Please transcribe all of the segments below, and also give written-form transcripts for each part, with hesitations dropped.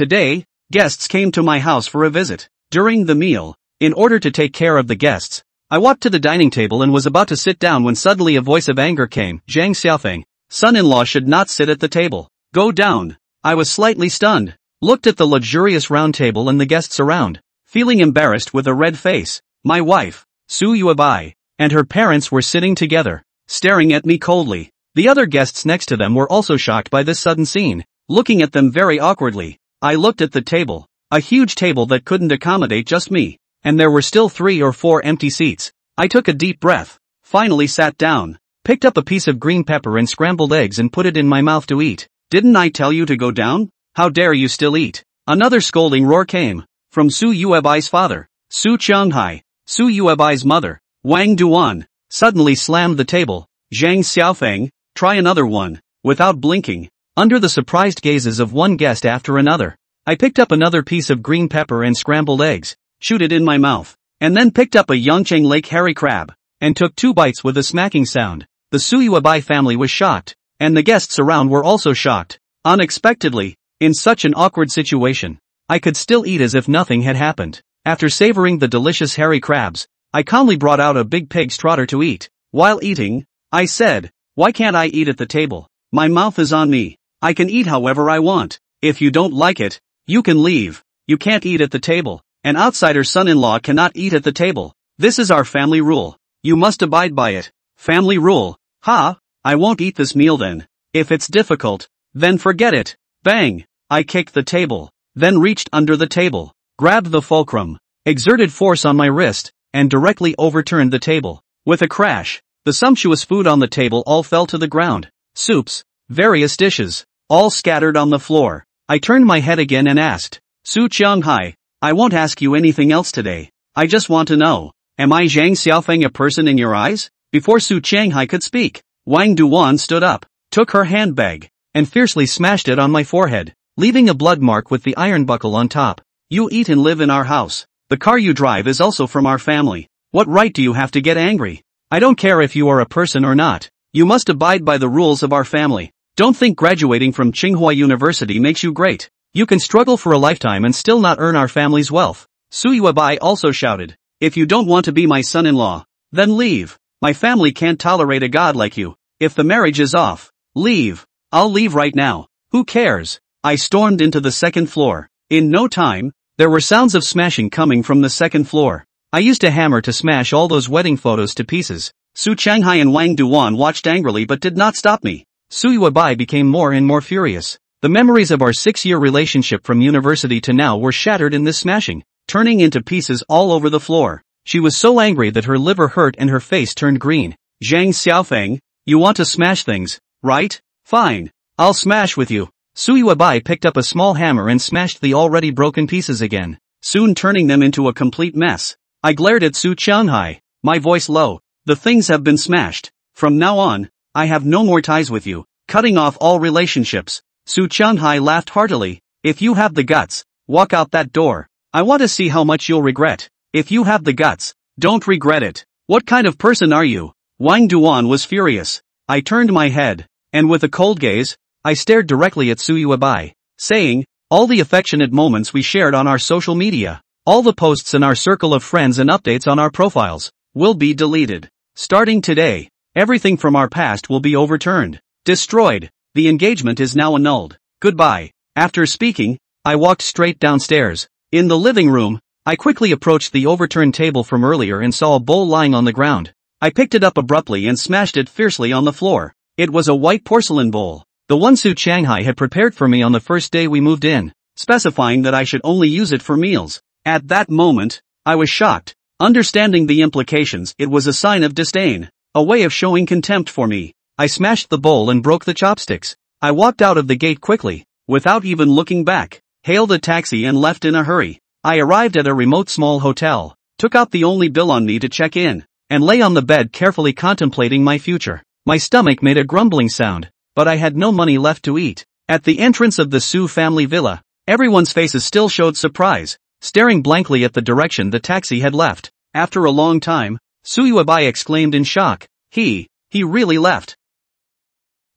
Today, guests came to my house for a visit. During the meal, in order to take care of the guests, I walked to the dining table and was about to sit down when suddenly a voice of anger came. Zhang Xiaofeng, son-in-law should not sit at the table. Go down. I was slightly stunned, looked at the luxurious round table and the guests around, feeling embarrassed with a red face. My wife, Su Yuebai, and her parents were sitting together, staring at me coldly. The other guests next to them were also shocked by this sudden scene, looking at them very awkwardly. I looked at the table, a huge table that couldn't accommodate just me, and there were still 3 or 4 empty seats. I took a deep breath, finally sat down, picked up a piece of green pepper and scrambled eggs and put it in my mouth to eat. Didn't I tell you to go down? How dare you still eat? Another scolding roar came from Su Yuebai's father, Su Qianghai. Su Yuebai's mother, Wang Duan, suddenly slammed the table. Zhang Xiaofeng, try another one. Without blinking, under the surprised gazes of one guest after another, I picked up another piece of green pepper and scrambled eggs, chewed it in my mouth, and then picked up a Yangcheng Lake hairy crab, and took 2 bites with a smacking sound. The Su Yuebai family was shocked, and the guests around were also shocked. Unexpectedly, in such an awkward situation, I could still eat as if nothing had happened. After savoring the delicious hairy crabs, I calmly brought out a big pig's trotter to eat. While eating, I said, why can't I eat at the table? My mouth is on me. I can eat however I want. If you don't like it, you can leave. You can't eat at the table. An outsider son-in-law cannot eat at the table. This is our family rule. You must abide by it. Family rule. Ha! I won't eat this meal then. If it's difficult, then forget it. Bang! I kicked the table, then reached under the table, grabbed the fulcrum, exerted force on my wrist, and directly overturned the table. With a crash, the sumptuous food on the table all fell to the ground. Soups, various dishes, all scattered on the floor. I turned my head again and asked, Su Qianghai, I won't ask you anything else today. I just want to know, am I Zhang Xiaofeng a person in your eyes? Before Su Qianghai could speak, Wang Duan stood up, took her handbag, and fiercely smashed it on my forehead, leaving a blood mark with the iron buckle on top. You eat and live in our house. The car you drive is also from our family. What right do you have to get angry? I don't care if you are a person or not. You must abide by the rules of our family. Don't think graduating from Tsinghua University makes you great. You can struggle for a lifetime and still not earn our family's wealth. Su Yuebai also shouted, if you don't want to be my son-in-law, then leave. My family can't tolerate a god like you. If the marriage is off, leave. I'll leave right now. Who cares? I stormed into the second floor. In no time, there were sounds of smashing coming from the second floor. I used a hammer to smash all those wedding photos to pieces. Su Qianghai and Wang Duan watched angrily but did not stop me. Su Yuebai became more and more furious. The memories of our 6-year relationship from university to now were shattered in this smashing, turning into pieces all over the floor. She was so angry that her liver hurt and her face turned green. Zhang Xiaofeng, you want to smash things, right? Fine. I'll smash with you. Su Yuebai picked up a small hammer and smashed the already broken pieces again, soon turning them into a complete mess. I glared at Su Qianghai, my voice low. The things have been smashed. From now on, I have no more ties with you, cutting off all relationships. Su Qianghai laughed heartily. If you have the guts, walk out that door. I want to see how much you'll regret. If you have the guts, don't regret it. What kind of person are you? Wang Duan was furious. I turned my head, and with a cold gaze, I stared directly at Su Yuebai, saying, all the affectionate moments we shared on our social media, all the posts in our circle of friends and updates on our profiles, will be deleted. Starting today, everything from our past will be overturned, destroyed. The engagement is now annulled. Goodbye. After speaking, I walked straight downstairs. In the living room, I quickly approached the overturned table from earlier and saw a bowl lying on the ground. I picked it up abruptly and smashed it fiercely on the floor. It was a white porcelain bowl, the one Su Qianghai had prepared for me on the first day we moved in, specifying that I should only use it for meals. At that moment, I was shocked. Understanding the implications, it was a sign of disdain, a way of showing contempt for me. I smashed the bowl and broke the chopsticks. I walked out of the gate quickly, without even looking back, hailed a taxi and left in a hurry. I arrived at a remote small hotel, took out the only bill on me to check in, and lay on the bed carefully contemplating my future. My stomach made a grumbling sound, but I had no money left to eat. At the entrance of the Su family villa, everyone's faces still showed surprise, staring blankly at the direction the taxi had left. After a long time, Su Yuebai exclaimed in shock, He really left.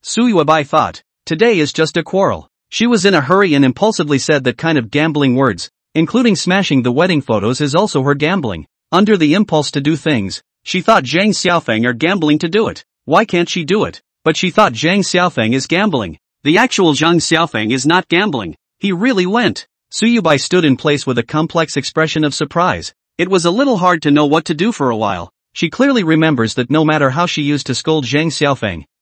Su Yuebai thought, today is just a quarrel. She was in a hurry and impulsively said that kind of gambling words, including smashing the wedding photos is also her gambling. Under the impulse to do things, she thought Zhang Xiaofeng are gambling to do it. Why can't she do it? But she thought Zhang Xiaofeng is gambling. The actual Zhang Xiaofeng is not gambling. He really went. Su Yubai stood in place with a complex expression of surprise. It was a little hard to know what to do for a while. She clearly remembers that no matter how she used to scold Zhang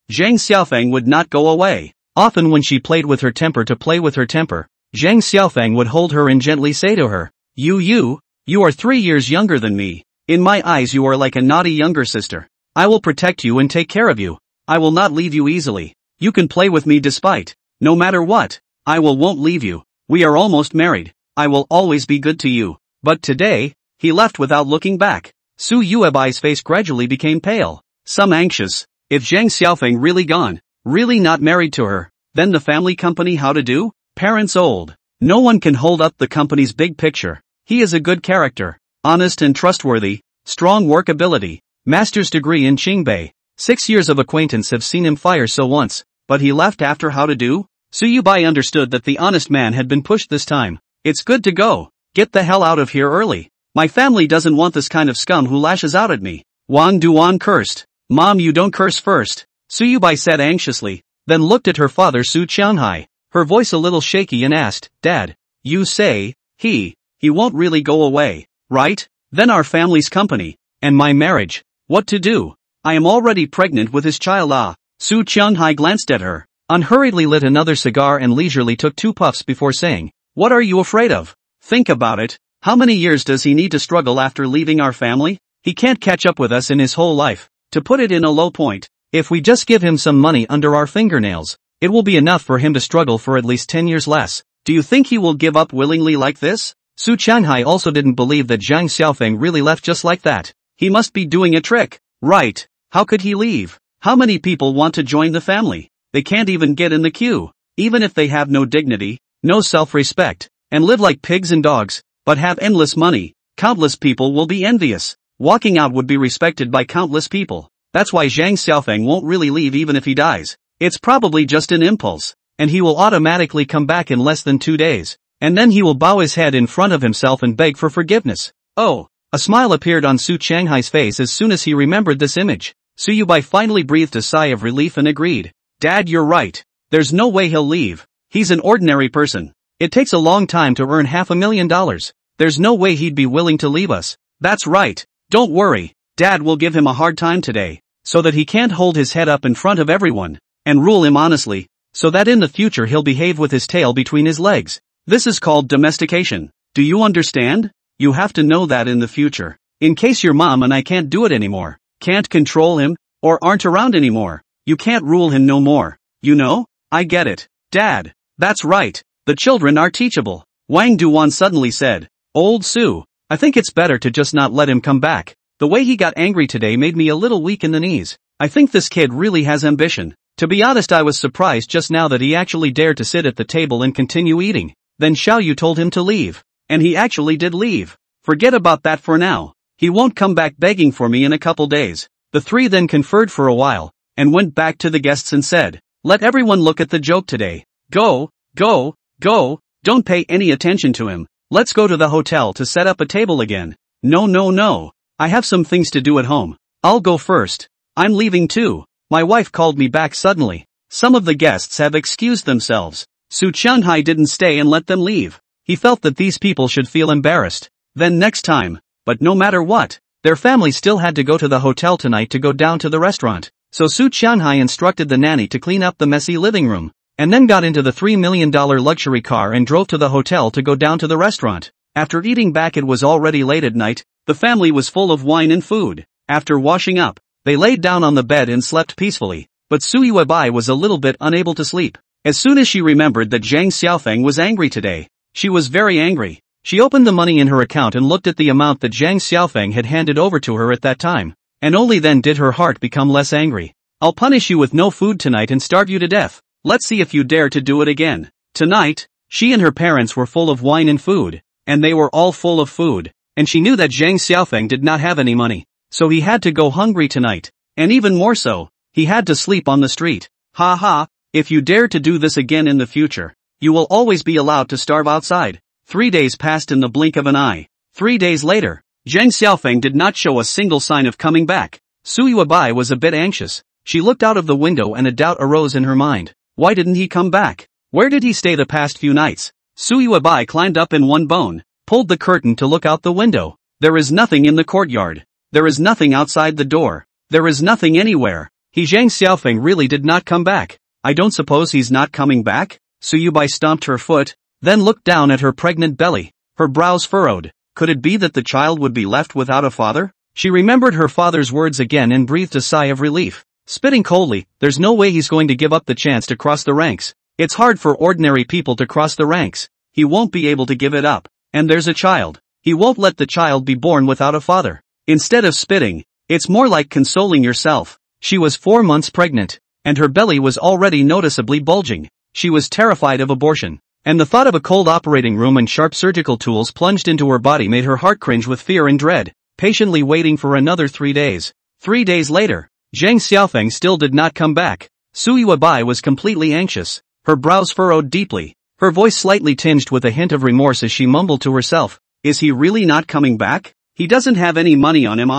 Xiaofeng would not go away. Often when she played with her temper to play with her temper, Zhang Xiaofeng would hold her and gently say to her, You are 3 years younger than me. In my eyes you are like a naughty younger sister. I will protect you and take care of you. I will not leave you easily. You can play with me despite, no matter what. I won't leave you. We are almost married. I will always be good to you. But today, he left without looking back. Su Yuebai's face gradually became pale, some anxious. If Zhang Xiaofeng really gone, really not married to her, then the family company how to do? Parents old. No one can hold up the company's big picture. He is a good character, honest and trustworthy, strong work ability, master's degree in Qingbei. 6 years of acquaintance have seen him fire so once, but he left after how to do? Su Yubai understood that the honest man had been pushed this time. It's good to go. Get the hell out of here early. My family doesn't want this kind of scum who lashes out at me. Wang Duan cursed. Mom, you don't curse first, Su Yubai said anxiously, then looked at her father Su Qianghai, her voice a little shaky and asked, Dad, you say, he won't really go away, right? Then our family's company, and my marriage, what to do? I am already pregnant with his child. Su Qianghai glanced at her, unhurriedly lit another cigar and leisurely took 2 puffs before saying, What are you afraid of? Think about it. How many years does he need to struggle after leaving our family? He can't catch up with us in his whole life. To put it in a low point, if we just give him some money under our fingernails, it will be enough for him to struggle for at least 10 years less. Do you think he will give up willingly like this? Su Qianghai also didn't believe that Zhang Xiaofeng really left just like that. He must be doing a trick. Right. How could he leave? How many people want to join the family? They can't even get in the queue. Even if they have no dignity, no self-respect, and live like pigs and dogs, but have endless money, countless people will be envious. Walking out would be respected by countless people. That's why Zhang Xiaofeng won't really leave even if he dies. It's probably just an impulse, and he will automatically come back in less than 2 days, and then he will bow his head in front of himself and beg for forgiveness. Oh, a smile appeared on Su Qianghai's face as soon as he remembered this image. Su Yubai finally breathed a sigh of relief and agreed. Dad, you're right. There's no way he'll leave. He's an ordinary person. It takes a long time to earn $500,000. There's no way he'd be willing to leave us. That's right. Don't worry. Dad will give him a hard time today, so that he can't hold his head up in front of everyone, and rule him honestly, so that in the future he'll behave with his tail between his legs. This is called domestication. Do you understand? You have to know that in the future. In case your mom and I can't do it anymore, can't control him, or aren't around anymore, you can't rule him no more. You know? I get it. Dad. That's right. The children are teachable. Wang Duan suddenly said. Old Su, I think it's better to just not let him come back. The way he got angry today made me a little weak in the knees. I think this kid really has ambition. To be honest, I was surprised just now that he actually dared to sit at the table and continue eating. Then Xiao Yu told him to leave. And he actually did leave. Forget about that for now. He won't come back begging for me in a couple days. The three then conferred for a while, and went back to the guests and said, Let everyone look at the joke today. Go, go, go, don't pay any attention to him. Let's go to the hotel to set up a table again. No. I have some things to do at home. I'll go first. I'm leaving too. My wife called me back suddenly. Some of the guests have excused themselves. Su Qianghai didn't stay and let them leave. He felt that these people should feel embarrassed. Then next time. But no matter what, their family still had to go to the hotel tonight to go down to the restaurant. So Su Qianghai instructed the nanny to clean up the messy living room, and then got into the $3 million luxury car and drove to the hotel to go down to the restaurant. After eating back, it was already late at night. The family was full of wine and food. After washing up, they laid down on the bed and slept peacefully. But Su Yuebai was a little bit unable to sleep. As soon as she remembered that Zhang Xiaofeng was angry today, she was very angry. She opened the money in her account and looked at the amount that Zhang Xiaofeng had handed over to her at that time. And only then did her heart become less angry. I'll punish you with no food tonight and starve you to death. Let's see if you dare to do it again. Tonight, she and her parents were full of wine and food, and they were all full of food, and she knew that Zhang Xiaofeng did not have any money, so he had to go hungry tonight, and even more so, he had to sleep on the street. Ha ha, if you dare to do this again in the future, You will always be allowed to starve outside. 3 days passed in the blink of an eye. 3 days later, Zhang Xiaofeng did not show a single sign of coming back. Su Yuebai was a bit anxious. She looked out of the window and a doubt arose in her mind. Why didn't he come back? Where did he stay the past few nights? Su Yuebai climbed up in one bone, pulled the curtain to look out the window. There is nothing in the courtyard. There is nothing outside the door. There is nothing anywhere. Zhang Xiaofeng really did not come back. I don't suppose he's not coming back? Su Yuebai stomped her foot, then looked down at her pregnant belly. Her brows furrowed. Could it be that the child would be left without a father? She remembered her father's words again and breathed a sigh of relief. Spitting coldly, there's no way he's going to give up the chance to cross the ranks. It's hard for ordinary people to cross the ranks. He won't be able to give it up. And there's a child. He won't let the child be born without a father. Instead of spitting, it's more like consoling yourself. She was 4 months pregnant, and her belly was already noticeably bulging. She was terrified of abortion, and the thought of a cold operating room and sharp surgical tools plunged into her body made her heart cringe with fear and dread, patiently waiting for another 3 days. 3 days later, Zhang Xiaofeng still did not come back. Su Yuebai was completely anxious, her brows furrowed deeply, her voice slightly tinged with a hint of remorse as she mumbled to herself, is he really not coming back? He doesn't have any money on him.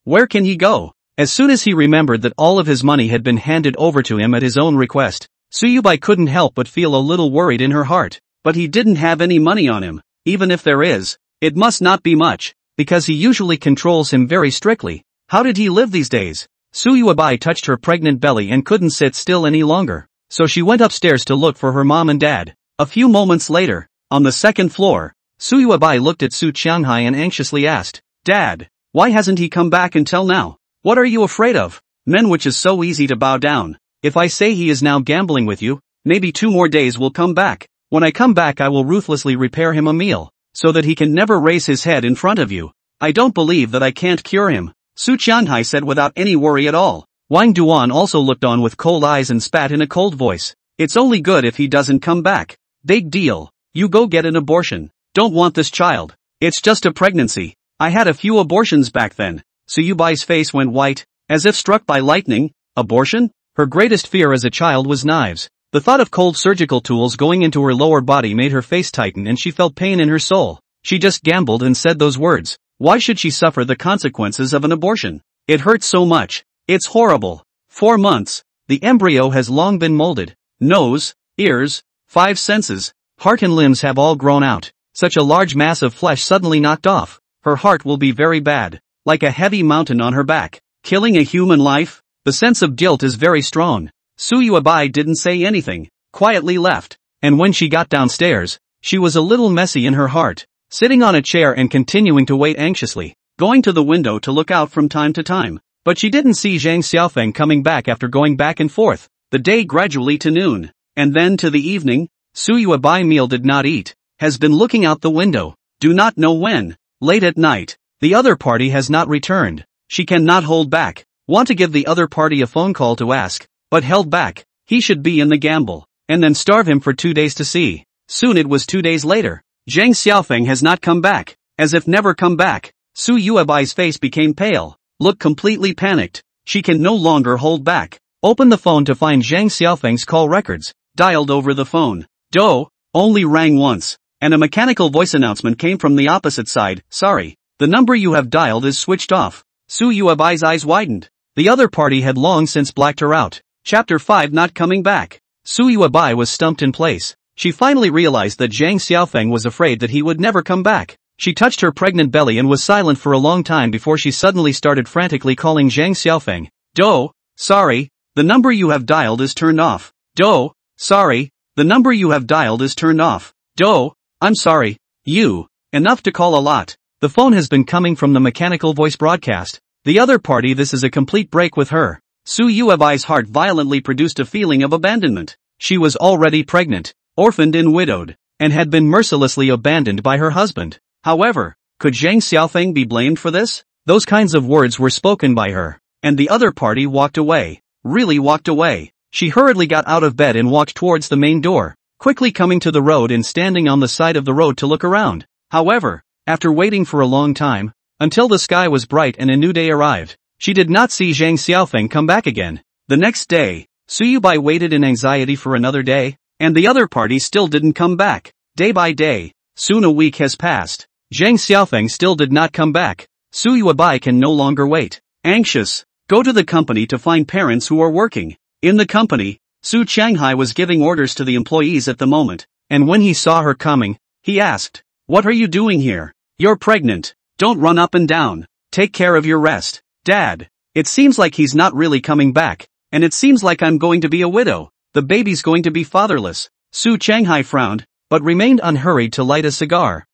Where can he go? As soon as he remembered that all of his money had been handed over to him at his own request, Su Yuebai couldn't help but feel a little worried in her heart. But he didn't have any money on him. Even if there is, it must not be much, because he usually controls him very strictly. How did he live these days? Su Yuebai touched her pregnant belly and couldn't sit still any longer, so she went upstairs to look for her mom and dad. A few moments later, on the second floor, Su Yuebai looked at Su Qianghai and anxiously asked, Dad, why hasn't he come back until now? What are you afraid of? Men, which is so easy to bow down. If I say he is now gambling with you, maybe 2 more days will come back. When I come back I will ruthlessly prepare him a meal, so that he can never raise his head in front of you. I don't believe that I can't cure him, Su Qianhai said without any worry at all. Wang Duan also looked on with cold eyes and spat in a cold voice. It's only good if he doesn't come back. Big deal. You go get an abortion. Don't want this child. It's just a pregnancy. I had a few abortions back then. Su Yubai's face went white, as if struck by lightning. Abortion? Her greatest fear as a child was knives. The thought of cold surgical tools going into her lower body made her face tighten and she felt pain in her soul. She just gambled and said those words. Why should she suffer the consequences of an abortion? It hurts so much. It's horrible. 4 months. The embryo has long been molded. Nose, ears, 5 senses, heart and limbs have all grown out. Such a large mass of flesh suddenly knocked off. Her heart will be very bad. Like a heavy mountain on her back. Killing a human life? The sense of guilt is very strong. Su Yuebai didn't say anything, quietly left, and when she got downstairs, she was a little messy in her heart, sitting on a chair and continuing to wait anxiously, going to the window to look out from time to time, but she didn't see Zhang Xiaofeng coming back after going back and forth, the day gradually to noon, and then to the evening. Su Yuebai meal did not eat, has been looking out the window, do not know when, late at night, the other party has not returned, she cannot hold back, want to give the other party a phone call to ask, but held back. He should be in the gamble, and then starve him for 2 days to see. Soon it was 2 days later. Zhang Xiaofeng has not come back, as if never come back. Su Yuebai's face became pale, looked completely panicked. She can no longer hold back. Opened the phone to find Zhang Xiaofeng's call records, dialed over the phone. Do, only rang once, and a mechanical voice announcement came from the opposite side. Sorry, the number you have dialed is switched off. Su Yuebai's eyes widened. The other party had long since blacked her out. Chapter 5 Not coming back. Su Yuebai was stumped in place. She finally realized that Zhang Xiaofeng was afraid that he would never come back. She touched her pregnant belly and was silent for a long time before she suddenly started frantically calling Zhang Xiaofeng. Do, sorry, the number you have dialed is turned off. Do, sorry, the number you have dialed is turned off. Do, I'm sorry, you, enough to call a lot. The phone has been coming from the mechanical voice broadcast. The other party, this is a complete break with her. Su Yuebai's heart violently produced a feeling of abandonment. She was already pregnant, orphaned and widowed, and had been mercilessly abandoned by her husband. However, could Zhang Xiaofeng be blamed for this? Those kinds of words were spoken by her, and the other party walked away. Really walked away. She hurriedly got out of bed and walked towards the main door, quickly coming to the road and standing on the side of the road to look around. However, after waiting for a long time, until the sky was bright and a new day arrived, she did not see Zhang Xiaofeng come back again. The next day, Su Yuebai waited in anxiety for another day. And the other party still didn't come back. Day by day, soon a week has passed. Zhang Xiaofeng still did not come back. Su Yuebai can no longer wait. Anxious, go to the company to find parents who are working. In the company, Su Changhai was giving orders to the employees at the moment, and when he saw her coming, he asked, "What are you doing here? You're pregnant. Don't run up and down. Take care of your rest." "Dad, it seems like he's not really coming back, and it seems like I'm going to be a widow. The baby's going to be fatherless." Su Changhai frowned, but remained unhurried to light a cigar.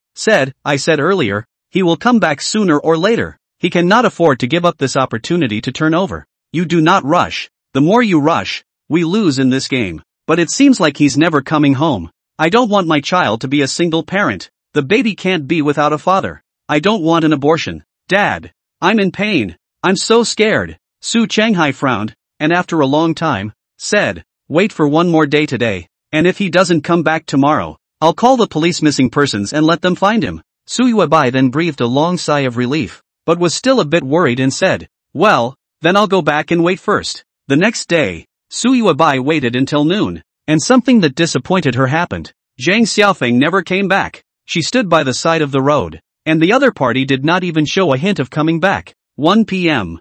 I said earlier, he will come back sooner or later. He cannot afford to give up this opportunity to turn over. You do not rush. The more you rush, we lose in this game. But it seems like he's never coming home. I don't want my child to be a single parent. The baby can't be without a father. I don't want an abortion. Dad, I'm in pain. I'm so scared. Su Changhai frowned, and after a long time, said, "Wait for one more day today, and if he doesn't come back tomorrow, I'll call the police missing persons and let them find him." Su Yuebai then breathed a long sigh of relief, but was still a bit worried and said, "Well, then I'll go back and wait first." The next day, Su Yuebai waited until noon, and something that disappointed her happened. Zhang Xiaofeng never came back. She stood by the side of the road, and the other party did not even show a hint of coming back. 1 p.m.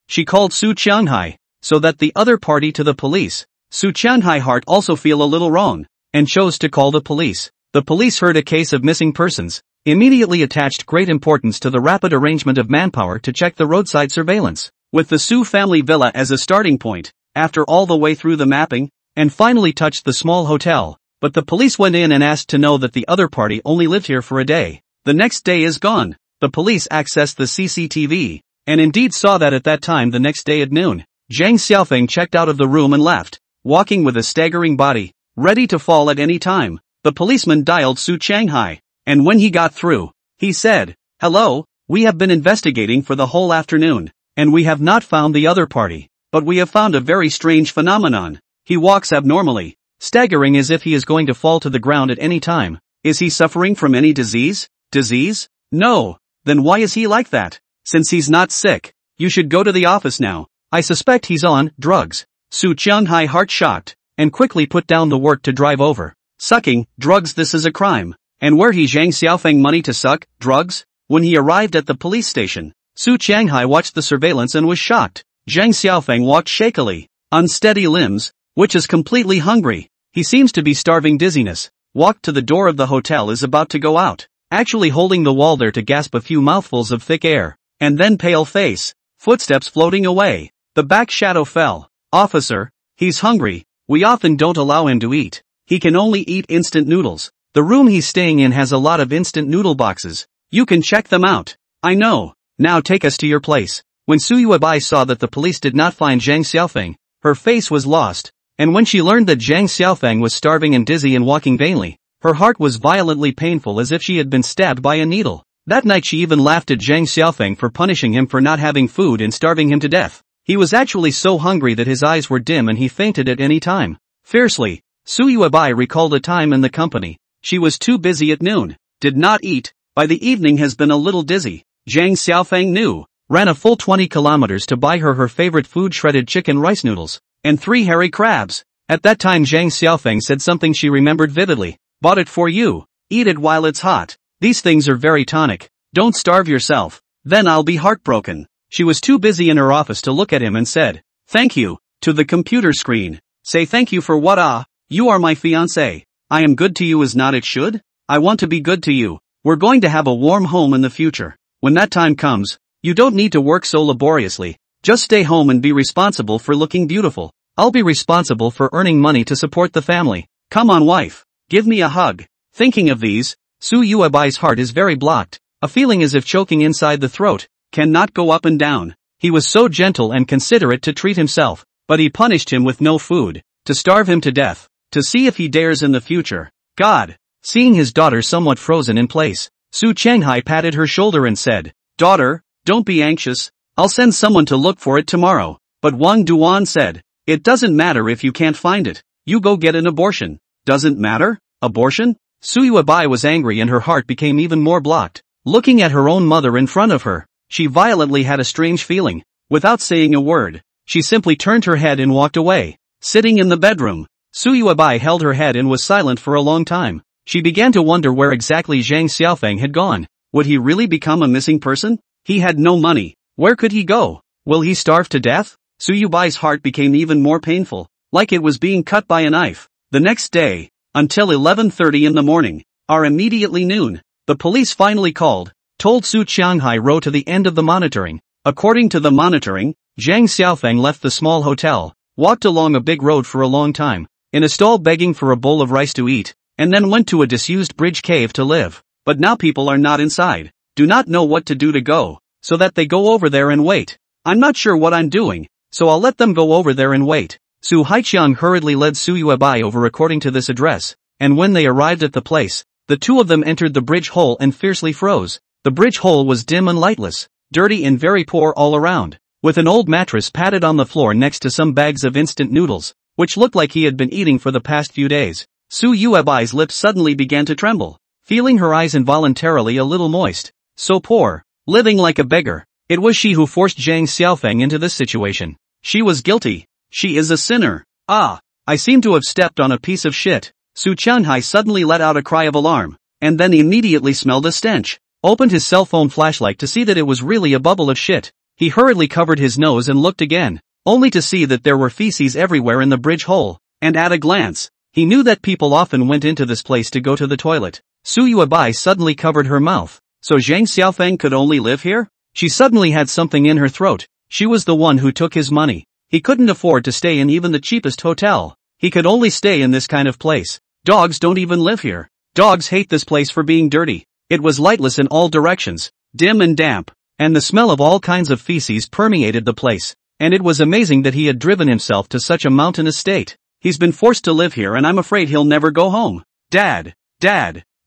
She called Su Changhai, so that the other party to the police. Su Changhai heart also feel a little wrong, and chose to call the police. The police heard a case of missing persons, immediately attached great importance to the rapid arrangement of manpower to check the roadside surveillance, with the Su family villa as a starting point, after all the way through the mapping, and finally touched the small hotel. But the police went in and asked to know that the other party only lived here for a day. The next day is gone. The police accessed the CCTV, and indeed saw that at that time the next day at noon, Zhang Xiaofeng checked out of the room and left, walking with a staggering body, ready to fall at any time. The policeman dialed Su Changhai, and when he got through, he said, "Hello, we have been investigating for the whole afternoon, and we have not found the other party, but we have found a very strange phenomenon. He walks abnormally, staggering as if he is going to fall to the ground at any time. Is he suffering from any disease? Disease? No. Then why is he like that? Since he's not sick, you should go to the office now. I suspect he's on drugs." Su Changhai heart shocked, and quickly put down the work to drive over. Sucking drugs, this is a crime. And where he Zhang Xiaofeng money to suck drugs? When he arrived at the police station, Su Changhai watched the surveillance and was shocked. Zhang Xiaofeng walked shakily, unsteady limbs, which is completely hungry. He seems to be starving dizziness. Walked to the door of the hotel, is about to go out, actually holding the wall there to gasp a few mouthfuls of thick air, and then pale face, footsteps floating away. The back shadow fell. "Officer, he's hungry. We often don't allow him to eat. He can only eat instant noodles. The room he's staying in has a lot of instant noodle boxes. You can check them out." "I know. Now take us to your place." When Su Yuebai saw that the police did not find Zhang Xiaofeng, her face was lost, and when she learned that Zhang Xiaofeng was starving and dizzy and walking vainly, her heart was violently painful as if she had been stabbed by a needle. That night she even laughed at Zhang Xiaofeng for punishing him for not having food and starving him to death. He was actually so hungry that his eyes were dim and he fainted at any time. Fiercely, Su Yuebai recalled a time in the company. She was too busy at noon, did not eat, by the evening has been a little dizzy. Zhang Xiaofeng knew, ran a full 20 kilometers to buy her favorite food, shredded chicken rice noodles, and 3 hairy crabs. At that time Zhang Xiaofeng said something she remembered vividly. "Bought it for you. Eat it while it's hot. These things are very tonic. Don't starve yourself. Then I'll be heartbroken." She was too busy in her office to look at him and said, "Thank you," to the computer screen. "Say thank you for what? You are my fiancé. I am good to you, is not it should? I want to be good to you. We're going to have a warm home in the future. When that time comes, you don't need to work so laboriously. Just stay home and be responsible for looking beautiful. I'll be responsible for earning money to support the family. Come on, wife. Give me a hug." Thinking of these, Su Yuebai's heart is very blocked. A feeling as if choking inside the throat, cannot go up and down. He was so gentle and considerate to treat himself, but he punished him with no food, to starve him to death, to see if he dares in the future. God! Seeing his daughter somewhat frozen in place, Su Changhai patted her shoulder and said, "Daughter, don't be anxious. I'll send someone to look for it tomorrow." But Wang Duan said, "It doesn't matter if you can't find it. You go get an abortion." "Doesn't matter? Abortion?" Su Yuebai was angry and her heart became even more blocked. Looking at her own mother in front of her, she violently had a strange feeling. Without saying a word, she simply turned her head and walked away. Sitting in the bedroom, Su Yuebai held her head and was silent for a long time. She began to wonder where exactly Zhang Xiaofeng had gone. Would he really become a missing person? He had no money. Where could he go? Will he starve to death? Su Yubai's heart became even more painful, like it was being cut by a knife. The next day, until 11:30 in the morning, or immediately noon, the police finally called, told Su Qianghai row to the end of the monitoring. According to the monitoring, Zhang Xiaofeng left the small hotel, walked along a big road for a long time, in a stall begging for a bowl of rice to eat, and then went to a disused bridge cave to live. But now people are not inside, do not know what to do to go, so that they go over there and wait. I'm not sure what I'm doing, so I'll let them go over there and wait. Su Haiqiang hurriedly led Su Yuebai over according to this address, and when they arrived at the place, the two of them entered the bridge hole and fiercely froze. The bridge hole was dim and lightless, dirty and very poor all around, with an old mattress padded on the floor next to some bags of instant noodles, which looked like he had been eating for the past few days. Su Yuebai's lips suddenly began to tremble, feeling her eyes involuntarily a little moist. So poor, living like a beggar. It was she who forced Zhang Xiaofeng into this situation. She was guilty. She is a sinner. Ah, I seem to have stepped on a piece of shit. Su Qianghai suddenly let out a cry of alarm, and then immediately smelled a stench. Opened his cell phone flashlight to see that it was really a bubble of shit. He hurriedly covered his nose and looked again, only to see that there were feces everywhere in the bridge hole, and at a glance, he knew that people often went into this place to go to the toilet. Su Yuebai suddenly covered her mouth. So Zhang Xiaofeng could only live here? She suddenly had something in her throat. She was the one who took his money. He couldn't afford to stay in even the cheapest hotel. He could only stay in this kind of place. Dogs don't even live here. Dogs hate this place for being dirty. It was lightless in all directions, dim and damp, and the smell of all kinds of feces permeated the place. And it was amazing that he had driven himself to such a mountainous state. He's been forced to live here and I'm afraid he'll never go home. Dad.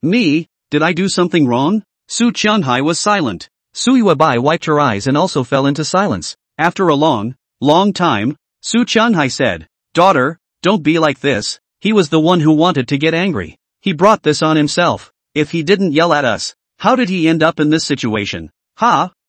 Me? Did I do something wrong? Su Qianghai was silent. Su Yuebai wiped her eyes and also fell into silence. After a long time, Su Qianghai said, "Daughter, don't be like this." He was the one who wanted to get angry. He brought this on himself. If he didn't yell at us, how did he end up in this situation?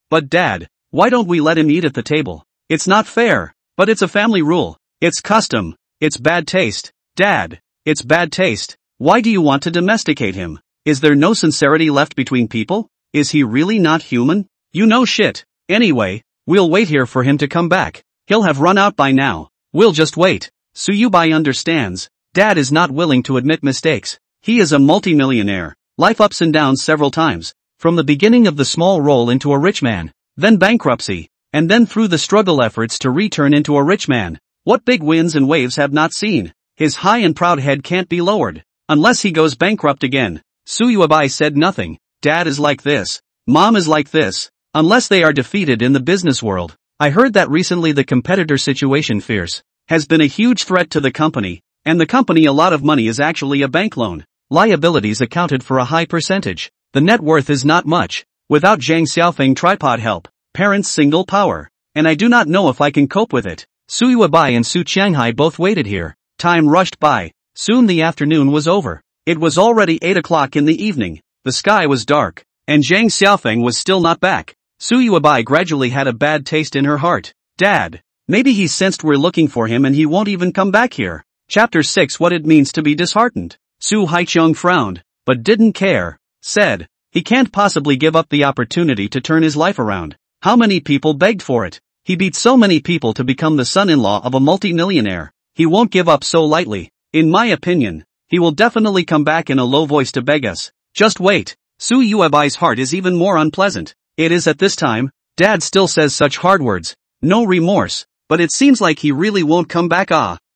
But Dad, why don't we let him eat at the table? It's not fair, but it's a family rule. It's custom. It's bad taste. Dad, it's bad taste. Why do you want to domesticate him? Is there no sincerity left between people? Is he really not human? You know shit. Anyway, we'll wait here for him to come back. He'll have run out by now. We'll just wait. Su Yubai understands. Dad is not willing to admit mistakes. He is a multimillionaire. Life ups and downs several times. From the beginning of the small roll into a rich man, then bankruptcy, and then through the struggle efforts to return into a rich man. What big winds and waves have not seen? His high and proud head can't be lowered, unless he goes bankrupt again. Su Yuebai said nothing. Dad is like this. Mom is like this. Unless they are defeated in the business world. I heard that recently the competitor situation fierce has been a huge threat to the company, and the company a lot of money is actually a bank loan. Liabilities accounted for a high percentage. The net worth is not much. Without Zhang Xiaofeng tripod help, parents single power. And I do not know if I can cope with it. Su Yuebai and Su Qianghai both waited here. Time rushed by. Soon the afternoon was over. It was already 8 o'clock in the evening. The sky was dark, and Zhang Xiaofeng was still not back. Su Yuebai gradually had a bad taste in her heart. Dad, maybe he sensed we're looking for him and he won't even come back here. Chapter 6 What it means to be disheartened. Su Haiqiang frowned, but didn't care. Said, he can't possibly give up the opportunity to turn his life around. How many people begged for it? He beat so many people to become the son-in-law of a multi-millionaire. He won't give up so lightly. In my opinion, he will definitely come back in a low voice to beg us. Just wait. Su Yuebai's heart is even more unpleasant. It is at this time, Dad still says such hard words. No remorse. But it seems like he really won't come back.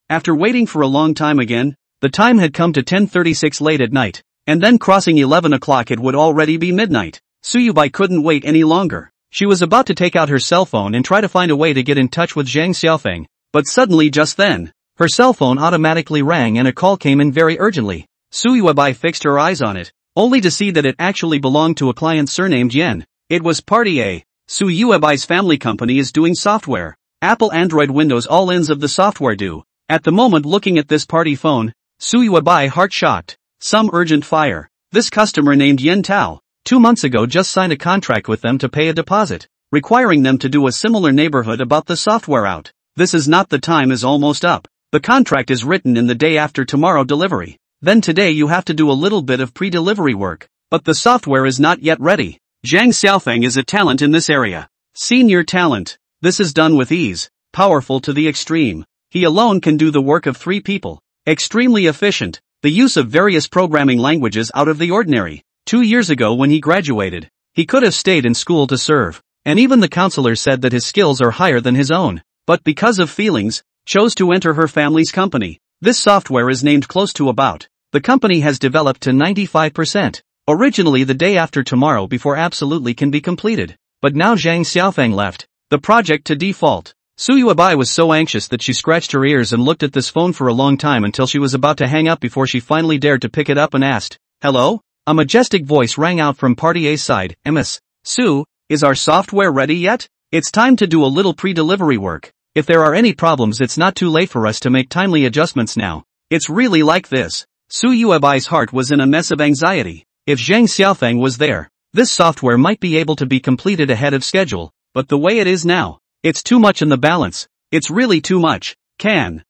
After waiting for a long time again, the time had come to 10:36 late at night. And then crossing 11 o'clock it would already be midnight. Su Yuebai couldn't wait any longer. She was about to take out her cell phone and try to find a way to get in touch with Zhang Xiaofeng. But suddenly just then, her cell phone automatically rang and a call came in very urgently. Su Yuebai fixed her eyes on it, only to see that it actually belonged to a client surnamed Yen. It was Party A. Su Yuebai's family company is doing software. Apple, Android, Windows, all ends of the software do. At the moment looking at this party phone, Su Yuebai heart shocked. Some urgent fire. This customer named Yen Tao, 2 months ago just signed a contract with them to pay a deposit, requiring them to do a similar neighborhood about the software out. This is not the time is almost up. The contract is written in the day after tomorrow delivery. Then today you have to do a little bit of pre-delivery work. But the software is not yet ready. Zhang Xiaofeng is a talent in this area. Senior talent. This is done with ease. Powerful to the extreme. He alone can do the work of 3 people. Extremely efficient. The use of various programming languages out of the ordinary. 2 years ago when he graduated, he could have stayed in school to serve. And even the counselor said that his skills are higher than his own. But because of feelings, chose to enter her family's company. This software is named Close to About. The company has developed to 95%. Originally the day after tomorrow before absolutely can be completed. But now Zhang Xiaofeng left the project to default. Su Yuebai was so anxious that she scratched her ears and looked at this phone for a long time until she was about to hang up before she finally dared to pick it up and asked, "Hello?" A majestic voice rang out from Party A's side. "Ms. Su, is our software ready yet? It's time to do a little pre-delivery work. If there are any problems it's not too late for us to make timely adjustments now. It's really like this." Su Yuebai's heart was in a mess of anxiety. If Zhang Xiaofeng was there, this software might be able to be completed ahead of schedule, but the way it is now, it's too much in the balance. It's really too much. Can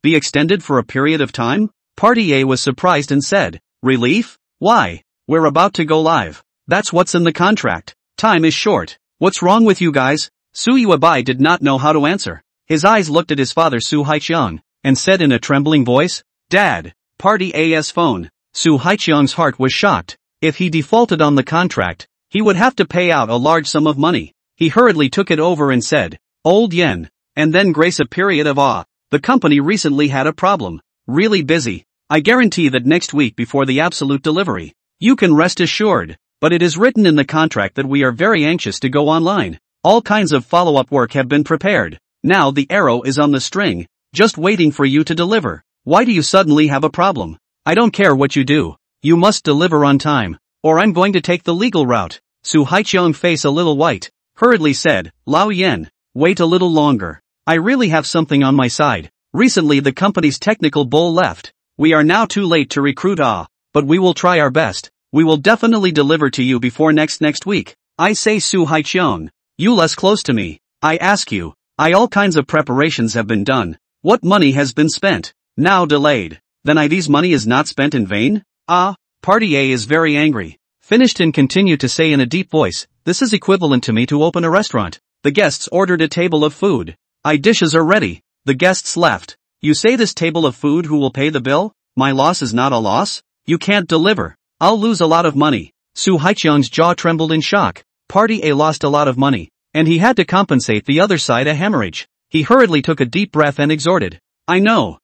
be extended for a period of time? Party A was surprised and said, "Relief? Why? We're about to go live. That's what's in the contract. Time is short. What's wrong with you guys?" Su Yuebai did not know how to answer. His eyes looked at his father Su Haiqiang, and said in a trembling voice, "Dad." Party A's phone. Su Haiqiang's heart was shocked. If he defaulted on the contract, he would have to pay out a large sum of money. He hurriedly took it over and said, "Old yen," and then grace a period of awe. The company recently had a problem. Really busy. I guarantee that next week before the absolute delivery, you can rest assured. But it is written in the contract that we are very anxious to go online. All kinds of follow-up work have been prepared. Now the arrow is on the string, just waiting for you to deliver. Why do you suddenly have a problem? I don't care what you do. You must deliver on time, or I'm going to take the legal route. Su Haiqiang's face a little white, hurriedly said, "Lao Yen, wait a little longer. I really have something on my side. Recently the company's technical bull left. We are now too late to recruit but we will try our best. We will definitely deliver to you before next week. I say Su Haiqiang, you less close to me. I ask you, all kinds of preparations have been done. What money has been spent? Now delayed. Then these money is not spent in vain? Party A is very angry. Finished and continued to say in a deep voice, "This is equivalent to me to open a restaurant. The guests ordered a table of food. Dishes are ready. The guests left. You say this table of food who will pay the bill? My loss is not a loss? You can't deliver. I'll lose a lot of money." Su Haiqiang's jaw trembled in shock. Party A lost a lot of money, and he had to compensate the other side a hemorrhage. He hurriedly took a deep breath and exhorted, I know,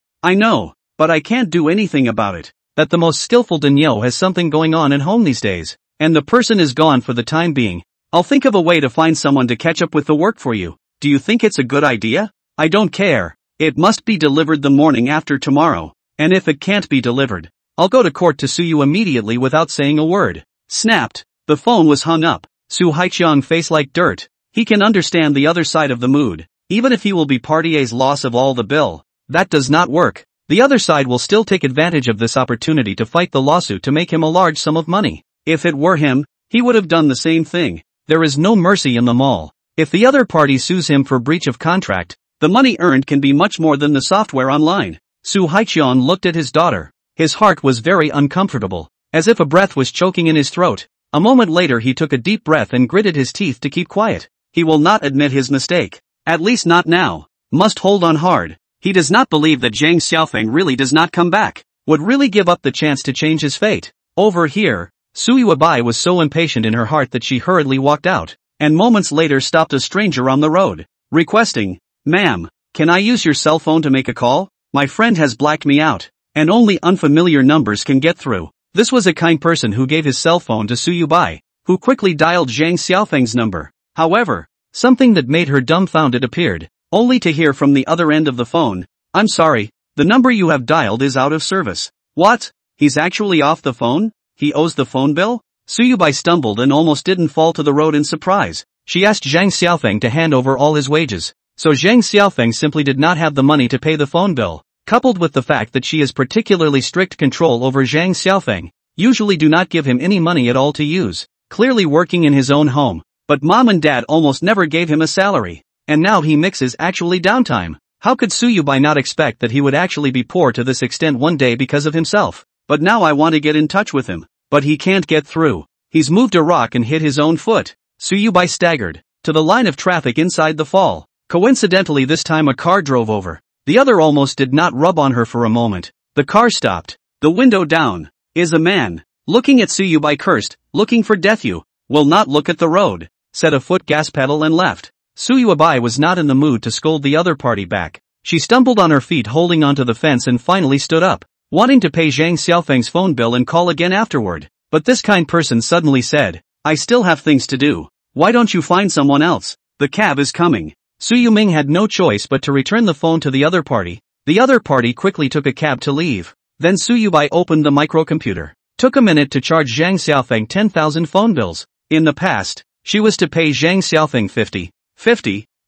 but I can't do anything about it. That the most skillful Daniel has something going on at home these days, and the person is gone for the time being. I'll think of a way to find someone to catch up with the work for you. Do you think it's a good idea? I don't care. It must be delivered the morning after tomorrow, and if it can't be delivered, I'll go to court to sue you immediately without saying a word. Snapped. The phone was hung up. Su Haiqiang face like dirt. He can understand the other side of the mood. Even if he will be Party A's loss of all the bill, that does not work. The other side will still take advantage of this opportunity to fight the lawsuit to make him a large sum of money. If it were him, he would have done the same thing. There is no mercy in them all. If the other party sues him for breach of contract, the money earned can be much more than the software online. Su Haiqiang looked at his daughter. His heart was very uncomfortable, as if a breath was choking in his throat. A moment later he took a deep breath and gritted his teeth to keep quiet. He will not admit his mistake. At least not now. Must hold on hard. He does not believe that Zhang Xiaofeng really does not come back. Would really give up the chance to change his fate. Over here, Su Yuebai was so impatient in her heart that she hurriedly walked out, and moments later stopped a stranger on the road, requesting, "Ma'am, can I use your cell phone to make a call? My friend has blacked me out, and only unfamiliar numbers can get through." This was a kind person who gave his cell phone to Su Yuebai, who quickly dialed Zhang Xiaofeng's number. However, something that made her dumbfounded appeared, only to hear from the other end of the phone, "I'm sorry, the number you have dialed is out of service." What? He's actually off the phone? He owes the phone bill? Su Yuebai stumbled and almost didn't fall to the road in surprise. She asked Zhang Xiaofeng to hand over all his wages, so Zhang Xiaofeng simply did not have the money to pay the phone bill. Coupled with the fact that she has particularly strict control over Zhang Xiaofeng, usually do not give him any money at all to use, clearly working in his own home, but mom and dad almost never gave him a salary, and now he mixes actually downtime. How could Suyubai not expect that he would actually be poor to this extent one day because of himself? But now I want to get in touch with him. But he can't get through. He's moved a rock and hit his own foot. Suyubai staggered to the line of traffic inside the fall. Coincidentally, this time a car drove over. The other almost did not rub on her for a moment. The car stopped. The window down. Is a man. Looking at Suyubai cursed, looking for death. You will not look at the road. Set a foot gas pedal and left. Suyubai was not in the mood to scold the other party back. She stumbled on her feet holding onto the fence and finally stood up, wanting to pay Zhang Xiaofeng's phone bill and call again afterward. But this kind person suddenly said, I still have things to do. Why don't you find someone else? The cab is coming. Su Yuming had no choice but to return the phone to the other party. The other party quickly took a cab to leave. Then Su Yubai opened the microcomputer. Took a minute to charge Zhang Xiaofeng 10,000 phone bills. In the past, she was to pay Zhang Xiaofeng 50,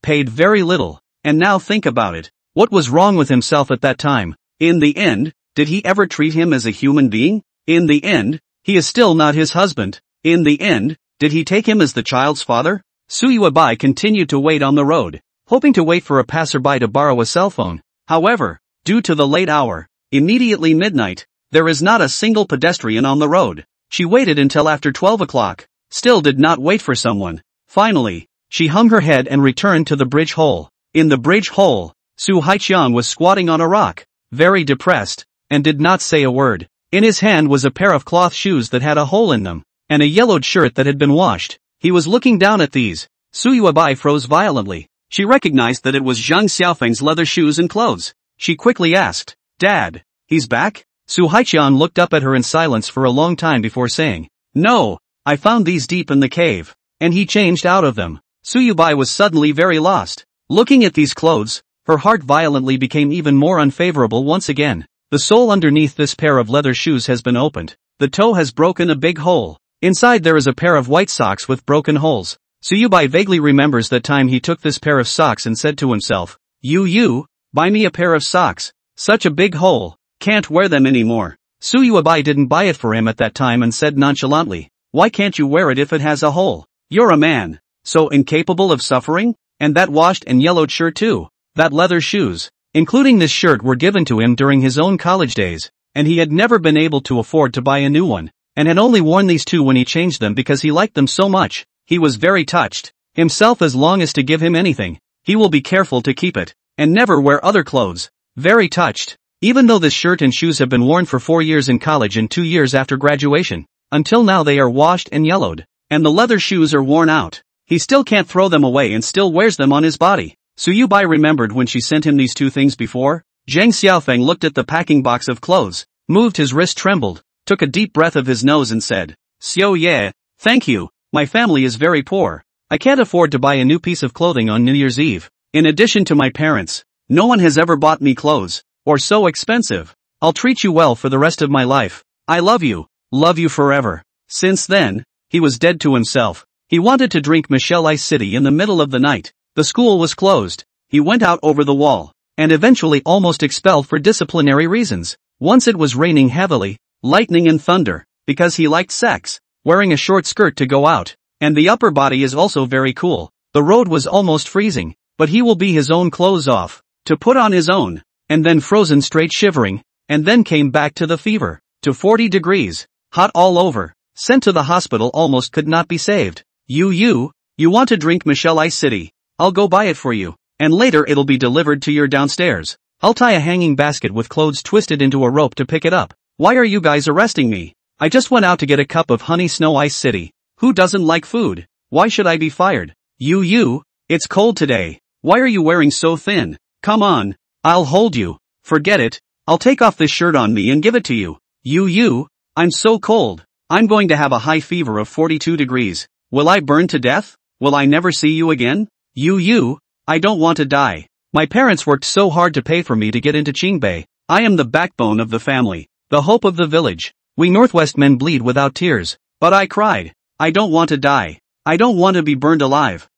paid very little. And now think about it. What was wrong with himself at that time? In the end, did he ever treat him as a human being? In the end, he is still not his husband. In the end, did he take him as the child's father? Su Yubai continued to wait on the road, hoping to wait for a passerby to borrow a cell phone. However, due to the late hour, immediately midnight, there is not a single pedestrian on the road. She waited until after 12 o'clock, still did not wait for someone. Finally, she hung her head and returned to the bridge hole. In the bridge hole, Su Haiqiang was squatting on a rock, very depressed, and did not say a word. In his hand was a pair of cloth shoes that had a hole in them, and a yellowed shirt that had been washed. He was looking down at these. Su Yubai froze violently. She recognized that it was Zhang Xiaofeng's leather shoes and clothes. She quickly asked, Dad, he's back? Su Haiqiang looked up at her in silence for a long time before saying, No, I found these deep in the cave, and he changed out of them. Su Yubai was suddenly very lost. Looking at these clothes, her heart violently became even more unfavorable once again. The sole underneath this pair of leather shoes has been opened. The toe has broken a big hole. Inside there is a pair of white socks with broken holes. Su Yubai vaguely remembers that time he took this pair of socks and said to himself, You, buy me a pair of socks. Such a big hole. Can't wear them anymore. Su Yubai didn't buy it for him at that time and said nonchalantly, Why can't you wear it if it has a hole? You're a man. So incapable of suffering? And that washed and yellowed shirt too. That leather shoes, including this shirt, were given to him during his own college days, and he had never been able to afford to buy a new one, and had only worn these two when he changed them because he liked them so much. He was very touched. Himself, as long as to give him anything, he will be careful to keep it, and never wear other clothes. Very touched. Even though this shirt and shoes have been worn for 4 years in college and 2 years after graduation, until now they are washed and yellowed, and the leather shoes are worn out. He still can't throw them away and still wears them on his body. Su Yubai remembered when she sent him these two things before. Zhang Xiaofeng looked at the packing box of clothes, moved, his wrist trembled, took a deep breath of his nose and said, Xiao Ye, thank you, my family is very poor. I can't afford to buy a new piece of clothing on New Year's Eve. In addition to my parents, no one has ever bought me clothes, or so expensive. I'll treat you well for the rest of my life. I love you forever. Since then, he was dead to himself. He wanted to drink Michelle Ice City in the middle of the night. The school was closed. He went out over the wall, and eventually almost expelled for disciplinary reasons. Once it was raining heavily, lightning and thunder, because he liked sex, wearing a short skirt to go out, and the upper body is also very cool. The road was almost freezing, but he will be his own clothes off, to put on his own, and then frozen straight shivering, and then came back to the fever, to 40 degrees, hot all over, sent to the hospital, almost could not be saved. You want to drink Michelle Ice City? I'll go buy it for you, and later it'll be delivered to your downstairs. I'll tie a hanging basket with clothes twisted into a rope to pick it up. Why are you guys arresting me? I just went out to get a cup of honey snow ice city. Who doesn't like food? Why should I be fired? It's cold today. Why are you wearing so thin? Come on, I'll hold you. Forget it. I'll take off this shirt on me and give it to you. I'm so cold. I'm going to have a high fever of 42 degrees. Will I burn to death? Will I never see you again? I don't want to die. My parents worked so hard to pay for me to get into Qingbei. I am the backbone of the family, the hope of the village. We Northwest men bleed without tears. But I cried. I don't want to die. I don't want to be burned alive.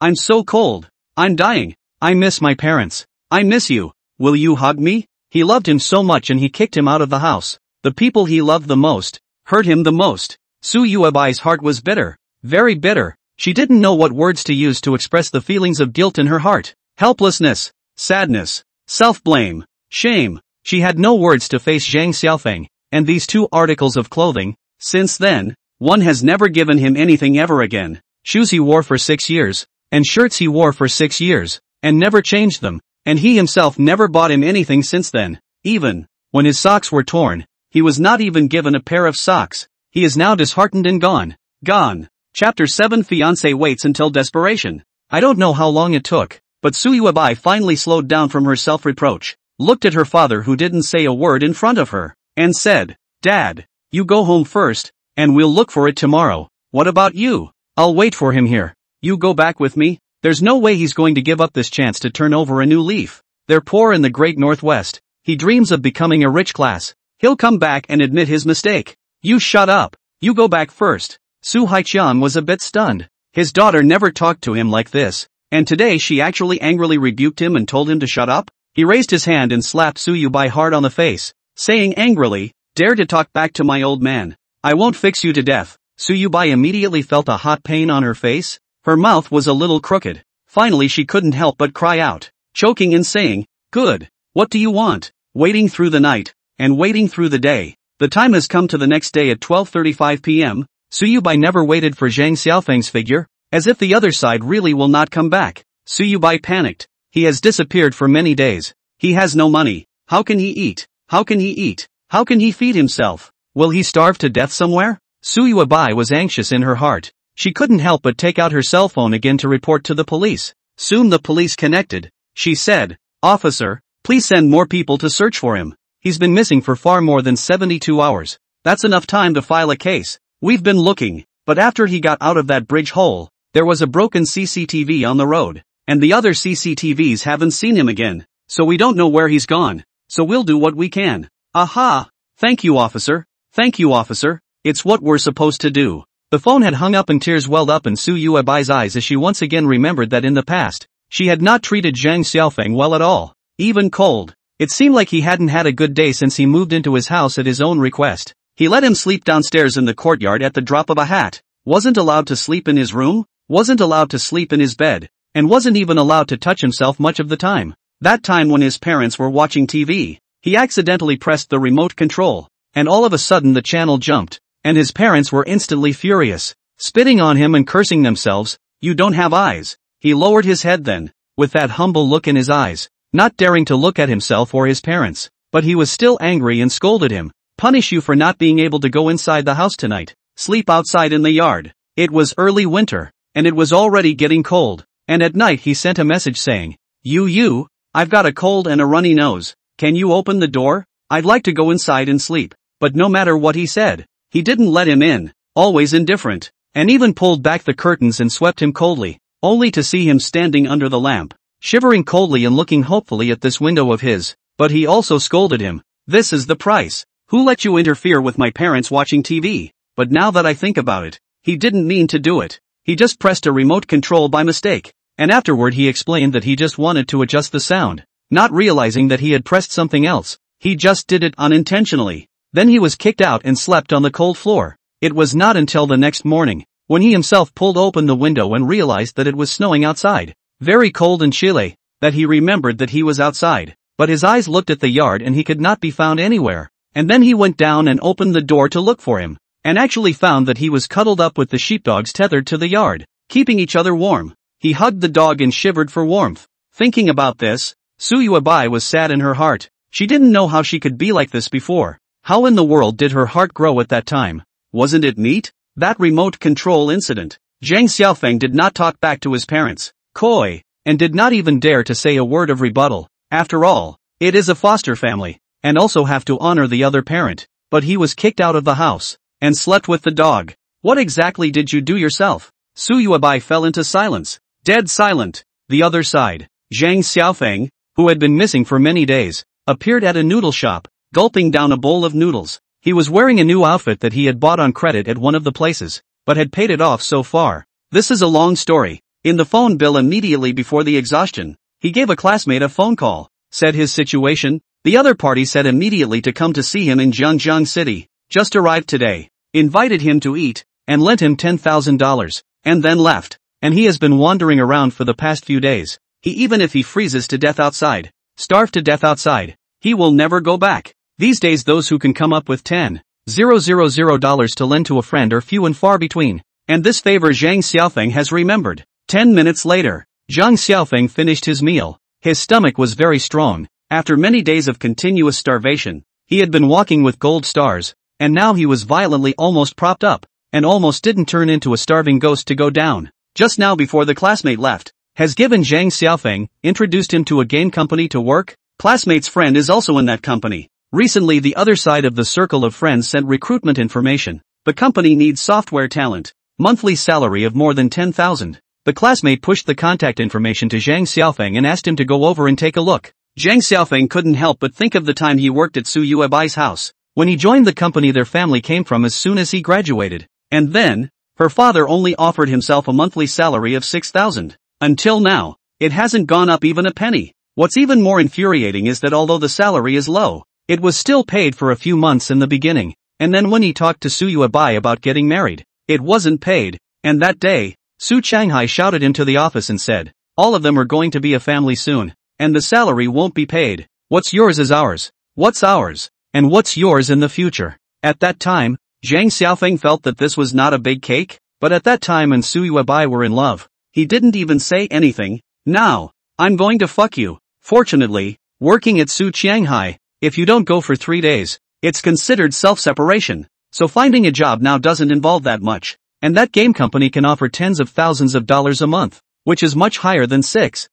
I'm so cold. I'm dying. I miss my parents. I miss you. Will you hug me? He loved him so much and he kicked him out of the house. The people he loved the most hurt him the most. Su Yuabai's heart was bitter. Very bitter. She didn't know what words to use to express the feelings of guilt in her heart. Helplessness. sadness, self-blame, shame. She had no words to face Zhang Xiaofeng, and these 2 articles of clothing. Since then, one has never given him anything ever again. Shoes he wore for 6 years, and shirts he wore for 6 years, and never changed them, and he himself never bought him anything since then. Even when his socks were torn, he was not even given a pair of socks. He is now disheartened and gone. Gone. Chapter 7. Fiancé waits until desperation. I don't know how long it took, but Su Yuebai finally slowed down from her self-reproach, looked at her father who didn't say a word in front of her, and said, "Dad, you go home first, and we'll look for it tomorrow. What about you? I'll wait for him here. You go back with me? There's no way he's going to give up this chance to turn over a new leaf. They're poor in the great Northwest. He dreams of becoming a rich class. He'll come back and admit his mistake. You shut up. You go back first." Su Haiqian was a bit stunned. His daughter never talked to him like this, and today she actually angrily rebuked him and told him to shut up? He raised his hand and slapped Su Yuebai hard on the face, saying angrily, "Dare to talk back to my old man. I won't fix you to death." Su Yuebai immediately felt a hot pain on her face. Her mouth was a little crooked. Finally she couldn't help but cry out, choking and saying, "Good. What do you want?" Waiting through the night, and waiting through the day. The time has come to the next day at 12:35 p.m. Su Yuebai never waited for Zhang Xiaofeng's figure, as if the other side really will not come back. Su Yuebai panicked. He has disappeared for many days. He has no money. How can he eat? How can he eat? How can he feed himself? Will he starve to death somewhere? Su Yuebai was anxious in her heart. She couldn't help but take out her cell phone again to report to the police. Soon the police connected. She said, "Officer, please send more people to search for him. He's been missing for far more than 72 hours. That's enough time to file a case. We've been looking, but after he got out of that bridge hole, there was a broken CCTV on the road, and the other CCTVs haven't seen him again, so we don't know where he's gone. So we'll do what we can." Aha! Thank you, officer. Thank you, officer. It's what we're supposed to do. The phone had hung up and tears welled up in Su Yuebai's eyes as she once again remembered that in the past, she had not treated Zhang Xiaofeng well at all, even cold. It seemed like he hadn't had a good day since he moved into his house at his own request. He let him sleep downstairs in the courtyard at the drop of a hat, wasn't allowed to sleep in his room, wasn't allowed to sleep in his bed, and wasn't even allowed to touch himself much of the time. That time when his parents were watching TV, he accidentally pressed the remote control, and all of a sudden the channel jumped, and his parents were instantly furious, spitting on him and cursing themselves. "You don't have eyes." He lowered his head then, with that humble look in his eyes, not daring to look at himself or his parents, but he was still angry and scolded him. "Punish you for not being able to go inside the house tonight. Sleep outside in the yard." It was early winter, and it was already getting cold, and at night he sent a message saying, You, I've got a cold and a runny nose. Can you open the door? I'd like to go inside and sleep." But no matter what he said, he didn't let him in, always indifferent, and even pulled back the curtains and swept him coldly, only to see him standing under the lamp, shivering coldly and looking hopefully at this window of his. But he also scolded him. "This is the price. Who let you interfere with my parents watching TV?" But now that I think about it, he didn't mean to do it. He just pressed a remote control by mistake, and afterward he explained that he just wanted to adjust the sound, not realizing that he had pressed something else. He just did it unintentionally. Then he was kicked out and slept on the cold floor. It was not until the next morning, when he himself pulled open the window and realized that it was snowing outside, very cold and chilly, that he remembered that he was outside. But his eyes looked at the yard and he could not be found anywhere. And then he went down and opened the door to look for him, and actually found that he was cuddled up with the sheepdogs tethered to the yard, keeping each other warm. He hugged the dog and shivered for warmth. Thinking about this, Su Yuebai was sad in her heart. She didn't know how she could be like this before. How in the world did her heart grow at that time? Wasn't it neat? That remote control incident. Zhang Xiaofeng did not talk back to his parents, coy, and did not even dare to say a word of rebuttal. After all, it is a foster family, and also have to honor the other parent. But he was kicked out of the house, and slept with the dog. What exactly did you do yourself? Su Yuebai fell into silence, dead silent. The other side, Zhang Xiaofeng, who had been missing for many days, appeared at a noodle shop, gulping down a bowl of noodles. He was wearing a new outfit that he had bought on credit at one of the places, but had paid it off so far. This is a long story. In the phone bill immediately before the exhaustion, he gave a classmate a phone call, said his situation. The other party said immediately to come to see him in Jiangjiang City, just arrived today, invited him to eat, and lent him $10,000, and then left. And he has been wandering around for the past few days. Even if he freezes to death outside, starve to death outside, he will never go back. These days those who can come up with $10,000 to lend to a friend are few and far between. And this favor Zhang Xiaofeng has remembered. 10 minutes later, Zhang Xiaofeng finished his meal. His stomach was very strong. After many days of continuous starvation, he had been walking with gold stars, and now he was violently almost propped up, and almost didn't turn into a starving ghost to go down. Just now before the classmate left, has given Zhang Xiaofeng, introduced him to a game company to work. Classmate's friend is also in that company. Recently the other side of the circle of friends sent recruitment information. The company needs software talent. Monthly salary of more than 10,000. The classmate pushed the contact information to Zhang Xiaofeng and asked him to go over and take a look. Zhang Xiaofeng couldn't help but think of the time he worked at Su Yuebai's house, when he joined the company their family came from as soon as he graduated. And then, her father only offered himself a monthly salary of 6,000. Until now, it hasn't gone up even a penny. What's even more infuriating is that although the salary is low, it was still paid for a few months in the beginning, and then when he talked to Su Yuebai about getting married, it wasn't paid. And that day, Su Changhai shouted into the office and said, all of them are going to be a family soon, and the salary won't be paid. What's yours is ours. What's ours? And what's yours in the future? At that time, Zhang Xiaofeng felt that this was not a big cake, but at that time and Su Yuebai were in love. He didn't even say anything. Now, I'm going to fuck you. Fortunately, working at Su Changhai, if you don't go for 3 days, it's considered self-separation. So finding a job now doesn't involve that much. And that game company can offer tens of thousands of dollars a month, which is much higher than 6,000.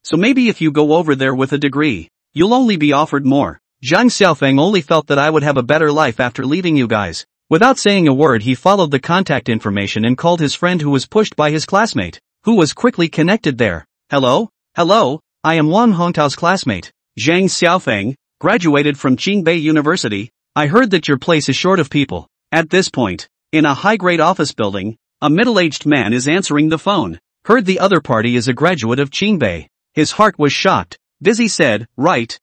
So maybe if you go over there with a degree, you'll only be offered more. Zhang Xiaofeng only felt that I would have a better life after leaving you guys. Without saying a word he followed the contact information and called his friend who was pushed by his classmate, who was quickly connected there. Hello? Hello? I am Wang Hongtao's classmate, Zhang Xiaofeng, graduated from Qingbei University. I heard that your place is short of people. At this point, in a high-grade office building, a middle-aged man is answering the phone. Heard the other party is a graduate of Qingbei. His heart was shocked. Dizzy said, right.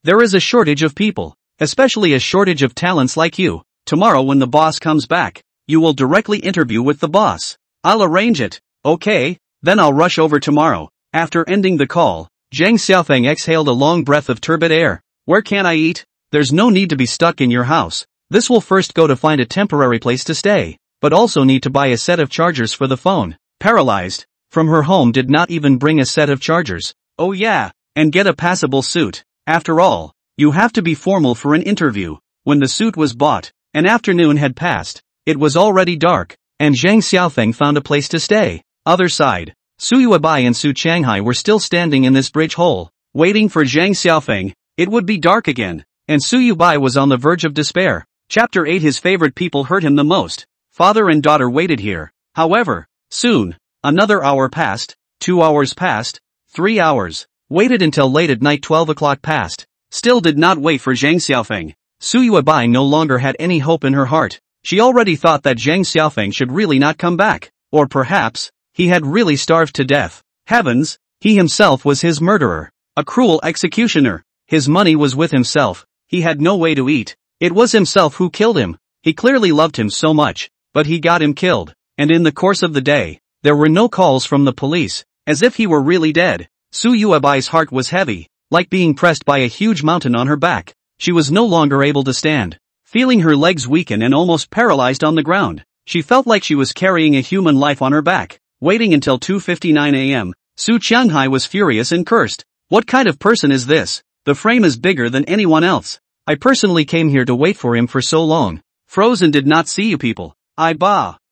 There is a shortage of people, especially a shortage of talents like you. Tomorrow when the boss comes back, you will directly interview with the boss. I'll arrange it. Okay, then I'll rush over tomorrow. After ending the call, Zhang Xiaofeng exhaled a long breath of turbid air. Where can I eat? There's no need to be stuck in your house. This will first go to find a temporary place to stay, but also need to buy a set of chargers for the phone. Paralyzed, from her home did not even bring a set of chargers. Oh yeah, and get a passable suit. After all, you have to be formal for an interview. When the suit was bought, an afternoon had passed. It was already dark, and Zhang Xiaofeng found a place to stay. Other side, Su Yuebai and Su Changhai were still standing in this bridge hole, waiting for Zhang Xiaofeng. It would be dark again, and Su Yuebai was on the verge of despair. Chapter 8 His favorite people hurt him the most. Father and daughter waited here. However, soon, another hour passed, 2 hours passed, 3 hours. Waited until late at night 12 o'clock passed. Still did not wait for Zhang Xiaofeng. Su Yuebai no longer had any hope in her heart. She already thought that Zhang Xiaofeng should really not come back. Or perhaps, he had really starved to death. Heavens, he himself was his murderer. A cruel executioner. His money was with himself. He had no way to eat. It was himself who killed him. He clearly loved him so much, but he got him killed. And in the course of the day, there were no calls from the police, as if he were really dead. Su Yuebai's heart was heavy, like being pressed by a huge mountain on her back. She was no longer able to stand. Feeling her legs weaken and almost paralyzed on the ground, she felt like she was carrying a human life on her back. Waiting until 2:59 a.m., Su Changhai was furious and cursed. What kind of person is this? The frame is bigger than anyone else. I personally came here to wait for him for so long. Frozen did not see you people. I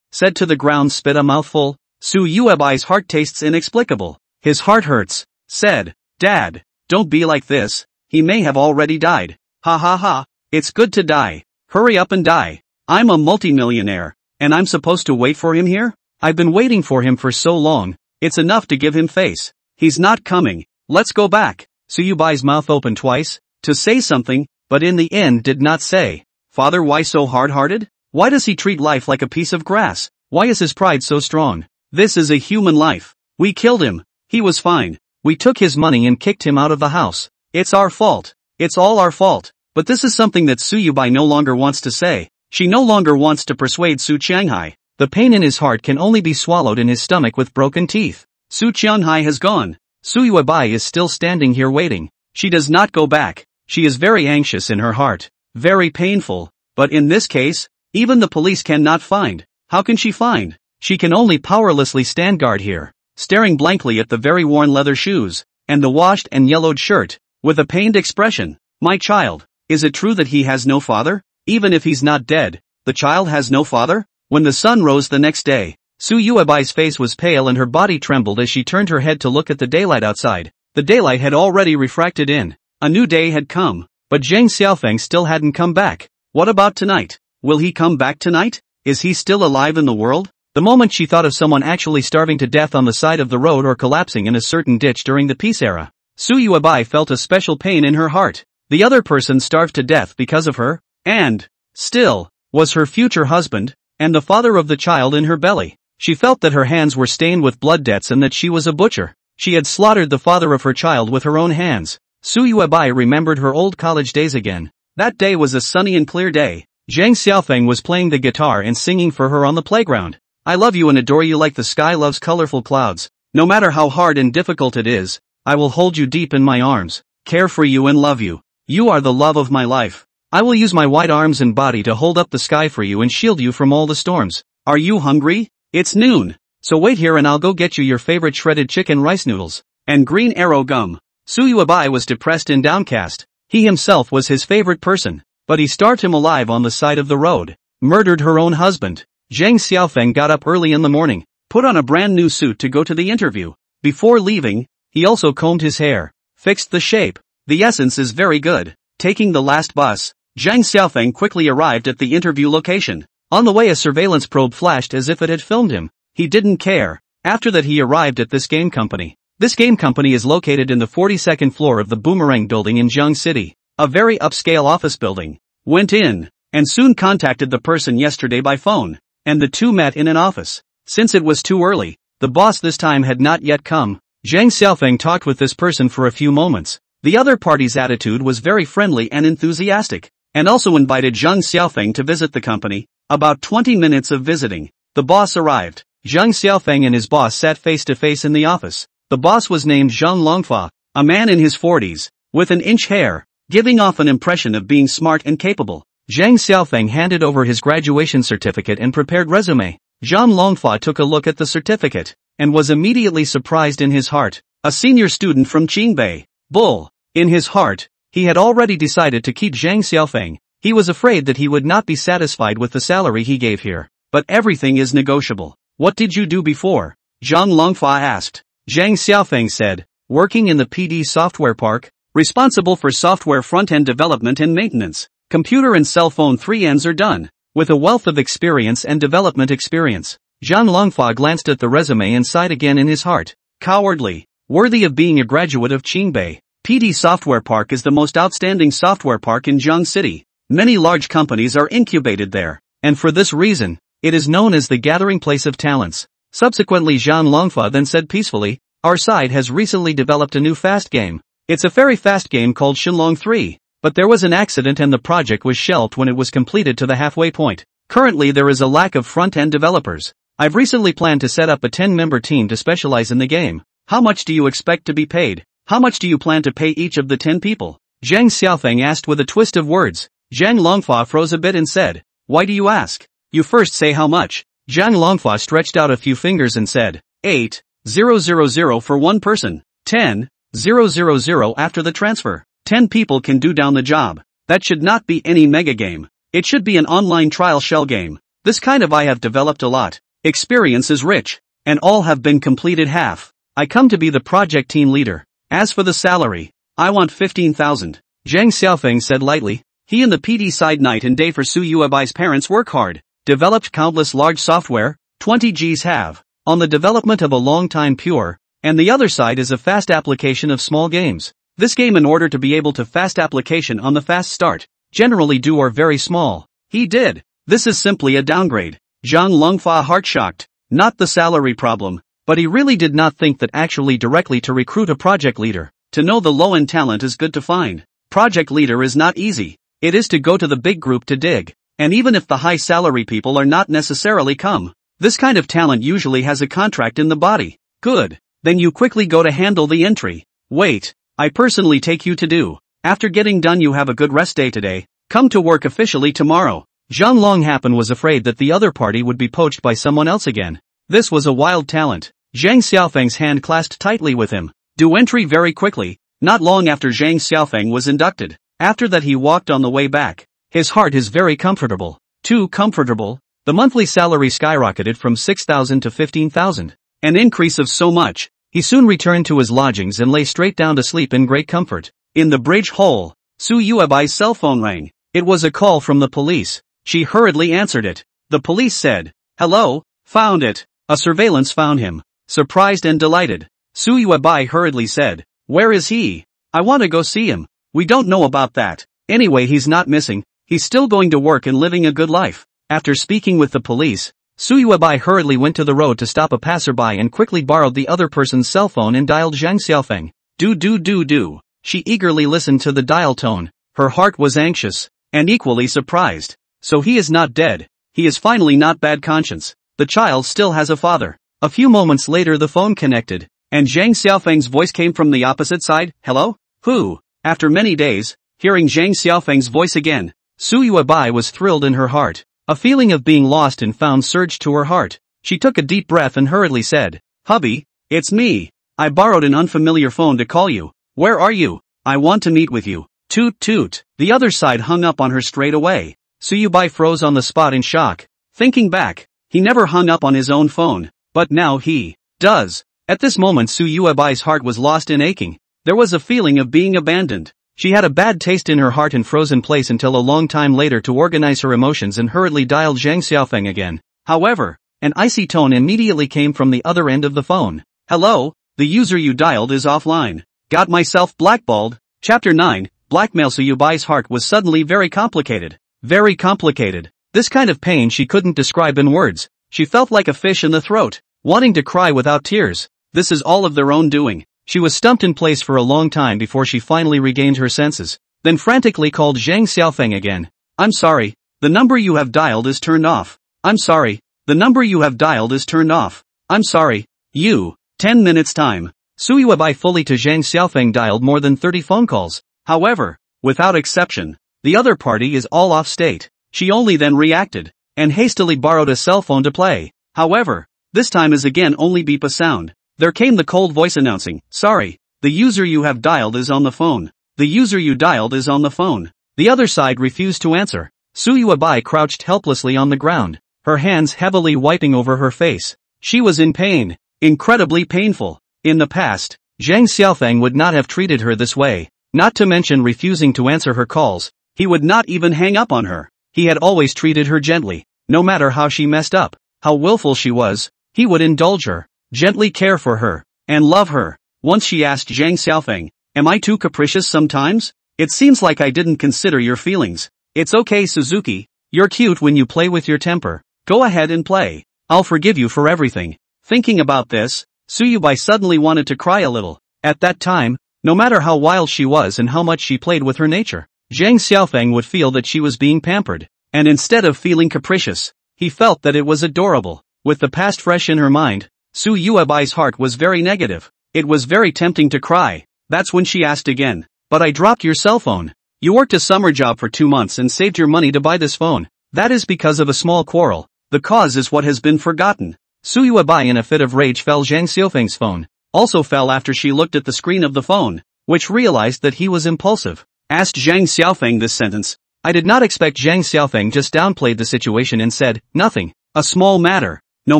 said to the ground, spit a mouthful. Su Yuebai's heart tastes inexplicable. His heart hurts. Said, Dad, don't be like this. He may have already died. Ha ha ha, it's good to die. Hurry up and die. I'm a multimillionaire, and I'm supposed to wait for him here? I've been waiting for him for so long. It's enough to give him face. He's not coming. Let's go back. Su Yuebai's mouth opened twice, to say something, but in the end did not say. Father, why so hard-hearted? Why does he treat life like a piece of grass? Why is his pride so strong? This is a human life. We killed him. He was fine. We took his money and kicked him out of the house. It's our fault. It's all our fault. But this is something that Su Yuebai no longer wants to say. She no longer wants to persuade Su Changhai. The pain in his heart can only be swallowed in his stomach with broken teeth. Su Qianhai has gone. Su Yuebai is still standing here waiting. She does not go back. She is very anxious in her heart. Very painful. But in this case, even the police cannot find. How can she find? She can only powerlessly stand guard here, staring blankly at the very worn leather shoes, and the washed and yellowed shirt, with a pained expression. My child, is it true that he has no father? Even if he's not dead, the child has no father? When the sun rose the next day, Su Yuebai's face was pale and her body trembled as she turned her head to look at the daylight outside. The daylight had already refracted in. A new day had come, but Zhang Xiaofeng still hadn't come back. What about tonight? Will he come back tonight? Is he still alive in the world? The moment she thought of someone actually starving to death on the side of the road or collapsing in a certain ditch during the peace era, Su Yuebai felt a special pain in her heart. The other person starved to death because of her, and, still, was her future husband, and the father of the child in her belly. She felt that her hands were stained with blood debts and that she was a butcher. She had slaughtered the father of her child with her own hands. Su Yuebai remembered her old college days again. That day was a sunny and clear day. Zhang Xiaofeng was playing the guitar and singing for her on the playground. I love you and adore you like the sky loves colorful clouds. No matter how hard and difficult it is, I will hold you deep in my arms, care for you and love you. You are the love of my life. I will use my wide arms and body to hold up the sky for you and shield you from all the storms. Are you hungry? It's noon. So wait here and I'll go get you your favorite shredded chicken rice noodles and green arrow gum. Su Yuebai was depressed and downcast. He himself was his favorite person, but he starved him alive on the side of the road, murdered her own husband. Zhang Xiaofeng got up early in the morning, put on a brand new suit to go to the interview. Before leaving, he also combed his hair, fixed the shape. The essence is very good. Taking the last bus, Zhang Xiaofeng quickly arrived at the interview location. On the way a surveillance probe flashed as if it had filmed him. He didn't care. After that he arrived at this game company. This game company is located in the 42nd floor of the Boomerang building in Jiang City. A very upscale office building. Went in, and soon contacted the person yesterday by phone, and the two met in an office. Since it was too early, the boss this time had not yet come. Zhang Xiaofeng talked with this person for a few moments. The other party's attitude was very friendly and enthusiastic, and also invited Zhang Xiaofeng to visit the company. About 20 minutes of visiting, the boss arrived. Zhang Xiaofeng and his boss sat face to face in the office. The boss was named Zhang Longfa, a man in his 40s, with an inch hair, giving off an impression of being smart and capable. Zhang Xiaofeng handed over his graduation certificate and prepared resume. Zhang Longfa took a look at the certificate, and was immediately surprised in his heart. A senior student from Qingbei. Bull. In his heart, he had already decided to keep Zhang Xiaofeng. He was afraid that he would not be satisfied with the salary he gave here. But everything is negotiable. What did you do before? Zhang Longfa asked. Zhang Xiaofeng said, working in the PD software park, responsible for software front-end development and maintenance. Computer and cell phone 3Ns are done. With a wealth of experience and development experience. Zhang Longfa glanced at the resume and sighed again in his heart. Cowardly. Worthy of being a graduate of Qingbei. PD Software Park is the most outstanding software park in Jiang City. Many large companies are incubated there, and for this reason, it is known as the gathering place of talents. Subsequently Zhang Longfa then said peacefully, our side has recently developed a new fast game. It's a very fast game called Shenlong 3, but there was an accident and the project was shelved when it was completed to the halfway point. Currently there is a lack of front-end developers. I've recently planned to set up a 10-member team to specialize in the game. How much do you expect to be paid? How much do you plan to pay each of the 10 people? Zhang Xiaofeng asked with a twist of words. Zhang Longfa froze a bit and said, why do you ask? You first say how much. Zhang Longfa stretched out a few fingers and said, 8,000 for one person, 10,000 after the transfer. 10 people can do down the job. That should not be any mega game. It should be an online trial shell game. This kind of I have developed a lot. Experience is rich. And all have been completed half. I come to be the project team leader. As for the salary, I want 15,000. Zhang Xiaofeng said lightly. He and the PD side night and day for Su Yuebai's parents work hard. Developed countless large software, 20 Gs have. On the development of a long time pure. And the other side is a fast application of small games. This game in order to be able to fast application on the fast start. Generally do or very small. He did. This is simply a downgrade. Zhang Longfa heart shocked. Not the salary problem. But he really did not think that actually directly to recruit a project leader. To know the low-end talent is good to find. Project leader is not easy. It is to go to the big group to dig. And even if the high salary people are not necessarily come. This kind of talent usually has a contract in the body. Good. Then you quickly go to handle the entry. Wait, I personally take you to do. After getting done you have a good rest day today, come to work officially tomorrow. Zhang Longhappen was afraid that the other party would be poached by someone else again. This was a wild talent. Zhang Xiaofeng's hand clasped tightly with him. Do entry very quickly. Not long after Zhang Xiaofeng was inducted. After that he walked on the way back. His heart is very comfortable. Too comfortable. The monthly salary skyrocketed from 6,000 to 15,000. An increase of so much. He soon returned to his lodgings and lay straight down to sleep in great comfort. In the bridge hole, Su Yuebai's cell phone rang. It was a call from the police. She hurriedly answered it. The police said, "Hello, found it. A surveillance found him." Surprised and delighted, Su Yuebai hurriedly said, "Where is he? I want to go see him." "We don't know about that. Anyway, he's not missing. He's still going to work and living a good life." After speaking with the police, Su Yuebai hurriedly went to the road to stop a passerby and quickly borrowed the other person's cell phone and dialed Zhang Xiaofeng. Do. She eagerly listened to the dial tone. Her heart was anxious, and equally surprised. So he is not dead. He is finally not bad conscience. The child still has a father. A few moments later the phone connected, and Zhang Xiaofeng's voice came from the opposite side. "Hello? Who?" After many days, hearing Zhang Xiaofeng's voice again, Su Yuebai was thrilled in her heart. A feeling of being lost and found surged to her heart. She took a deep breath and hurriedly said, "Hubby, it's me. I borrowed an unfamiliar phone to call you. Where are you? I want to meet with you." Toot toot. The other side hung up on her straight away. Su Yuebai froze on the spot in shock. Thinking back, he never hung up on his own phone, but now he does. At this moment Su Yuebai's heart was lost and aching. There was a feeling of being abandoned. She had a bad taste in her heart and froze in place until a long time later to organize her emotions and hurriedly dialed Zhang Xiaofeng again. However, an icy tone immediately came from the other end of the phone. "Hello, the user you dialed is offline. Got myself blackballed." Chapter 9, Blackmail. Su Yuebai's heart was suddenly very complicated. Very complicated. This kind of pain she couldn't describe in words. She felt like a fish in the throat, wanting to cry without tears. This is all of their own doing. She was stumped in place for a long time before she finally regained her senses, then frantically called Zhang Xiaofeng again. "I'm sorry, the number you have dialed is turned off. I'm sorry, the number you have dialed is turned off. I'm sorry, you." 10 minutes time. Su Yuebai fully to Zhang Xiaofeng dialed more than 30 phone calls. However, without exception, the other party is all off state. She only then reacted, and hastily borrowed a cell phone to play. However, this time is again only beep a sound. There came the cold voice announcing, "Sorry, the user you have dialed is on the phone. The user you dialed is on the phone." The other side refused to answer. Su Yuebai crouched helplessly on the ground, her hands heavily wiping over her face. She was in pain, incredibly painful. In the past, Zhang Xiaofeng would not have treated her this way, not to mention refusing to answer her calls. He would not even hang up on her. He had always treated her gently, no matter how she messed up, how willful she was. He would indulge her, gently care for her, and love her. Once she asked Zhang Xiaofeng, "Am I too capricious sometimes? It seems like I didn't consider your feelings." "It's okay, Suzuki. You're cute when you play with your temper. Go ahead and play. I'll forgive you for everything." Thinking about this, Su Yuebai suddenly wanted to cry a little. At that time, no matter how wild she was and how much she played with her nature, Zhang Xiaofeng would feel that she was being pampered, and instead of feeling capricious, he felt that it was adorable. With the past fresh in her mind, Su Yuebai's heart was very negative. It was very tempting to cry. That's when she asked again, "But I dropped your cell phone. You worked a summer job for 2 months and saved your money to buy this phone. That is because of a small quarrel. The cause is what has been forgotten." Su Yuebai in a fit of rage fell. Zhang Xiaofeng's phone also fell after she looked at the screen of the phone, which realized that he was impulsive. Asked Zhang Xiaofeng this sentence. I did not expect. Zhang Xiaofeng just downplayed the situation and said, "Nothing. A small matter. No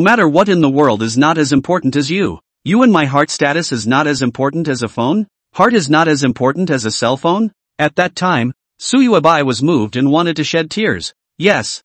matter what in the world is not as important as you. You and my heart status is not as important as a phone? Heart is not as important as a cell phone?" At that time, Su Yuebai was moved and wanted to shed tears. Yes,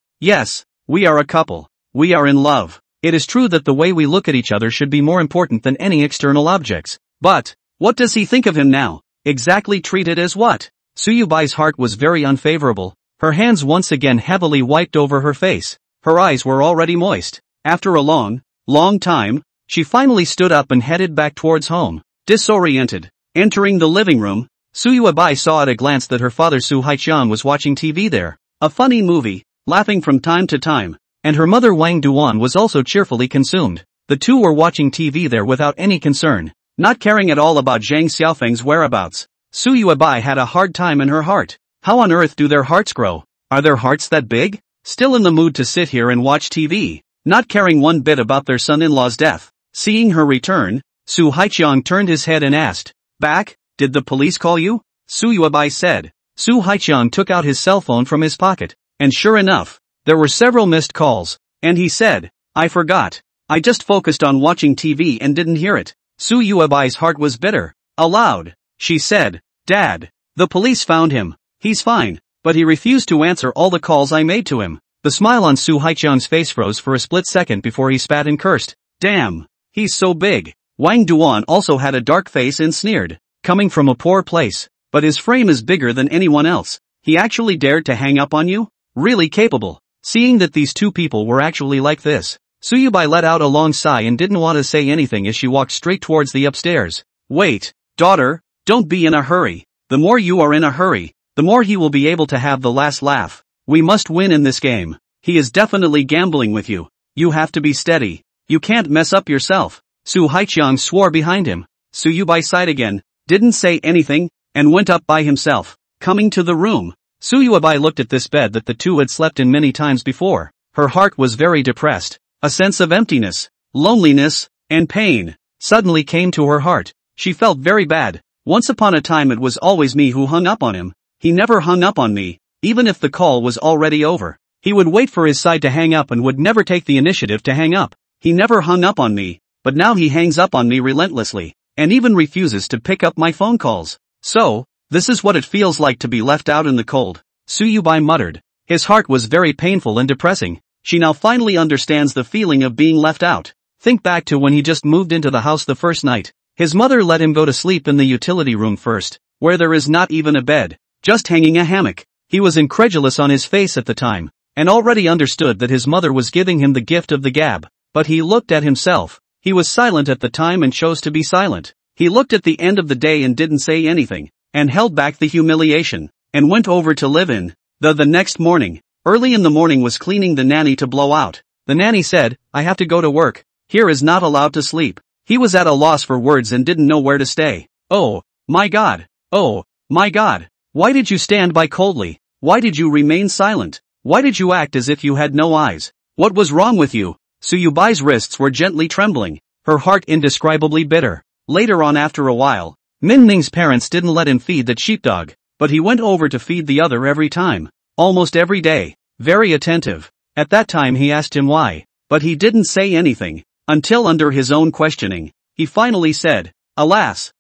we are a couple. We are in love. It is true that the way we look at each other should be more important than any external objects. But, what does he think of him now? Exactly treated as what? Su Yuebai's heart was very unfavorable. Her hands once again heavily wiped over her face. Her eyes were already moist. After a long time, she finally stood up and headed back towards home. Disoriented. Entering the living room, Su Yuebai saw at a glance that her father Su Haiqian was watching TV there. A funny movie, laughing from time to time. And her mother Wang Duan was also cheerfully consumed. The two were watching TV there without any concern, not caring at all about Zhang Xiaofeng's whereabouts. Su Yuebai had a hard time in her heart. How on earth do their hearts grow? Are their hearts that big? Still in the mood to sit here and watch TV, not caring one bit about their son-in-law's death. Seeing her return, Su Haiqiang turned his head and asked, "Back? Did the police call you?" Su Yuebai said. Su Haiqiang took out his cell phone from his pocket, and sure enough, there were several missed calls, and he said, "I forgot. I just focused on watching TV and didn't hear it." Su Yuebai's heart was bitter. Aloud, she said, "Dad, the police found him. He's fine, but he refused to answer all the calls I made to him." The smile on Su Haiqiang's face froze for a split second before he spat and cursed. "Damn, he's so big." Wang Duan also had a dark face and sneered. "Coming from a poor place, but his frame is bigger than anyone else. He actually dared to hang up on you? Really capable." Seeing that these two people were actually like this, Su Yubai let out a long sigh and didn't want to say anything as she walked straight towards the upstairs. "Wait, daughter, don't be in a hurry. The more you are in a hurry, the more he will be able to have the last laugh. We must win in this game. He is definitely gambling with you. You have to be steady. You can't mess up yourself." Su Haiqiang swore behind him. Su Yubai sighed again, didn't say anything, and went up by himself. Coming to the room, Su Yubai looked at this bed that the two had slept in many times before. Her heart was very depressed. A sense of emptiness, loneliness, and pain suddenly came to her heart. She felt very bad. Once upon a time it was always me who hung up on him. He never hung up on me, even if the call was already over. He would wait for his side to hang up and would never take the initiative to hang up. He never hung up on me, but now he hangs up on me relentlessly, and even refuses to pick up my phone calls. So, this is what it feels like to be left out in the cold, Su Yubai muttered. His heart was very painful and depressing. She now finally understands the feeling of being left out. Think back to when he just moved into the house the first night. His mother let him go to sleep in the utility room first, where there is not even a bed, just hanging a hammock. He was incredulous on his face at the time, and already understood that his mother was giving him the gift of the gab. But he looked at himself. He was silent at the time and chose to be silent. He looked at the end of the day and didn't say anything, and held back the humiliation, and went over to live in. The next morning, early in the morning was cleaning the nanny to blow out. The nanny said, "I have to go to work. Here is not allowed to sleep." He was at a loss for words and didn't know where to stay. "Oh, my God. Oh, my God. Why did you stand by coldly? Why did you remain silent? Why did you act as if you had no eyes? What was wrong with you?" Su Yubai's wrists were gently trembling, her heart indescribably bitter. Later on, after a while, Min Ning's parents didn't let him feed that sheepdog, but he went over to feed the other every time, almost every day, very attentive. At that time he asked him why, but he didn't say anything, until under his own questioning, he finally said, "Alas,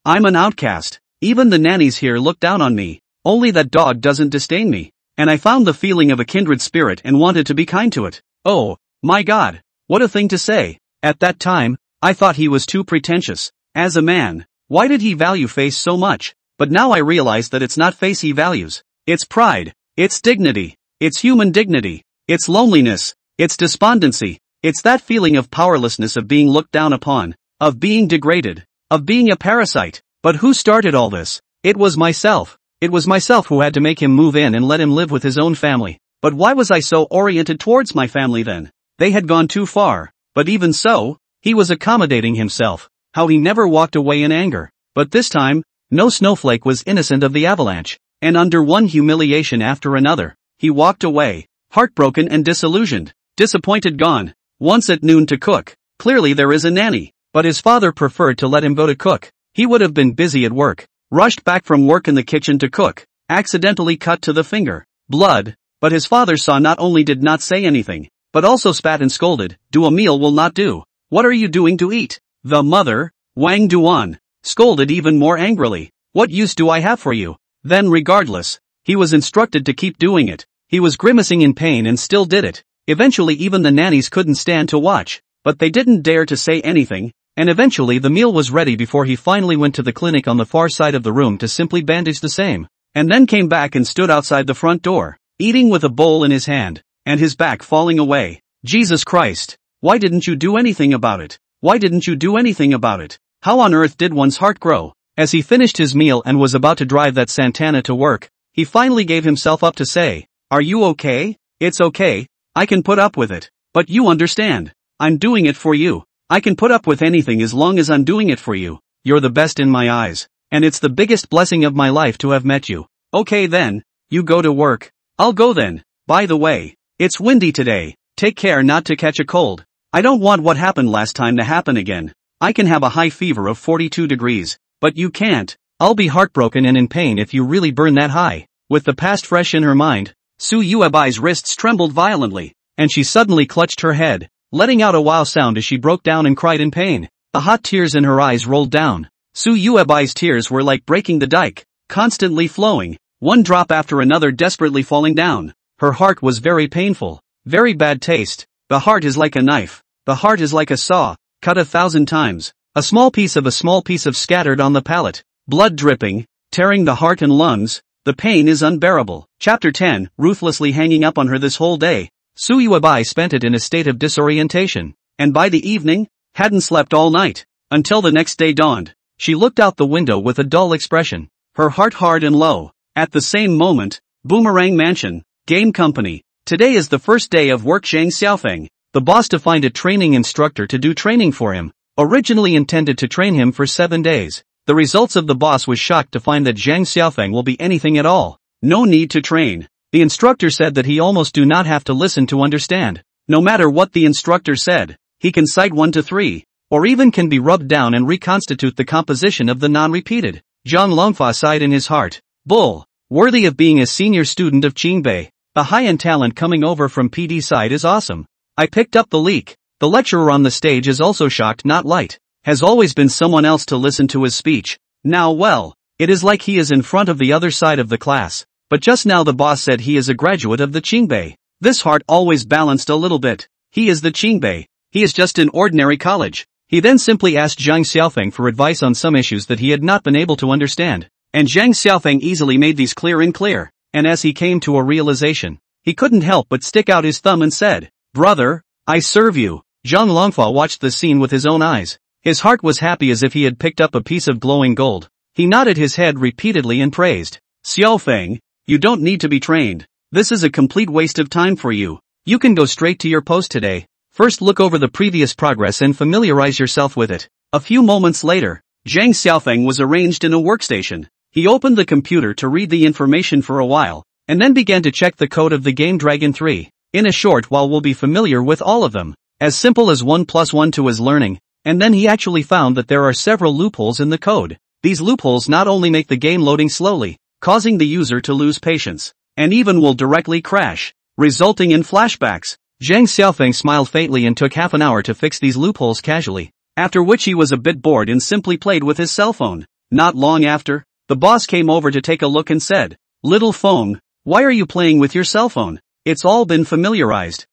I'm an outcast. Even the nannies here look down on me. Only that dog doesn't disdain me, and I found the feeling of a kindred spirit and wanted to be kind to it." Oh, my God, what a thing to say. At that time, I thought he was too pretentious. As a man, why did he value face so much? But now I realize that it's not face he values. It's pride, it's dignity, it's human dignity, it's loneliness, it's despondency, it's that feeling of powerlessness, of being looked down upon, of being degraded, of being a parasite. But who started all this? It was myself. It was myself who had to make him move in and let him live with his own family. But why was I so oriented towards my family then? They had gone too far. But even so, he was accommodating himself. How he never walked away in anger. But this time, no snowflake was innocent of the avalanche. And under one humiliation after another, he walked away, heartbroken and disillusioned, disappointed, gone. Once at noon to cook. Clearly there is a nanny, but his father preferred to let him go to cook. He would have been busy at work. Rushed back from work in the kitchen to cook. Accidentally cut to the finger. Blood. But his father saw, not only did not say anything, but also spat and scolded. "Do a meal will not do. What are you doing to eat?" The mother, Wang Duan, scolded even more angrily. "What use do I have for you?" Then regardless, he was instructed to keep doing it. He was grimacing in pain and still did it. Eventually even the nannies couldn't stand to watch, but they didn't dare to say anything, and eventually the meal was ready before he finally went to the clinic on the far side of the room to simply bandage the same, and then came back and stood outside the front door, eating with a bowl in his hand, and his back falling away. Jesus Christ, why didn't you do anything about it? Why didn't you do anything about it? How on earth did one's heart grow? As he finished his meal and was about to drive that Santana to work, he finally gave himself up to say, "Are you okay? It's okay, I can put up with it. But you understand, I'm doing it for you. I can put up with anything as long as I'm doing it for you. You're the best in my eyes. And it's the biggest blessing of my life to have met you. Okay then, you go to work. I'll go then. By the way, it's windy today. Take care not to catch a cold. I don't want what happened last time to happen again. I can have a high fever of 42 degrees, but you can't. I'll be heartbroken and in pain if you really burn that high. With the past fresh in her mind, Su Yuebai's wrists trembled violently, and she suddenly clutched her head, letting out a wow sound as she broke down and cried in pain. The hot tears in her eyes rolled down. Su Yuebai's tears were like breaking the dike, constantly flowing, one drop after another desperately falling down. Her heart was very painful, very bad taste. The heart is like a knife. The heart is like a saw, cut 1,000 times. A small piece of scattered on the palate, blood dripping, tearing the heart and lungs. The pain is unbearable. Chapter 10, ruthlessly hanging up on her this whole day. Su Yuebai spent it in a state of disorientation, and by the evening, hadn't slept all night, until the next day dawned. She looked out the window with a dull expression, her heart hard and low. At the same moment, Boomerang Mansion, Game Company. Today is the first day of work. Zhang Xiaofeng, the boss, to find a training instructor to do training for him, originally intended to train him for 7 days. The results of the boss was shocked to find that Zhang Xiaofeng will be anything at all. No need to train. The instructor said that he almost do not have to listen to understand. No matter what the instructor said, he can cite 1 to 3, or even can be rubbed down and reconstitute the composition of the non-repeated. Zhang Longfa sighed in his heart. Bull. Worthy of being a senior student of Qingbei. The high-end talent coming over from PD side is awesome. I picked up the leak. The lecturer on the stage is also shocked, not light. Has always been someone else to listen to his speech. Now well, it is like he is in front of the other side of the class. But just now the boss said he is a graduate of the Qingbei. This heart always balanced a little bit. He is the Qingbei. He is just in ordinary college. He then simply asked Zhang Xiaofeng for advice on some issues that he had not been able to understand. And Zhang Xiaofeng easily made these clear. And as he came to a realization, he couldn't help but stick out his thumb and said, "Brother, I serve you." Zhang Longfa watched the scene with his own eyes. His heart was happy as if he had picked up a piece of glowing gold. He nodded his head repeatedly and praised. "Xiaofeng, you don't need to be trained. This is a complete waste of time for you. You can go straight to your post today. First look over the previous progress and familiarize yourself with it." A few moments later, Zhang Xiaofeng was arranged in a workstation. He opened the computer to read the information for a while, and then began to check the code of the game Dragon 3. In a short while we'll be familiar with all of them. As simple as 1 + 1 to his learning, and then he actually found that there are several loopholes in the code. These loopholes not only make the game loading slowly, causing the user to lose patience, and even will directly crash, resulting in flashbacks. Zhang Xiaofeng smiled faintly and took half an hour to fix these loopholes casually, after which he was a bit bored and simply played with his cell phone. Not long after, the boss came over to take a look and said, "Little phone, why are you playing with your cell phone? It's all been familiarized.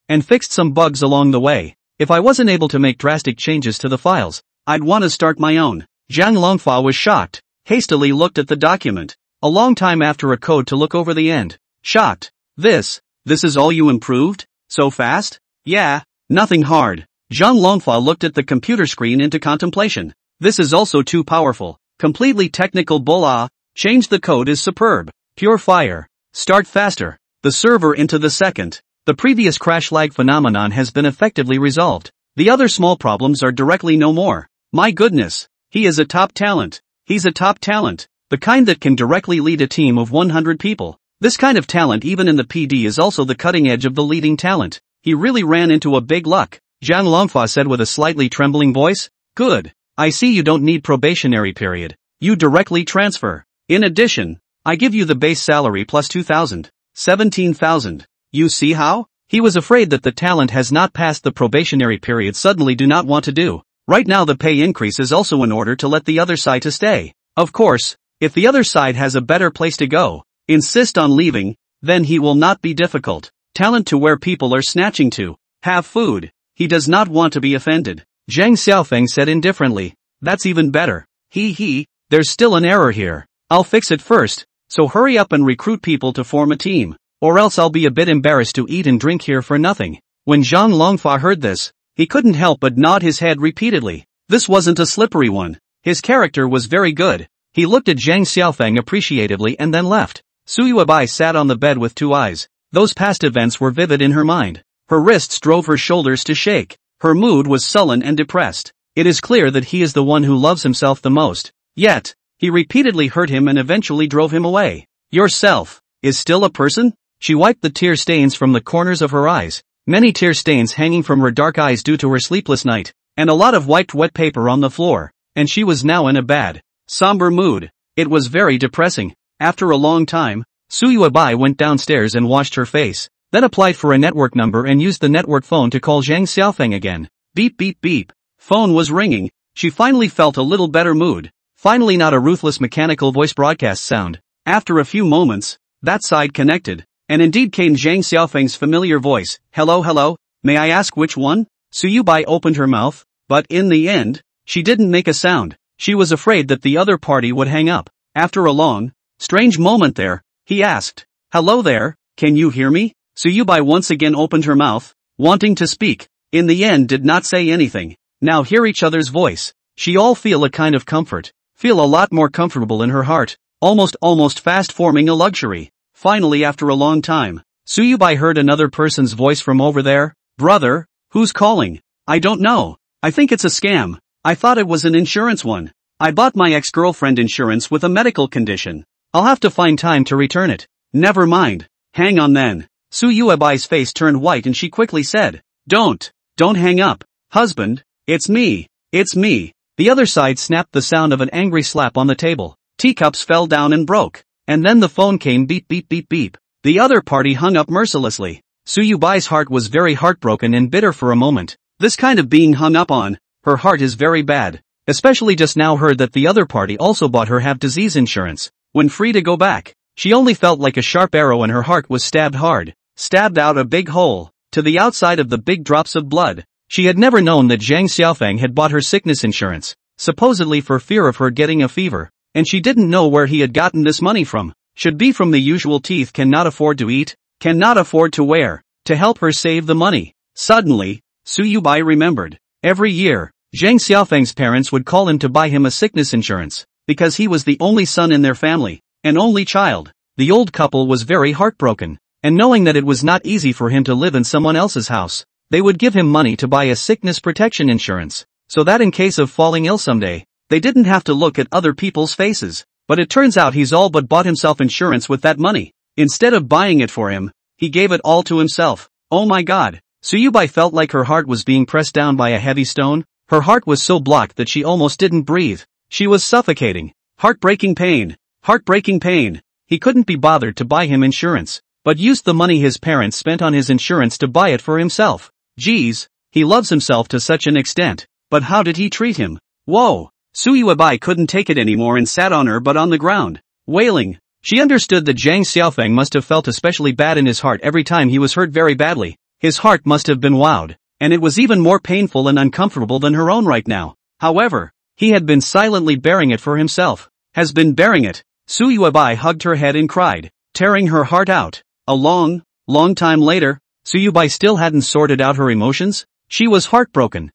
And fixed some bugs along the way. If I wasn't able to make drastic changes to the files, I'd want to start my own." Zhang Longfa was shocked, hastily looked at the document. A long time after a code to look over the end. Shocked. This is all you improved? So fast? Yeah, nothing hard. Zhang Longfa looked at the computer screen into contemplation. This is also too powerful. Completely technical bull. Change the code is superb. Pure fire. Start faster. The server into the second. The previous crash lag phenomenon has been effectively resolved. The other small problems are directly no more. My goodness. He is a top talent. He's a top talent. The kind that can directly lead a team of 100 people. This kind of talent even in the PD is also the cutting edge of the leading talent. He really ran into a big luck. Zhang Longfa said with a slightly trembling voice. Good. I see you don't need probationary period. You directly transfer. In addition, I give you the base salary plus 2,000. 17,000. You see how? He was afraid that the talent has not passed the probationary period suddenly do not want to do. Right now the pay increase is also in order to let the other side to stay. Of course, if the other side has a better place to go, insist on leaving, then he will not be difficult. Talent to where people are snatching to. Have food. He does not want to be offended. Zhang Xiaofeng said indifferently. That's even better. There's still an error here. I'll fix it first, so hurry up and recruit people to form a team, or else I'll be a bit embarrassed to eat and drink here for nothing. When Zhang Longfa heard this, he couldn't help but nod his head repeatedly. This wasn't a slippery one. His character was very good. He looked at Zhang Xiaofeng appreciatively and then left. Su Yuebai sat on the bed with 2 eyes. Those past events were vivid in her mind. Her wrists drove her shoulders to shake. Her mood was sullen and depressed. It is clear that he is the one who loves himself the most. Yet, he repeatedly hurt him and eventually drove him away. Yourself is still a person? She wiped the tear stains from the corners of her eyes, many tear stains hanging from her dark eyes due to her sleepless night, and a lot of wiped wet paper on the floor, and she was now in a bad, somber mood. It was very depressing. After a long time, Suyuabai went downstairs and washed her face, then applied for a network number and used the network phone to call Zhang Xiaofeng again. Beep beep beep. Phone was ringing. She finally felt a little better mood. Finally, not a ruthless mechanical voice broadcast sound. After a few moments, that side connected, and indeed came Zhang Xiaofeng's familiar voice. Hello, may I ask which one? Suyubai opened her mouth, but in the end, she didn't make a sound. She was afraid that the other party would hang up. After a long, strange moment there, he asked, hello there, can you hear me? Suyubai once again opened her mouth, wanting to speak. In the end did not say anything. Now hear each other's voice. She all feel a kind of comfort. Feel a lot more comfortable in her heart. Almost fast forming a luxury. Finally, after a long time, Suyubai heard another person's voice from over there. Brother, who's calling? I don't know. I think it's a scam. I thought it was an insurance one. I bought my ex-girlfriend insurance with a medical condition. I'll have to find time to return it. Never mind. Hang on then. Suyuabai's face turned white and she quickly said, Don't hang up. Husband, it's me. The other side snapped the sound of an angry slap on the table. Teacups fell down and broke. And then the phone came beep beep beep beep. The other party hung up mercilessly. Suyubai's heart was very heartbroken and bitter for a moment. This kind of being hung up on, her heart is very bad. Especially just now heard that the other party also bought her have disease insurance. When free to go back, she only felt like a sharp arrow and her heart was stabbed hard. Stabbed out a big hole, to the outside of the big drops of blood. She had never known that Zhang Xiaofeng had bought her sickness insurance, supposedly for fear of her getting a fever, and she didn't know where he had gotten this money from. Should be from the usual teeth cannot afford to eat, cannot afford to wear, to help her save the money. Suddenly, Suyubai remembered. Every year, Zhang Xiaofeng's parents would call him to buy him a sickness insurance, because he was the only son in their family, an only child. The old couple was very heartbroken, and knowing that it was not easy for him to live in someone else's house, they would give him money to buy a sickness protection insurance, so that in case of falling ill someday, they didn't have to look at other people's faces. But it turns out he's all but bought himself insurance with that money. Instead of buying it for him, he gave it all to himself. Oh my god. Suyubai felt like her heart was being pressed down by a heavy stone. Her heart was so blocked that she almost didn't breathe. She was suffocating. Heartbreaking pain. Heartbreaking pain. He couldn't be bothered to buy him insurance, but used the money his parents spent on his insurance to buy it for himself. Geez, he loves himself to such an extent, but how did he treat him? Whoa! Suyuabai couldn't take it anymore and sat on her butt on the ground, wailing. She understood that Zhang Xiaofeng must have felt especially bad in his heart every time he was hurt very badly. His heart must have been wowed, and it was even more painful and uncomfortable than her own right now. However, he had been silently bearing it for himself. Has been bearing it. Suyuabai hugged her head and cried, tearing her heart out. A long time later, Suyubai still hadn't sorted out her emotions. She was heartbroken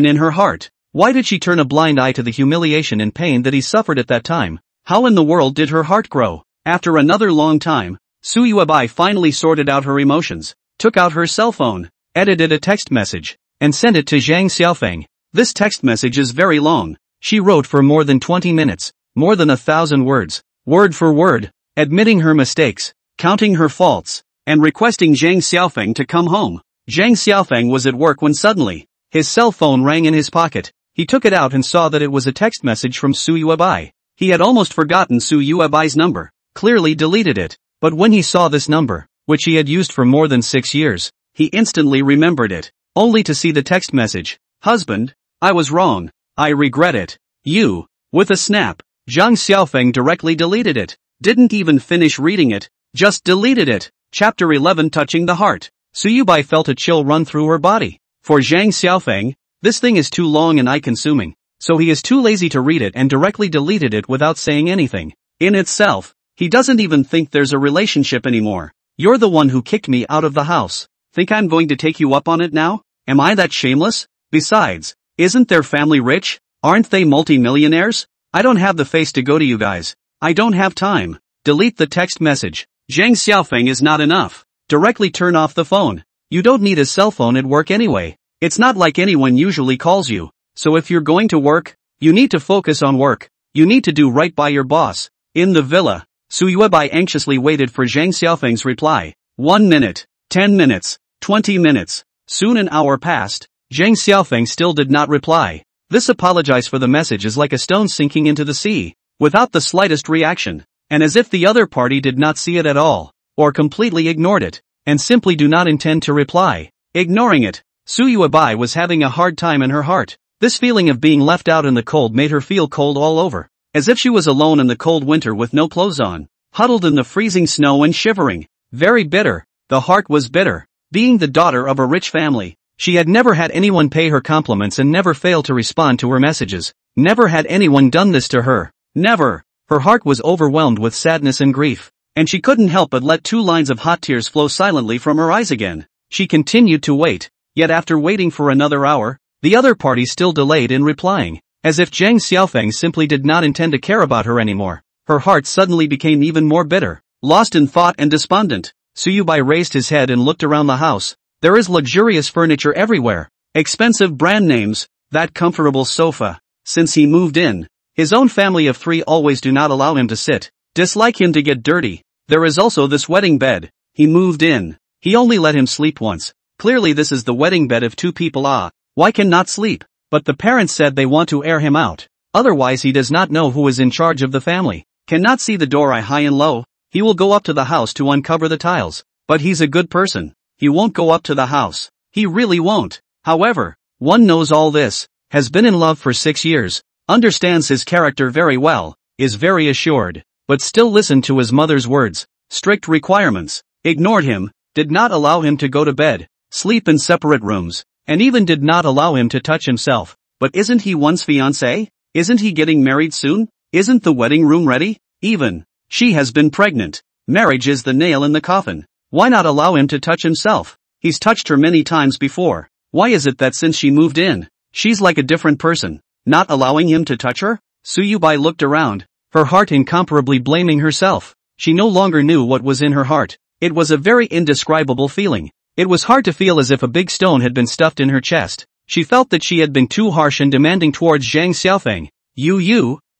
in her heart. Why did she turn a blind eye to the humiliation and pain that he suffered at that time? How in the world did her heart grow? After another long time, Suyuabai finally sorted out her emotions, took out her cell phone, edited a text message, and sent it to Zhang Xiaofeng. This text message is very long. She wrote for more than 20 minutes, more than 1,000 words, word for word, admitting her mistakes, counting her faults, and requesting Zhang Xiaofeng to come home. Zhang Xiaofeng was at work when suddenly, his cell phone rang in his pocket. He took it out and saw that it was a text message from Suyuabai. He had almost forgotten Suyuabai's number, clearly deleted it, but when he saw this number, which he had used for more than 6 years, he instantly remembered it, only to see the text message. Husband, I was wrong. I regret it. You. With a snap, Zhang Xiaofeng directly deleted it. Didn't even finish reading it, just deleted it. Chapter 11 Touching the Heart. Suyubai felt a chill run through her body. For Zhang Xiaofeng, this thing is too long and eye-consuming, so he is too lazy to read it and directly deleted it without saying anything. In itself, he doesn't even think there's a relationship anymore. You're the one who kicked me out of the house. Think I'm going to take you up on it now? Am I that shameless? Besides, isn't their family rich? Aren't they multi-millionaires? I don't have the face to go to you guys. I don't have time. Delete the text message. Zhang Xiaofeng is not enough. Directly turn off the phone. You don't need a cell phone at work anyway. It's not like anyone usually calls you. So if you're going to work, you need to focus on work. You need to do right by your boss. In the villa, Su Yuebai anxiously waited for Zhang Xiaofeng's reply. 1 minute, 10 minutes, 20 minutes. Soon an hour passed. Zhang Xiaofeng still did not reply. This apologize for the message is like a stone sinking into the sea, without the slightest reaction, and as if the other party did not see it at all, or completely ignored it, and simply do not intend to reply. Ignoring it, Su Yuebai was having a hard time in her heart. This feeling of being left out in the cold made her feel cold all over, as if she was alone in the cold winter with no clothes on, huddled in the freezing snow and shivering. Very bitter. The heart was bitter. Being the daughter of a rich family, she had never had anyone pay her compliments and never failed to respond to her messages. Never had anyone done this to her. Never. Her heart was overwhelmed with sadness and grief, and she couldn't help but let 2 lines of hot tears flow silently from her eyes again. She continued to wait, yet after waiting for another hour, the other party still delayed in replying, as if Zhang Xiaofeng simply did not intend to care about her anymore. Her heart suddenly became even more bitter. Lost in thought and despondent, Su Yuebai raised his head and looked around the house. There is luxurious furniture everywhere, expensive brand names, that comfortable sofa. Since he moved in, his own family of 3 always do not allow him to sit, dislike him to get dirty. There is also this wedding bed. He moved in. He only let him sleep once. Clearly this is the wedding bed of 2 people. Why cannot sleep? But the parents said they want to air him out. Otherwise he does not know who is in charge of the family. Cannot see the door high and low. He will go up to the house to uncover the tiles. But he's a good person. He won't go up to the house. He really won't. However, one knows all this, has been in love for 6 years, understands his character very well, is very assured, but still listened to his mother's words, strict requirements, ignored him, did not allow him to go to bed, sleep in separate rooms, and even did not allow him to touch himself. But isn't he one's fiancé? Isn't he getting married soon? Isn't the wedding room ready? Even, she has been pregnant. Marriage is the nail in the coffin. Why not allow him to touch himself? He's touched her many times before. Why is it that since she moved in, she's like a different person, not allowing him to touch her? Su Yuebai looked around, her heart incomparably blaming herself. She no longer knew what was in her heart. It was a very indescribable feeling. It was hard to feel as if a big stone had been stuffed in her chest. She felt that she had been too harsh and demanding towards Zhang Xiaofeng.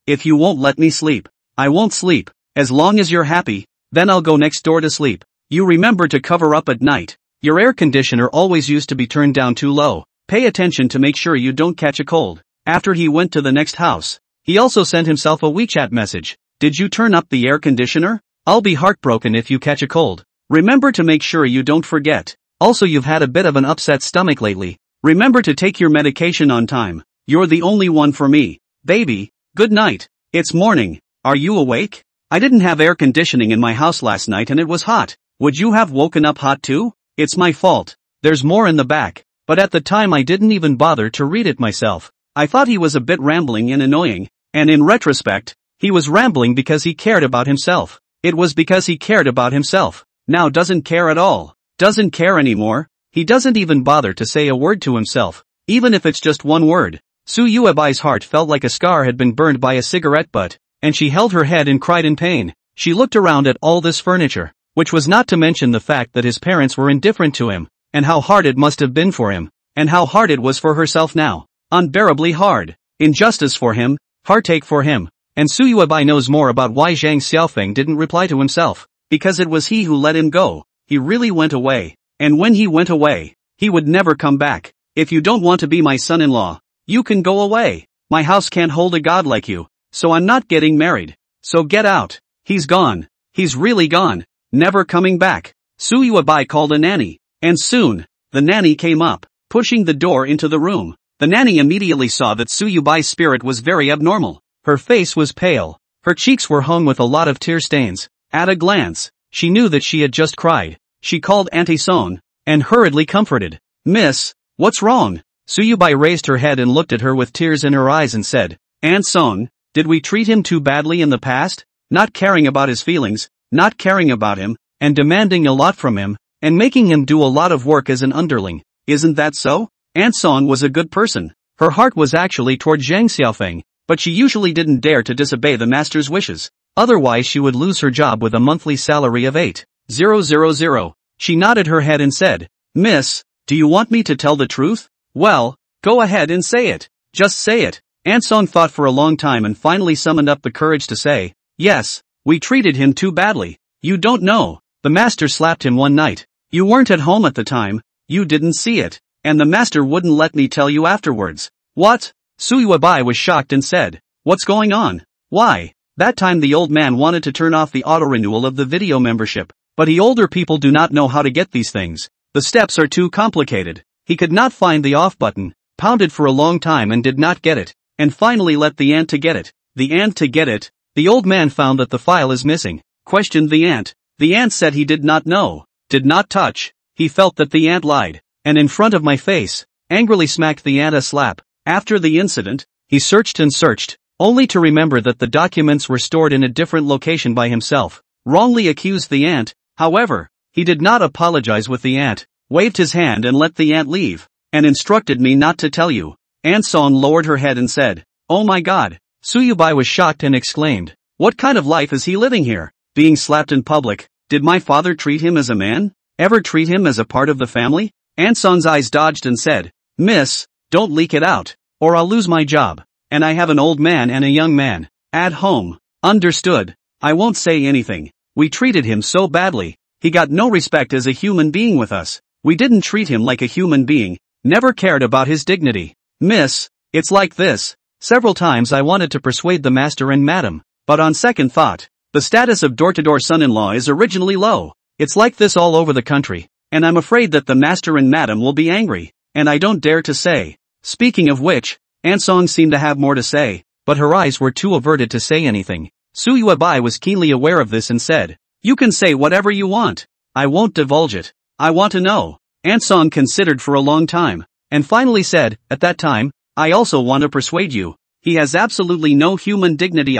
If you won't let me sleep, I won't sleep. As long as you're happy, then I'll go next door to sleep. You remember to cover up at night. Your air conditioner always used to be turned down too low. Pay attention to make sure you don't catch a cold. After he went to the next house, he also sent himself a WeChat message. Did you turn up the air conditioner? I'll be heartbroken if you catch a cold. Remember to make sure you don't forget. Also, you've had a bit of an upset stomach lately. Remember to take your medication on time. You're the only one for me. Baby, good night. It's morning. Are you awake? I didn't have air conditioning in my house last night and it was hot. Would you have woken up hot too? It's my fault. There's more in the back. But at the time I didn't even bother to read it myself. I thought he was a bit rambling and annoying. And in retrospect, he was rambling because he cared about himself. It was because he cared about himself. Now doesn't care at all. Doesn't care anymore. He doesn't even bother to say a word to himself. Even if it's just one word. Su Yuebai's heart felt like a scar had been burned by a cigarette butt, and she held her head and cried in pain. She looked around at all this furniture, which was not to mention the fact that his parents were indifferent to him, and how hard it must have been for him, and how hard it was for herself now. Unbearably hard. Injustice for him, heartache for him. And Su Yuebai knows more about why Zhang Xiaofeng didn't reply to himself. Because it was he who let him go. He really went away. And when he went away, he would never come back. If you don't want to be my son-in-law, you can go away. My house can't hold a god like you, so I'm not getting married. So get out. He's gone. He's really gone. Never coming back. Su Yuebai called a nanny. And soon, the nanny came up, pushing the door into the room. The nanny immediately saw that Su Yuebai's spirit was very abnormal. Her face was pale. Her cheeks were hung with a lot of tear stains. At a glance, she knew that she had just cried. She called Auntie Son, and hurriedly comforted. Miss, what's wrong? Su Yuebai raised her head and looked at her with tears in her eyes and said, Aunt Son, did we treat him too badly in the past? Not caring about his feelings, not caring about him, and demanding a lot from him, and making him do a lot of work as an underling. Isn't that so? Aunt Son was a good person. Her heart was actually toward Zhang Xiaofeng, but she usually didn't dare to disobey the master's wishes. Otherwise she would lose her job with a monthly salary of 8,000. She nodded her head and said, Miss, do you want me to tell the truth? Well, go ahead and say it. Just say it. Ansong thought for a long time and finally summoned up the courage to say, yes, we treated him too badly. You don't know. The master slapped him one night. You weren't at home at the time. You didn't see it. And the master wouldn't let me tell you afterwards. What? Suyuabai was shocked and said, what's going on? Why? That time the old man wanted to turn off the auto-renewal of the video membership. But older people do not know how to get these things. The steps are too complicated. He could not find the off button, pounded for a long time and did not get it, and finally let the ant to get it. The ant to get it? The old man found that the file is missing, questioned the ant. The ant said he did not know, did not touch. He felt that the ant lied, and in front of my face, angrily smacked the ant a slap. After the incident, he searched and searched, only to remember that the documents were stored in a different location by himself. Wrongly accused the ant, however, he did not apologize with the ant, waved his hand and let the ant leave, and instructed me not to tell you. Ansong lowered her head and said, oh my god. Suyubai was shocked and exclaimed, what kind of life is he living here? Being slapped in public? Did my father treat him as a man? Ever treat him as a part of the family? Ansong's eyes dodged and said, miss, don't leak it out, or I'll lose my job. And I have an old man and a young man at home. Understood. I won't say anything. We treated him so badly. He got no respect as a human being with us. We didn't treat him like a human being, never cared about his dignity. Miss, it's like this. Several times I wanted to persuade the master and madam, but on second thought, the status of door-to-door son-in-law is originally low. It's like this all over the country, and I'm afraid that the master and madam will be angry, and I don't dare to say. Speaking of which, Ansong seemed to have more to say, but her eyes were too averted to say anything. Suyuabai was keenly aware of this and said, you can say whatever you want. I won't divulge it. I want to know. Ansong considered for a long time, and finally said, at that time, I also want to persuade you. He has absolutely no human dignity.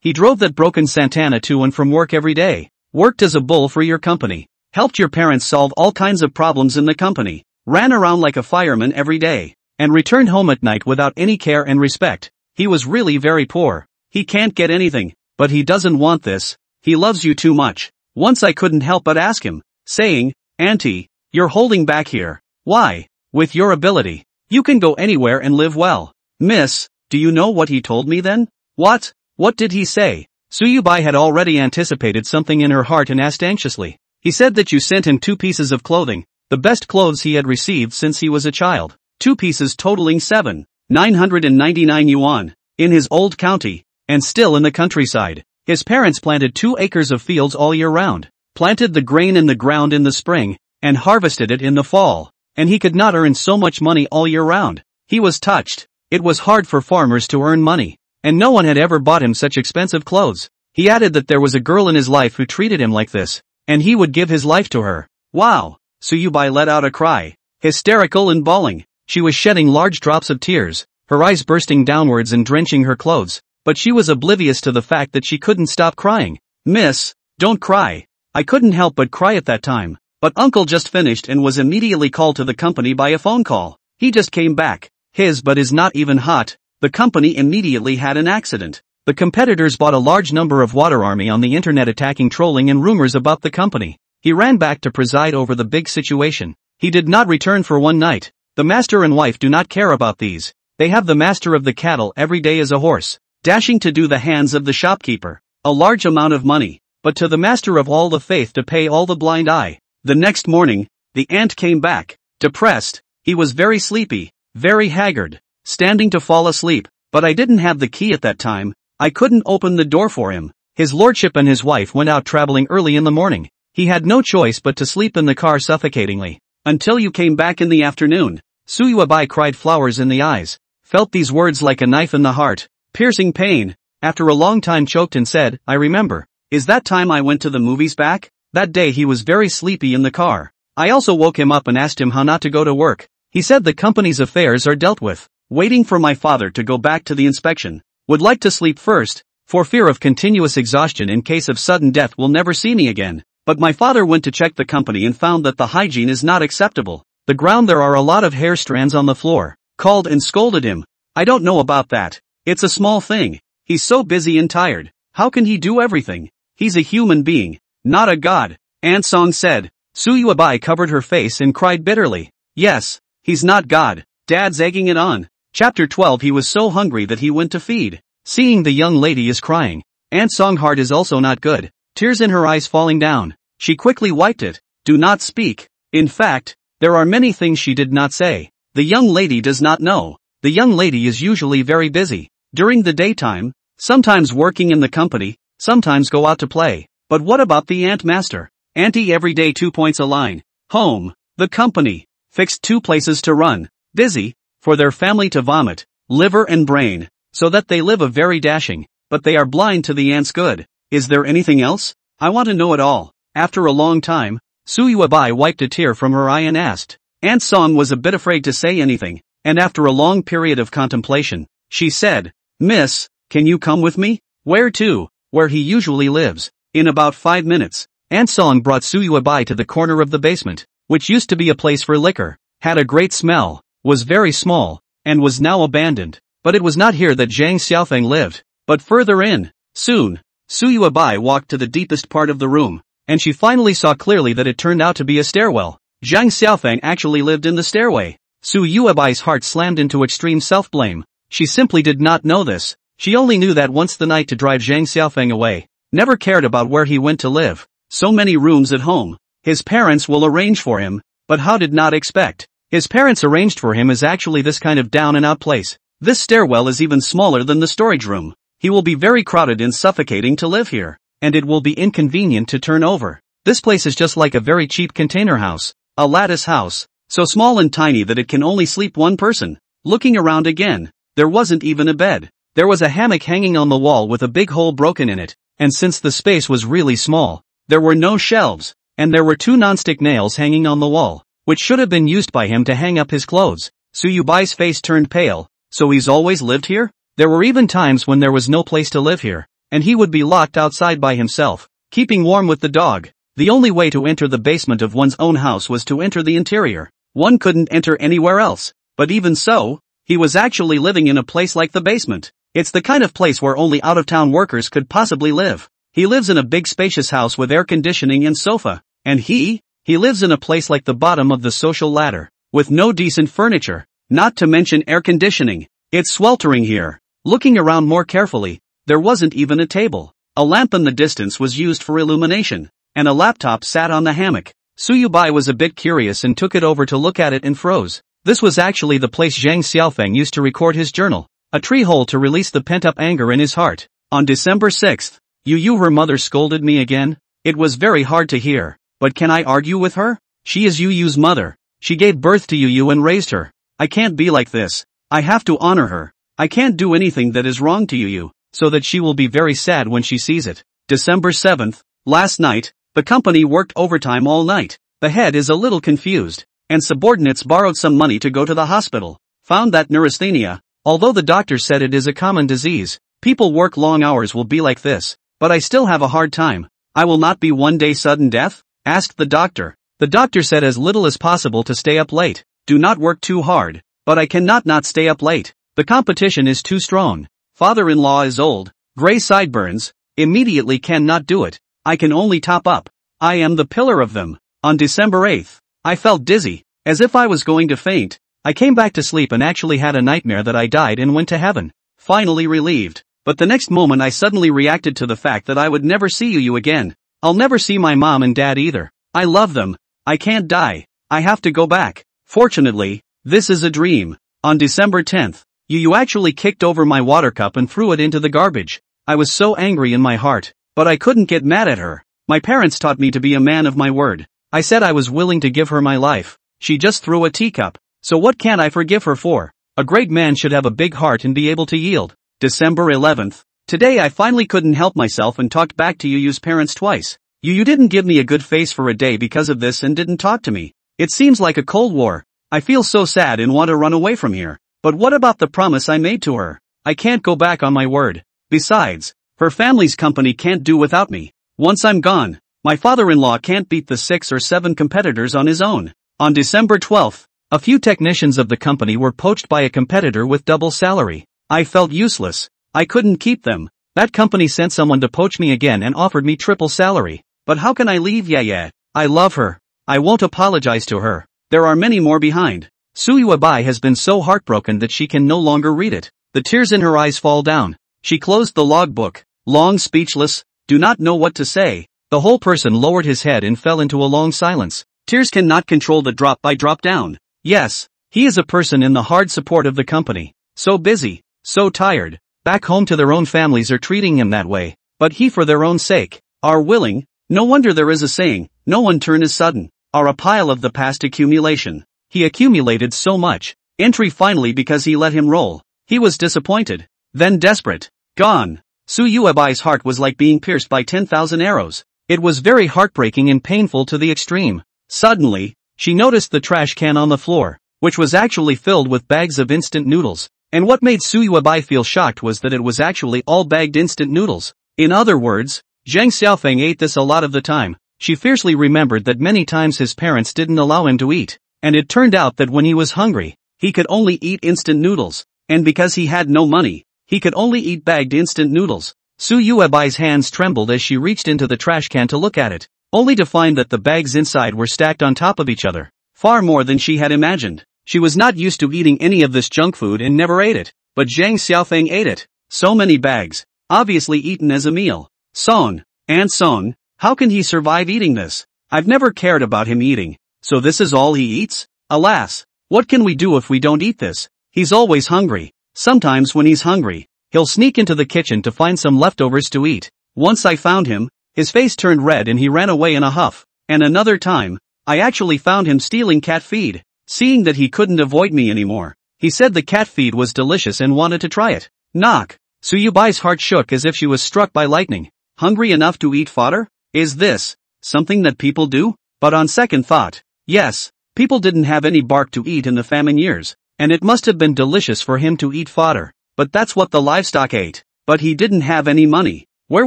He drove that broken Santana to and from work every day, worked as a bull for your company, helped your parents solve all kinds of problems in the company, ran around like a fireman every day, and returned home at night without any care and respect. He was really very poor. He can't get anything, but he doesn't want this. He loves you too much. Once I couldn't help but ask him, saying, Auntie, you're holding back here. Why? With your ability, you can go anywhere and live well. Miss, do you know what he told me then? What? What did he say? Suyubai had already anticipated something in her heart and asked anxiously. He said that you sent him 2 pieces of clothing, the best clothes he had received since he was a child. 2 pieces totaling 7,999 yuan, in his old county, and still in the countryside. His parents planted 2 acres of fields all year round, planted the grain in the ground in the spring, and harvested it in the fall, and he could not earn so much money all year round. He was touched. It was hard for farmers to earn money, and no one had ever bought him such expensive clothes. He added that there was a girl in his life who treated him like this, and he would give his life to her. Wow! Suyubai let out a cry, hysterical and bawling. She was shedding large drops of tears, her eyes bursting downwards and drenching her clothes, but she was oblivious to the fact that she couldn't stop crying. Miss, don't cry. I couldn't help but cry at that time. But uncle just finished and was immediately called to the company by a phone call. He just came back. His but is not even hot. The company immediately had an accident. The competitors bought a large number of water army on the internet attacking trolling and rumors about the company. He ran back to preside over the big situation. He did not return for one night. The master and wife do not care about these. They have the master of the cattle every day as a horse, dashing to do the hands of the shopkeeper. A large amount of money, but to the master of all the faith to pay all the blind eye. The next morning, the ant came back, depressed. He was very sleepy, very haggard, standing to fall asleep, but I didn't have the key at that time. I couldn't open the door for him. His lordship and his wife went out traveling early in the morning. He had no choice but to sleep in the car suffocatingly, until you came back in the afternoon. Suyuabai cried, flowers in the eyes, felt these words like a knife in the heart, piercing pain. After a long time choked and said, I remember. Is that time I went to the movies back? That day he was very sleepy in the car. I also woke him up and asked him how not to go to work. He said the company's affairs are dealt with. Waiting for my father to go back to the inspection. Would like to sleep first, for fear of continuous exhaustion in case of sudden death will never see me again. But my father went to check the company and found that the hygiene is not acceptable. The ground there are a lot of hair strands on the floor. Called and scolded him. I don't know about that. It's a small thing. He's so busy and tired. How can he do everything? He's a human being, not a god. Ansong said. Suyuabai covered her face and cried bitterly. Yes, he's not God. Dad's egging it on. Chapter 12. He was so hungry that he went to feed. Seeing the young lady is crying. Aunt Song's heart is also not good. Tears in her eyes falling down. She quickly wiped it. Do not speak. In fact, there are many things she did not say. The young lady does not know. The young lady is usually very busy. During the daytime, sometimes working in the company, sometimes go out to play. But what about the ant master? Auntie every day 2 points a line. Home. The company. Fixed 2 places to run. Busy. For their family to vomit. Liver and brain. So that they live a very dashing. But they are blind to the ant's good. Is there anything else? I want to know it all. After a long time, Suyuabai wiped a tear from her eye and asked. Aunt Song was a bit afraid to say anything, and after a long period of contemplation, she said, Miss, can you come with me? Where to? Where he usually lives. In about 5 minutes. Aunt Song brought Suyuabai to the corner of the basement, which used to be a place for liquor, had a great smell, was very small, and was now abandoned. But it was not here that Zhang Xiaofeng lived, but further in. Soon, Suyuabai walked to the deepest part of the room, and she finally saw clearly that it turned out to be a stairwell. Zhang Xiaofeng actually lived in the stairway. Suyuabai's heart slammed into extreme self-blame. She simply did not know this. She only knew that once the night to drive Zhang Xiaofeng away. Never cared about where he went to live. So many rooms at home. His parents will arrange for him, but how did not expect. His parents arranged for him is actually this kind of down-and-out place. This stairwell is even smaller than the storage room. He will be very crowded and suffocating to live here, and it will be inconvenient to turn over. This place is just like a very cheap container house, a lattice house, so small and tiny that it can only sleep one person. Looking around again, there wasn't even a bed. There was a hammock hanging on the wall with a big hole broken in it, and since the space was really small, there were no shelves, and there were 2 non-stick nails hanging on the wall, which should have been used by him to hang up his clothes. Suyubai's face turned pale. So he's always lived here? There were even times when there was no place to live here, and he would be locked outside by himself, keeping warm with the dog. The only way to enter the basement of one's own house was to enter the interior. One couldn't enter anywhere else. But even so, he was actually living in a place like the basement. It's the kind of place where only out-of-town workers could possibly live. He lives in a big spacious house with air conditioning and sofa. And he lives in a place like the bottom of the social ladder, with no decent furniture, not to mention air conditioning. It's sweltering here. Looking around more carefully, there wasn't even a table. A lamp in the distance was used for illumination, and a laptop sat on the hammock. Suyubai was a bit curious and took it over to look at it and froze. This was actually the place Zhang Xiaofeng used to record his journal, a tree hole to release the pent-up anger in his heart. On December 6th, her mother scolded me again. It was very hard to hear, but can I argue with her? She is Yu's mother. She gave birth to Yu and raised her. I can't be like this. I have to honor her. I can't do anything that is wrong to Yu, so that she will be very sad when she sees it. December 7th, last night, the company worked overtime all night. The head is a little confused, and subordinates borrowed some money to go to the hospital. Found that neurasthenia, although the doctor said it is a common disease, people work long hours will be like this. But I still have a hard time. I will not be one day sudden death? Asked the doctor. The doctor said as little as possible to stay up late. Do not work too hard. But I cannot not stay up late. The competition is too strong. Father-in-law is old, gray sideburns, immediately cannot do it. I can only top up. I am the pillar of them. On December 8th, I felt dizzy, as if I was going to faint. I came back to sleep and actually had a nightmare that I died and went to heaven. Finally relieved. But the next moment I suddenly reacted to the fact that I would never see you again. I'll never see my mom and dad either. I love them. I can't die. I have to go back. Fortunately, this is a dream. On December 10th, you actually kicked over my water cup and threw it into the garbage. I was so angry in my heart, but I couldn't get mad at her. My parents taught me to be a man of my word. I said I was willing to give her my life. She just threw a teacup. So what can't I forgive her for? A great man should have a big heart and be able to yield. December 11th. Today I finally couldn't help myself and talked back to Yu's parents twice. You didn't give me a good face for a day because of this and didn't talk to me. It seems like a cold war. I feel so sad and want to run away from here. But what about the promise I made to her? I can't go back on my word. Besides, her family's company can't do without me. Once I'm gone, my father-in-law can't beat the 6 or 7 competitors on his own. On December 12th, a few technicians of the company were poached by a competitor with double salary. I felt useless. I couldn't keep them. That company sent someone to poach me again and offered me triple salary. But how can I leave? Yeah. I love her. I won't apologize to her. There are many more behind. Suyuabai has been so heartbroken that she can no longer read it. The tears in her eyes fall down. She closed the logbook. Long speechless, do not know what to say. The whole person lowered his head and fell into a long silence. Tears cannot control the drop by drop down. Yes, he is a person in the hard support of the company. So busy, so tired. Back home to their own families are treating him that way. But he for their own sake, are willing. No wonder there is a saying, no one turn is sudden. Are a pile of the past accumulation. He accumulated so much. Entry finally because he let him roll. He was disappointed. Then desperate. Gone. Suyuabai's heart was like being pierced by 10,000 arrows. It was very heartbreaking and painful to the extreme. Suddenly, she noticed the trash can on the floor, which was actually filled with bags of instant noodles. And what made Suyuabai feel shocked was that it was actually all bagged instant noodles. In other words, Zhang Xiaofeng ate this a lot of the time. She fiercely remembered that many times his parents didn't allow him to eat. And it turned out that when he was hungry, he could only eat instant noodles. And because he had no money, he could only eat bagged instant noodles. Suyuabai's hands trembled as she reached into the trash can to look at it, only to find that the bags inside were stacked on top of each other. Far more than she had imagined. She was not used to eating any of this junk food and never ate it. But Zhang Xiaofeng ate it. So many bags. Obviously eaten as a meal. Song. And Song, how can he survive eating this? I've never cared about him eating. So this is all he eats? Alas. What can we do if we don't eat this? He's always hungry. Sometimes when he's hungry, he'll sneak into the kitchen to find some leftovers to eat. Once I found him, his face turned red and he ran away in a huff. And another time, I actually found him stealing cat feed. Seeing that he couldn't avoid me anymore, he said the cat feed was delicious and wanted to try it. Knock. Suyubai's heart shook as if she was struck by lightning. Hungry enough to eat fodder? Is this something that people do? But on second thought, yes, people didn't have any bark to eat in the famine years, and it must have been delicious for him to eat fodder. But that's what the livestock ate. But he didn't have any money. Where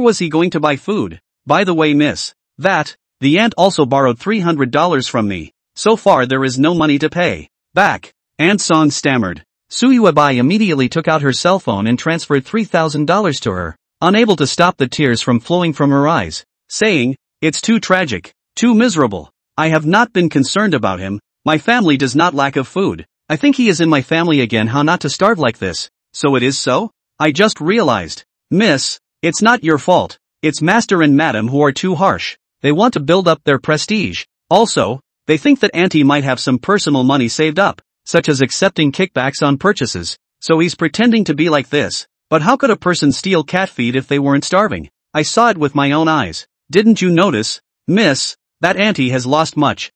was he going to buy food? By the way, miss, the aunt also borrowed $300 from me. So far there is no money to pay back. Aunt Song stammered. Suyuabai immediately took out her cell phone and transferred $3,000 to her, unable to stop the tears from flowing from her eyes, saying, "It's too tragic, too miserable. I have not been concerned about him. My family does not lack of food. I think he is in my family again. How not to starve like this? So it is so? I just realized. Miss, it's not your fault. It's master and madam who are too harsh. They want to build up their prestige. Also, they think that auntie might have some personal money saved up, such as accepting kickbacks on purchases. So he's pretending to be like this. But how could a person steal cat feed if they weren't starving? I saw it with my own eyes. Didn't you notice, miss, that auntie has lost much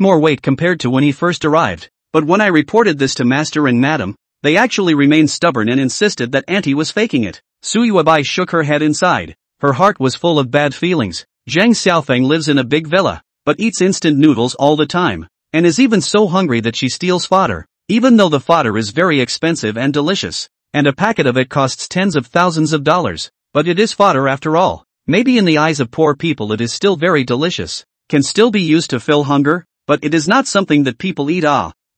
more weight compared to when he first arrived. But when I reported this to master and madam, they actually remained stubborn and insisted that auntie was faking it." Suyuabai shook her head inside. Her heart was full of bad feelings. Zhang Xiaofeng lives in a big villa, but eats instant noodles all the time, and is even so hungry that she steals fodder, even though the fodder is very expensive and delicious, and a packet of it costs tens of thousands of dollars. But it is fodder after all. Maybe in the eyes of poor people it is still very delicious, can still be used to fill hunger, but it is not something that people eat.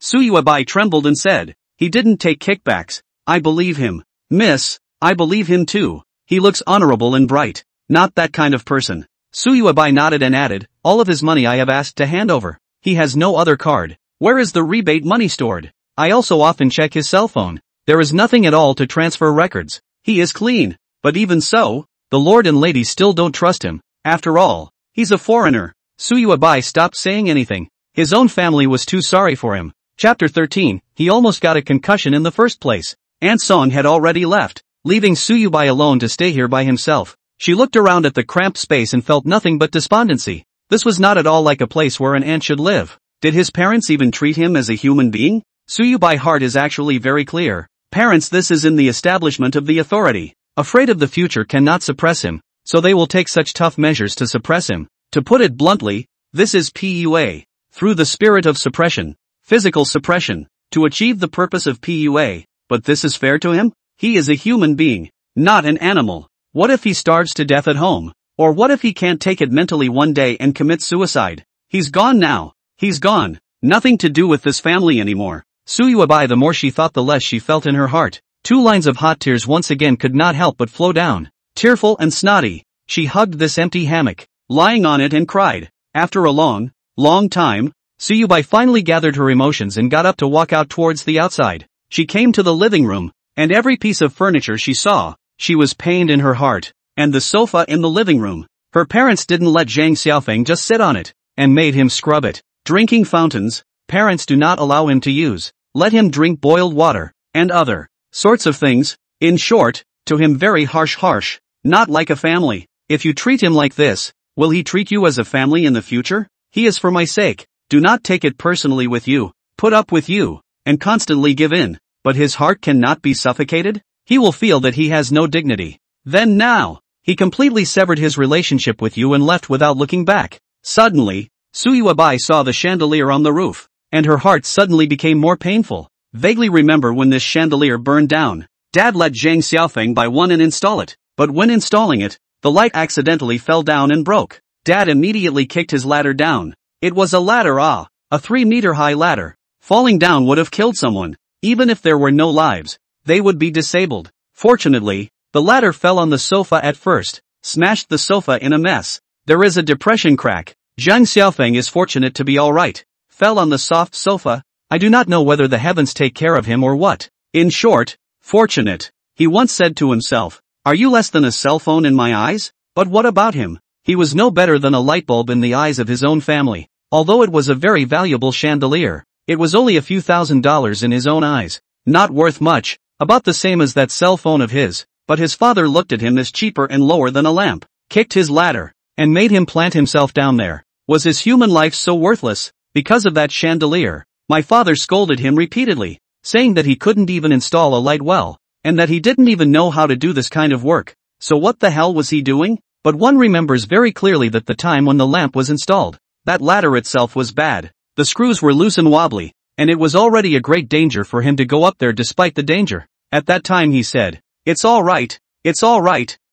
Suyuabai trembled and said, "He didn't take kickbacks. I believe him. Miss, I believe him too. He looks honorable and bright. Not that kind of person." Suyuabai nodded and added, "All of his money I have asked to hand over. He has no other card. Where is the rebate money stored? I also often check his cell phone. There is nothing at all to transfer records. He is clean. But even so, the lord and lady still don't trust him. After all, he's a foreigner." Suyuabai stopped saying anything. His own family was too sorry for him. Chapter 13, he almost got a concussion in the first place. Aunt Song had already left, leaving Suyubai alone to stay here by himself. She looked around at the cramped space and felt nothing but despondency. This was not at all like a place where an aunt should live. Did his parents even treat him as a human being? Suyubai's heart is actually very clear. Parents, this is in the establishment of the authority. Afraid of the future cannot suppress him, so they will take such tough measures to suppress him. To put it bluntly, this is PUA. Through the spirit of suppression. Physical suppression. To achieve the purpose of PUA. But this is fair to him? He is a human being, not an animal. What if he starves to death at home? Or what if he can't take it mentally one day and commits suicide? He's gone now. He's gone. Nothing to do with this family anymore. Suyuabai, the more she thought the less she felt in her heart. 2 lines of hot tears once again could not help but flow down. Tearful and snotty, she hugged this empty hammock, lying on it and cried. After a long, long time? Suyubai finally gathered her emotions and got up to walk out towards the outside. She came to the living room, and every piece of furniture she saw, she was pained in her heart. And the sofa in the living room. Her parents didn't let Zhang Xiaofeng just sit on it, and made him scrub it. Drinking fountains, parents do not allow him to use. Let him drink boiled water, and other sorts of things. In short, to him very harsh, not like a family. If you treat him like this, will he treat you as a family in the future? He is for my sake. Do not take it personally with you, put up with you, and constantly give in. But his heart cannot be suffocated? He will feel that he has no dignity. Then now, he completely severed his relationship with you and left without looking back. Suddenly, Suyuabai saw the chandelier on the roof, and her heart suddenly became more painful. Vaguely remember when this chandelier burned down. Dad let Zhang Xiaofeng buy one and install it, but when installing it, the light accidentally fell down and broke. Dad immediately kicked his ladder down. It was a ladder, a 3-meter-high ladder. Falling down would have killed someone. Even if there were no lives, they would be disabled. Fortunately, the ladder fell on the sofa at first, smashed the sofa in a mess. There is a depression crack. Zhang Xiaofeng is fortunate to be alright. Fell on the soft sofa. I do not know whether the heavens take care of him or what. In short, fortunate. He once said to himself, "Are you less than a cell phone in my eyes?" But what about him? He was no better than a light bulb in the eyes of his own family. Although it was a very valuable chandelier, it was only a few $1,000s in his own eyes. Not worth much, about the same as that cell phone of his, but his father looked at him as cheaper and lower than a lamp, kicked his ladder, and made him plant himself down there. Was his human life so worthless, because of that chandelier? My father scolded him repeatedly, saying that he couldn't even install a light well, and that he didn't even know how to do this kind of work. So what the hell was he doing? But one remembers very clearly that the time when the lamp was installed, that ladder itself was bad. The screws were loose and wobbly, and it was already a great danger for him to go up there despite the danger. At that time he said, it's all right,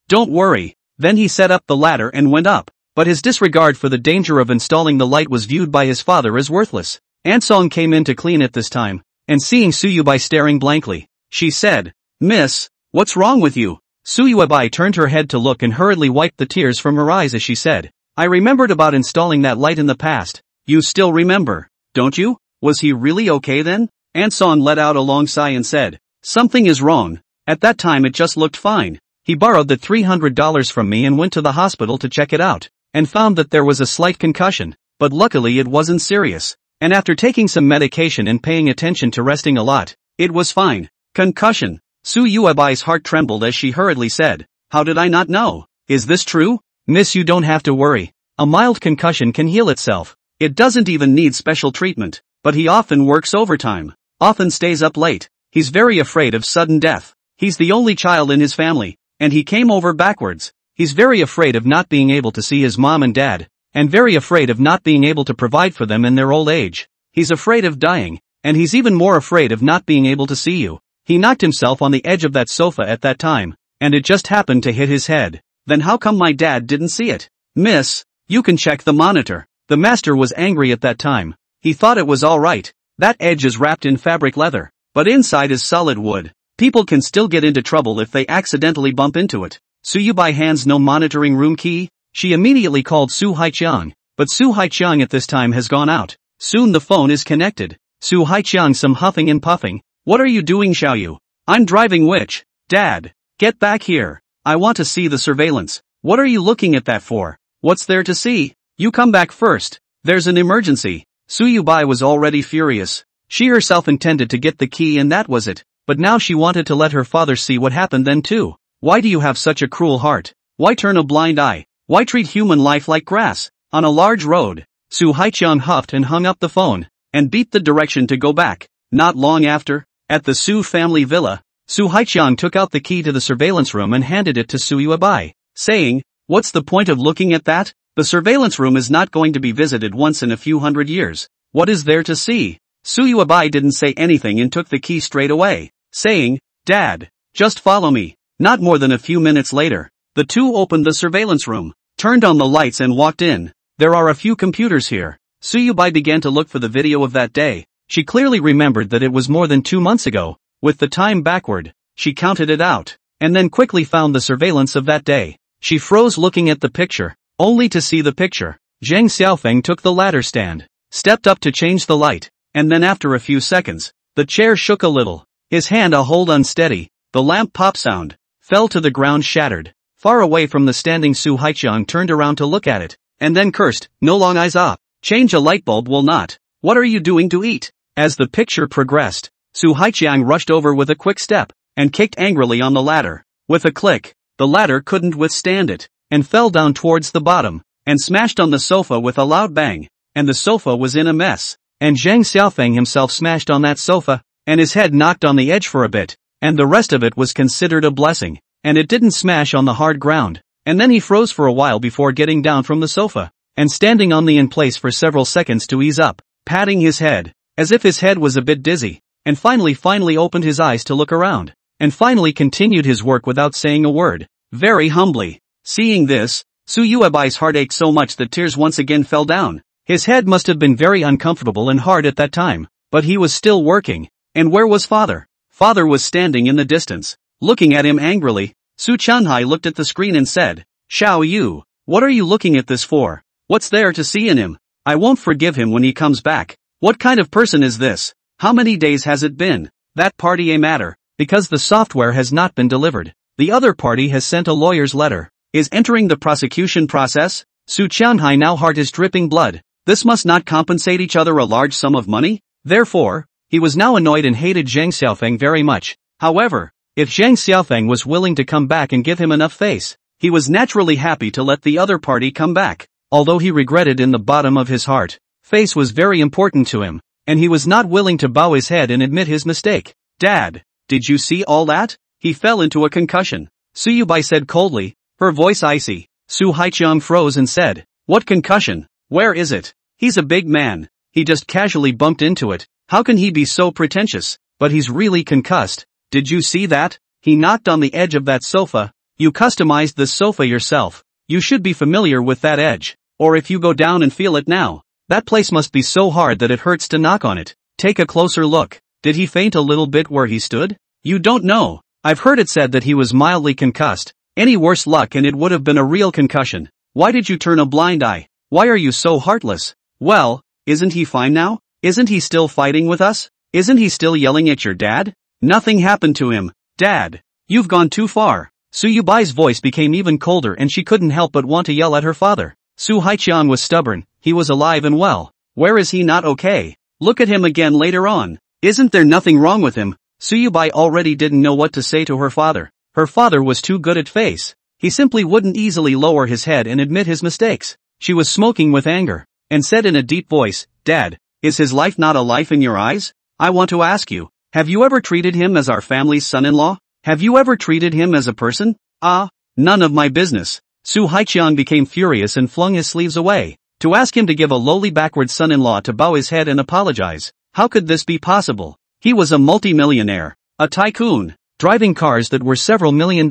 don't worry." Then he set up the ladder and went up. But his disregard for the danger of installing the light was viewed by his father as worthless. Ansong came in to clean it this time, and seeing Suyubai staring blankly, she said, "Miss, what's wrong with you?" Suyubai turned her head to look and hurriedly wiped the tears from her eyes as she said, "I remembered about installing that light in the past." "You still remember, don't you? Was he really okay then?" Ansong let out a long sigh and said, "Something is wrong. At that time it just looked fine. He borrowed the $300 from me and went to the hospital to check it out, and found that there was a slight concussion, but luckily it wasn't serious. And after taking some medication and paying attention to resting a lot, it was fine." Concussion. Suyuabai's heart trembled as she hurriedly said, "How did I not know? Is this true?" "Miss, you don't have to worry. A mild concussion can heal itself. It doesn't even need special treatment. But he often works overtime, often stays up late. He's very afraid of sudden death. He's the only child in his family, and he came over backwards. He's very afraid of not being able to see his mom and dad, and very afraid of not being able to provide for them in their old age. He's afraid of dying, and he's even more afraid of not being able to see you. He knocked himself on the edge of that sofa at that time, and it just happened to hit his head. Then how come my dad didn't see it?" "Miss, you can check the monitor." The master was angry at that time. He thought it was alright. That edge is wrapped in fabric leather, but inside is solid wood. People can still get into trouble if they accidentally bump into it. Suyubai hands no monitoring room key. She immediately called Su Haiqiang, but Su Haiqiang at this time has gone out. Soon the phone is connected. Su Haiqiang some huffing and puffing. "What are you doing, Xiaoyu?" "I'm driving which?" "Dad, get back here. I want to see the surveillance." "What are you looking at that for? What's there to see? You come back first. There's an emergency." Suyubai was already furious. She herself intended to get the key and that was it, but now she wanted to let her father see what happened then too. Why do you have such a cruel heart? Why turn a blind eye? Why treat human life like grass? On a large road, Su Haiqiang huffed and hung up the phone, and beeped the direction to go back. Not long after, at the Su family villa, Su Haiqiang took out the key to the surveillance room and handed it to Suyubai, saying, "What's the point of looking at that? The surveillance room is not going to be visited once in a few hundred years. What is there to see?" Suyubai didn't say anything and took the key straight away, saying, "Dad, just follow me." Not more than a few minutes later, the two opened the surveillance room, turned on the lights and walked in. There are a few computers here. Suyubai began to look for the video of that day. She clearly remembered that it was more than 2 months ago. With the time backward, she counted it out, and then quickly found the surveillance of that day. She froze looking at the picture, only to see the picture. Zhang Xiaofeng took the ladder stand, stepped up to change the light, and then after a few seconds, the chair shook a little. His hand a hold unsteady, the lamp pop sound, fell to the ground shattered. Far away from the standing Su Haiqiang turned around to look at it, and then cursed, "No long eyes up. Change a light bulb will not. What are you doing to eat?" As the picture progressed, Su Haiqiang rushed over with a quick step, and kicked angrily on the ladder. With a click, the ladder couldn't withstand it, and fell down towards the bottom, and smashed on the sofa with a loud bang, and the sofa was in a mess, and Zhang Xiaofeng himself smashed on that sofa, and his head knocked on the edge for a bit, and the rest of it was considered a blessing, and it didn't smash on the hard ground, and then he froze for a while before getting down from the sofa, and standing on the in place for several seconds to ease up, patting his head, as if his head was a bit dizzy, and finally opened his eyes to look around, and finally continued his work without saying a word, very humbly. Seeing this, Su Yuebai's heart ached so much that tears once again fell down. His head must have been very uncomfortable and hard at that time, but he was still working. And where was father? Father was standing in the distance, looking at him angrily. Su Chanhai looked at the screen and said, "Xiao Yu, what are you looking at this for? What's there to see in him? I won't forgive him when he comes back. What kind of person is this? How many days has it been? That party a matter, because the software has not been delivered. The other party has sent a lawyer's letter. Is entering the prosecution process? Su Chanhai now heart is dripping blood. This must not compensate each other a large sum of money? Therefore, he was now annoyed and hated Zhang Xiaofeng very much. However, if Zhang Xiaofeng was willing to come back and give him enough face, he was naturally happy to let the other party come back, although he regretted in the bottom of his heart. Face was very important to him, and he was not willing to bow his head and admit his mistake. "Dad, did you see all that? He fell into a concussion," Su Yubai said coldly, her voice icy. Su Haiqiang froze and said, "What concussion? Where is it? He's a big man. He just casually bumped into it. How can he be so pretentious? But he's really concussed. Did you see that? He knocked on the edge of that sofa. You customized this sofa yourself. You should be familiar with that edge. Or if you go down and feel it now, that place must be so hard that it hurts to knock on it. Take a closer look. Did he faint a little bit where he stood? You don't know. I've heard it said that he was mildly concussed. Any worse luck and it would have been a real concussion. Why did you turn a blind eye? Why are you so heartless? Well, isn't he fine now? Isn't he still fighting with us? Isn't he still yelling at your dad? Nothing happened to him. Dad, you've gone too far." Su Yubai's voice became even colder and she couldn't help but want to yell at her father. Su Haiqiang was stubborn. He was alive and well. Where is he not okay? Look at him again later on. Isn't there nothing wrong with him? Su Yubai already didn't know what to say to her father. Her father was too good at face. He simply wouldn't easily lower his head and admit his mistakes. She was smoking with anger, and said in a deep voice, "Dad, is his life not a life in your eyes? I want to ask you, have you ever treated him as our family's son-in-law? Have you ever treated him as a person? Ah, none of my business." Su Haiqiang became furious and flung his sleeves away. To ask him to give a lowly backward son-in-law to bow his head and apologize, how could this be possible? He was a multimillionaire, a tycoon, driving cars that were several $1 million,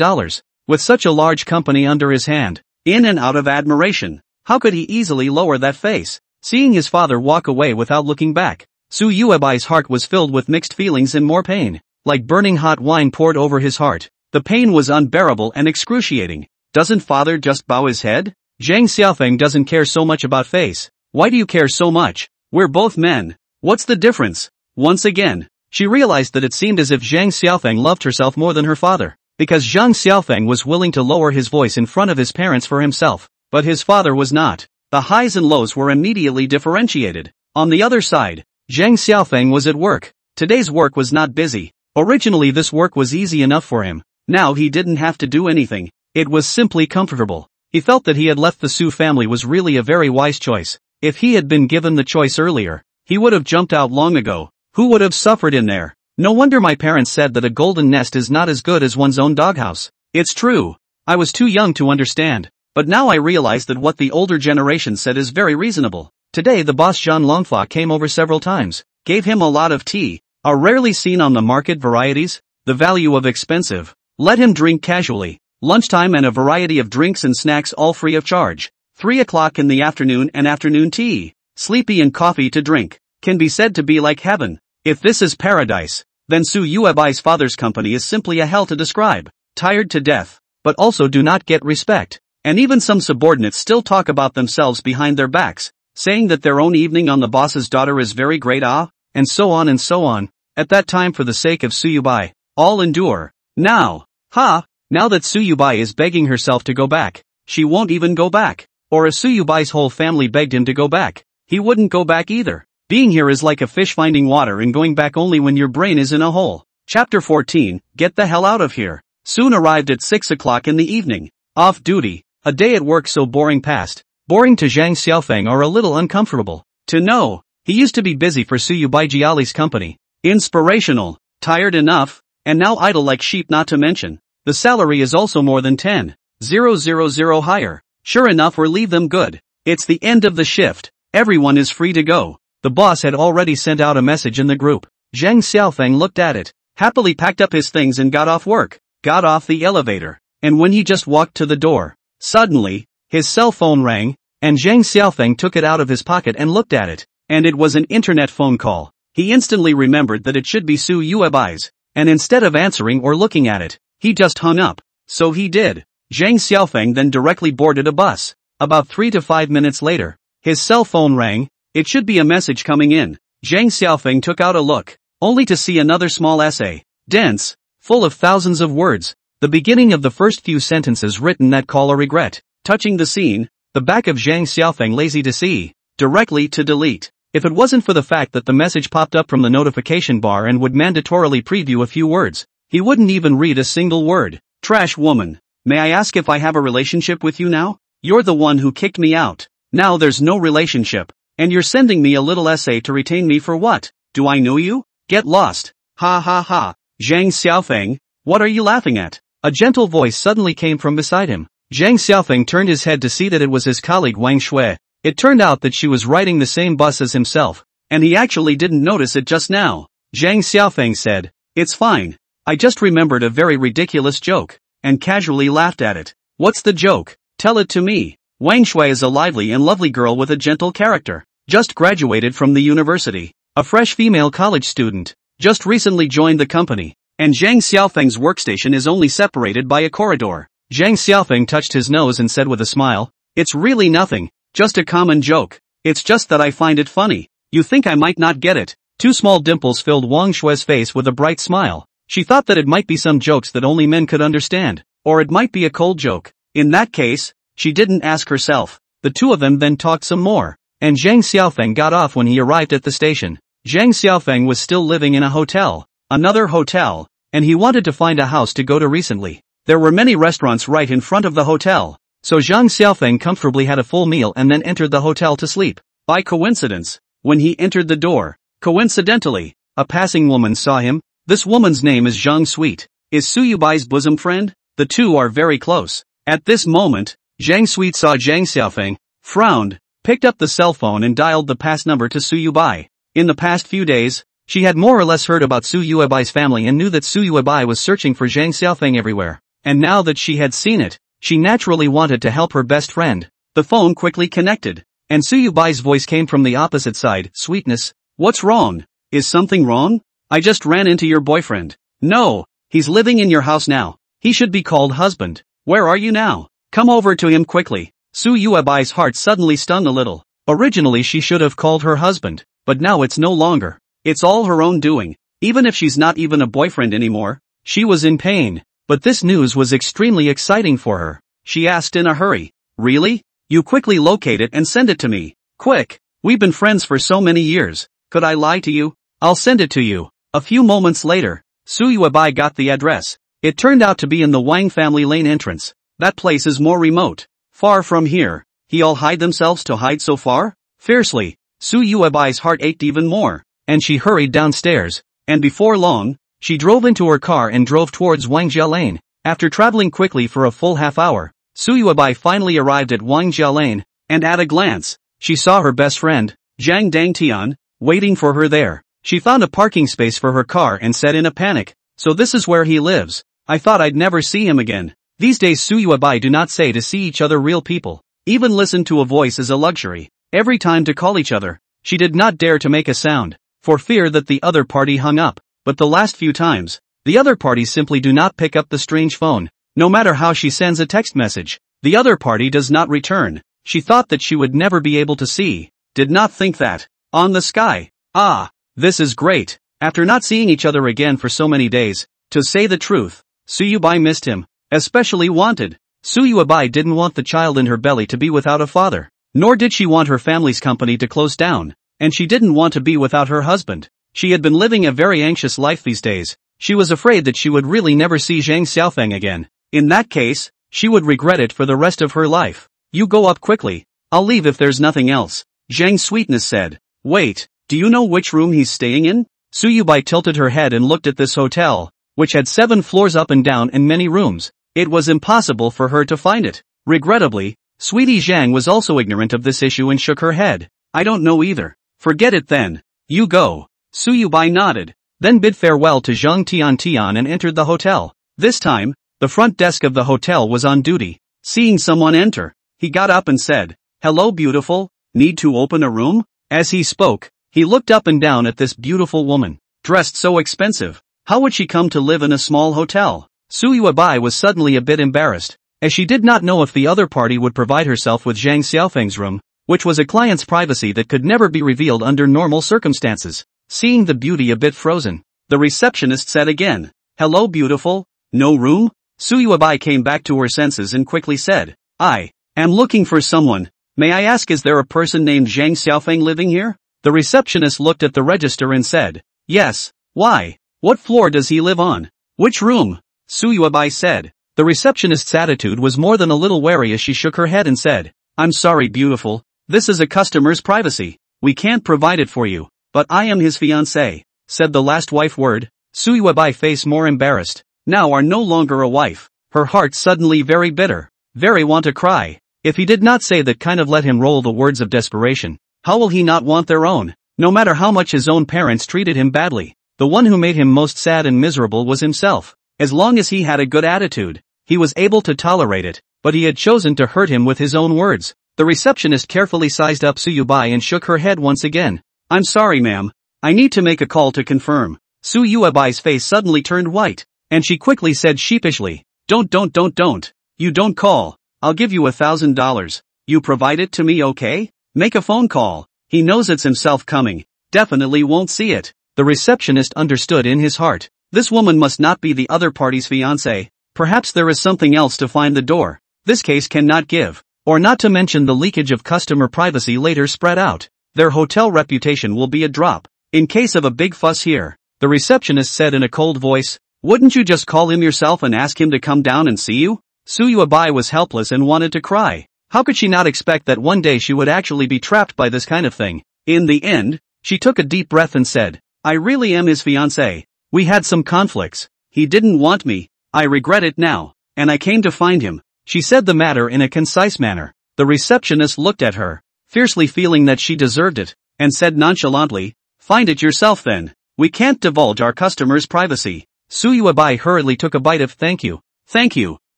with such a large company under his hand, in and out of admiration. How could he easily lower that face? Seeing his father walk away without looking back, Su Yuebai's heart was filled with mixed feelings and more pain, like burning hot wine poured over his heart. The pain was unbearable and excruciating. Doesn't father just bow his head? Zhang Xiaofeng doesn't care so much about face. Why do you care so much? We're both men. What's the difference? Once again, she realized that it seemed as if Zhang Xiaofeng loved herself more than her father, because Zhang Xiaofeng was willing to lower his voice in front of his parents for himself, but his father was not. The highs and lows were immediately differentiated. On the other side, Zhang Xiaofeng was at work. Today's work was not busy. Originally this work was easy enough for him. Now he didn't have to do anything. It was simply comfortable. He felt that he had left the Su family was really a very wise choice. If he had been given the choice earlier, he would have jumped out long ago. Who would have suffered in there? No wonder my parents said that a golden nest is not as good as one's own doghouse. It's true. I was too young to understand. But now I realize that what the older generation said is very reasonable. Today the boss Jean Longfa came over several times, gave him a lot of tea, are rarely seen on the market varieties, the value of expensive. Let him drink casually. Lunchtime and a variety of drinks and snacks all free of charge. 3 o'clock in the afternoon and afternoon tea. Sleepy and coffee to drink. Can be said to be like heaven. If this is paradise, then Su Yuebai's father's company is simply a hell to describe. Tired to death, but also do not get respect. And even some subordinates still talk about themselves behind their backs, saying that their own evening on the boss's daughter is very great, and so on and so on. At that time, for the sake of Suyubai, all endure. Now that Suyubai is begging herself to go back, she won't even go back. Or as Suyubai's whole family begged him to go back, he wouldn't go back either. Being here is like a fish finding water and going back only when your brain is in a hole. Chapter 14, Get the hell out of here. Soon arrived at 6 o'clock in the evening. Off duty, a day at work so boring past. Boring to Zhang Xiaofeng or a little uncomfortable. To know, he used to be busy for Suyubai Jiali's company. Inspirational, tired enough, and now idle like sheep, not to mention. The salary is also more than 10,000 higher. Sure enough, or leave them good. It's the end of the shift. Everyone is free to go. The boss had already sent out a message in the group. Zhang Xiaofeng looked at it, happily packed up his things and got off work. Got off the elevator. And when he just walked to the door, suddenly, his cell phone rang, and Zhang Xiaofeng took it out of his pocket and looked at it. And it was an internet phone call. He instantly remembered that it should be Su Yuebai's, and instead of answering or looking at it, he just hung up. So he did. Zhang Xiaofeng then directly boarded a bus. About 3 to 5 minutes later, his cell phone rang. It should be a message coming in. Zhang Xiaofeng took out a look, only to see another small essay. Dense, full of thousands of words. The beginning of the first few sentences written that call a regret. Touching the scene, the back of Zhang Xiaofeng lazy to see. Directly to delete. If it wasn't for the fact that the message popped up from the notification bar and would mandatorily preview a few words, he wouldn't even read a single word. Trash woman. May I ask if I have a relationship with you now? You're the one who kicked me out. Now there's no relationship. And you're sending me a little essay to retain me for what? Do I know you? Get lost. Ha ha ha. Zhang Xiaofeng, what are you laughing at? A gentle voice suddenly came from beside him. Zhang Xiaofeng turned his head to see that it was his colleague Wang Shui. It turned out that she was riding the same bus as himself, and he actually didn't notice it just now. Zhang Xiaofeng said, "It's fine. I just remembered a very ridiculous joke," and casually laughed at it. "What's the joke? Tell it to me." Wang Shui is a lively and lovely girl with a gentle character. Just graduated from the university. A fresh female college student. Just recently joined the company. And Zhang Xiaofeng's workstation is only separated by a corridor. Zhang Xiaofeng touched his nose and said with a smile, "It's really nothing. Just a common joke. It's just that I find it funny. You think I might not get it?" Two small dimples filled Wang Shui's face with a bright smile. She thought that it might be some jokes that only men could understand. Or it might be a cold joke. In that case, she didn't ask herself. The two of them then talked some more. And Zhang Xiaofeng got off when he arrived at the station. Zhang Xiaofeng was still living in a hotel. Another hotel. And he wanted to find a house to go to recently. There were many restaurants right in front of the hotel. So Zhang Xiaofeng comfortably had a full meal and then entered the hotel to sleep. By coincidence, when he entered the door, coincidentally, a passing woman saw him. This woman's name is Zhang Sweet. Is Suyubai's bosom friend? The two are very close. At this moment, Zhang Sweet saw Zhang Xiaofeng, frowned, picked up the cell phone and dialed the pass number to Suyubai. In the past few days, she had more or less heard about Su Yuebai's family and knew that Su Yuebai was searching for Zhang Xiaofeng everywhere. And now that she had seen it, she naturally wanted to help her best friend. The phone quickly connected, and Su Yubai's voice came from the opposite side. "Sweetness, what's wrong? Is something wrong? I just ran into your boyfriend." "No, he's living in your house now. He should be called husband. Where are you now? Come over to him quickly." Su Yuebai's heart suddenly stung a little. Originally she should have called her husband, but now it's no longer. It's all her own doing. Even if she's not even a boyfriend anymore, she was in pain. But this news was extremely exciting for her. She asked in a hurry, "Really? You quickly locate it and send it to me. Quick. We've been friends for so many years. Could I lie to you? I'll send it to you." A few moments later, Su Yuebai got the address. It turned out to be in the Wang family lane entrance. That place is more remote. Far from here. He all hide themselves to hide so far? Fiercely, Su Yuebai's heart ached even more, and she hurried downstairs, and before long, she drove into her car and drove towards Wangjia Lane. After traveling quickly for a full half hour, Su Yuebai finally arrived at Wangjia Lane, and at a glance, she saw her best friend, Zhang Dangtian, waiting for her there. She found a parking space for her car and said in a panic, "So this is where he lives. I thought I'd never see him again." These days Su Yuebai do not say to see each other real people. Even listen to a voice is a luxury. Every time to call each other, she did not dare to make a sound, for fear that the other party hung up. But the last few times, the other party simply do not pick up the strange phone, no matter how she sends a text message. The other party does not return. She thought that she would never be able to see. Did not think that. On the sky. Ah, this is great. After not seeing each other again for so many days, to say the truth, Suyubai missed him. Especially wanted. Suyubai didn't want the child in her belly to be without a father. Nor did she want her family's company to close down. And she didn't want to be without her husband. She had been living a very anxious life these days. She was afraid that she would really never see Zhang Xiaofeng again. In that case, she would regret it for the rest of her life. You go up quickly. I'll leave if there's nothing else. Zhang Sweetness said. Wait, do you know which room he's staying in? Suyubai tilted her head and looked at this hotel, which had 7 floors up and down and many rooms. It was impossible for her to find it. Regrettably, Sweetie Zhang was also ignorant of this issue and shook her head. I don't know either. Forget it then. You go. Suyubai nodded, then bid farewell to Zhang Tian and entered the hotel. This time, the front desk of the hotel was on duty. Seeing someone enter, he got up and said, Hello beautiful, need to open a room? As he spoke, he looked up and down at this beautiful woman, dressed so expensive. How would she come to live in a small hotel? Suyubai was suddenly a bit embarrassed, as she did not know if the other party would provide herself with Zhang Xiaofeng's room, which was a client's privacy that could never be revealed under normal circumstances. Seeing the beauty a bit frozen, the receptionist said again, Hello beautiful, no room? Suyubai came back to her senses and quickly said, I am looking for someone. May I ask, is there a person named Zhang Xiaofeng living here? The receptionist looked at the register and said, Yes. Why? What floor does he live on? Which room? Suyubai said. The receptionist's attitude was more than a little wary as she shook her head and said, I'm sorry beautiful, this is a customer's privacy. We can't provide it for you. But I am his fiancé, said the last wife word. Suyubai face more embarrassed, now are no longer a wife. Her heart suddenly very bitter, very want to cry. If he did not say that kind of let him roll the words of desperation, how will he not want their own? No matter how much his own parents treated him badly, the one who made him most sad and miserable was himself. As long as he had a good attitude, he was able to tolerate it, but he had chosen to hurt him with his own words. The receptionist carefully sized up Suyubai and shook her head once again. I'm sorry ma'am, I need to make a call to confirm. Suyuabai's face suddenly turned white, and she quickly said sheepishly, Don't. You don't call. I'll give you $1,000. You provide it to me, okay? Make a phone call. He knows it's himself coming. Definitely won't see it. The receptionist understood in his heart. This woman must not be the other party's fiancé. Perhaps there is something else to find the door. This case cannot give. Or not to mention the leakage of customer privacy later spread out. Their hotel reputation will be a drop. In case of a big fuss here, the receptionist said in a cold voice, Wouldn't you just call him yourself and ask him to come down and see you? Suyuabai was helpless and wanted to cry. How could she not expect that one day she would actually be trapped by this kind of thing? In the end, she took a deep breath and said, I really am his fiancé. We had some conflicts. He didn't want me. I regret it now. And I came to find him. She said the matter in a concise manner. The receptionist looked at her, fiercely feeling that she deserved it, and said nonchalantly, Find it yourself then. We can't divulge our customers' privacy. Suyuabai hurriedly took a bite of thank you.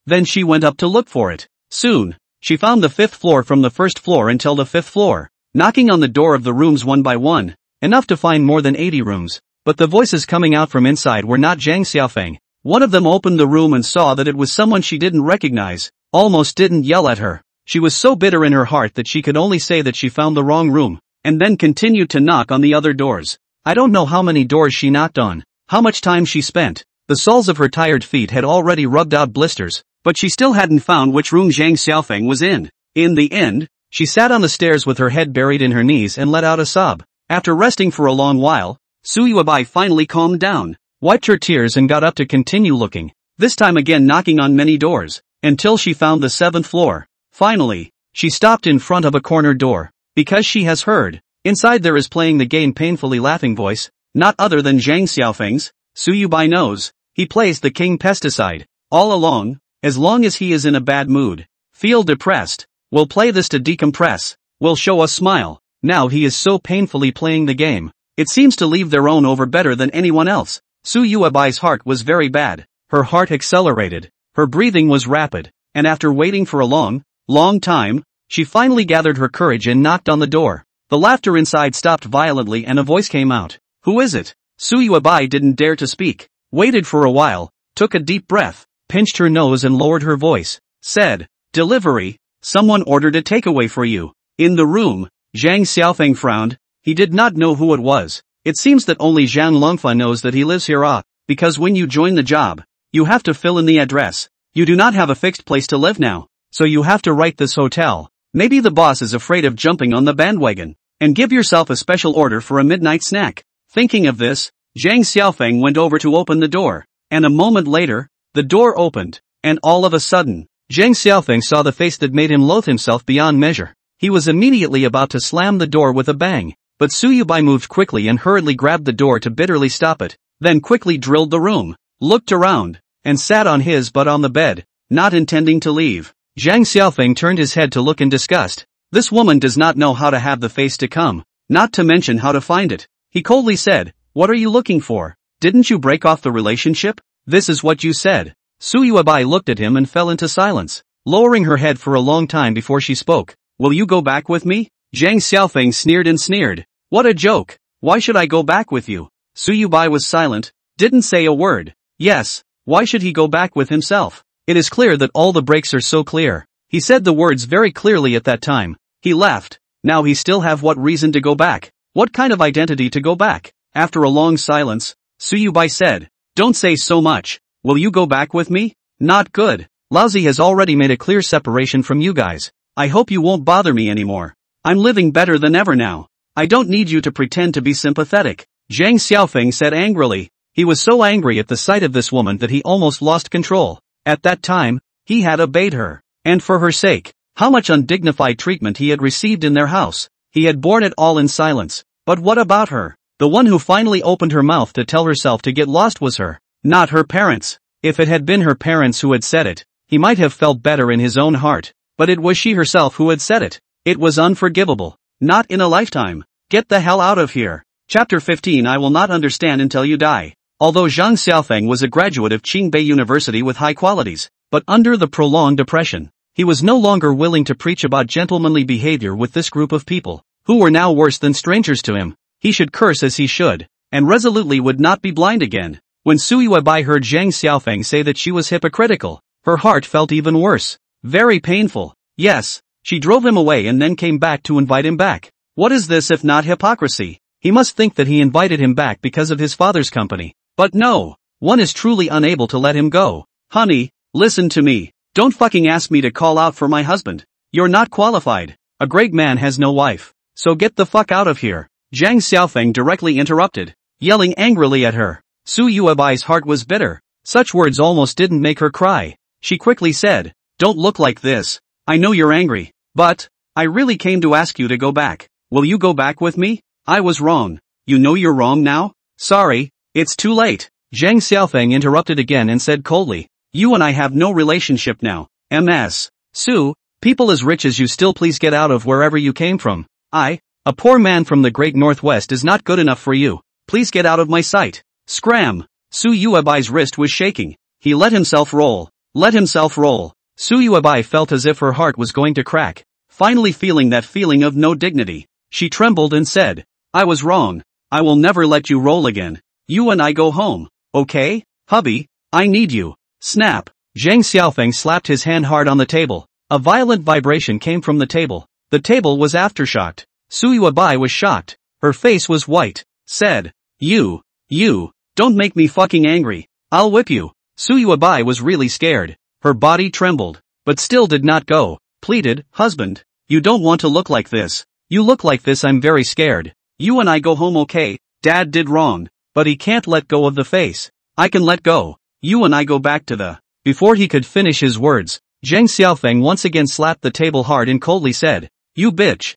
Then she went up to look for it. Soon, she found the 5th floor from the 1st floor until the 5th floor, knocking on the door of the rooms one by one, enough to find more than 80 rooms. But the voices coming out from inside were not Zhang Xiaofeng. One of them opened the room and saw that it was someone she didn't recognize, almost didn't yell at her. She was so bitter in her heart that she could only say that she found the wrong room, and then continued to knock on the other doors. I don't know how many doors she knocked on, how much time she spent. The soles of her tired feet had already rubbed out blisters, but she still hadn't found which room Zhang Xiaofeng was in. In the end, she sat on the stairs with her head buried in her knees and let out a sob. After resting for a long while, Suyuabai finally calmed down, wiped her tears and got up to continue looking, this time again knocking on many doors, until she found the 7th floor. Finally, she stopped in front of a corner door, because she has heard. Inside there is playing the game painfully laughing voice, not other than Zhang Xiaofeng's. Suyubai knows, he plays the king pesticide, all along, as long as he is in a bad mood, feel depressed, will play this to decompress, will show a smile. Now he is so painfully playing the game, it seems to leave their own over better than anyone else. Suyuabai's heart was very bad, her heart accelerated, her breathing was rapid, and after waiting for a long time, she finally gathered her courage and knocked on the door. The laughter inside stopped violently and a voice came out. Who is it? Suyuabai didn't dare to speak, waited for a while, took a deep breath, pinched her nose and lowered her voice, said, Delivery. Someone ordered a takeaway for you. In the room, Zhang Xiaofeng frowned. He did not know who it was. It seems that only Zhang Longfa knows that he lives here because when you join the job, you have to fill in the address. You do not have a fixed place to live now, so you have to write this hotel. Maybe the boss is afraid of jumping on the bandwagon, and give yourself a special order for a midnight snack. Thinking of this, Zhang Xiaofeng went over to open the door, and a moment later, the door opened, and all of a sudden, Zhang Xiaofeng saw the face that made him loathe himself beyond measure. He was immediately about to slam the door with a bang, but Su Yubai moved quickly and hurriedly grabbed the door to bitterly stop it, then quickly drilled the room, looked around, and sat on his butt on the bed, not intending to leave. Zhang Xiaofeng turned his head to look in disgust. This woman does not know how to have the face to come, not to mention how to find it. He coldly said, "What are you looking for? Didn't you break off the relationship? This is what you said." Su Yubai looked at him and fell into silence, lowering her head for a long time before she spoke. "Will you go back with me?" Zhang Xiaofeng sneered and sneered. "What a joke! Why should I go back with you?" Su Yubai was silent, didn't say a word. Yes, why should he go back with himself? It is clear that all the breaks are so clear. He said the words very clearly at that time. He left. Now he still have what reason to go back? What kind of identity to go back? After a long silence, Su Yubai said, "Don't say so much. Will you go back with me?" "Not good. Lousy has already made a clear separation from you guys. I hope you won't bother me anymore. I'm living better than ever now. I don't need you to pretend to be sympathetic," Zhang Xiaofeng said angrily. He was so angry at the sight of this woman that he almost lost control. At that time, he had obeyed her. And for her sake, how much undignified treatment he had received in their house. He had borne it all in silence. But what about her? The one who finally opened her mouth to tell herself to get lost was her, not her parents. If it had been her parents who had said it, he might have felt better in his own heart. But it was she herself who had said it. It was unforgivable. Not in a lifetime. Get the hell out of here. Chapter 15. I will not understand until you die. Although Zhang Xiaofeng was a graduate of Qingbei University with high qualities, but under the prolonged depression, he was no longer willing to preach about gentlemanly behavior with this group of people, who were now worse than strangers to him. He should curse as he should, and resolutely would not be blind again. When Su Yubai heard Zhang Xiaofeng say that she was hypocritical, her heart felt even worse. Very painful. Yes, she drove him away and then came back to invite him back. What is this if not hypocrisy? He must think that he invited him back because of his father's company. But no, one is truly unable to let him go. Honey, listen to me. Don't fucking ask me to call out for my husband. You're not qualified. A great man has no wife. So get the fuck out of here. Zhang Xiaofeng directly interrupted, yelling angrily at her. Su Yuabai's heart was bitter. Such words almost didn't make her cry. She quickly said, "Don't look like this. I know you're angry, but I really came to ask you to go back. Will you go back with me? I was wrong. You know you're wrong now? Sorry, it's too late." Zhang Xiaofeng interrupted again and said coldly, "You and I have no relationship now. Ms. Su, people as rich as you still please get out of wherever you came from. A poor man from the great northwest is not good enough for you. Please get out of my sight." Scram! Su Yuabai's wrist was shaking. He let himself roll. Su Yuabai felt as if her heart was going to crack. Finally feeling that feeling of no dignity, she trembled and said, "I was wrong. I will never let you roll again. You and I go home, okay? Hubby, I need you." Snap! Zhang Xiaofeng slapped his hand hard on the table. A violent vibration came from the table. The table was aftershocked. Su Yuabai was shocked. Her face was white. Said, You, don't make me fucking angry. I'll whip you." Su Yuabai was really scared. Her body trembled, but still did not go. Pleaded, "Husband, you don't want to look like this. You look like this, I'm very scared. You and I go home, okay? Dad did wrong, but he can't let go of the face. I can let go. You and I go back to the..." Before he could finish his words, Zhang Xiaofeng once again slapped the table hard and coldly said, "You bitch.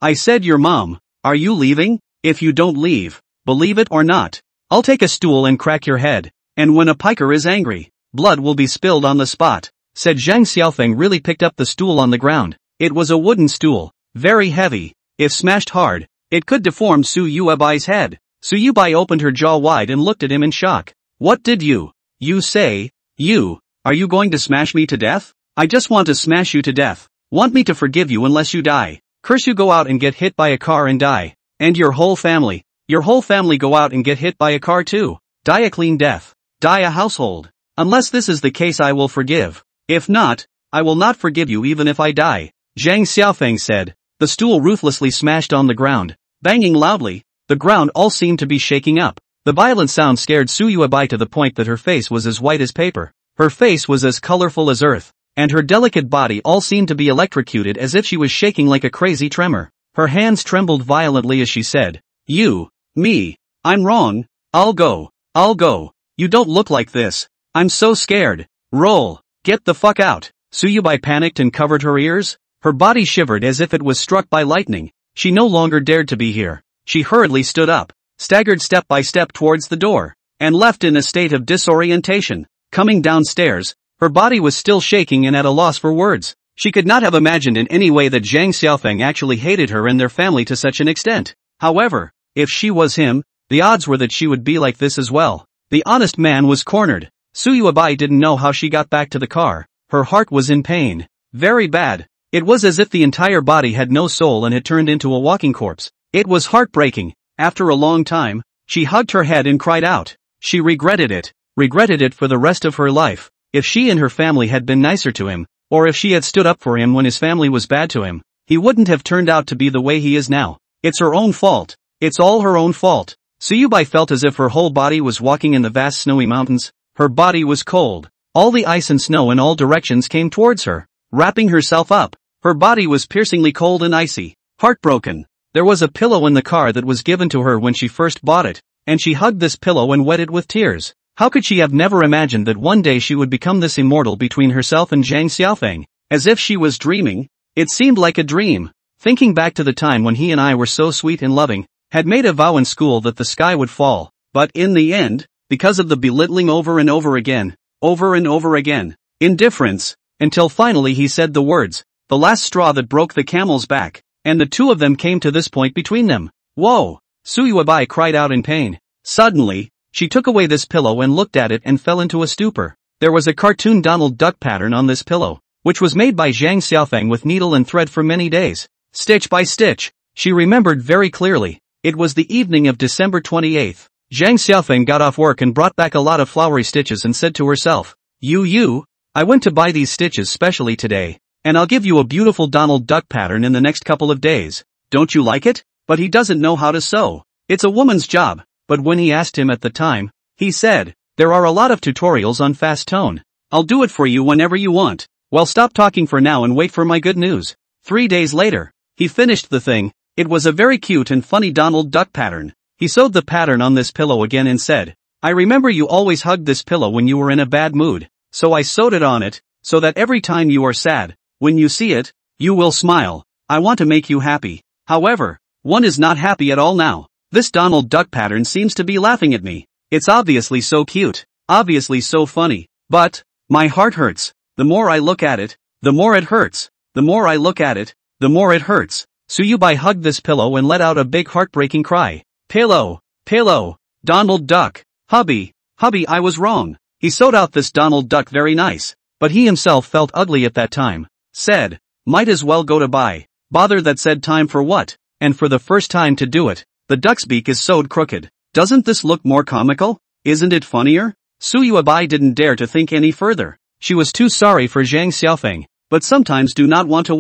I said your mom. Are you leaving? If you don't leave, believe it or not, I'll take a stool and crack your head. And when a piker is angry, blood will be spilled on the spot," said Zhang Xiaofeng. Really picked up the stool on the ground. It was a wooden stool, very heavy. If smashed hard, it could deform Su Yuabai's head. Su Yubai opened her jaw wide and looked at him in shock. "What did you say? Are you going to smash me to death?" "I just want to smash you to death. Want me to forgive you unless you die. Curse you, go out and get hit by a car and die. And your whole family go out and get hit by a car too. Die a clean death. Die a household. Unless this is the case, I will forgive. If not, I will not forgive you even if I die, Zhang Xiaofeng said. The stool ruthlessly smashed on the ground, banging loudly. The ground all seemed to be shaking up. The violent sound scared Su Yuebai to the point that her face was as white as paper. Her face was as colorful as earth, and her delicate body all seemed to be electrocuted as if she was shaking like a crazy tremor. Her hands trembled violently as she said, Me. I'm wrong. I'll go. You don't look like this. I'm so scared. Roll. Get the fuck out. Su Yuebai panicked and covered her ears. Her body shivered as if it was struck by lightning. She no longer dared to be here. She hurriedly stood up, staggered step by step towards the door, and left in a state of disorientation. Coming downstairs, her body was still shaking and at a loss for words. She could not have imagined in any way that Zhang Xiaofeng actually hated her and their family to such an extent. However, if she was him, the odds were that she would be like this as well. The honest man was cornered. Su Yuebai didn't know how she got back to the car. Her heart was in pain. Very bad. It was as if the entire body had no soul and had turned into a walking corpse. It was heartbreaking. After a long time, she hugged her head and cried out. She regretted it for the rest of her life. If she and her family had been nicer to him, or if she had stood up for him when his family was bad to him, he wouldn't have turned out to be the way he is now. It's her own fault. It's all her own fault. Su Yuebai felt as if her whole body was walking in the vast snowy mountains. Her body was cold. All the ice and snow in all directions came towards her, wrapping herself up. Her body was piercingly cold and icy. Heartbroken. There was a pillow in the car that was given to her when she first bought it, and she hugged this pillow and wet it with tears. How could she have never imagined that one day she would become this immortal between herself and Zhang Xiaofeng? As if she was dreaming. It seemed like a dream. Thinking back to the time when he and I were so sweet and loving, had made a vow in school that the sky would fall, but in the end, because of the belittling over and over again, indifference, until finally he said the words, the last straw that broke the camel's back, and the two of them came to this point between them. Whoa! Su Yuebai cried out in pain. Suddenly, she took away this pillow and looked at it and fell into a stupor. There was a cartoon Donald Duck pattern on this pillow, which was made by Zhang Xiaofeng with needle and thread for many days. Stitch by stitch, she remembered very clearly. It was the evening of December 28th. Zhang Xiaofeng got off work and brought back a lot of flowery stitches and said to herself, I went to buy these stitches specially today, and I'll give you a beautiful Donald Duck pattern in the next couple of days. Don't you like it? But he doesn't know how to sew. It's a woman's job. But when he asked him at the time, he said, there are a lot of tutorials on fast tone. I'll do it for you whenever you want. Well, stop talking for now and wait for my good news. 3 days later, he finished the thing. It was a very cute and funny Donald Duck pattern. He sewed the pattern on this pillow again and said, I remember you always hugged this pillow when you were in a bad mood, so I sewed it on it, so that every time you are sad, when you see it, you will smile. I want to make you happy. However, one is not happy at all now. This Donald Duck pattern seems to be laughing at me. It's obviously so cute, obviously so funny, but, my heart hurts. The more I look at it, the more it hurts. The more I look at it, the more it hurts. Su Yuebai hugged this pillow and let out a big heartbreaking cry. Pillow, Donald Duck, hubby, I was wrong. He sewed out this Donald Duck very nice, but he himself felt ugly at that time. Said, might as well go to buy. Bother that said time for what? And for the first time to do it, the duck's beak is sewed crooked. Doesn't this look more comical? Isn't it funnier? Su Yuebai didn't dare to think any further. She was too sorry for Zhang Xiaofeng, but sometimes do not want to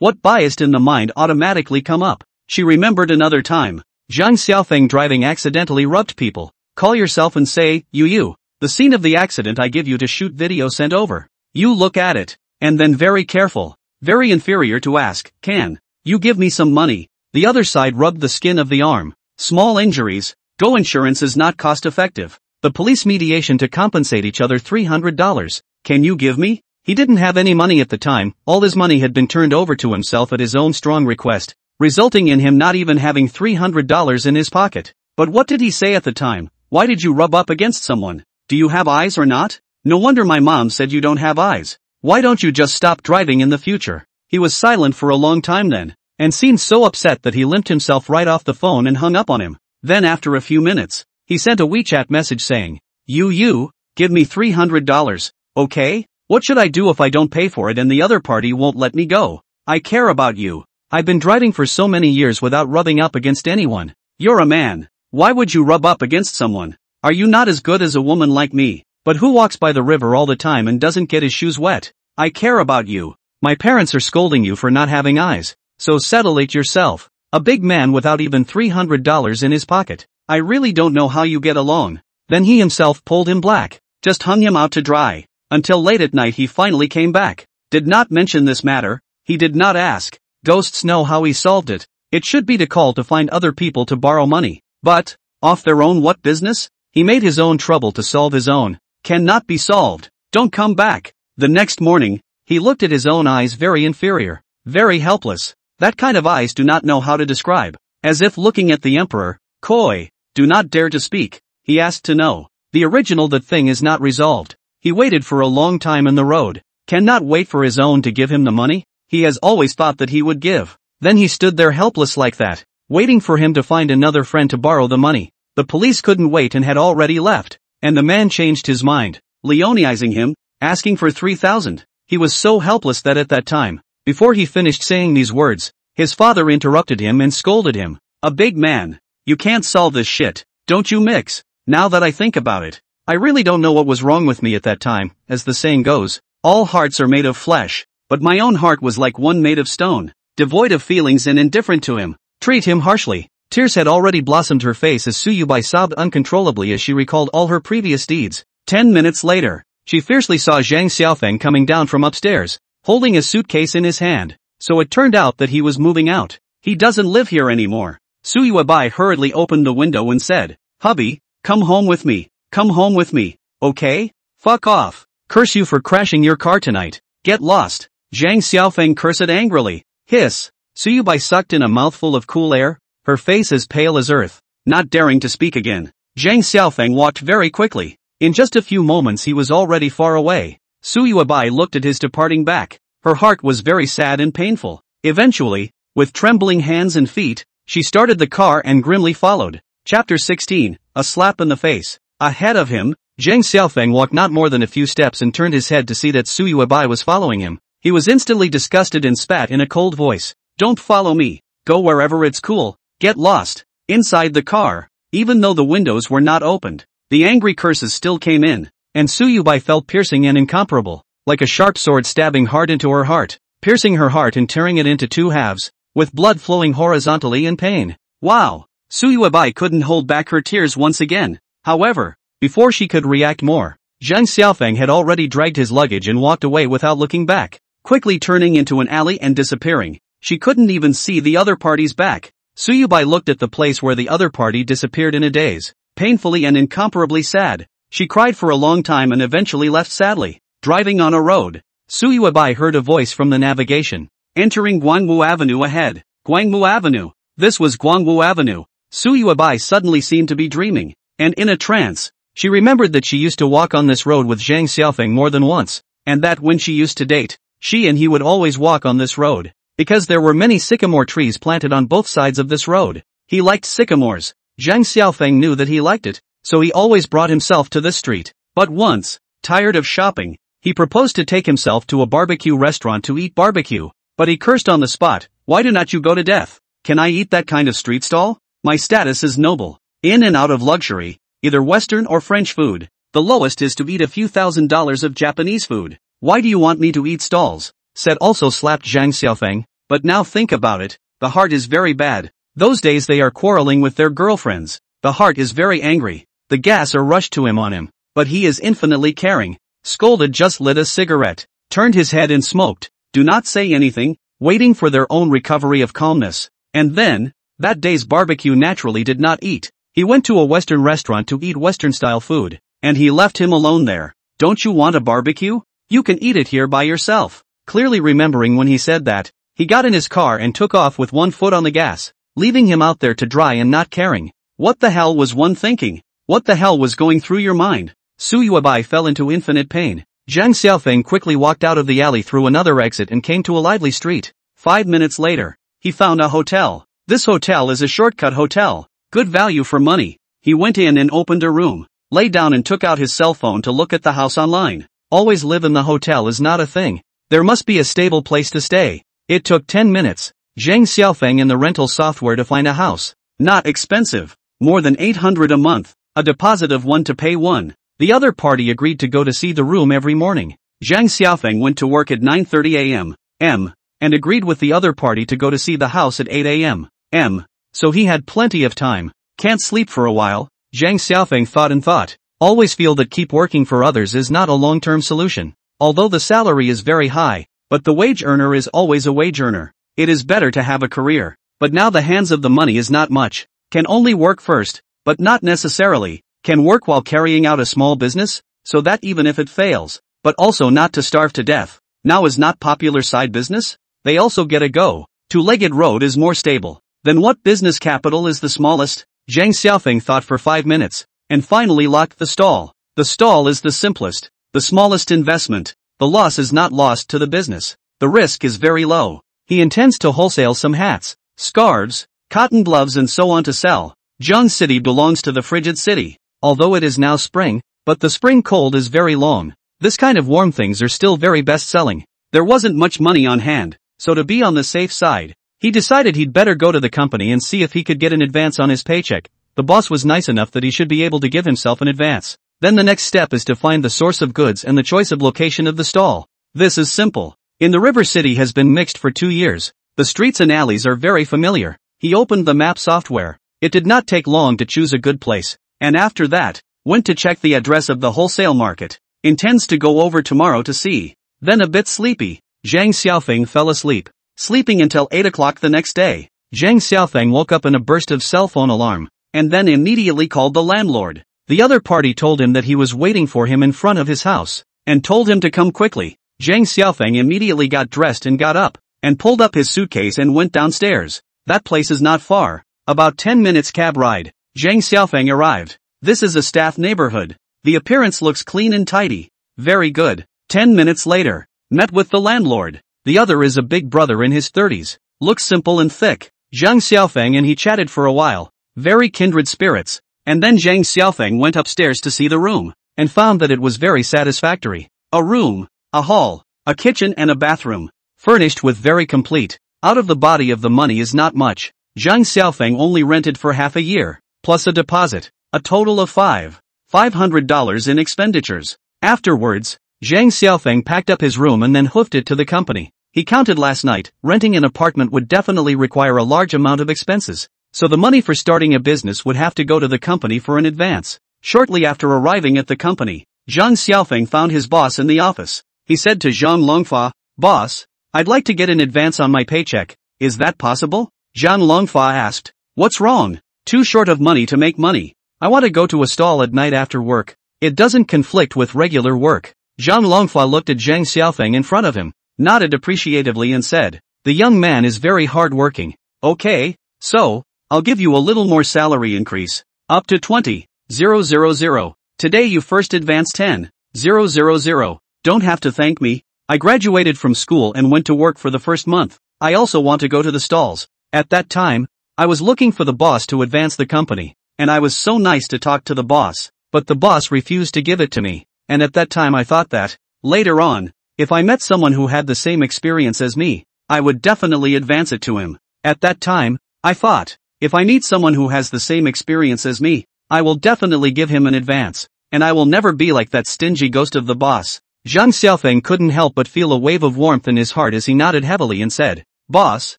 what biased in the mind automatically come up. She remembered another time. Zhang Xiaofeng driving accidentally rubbed people. Call yourself and say, you. The scene of the accident I give you to shoot video sent over. You look at it, and then very careful, very inferior to ask, can you give me some money? The other side rubbed the skin of the arm. Small injuries. Go insurance is not cost effective. The police mediation to compensate each other $300. Can you give me? He didn't have any money at the time. All his money had been turned over to himself at his own strong request, resulting in him not even having $300 in his pocket. But what did he say at the time? Why did you rub up against someone? Do you have eyes or not? No wonder my mom said you don't have eyes. Why don't you just stop driving in the future? He was silent for a long time then, and seemed so upset that he limped himself right off the phone and hung up on him. Then after a few minutes, he sent a WeChat message saying, you, give me $300, okay? What should I do if I don't pay for it and the other party won't let me go? I care about you. I've been driving for so many years without rubbing up against anyone. You're a man. Why would you rub up against someone? Are you not as good as a woman like me? But who walks by the river all the time and doesn't get his shoes wet? I care about you. My parents are scolding you for not having eyes, so settle it yourself. A big man without even $300 in his pocket. I really don't know how you get along. Then he himself pulled him black. Just hung him out to dry. Until late at night he finally came back. Did not mention this matter. He did not ask. Ghosts know how he solved it. It should be to call to find other people to borrow money. But, off their own what business? He made his own trouble to solve his own. Cannot be solved. Don't come back. The next morning, he looked at his own eyes very inferior. Very helpless. That kind of eyes do not know how to describe. As if looking at the emperor. Coy. Do not dare to speak. He asked to know. The original that thing is not resolved. He waited for a long time in the road. Cannot wait for his own to give him the money? He has always thought that he would give. Then he stood there helpless like that, waiting for him to find another friend to borrow the money. The police couldn't wait and had already left. And the man changed his mind, Leonizing him, asking for 3,000. He was so helpless that at that time, before he finished saying these words, his father interrupted him and scolded him. A big man. You can't solve this shit, don't you mix? Now that I think about it, I really don't know what was wrong with me at that time. As the saying goes, all hearts are made of flesh, but my own heart was like one made of stone, devoid of feelings and indifferent to him. Treat him harshly. Tears had already blossomed her face as Suyubai sobbed uncontrollably as she recalled all her previous deeds. 10 minutes later, she fiercely saw Zhang Xiaofeng coming down from upstairs, holding a suitcase in his hand. So it turned out that he was moving out. He doesn't live here anymore. Suyubai hurriedly opened the window and said, "Hubby, come home with me. Come home with me. Okay? Fuck off. Curse you for crashing your car tonight. Get lost." Zhang Xiaofeng cursed angrily. Hiss. Suyubai sucked in a mouthful of cool air, her face as pale as earth, not daring to speak again. Zhang Xiaofeng walked very quickly. In just a few moments he was already far away. Suyubai looked at his departing back. Her heart was very sad and painful. Eventually, with trembling hands and feet, she started the car and grimly followed. Chapter 16, A Slap in the Face. Ahead of him, Zhang Xiaofeng walked not more than a few steps and turned his head to see that Suyubai was following him. He was instantly disgusted and spat in a cold voice. "Don't follow me. Go wherever it's cool. Get lost." Inside the car, even though the windows were not opened, the angry curses still came in, and Suyubai felt piercing and incomparable, like a sharp sword stabbing hard into her heart, piercing her heart and tearing it into two halves, with blood flowing horizontally in pain. Wow! Suyubai couldn't hold back her tears once again. However, before she could react more, Zhang Xiaofeng had already dragged his luggage and walked away without looking back, quickly turning into an alley and disappearing. She couldn't even see the other party's back. Suyubai looked at the place where the other party disappeared in a daze, painfully and incomparably sad. She cried for a long time and eventually left sadly. Driving on a road, Suyubai heard a voice from the navigation. Entering Guangwu Avenue ahead. Guangwu Avenue. This was Guangwu Avenue. Suyubai suddenly seemed to be dreaming, and in a trance, she remembered that she used to walk on this road with Zhang Xiaofeng more than once, and that when she used to date, she and he would always walk on this road, because there were many sycamore trees planted on both sides of this road. He liked sycamores. Zhang Xiaofeng knew that he liked it, so he always brought himself to this street. But once, tired of shopping, he proposed to take himself to a barbecue restaurant to eat barbecue, but he cursed on the spot. "Why do not you go to death? Can I eat that kind of street stall? My status is noble. In and out of luxury, either Western or French food. The lowest is to eat a few $1,000s of Japanese food. Why do you want me to eat stalls?" Said also slapped Zhang Xiaofeng. But now think about it, the heart is very bad. Those days they are quarreling with their girlfriends. The heart is very angry. The gas are rushed to him on him, but he is infinitely caring. Scolded, just lit a cigarette, turned his head and smoked. Do not say anything, waiting for their own recovery of calmness. And then, that day's barbecue naturally did not eat. He went to a Western restaurant to eat Western-style food, and he left him alone there. "Don't you want a barbecue? You can eat it here by yourself." Clearly remembering when he said that, he got in his car and took off with one foot on the gas, leaving him out there to dry and not caring. What the hell was one thinking? What the hell was going through your mind? Suyubai fell into infinite pain. Zhang Xiaofeng quickly walked out of the alley through another exit and came to a lively street. 5 minutes later, he found a hotel. This hotel is a shortcut hotel. Good value for money. He went in and opened a room, lay down and took out his cell phone to look at the house online. Always live in the hotel is not a thing. There must be a stable place to stay. It took 10 minutes. Zhang Xiaofeng in the rental software to find a house. Not expensive. More than 800 a month. A deposit of 1 to pay 1. The other party agreed to go to see the room every morning. Zhang Xiaofeng went to work at 9:30 a.m. And agreed with the other party to go to see the house at 8 a.m. So he had plenty of time. Can't sleep for a while, Zhang Xiaofeng thought. Always feel that keep working for others is not a long-term solution. Although the salary is very high, but the wage earner is always a wage earner. It is better to have a career. But now the hands of the money is not much. Can only work first, but not necessarily. Can work while carrying out a small business, so that even if it fails, but also not to starve to death. Now is not popular side business? They also get a go. Two-legged road is more stable. Then what business capital is the smallest? Zhang Xiaofeng thought for 5 minutes, and finally locked the stall. The stall is the simplest, the smallest investment. The loss is not lost to the business. The risk is very low. He intends to wholesale some hats, scarves, cotton gloves and so on to sell. Zhang City belongs to the frigid city, although it is now spring, but the spring cold is very long. This kind of warm things are still very best-selling. There wasn't much money on hand, so to be on the safe side, he decided he'd better go to the company and see if he could get an advance on his paycheck. The boss was nice enough that he should be able to give himself an advance. Then the next step is to find the source of goods and the choice of location of the stall. This is simple. In the river city has been mixed for 2 years. The streets and alleys are very familiar. He opened the map software. It did not take long to choose a good place, and after that, went to check the address of the wholesale market. Intends to go over tomorrow to see. Then a bit sleepy, Zhang Xiaofeng fell asleep, sleeping until 8 o'clock the next day. Zhang Xiaofeng woke up in a burst of cell phone alarm, and then immediately called the landlord. The other party told him that he was waiting for him in front of his house, and told him to come quickly. Zhang Xiaofeng immediately got dressed and got up, and pulled up his suitcase and went downstairs. That place is not far, about 10 minutes cab ride. Zhang Xiaofeng arrived. This is a staff neighborhood. The appearance looks clean and tidy. Very good. 10 minutes later, met with the landlord. The other is a big brother in his 30s. Looks simple and thick. Zhang Xiaofeng and he chatted for a while. Very kindred spirits. And then Zhang Xiaofeng went upstairs to see the room, and found that it was very satisfactory. A room, a hall, a kitchen and a bathroom. Furnished with very complete. Out of the body of the money is not much. Zhang Xiaofeng only rented for half a year, plus a deposit. A total of $500 in expenditures. Afterwards, Zhang Xiaofeng packed up his room and then hoofed it to the company. He counted last night, renting an apartment would definitely require a large amount of expenses. So the money for starting a business would have to go to the company for an advance. Shortly after arriving at the company, Zhang Xiaofeng found his boss in the office. He said to Zhang Longfa, "Boss, I'd like to get an advance on my paycheck. Is that possible?" Zhang Longfa asked, "What's wrong? Too short of money to make money. I want to go to a stall at night after work. It doesn't conflict with regular work." Zhang Longfa looked at Zhang Xiaofeng in front of him, nodded appreciatively and said, "The young man is very hard-working. Okay, so, I'll give you a little more salary increase. Up to 20,000. Today you first advance 10,000. Don't have to thank me. I graduated from school and went to work for the first month. I also want to go to the stalls. At that time, I was looking for the boss to advance the company, and I was so nice to talk to the boss, but the boss refused to give it to me. And at that time I thought that, later on, if I met someone who had the same experience as me, I would definitely advance it to him. At that time, I thought, if I meet someone who has the same experience as me, I will definitely give him an advance, and I will never be like that stingy ghost of the boss." Zhang Xiaofeng couldn't help but feel a wave of warmth in his heart as he nodded heavily and said, "Boss,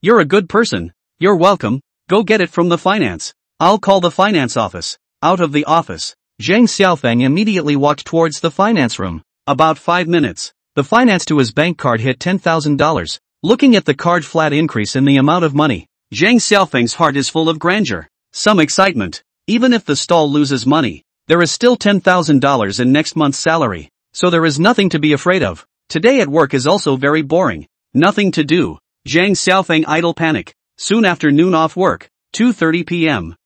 you're a good person. You're welcome. Go get it from the finance. I'll call the finance office." Out of the office, Zhang Xiaofeng immediately walked towards the finance room. About 5 minutes, the finance to his bank card hit $10,000. Looking at the card flat increase in the amount of money, Zhang Xiaofeng's heart is full of grandeur, some excitement. Even if the stall loses money, there is still $10,000 in next month's salary, so there is nothing to be afraid of. Today at work is also very boring. Nothing to do. Zhang Xiaofeng idle panic. Soon after noon off work, 2:30 p.m.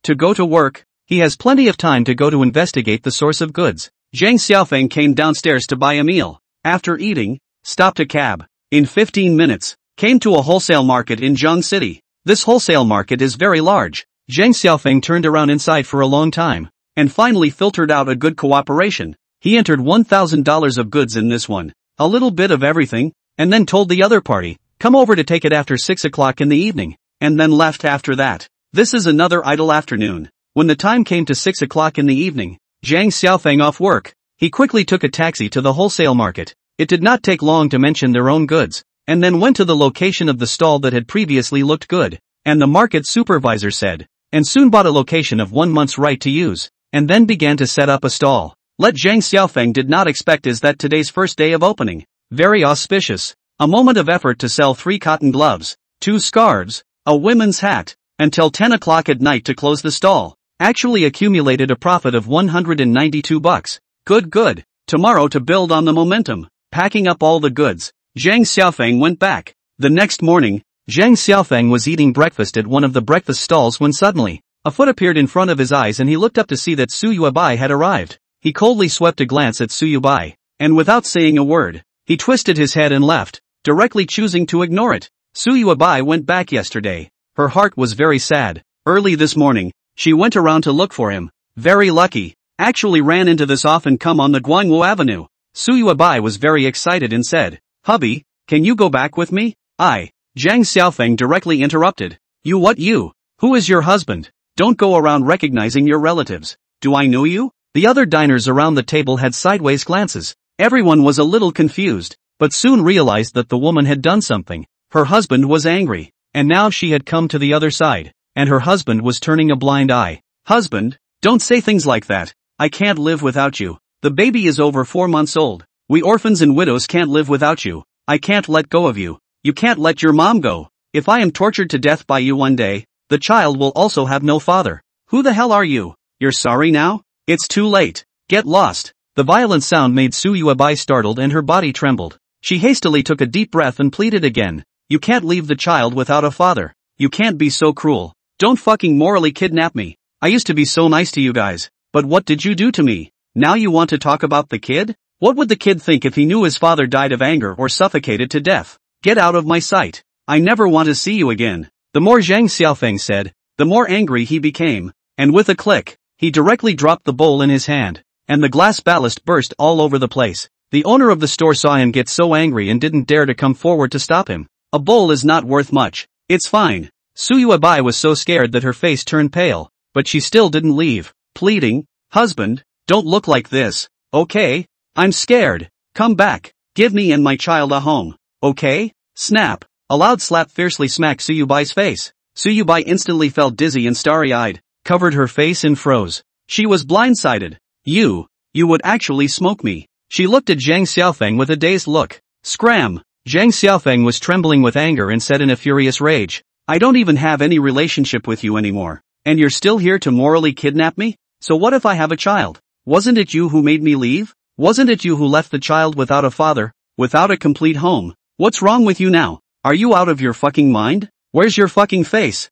To go to work, he has plenty of time to go to investigate the source of goods. Zhang Xiaofeng came downstairs to buy a meal. After eating, stopped a cab. In 15 minutes, came to a wholesale market in Zhang City. This wholesale market is very large. Zhang Xiaofeng turned around inside for a long time, and finally filtered out a good cooperation. He entered $1,000 of goods in this one, a little bit of everything, and then told the other party, "Come over to take it after 6 o'clock in the evening," and then left after that. This is another idle afternoon. When the time came to 6 o'clock in the evening, Zhang Xiaofeng off work, He quickly took a taxi to the wholesale market. It did not take long to mention their own goods, and then went to the location of the stall that had previously looked good, and the market supervisor said, and soon bought a location of 1 month's right to use, and then began to set up a stall. What Zhang Xiaofeng did not expect is that today's first day of opening, very auspicious, a moment of effort to sell 3 cotton gloves, 2 scarves, a women's hat, until 10 o'clock at night to close the stall, actually accumulated a profit of 192 bucks. Good. Tomorrow to build on the momentum. Packing up all the goods, Zhang Xiaofeng went back. The next morning, Zhang Xiaofeng was eating breakfast at one of the breakfast stalls when suddenly, a foot appeared in front of his eyes and he looked up to see that Su Yuebai had arrived. He coldly swept a glance at Su Yuebai, and without saying a word, he twisted his head and left, directly choosing to ignore it. Su Yuebai went back yesterday. Her heart was very sad. Early this morning, she went around to look for him. Very lucky. Actually ran into this often come on the Guangwu Avenue. Su Yuebai was very excited and said, "Hubby, can you go back with me?" Zhang Xiaofeng directly interrupted. "You what you? Who is your husband? Don't go around recognizing your relatives. Do I know you?" The other diners around the table had sideways glances. Everyone was a little confused, but soon realized that the woman had done something. Her husband was angry, and now she had come to the other side, and her husband was turning a blind eye. "Husband, don't say things like that. I can't live without you. The baby is over 4 months old. We orphans and widows can't live without you. I can't let go of you. You can't let your mom go. If I am tortured to death by you one day, the child will also have no father. Who the hell are you? You're sorry now? It's too late. Get lost." The violent sound made Su Yuebai startled and her body trembled. She hastily took a deep breath and pleaded again. "You can't leave the child without a father. You can't be so cruel. Don't fucking morally kidnap me. I used to be so nice to you guys, but what did you do to me? Now you want to talk about the kid? What would the kid think if he knew his father died of anger or suffocated to death? Get out of my sight. I never want to see you again." The more Zhang Xiaofeng said, the more angry he became, and with a click, he directly dropped the bowl in his hand, and the glass ballast burst all over the place. The owner of the store saw him get so angry and didn't dare to come forward to stop him. "A bowl is not worth much. It's fine." Su Yuebai was so scared that her face turned pale, but she still didn't leave, pleading, "Husband, don't look like this, okay? I'm scared. Come back. Give me and my child a home, okay?" Snap. A loud slap fiercely smacked Su Yuebai's face. Su Yuebai instantly felt dizzy and starry-eyed, covered her face and froze. She was blindsided. You would actually smoke me." She looked at Zhang Xiaofeng with a dazed look. Scram! Zhang Xiaofeng was trembling with anger and said in a furious rage, "I don't even have any relationship with you anymore, and you're still here to morally kidnap me? So what if I have a child? Wasn't it you who made me leave? Wasn't it you who left the child without a father, without a complete home? What's wrong with you now? Are you out of your fucking mind? Where's your fucking face?"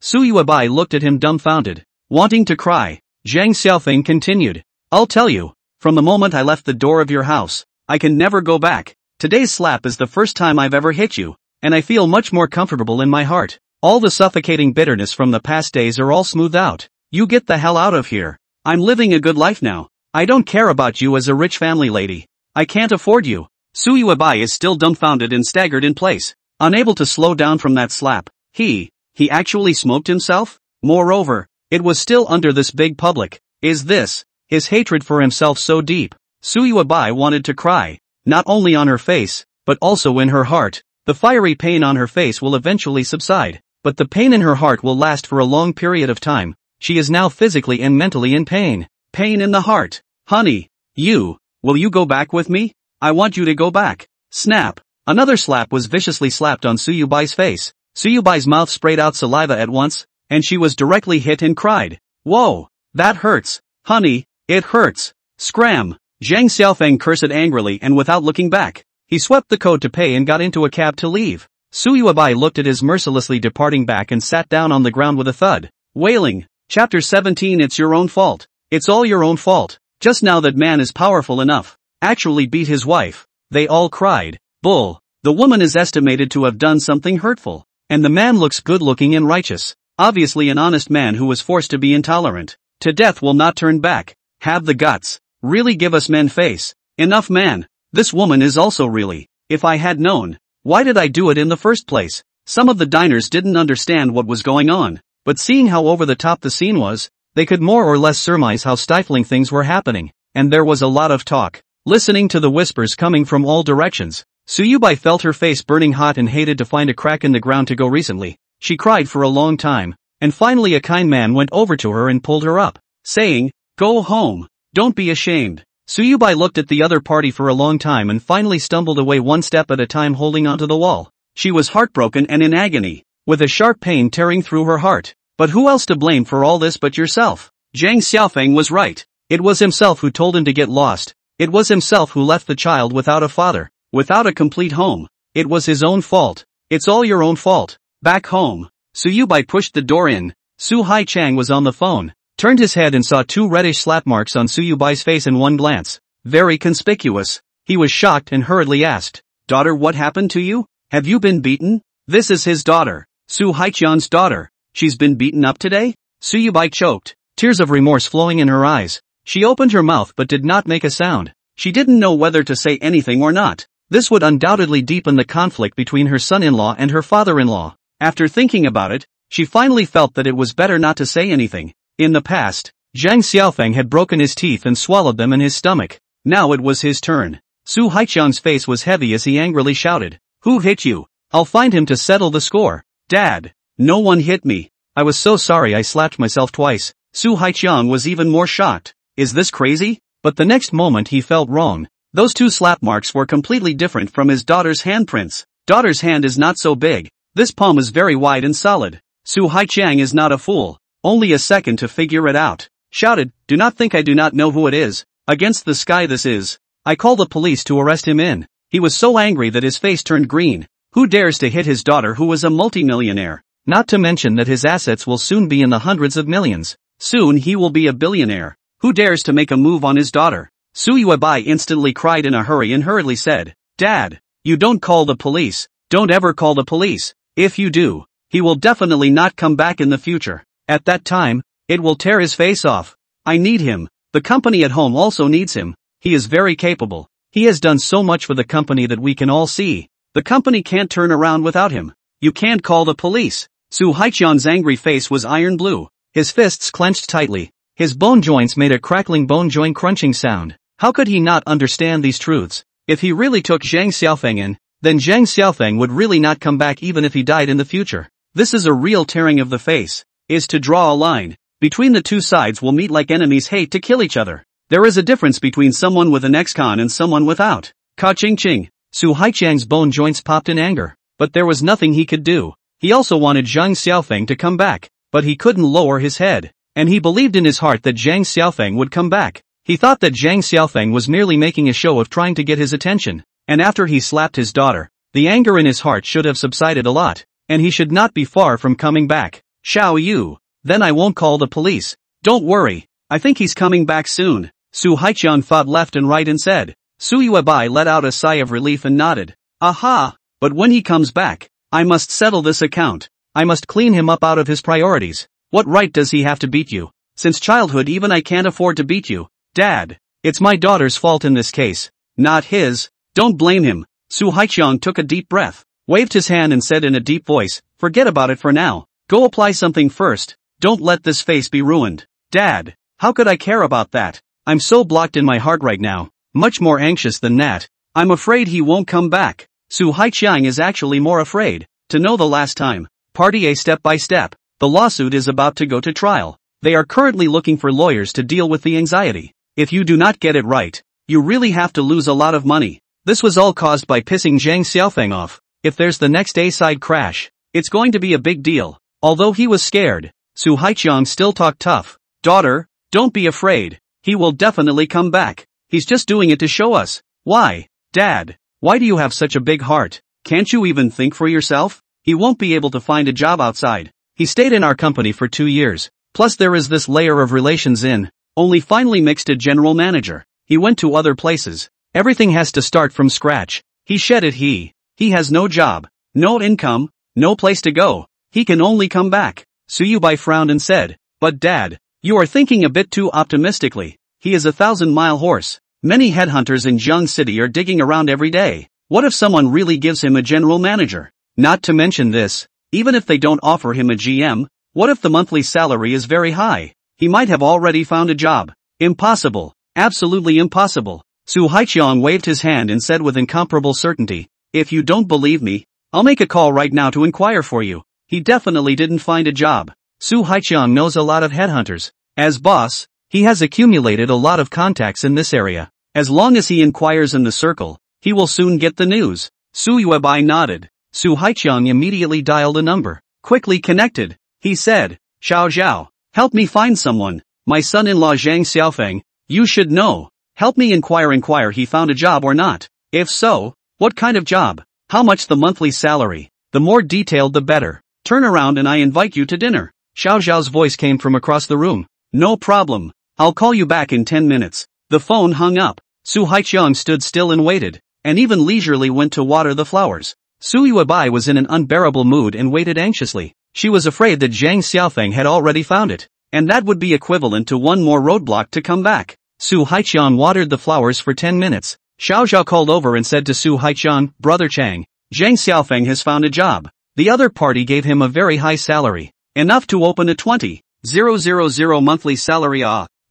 Su Yuebai looked at him dumbfounded, wanting to cry. Zhang Xiaofeng continued, "I'll tell you, from the moment I left the door of your house, I can never go back. Today's slap is the first time I've ever hit you, and I feel much more comfortable in my heart. All the suffocating bitterness from the past days are all smoothed out. You get the hell out of here. I'm living a good life now. I don't care about you as a rich family lady. I can't afford you." Su Yuebai is still dumbfounded and staggered in place, unable to slow down from that slap. He actually smoked himself? Moreover, it was still under this big public. Is this, his hatred for himself so deep? Su Yuebai wanted to cry, not only on her face, but also in her heart. The fiery pain on her face will eventually subside, but the pain in her heart will last for a long period of time. She is now physically and mentally in pain. Pain in the heart. "Honey, will you go back with me? I want you to go back." Snap. Another slap was viciously slapped on Su Yuebai's face. Su Yuebai's mouth sprayed out saliva at once, and she was directly hit and cried, "Whoa, that hurts. Honey, it hurts." Scram. Zhang Xiaofeng cursed angrily and without looking back, he swept the code to pay and got into a cab to leave. Su Yuebai looked at his mercilessly departing back and sat down on the ground with a thud, wailing. Chapter 17. It's your own fault. It's all your own fault. Just now that man is powerful enough. Actually beat his wife. They all cried. Bull. The woman is estimated to have done something hurtful, and the man looks good-looking and righteous. Obviously an honest man who was forced to be intolerant. To death will not turn back. Have the guts. Really give us men face. Enough man. This woman is also really. If I had known. Why did I do it in the first place? Some of the diners didn't understand what was going on, but seeing how over the top the scene was, they could more or less surmise how stifling things were happening. and there was a lot of talk. Listening to the whispers coming from all directions, Suyubai felt her face burning hot and hated to find a crack in the ground to go recently. She cried for a long time, and finally a kind man went over to her and pulled her up, saying, "Go home. Don't be ashamed." Suyubai looked at the other party for a long time and finally stumbled away one step at a time, holding onto the wall. She was heartbroken and in agony, with a sharp pain tearing through her heart. But who else to blame for all this but yourself? Zhang Xiaofeng was right. It was himself who told him to get lost. It was himself who left the child without a father, without a complete home. It was his own fault. It's all your own fault. Back home. Suyubai pushed the door in. Su Haichang was on the phone, turned his head and saw 2 reddish slap marks on Suyubai's face in one glance. Very conspicuous. He was shocked and hurriedly asked, "Daughter, what happened to you? Have you been beaten?" "This is his daughter. Su Haichang's daughter. She's been beaten up today?" Suyubai choked, tears of remorse flowing in her eyes. She opened her mouth but did not make a sound. She didn't know whether to say anything or not. This would undoubtedly deepen the conflict between her son-in-law and her father-in-law. After thinking about it, she finally felt that it was better not to say anything. In the past, Zhang Xiaofeng had broken his teeth and swallowed them in his stomach. Now it was his turn. Su Haichang's face was heavy as he angrily shouted, "Who hit you? I'll find him to settle the score." "Dad, no one hit me. I was so sorry I slapped myself twice." Su Haichang was even more shocked. Is this crazy? But the next moment he felt wrong. Those 2 slap marks were completely different from his daughter's handprints. Daughter's hand is not so big. This palm is very wide and solid. Su Haichang is not a fool. Only a second to figure it out. Shouted, "Do not think I do not know who it is. Against the sky this is. I call the police to arrest him in." He was so angry that his face turned green. Who dares to hit his daughter who is a multimillionaire? Not to mention that his assets will soon be in the hundreds of millions. Soon he will be a billionaire. Who dares to make a move on his daughter? Suyubai instantly cried in a hurry and hurriedly said, "Dad, you don't call the police. Don't ever call the police. If you do, he will definitely not come back in the future. At that time, it will tear his face off. I need him. The company at home also needs him. He is very capable. He has done so much for the company that we can all see. The company can't turn around without him. You can't call the police." Su Haichang's angry face was iron blue. His fists clenched tightly. His bone joints made a crackling bone joint crunching sound. How could he not understand these truths? If he really took Zhang Xiaofeng in, then Zhang Xiaofeng would really not come back even if he died in the future. This is a real tearing of the face. Is to draw a line. Between the 2 sides will meet like enemies hate to kill each other. There is a difference between someone with an ex-con and someone without. Ka-ching-ching. Su Haichang's bone joints popped in anger. But there was nothing he could do. He also wanted Zhang Xiaofeng to come back. But he couldn't lower his head. And he believed in his heart that Zhang Xiaofeng would come back. He thought that Zhang Xiaofeng was merely making a show of trying to get his attention. And after he slapped his daughter, the anger in his heart should have subsided a lot. And he should not be far from coming back. "Xiao Yu. Then I won't call the police. Don't worry. I think he's coming back soon." Su Haichang thought left and right and said. Suyubai let out a sigh of relief and nodded. "Aha! But when he comes back, I must settle this account. I must clean him up out of his priorities. What right does he have to beat you? Since childhood even I can't afford to beat you. Dad, it's my daughter's fault in this case. Not his. Don't blame him." Su Haichang took a deep breath, waved his hand and said in a deep voice, "Forget about it for now. Go apply something first. Don't let this face be ruined." "Dad, how could I care about that? I'm so blocked in my heart right now. Much more anxious than that. I'm afraid he won't come back." Su Haichang is actually more afraid. To know the last time. Party A step by step. The lawsuit is about to go to trial. They are currently looking for lawyers to deal with the anxiety. If you do not get it right, you really have to lose a lot of money. This was all caused by pissing Zhang Xiaofeng off. If there's the next A-side crash, it's going to be a big deal. Although he was scared, Su Haichang still talked tough. "Daughter, don't be afraid. He will definitely come back. He's just doing it to show us." "Why? Dad, why do you have such a big heart? Can't you even think for yourself? He won't be able to find a job outside. He stayed in our company for 2 years. Plus there is this layer of relations in. Only finally mixed a general manager. He went to other places. Everything has to start from scratch. He shed it. He has no job, no income, no place to go. He can only come back." Suyubai frowned and said, "But Dad, you are thinking a bit too optimistically. He is a 1,000-mile horse. Many headhunters in Jiang City are digging around every day. What if someone really gives him a general manager? Not to mention this, even if they don't offer him a GM, what if the monthly salary is very high? He might have already found a job." "Impossible. Absolutely impossible. Su Haiqiang waved his hand and said with incomparable certainty, "If you don't believe me, I'll make a call right now to inquire for you." He definitely didn't find a job. Su Haiqiang knows a lot of headhunters. As boss, he has accumulated a lot of contacts in this area. As long as he inquires in the circle, he will soon get the news. Su Yuebai nodded. Su Haiqiang immediately dialed a number. Quickly connected. He said, "Xiao Zhao, help me find someone. My son-in-law Zhang Xiaofeng, you should know. Help me inquire he found a job or not. If so, what kind of job? How much the monthly salary? The more detailed the better. Turn around and I invite you to dinner." Xiao Zhao's voice came from across the room. "No problem. I'll call you back in 10 minutes. The phone hung up. Su Haiqiang stood still and waited, and even leisurely went to water the flowers. Su Yuebai was in an unbearable mood and waited anxiously. She was afraid that Zhang Xiaofeng had already found it, and that would be equivalent to one more roadblock to come back. Su Haiqiang watered the flowers for 10 minutes. Xiao Zhao called over and said to Su Haiqiang, "Brother Chang, Zhang Xiaofeng has found a job. The other party gave him a very high salary. Enough to open a 20,000 monthly salary."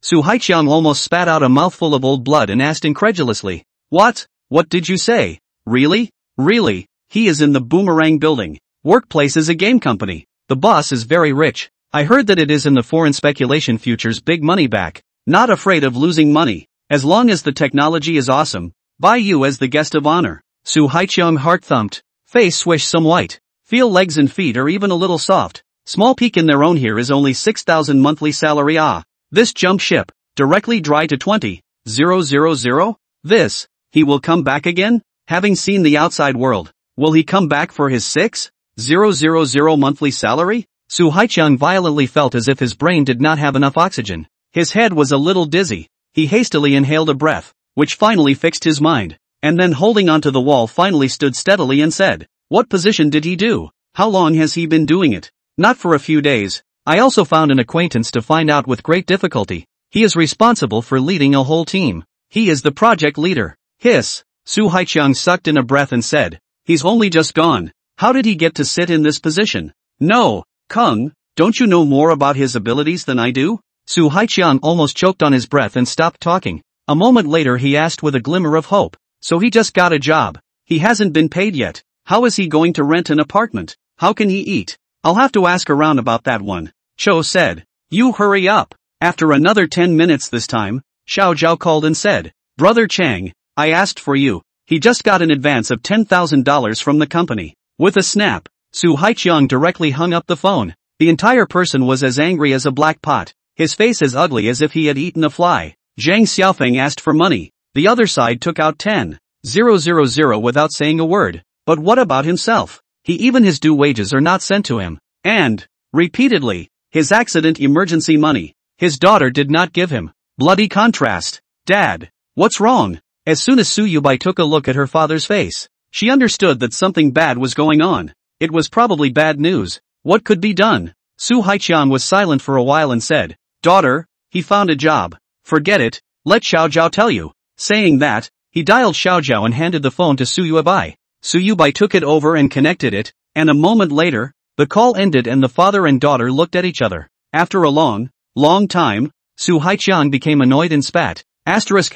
Su Haiqiang almost spat out a mouthful of old blood and asked incredulously, "What? What did you say? Really? Really? He is in the Boomerang building. Workplace is a game company. The boss is very rich. I heard that it is in the foreign speculation futures big money back. Not afraid of losing money. As long as the technology is awesome. Buy you as the guest of honor." Su Haiqiang heart thumped. Face swish some white. Feel legs and feet are even a little soft. Small peak in their own here is only 6,000 monthly salary. This jump ship, directly dry to 20,000? This, he will come back again? Having seen the outside world, will he come back for his 6,000 monthly salary? Su Haiqiang violently felt as if his brain did not have enough oxygen. His head was a little dizzy. He hastily inhaled a breath, which finally fixed his mind, and then holding onto the wall finally stood steadily and said, "What position did he do? How long has he been doing it?" "Not for a few days. I also found an acquaintance to find out with great difficulty. He is responsible for leading a whole team. He is the project leader." Hiss. Su Haiqiang sucked in a breath and said, "He's only just gone. How did he get to sit in this position?" "No, Kung, don't you know more about his abilities than I do?" Su Haiqiang almost choked on his breath and stopped talking. A moment later he asked with a glimmer of hope, "So he just got a job. He hasn't been paid yet. How is he going to rent an apartment? How can he eat?" "I'll have to ask around about that one," Cho said. "You hurry up." After another 10 minutes this time, Xiao Zhao called and said, "Brother Chang, I asked for you." He just got an advance of $10,000 from the company. With a snap, Su Haiqiang directly hung up the phone. The entire person was as angry as a black pot, his face as ugly as if he had eaten a fly. Zhang Xiaofeng asked for money. The other side took out 10,000 without saying a word. But what about himself? Even his due wages are not sent to him. And, repeatedly, his accident emergency money, his daughter did not give him. Bloody contrast. "Dad, what's wrong?" As soon as Su Yubai took a look at her father's face, she understood that something bad was going on. It was probably bad news. What could be done? Su Haiqiang was silent for a while and said, "Daughter, he found a job. Forget it, let Xiao Zhao tell you." Saying that, he dialed Xiao Zhao and handed the phone to Su Yubai. Su Yubai took it over and connected it, and a moment later, the call ended and the father and daughter looked at each other. After a long time, Su Haiqiang became annoyed and spat. Asterisk.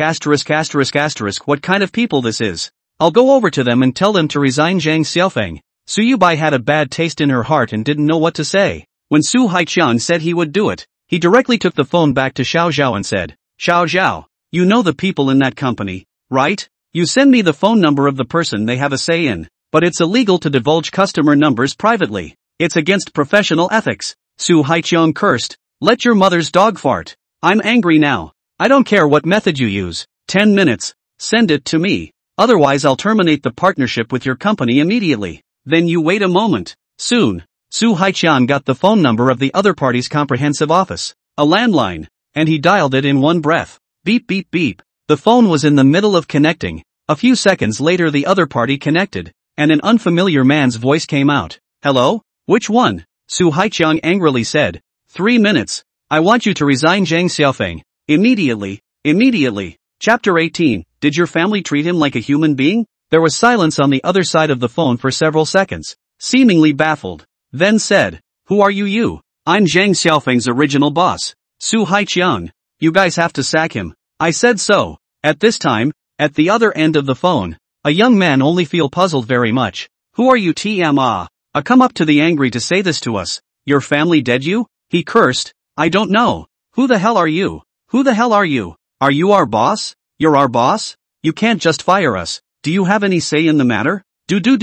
What kind of people this is? I'll go over to them and tell them to resign Zhang Xiaofeng. Su Yubai had a bad taste in her heart and didn't know what to say. When Su Haiqiang said he would do it, he directly took the phone back to Xiao Zhao and said, "Xiao Zhao, you know the people in that company, right? You send me the phone number of the person they have a say in, but it's illegal to divulge customer numbers privately. It's against professional ethics." Su Haiqiang cursed, "Let your mother's dog fart. I'm angry now. I don't care what method you use. 10 minutes. Send it to me. Otherwise I'll terminate the partnership with your company immediately." "Then you wait a moment." Soon, Su Haiqiang got the phone number of the other party's comprehensive office, a landline, and he dialed it in one breath. Beep beep beep. The phone was in the middle of connecting. A few seconds later the other party connected, and an unfamiliar man's voice came out. "Hello? Which one?" Su Haiqiang angrily said. 3 minutes. I want you to resign Zhang Xiaofeng. Immediately. Chapter 18. Did your family treat him like a human being? There was silence on the other side of the phone for several seconds. Seemingly baffled. Then said, "Who are you? I'm Zhang Xiaofeng's original boss, Su Haiqiang. You guys have to sack him." I said so. At this time, at the other end of the phone, a young man only feel puzzled very much. Who are you tma? Come up to the angry to say this to us. Your family dead you? He cursed. I don't know. Who the hell are you? Who the hell are you? Are you our boss? You're our boss? You can't just fire us. Do you have any say in the matter? Do. Su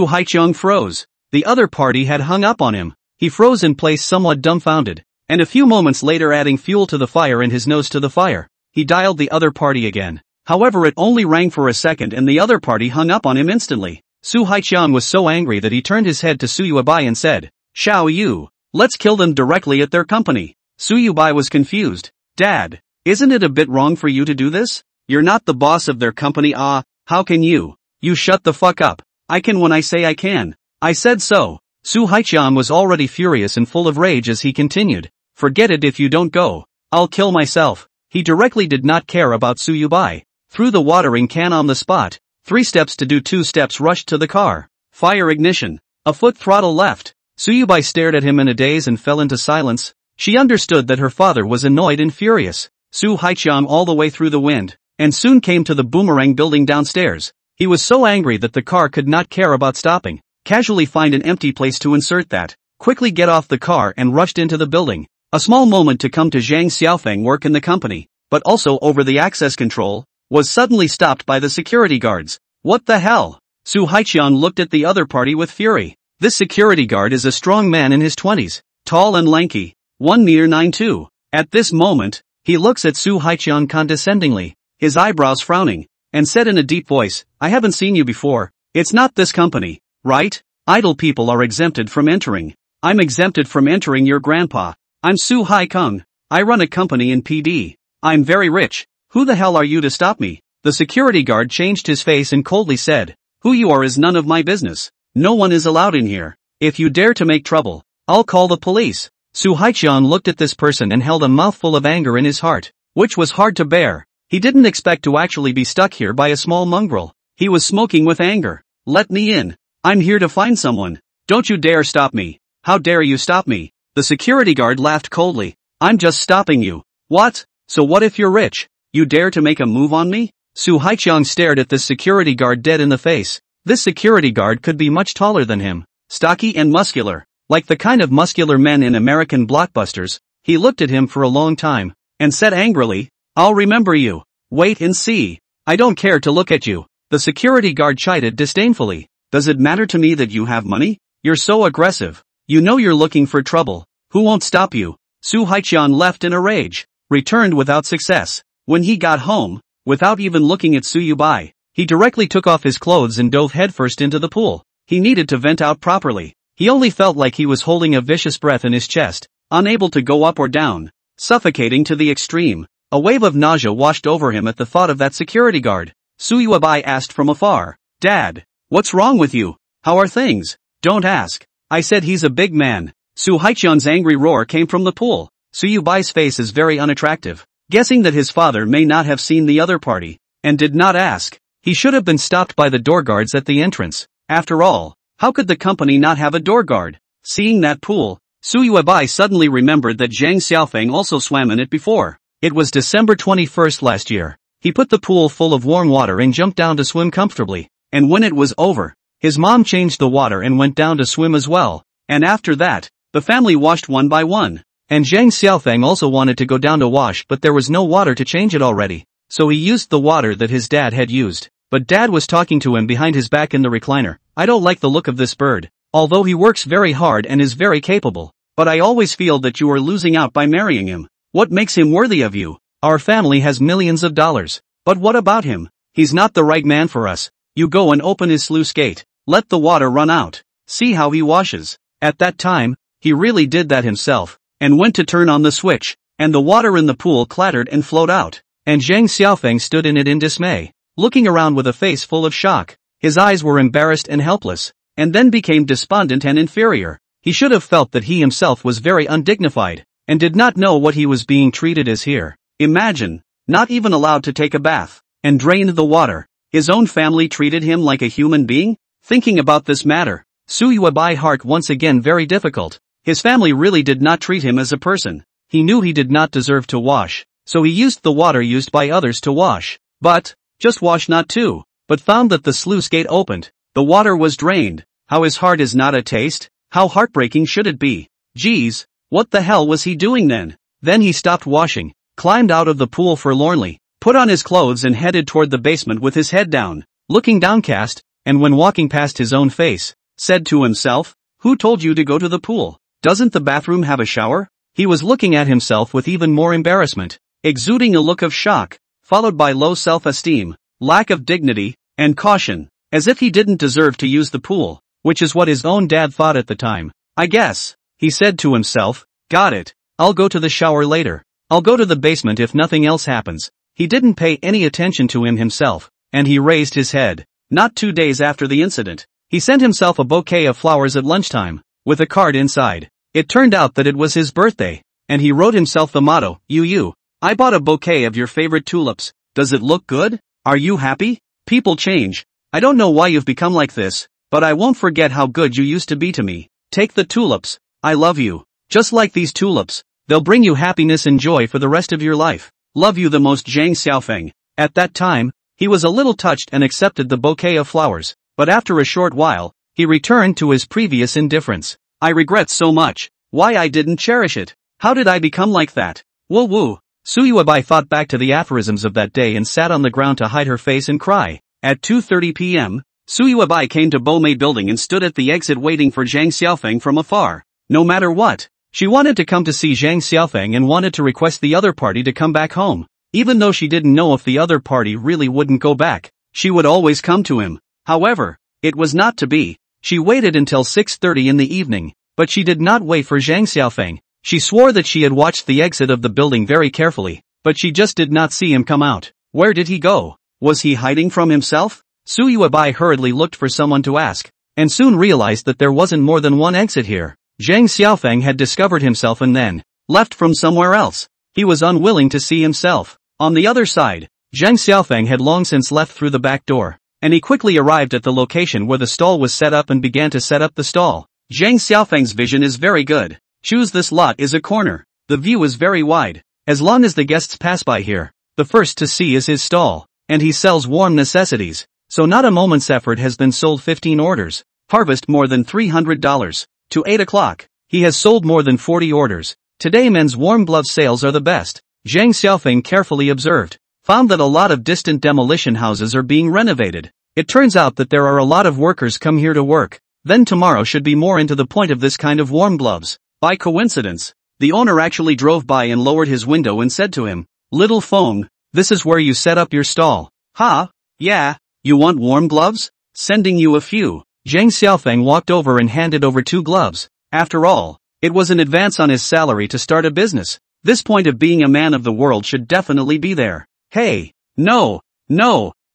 Haichang froze. The other party had hung up on him. He froze in place somewhat dumbfounded, and a few moments later adding fuel to the fire and his nose to the fire, he dialed the other party again. However, it only rang for a second and the other party hung up on him instantly. Su Haichang was so angry that he turned his head to Su Yubai and said, Xiao Yu, let's kill them directly at their company. Su Yubai was confused. Dad, isn't it a bit wrong for you to do this? You're not the boss of their company. How can you? You shut the fuck up. I can when I say I can. I said so. Su Haichang was already furious and full of rage as he continued. Forget it if you don't go. I'll kill myself. He directly did not care about Su Yubai. Threw the watering can on the spot. 3 steps to do 2 steps rushed to the car. Fire ignition. A foot throttle left. Su Yubai stared at him in a daze and fell into silence. She understood that her father was annoyed and furious. Su Haichang all the way through the wind, and soon came to the boomerang building downstairs. He was so angry that the car could not care about stopping. Casually find an empty place to insert that. Quickly get off the car and rushed into the building. A small moment to come to Zhang Xiaofeng work in the company, but also over the access control, was suddenly stopped by the security guards. What the hell? Su Haichang looked at the other party with fury. This security guard is a strong man in his 20s, tall and lanky, 1 meter 9'2". At this moment, he looks at Su Haichang condescendingly, his eyebrows frowning, and said in a deep voice, I haven't seen you before. It's not this company, right? Idle people are exempted from entering. I'm exempted from entering your grandpa. I'm Su Haikung. I run a company in PD. I'm very rich. Who the hell are you to stop me? The security guard changed his face and coldly said, Who you are is none of my business. No one is allowed in here. If you dare to make trouble, I'll call the police. Su Haichang looked at this person and held a mouthful of anger in his heart, which was hard to bear. He didn't expect to actually be stuck here by a small mongrel. He was smoking with anger. Let me in. I'm here to find someone. Don't you dare stop me. How dare you stop me? The security guard laughed coldly. I'm just stopping you. What? So what if you're rich? You dare to make a move on me? Su Haichang stared at this security guard dead in the face. This security guard could be much taller than him, stocky and muscular, like the kind of muscular men in American blockbusters. He looked at him for a long time, and said angrily, I'll remember you. Wait and see. I don't care to look at you. The security guard chided disdainfully. Does it matter to me that you have money? You're so aggressive. You know you're looking for trouble. Who won't stop you? Su Haichang left in a rage, returned without success. When he got home, without even looking at Su Yubai, he directly took off his clothes and dove headfirst into the pool. He needed to vent out properly. He only felt like he was holding a vicious breath in his chest, unable to go up or down, suffocating to the extreme. A wave of nausea washed over him at the thought of that security guard. Su Yubai asked from afar, Dad, what's wrong with you? How are things? Don't ask. I said he's a big man. Su Haichang's angry roar came from the pool. Su Yubai's face is very unattractive. Guessing that his father may not have seen the other party, and did not ask, he should have been stopped by the door guards at the entrance. After all, how could the company not have a door guard? Seeing that pool, Su Yubai suddenly remembered that Zhang Xiaofeng also swam in it before. It was December 21st last year. He put the pool full of warm water and jumped down to swim comfortably, and when it was over, his mom changed the water and went down to swim as well, and after that, the family washed one by one. And Zhang Xiaofeng also wanted to go down to wash, but there was no water to change it already, so he used the water that his dad had used. But Dad was talking to him behind his back in the recliner. I don't like the look of this bird, although he works very hard and is very capable, but I always feel that you are losing out by marrying him. What makes him worthy of you? Our family has millions of dollars. But what about him? He's not the right man for us. You go and open his sluice gate. Let the water run out. See how he washes. At that time, he really did that himself, and went to turn on the switch, and the water in the pool clattered and flowed out, and Zhang Xiaofeng stood in it in dismay, looking around with a face full of shock. His eyes were embarrassed and helpless, and then became despondent and inferior. He should have felt that he himself was very undignified, and did not know what he was being treated as here. Imagine, not even allowed to take a bath, and drained the water. His own family treated him like a human being? Thinking about this matter, Su Yubai heart once again very difficult. His family really did not treat him as a person. He knew he did not deserve to wash, so he used the water used by others to wash. But, just wash not to, but found that the sluice gate opened. The water was drained. How his heart is not a taste? How heartbreaking should it be? Geez, what the hell was he doing then? Then he stopped washing, climbed out of the pool forlornly, put on his clothes and headed toward the basement with his head down, looking downcast, and when walking past his own face, said to himself, "Who told you to go to the pool? Doesn't the bathroom have a shower?" He was looking at himself with even more embarrassment, exuding a look of shock, followed by low self-esteem, lack of dignity, and caution, as if he didn't deserve to use the pool, which is what his own dad thought at the time. "I guess," he said to himself, "got it. I'll go to the shower later. I'll go to the basement if nothing else happens." He didn't pay any attention to him himself, and he raised his head. Not 2 days after the incident, he sent himself a bouquet of flowers at lunchtime, with a card inside. It turned out that it was his birthday, and he wrote himself the motto, "You. I bought a bouquet of your favorite tulips. Does it look good? Are you happy? People change. I don't know why you've become like this, but I won't forget how good you used to be to me. Take the tulips. I love you. Just like these tulips. They'll bring you happiness and joy for the rest of your life. Love you the most, Zhang Xiaofeng." At that time, he was a little touched and accepted the bouquet of flowers, but after a short while, he returned to his previous indifference. "I regret so much. Why I didn't cherish it. How did I become like that? Woo woo." Suyuabai thought back to the aphorisms of that day and sat on the ground to hide her face and cry. At 2:30 p.m., Suyuabai came to Bomei building and stood at the exit waiting for Zhang Xiaofeng from afar. No matter what, she wanted to come to see Zhang Xiaofeng and wanted to request the other party to come back home. Even though she didn't know if the other party really wouldn't go back, she would always come to him. However, it was not to be. She waited until 6:30 in the evening, but she did not wait for Zhang Xiaofeng. She swore that she had watched the exit of the building very carefully, but she just did not see him come out. Where did he go? Was he hiding from himself? Suyuabai hurriedly looked for someone to ask, and soon realized that there wasn't more than one exit here. Zhang Xiaofeng had discovered himself and then left from somewhere else. He was unwilling to see himself. On the other side, Zhang Xiaofeng had long since left through the back door, and he quickly arrived at the location where the stall was set up and began to set up the stall. Zhang Xiaofeng's vision is very good. Choose this lot is a corner. The view is very wide. As long as the guests pass by here, the first to see is his stall, and he sells warm necessities, so not a moment's effort has been sold 15 orders. Harvest more than $300. To 8 o'clock, he has sold more than 40 orders. Today men's warm glove sales are the best. Zhang Xiaofeng carefully observed, found that a lot of distant demolition houses are being renovated. It turns out that there are a lot of workers come here to work. Then tomorrow should be more into the point of this kind of warm gloves. By coincidence, the owner actually drove by and lowered his window and said to him, "Little Feng, this is where you set up your stall." "Huh? Yeah, you want warm gloves? Sending you a few." Zhang Xiaofeng walked over and handed over 2 gloves. After all, it was an advance on his salary to start a business. This point of being a man of the world should definitely be there. "Hey, no,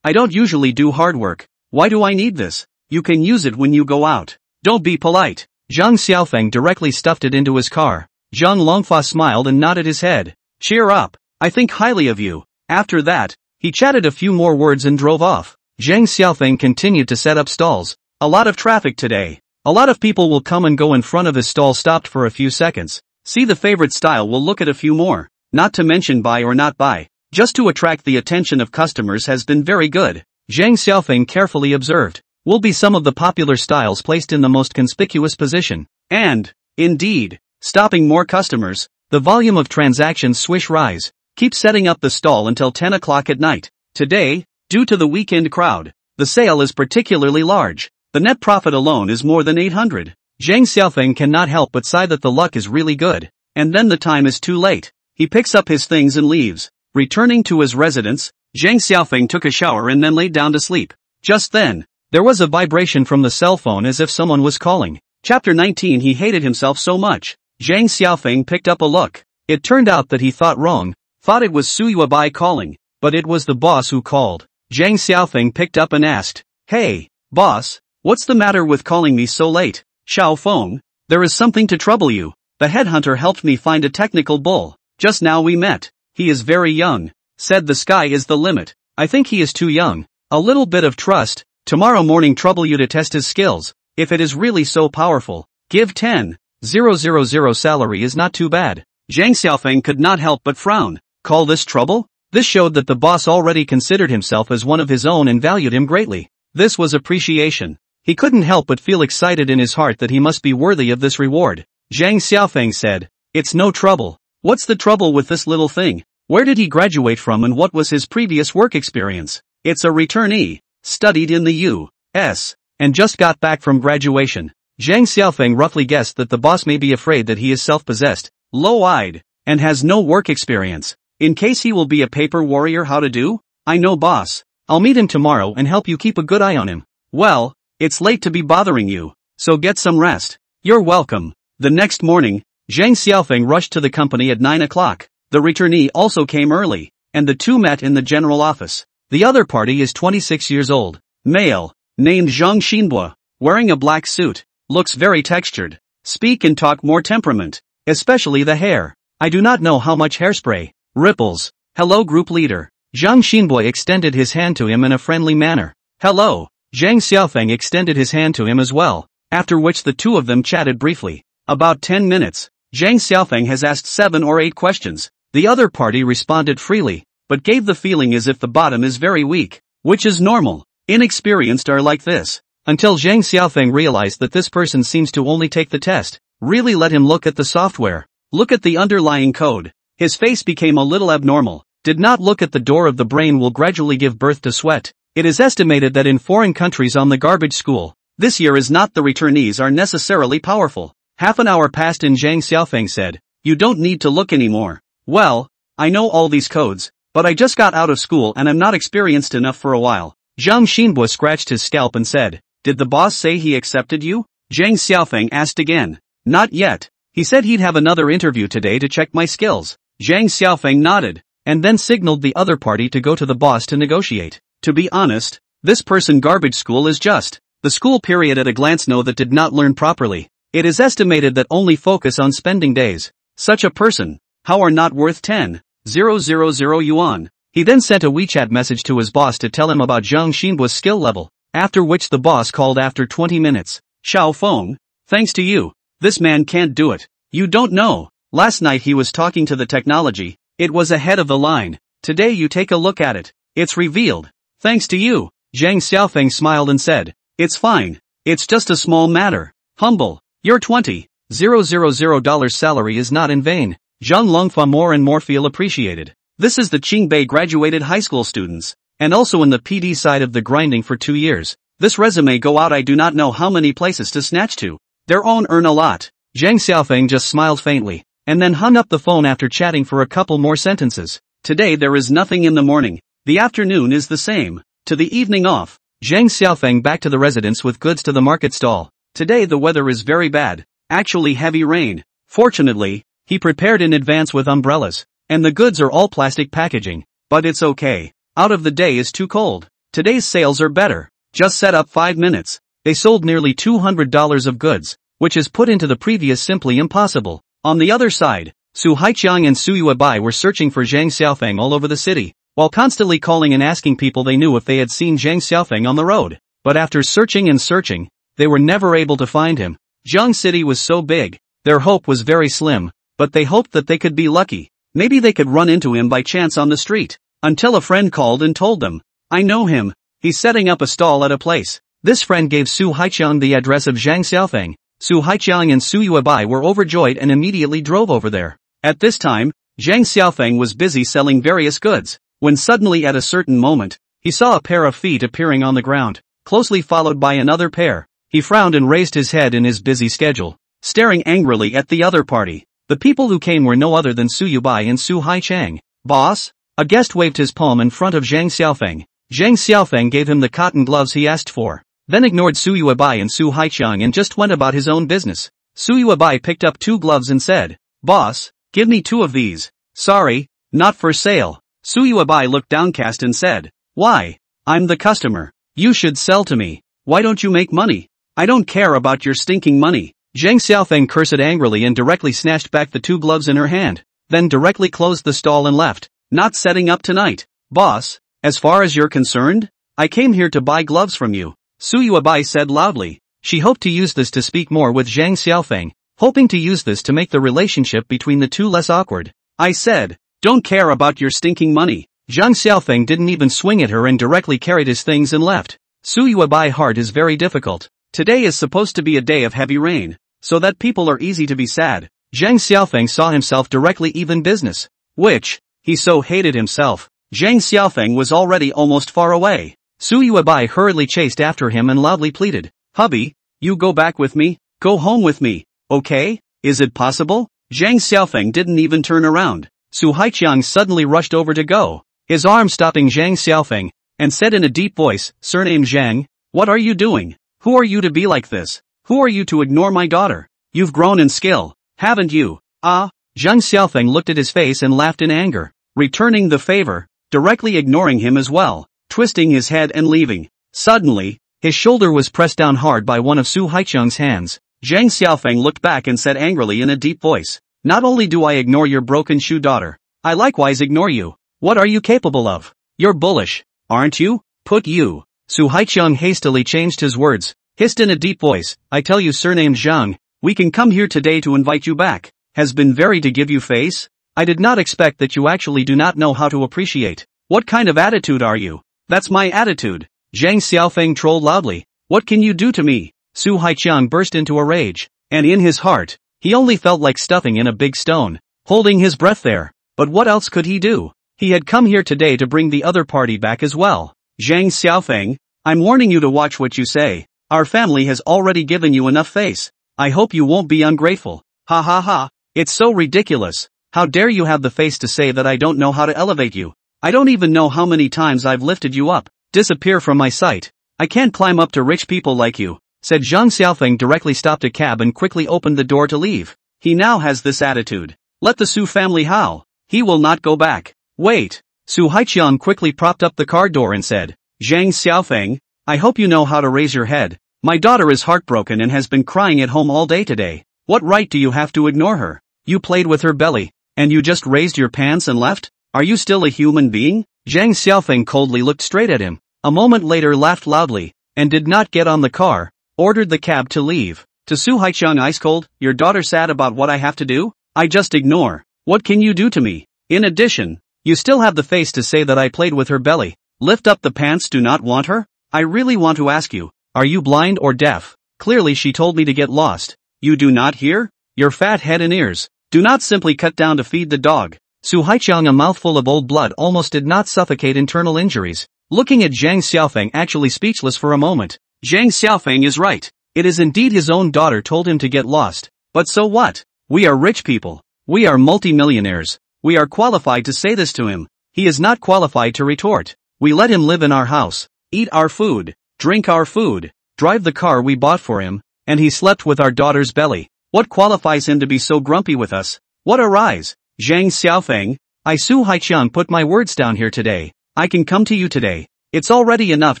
I don't usually do hard work. Why do I need this? You can use it when you go out. Don't be polite." Zhang Xiaofeng directly stuffed it into his car. Zhang Longfa smiled and nodded his head. "Cheer up, I think highly of you." After that, he chatted a few more words and drove off. Zhang Xiaofeng continued to set up stalls. A lot of traffic today. A lot of people will come and go in front of his stall stopped for a few seconds. See the favorite style will look at a few more. Not to mention buy or not buy. Just to attract the attention of customers has been very good. Zhang Xiaofeng carefully observed. Will be some of the popular styles placed in the most conspicuous position. And, indeed, stopping more customers, the volume of transactions swish rise. Keep setting up the stall until 10 o'clock at night. Today, due to the weekend crowd, the sale is particularly large. The net profit alone is more than 800. Zhang Xiaofeng cannot help but sigh that the luck is really good. And then the time is too late. He picks up his things and leaves. Returning to his residence, Zhang Xiaofeng took a shower and then laid down to sleep. Just then, there was a vibration from the cell phone as if someone was calling. Chapter 19. He hated himself so much. Zhang Xiaofeng picked up a look. It turned out that he thought wrong, thought it was Suyuabai calling, but it was the boss who called. Zhang Xiaofeng picked up and asked, "Hey, boss, what's the matter with calling me so late?" "Xiao Feng, there is something to trouble you. The headhunter helped me find a technical bull. Just now we met. He is very young. Said the sky is the limit. I think he is too young. A little bit of trust. Tomorrow morning trouble you to test his skills. If it is really so powerful, give 10,000 salary is not too bad." Zhang Xiaofeng could not help but frown. Call this trouble? This showed that the boss already considered himself as one of his own and valued him greatly. This was appreciation. He couldn't help but feel excited in his heart that he must be worthy of this reward. Zhang Xiaofeng said, "It's no trouble. What's the trouble with this little thing? Where did he graduate from and what was his previous work experience? It's a returnee, studied in the U.S., and just got back from graduation." Zhang Xiaofeng roughly guessed that the boss may be afraid that he is self-possessed, low-eyed, and has no work experience. In case he will be a paper warrior, how to do? I know, boss. I'll meet him tomorrow and help you keep a good eye on him. Well, it's late to be bothering you, so get some rest. You're welcome. The next morning, Zhang Xiaofeng rushed to the company at 9 o'clock. The returnee also came early, and the two met in the general office. The other party is 26 years old, male, named Zhang Xinbo, wearing a black suit, looks very textured, speak and talk more temperament, especially the hair. I do not know how much hairspray. Ripples. Hello, group leader. Zhang Xinbo extended his hand to him in a friendly manner. Hello. Zhang Xiaofeng extended his hand to him as well, after which the two of them chatted briefly. About 10 minutes. Zhang Xiaofeng has asked 7 or 8 questions. The other party responded freely, but gave the feeling as if the bottom is very weak, which is normal. Inexperienced are like this. Until Zhang Xiaofeng realized that this person seems to only take the test. Really let him look at the software. Look at the underlying code. His face became a little abnormal. Did not look at the door of the brain will gradually give birth to sweat. It is estimated that in foreign countries on the garbage school, this year is not the returnees are necessarily powerful. Half an hour passed and Zhang Xiaofeng said, "You don't need to look anymore. Well, I know all these codes, but I just got out of school and I'm not experienced enough for a while." Zhang Xinbo scratched his scalp and said, "Did the boss say he accepted you?" Zhang Xiaofeng asked again. "Not yet. He said he'd have another interview today to check my skills." Zhang Xiaofeng nodded, and then signaled the other party to go to the boss to negotiate. To be honest, this person garbage school is just the school period at a glance know that did not learn properly. It is estimated that only focus on spending days. Such a person, how are not worth 10,000 yuan. He then sent a WeChat message to his boss to tell him about Zhang Xinbo's skill level, after which the boss called after 20 minutes. "Xiao Feng, thanks to you, this man can't do it. You don't know. Last night he was talking to the technology, it was ahead of the line. Today you take a look at it, it's revealed. Thanks to you." Zhang Xiaofeng smiled and said, "It's fine. It's just a small matter. Humble, your $20,000 salary is not in vain." Zhang Longfa more and more feel appreciated. This is the Qingbei graduated high school students, and also in the PD side of the grinding for 2 years. This resume go out I do not know how many places to snatch to. Their own earn a lot. Zhang Xiaofeng just smiled faintly, and then hung up the phone after chatting for a couple more sentences. Today there is nothing in the morning. The afternoon is the same. To the evening off. Zhang Xiaofeng back to the residence with goods to the market stall. Today the weather is very bad. Actually heavy rain. Fortunately, he prepared in advance with umbrellas. And the goods are all plastic packaging. But it's okay. Out of the day is too cold. Today's sales are better. Just set up 5 minutes. They sold nearly $200 of goods, which is put into the previous simply impossible. On the other side, Su Haiqiang and Su Yuebai were searching for Zhang Xiaofeng all over the city, while constantly calling and asking people they knew if they had seen Zhang Xiaofeng on the road. But after searching and searching, they were never able to find him. Zhang City was so big, their hope was very slim, but they hoped that they could be lucky. Maybe they could run into him by chance on the street, until a friend called and told them, "I know him, he's setting up a stall at a place." This friend gave Su Haiqiang the address of Zhang Xiaofeng. Su Haiqiang and Su Yuebai were overjoyed and immediately drove over there. At this time, Zhang Xiaofeng was busy selling various goods, when suddenly at a certain moment, he saw a pair of feet appearing on the ground, closely followed by another pair. He frowned and raised his head in his busy schedule, staring angrily at the other party. The people who came were no other than Su Yuebai and Su Haiqiang. "Boss?" A guest waved his palm in front of Zhang Xiaofeng. Zhang Xiaofeng gave him the cotton gloves he asked for, then ignored Su Yuebai and Su Haiqiang and just went about his own business. Su Yuebai picked up 2 gloves and said, "Boss, give me 2 of these." "Sorry, not for sale." Su Yuebai looked downcast and said, "Why? I'm the customer. You should sell to me. Why don't you make money?" "I don't care about your stinking money." Zhang Xiaofeng cursed angrily and directly snatched back the 2 gloves in her hand, then directly closed the stall and left. "Not setting up tonight. Boss, as far as you're concerned, I came here to buy gloves from you," Su Yuebai said loudly. She hoped to use this to speak more with Zhang Xiaofeng, hoping to use this to make the relationship between the two less awkward. I said, don't care about your stinking money. Zhang Xiaofeng didn't even swing at her and directly carried his things and left. Su Yuebai heart is very difficult. Today is supposed to be a day of heavy rain, so that people are easy to be sad. Zhang Xiaofeng saw himself directly even business, which, he so hated himself. Zhang Xiaofeng was already almost far away. Su Yuebai hurriedly chased after him and loudly pleaded, hubby, you go back with me, go home with me, okay? Is it possible? Zhang Xiaofeng didn't even turn around. Su Haiqiang suddenly rushed over to go, his arm stopping Zhang Xiaofeng, and said in a deep voice, Surname Zhang, what are you doing? Who are you to be like this? Who are you to ignore my daughter? You've grown in skill, haven't you? Ah, Zhang Xiaofeng looked at his face and laughed in anger, returning the favor, directly ignoring him as well, twisting his head and leaving. Suddenly, his shoulder was pressed down hard by one of Su Haiqiang's hands. Zhang Xiaofeng looked back and said angrily in a deep voice, not only do I ignore your broken shoe daughter, I likewise ignore you. What are you capable of? You're bullish, aren't you? Put you. Su Haiqiang hastily changed his words, hissed in a deep voice, I tell you Surname Zhang, we can come here today to invite you back. Has been very to give you face? I did not expect that you actually do not know how to appreciate. What kind of attitude are you? That's my attitude. Zhang Xiaofeng trolled loudly. What can you do to me? Su Haiqiang burst into a rage, and in his heart, he only felt like stuffing in a big stone, holding his breath there. But what else could he do? He had come here today to bring the other party back as well. Zhang Xiaofeng, I'm warning you to watch what you say. Our family has already given you enough face. I hope you won't be ungrateful. Ha ha ha, it's so ridiculous. How dare you have the face to say that I don't know how to elevate you? I don't even know how many times I've lifted you up. Disappear from my sight. I can't climb up to rich people like you, said Zhang Xiaofeng directly stopped a cab and quickly opened the door to leave. He now has this attitude. Let the Su family howl. He will not go back. Wait. Su Haiqiang quickly propped up the car door and said, Zhang Xiaofeng, I hope you know how to raise your head. My daughter is heartbroken and has been crying at home all day today. What right do you have to ignore her? You played with her belly, and you just raised your pants and left? Are you still a human being? Zhang Xiaofeng coldly looked straight at him, a moment later laughed loudly, and did not get on the car, ordered the cab to leave. To Su Haiqiang ice cold, your daughter sad about what I have to do? I just ignore. What can you do to me? In addition, you still have the face to say that I played with her belly. Lift up the pants, do not want her? I really want to ask you, are you blind or deaf? Clearly she told me to get lost. You do not hear? Your fat head and ears. Do not simply cut down to feed the dog. Su Haiqiang, a mouthful of old blood, almost did not suffocate internal injuries, looking at Zhang Xiaofeng actually speechless for a moment. Zhang Xiaofeng is right. It is indeed his own daughter told him to get lost. But so what? We are rich people. We are multimillionaires. We are qualified to say this to him. He is not qualified to retort. We let him live in our house, eat our food, drink our food, drive the car we bought for him, and he slept with our daughter's belly. What qualifies him to be so grumpy with us? What a rise! Zhang Xiaofeng, I Su Haiqiang put my words down here today. I can come to you today. It's already enough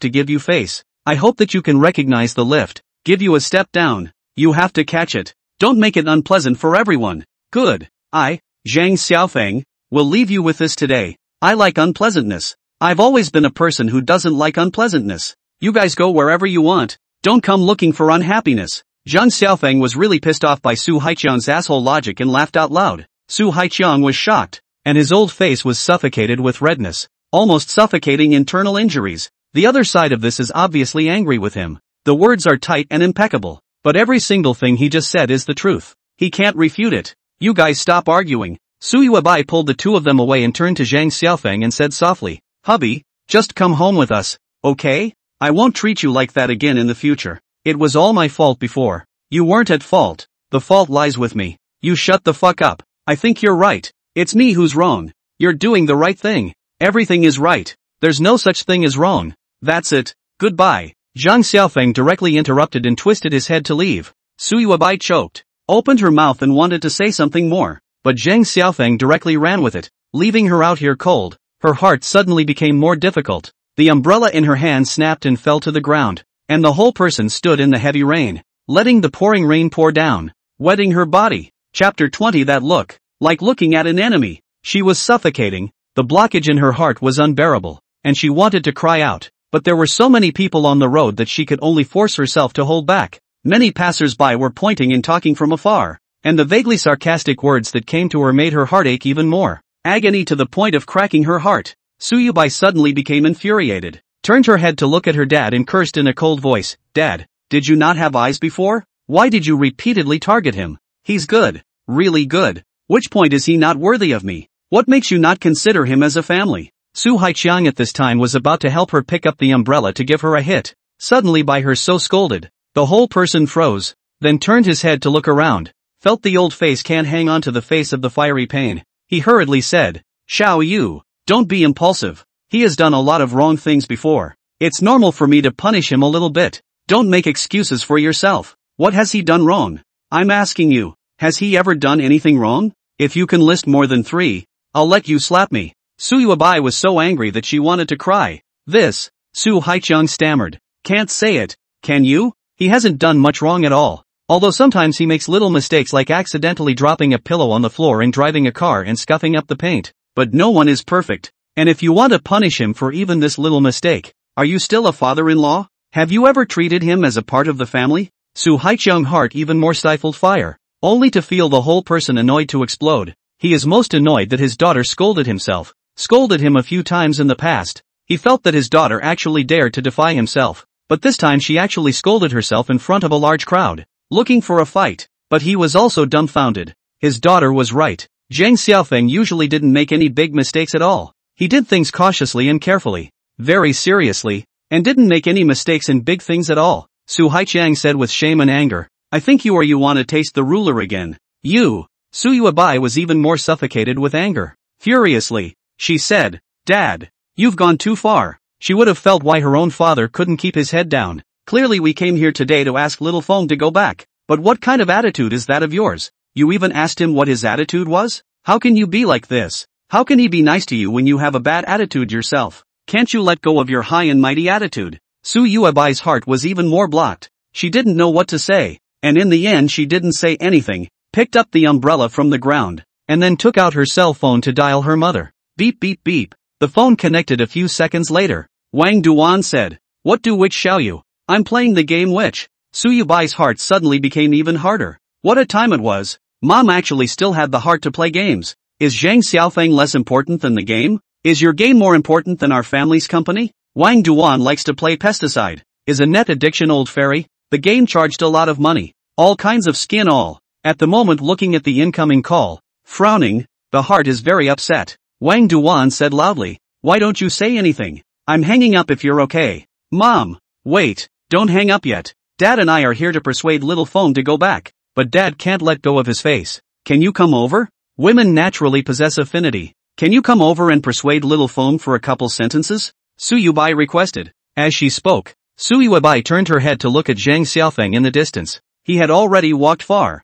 to give you face. I hope that you can recognize the lift. Give you a step down. You have to catch it. Don't make it unpleasant for everyone. Good. I, Zhang Xiaofeng, will leave you with this today. I like unpleasantness. I've always been a person who doesn't like unpleasantness. You guys go wherever you want. Don't come looking for unhappiness. Zhang Xiaofeng was really pissed off by Su Haiqiang's asshole logic and laughed out loud. Su Haiqiang was shocked, and his old face was suffocated with redness, almost suffocating internal injuries. The other side of this is obviously angry with him. The words are tight and impeccable, but every single thing he just said is the truth. He can't refute it. You guys stop arguing. Su Yuebai pulled the two of them away and turned to Zhang Xiaofeng and said softly, hubby, just come home with us, okay? I won't treat you like that again in the future. It was all my fault before. You weren't at fault. The fault lies with me. You shut the fuck up. I think you're right. It's me who's wrong. You're doing the right thing. Everything is right. There's no such thing as wrong. That's it. Goodbye. Zhang Xiaofeng directly interrupted and twisted his head to leave. Su Yuebai choked, opened her mouth and wanted to say something more, but Zhang Xiaofeng directly ran with it, leaving her out here cold. Her heart suddenly became more difficult. The umbrella in her hand snapped and fell to the ground, and the whole person stood in the heavy rain, letting the pouring rain pour down, wetting her body. Chapter 20. That look, like looking at an enemy. She was suffocating, the blockage in her heart was unbearable, and she wanted to cry out, but there were so many people on the road that she could only force herself to hold back. Many passers-by were pointing and talking from afar. and the vaguely sarcastic words that came to her made her heart ache even more. Agony to the point of cracking her heart. Suyubai suddenly became infuriated, turned her head to look at her dad and cursed in a cold voice, "Dad, did you not have eyes before? Why did you repeatedly target him? He's good, really good. Which point is he not worthy of me? What makes you not consider him as a family?" Su Haiqiang at this time was about to help her pick up the umbrella to give her a hit. Suddenly by her so scolded, the whole person froze, then turned his head to look around, felt the old face can't hang on to the face of the fiery pain. He hurriedly said, "Xiao Yu, don't be impulsive. He has done a lot of wrong things before. It's normal for me to punish him a little bit. Don't make excuses for yourself. What has he done wrong? I'm asking you, has he ever done anything wrong? If you can list more than 3, I'll let you slap me." Suyubai was so angry that she wanted to cry. "This," Su Haiqiang stammered. "Can't say it, can you? He hasn't done much wrong at all. Although sometimes he makes little mistakes like accidentally dropping a pillow on the floor and driving a car and scuffing up the paint. But no one is perfect. And if you want to punish him for even this little mistake, are you still a father-in-law? Have you ever treated him as a part of the family?" Su Haiqiang's heart even more stifled fire, only to feel the whole person annoyed to explode. He is most annoyed that his daughter scolded him a few times in the past. He felt that his daughter actually dared to defy himself, but this time she actually scolded herself in front of a large crowd, looking for a fight. But he was also dumbfounded. His daughter was right. Zhang Xiaofeng usually didn't make any big mistakes at all. He did things cautiously and carefully, very seriously, and didn't make any mistakes in big things at all. Su Haiqiang said with shame and anger, "I think you want to taste the ruler again. You." Suyubai was even more suffocated with anger. Furiously, she said, "Dad, you've gone too far." She would have felt why her own father couldn't keep his head down. "Clearly we came here today to ask little Feng to go back. But what kind of attitude is that of yours? You even asked him what his attitude was? How can you be like this? How can he be nice to you when you have a bad attitude yourself? Can't you let go of your high and mighty attitude?" Suyuabai's heart was even more blocked. She didn't know what to say, and in the end she didn't say anything, picked up the umbrella from the ground, and then took out her cell phone to dial her mother. Beep beep beep. The phone connected a few seconds later. Wang Duan said, "What do which shall you? I'm playing the game which." Suyubai's heart suddenly became even harder. What a time it was. Mom actually still had the heart to play games. Is Zhang Xiaofeng less important than the game? Is your game more important than our family's company? Wang Duan likes to play pesticide. Is a net addiction old fairy? The game charged a lot of money. All kinds of skin all. At the moment looking at the incoming call, frowning, the heart is very upset. Wang Duan said loudly, "Why don't you say anything? I'm hanging up if you're okay." "Mom, wait, don't hang up yet. Dad and I are here to persuade little Feng to go back." But Dad can't let go of his face. "Can you come over? Women naturally possess affinity. Can you come over and persuade little Feng for a couple sentences?" Suyubai requested. As she spoke, Suyubai turned her head to look at Zhang Xiaofeng in the distance. He had already walked far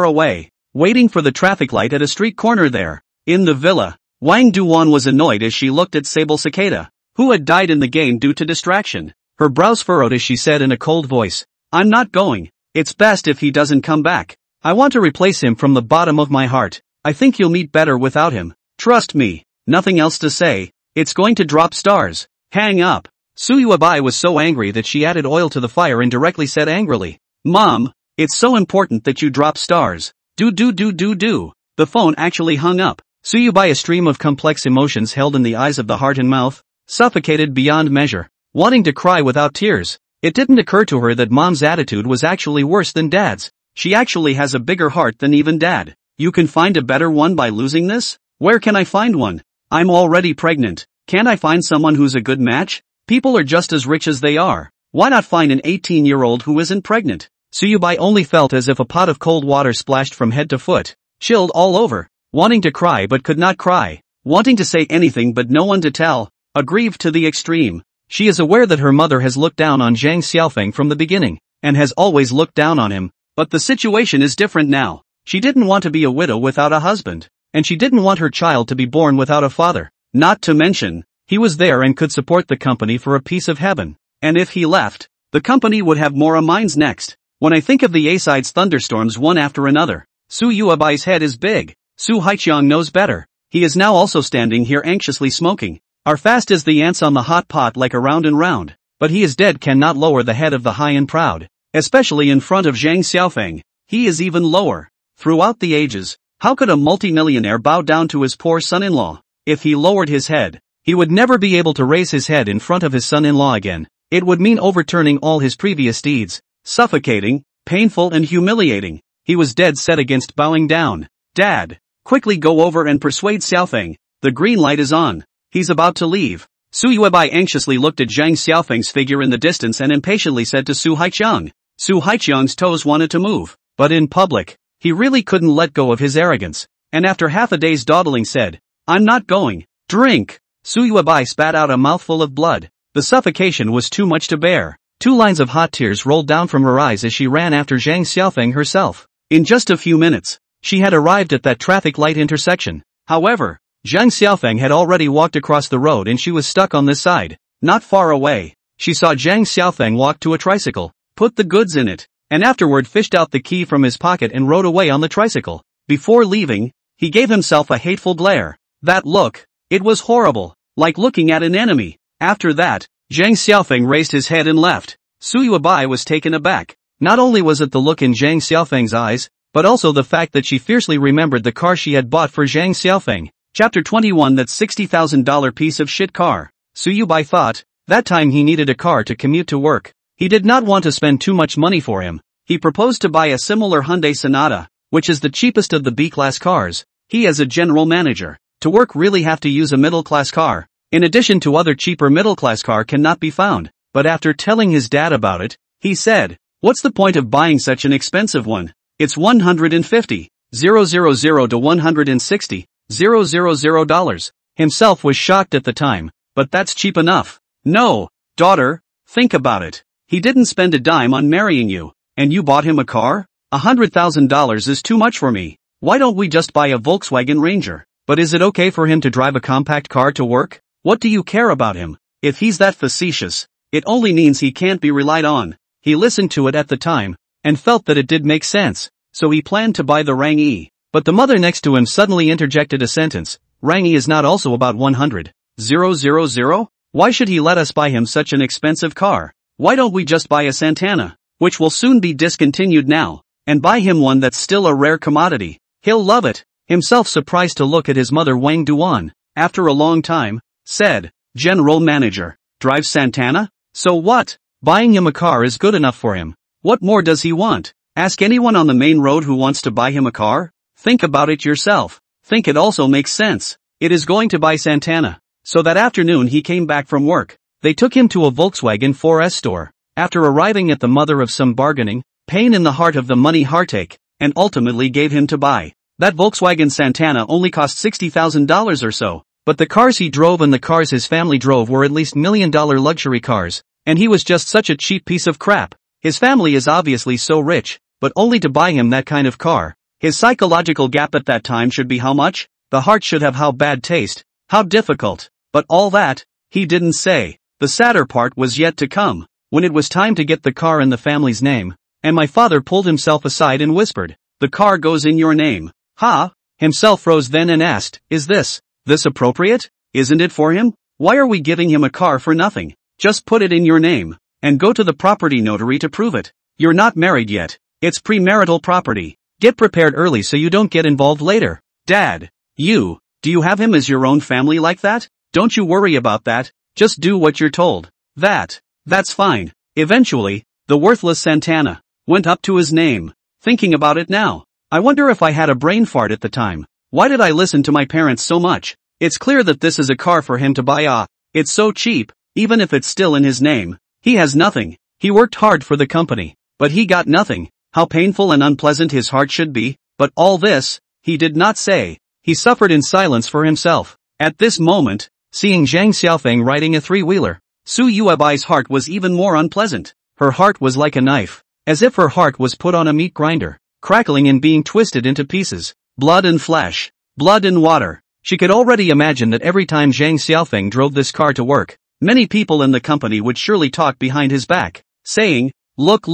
away, waiting for the traffic light at a street corner there. In the villa, Wang Duan was annoyed as she looked at Sable Cicada, who had died in the game due to distraction. Her brows furrowed as she said in a cold voice, "I'm not going. It's best if he doesn't come back. I want to replace him from the bottom of my heart. I think you'll meet better without him. Trust me." Nothing else to say. It's going to drop stars. Hang up. Suyuabai was so angry that she added oil to the fire and directly said angrily, "Mom, it's so important that you drop stars. Do. The phone actually hung up. Suyubai, a stream of complex emotions held in the eyes of the heart and mouth, suffocated beyond measure, wanting to cry without tears. It didn't occur to her that Mom's attitude was actually worse than Dad's. She actually has a bigger heart than even Dad. You can find a better one by losing this? Where can I find one? I'm already pregnant. Can't I find someone who's a good match? People are just as rich as they are. Why not find an 18-year-old who isn't pregnant?" Suyubai only felt as if a pot of cold water splashed from head to foot, chilled all over, wanting to cry but could not cry, wanting to say anything but no one to tell, aggrieved to the extreme. She is aware that her mother has looked down on Zhang Xiaofeng from the beginning, and has always looked down on him, but the situation is different now. She didn't want to be a widow without a husband, and she didn't want her child to be born without a father. Not to mention, he was there and could support the company for a piece of heaven. And if he left, the company would have more mines next. When I think of the A-side's thunderstorms one after another, Su Yuabai's head is big. Su Haiqiang knows better. He is now also standing here anxiously smoking. Are fast as the ants on the hot pot like around and round. But he is dead cannot lower the head of the high and proud. Especially in front of Zhang Xiaofeng. He is even lower. Throughout the ages, how could a multimillionaire bow down to his poor son-in-law? If he lowered his head, he would never be able to raise his head in front of his son-in-law again. It would mean overturning all his previous deeds. Suffocating, painful and humiliating. He was dead set against bowing down. Dad, quickly go over and persuade Xiaofeng. The green light is on. He's about to leave. Su Yuebai anxiously looked at Zhang Xiaofeng's figure in the distance and impatiently said to Su Haiqiang. Su Haiqiang's toes wanted to move, but in public, he really couldn't let go of his arrogance, and after half a day's dawdling said, I'm not going. Drink. Su Yuebai spat out a mouthful of blood. The suffocation was too much to bear. 2 lines of hot tears rolled down from her eyes as she ran after Zhang Xiaofeng herself. In just a few minutes, she had arrived at that traffic light intersection. However, Zhang Xiaofeng had already walked across the road and she was stuck on this side. Not far away, she saw Zhang Xiaofeng walk to a tricycle, put the goods in it, and afterward fished out the key from his pocket and rode away on the tricycle. Before leaving, he gave himself a hateful glare. That look, it was horrible, like looking at an enemy. After that, Zhang Xiaofeng raised his head and left. Su Yuebai was taken aback. Not only was it the look in Zhang Xiaofeng's eyes, but also the fact that she fiercely remembered the car she had bought for Zhang Xiaofeng. Chapter 21. That $60,000 piece of shit car. Su Yuebai thought, that time he needed a car to commute to work. He did not want to spend too much money for him. He proposed to buy a similar Hyundai Sonata, which is the cheapest of the B-class cars. He as a general manager, to work really have to use a middle-class car. In addition to other cheaper middle-class car cannot be found. But after telling his dad about it, he said, what's the point of buying such an expensive one? It's $150,000 to $160,000. Himself was shocked at the time, but that's cheap enough. No, daughter, think about it. He didn't spend a dime on marrying you, and you bought him a car? $100,000 is too much for me. Why don't we just buy a Volkswagen Ranger? But is it okay for him to drive a compact car to work? What do you care about him? If he's that facetious, it only means he can't be relied on. He listened to it at the time, and felt that it did make sense, so he planned to buy the Rang-E. But the mother next to him suddenly interjected a sentence, Rang-E is not also about 100,000? Why should he let us buy him such an expensive car? Why don't we just buy a Santana, which will soon be discontinued now, and buy him one that's still a rare commodity? He'll love it. Himself surprised to look at his mother Wang Duan, after a long time, said, General Manager, drives Santana? So what? Buying him a car is good enough for him. What more does he want? Ask anyone on the main road who wants to buy him a car. Think about it yourself. Think it also makes sense. It is going to buy Santana. So that afternoon he came back from work. They took him to a Volkswagen 4S store. After arriving at the mother of some bargaining, pain in the heart of the money heartache, and ultimately gave him to buy. That Volkswagen Santana only cost $60,000 or so. But the cars he drove and the cars his family drove were at least million-dollar luxury cars, and he was just such a cheap piece of crap. His family is obviously so rich, but only to buy him that kind of car. His psychological gap at that time should be how much? The heart should have how bad taste, how difficult. But all that, he didn't say. The sadder part was yet to come, when it was time to get the car in the family's name, and my father pulled himself aside and whispered, the car goes in your name. Ha! Himself rose then and asked, is this appropriate? Isn't it for him? Why are we giving him a car for nothing? Just put it in your name, and go to the property notary to prove it. You're not married yet. It's premarital property. Get prepared early so you don't get involved later. Dad, do you have him as your own family like that? Don't you worry about that, just do what you're told. That's fine. Eventually, the worthless Santana went up to his name. Thinking about it now, I wonder if I had a brain fart at the time. Why did I listen to my parents so much? It's clear that this is a car for him to buy. It's so cheap, even if it's still in his name. He has nothing. He worked hard for the company, but he got nothing. How painful and unpleasant his heart should be, but all this, he did not say. He suffered in silence for himself. At this moment, seeing Zhang Xiaofeng riding a three-wheeler, Su Yuebai's heart was even more unpleasant. Her heart was like a knife, as if her heart was put on a meat grinder, crackling and being twisted into pieces. Blood and flesh, blood and water. She could already imagine that every time Zhang Xiaofeng drove this car to work, many people in the company would surely talk behind his back, saying, look,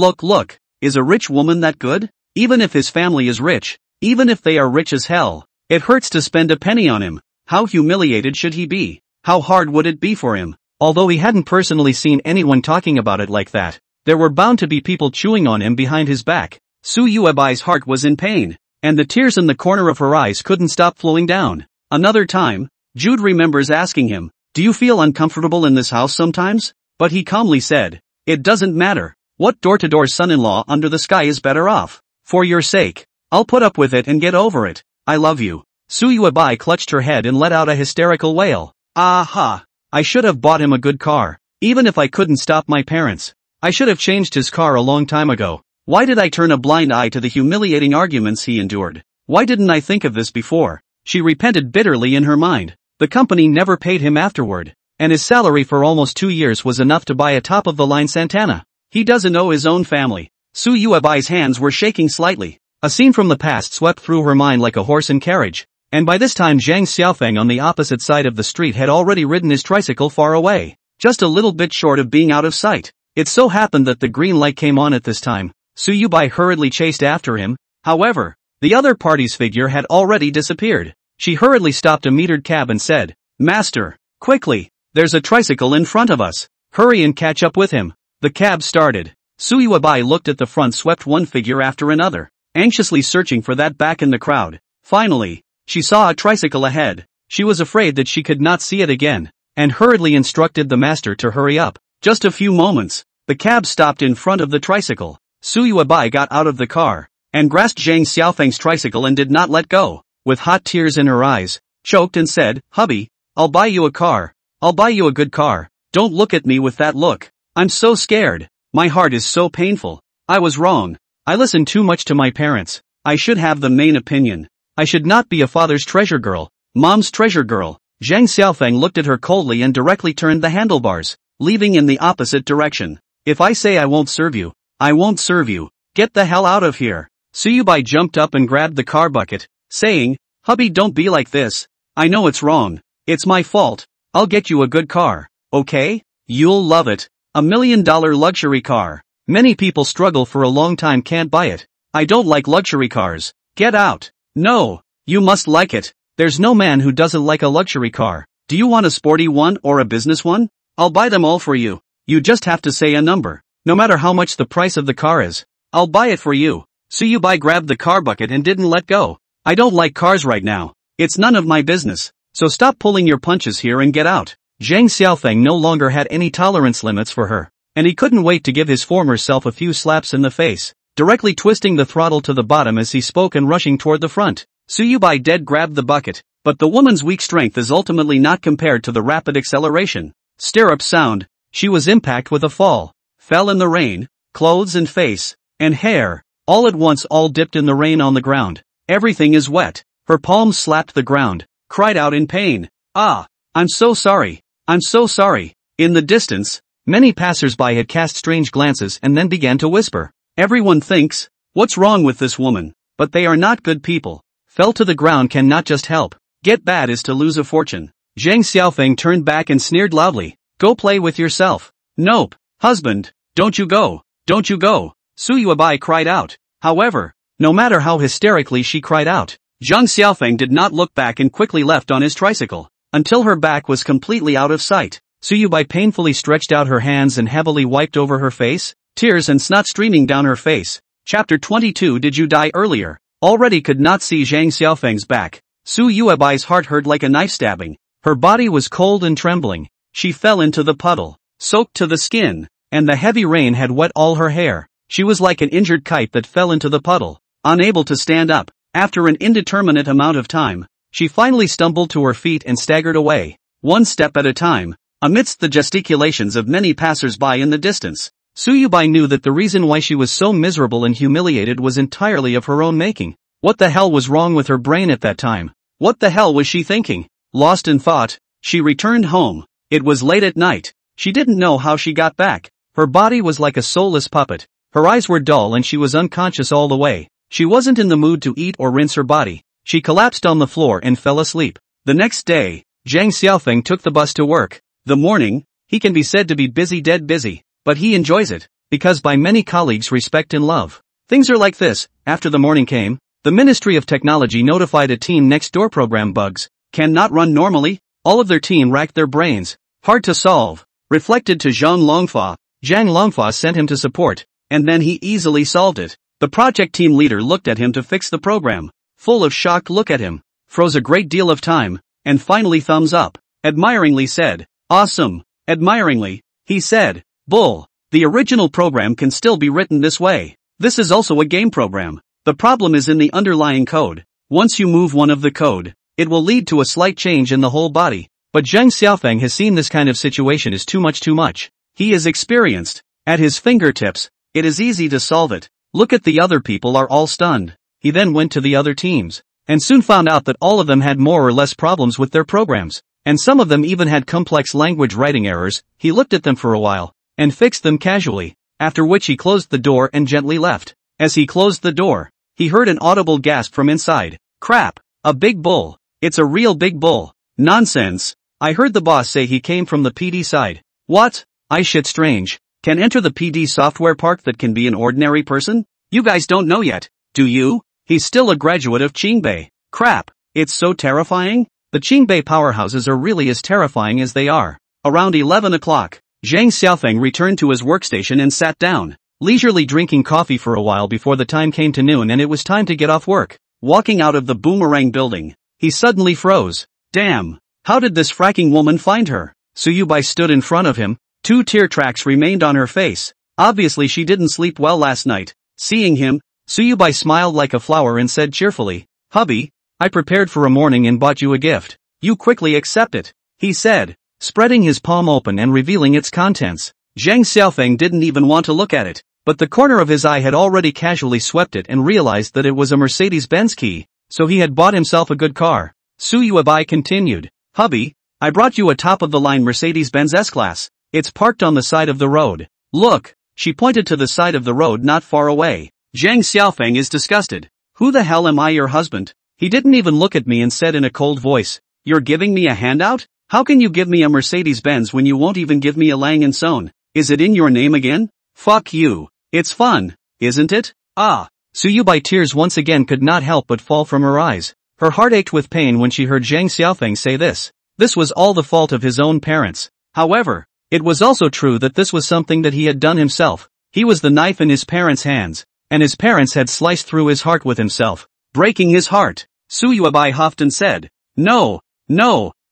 is a rich woman that good? Even if his family is rich, even if they are rich as hell, it hurts to spend a penny on him. How humiliated should he be? How hard would it be for him? Although he hadn't personally seen anyone talking about it like that, there were bound to be people chewing on him behind his back. Su Yuebai's heart was in pain, and the tears in the corner of her eyes couldn't stop flowing down. Another time, Jude remembers asking him, "Do you feel uncomfortable in this house sometimes?" But he calmly said, "It doesn't matter. What door-to-door son-in-law under the sky is better off? For your sake, I'll put up with it and get over it. I love you." Suyuabai clutched her head and let out a hysterical wail. "Aha! I should have bought him a good car. Even if I couldn't stop my parents. I should have changed his car a long time ago. Why did I turn a blind eye to the humiliating arguments he endured? Why didn't I think of this before?" She repented bitterly in her mind. The company never paid him afterward, and his salary for almost 2 years was enough to buy a top-of-the-line Santana. He doesn't know his own family. Suyuabai's hands were shaking slightly. A scene from the past swept through her mind like a horse and carriage. And by this time Zhang Xiaofeng on the opposite side of the street had already ridden his tricycle far away, just a little bit short of being out of sight. It so happened that the green light came on at this time. Suyubai hurriedly chased after him. However, the other party's figure had already disappeared. She hurriedly stopped a metered cab and said, "Master, quickly, there's a tricycle in front of us. Hurry and catch up with him." The cab started. Suyuabai looked at the front, swept one figure after another, anxiously searching for that back in the crowd. Finally, she saw a tricycle ahead. She was afraid that she could not see it again, and hurriedly instructed the master to hurry up. Just a few moments, the cab stopped in front of the tricycle. Suyuabai got out of the car, and grasped Zhang Xiaofeng's tricycle and did not let go. With hot tears in her eyes, choked and said, "Hubby, I'll buy you a car. I'll buy you a good car. Don't look at me with that look. I'm so scared. My heart is so painful. I was wrong. I listened too much to my parents. I should have the main opinion. I should not be a father's treasure girl, mom's treasure girl." Zhang Xiaofeng looked at her coldly and directly turned the handlebars, leaving in the opposite direction. "If I say I won't serve you, I won't serve you. Get the hell out of here." Suyubai jumped up and grabbed the car bucket, saying, "Hubby, don't be like this. I know it's wrong. It's my fault. I'll get you a good car, okay? You'll love it. $1 million luxury car. Many people struggle for a long time, can't buy it. I don't like luxury cars. Get out." "No, you must like it. There's no man who doesn't like a luxury car. Do you want a sporty one or a business one? I'll buy them all for you. You just have to say a number. No matter how much the price of the car is, I'll buy it for you." Suyubai grabbed the car bucket and didn't let go. "I don't like cars right now. It's none of my business. So stop pulling your punches here and get out." Zhang Xiaofeng no longer had any tolerance limits for her, and he couldn't wait to give his former self a few slaps in the face, directly twisting the throttle to the bottom as he spoke and rushing toward the front. Suyubai dead grabbed the bucket, but the woman's weak strength is ultimately not compared to the rapid acceleration. Stirrup sound. She was impacted with a fall, fell in the rain, clothes and face, and hair, all at once all dipped in the rain on the ground. Everything is wet. Her palms slapped the ground, cried out in pain. "Ah, I'm so sorry. I'm so sorry." In the distance, many passers-by had cast strange glances and then began to whisper. Everyone thinks, "What's wrong with this woman?" But they are not good people. Fell to the ground can not just help. Get bad is to lose a fortune. Zhang Xiaofeng turned back and sneered loudly. "Go play with yourself." "Nope, husband, don't you go, don't you go," Suyuabai cried out. However, no matter how hysterically she cried out, Zhang Xiaofeng did not look back and quickly left on his tricycle, until her back was completely out of sight. Suyubai painfully stretched out her hands and heavily wiped over her face, tears and snot streaming down her face. Chapter 22. Did you die earlier? Already could not see Zhang Xiaofeng's back. Suyuabai's heart hurt like a knife stabbing. Her body was cold and trembling. She fell into the puddle, soaked to the skin, and the heavy rain had wet all her hair. She was like an injured kite that fell into the puddle, unable to stand up. After an indeterminate amount of time, she finally stumbled to her feet and staggered away, one step at a time, amidst the gesticulations of many passers-by in the distance. Suyubai knew that the reason why she was so miserable and humiliated was entirely of her own making. What the hell was wrong with her brain at that time? What the hell was she thinking? Lost in thought, she returned home. It was late at night. She didn't know how she got back. Her body was like a soulless puppet. Her eyes were dull and she was unconscious all the way. She wasn't in the mood to eat or rinse her body. She collapsed on the floor and fell asleep. The next day, Zhang Xiaofeng took the bus to work. The morning, he can be said to be busy, dead busy, but he enjoys it, because by many colleagues respect and love. Things are like this. After the morning came, the Ministry of Technology notified a team next door program bugs cannot run normally. All of their team racked their brains. Hard to solve. Reflected to Zhang Longfa. Zhang Longfa sent him to support, and then he easily solved it. The project team leader looked at him to fix the program. full of shocked look at him, froze a great deal of time, and finally thumbs up, admiringly said, "Awesome." Admiringly, he said, "Bull. The original program can still be written this way. This is also a game program. The problem is in the underlying code. Once you move one of the code, it will lead to a slight change in the whole body. But Zhang Xiaofeng has seen this kind of situation is too much. He is experienced. At his fingertips, it is easy to solve it. Look at the other people are all stunned." He then went to the other teams, and soon found out that all of them had more or less problems with their programs, and some of them even had complex language writing errors. He looked at them for a while, and fixed them casually, after which he closed the door and gently left. As he closed the door, he heard an audible gasp from inside. "Crap, a big bull. It's a real big bull." "Nonsense. I heard the boss say he came from the PD side." "What? I shit strange. Can enter the PD software park that can be an ordinary person? You guys don't know yet, do you? He's still a graduate of Qingbei." "Crap, it's so terrifying." The Qingbei powerhouses are really as terrifying as they are. Around 11 o'clock, Zhang Xiaofeng returned to his workstation and sat down, leisurely drinking coffee for a while before the time came to noon and it was time to get off work. Walking out of the Boomerang building, he suddenly froze. Damn, how did this fracking woman find her? Suyubai stood in front of him, 2 tear tracks remained on her face. Obviously she didn't sleep well last night. Seeing him, Suyubai smiled like a flower and said cheerfully, "Hubby, I prepared for a morning and bought you a gift. You quickly accept it," he said, spreading his palm open and revealing its contents. Zhang Xiaofeng didn't even want to look at it, but the corner of his eye had already casually swept it and realized that it was a Mercedes-Benz key, so he had bought himself a good car. Suyubai continued, "Hubby, I brought you a top-of-the-line Mercedes-Benz S-Class. It's parked on the side of the road. Look." She pointed to the side of the road not far away. Zhang Xiaofeng is disgusted. "Who the hell am I, your husband?" He didn't even look at me and said in a cold voice, "You're giving me a handout? How can you give me a Mercedes-Benz when you won't even give me a Lang & Son? Is it in your name again? Fuck you. It's fun, isn't it?" Ah. Suyubai tears once again could not help but fall from her eyes. Her heart ached with pain when she heard Zhang Xiaofeng say this. This was all the fault of his own parents. However, it was also true that this was something that he had done himself. He was the knife in his parents' hands, and his parents had sliced through his heart with himself, breaking his heart. Suyubai huffed and said, No,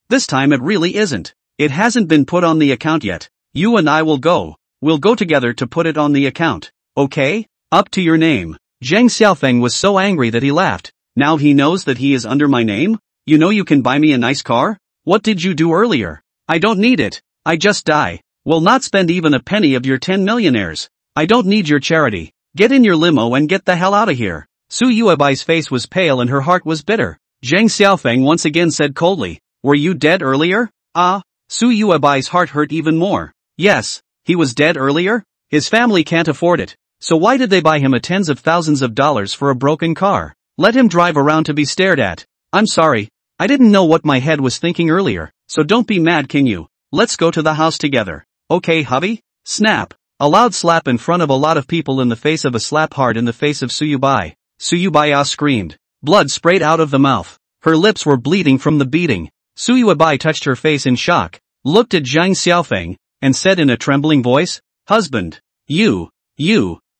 this time it really isn't. It hasn't been put on the account yet. You and I will go. We'll go together to put it on the account. Okay? Up to your name. Zhang Xiaofeng was so angry that he laughed. Now he knows that he is under my name? You know you can buy me a nice car? What did you do earlier? I don't need it. I just die. Will not spend even a penny of your 10 millionaires. I don't need your charity. Get in your limo and get the hell out of here. Suyuabai's face was pale and her heart was bitter. Zhang Xiaofeng once again said coldly, Were you dead earlier? Ah. Suyuabai's heart hurt even more. Yes, he was dead earlier? His family can't afford it. So why did they buy him a tens of thousands of dollars for a broken car? Let him drive around to be stared at. I'm sorry. I didn't know what my head was thinking earlier, so don't be mad, can you? Let's go to the house together. Okay, hubby? Snap. A loud slap in front of a lot of people in the face of a slap hard in the face of Suyubai. Suyubai screamed. Blood sprayed out of the mouth. Her lips were bleeding from the beating. Suyubai touched her face in shock, looked at Zhang Xiaofeng, and said in a trembling voice, Husband. You.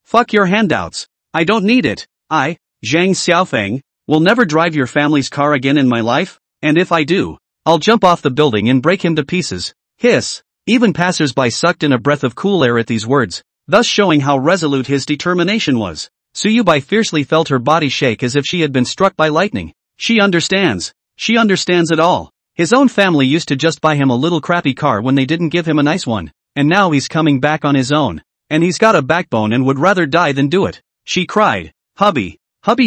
Fuck your handouts. I don't need it. I, Zhang Xiaofeng, will never drive your family's car again in my life, and if I do, I'll jump off the building and break him to pieces. Hiss. Even passers-by sucked in a breath of cool air at these words, thus showing how resolute his determination was. Suyubai fiercely felt her body shake as if she had been struck by lightning. She understands. She understands it all. His own family used to just buy him a little crappy car when they didn't give him a nice one, and now he's coming back on his own. And he's got a backbone and would rather die than do it. She cried, Hubby,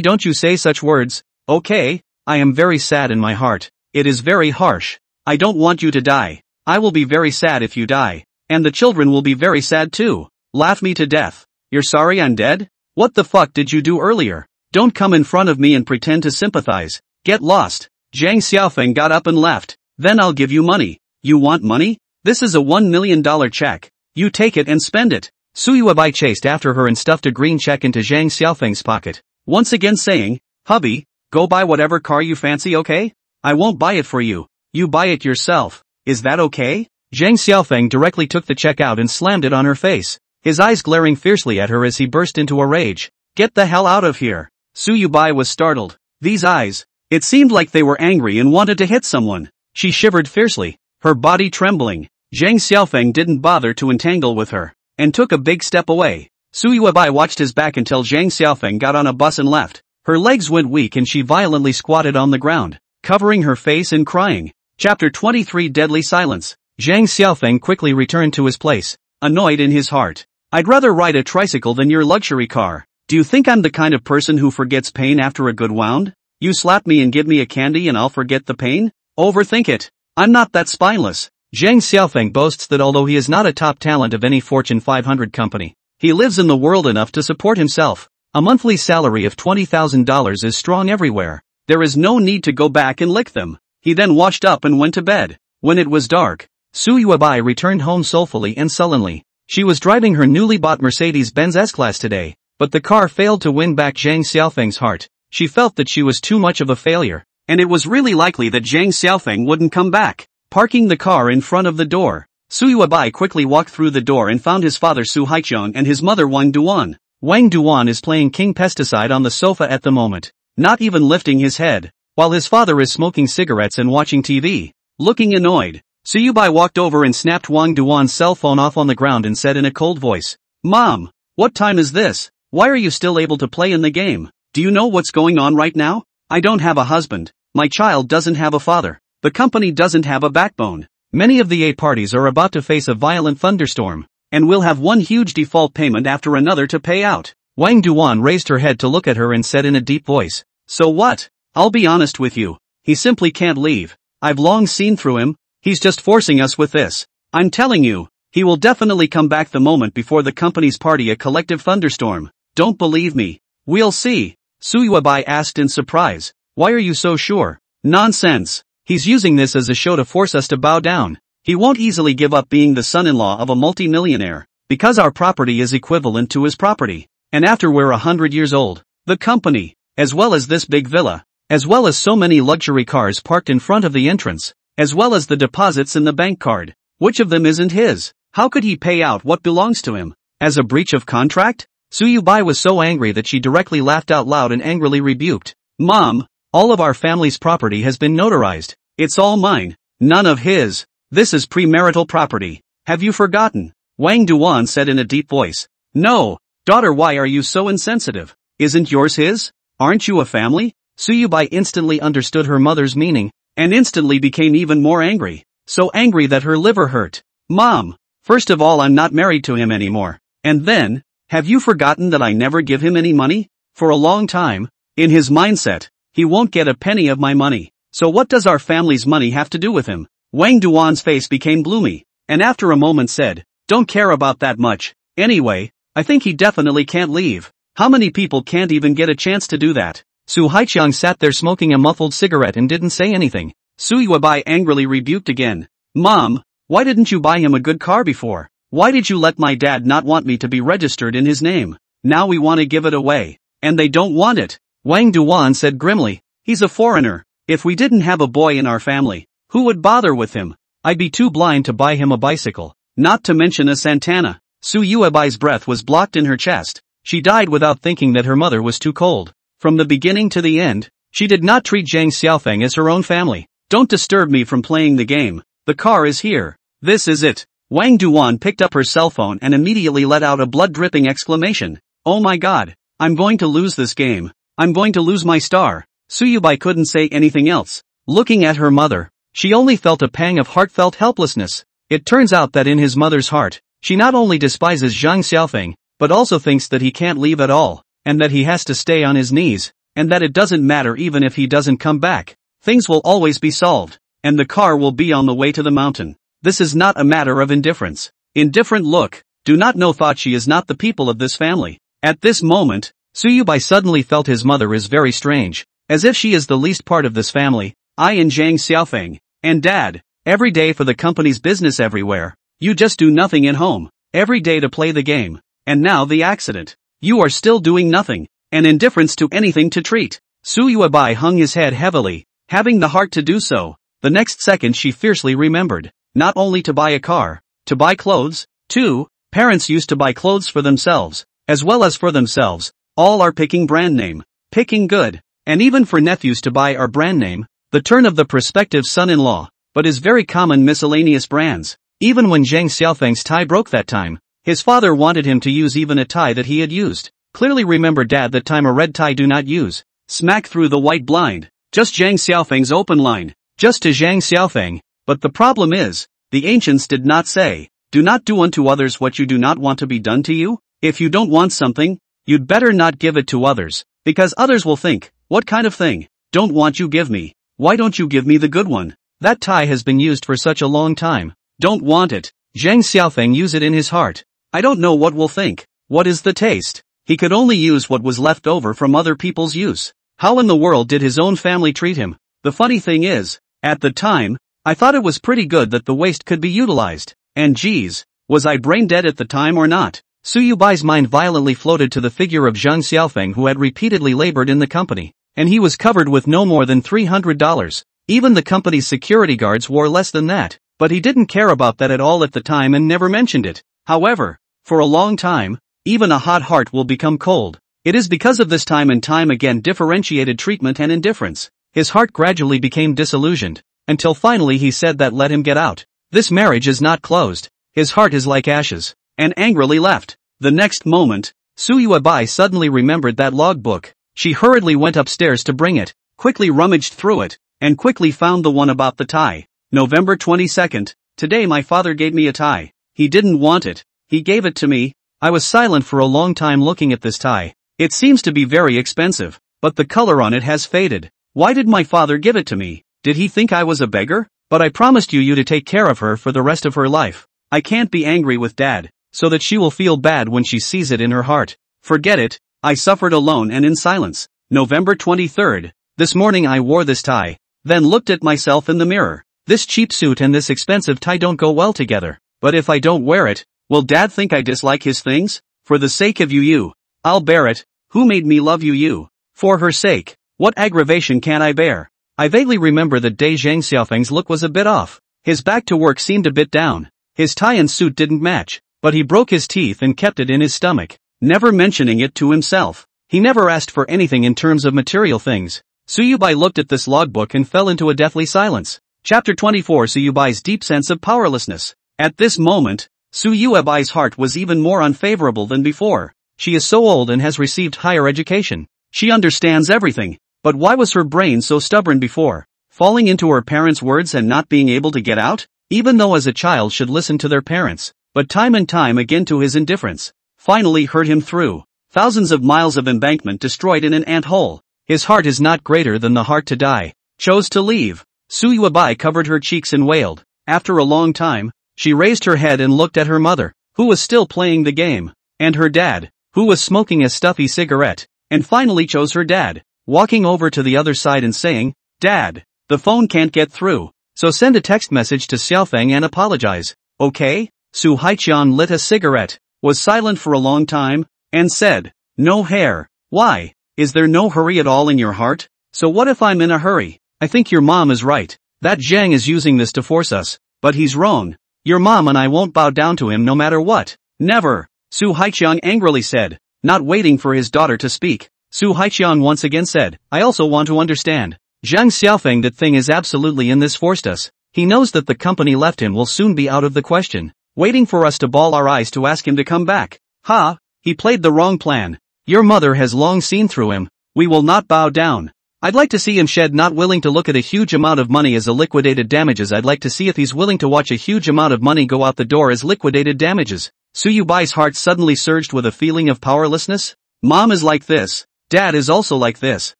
don't you say such words. Okay, I am very sad in my heart. It is very harsh. I don't want you to die. I will be very sad if you die. And the children will be very sad too. Laugh me to death. You're sorry I'm dead? What the fuck did you do earlier? Don't come in front of me and pretend to sympathize. Get lost. Zhang Xiaofeng got up and left. Then I'll give you money. You want money? This is a $1 million check. You take it and spend it. Suyuabai chased after her and stuffed a green check into Zhang Xiaofeng's pocket, once again saying, Hubby, go buy whatever car you fancy, okay? I won't buy it for you. You buy it yourself. Is that okay? Zhang Xiaofeng directly took the check out and slammed it on her face, his eyes glaring fiercely at her as he burst into a rage. Get the hell out of here. Suyubai was startled. These eyes. It seemed like they were angry and wanted to hit someone. She shivered fiercely, her body trembling. Zhang Xiaofeng didn't bother to entangle with her, and took a big step away. Su Yuebai watched his back until Zhang Xiaofeng got on a bus and left. Her legs went weak and she violently squatted on the ground, covering her face and crying. Chapter 23 Deadly Silence. Zhang Xiaofeng quickly returned to his place, annoyed in his heart. I'd rather ride a tricycle than your luxury car. Do you think I'm the kind of person who forgets pain after a good wound? You slap me and give me a candy and I'll forget the pain? Overthink it. I'm not that spineless. Zhang Xiaofeng boasts that although he is not a top talent of any Fortune 500 company, he lives in the world enough to support himself. A monthly salary of $20,000 is strong everywhere. There is no need to go back and lick them. He then washed up and went to bed. When it was dark, Su Yuebai returned home soulfully and sullenly. She was driving her newly bought Mercedes-Benz S-Class today, but the car failed to win back Zhang Xiaofeng's heart. She felt that she was too much of a failure, and it was really likely that Zhang Xiaofeng wouldn't come back. Parking the car in front of the door, Su Yuebai quickly walked through the door and found his father Su Haiqiang and his mother Wang Duan. Wang Duan is playing King Pesticide on the sofa at the moment, not even lifting his head, while his father is smoking cigarettes and watching TV. Looking annoyed, Su Yuebai walked over and snapped Wang Duan's cell phone off on the ground and said in a cold voice, "Mom, what time is this? Why are you still able to play in the game? Do you know what's going on right now? I don't have a husband, my child doesn't have a father, the company doesn't have a backbone. Many of the 8 parties are about to face a violent thunderstorm, and we'll have one huge default payment after another to pay out." Wang Duan raised her head to look at her and said in a deep voice, "So what? I'll be honest with you, he simply can't leave. I've long seen through him, he's just forcing us with this. I'm telling you, he will definitely come back the moment before the company's party a collective thunderstorm. Don't believe me? We'll see." Su Yuebai asked in surprise, "Why are you so sure?" "Nonsense. He's using this as a show to force us to bow down. He won't easily give up being the son-in-law of a multi-millionaire, because our property is equivalent to his property. And after we're 100 years old, the company, as well as this big villa, as well as so many luxury cars parked in front of the entrance, as well as the deposits in the bank card, which of them isn't his? How could he pay out what belongs to him? As a breach of contract?" Su Yuebai was so angry that she directly laughed out loud and angrily rebuked, "Mom, all of our family's property has been notarized. It's all mine, none of his. This is premarital property. Have you forgotten?" Wang Duan said in a deep voice. "No, daughter, why are you so insensitive? Isn't yours his? Aren't you a family?" Su Yuebai instantly understood her mother's meaning, and instantly became even more angry. So angry that her liver hurt. "Mom, first of all I'm not married to him anymore. And then, have you forgotten that I never give him any money? For a long time, in his mindset, he won't get a penny of my money. So what does our family's money have to do with him?" Wang Duan's face became gloomy, and after a moment said, "Don't care about that much. Anyway, I think he definitely can't leave. How many people can't even get a chance to do that?" Su Haiqiang sat there smoking a muffled cigarette and didn't say anything. Su Yuebai angrily rebuked again. "Mom, why didn't you buy him a good car before? Why did you let my dad not want me to be registered in his name? Now we want to give it away, and they don't want it." Wang Duan said grimly, "He's a foreigner. If we didn't have a boy in our family, who would bother with him? I'd be too blind to buy him a bicycle, not to mention a Santana." Su Yuebai's breath was blocked in her chest. She died without thinking that her mother was too cold. From the beginning to the end, she did not treat Zhang Xiaofeng as her own family. "Don't disturb me from playing the game. The car is here. This is it." Wang Duan picked up her cell phone and immediately let out a blood-dripping exclamation. "Oh my god, I'm going to lose this game. I'm going to lose my star." Su Yuebai couldn't say anything else. Looking at her mother, she only felt a pang of heartfelt helplessness. It turns out that in his mother's heart, she not only despises Zhang Xiaofeng, but also thinks that he can't leave at all, and that he has to stay on his knees, and that it doesn't matter even if he doesn't come back. Things will always be solved, and the car will be on the way to the mountain. This is not a matter of indifference. Indifferent look, do not know thought she is not the people of this family. At this moment, Su Yuebai suddenly felt his mother is very strange, as if she is the least part of this family. "I and Zhang Xiaofeng, and Dad, every day for the company's business everywhere. You just do nothing at home, every day to play the game. And now the accident. You are still doing nothing, and indifference to anything to treat." Su Yuebai hung his head heavily, having the heart to do so. The next second she fiercely remembered, not only to buy a car, to buy clothes, too. Parents used to buy clothes for themselves, as well as for themselves. All are picking brand name, picking good, and even for nephews to buy our brand name, the turn of the prospective son-in-law, but his very common miscellaneous brands. Even when Zhang Xiaofeng's tie broke that time, his father wanted him to use even a tie that he had used. Clearly remember dad, that time a red tie do not use. Smack through the white blind. Just Zhang Xiaofeng's open line. Just to Zhang Xiaofeng. But the problem is, the ancients did not say, do not do unto others what you do not want to be done to you. If you don't want something, you'd better not give it to others, because others will think, what kind of thing? Don't want you give me. Why don't you give me the good one? That tie has been used for such a long time. Don't want it. Zhang Xiaofeng use it in his heart. I don't know what will think. What is the taste? He could only use what was left over from other people's use. How in the world did his own family treat him? The funny thing is, at the time, I thought it was pretty good that the waste could be utilized. And geez, was I brain dead at the time or not? Su Yubai's mind violently floated to the figure of Zhang Xiaofeng, who had repeatedly labored in the company, and he was covered with no more than $300. Even the company's security guards wore less than that, but he didn't care about that at all at the time and never mentioned it. However, for a long time, even a hot heart will become cold. It is because of this time and time again differentiated treatment and indifference. His heart gradually became disillusioned, until finally he said that let him get out. This marriage is not closed. His heart is like ashes. And angrily left. The next moment, Su Yuebai suddenly remembered that logbook. She hurriedly went upstairs to bring it, quickly rummaged through it, and quickly found the one about the tie. November 22nd, today my father gave me a tie. He didn't want it. He gave it to me. I was silent for a long time looking at this tie. It seems to be very expensive, but the color on it has faded. Why did my father give it to me? Did he think I was a beggar? But I promised you to take care of her for the rest of her life. I can't be angry with dad, so that she will feel bad when she sees it in her heart. Forget it. I suffered alone and in silence. November 23rd. This morning I wore this tie, then looked at myself in the mirror. This cheap suit and this expensive tie don't go well together. But if I don't wear it, will dad think I dislike his things? For the sake of you, I'll bear it. Who made me love you? For her sake. What aggravation can I bear? I vaguely remember that day Zhang Xiaofeng's look was a bit off. His back to work seemed a bit down. His tie and suit didn't match, but he broke his teeth and kept it in his stomach, never mentioning it to himself. He never asked for anything in terms of material things. Su Yubai looked at this logbook and fell into a deathly silence. Chapter 24. Su Yubai's deep sense of powerlessness. At this moment, Su Yuebai's heart was even more unfavorable than before. She is so old and has received higher education. She understands everything. But why was her brain so stubborn before? Falling into her parents' words and not being able to get out? Even though as a child should listen to their parents, but time and time again to his indifference, finally hurt him through. Thousands of miles of embankment destroyed in an ant hole. His heart is not greater than the heart to die. Chose to leave. Su Yuebai covered her cheeks and wailed. After a long time, she raised her head and looked at her mother, who was still playing the game, and her dad, who was smoking a stuffy cigarette, and finally chose her dad, walking over to the other side and saying, Dad, the phone can't get through, so send a text message to Xiaofeng and apologize, okay? Su Haiqian lit a cigarette, was silent for a long time, and said, no hair. Why? Is there no hurry at all in your heart? So what if I'm in a hurry? I think your mom is right. That Zhang is using this to force us, but he's wrong. Your mom and I won't bow down to him no matter what. Never. Su Haiqian angrily said, not waiting for his daughter to speak. Su Haiqian once again said, I also want to understand. Zhang Xiaofeng, that thing is absolutely in this forced us. He knows that the company left him will soon be out of the question, waiting for us to bawl our eyes to ask him to come back. Ha! He played the wrong plan. Your mother has long seen through him. We will not bow down. I'd like to see him shed, not willing to look at a huge amount of money as a liquidated damages. I'd like to see if he's willing to watch a huge amount of money go out the door as liquidated damages. Su Yubai's heart suddenly surged with a feeling of powerlessness. Mom is like this. Dad is also like this.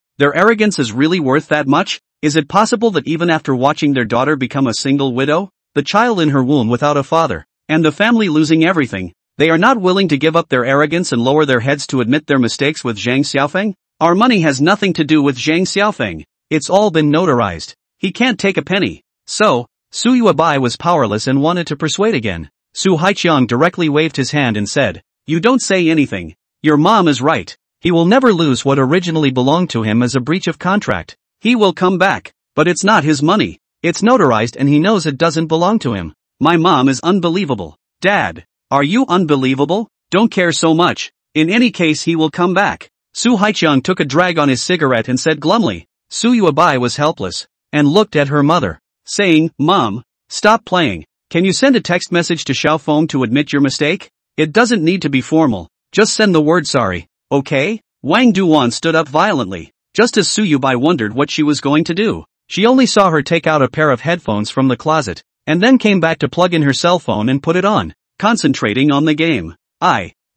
Their arrogance is really worth that much? Is it possible that even after watching their daughter become a single widow, the child in her womb without a father, and the family losing everything, they are not willing to give up their arrogance and lower their heads to admit their mistakes with Zhang Xiaofeng? Our money has nothing to do with Zhang Xiaofeng. It's all been notarized. He can't take a penny. So, Su Yuebai was powerless and wanted to persuade again. Su Haiqiang directly waved his hand and said, you don't say anything. Your mom is right. He will never lose what originally belonged to him as a breach of contract. He will come back, but it's not his money. It's notarized and he knows it doesn't belong to him. My mom is unbelievable. Dad, are you unbelievable? Don't care so much. In any case he will come back. Su Haichang took a drag on his cigarette and said glumly. Su Yuebai was helpless, and looked at her mother, saying, Mom, stop playing. Can you send a text message to Xiaofeng to admit your mistake? It doesn't need to be formal, just send the word sorry, okay? Wang Duan stood up violently, just as Su Yuebai wondered what she was going to do. She only saw her take out a pair of headphones from the closet, and then came back to plug in her cell phone and put it on, concentrating on the game.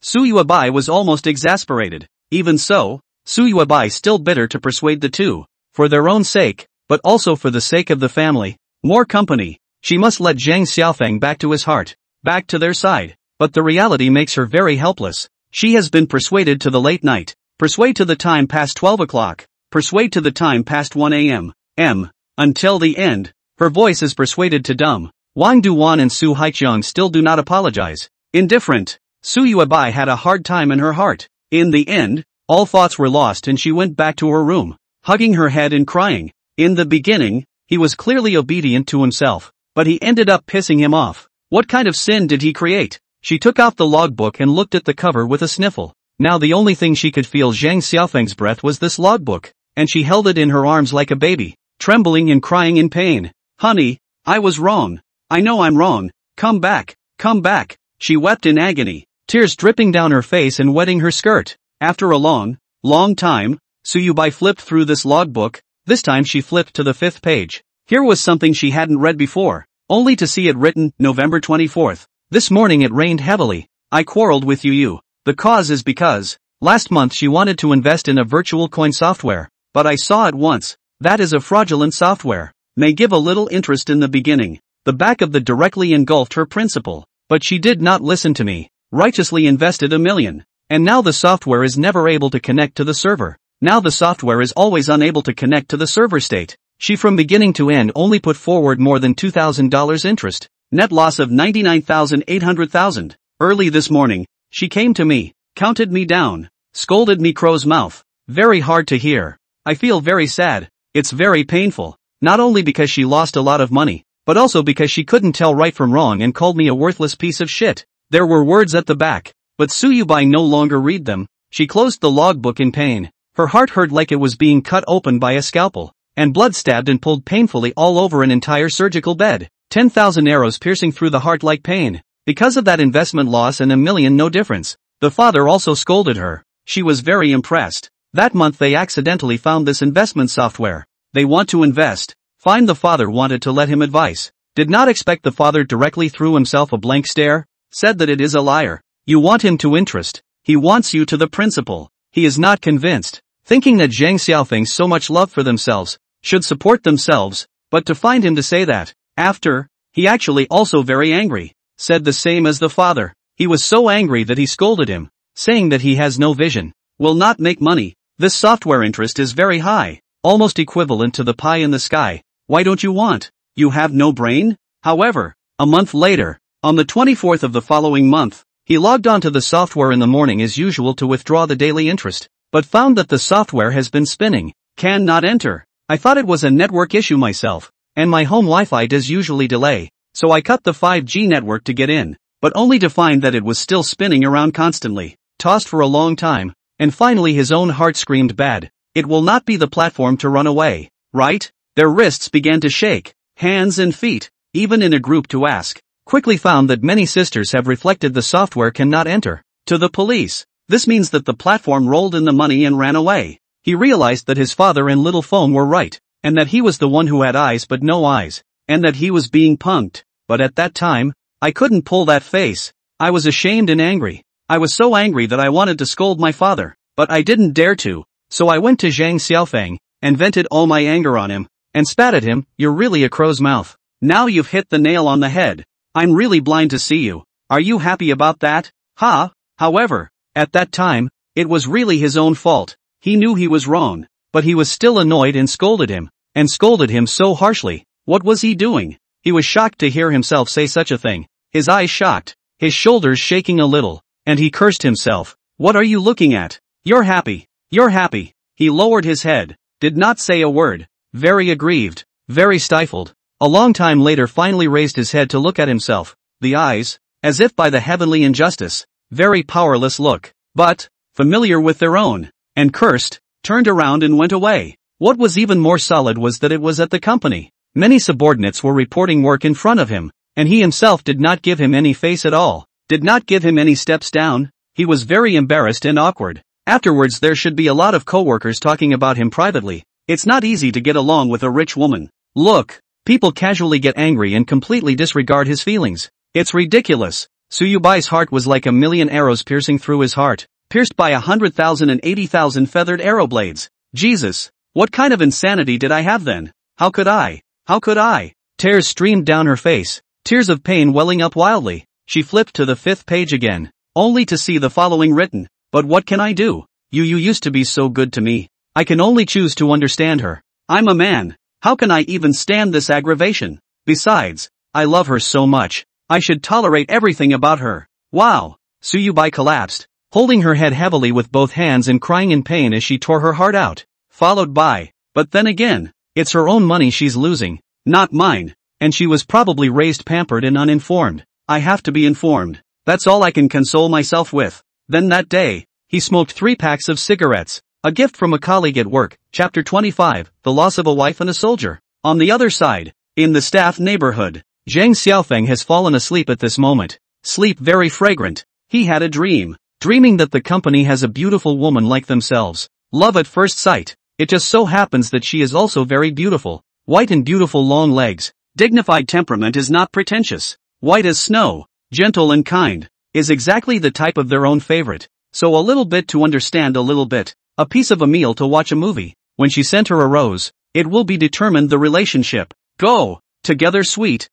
Su Yuebai was almost exasperated. Even so, Su Yuebai still bitter to persuade the two, for their own sake, but also for the sake of the family. More company. She must let Zhang Xiaofeng back to his heart, back to their side. But the reality makes her very helpless. She has been persuaded to the late night, persuade to the time past 12 o'clock, persuade to the time past 1 a.m. Until the end, her voice is persuaded to dumb. Wang Duan and Su Haichang still do not apologize. Indifferent. Su Yuebai had a hard time in her heart. In the end, all thoughts were lost and she went back to her room, hugging her head and crying. In the beginning, he was clearly obedient to himself, but he ended up pissing him off. What kind of sin did he create? She took off the logbook and looked at the cover with a sniffle. Now the only thing she could feel Zhang Xiaofeng's breath was this logbook, and she held it in her arms like a baby, trembling and crying in pain. Honey, I was wrong. I know I'm wrong. Come back, come back. She wept in agony, tears dripping down her face and wetting her skirt. After a long time, Su Yuebai flipped through this logbook. This time she flipped to the 5th page. Here was something she hadn't read before, only to see it written, November 24th. This morning it rained heavily. I quarreled with you. The cause is because, last month she wanted to invest in a virtual coin software, but I saw at once, that is a fraudulent software. May give a little interest in the beginning. The back of the directly engulfed her principal, but she did not listen to me, righteously invested $1 million. And now the software is never able to connect to the server. Now the software is always unable to connect to the server state. She from beginning to end only put forward more than $2,000 interest. Net loss of $99,800,000. Early this morning, she came to me, counted me down, scolded me crow's mouth. Very hard to hear. I feel very sad. It's very painful. Not only because she lost a lot of money, but also because she couldn't tell right from wrong and called me a worthless piece of shit. There were words at the back, but Su Yuebai no longer read them. She closed the logbook in pain. Her heart hurt like it was being cut open by a scalpel, and blood stabbed and pulled painfully all over an entire surgical bed. 10,000 arrows piercing through the heart like pain. Because of that investment loss and $1 million no difference. The father also scolded her. She was very impressed. That month they accidentally found this investment software. They want to invest. Fine, the father wanted to let him advice. Did not expect the father directly threw himself a blank stare. Said that it is a liar. You want him to interest. He wants you to the principal. He is not convinced. Thinking that Zhang Xiaofeng's so much love for themselves, should support themselves, but to find him to say that, after, he actually also very angry, said the same as the father. He was so angry that he scolded him, saying that he has no vision, will not make money. This software interest is very high, almost equivalent to the pie in the sky. Why don't you want? You have no brain? However, a month later, on the 24th of the following month, he logged onto the software in the morning as usual to withdraw the daily interest, but found that the software has been spinning. Can not enter. I thought it was a network issue myself, and my home Wi-Fi does usually delay, so I cut the 5G network to get in, but only to find that it was still spinning around constantly, tossed for a long time, and finally his own heart screamed bad. It will not be the platform to run away, right? Their wrists began to shake, hands and feet, even in a group to ask. Quickly found that many sisters have reflected the software cannot enter. To the police. This means that the platform rolled in the money and ran away. He realized that his father and little phone were right, and that he was the one who had eyes but no eyes, and that he was being punked. But at that time, I couldn't pull that face. I was ashamed and angry. I was so angry that I wanted to scold my father, but I didn't dare to. So I went to Zhang Xiaofeng, and vented all my anger on him, and spat at him. You're really a crow's mouth. Now you've hit the nail on the head. I'm really blind to see you. Are you happy about that? Ha! However, at that time, it was really his own fault. He knew he was wrong, but he was still annoyed and scolded him so harshly. What was he doing? He was shocked to hear himself say such a thing. His eyes shocked, his shoulders shaking a little, and he cursed himself. What are you looking at? You're happy. You're happy. He lowered his head, did not say a word, very aggrieved, very stifled. A long time later finally raised his head to look at himself. The eyes, as if by the heavenly injustice, very powerless look, but familiar with their own. and cursed, turned around and went away. What was even more solid was that it was at the company. Many subordinates were reporting work in front of him, and he himself did not give him any face at all, did not give him any steps down. He was very embarrassed and awkward. Afterwards there should be a lot of co-workers talking about him privately. It's not easy to get along with a rich woman. Look, people casually get angry and completely disregard his feelings. It's ridiculous. Suyubai's heart was like a million arrows piercing through his heart, pierced by 100,000 and 80,000 feathered arrow blades. Jesus, what kind of insanity did I have then? How could I? How could I? Tears streamed down her face, tears of pain welling up wildly. She flipped to the 5th page again, only to see the following written. But what can I do? You used to be so good to me. I can only choose to understand her. I'm a man. How can I even stand this aggravation? Besides, I love her so much. I should tolerate everything about her. Wow. Suyubai collapsed, holding her head heavily with both hands and crying in pain as she tore her heart out. Followed by, but then again, it's her own money she's losing, not mine. And she was probably raised pampered and uninformed. I have to be informed. That's all I can console myself with. Then that day, he smoked 3 packs of cigarettes. A gift from a colleague at work. Chapter 25, The Loss of a Wife and a Soldier. On the other side, in the staff neighborhood, Zhang Xiaofeng has fallen asleep at this moment. Sleep very fragrant. He had a dream. Dreaming that the company has a beautiful woman like themselves. Love at first sight. It just so happens that she is also very beautiful. White and beautiful long legs. Dignified temperament is not pretentious. White as snow. Gentle and kind. Is exactly the type of their own favorite. So a little bit to understand a little bit. A piece of a meal to watch a movie. When she sent her a rose, it will be determined the relationship. Go. Together sweet,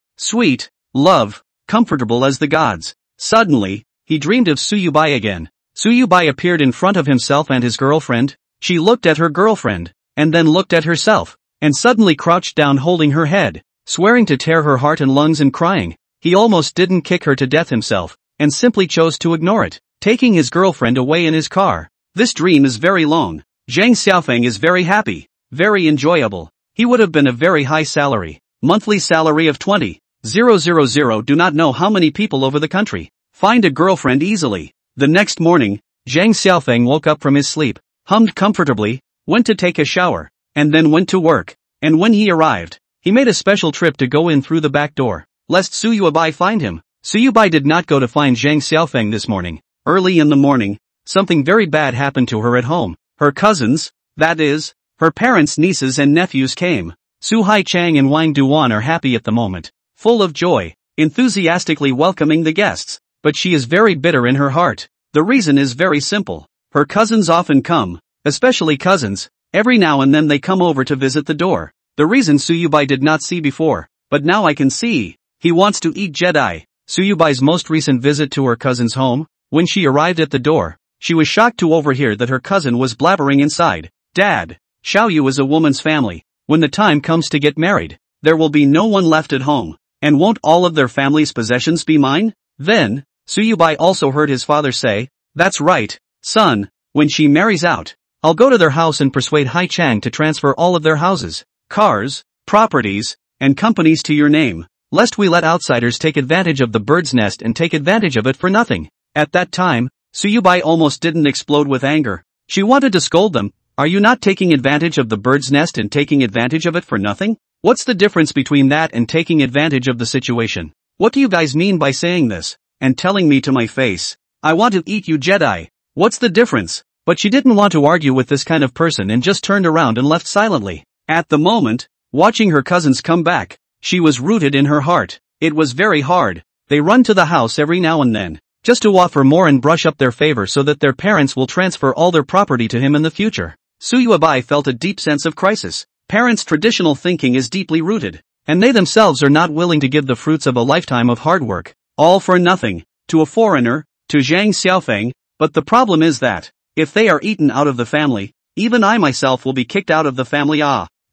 love, comfortable as the gods. Suddenly, he dreamed of Suyubai again. Suyubai appeared in front of himself and his girlfriend. She looked at her girlfriend, and then looked at herself, and suddenly crouched down holding her head, swearing to tear her heart and lungs and crying. He almost didn't kick her to death himself, and simply chose to ignore it, taking his girlfriend away in his car. This dream is very long. Zhang Xiaofeng is very happy, very enjoyable. He would have been a very high salary. Monthly salary of 20,000. Do not know how many people over the country find a girlfriend easily. The next morning, Zhang Xiaofeng woke up from his sleep, hummed comfortably, went to take a shower, and then went to work. And when he arrived, he made a special trip to go in through the back door, lest Suyubai find him. Suyubai did not go to find Zhang Xiaofeng this morning. Early in the morning, something very bad happened to her at home. Her cousins, that is, her parents' nieces and nephews came. Su Haichang and Wang Duan are happy at the moment, full of joy, enthusiastically welcoming the guests. But she is very bitter in her heart. The reason is very simple. Her cousins often come, especially cousins. Every now and then they come over to visit the door. The reason Suyubai did not see before, but now I can see. He wants to eat Jedi. Suyubai's most recent visit to her cousin's home. When she arrived at the door, she was shocked to overhear that her cousin was blabbering inside. Dad, Xiaoyu is a woman's family. When the time comes to get married, there will be no one left at home. And won't all of their family's possessions be mine? Then, Suyubai also heard his father say, that's right, son, when she marries out, I'll go to their house and persuade Haichang to transfer all of their houses, cars, properties, and companies to your name, lest we let outsiders take advantage of the bird's nest and take advantage of it for nothing. At that time, Suyubai almost didn't explode with anger. She wanted to scold them. Are you not taking advantage of the bird's nest and taking advantage of it for nothing? What's the difference between that and taking advantage of the situation? What do you guys mean by saying this? And telling me to my face, I want to eat you Jedi. What's the difference? But she didn't want to argue with this kind of person and just turned around and left silently. At the moment, watching her cousins come back, she was rooted in her heart. It was very hard. They run to the house every now and then, just to offer more and brush up their favor so that their parents will transfer all their property to him in the future. Suyubai felt a deep sense of crisis. Parents' traditional thinking is deeply rooted, and they themselves are not willing to give the fruits of a lifetime of hard work, all for nothing, to a foreigner, to Zhang Xiaofeng. But the problem is that, if they are eaten out of the family, even I myself will be kicked out of the family.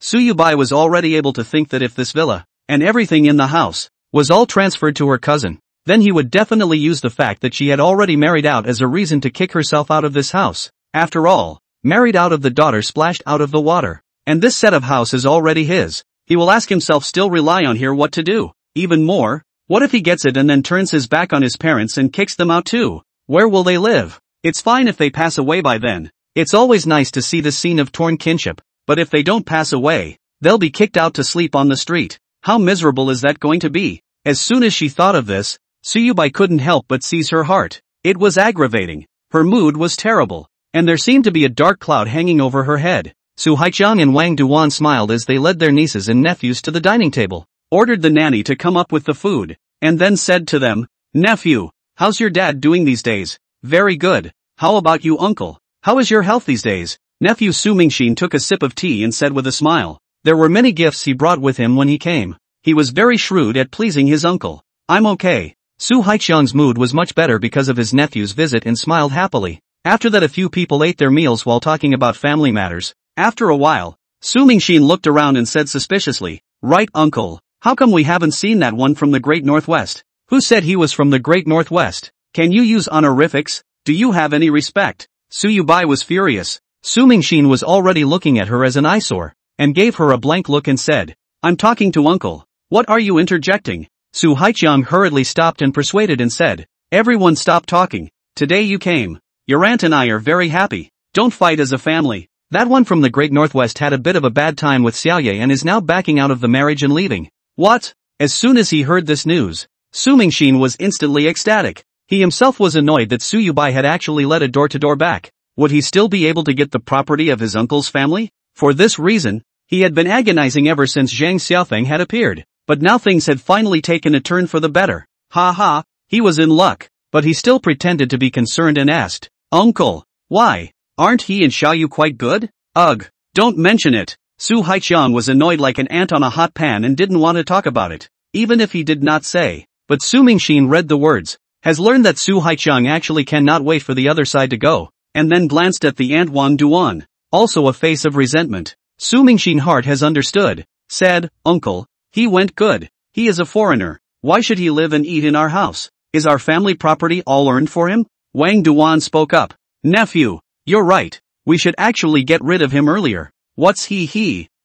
Suyubai was already able to think that if this villa, and everything in the house, was all transferred to her cousin, then he would definitely use the fact that she had already married out as a reason to kick herself out of this house. After all, married out of the daughter splashed out of the water. And this set of house is already his. He will ask himself, still rely on here, what to do. Even more, what if he gets it and then turns his back on his parents and kicks them out too? Where will they live? It's fine if they pass away by then. It's always nice to see this scene of torn kinship, but if they don't pass away, they'll be kicked out to sleep on the street. How miserable is that going to be? As soon as she thought of this, Suyubai couldn't help but seize her heart. It was aggravating. Her mood was terrible, and there seemed to be a dark cloud hanging over her head. Su Haiqiang and Wang Duan smiled as they led their nieces and nephews to the dining table, ordered the nanny to come up with the food, and then said to them, "Nephew, how's your dad doing these days?" "Very good. How about you, uncle? How is your health these days?" Nephew Su Mingxin took a sip of tea and said with a smile. There were many gifts he brought with him when he came. He was very shrewd at pleasing his uncle. "I'm okay." Su Haiqiang's mood was much better because of his nephew's visit and smiled happily. After that, a few people ate their meals while talking about family matters. After a while, Su Mingxin looked around and said suspiciously, "Right, uncle, how come we haven't seen that one from the Great Northwest?" "Who said he was from the Great Northwest? Can you use honorifics? Do you have any respect?" Su Yubai was furious. Su Mingxin was already looking at her as an eyesore, and gave her a blank look and said, "I'm talking to uncle. What are you interjecting?" Su Haiqiang hurriedly stopped and persuaded and said, "Everyone stop talking. Today you came. Your aunt and I are very happy. Don't fight as a family. That one from the Great Northwest had a bit of a bad time with Xiaoye and is now backing out of the marriage and leaving." "What?" As soon as he heard this news, Su Mingxin was instantly ecstatic. He himself was annoyed that Su Yubai had actually led a door-to-door back. Would he still be able to get the property of his uncle's family? For this reason, he had been agonizing ever since Zhang Xiaofeng had appeared. But now things had finally taken a turn for the better. Ha ha, he was in luck, but he still pretended to be concerned and asked, "Uncle, why? Aren't he and Xiaoyu quite good?" "Ugh, don't mention it." Su Haiqiang was annoyed like an ant on a hot pan and didn't want to talk about it, even if he did not say. But Su Mingxin read the words, has learned that Su Haiqiang actually cannot wait for the other side to go, and then glanced at the aunt Wang Duan, also a face of resentment. Su Mingxin heart has understood, said, "Uncle, he went good. He is a foreigner. Why should he live and eat in our house? Is our family property all earned for him?" Wang Duan spoke up. "Nephew, you're right. We should actually get rid of him earlier. What's he?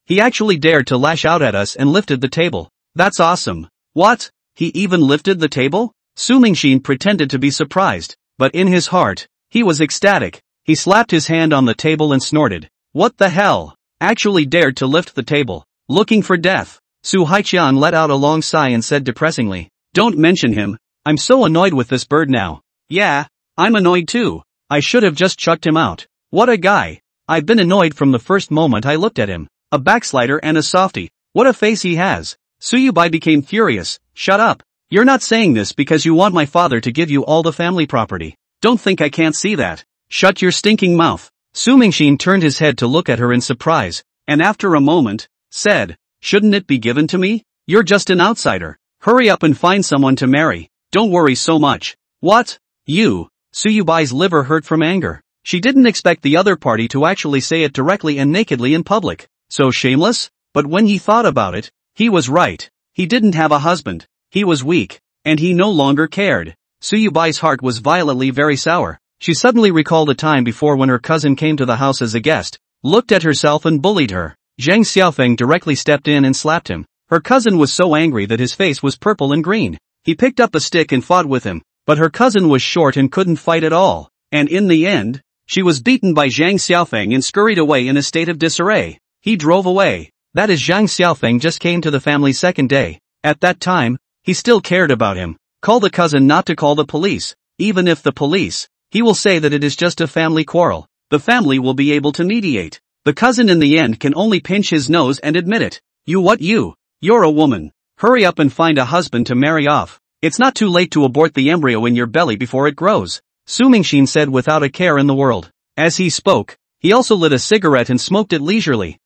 He actually dared to lash out at us and lifted the table. That's awesome." "What? He even lifted the table?" Su Mingxin pretended to be surprised, but in his heart, he was ecstatic. He slapped his hand on the table and snorted. "What the hell? Actually dared to lift the table. Looking for death." Su Haiqiang let out a long sigh and said depressingly, "Don't mention him. I'm so annoyed with this bird now." "Yeah, I'm annoyed too. I should have just chucked him out. What a guy. I've been annoyed from the first moment I looked at him. A backslider and a softie. What a face he has." Su Yubai became furious. "Shut up. You're not saying this because you want my father to give you all the family property. Don't think I can't see that. Shut your stinking mouth." Su Mingxin turned his head to look at her in surprise, and after a moment, said, "Shouldn't it be given to me? You're just an outsider. Hurry up and find someone to marry. Don't worry so much." "What? You?" Su Yubai's liver hurt from anger. She didn't expect the other party to actually say it directly and nakedly in public. So shameless? But when he thought about it, he was right. He didn't have a husband. He was weak, and he no longer cared. Su Yubai's heart was violently very sour. She suddenly recalled a time before when her cousin came to the house as a guest, looked at herself and bullied her. Zhang Xiaofeng directly stepped in and slapped him. Her cousin was so angry that his face was purple and green. He picked up a stick and fought with him, but her cousin was short and couldn't fight at all. And in the end, she was beaten by Zhang Xiaofeng and scurried away in a state of disarray. He drove away. That is, Zhang Xiaofeng just came to the family's second day. At that time, he still cared about him. Call the cousin not to call the police. Even if the police, he will say that it is just a family quarrel. The family will be able to mediate. The cousin in the end can only pinch his nose and admit it. You're a woman. Hurry up and find a husband to marry off. It's not too late to abort the embryo in your belly before it grows. Su Mingxin said without a care in the world. As he spoke, he also lit a cigarette and smoked it leisurely.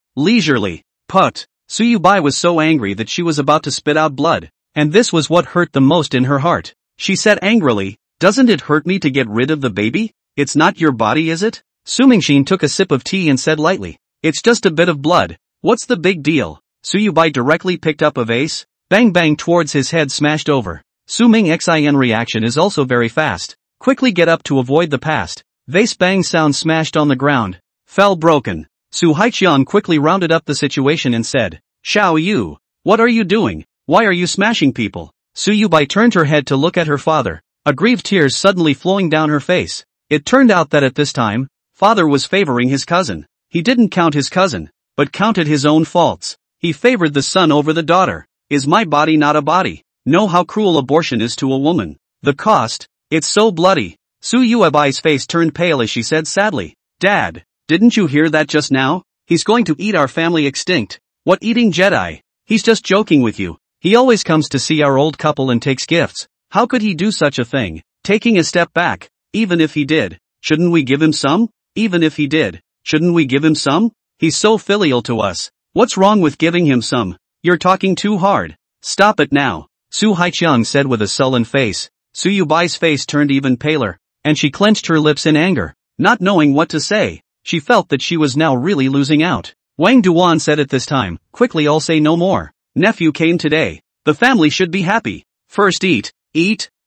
Put. Su Yubai was so angry that she was about to spit out blood. And this was what hurt the most in her heart. She said angrily, "Doesn't it hurt me to get rid of the baby? It's not your body, is it?" Su Mingxin took a sip of tea and said lightly, "It's just a bit of blood. What's the big deal?" Su Yubai directly picked up a vase. Bang bang towards his head smashed over. Su Mingxin reaction is also very fast. Quickly get up to avoid the past. Vase bang sound smashed on the ground. Fell broken. Su Haiqiang quickly rounded up the situation and said, "Xiao Yu, what are you doing? Why are you smashing people?" Su Yubai turned her head to look at her father, aggrieved tears suddenly flowing down her face. It turned out that at this time, Father was favoring his cousin. He didn't count his cousin, but counted his own faults. He favored the son over the daughter. Is my body not a body? Know how cruel abortion is to a woman. The cost, it's so bloody. Su Yuebai's face turned pale as she said sadly, Dad, didn't you hear that just now? He's going to eat our family extinct. What eating Jedi? He's just joking with you. He always comes to see our old couple and takes gifts. How could he do such a thing? Taking a step back, even if he did, shouldn't we give him some? Even if he did, shouldn't we give him some? He's so filial to us. What's wrong with giving him some? You're talking too hard. Stop it now, Su Haiqiang said with a sullen face. Su Yubai's face turned even paler, and she clenched her lips in anger. Not knowing what to say, she felt that she was now really losing out. Wang Duan said at this time, quickly I'll say no more. Nephew came today. The family should be happy. First eat.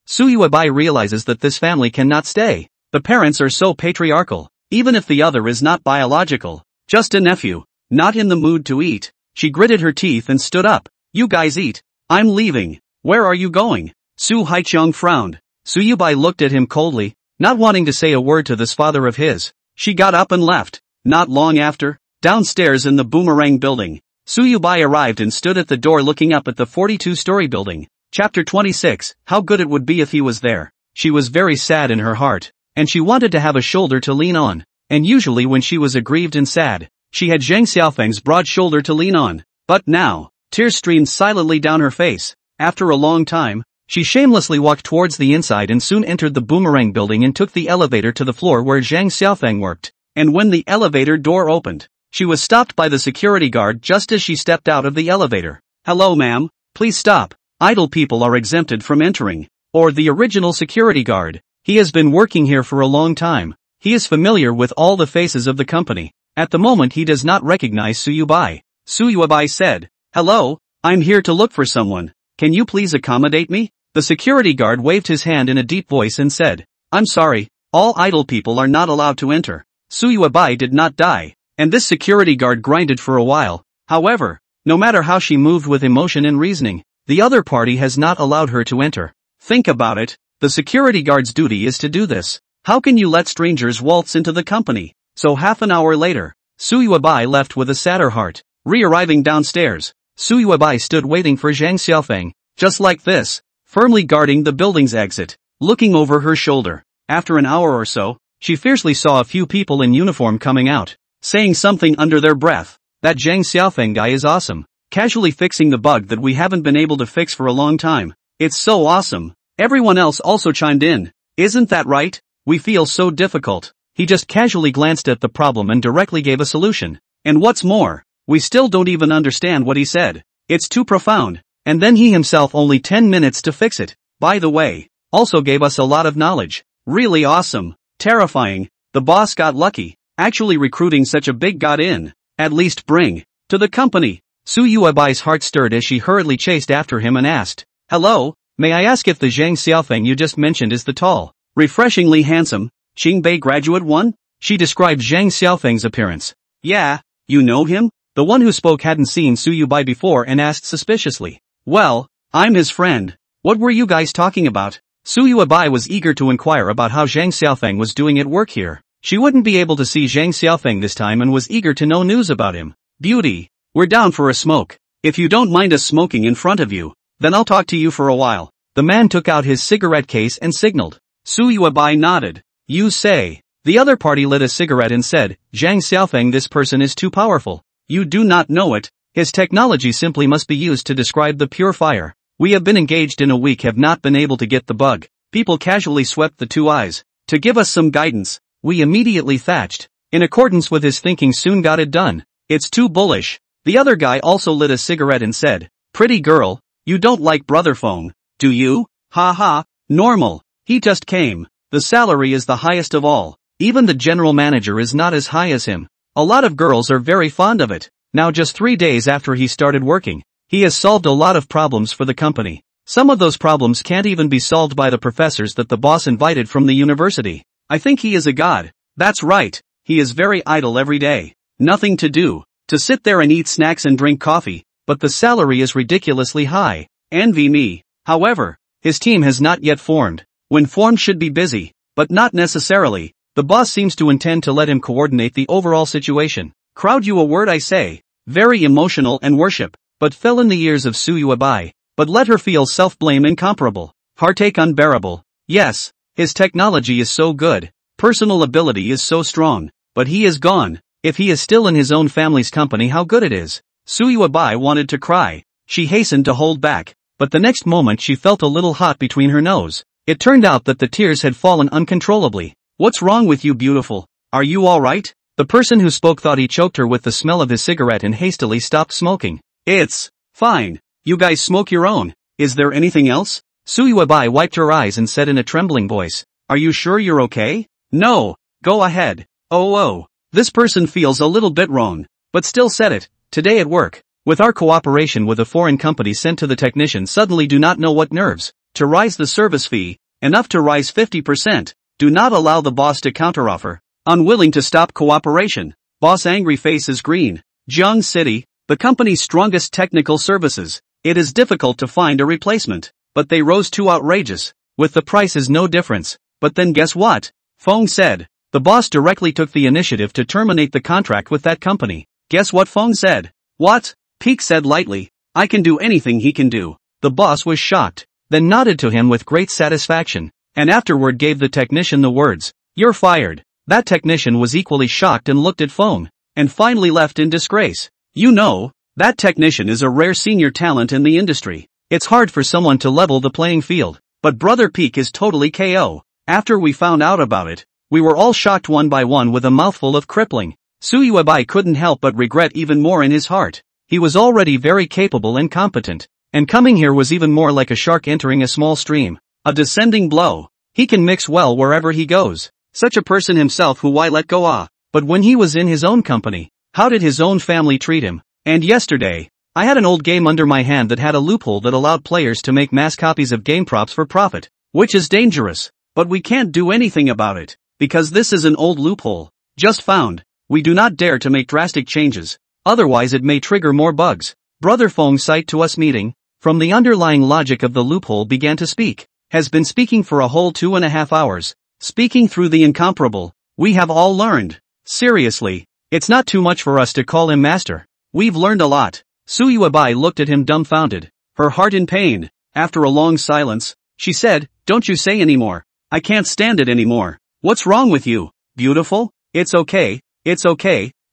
Su Yuebai realizes that this family cannot stay. The parents are so patriarchal, even if the other is not biological. Just a nephew, not in the mood to eat. She gritted her teeth and stood up. You guys eat. I'm leaving. Where are you going? Su Haiqiang frowned. Su Yubai looked at him coldly, not wanting to say a word to this father of his. She got up and left. Not long after, downstairs in the Boomerang building, Su Yubai arrived and stood at the door looking up at the 42-story building. Chapter 26, How good it would be if he was there. She was very sad in her heart, and she wanted to have a shoulder to lean on. And usually when she was aggrieved and sad, she had Zhang Xiaofeng's broad shoulder to lean on. But now, tears streamed silently down her face. After a long time, she shamelessly walked towards the inside and soon entered the Boomerang building and took the elevator to the floor where Zhang Xiaofeng worked. And when the elevator door opened, she was stopped by the security guard just as she stepped out of the elevator. Hello ma'am, please stop. Idle people are exempted from entering. Or the original security guard. He has been working here for a long time. He is familiar with all the faces of the company. At the moment he does not recognize Su Yubai. Su Yubai said, Hello, I'm here to look for someone. Can you please accommodate me? The security guard waved his hand in a deep voice and said, I'm sorry, all idle people are not allowed to enter. Su Yubai did not die, and this security guard grinded for a while. However, no matter how she moved with emotion and reasoning, the other party has not allowed her to enter. Think about it, the security guard's duty is to do this. How can you let strangers waltz into the company? So half an hour later, Su Yubai left with a sadder heart. Re-arriving downstairs, Su Yubai stood waiting for Zhang Xiaofeng, just like this, firmly guarding the building's exit, looking over her shoulder. After an hour or so, she fiercely saw a few people in uniform coming out, saying something under their breath. That Zhang Xiaofeng guy is awesome. Casually fixing the bug that we haven't been able to fix for a long time. It's so awesome. Everyone else also chimed in. Isn't that right? We feel so difficult. He just casually glanced at the problem and directly gave a solution. And what's more, we still don't even understand what he said. It's too profound. And then he himself only 10 minutes to fix it. By the way, also gave us a lot of knowledge. Really awesome. Terrifying. The boss got lucky. Actually recruiting such a big got in. At least bring to the company. Su Yuebai's heart stirred as she hurriedly chased after him and asked, Hello, may I ask if the Zhang Xiaofeng you just mentioned is the tall, refreshingly handsome, Qingbei graduate one? She described Zhang Xiaofeng's appearance. Yeah, you know him? The one who spoke hadn't seen Su Yubai before and asked suspiciously. Well, I'm his friend. What were you guys talking about? Su Yubai was eager to inquire about how Zhang Xiaofeng was doing at work here. She wouldn't be able to see Zhang Xiaofeng this time and was eager to know news about him. Beauty. We're down for a smoke. If you don't mind us smoking in front of you, then I'll talk to you for a while. The man took out his cigarette case and signaled. Su Yubai nodded. You say. The other party lit a cigarette and said, Zhang Xiaofeng, this person is too powerful. You do not know it. His technology simply must be used to describe the pure fire. We have been engaged in a week, have not been able to get the bug. People casually swept the 2 eyes. To give us some guidance, we immediately thatched. In accordance with his thinking, soon got it done. It's too bullish. The other guy also lit a cigarette and said, Pretty girl, you don't like Brother Feng, do you? Ha ha, normal. He just came. The salary is the highest of all. Even the general manager is not as high as him. A lot of girls are very fond of it. Now just 3 days after he started working, he has solved a lot of problems for the company. Some of those problems can't even be solved by the professors that the boss invited from the university. I think he is a god. That's right. He is very idle every day. Nothing to do. To sit there and eat snacks and drink coffee, but the salary is ridiculously high. Envy me. However, his team has not yet formed. When formed should be busy, but not necessarily. The boss seems to intend to let him coordinate the overall situation. Crowd you a word I say. Very emotional and worship, but fell in the ears of Suyuabai, but let her feel self-blame incomparable. Heartache unbearable. Yes, his technology is so good, personal ability is so strong, but he is gone. If he is still in his own family's company, how good it is. Suyuabai wanted to cry. She hastened to hold back, but the next moment she felt a little hot between her nose. It turned out that the tears had fallen uncontrollably. What's wrong with you, beautiful? Are you alright? The person who spoke thought he choked her with the smell of his cigarette and hastily stopped smoking. It's fine. You guys smoke your own. Is there anything else? Suyuabai wiped her eyes and said in a trembling voice, Are you sure you're okay? No. Go ahead. Oh. This person feels a little bit wrong, but still said it. Today at work, with our cooperation with a foreign company sent to the technician suddenly do not know what nerves. To rise the service fee, enough to rise 50%. Do not allow the boss to counteroffer. Unwilling to stop cooperation. Boss angry face is green. Jiang City, the company's strongest technical services. It is difficult to find a replacement, but they rose too outrageous. With the prices no difference. But then guess what? Feng said. The boss directly took the initiative to terminate the contract with that company. Guess what Feng said? What? Peak said lightly. I can do anything he can do. The boss was shocked, then nodded to him with great satisfaction, and afterward gave the technician the words, You're fired. That technician was equally shocked and looked at Feng, and finally left in disgrace. You know, that technician is a rare senior talent in the industry. It's hard for someone to level the playing field, but Brother Peak is totally KO. After we found out about it, we were all shocked one by one with a mouthful of crippling. Suyuabai couldn't help but regret even more in his heart. He was already very capable and competent, and coming here was even more like a shark entering a small stream. A descending blow. He can mix well wherever he goes. Such a person himself who why let go But when he was in his own company, how did his own family treat him? And yesterday, I had an old game under my hand that had a loophole that allowed players to make mass copies of game props for profit, which is dangerous, but we can't do anything about it, because this is an old loophole. Just found. We do not dare to make drastic changes, otherwise it may trigger more bugs. Brother Feng cite to us meeting, from the underlying logic of the loophole began to speak, has been speaking for a whole 2.5 hours. Speaking through the incomparable, we have all learned. Seriously, it's not too much for us to call him master. We've learned a lot. Suyuabai looked at him dumbfounded, her heart in pain. After a long silence, she said, Don't you say anymore. I can't stand it anymore. What's wrong with you, beautiful? It's okay,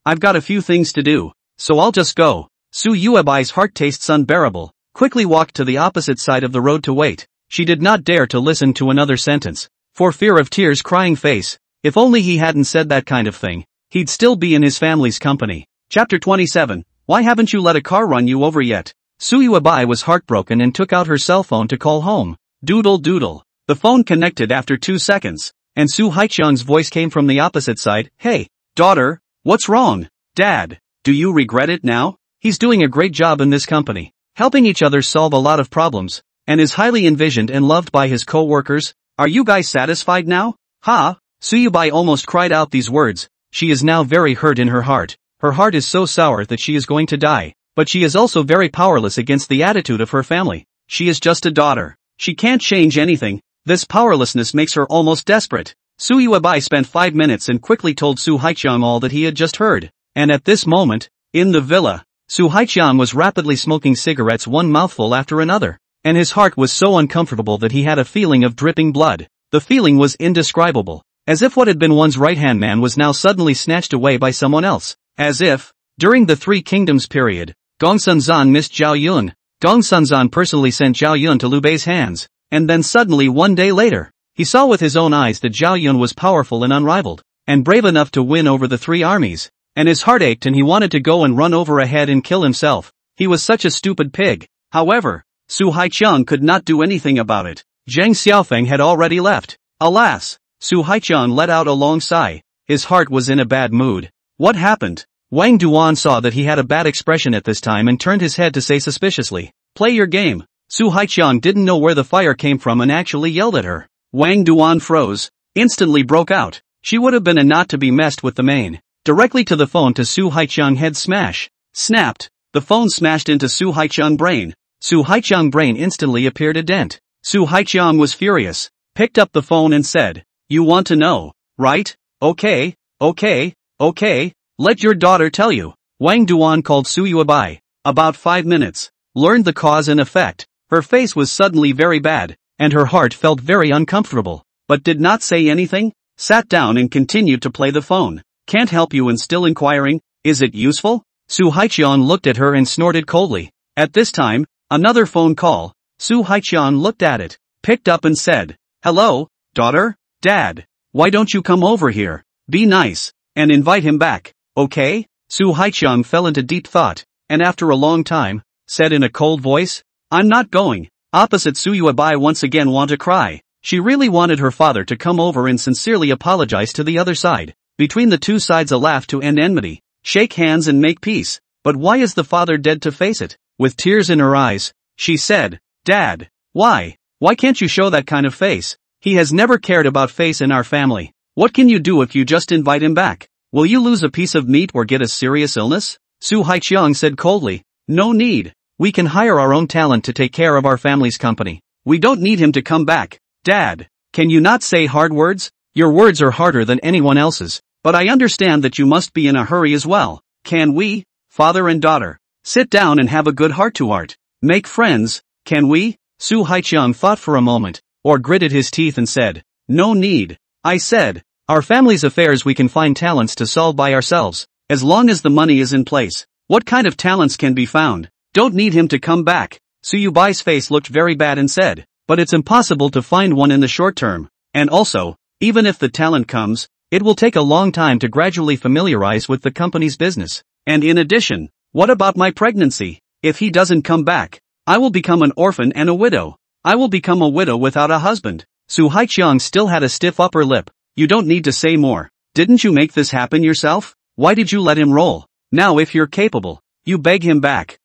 I've got a few things to do, so I'll just go. Suyuabai's heart tastes unbearable, quickly walked to the opposite side of the road to wait. She did not dare to listen to another sentence, for fear of tears crying face. If only he hadn't said that kind of thing, he'd still be in his family's company. Chapter 27. Why haven't you let a car run you over yet? Suyuabai was heartbroken and took out her cell phone to call home. Doodle doodle. The phone connected after 2 seconds, and Su Haiqiang's voice came from the opposite side. Hey, daughter, what's wrong? Dad, do you regret it now? He's doing a great job in this company, helping each other solve a lot of problems, and is highly envisioned and loved by his co-workers. Are you guys satisfied now? Ha! Suyubai almost cried out these words. She is now very hurt in her heart. Her heart is so sour that she is going to die, but she is also very powerless against the attitude of her family. She is just a daughter. She can't change anything. This powerlessness makes her almost desperate. Suyuabai spent 5 minutes and quickly told Su Haiqiang all that he had just heard. And at this moment, in the villa, Su Haiqiang was rapidly smoking cigarettes one mouthful after another, and his heart was so uncomfortable that he had a feeling of dripping blood. The feeling was indescribable, as if what had been one's right-hand man was now suddenly snatched away by someone else. As if, during the Three Kingdoms period, Gongsun missed Zhao Yun. Gongsun personally sent Zhao Yun to Liu Bei's hands, and then suddenly one day later, he saw with his own eyes that Zhao Yun was powerful and unrivaled, and brave enough to win over the three armies, and his heart ached and he wanted to go and run over ahead and kill himself. He was such a stupid pig. However, Su Haiqiang could not do anything about it. Zhang Xiaofeng had already left. Alas! Su Haiqiang let out a long sigh. His heart was in a bad mood. What happened? Wang Duan saw that he had a bad expression at this time and turned his head to say suspiciously, "Play your game." Su Haiqiang didn't know where the fire came from and actually yelled at her. Wang Duan froze, instantly broke out. She would have been a not to be messed with the main. Directly to the phone to Su Haiqiang head smash. Snapped. The phone smashed into Su Haiqiang brain. Su Haiqiang brain instantly appeared a dent. Su Haiqiang was furious, picked up the phone and said, "You want to know, right? Okay, okay, okay, let your daughter tell you. Wang Duan called Su Yuebai. About 5 minutes. Learned the cause and effect. Her face was suddenly very bad, and her heart felt very uncomfortable, but did not say anything, sat down and continued to play the phone. Can't help you and still inquiring, is it useful? Su Haiqian looked at her and snorted coldly. At this time, another phone call. Su Haiqian looked at it, picked up and said, hello, daughter, dad, why don't you come over here, be nice, and invite him back, okay? Su Haiqian fell into deep thought, and after a long time, said in a cold voice, I'm not going. Opposite Su Yuebai once again want to cry. She really wanted her father to come over and sincerely apologize to the other side. Between the two sides a laugh to end enmity, shake hands and make peace. But why is the father dead to face it? With tears in her eyes, she said, Dad, why? Why can't you show that kind of face? He has never cared about face in our family. What can you do if you just invite him back? Will you lose a piece of meat or get a serious illness? Su Haiqiang said coldly, no need. We can hire our own talent to take care of our family's company. We don't need him to come back. Dad, can you not say hard words? Your words are harder than anyone else's, but I understand that you must be in a hurry as well. Can we, father and daughter, sit down and have a good heart-to-heart? Make friends, can we? Su Haiqiang thought for a moment, or gritted his teeth and said, no need. I said, our family's affairs we can find talents to solve by ourselves, as long as the money is in place. What kind of talents can be found? Don't need him to come back. Su Yubai's face looked very bad and said, but it's impossible to find one in the short term, and also, even if the talent comes, it will take a long time to gradually familiarize with the company's business. And in addition, what about my pregnancy? If he doesn't come back, I will become an orphan and a widow. I will become a widow without a husband. Su Haiqiang still had a stiff upper lip. You don't need to say more. Didn't you make this happen yourself? Why did you let him roll? Now if you're capable, you beg him back.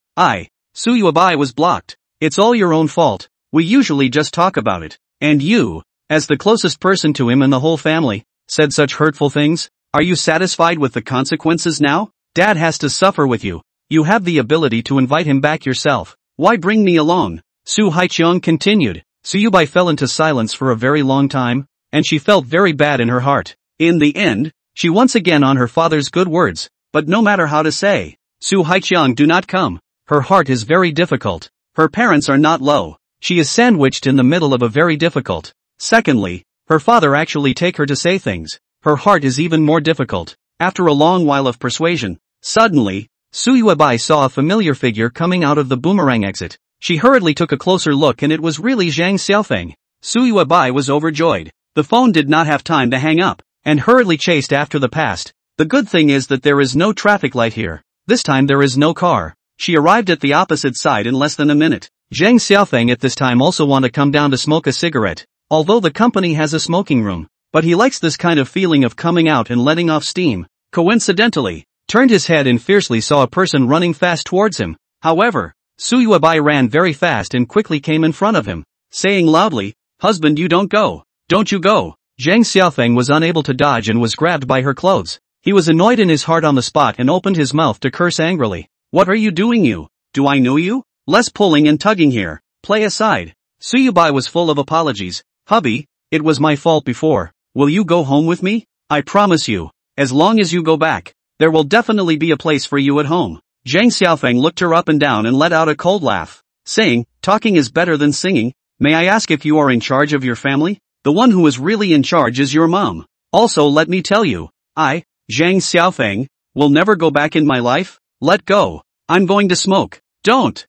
Su Yuebai was blocked. It's all your own fault. We usually just talk about it. And you, as the closest person to him and the whole family, said such hurtful things. Are you satisfied with the consequences now? Dad has to suffer with you. You have the ability to invite him back yourself. Why bring me along? Su Haiqiang continued. Su Yubai fell into silence for a very long time, and she felt very bad in her heart. In the end, she once again on her father's good words, but no matter how to say, Su Haiqiang do not come. Her heart is very difficult. Her parents are not low. She is sandwiched in the middle of a very difficult. Secondly, her father actually take her to say things. Her heart is even more difficult. After a long while of persuasion, suddenly, Su Yuebai saw a familiar figure coming out of the boomerang exit. She hurriedly took a closer look and it was really Zhang Xiaofeng. Su Yuebai was overjoyed. The phone did not have time to hang up, and hurriedly chased after the past. The good thing is that there is no traffic light here. This time there is no car. She arrived at the opposite side in less than a minute. Zhang Xiaofeng at this time also want to come down to smoke a cigarette, although the company has a smoking room, but he likes this kind of feeling of coming out and letting off steam. Coincidentally, turned his head and fiercely saw a person running fast towards him. However, Su Yuebai ran very fast and quickly came in front of him, saying loudly, husband, you don't go. Don't you go. Zhang Xiaofeng was unable to dodge and was grabbed by her clothes. He was annoyed in his heart on the spot and opened his mouth to curse angrily. What are you doing you? Do I know you? Less pulling and tugging here. Play aside. Su Yuebai was full of apologies. Hubby, it was my fault before. Will you go home with me? I promise you. As long as you go back, there will definitely be a place for you at home. Zhang Xiaofeng looked her up and down and let out a cold laugh, saying, talking is better than singing. May I ask if you are in charge of your family? The one who is really in charge is your mom. Also let me tell you, I, Zhang Xiaofeng, will never go back in my life. Let go. I'm going to smoke. Don't.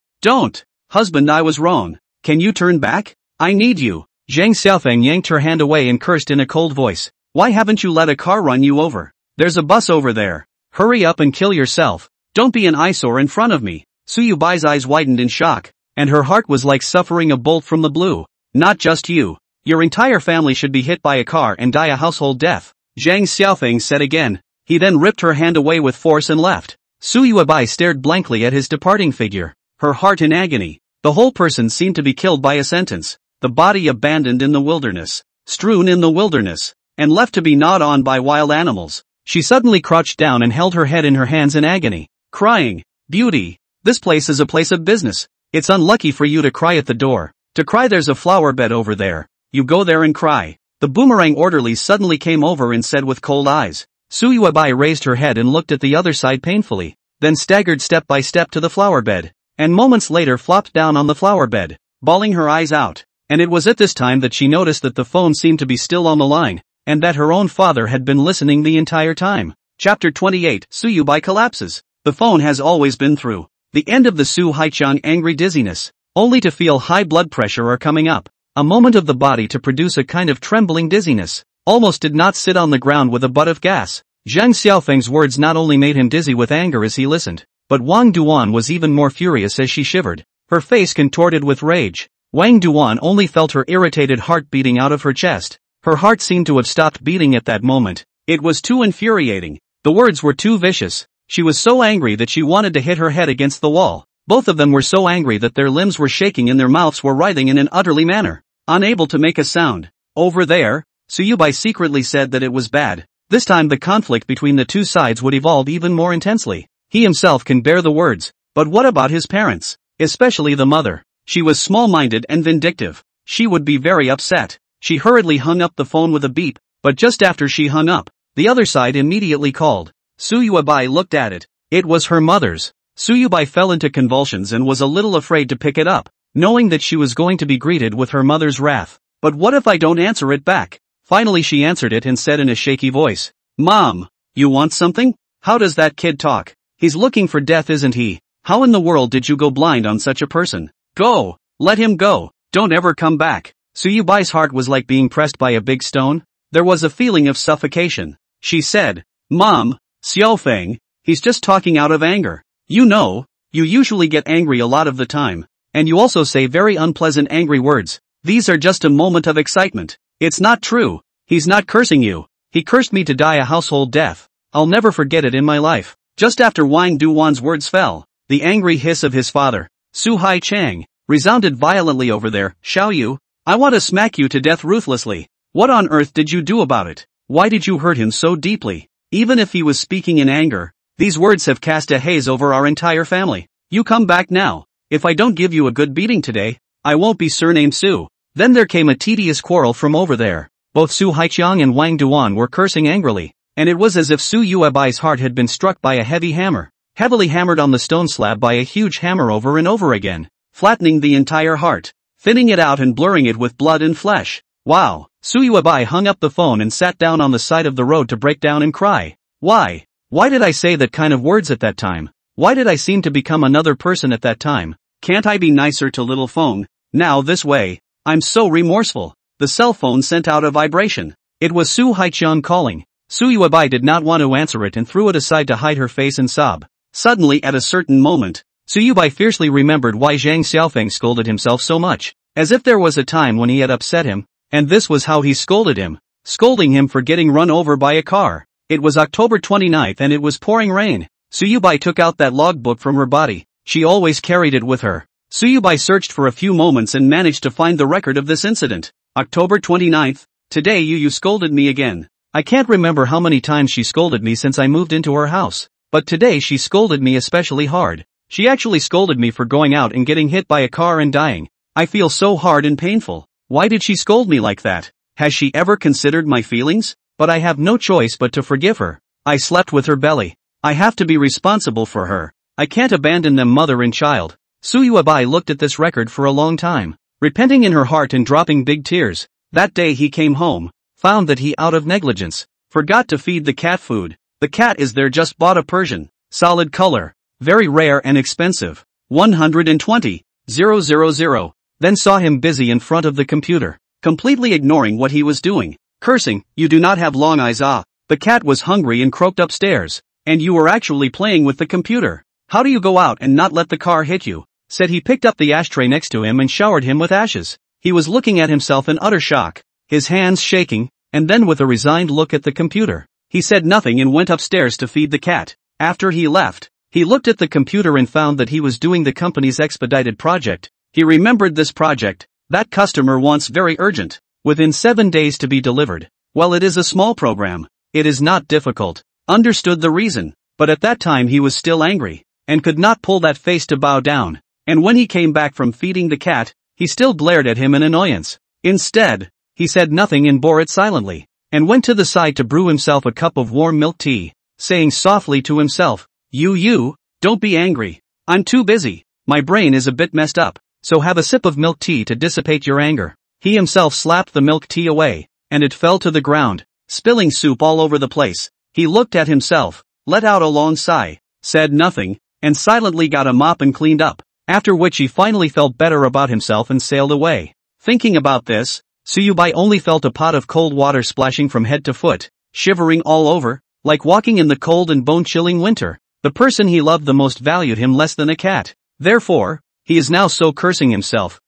Husband, I was wrong. Can you turn back? I need you. Zhang Xiaofeng yanked her hand away and cursed in a cold voice. Why haven't you let a car run you over? There's a bus over there. Hurry up and kill yourself. Don't be an eyesore in front of me. Su Yubai's eyes widened in shock, and her heart was like suffering a bolt from the blue. Not just you. Your entire family should be hit by a car and die a household death. Zhang Xiaofeng said again. He then ripped her hand away with force and left. Su Yuebai stared blankly at his departing figure, her heart in agony. The whole person seemed to be killed by a sentence. The body abandoned in the wilderness, strewn in the wilderness, and left to be gnawed on by wild animals. She suddenly crouched down and held her head in her hands in agony, crying, Beauty, this place is a place of business. It's unlucky for you to cry at the door. To cry, there's a flower bed over there. You go there and cry. The boomerang orderly suddenly came over and said with cold eyes. Suyuabai raised her head and looked at the other side painfully, then staggered step by step to the flower bed, and moments later flopped down on the flower bed, bawling her eyes out. And it was at this time that she noticed that the phone seemed to be still on the line, and that her own father had been listening the entire time. Chapter 28, Suyubai collapses. The phone has always been through the end of the Su Haichang angry dizziness, only to feel high blood pressure are coming up. A moment of the body to produce a kind of trembling dizziness. Almost did not sit on the ground with a butt of gas. Zhang Xiaofeng's words not only made him dizzy with anger as he listened, but Wang Duan was even more furious as she shivered, her face contorted with rage. Wang Duan only felt her irritated heart beating out of her chest. Her heart seemed to have stopped beating at that moment. It was too infuriating. The words were too vicious. She was so angry that she wanted to hit her head against the wall. Both of them were so angry that their limbs were shaking and their mouths were writhing in an utterly manner, unable to make a sound. Over there, Suyubai secretly said that it was bad. This time the conflict between the two sides would evolve even more intensely. He himself can bear the words, but what about his parents? Especially the mother. She was small-minded and vindictive. She would be very upset. She hurriedly hung up the phone with a beep, but just after she hung up, the other side immediately called. Suyubai looked at it. It was her mother's. Suyubai fell into convulsions and was a little afraid to pick it up, knowing that she was going to be greeted with her mother's wrath. But what if I don't answer it back? Finally she answered it and said in a shaky voice, "Mom, you want something? How does that kid talk? He's looking for death, isn't he? How in the world did you go blind on such a person? Go! Let him go! Don't ever come back!" Suyubai's heart was like being pressed by a big stone. There was a feeling of suffocation. She said, "Mom, Xiaofeng, he's just talking out of anger. You know, you usually get angry a lot of the time, and you also say very unpleasant angry words. These are just a moment of excitement. It's not true. He's not cursing you. He cursed me to die a household death. I'll never forget it in my life." Just after Wang Duwan's words fell, the angry hiss of his father, Su Haichang, resounded violently over there. "Xiao Yu, I want to smack you to death ruthlessly. What on earth did you do about it? Why did you hurt him so deeply?" Even if he was speaking in anger, these words have cast a haze over our entire family. "You come back now. If I don't give you a good beating today, I won't be surnamed Su." Then there came a tedious quarrel from over there. Both Su Haichang and Wang Duan were cursing angrily, and it was as if Su Yuebai's heart had been struck by a heavy hammer, heavily hammered on the stone slab by a huge hammer over and over again, flattening the entire heart, thinning it out and blurring it with blood and flesh. Wow! Su Yuebai hung up the phone and sat down on the side of the road to break down and cry. Why? Why did I say that kind of words at that time? Why did I seem to become another person at that time? Can't I be nicer to little phone? Now this way. I'm so remorseful. The cell phone sent out a vibration. It was Su Haichang calling. Su Yuebai did not want to answer it and threw it aside to hide her face and sob. Suddenly at a certain moment, Su Yuebai fiercely remembered why Zhang Xiaofeng scolded himself so much, as if there was a time when he had upset him, and this was how he scolded him, scolding him for getting run over by a car. It was October 29th and it was pouring rain. Su Yuebai took out that logbook from her body. She always carried it with her. Su Yuebai searched for a few moments and managed to find the record of this incident. October 29th. Today you scolded me again. I can't remember how many times she scolded me since I moved into her house, but today she scolded me especially hard. She actually scolded me for going out and getting hit by a car and dying. I feel so hard and painful. Why did she scold me like that? Has she ever considered my feelings? But I have no choice but to forgive her. I slept with her belly. I have to be responsible for her. I can't abandon them, mother and child. Su Yuebai looked at this record for a long time, repenting in her heart and dropping big tears. That day he came home, found that he out of negligence, forgot to feed the cat food. The cat is there just bought a Persian, solid color, very rare and expensive, 120,000, then saw him busy in front of the computer, completely ignoring what he was doing, cursing, "You do not have long eyes, ah." The cat was hungry and croaked upstairs, "And you were actually playing with the computer. How do you go out and not let the car hit you?" Said he picked up the ashtray next to him and showered him with ashes. He was looking at himself in utter shock, his hands shaking, and then with a resigned look at the computer. He said nothing and went upstairs to feed the cat. After he left, he looked at the computer and found that he was doing the company's expedited project. He remembered this project. That customer wants very urgent, within 7 days to be delivered. Well, it is a small program. It is not difficult. Understood the reason, but at that time he was still angry, and could not pull that face to bow down. And when he came back from feeding the cat, he still glared at him in annoyance. Instead, He said nothing and bore it silently, and went to the side to brew himself a cup of warm milk tea, saying softly to himself, You, don't be angry. I'm too busy. My brain is a bit messed up, so have a sip of milk tea to dissipate your anger. He himself slapped the milk tea away, and it fell to the ground, spilling soup all over the place. He looked at himself, let out a long sigh, said nothing, and silently got a mop and cleaned up, after which he finally felt better about himself and sailed away. Thinking about this, Suyubai only felt a pot of cold water splashing from head to foot, shivering all over, like walking in the cold and bone-chilling winter. The person he loved the most valued him less than a cat. Therefore, he is now so cursing himself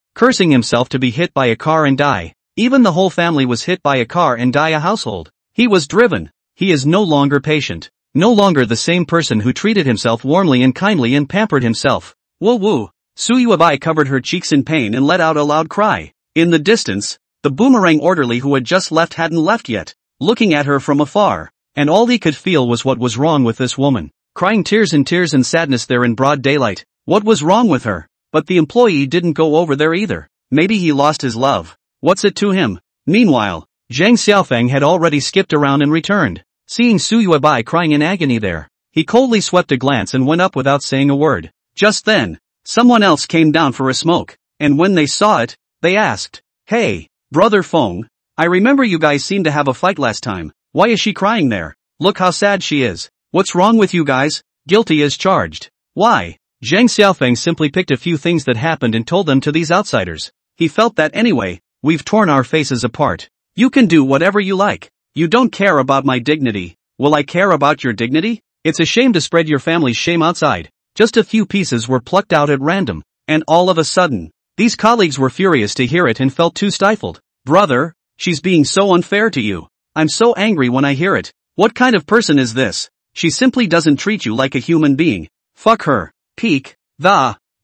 to be hit by a car and die. Even the whole family was hit by a car and die a household. He was driven. He is no longer patient. No longer the same person who treated himself warmly and kindly and pampered himself. Woo woo. Suyubai covered her cheeks in pain and let out a loud cry. In the distance, the boomerang orderly who had just left hadn't left yet, looking at her from afar, and all he could feel was what was wrong with this woman. Crying tears and sadness there in broad daylight. What was wrong with her? But the employee didn't go over there either. Maybe he lost his love. What's it to him? Meanwhile, Zhang Xiaofeng had already skipped around and returned. Seeing Suyubai crying in agony there, he coldly swept a glance and went up without saying a word. Just then, someone else came down for a smoke, and when they saw it, they asked, Hey, Brother Feng, I remember you guys seemed to have a fight last time. Why is she crying there? Look how sad she is. What's wrong with you guys? Guilty as charged. Why? Zhang Xiaofeng simply picked a few things that happened and told them to these outsiders. He felt that anyway, we've torn our faces apart. You can do whatever you like. You don't care about my dignity. Will I care about your dignity? It's a shame to spread your family's shame outside. Just a few pieces were plucked out at random, and all of a sudden, these colleagues were furious to hear it and felt too stifled. Brother, she's being so unfair to you. I'm so angry when I hear it. What kind of person is this? She simply doesn't treat you like a human being. Fuck her. Peak.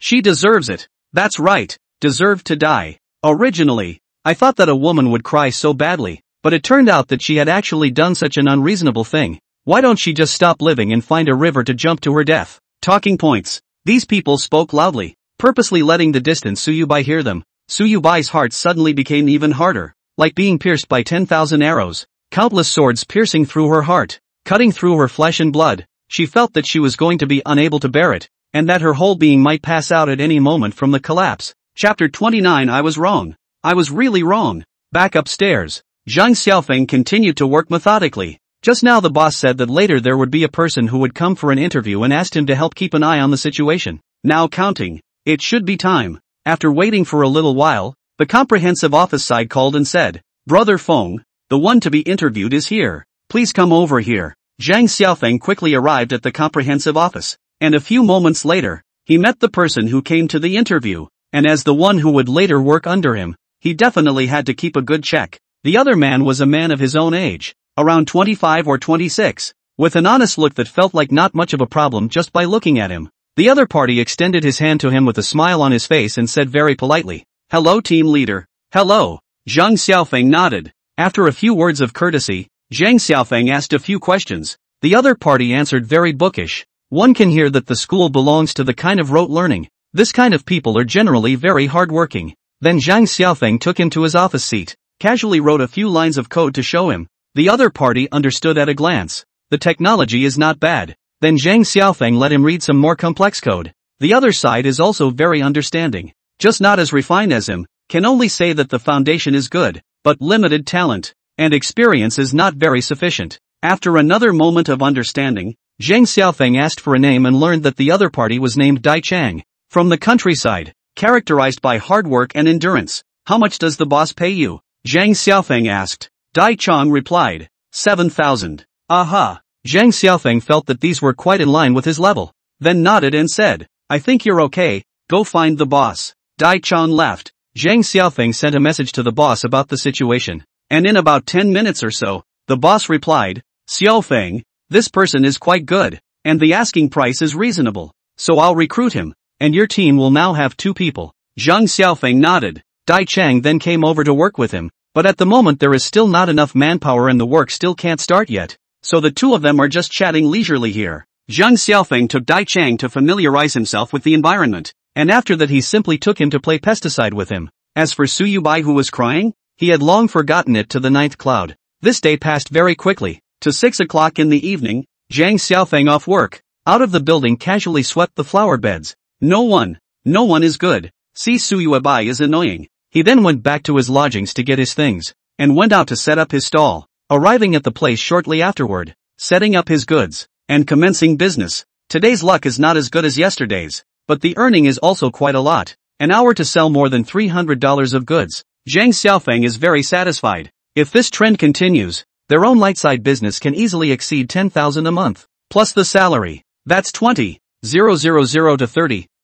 She deserves it. That's right. Deserved to die. Originally, I thought that a woman would cry so badly, but it turned out that she had actually done such an unreasonable thing. Why don't she just stop living and find a river to jump to her death? Talking points. These people spoke loudly, purposely letting the distant Suyubai hear them. Suyubai's heart suddenly became even harder, like being pierced by 10,000 arrows, countless swords piercing through her heart, cutting through her flesh and blood. She felt that she was going to be unable to bear it, and that her whole being might pass out at any moment from the collapse. Chapter 29. I was wrong. I was really wrong. Back upstairs, Zhang Xiaofeng continued to work methodically. Just now the boss said that later there would be a person who would come for an interview and asked him to help keep an eye on the situation. Now counting. It should be time. After waiting for a little while, the comprehensive office side called and said, Brother Feng, the one to be interviewed is here. Please come over here. Zhang Xiaofeng quickly arrived at the comprehensive office, and a few moments later, he met the person who came to the interview, and as the one who would later work under him, he definitely had to keep a good check. The other man was a man of his own age, around 25 or 26, with an honest look that felt like not much of a problem just by looking at him. The other party extended his hand to him with a smile on his face and said very politely, Hello team leader. Hello. Zhang Xiaofeng nodded. After a few words of courtesy, Zhang Xiaofeng asked a few questions. The other party answered very bookish. One can hear that the school belongs to the kind of rote learning. This kind of people are generally very hardworking. Then Zhang Xiaofeng took him to his office seat, casually wrote a few lines of code to show him. The other party understood at a glance. The technology is not bad. Then Zhang Xiaofeng let him read some more complex code. The other side is also very understanding. Just not as refined as him, can only say that the foundation is good, but limited talent and experience is not very sufficient. After another moment of understanding, Zhang Xiaofeng asked for a name and learned that the other party was named Dai Chang, from the countryside, characterized by hard work and endurance. How much does the boss pay you? Zhang Xiaofeng asked. Dai Chang replied, 7,000. Aha. Zhang Xiaofeng felt that these were quite in line with his level, then nodded and said, I think you're okay, go find the boss. Dai Chang left. Zhang Xiaofeng sent a message to the boss about the situation, and in about 10 minutes or so, the boss replied, Xiaofeng, this person is quite good, and the asking price is reasonable, so I'll recruit him, and your team will now have 2 people. Zhang Xiaofeng nodded. Dai Chang then came over to work with him, but at the moment there is still not enough manpower and the work still can't start yet, so the 2 of them are just chatting leisurely here. Zhang Xiaofeng took Dai Chang to familiarize himself with the environment, and after that he simply took him to play pesticide with him. As for Suyubai who was crying, He had long forgotten it to the ninth cloud. This day passed very quickly. To 6 o'clock in the evening, Zhang Xiaofeng off work, out of the building casually swept the flower beds. No one is good. See, Suyuebai is annoying. He then went back to his lodgings to get his things, and went out to set up his stall, arriving at the place shortly afterward, setting up his goods, and commencing business. Today's luck is not as good as yesterday's, but the earning is also quite a lot. An hour to sell more than $300 of goods. Zhang Xiaofeng is very satisfied. If this trend continues, their own lightside business can easily exceed $10,000 a month, plus the salary. That's $20,000 to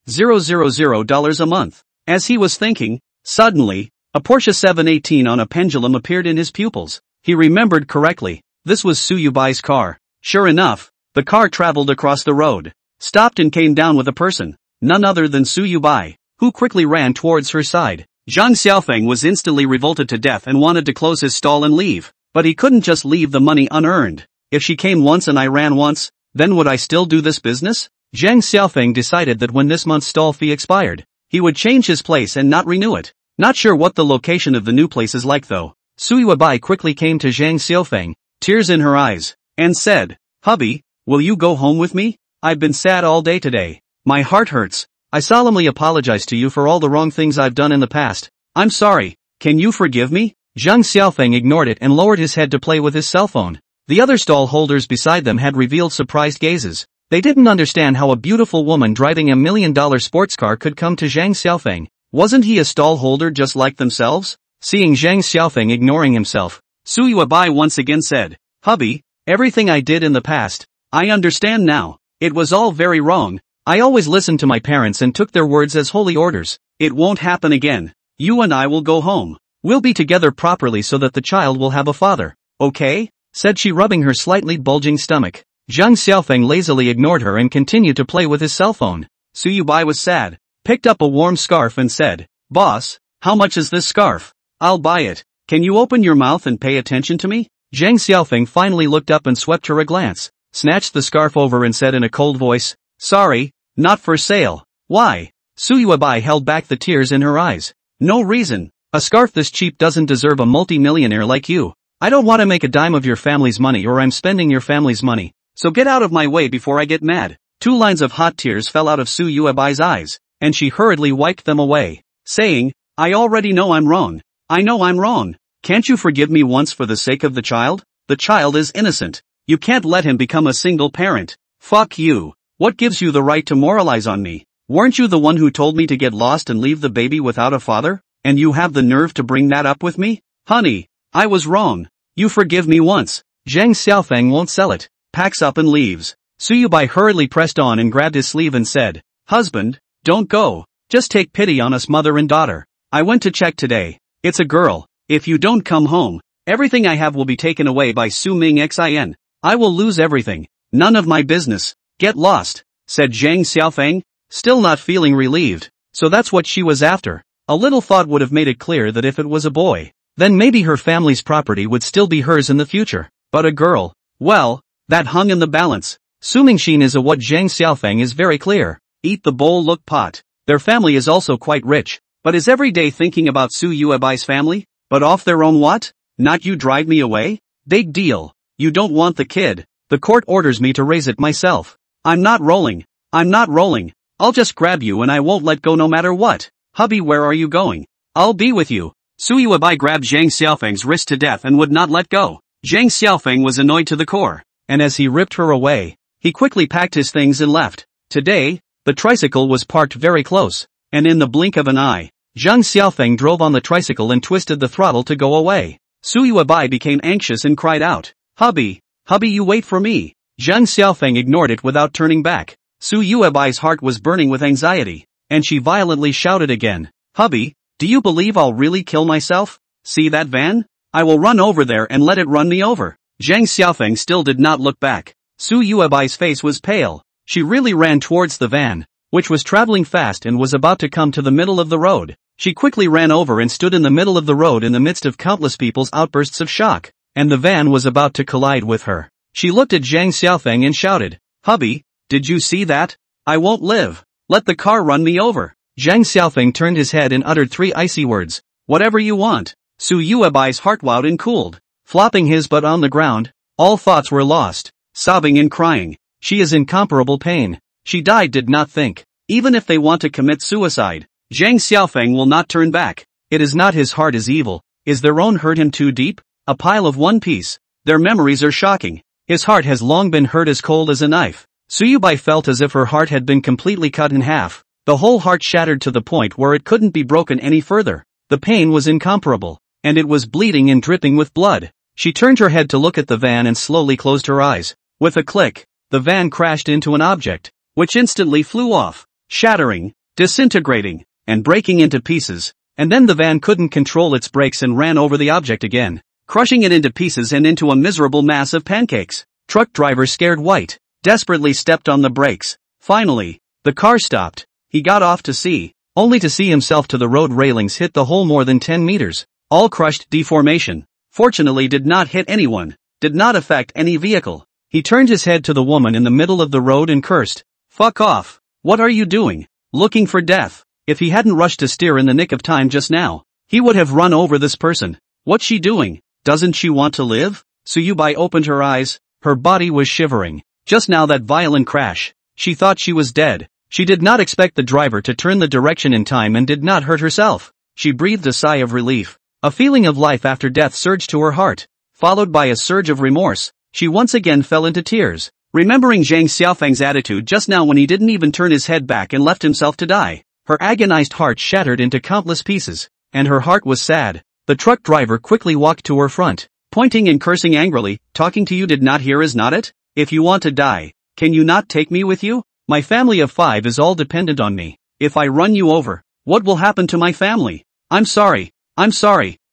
$30,000 a month. As he was thinking, suddenly, a Porsche 718 on a pendulum appeared in his pupils. He remembered correctly. This was Suyubai's car. Sure enough, the car traveled across the road, stopped and came down with a person, none other than Suyubai, who quickly ran towards her side. Zhang Xiaofeng was instantly revolted to death and wanted to close his stall and leave, but he couldn't just leave the money unearned. If she came once and I ran once, then would I still do this business? Zhang Xiaofeng decided that when this month's stall fee expired, he would change his place and not renew it. Not sure what the location of the new place is like though. Suyuebai quickly came to Zhang Xiaofeng, tears in her eyes, and said, "Hubby, will you go home with me? I've been sad all day today. My heart hurts. I solemnly apologize to you for all the wrong things I've done in the past. I'm sorry. Can you forgive me?" Zhang Xiaofeng ignored it and lowered his head to play with his cell phone. The other stall holders beside them had revealed surprised gazes. They didn't understand how a beautiful woman driving a $1 million sports car could come to Zhang Xiaofeng. Wasn't he a stall holder just like themselves? Seeing Zhang Xiaofeng ignoring himself, Suyuebai once again said, "Hubby, everything I did in the past, I understand now. It was all very wrong. I always listened to my parents and took their words as holy orders. It won't happen again. You and I will go home. We'll be together properly so that the child will have a father. Okay?" said she, rubbing her slightly bulging stomach. Zhang Xiaofeng lazily ignored her and continued to play with his cell phone. Suyubai was sad, picked up a warm scarf and said, "Boss, how much is this scarf? I'll buy it. Can you open your mouth and pay attention to me?" Zhang Xiaofeng finally looked up and swept her a glance, snatched the scarf over and said in a cold voice, "Sorry, not for sale." "Why?" Suyuebai held back the tears in her eyes. "No reason. A scarf this cheap doesn't deserve a multi-millionaire like you. I don't want to make a dime of your family's money, or I'm spending your family's money. So get out of my way before I get mad." 2 lines of hot tears fell out of Suyuebai's eyes, and she hurriedly wiped them away, saying, "I already know I'm wrong. I know I'm wrong. Can't you forgive me once for the sake of the child? The child is innocent. You can't let him become a single parent." "Fuck you. What gives you the right to moralize on me? Weren't you the one who told me to get lost and leave the baby without a father? And you have the nerve to bring that up with me? Honey, I was wrong. You forgive me once." Zhang Xiaofeng won't sell it. Packs up and leaves. Suyubai hurriedly pressed on and grabbed his sleeve and said, "Husband, don't go. Just take pity on us, mother and daughter. I went to check today. It's a girl. If you don't come home, everything I have will be taken away by Su Ming Xin. I will lose everything. None of my business. Get lost," said Zhang Xiaofeng, still not feeling relieved. So that's what she was after. A little thought would have made it clear that if it was a boy, then maybe her family's property would still be hers in the future. But a girl, well, that hung in the balance. Su Mingxin is a what Zhang Xiaofeng is very clear. Eat the bowl, look pot. Their family is also quite rich, but is every day thinking about Suyuebai's family? But off their own what? Not you drive me away? Big deal. You don't want the kid. The court orders me to raise it myself. I'm not rolling. I'll just grab you and I won't let go no matter what. Hubby, where are you going? I'll be with you. Suyuebai grabbed Zhang Xiaofeng's wrist to death and would not let go. Zhang Xiaofeng was annoyed to the core, and as he ripped her away, he quickly packed his things and left. Today, the tricycle was parked very close, and in the blink of an eye, Zhang Xiaofeng drove on the tricycle and twisted the throttle to go away. Suyuebai became anxious and cried out, Hubby, you wait for me." Zhang Xiaofeng ignored it without turning back. Suyuebai's heart was burning with anxiety, and she violently shouted again, Hubby, do you believe I'll really kill myself? See that van? I will run over there and let it run me over. Zhang Xiaofeng still did not look back. Suyuebai's face was pale. She really ran towards the van, which was traveling fast and was about to come to the middle of the road. She quickly ran over and stood in the middle of the road in the midst of countless people's outbursts of shock, and the van was about to collide with her. She looked at Zhang Xiaofeng and shouted, Hubby, did you see that? I won't live. Let the car run me over. Zhang Xiaofeng turned his head and uttered 3 icy words. Whatever you want. Su Yuebai's heart wowed and cooled. Flopping his butt on the ground, all thoughts were lost. Sobbing and crying. She is incomparable pain. She died, did not think. Even if they want to commit suicide, Zhang Xiaofeng will not turn back. It is not his heart is evil. Is their own hurt him too deep? A pile of one piece. Their memories are shocking. His heart has long been hurt as cold as a knife. Su Yubai felt as if her heart had been completely cut in half. The whole heart shattered to the point where it couldn't be broken any further. The pain was incomparable, and it was bleeding and dripping with blood. She turned her head to look at the van and slowly closed her eyes. With a click, the van crashed into an object, which instantly flew off, shattering, disintegrating, and breaking into pieces. And then the van couldn't control its brakes and ran over the object again, crushing it into pieces and into a miserable mass of pancakes. Truck driver, scared white, desperately stepped on the brakes. Finally, the car stopped. He got off to sea, only to see himself to the road railings hit the hole more than 10 meters. All crushed, deformation. Fortunately did not hit anyone, did not affect any vehicle. He turned his head to the woman in the middle of the road and cursed. Fuck off. What are you doing? Looking for death. If he hadn't rushed to steer in the nick of time just now, he would have run over this person. What's she doing? Doesn't she want to live? Su Yubai opened her eyes. Her body was shivering. Just now, that violent crash. She thought she was dead. She did not expect the driver to turn the direction in time and did not hurt herself. She breathed a sigh of relief. A feeling of life after death surged to her heart, followed by a surge of remorse. She once again fell into tears, remembering Zhang Xiaofeng's attitude just now when he didn't even turn his head back and left himself to die. Her agonized heart shattered into countless pieces, and her heart was sad. The truck driver quickly walked to her front, pointing and cursing angrily. Talking to you, did not hear, is not it? If you want to die, can you not take me with you? My family of 5 is all dependent on me. If I run you over, what will happen to my family? I'm sorry.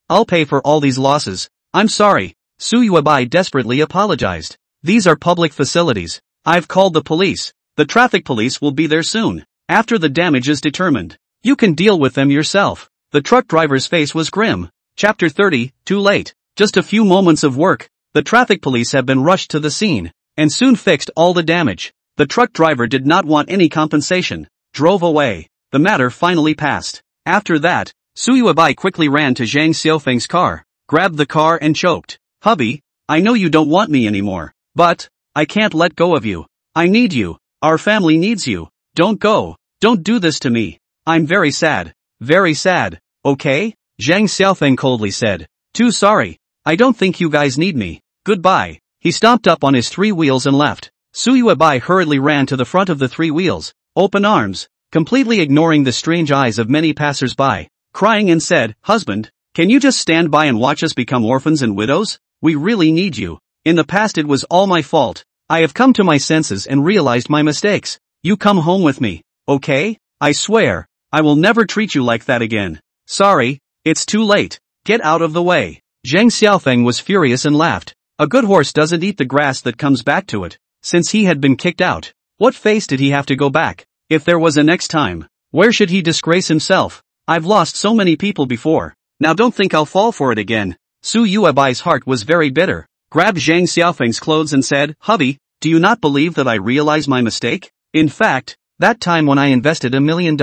I'll pay for all these losses. I'm sorry. Su Yuebai desperately apologized. These are public facilities. I've called the police. The traffic police will be there soon. After the damage is determined, you can deal with them yourself. The truck driver's face was grim. Chapter 30, too late. Just a few moments of work. The traffic police have been rushed to the scene, and soon fixed all the damage. The truck driver did not want any compensation, drove away. The matter finally passed. After that, Su Yuebai quickly ran to Zhang Xiaofeng's car, grabbed the car and choked. Hubby, I know you don't want me anymore, but I can't let go of you. I need you. Our family needs you. Don't go. Don't do this to me. I'm very sad. Very sad. Okay? Zhang Xiaofeng coldly said. Too sorry. I don't think you guys need me. Goodbye. He stomped up on his 3 wheels and left. Su Yuebai hurriedly ran to the front of the 3 wheels, open arms, completely ignoring the strange eyes of many passers-by, crying, and said, Husband, can you just stand by and watch us become orphans and widows? We really need you. In the past it was all my fault. I have come to my senses and realized my mistakes. You come home with me, okay? I swear, I will never treat you like that again. Sorry, it's too late. Get out of the way. Zhang Xiaofeng was furious and laughed. A good horse doesn't eat the grass that comes back to it. Since he had been kicked out, what face did he have to go back? If there was a next time, where should he disgrace himself? I've lost so many people before. Now don't think I'll fall for it again. Su Yuebai's heart was very bitter, grabbed Zhang Xiaofeng's clothes and said, Hubby, do you not believe that I realize my mistake? In fact, that time when I invested $1 million,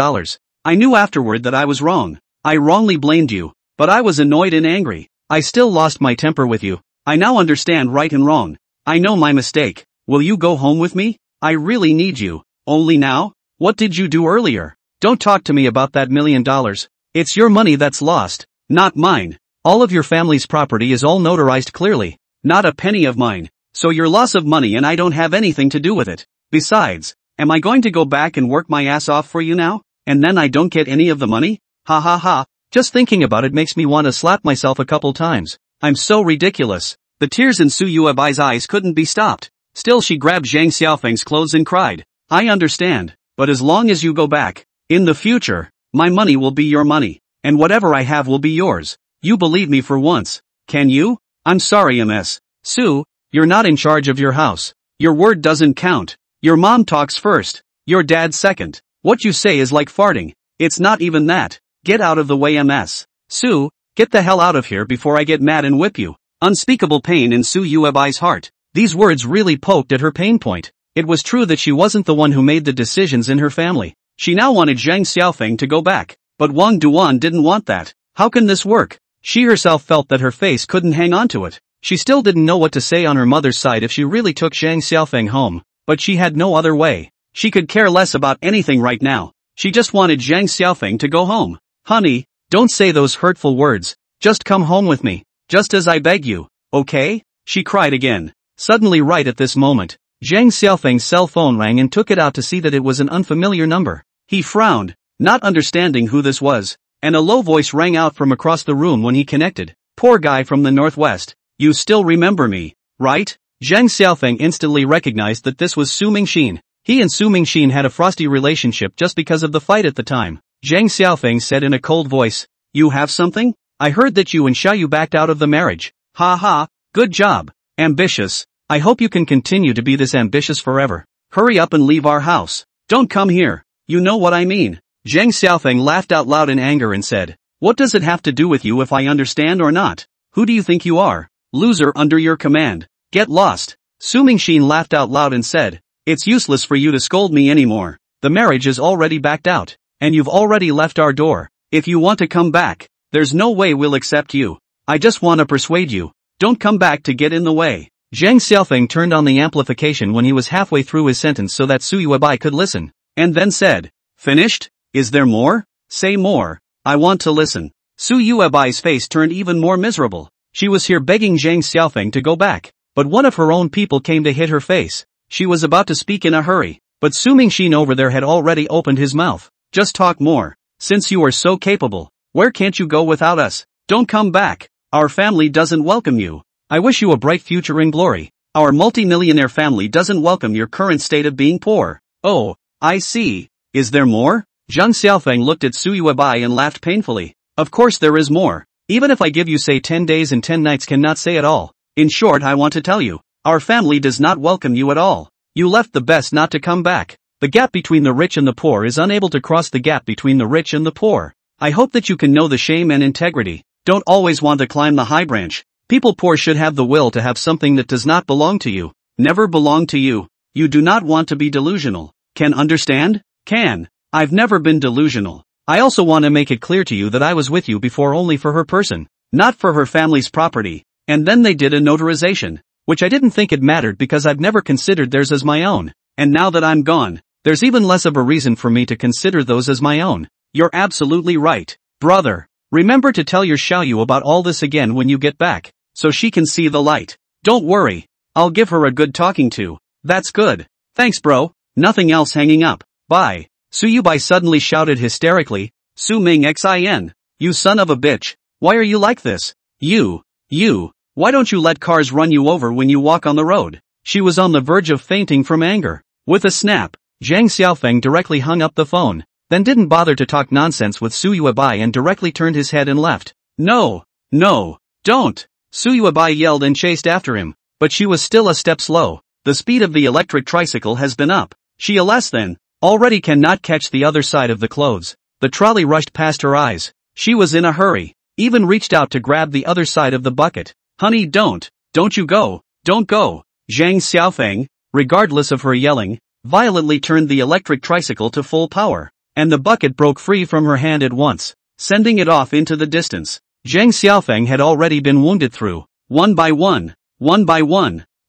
I knew afterward that I was wrong. I wrongly blamed you, but I was annoyed and angry. I still lost my temper with you. I now understand right and wrong. I know my mistake. Will you go home with me? I really need you. Only now? What did you do earlier? Don't talk to me about that $1 million. It's your money that's lost, not mine. All of your family's property is all notarized clearly. Not a penny of mine. So your loss of money and I don't have anything to do with it. Besides, am I going to go back and work my ass off for you now? And then I don't get any of the money? Ha ha ha. Just thinking about it makes me want to slap myself a couple times. I'm so ridiculous. The tears in Su Yuebai's eyes couldn't be stopped. Still she grabbed Zhang Xiaofeng's clothes and cried. I understand, but as long as you go back, in the future, my money will be your money, and whatever I have will be yours. You believe me for once, can you? I'm sorry, Ms. Su, you're not in charge of your house. Your word doesn't count. Your mom talks first, your dad second. What you say is like farting. It's not even that. Get out of the way, Ms. Su, get the hell out of here before I get mad and whip you. Unspeakable pain in Su Yuebai's heart. These words really poked at her pain point. It was true that she wasn't the one who made the decisions in her family. She now wanted Zhang Xiaofeng to go back. But Wang Duan didn't want that. How can this work? She herself felt that her face couldn't hang on to it. She still didn't know what to say on her mother's side if she really took Zhang Xiaofeng home, but she had no other way. She could care less about anything right now. She just wanted Zhang Xiaofeng to go home. Honey, don't say those hurtful words. Just come home with me, just as I beg you, okay? She cried again. Suddenly right at this moment, Zhang Xiaofeng's cell phone rang and took it out to see that it was an unfamiliar number. He frowned, not understanding who this was, and a low voice rang out from across the room when he connected. Poor guy from the northwest. You still remember me, right? Zhang Xiaofeng instantly recognized that this was Su Mingxin. He and Su Mingxin had a frosty relationship just because of the fight at the time. Zhang Xiaofeng said in a cold voice, "You have something? I heard that you and Xiaoyu backed out of the marriage. Ha ha, good job. Ambitious. I hope you can continue to be this ambitious forever. Hurry up and leave our house. Don't come here. You know what I mean." Zhang Xiaofeng laughed out loud in anger and said, "What does it have to do with you if I understand or not? Who do you think you are? Loser under your command. Get lost." Su Mingxin laughed out loud and said, "It's useless for you to scold me anymore. The marriage is already backed out, and you've already left our door. If you want to come back, there's no way we'll accept you. I just want to persuade you. Don't come back to get in the way." Zhang Xiaofeng turned on the amplification when he was halfway through his sentence so that Su Yuebai could listen, and then said, "Finished? Is there more? Say more. I want to listen." Su Yuebai's face turned even more miserable. She was here begging Zhang Xiaofeng to go back, but one of her own people came to hit her face. She was about to speak in a hurry, but Su Mingxin over there had already opened his mouth. "Just talk more. Since you are so capable, where can't you go without us? Don't come back. Our family doesn't welcome you. I wish you a bright future in glory. Our multimillionaire family doesn't welcome your current state of being poor." "Oh, I see. Is there more?" Zhang Xiaofeng looked at Su Yuebai and laughed painfully. "Of course there is more. Even if I give you say 10 days and 10 nights cannot say it all. In short, I want to tell you, our family does not welcome you at all. You left the best not to come back. The gap between the rich and the poor is unable to cross the gap between the rich and the poor. I hope that you can know the shame and integrity. Don't always want to climb the high branch. People poor should have the will to have something that does not belong to you. Never belong to you. You do not want to be delusional. Can understand? Can. I've never been delusional. I also want to make it clear to you that I was with you before only for her person, not for her family's property, and then they did a notarization, which I didn't think it mattered because I've never considered theirs as my own, and now that I'm gone, there's even less of a reason for me to consider those as my own. You're absolutely right, brother. Remember to tell your Xiaoyu about all this again when you get back, so she can see the light. Don't worry, I'll give her a good talking to." "That's good. Thanks bro." Nothing else hanging up. "Bye." Su Yubai suddenly shouted hysterically, "Su Mingxin, you son of a bitch, why are you like this? You, why don't you let cars run you over when you walk on the road?" She was on the verge of fainting from anger. With a snap, Zhang Xiaofeng directly hung up the phone, then didn't bother to talk nonsense with Su Yuebai and directly turned his head and left. No, don't! Su Yuebai yelled and chased after him, but she was still a step slow. The speed of the electric tricycle has been up. She alas then, already cannot catch the other side of the clothes. The trolley rushed past her eyes. She was in a hurry, even reached out to grab the other side of the bucket. "Honey, don't you go, don't go." Zhang Xiaofeng, regardless of her yelling, violently turned the electric tricycle to full power, and the bucket broke free from her hand at once, sending it off into the distance. Zhang Xiaofeng had already been wounded through, one by one.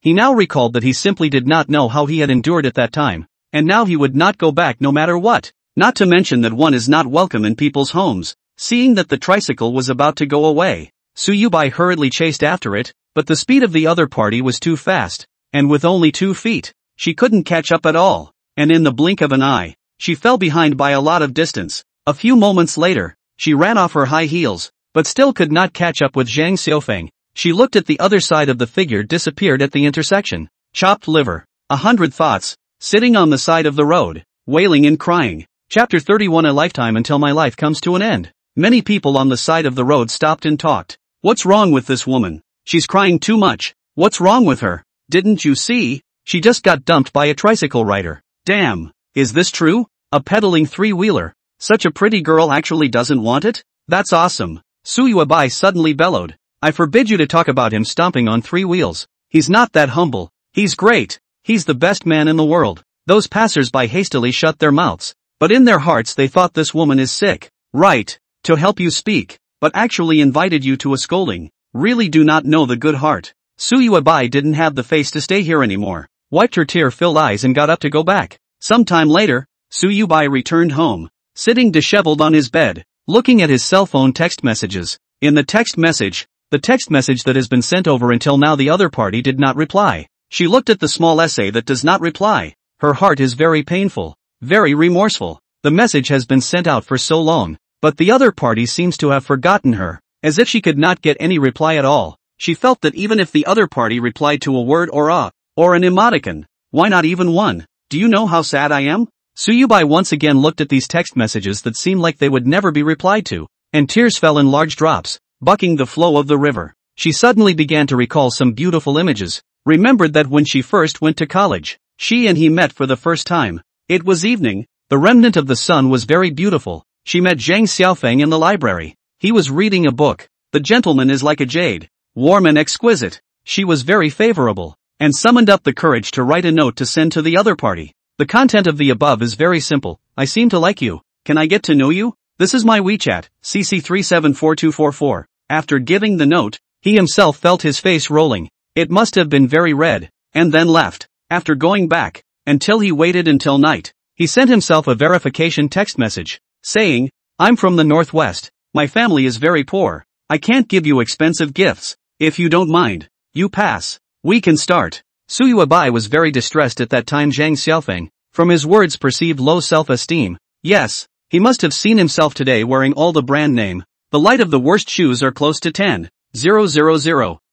He now recalled that he simply did not know how he had endured at that time, and now he would not go back no matter what. Not to mention that one is not welcome in people's homes. Seeing that the tricycle was about to go away, Su Yubai hurriedly chased after it, but the speed of the other party was too fast, and with only 2 feet, she couldn't catch up at all, and in the blink of an eye, she fell behind by a lot of distance. A few moments later, she ran off her high heels, but still could not catch up with Zhang Xiaofeng. She looked at the other side of the figure disappeared at the intersection. Chopped liver. 100 thoughts, sitting on the side of the road, wailing and crying. Chapter 31. A lifetime until my life comes to an end. Many people on the side of the road stopped and talked. "What's wrong with this woman? She's crying too much. What's wrong with her? Didn't you see? She just got dumped by a tricycle rider. Damn, is this true? A pedaling three-wheeler. Such a pretty girl actually doesn't want it? That's awesome." Su Yuebai suddenly bellowed. "I forbid you to talk about him stomping on 3 wheels. He's not that humble. He's great. He's the best man in the world." Those passers-by hastily shut their mouths, but in their hearts they thought this woman is sick. "Right, to help you speak. but actually invited you to a scolding. Really do not know the good heart. Suyuabai didn't have the face to stay here anymore, wiped her tear-filled eyes and got up to go back. Sometime later, Suyubai returned home, sitting disheveled on his bed, looking at his cell phone text messages. In the text message that has been sent over until now, the other party did not reply. She looked at the small essay that does not reply. Her heart is very painful, very remorseful. The message has been sent out for so long, but the other party seems to have forgotten her, as if she could not get any reply at all. She felt that even if the other party replied to a word or an emoticon, why not even one? Do you know how sad I am? Suyubai once again looked at these text messages that seemed like they would never be replied to, and tears fell in large drops, bucking the flow of the river. She suddenly began to recall some beautiful images, remembered that when she first went to college, she and he met for the first time. It was evening, the remnant of the sun was very beautiful. She met Zhang Xiaofeng in the library. He was reading a book. The gentleman is like a jade, warm and exquisite. She was very favorable, and summoned up the courage to write a note to send to the other party. The content of the above is very simple. I seem to like you. Can I get to know you? This is my WeChat, CC374244. After giving the note, he himself felt his face rolling. It must have been very red, and then left. After going back, until he waited until night, he sent himself a verification text message, saying, I'm from the Northwest. My family is very poor. I can't give you expensive gifts. If you don't mind, you pass. We can start. Suyuabai was very distressed at that time. Zhang Xiaofeng, from his words, perceived low self-esteem. Yes, he must have seen himself today wearing all the brand name. The light of the worst shoes are close to 10,000.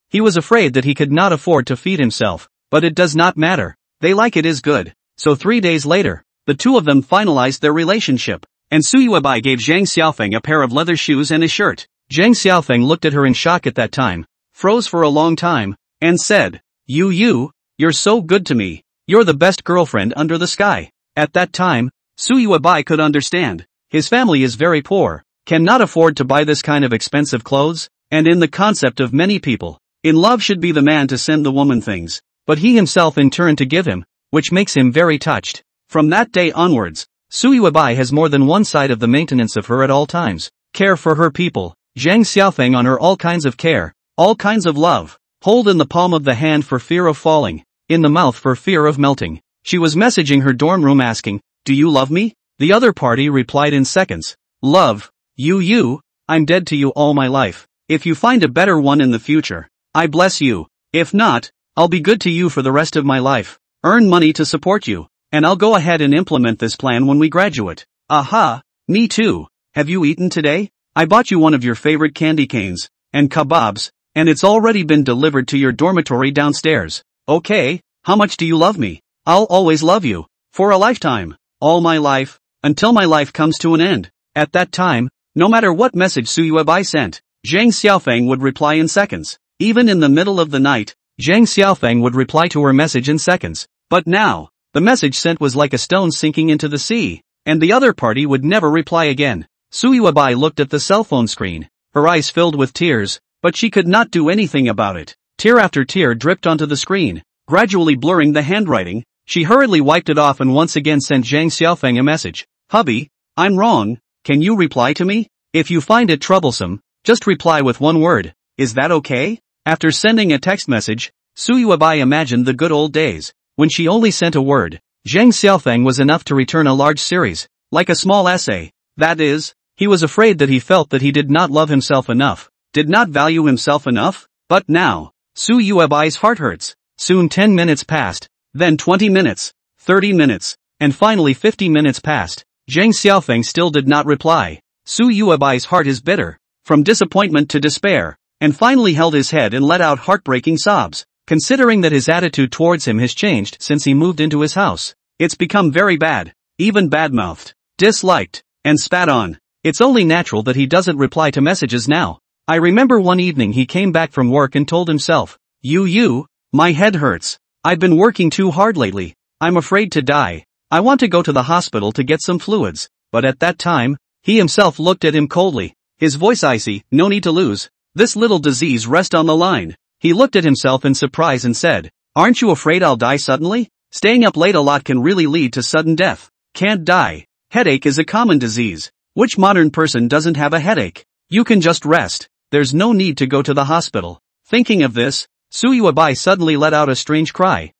He was afraid that he could not afford to feed himself, but it does not matter. They like it is good. So 3 days later, the two of them finalized their relationship, and Suyuabai gave Zhang Xiaofeng a pair of leather shoes and a shirt. Zhang Xiaofeng looked at her in shock at that time, froze for a long time, and said, You're so good to me. You're the best girlfriend under the sky. At that time, Suyuabai could understand. His family is very poor, cannot afford to buy this kind of expensive clothes, and in the concept of many people, in love should be the man to send the woman things, but he himself in turn to give him, which makes him very touched. From that day onwards, Suyuabai has more than one side of the maintenance of her at all times. Care for her people, Zhang Xiaofeng on her, all kinds of care, all kinds of love. Hold in the palm of the hand for fear of falling, in the mouth for fear of melting. She was messaging her dorm room asking, do you love me? The other party replied in seconds, love, you, I'm dead to you all my life. If you find a better one in the future, I bless you. If not, I'll be good to you for the rest of my life. Earn money to support you, and I'll go ahead and implement this plan when we graduate. Aha, me too. Have you eaten today? I bought you one of your favorite candy canes, and kebabs, and it's already been delivered to your dormitory downstairs. Okay, how much do you love me? I'll always love you. For a lifetime. All my life, until my life comes to an end. At that time, no matter what message Suyuabai sent, Zhang Xiaofeng would reply in seconds. Even in the middle of the night, Zhang Xiaofeng would reply to her message in seconds. But now, the message sent was like a stone sinking into the sea, and the other party would never reply again. Suyuabai looked at the cell phone screen, her eyes filled with tears, but she could not do anything about it. Tear after tear dripped onto the screen, gradually blurring the handwriting. She hurriedly wiped it off and once again sent Zhang Xiaofeng a message. Hubby, I'm wrong, can you reply to me? If you find it troublesome, just reply with one word. Is that okay? After sending a text message, Suyuabai imagined the good old days, when she only sent a word. Zhang Xiaofeng was enough to return a large series, like a small essay. That is, he was afraid that he felt that he did not love himself enough, did not value himself enough. But now, Suyuabai's heart hurts. Soon 10 minutes passed, then 20 minutes, 30 minutes, and finally 50 minutes passed. Zhang Xiaofeng still did not reply. Suyuabai's heart is bitter, from disappointment to despair, and finally held his head and let out heartbreaking sobs. Considering that his attitude towards him has changed since he moved into his house, it's become very bad, even bad-mouthed, disliked, and spat on. It's only natural that he doesn't reply to messages now. I remember one evening he came back from work and told himself, my head hurts. I've been working too hard lately. I'm afraid to die. I want to go to the hospital to get some fluids. But at that time, he himself looked at him coldly, his voice icy. No need to lose this little disease, rest on the line. He looked at himself in surprise and said, aren't you afraid I'll die suddenly? Staying up late a lot can really lead to sudden death. Can't die. Headache is a common disease. Which modern person doesn't have a headache? You can just rest. There's no need to go to the hospital. Thinking of this, Suyuabai suddenly let out a strange cry.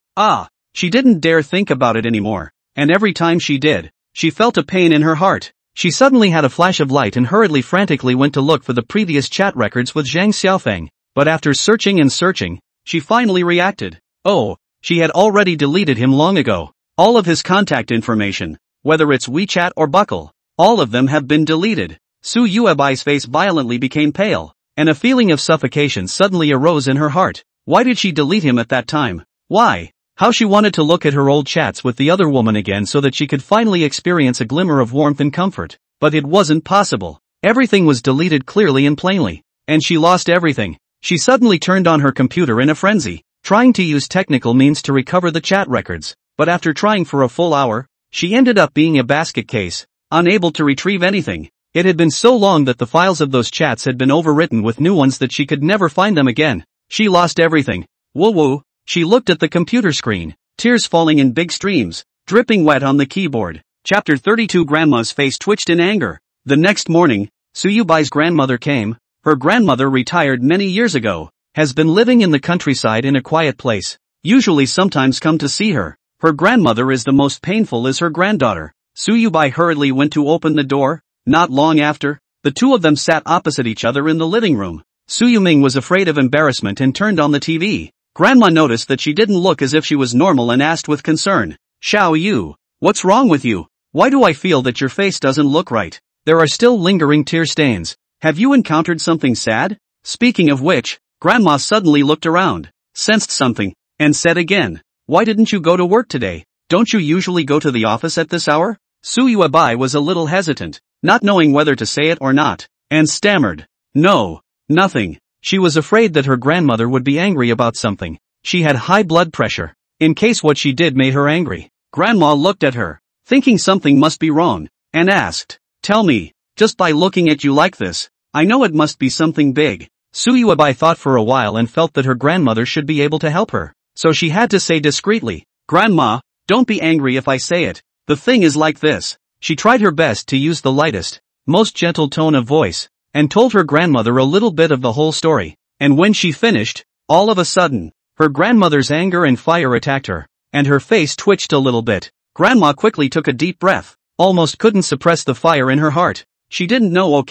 She didn't dare think about it anymore. And every time she did, she felt a pain in her heart. She suddenly had a flash of light and hurriedly frantically went to look for the previous chat records with Zhang Xiaofeng. But after searching and searching, she finally reacted. Oh, she had already deleted him long ago. All of his contact information, whether it's WeChat or Buckle, all of them have been deleted. Su Yuebai's face violently became pale, and a feeling of suffocation suddenly arose in her heart. Why did she delete him at that time? Why? How she wanted to look at her old chats with the other woman again so that she could finally experience a glimmer of warmth and comfort. But it wasn't possible. Everything was deleted clearly and plainly. And she lost everything. She suddenly turned on her computer in a frenzy, trying to use technical means to recover the chat records. But after trying for a full hour, she ended up being a basket case, unable to retrieve anything. It had been so long that the files of those chats had been overwritten with new ones that she could never find them again. She lost everything. Woo-woo. She looked at the computer screen, tears falling in big streams, dripping wet on the keyboard. Chapter 32. Grandma's face twitched in anger. The next morning, Suyubai's grandmother came. Her grandmother retired many years ago, has been living in the countryside in a quiet place, usually sometimes come to see her. Her grandmother is the most painful is her granddaughter. Suyubai hurriedly went to open the door. Not long after, the two of them sat opposite each other in the living room. Suyuming was afraid of embarrassment and turned on the TV. Grandma noticed that she didn't look as if she was normal and asked with concern, "Xiao Yu, what's wrong with you? Why do I feel that your face doesn't look right? There are still lingering tear stains. Have you encountered something sad?" Speaking of which, Grandma suddenly looked around, sensed something, and said again, "Why didn't you go to work today? Don't you usually go to the office at this hour?" Suyuabai was a little hesitant, not knowing whether to say it or not, and stammered, "No, nothing." She was afraid that her grandmother would be angry about something. She had high blood pressure, in case what she did made her angry. Grandma looked at her, thinking something must be wrong, and asked, "Tell me, just by looking at you like this, I know it must be something big." Suyuabai thought for a while and felt that her grandmother should be able to help her. So she had to say discreetly, "Grandma, don't be angry if I say it. The thing is like this." She tried her best to use the lightest, most gentle tone of voice, and told her grandmother a little bit of the whole story. And when she finished, all of a sudden, her grandmother's anger and fire attacked her, and her face twitched a little bit. Grandma quickly took a deep breath, almost couldn't suppress the fire in her heart. She didn't know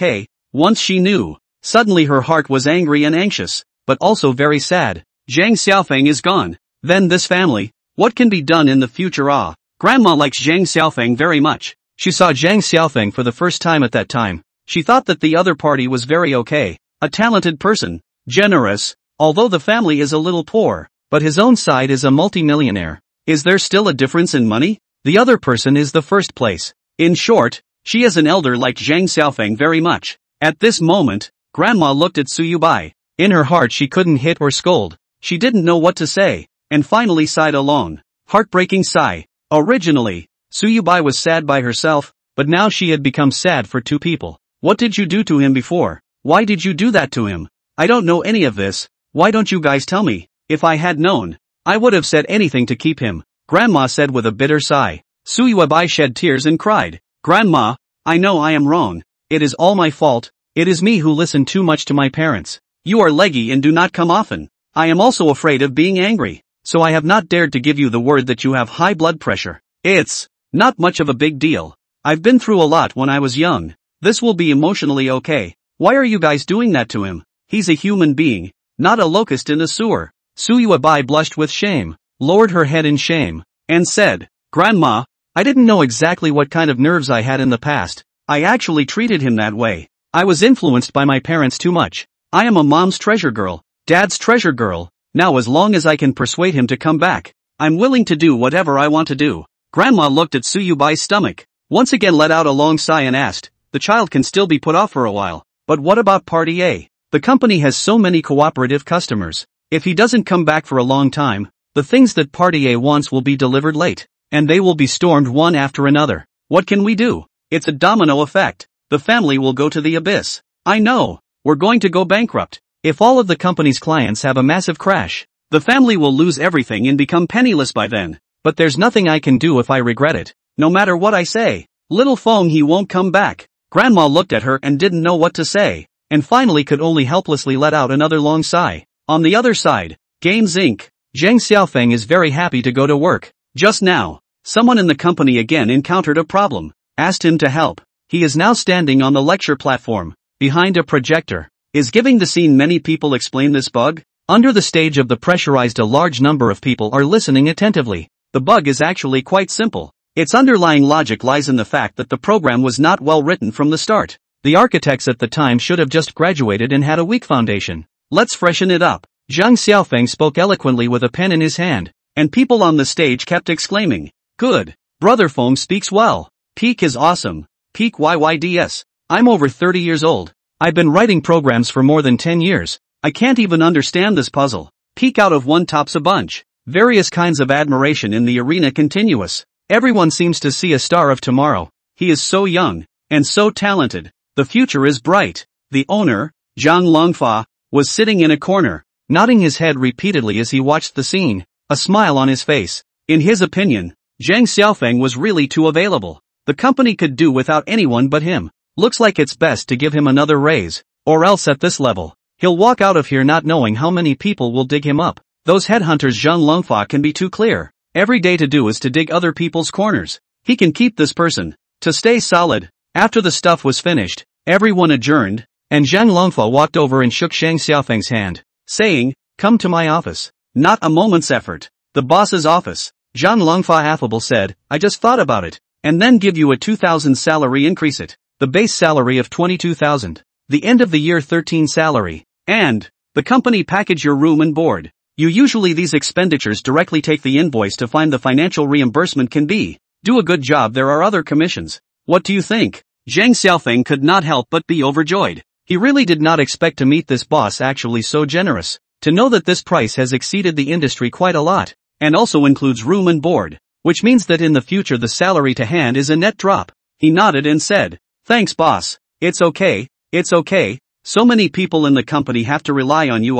once she knew. Suddenly her heart was angry and anxious, but also very sad. Zhang Xiaofeng is gone. Then this family, what can be done in the future? Grandma likes Zhang Xiaofeng very much. She saw Zhang Xiaofeng for the first time at that time. She thought that the other party was very a talented person, generous, although the family is a little poor, but his own side is a multimillionaire. Is there still a difference in money? The other person is the first place. In short, she is an elder like Zhang Xiaofeng very much. At this moment, Grandma looked at Suyubai. In her heart she couldn't hit or scold. She didn't know what to say, and finally sighed a long, heartbreaking sigh. Originally, Suyubai was sad by herself, but now she had become sad for two people. What did you do to him before? Why did you do that to him? I don't know any of this. Why don't you guys tell me? If I had known, I would have said anything to keep him, Grandma said with a bitter sigh. Suyuabai shed tears and cried, "Grandma, I know I am wrong. It is all my fault. It is me who listened too much to my parents. You are leggy and do not come often. I am also afraid of being angry, so I have not dared to give you the word that you have high blood pressure. It's not much of a big deal. I've been through a lot when I was young. This will be emotionally okay. Why are you guys doing that to him? He's a human being, not a locust in the sewer." Suyuabai blushed with shame, lowered her head in shame, and said, "Grandma, I didn't know exactly what kind of nerves I had in the past. I actually treated him that way. I was influenced by my parents too much. I am a mom's treasure girl, dad's treasure girl. Now as long as I can persuade him to come back, I'm willing to do whatever I want to do." Grandma looked at Suyubai's stomach, once again let out a long sigh and asked, "The child can still be put off for a while, but what about Party A? The company has so many cooperative customers. If he doesn't come back for a long time, the things that Party A wants will be delivered late, and they will be stormed one after another. What can we do? It's a domino effect. The family will go to the abyss. I know, we're going to go bankrupt. If all of the company's clients have a massive crash, the family will lose everything and become penniless by then. But there's nothing I can do if I regret it. No matter what I say, little Feng he won't come back." Grandma looked at her and didn't know what to say. and finally could only helplessly let out another long sigh. On the other side, Games Inc. Zhang Xiaofeng is very happy to go to work. Just now, someone in the company again encountered a problem, asked him to help. He is now standing on the lecture platform, behind a projector. Is giving the scene many people explain this bug? Under the stage of the pressurized a large number of people are listening attentively. The bug is actually quite simple. Its underlying logic lies in the fact that the program was not well written from the start. The architects at the time should have just graduated and had a weak foundation. Let's freshen it up. Zhang Xiaofeng spoke eloquently with a pen in his hand, and people on the stage kept exclaiming, "Good. Brother Feng speaks well. Peak is awesome. Peak YYDS. I'm over 30 years old. I've been writing programs for more than 10 years. I can't even understand this puzzle. Peak out of one tops a bunch." Various kinds of admiration in the arena continuous. Everyone seems to see a star of tomorrow. He is so young, and so talented. The future is bright. The owner, Zhang Longfa, was sitting in a corner, nodding his head repeatedly as he watched the scene, a smile on his face. In his opinion, Zhang Xiaofeng was really too available. The company could do without anyone but him. Looks like it's best to give him another raise, or else at this level, he'll walk out of here not knowing how many people will dig him up. Those headhunters Zhang Longfa can be too clear. Every day to do is to dig other people's corners. He can keep this person. To stay solid. After the stuff was finished, everyone adjourned, and Zhang Longfa walked over and shook Zhang Xiaofeng's hand, saying, "Come to my office." Not a moment's effort. The boss's office. Zhang Longfa affable said, "I just thought about it, and then give you a 2,000 salary increase it. The base salary of 22,000. The end of the year 13 salary. And the company package your room and board. You usually these expenditures directly take the invoice to find the financial reimbursement can be. Do a good job, there are other commissions. What do you think?" Zhang Xiaofeng could not help but be overjoyed. He really did not expect to meet this boss actually so generous. To know that this price has exceeded the industry quite a lot, and also includes room and board, which means that in the future the salary to hand is a net drop. He nodded and said, "Thanks boss. It's okay, it's okay. So many people in the company have to rely on you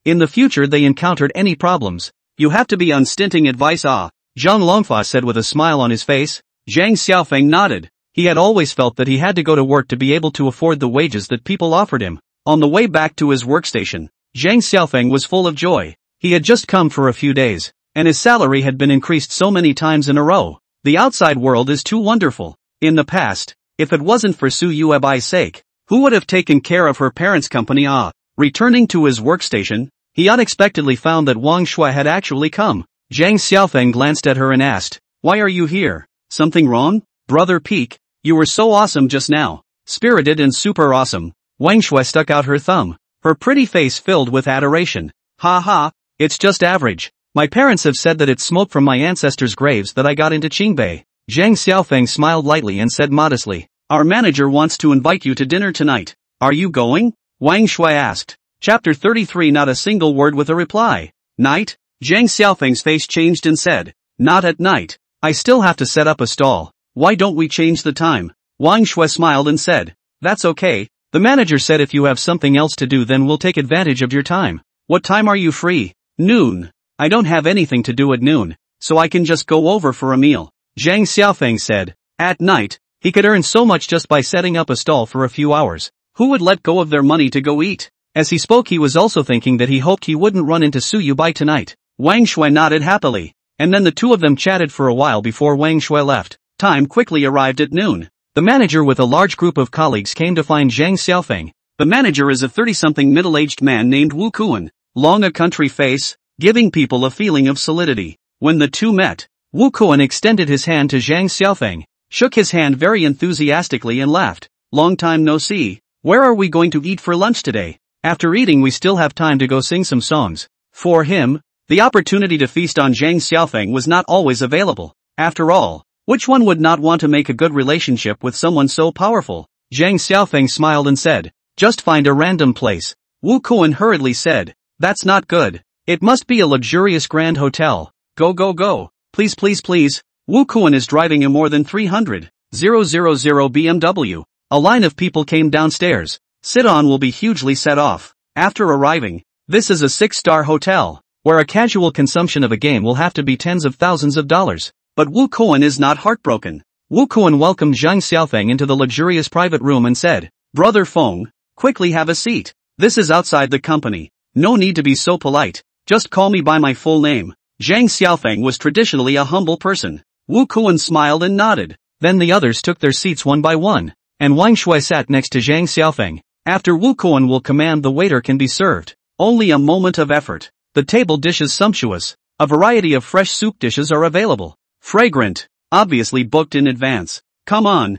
In the future they encountered any problems, you have to be unstinting advice Zhang Longfa said with a smile on his face. Zhang Xiaofeng nodded. He had always felt that he had to go to work to be able to afford the wages that people offered him. On the way back to his workstation, Zhang Xiaofeng was full of joy. He had just come for a few days, and his salary had been increased so many times in a row. The outside world is too wonderful. In the past, if it wasn't for Su Yuebai's sake, who would have taken care of her parents' company Returning to his workstation, he unexpectedly found that Wang Shui had actually come. Zhang Xiaofeng glanced at her and asked, "Why are you here? Something wrong? Brother Peak, you were so awesome just now. Spirited and super awesome." Wang Shui stuck out her thumb, her pretty face filled with adoration. "Ha ha, it's just average. My parents have said that it's smoke from my ancestors' graves that I got into Qingbei." Zhang Xiaofeng smiled lightly and said modestly, "Our manager wants to invite you to dinner tonight. Are you going?" Wang Shui asked. Chapter 33. Not a single word with a reply. Night? Zhang Xiaofeng's face changed and said, "Not at night. I still have to set up a stall. Why don't we change the time?" Wang Shui smiled and said, "That's okay. The manager said if you have something else to do then we'll take advantage of your time. What time are you free?" "Noon. I don't have anything to do at noon, so I can just go over for a meal," Zhang Xiaofeng said. At night, he could earn so much just by setting up a stall for a few hours. Who would let go of their money to go eat? As he spoke he was also thinking that he hoped he wouldn't run into Su Yubai tonight. Wang Shui nodded happily, and then the two of them chatted for a while before Wang Shui left. Time quickly arrived at noon. The manager with a large group of colleagues came to find Zhang Xiaofeng. The manager is a 30-something middle-aged man named Wu Kuan, long a country face, giving people a feeling of solidity. When the two met, Wu Kuan extended his hand to Zhang Xiaofeng, shook his hand very enthusiastically and laughed. "Long time no see. Where are we going to eat for lunch today? After eating we still have time to go sing some songs." For him, the opportunity to feast on Zhang Xiaofeng was not always available. After all, which one would not want to make a good relationship with someone so powerful? Zhang Xiaofeng smiled and said, "Just find a random place." Wu Kuan hurriedly said, "That's not good. It must be a luxurious grand hotel. Go go go. Please please please." Wu Kuan is driving a more than 300,000 BMW. A line of people came downstairs. Sit-on will be hugely set off. After arriving, this is a 6-star hotel, where a casual consumption of a game will have to be tens of thousands of dollars. But Wu Kuan is not heartbroken. Wu Kuan welcomed Zhang Xiaofeng into the luxurious private room and said, "Brother Feng, Quickly have a seat. This is outside the company. No need to be so polite. Just call me by my full name. Zhang Xiaofeng was traditionally a humble person. Wu Kuan smiled and nodded. Then the others took their seats one by one, and Wang Shui sat next to Zhang Xiaofeng. After Wu Kuan will command, the waiter can be served. Only a moment of effort. The table dish is sumptuous. A variety of fresh soup dishes are available. Fragrant. Obviously booked in advance. Come on.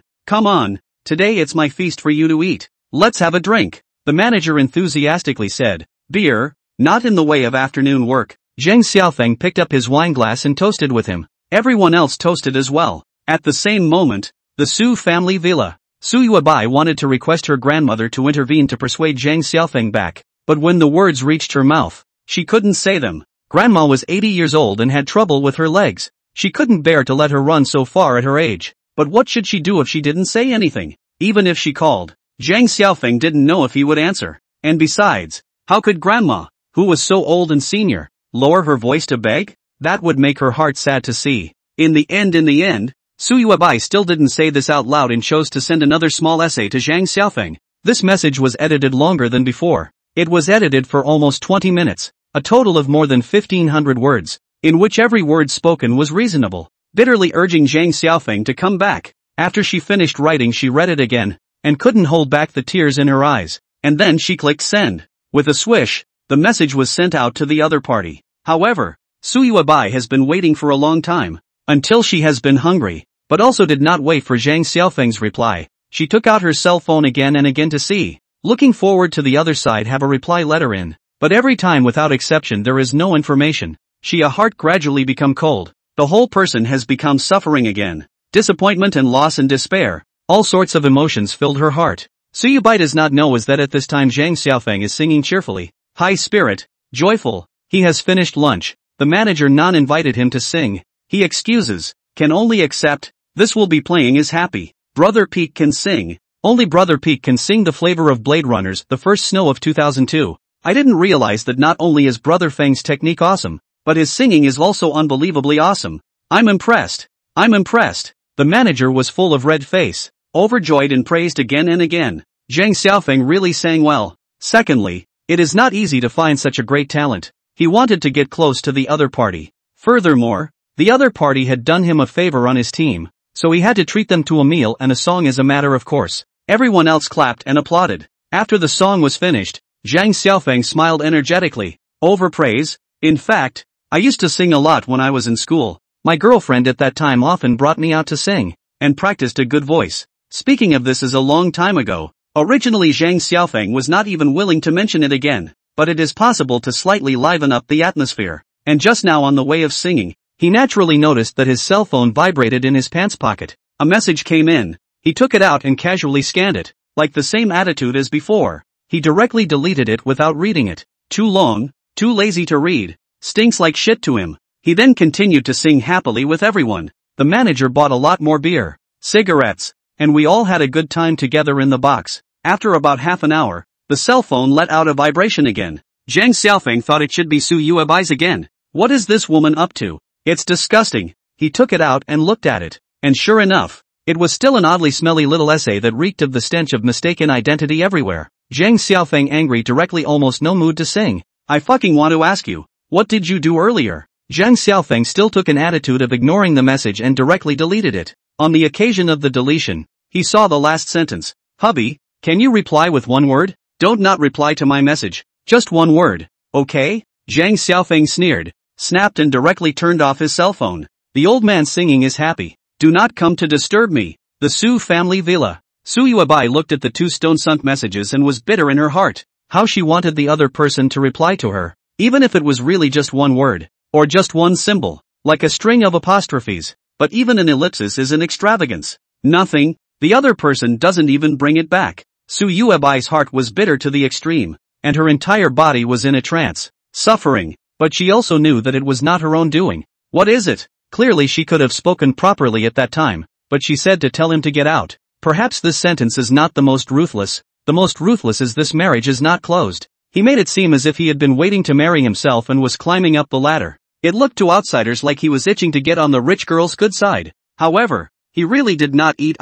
Today it's my feast for you to eat. Let's have a drink. The manager enthusiastically said. Beer? Not in the way of afternoon work. Zhang Xiaofeng picked up his wineglass and toasted with him. Everyone else toasted as well. At the same moment, the Su family villa. Su Yuebai wanted to request her grandmother to intervene to persuade Zhang Xiaofeng back, but when the words reached her mouth, she couldn't say them. Grandma was 80 years old and had trouble with her legs. She couldn't bear to let her run so far at her age. But what should she do if she didn't say anything? Even if she called, Zhang Xiaofeng didn't know if he would answer. And besides, how could Grandma, who was so old and senior, lower her voice to beg? That would make her heart sad to see. In the end, Su Yuebai still didn't say this out loud and chose to send another small essay to Zhang Xiaofeng. This message was edited longer than before. It was edited for almost 20 minutes, a total of more than 1,500 words, in which every word spoken was reasonable, bitterly urging Zhang Xiaofeng to come back. After she finished writing, she read it again, and couldn't hold back the tears in her eyes, and then she clicked send. With a swish, the message was sent out to the other party. However, Su Yuebai has been waiting for a long time, until she has been hungry, but also did not wait for Zhang Xiaofeng's reply. She took out her cell phone again and again to see, looking forward to the other side have a reply letter in, but every time without exception there is no information. Her heart gradually become cold. The whole person has become suffering again. Disappointment and loss and despair, all sorts of emotions filled her heart. Su Yuebai does not know is that at this time Zhang Xiaofeng is singing cheerfully, high spirit, joyful. He has finished lunch. The manager non-invited him to sing. He excuses, can only accept. This will be playing is happy. Brother Peak can sing. Only Brother Peak can sing the flavor of Blade Runners, the first snow of 2002. I didn't realize that not only is Brother Feng's technique awesome, but his singing is also unbelievably awesome. I'm impressed. The manager was full of red face, overjoyed and praised again and again. Zhang Xiaofeng really sang well. Secondly, it is not easy to find such a great talent. He wanted to get close to the other party. Furthermore, the other party had done him a favor on his team, so he had to treat them to a meal and a song as a matter of course. Everyone else clapped and applauded. After the song was finished, Zhang Xiaofeng smiled energetically. Overpraise? In fact, I used to sing a lot when I was in school. My girlfriend at that time often brought me out to sing, and practiced a good voice. Speaking of this is a long time ago. Originally Zhang Xiaofeng was not even willing to mention it again, but it is possible to slightly liven up the atmosphere. And just now on the way of singing, he naturally noticed that his cell phone vibrated in his pants pocket. A message came in. He took it out and casually scanned it, like the same attitude as before. He directly deleted it without reading it. Too long, too lazy to read. Stinks like shit to him. He then continued to sing happily with everyone. The manager bought a lot more beer, cigarettes, and we all had a good time together in the box. After about half an hour, the cell phone let out a vibration again. Zhang Xiaofeng thought it should be Su Yuebai's again. What is this woman up to? It's disgusting. He took it out and looked at it. And sure enough, it was still an oddly smelly little essay that reeked of the stench of mistaken identity everywhere. Zhang Xiaofeng angry directly almost no mood to sing. I fucking want to ask you, what did you do earlier? Zhang Xiaofeng still took an attitude of ignoring the message and directly deleted it. On the occasion of the deletion, he saw the last sentence. Hubby, can you reply with one word? Don't not reply to my message. Just one word, okay? Zhang Xiaofeng sneered, snapped and directly turned off his cell phone. The old man singing is happy. Do not come to disturb me. The Su family villa. Su Yuebai looked at the two stone-sunk messages and was bitter in her heart. How she wanted the other person to reply to her, even if it was really just one word, or just one symbol, like a string of apostrophes. But even an ellipsis is an extravagance. Nothing. The other person doesn't even bring it back. Su Yuebai's heart was bitter to the extreme, and her entire body was in a trance, suffering, but she also knew that it was not her own doing. What is it? Clearly she could have spoken properly at that time, but she said to tell him to get out. Perhaps this sentence is not the most ruthless. The most ruthless is this marriage is not closed. He made it seem as if he had been waiting to marry himself and was climbing up the ladder. It looked to outsiders like he was itching to get on the rich girl's good side. However, he really did not eat.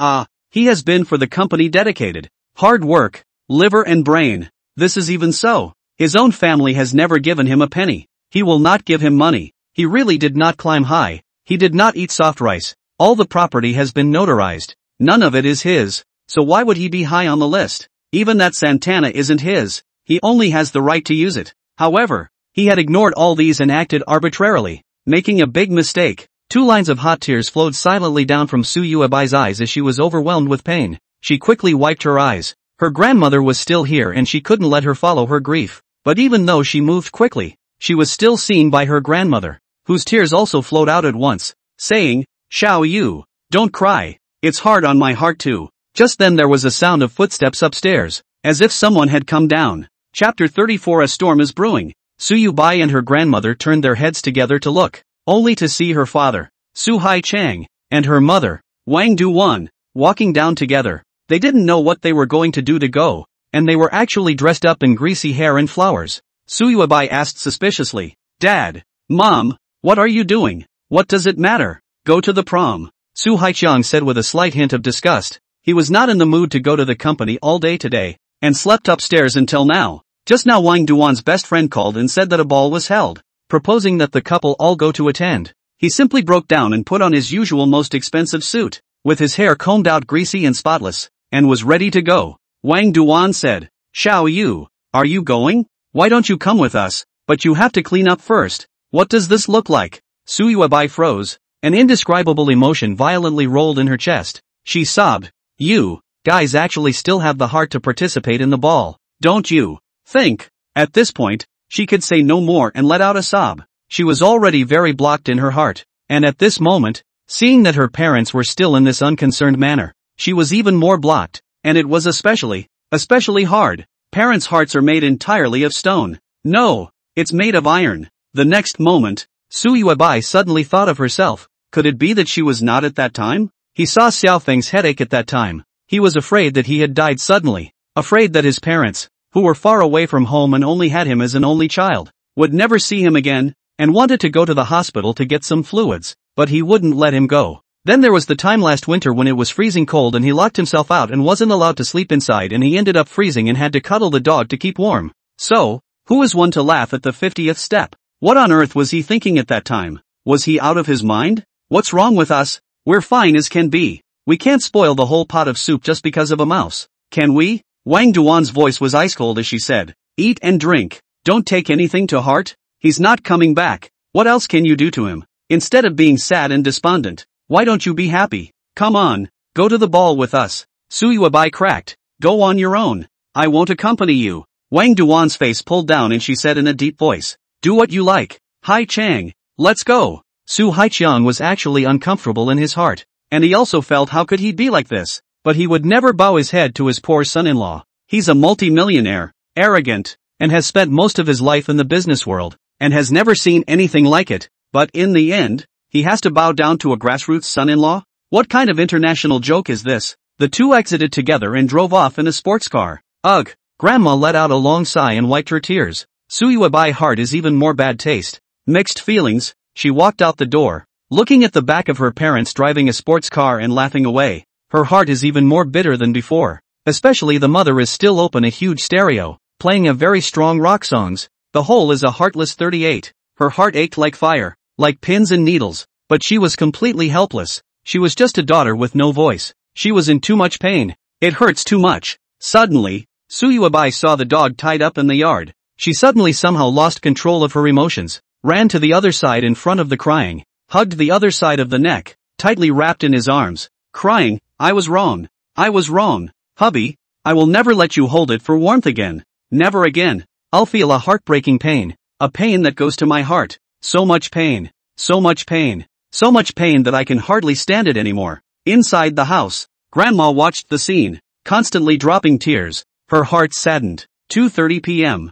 He has been for the company dedicated. Hard work. liver and brain. This is even so. His own family has never given him a penny. He will not give him money. He really did not climb high. He did not eat soft rice. All the property has been notarized. None of it is his. So why would he be high on the list? Even that Santana isn't his. He only has the right to use it. However, he had ignored all these and acted arbitrarily, making a big mistake. 2 lines of hot tears flowed silently down from Su Yuebai's eyes as she was overwhelmed with pain. She quickly wiped her eyes. Her grandmother was still here and she couldn't let her follow her grief. But even though she moved quickly, she was still seen by her grandmother, whose tears also flowed out at once, saying, "Xiao Yu, don't cry. It's hard on my heart too." Just then there was a sound of footsteps upstairs, as if someone had come down. Chapter 34. A storm is brewing. Su Yubai and her grandmother turned their heads together to look, only to see her father, Su Haichang, and her mother, Wang Duwan, walking down together. They didn't know what they were going to do to go, and they were actually dressed up in greasy hair and flowers. Su Yubai asked suspiciously, "Dad, Mom, what are you doing? What does it matter? Go to the prom." Su Haichang said with a slight hint of disgust. He was not in the mood to go to the company all day today, and slept upstairs until now. Just now Wang Duan's best friend called and said that a ball was held, proposing that the couple all go to attend. He simply broke down and put on his usual most expensive suit, with his hair combed out greasy and spotless, and was ready to go. Wang Duan said, "Xiao Yu, are you going? Why don't you come with us? But you have to clean up first. What does this look like?" Su Yuebai froze. An indescribable emotion violently rolled in her chest. She sobbed, "You guys actually still have the heart to participate in the ball, don't you think?" At this point, she could say no more and let out a sob. She was already very blocked in her heart, and at this moment, seeing that her parents were still in this unconcerned manner, she was even more blocked, and it was especially hard. Parents' hearts are made entirely of stone. No, it's made of iron. The next moment, Su Yuebai suddenly thought of herself. Could it be that she was not at that time? He saw Xiaofeng's headache at that time. He was afraid that he had died suddenly, afraid that his parents, who were far away from home and only had him as an only child, would never see him again, and wanted to go to the hospital to get some fluids, but he wouldn't let him go. Then there was the time last winter when it was freezing cold and he locked himself out and wasn't allowed to sleep inside and he ended up freezing and had to cuddle the dog to keep warm. So, who is one to laugh at the 50th step? What on earth was he thinking at that time? Was he out of his mind? What's wrong with us? We're fine as can be. We can't spoil the whole pot of soup just because of a mouse, can we? Wang Duan's voice was ice cold as she said, "Eat and drink. Don't take anything to heart. He's not coming back. What else can you do to him? Instead of being sad and despondent, why don't you be happy? Come on, go to the ball with us." Su Yuebai cracked, "Go on your own. I won't accompany you." Wang Duan's face pulled down and she said in a deep voice, "Do what you like. Hai Chang, let's go." Su Haichang was actually uncomfortable in his heart, and he also felt how could he be like this, but he would never bow his head to his poor son-in-law. He's a multi-millionaire, arrogant, and has spent most of his life in the business world, and has never seen anything like it, but in the end, he has to bow down to a grassroots son-in-law? What kind of international joke is this? The two exited together and drove off in a sports car. Ugh! Grandma let out a long sigh and wiped her tears. Su Yuebai's heart is even more bad taste. Mixed feelings. She walked out the door, looking at the back of her parents driving a sports car and laughing away. Her heart is even more bitter than before. Especially the mother is still open a huge stereo, playing a very strong rock songs. The whole is a heartless 38. Her heart ached like fire, like pins and needles, but she was completely helpless. She was just a daughter with no voice. She was in too much pain. It hurts too much. Suddenly, Su Yuebai saw the dog tied up in the yard. She suddenly somehow lost control of her emotions, ran to the other side in front of the crying, hugged the other side of the neck, tightly wrapped in his arms, crying, "I was wrong. I was wrong. Hubby, I will never let you hold it for warmth again. Never again. I'll feel a heartbreaking pain. A pain that goes to my heart. So much pain. So much pain. So much pain that I can hardly stand it anymore." Inside the house, Grandma watched the scene, constantly dropping tears. Her heart saddened. 2:30 p.m.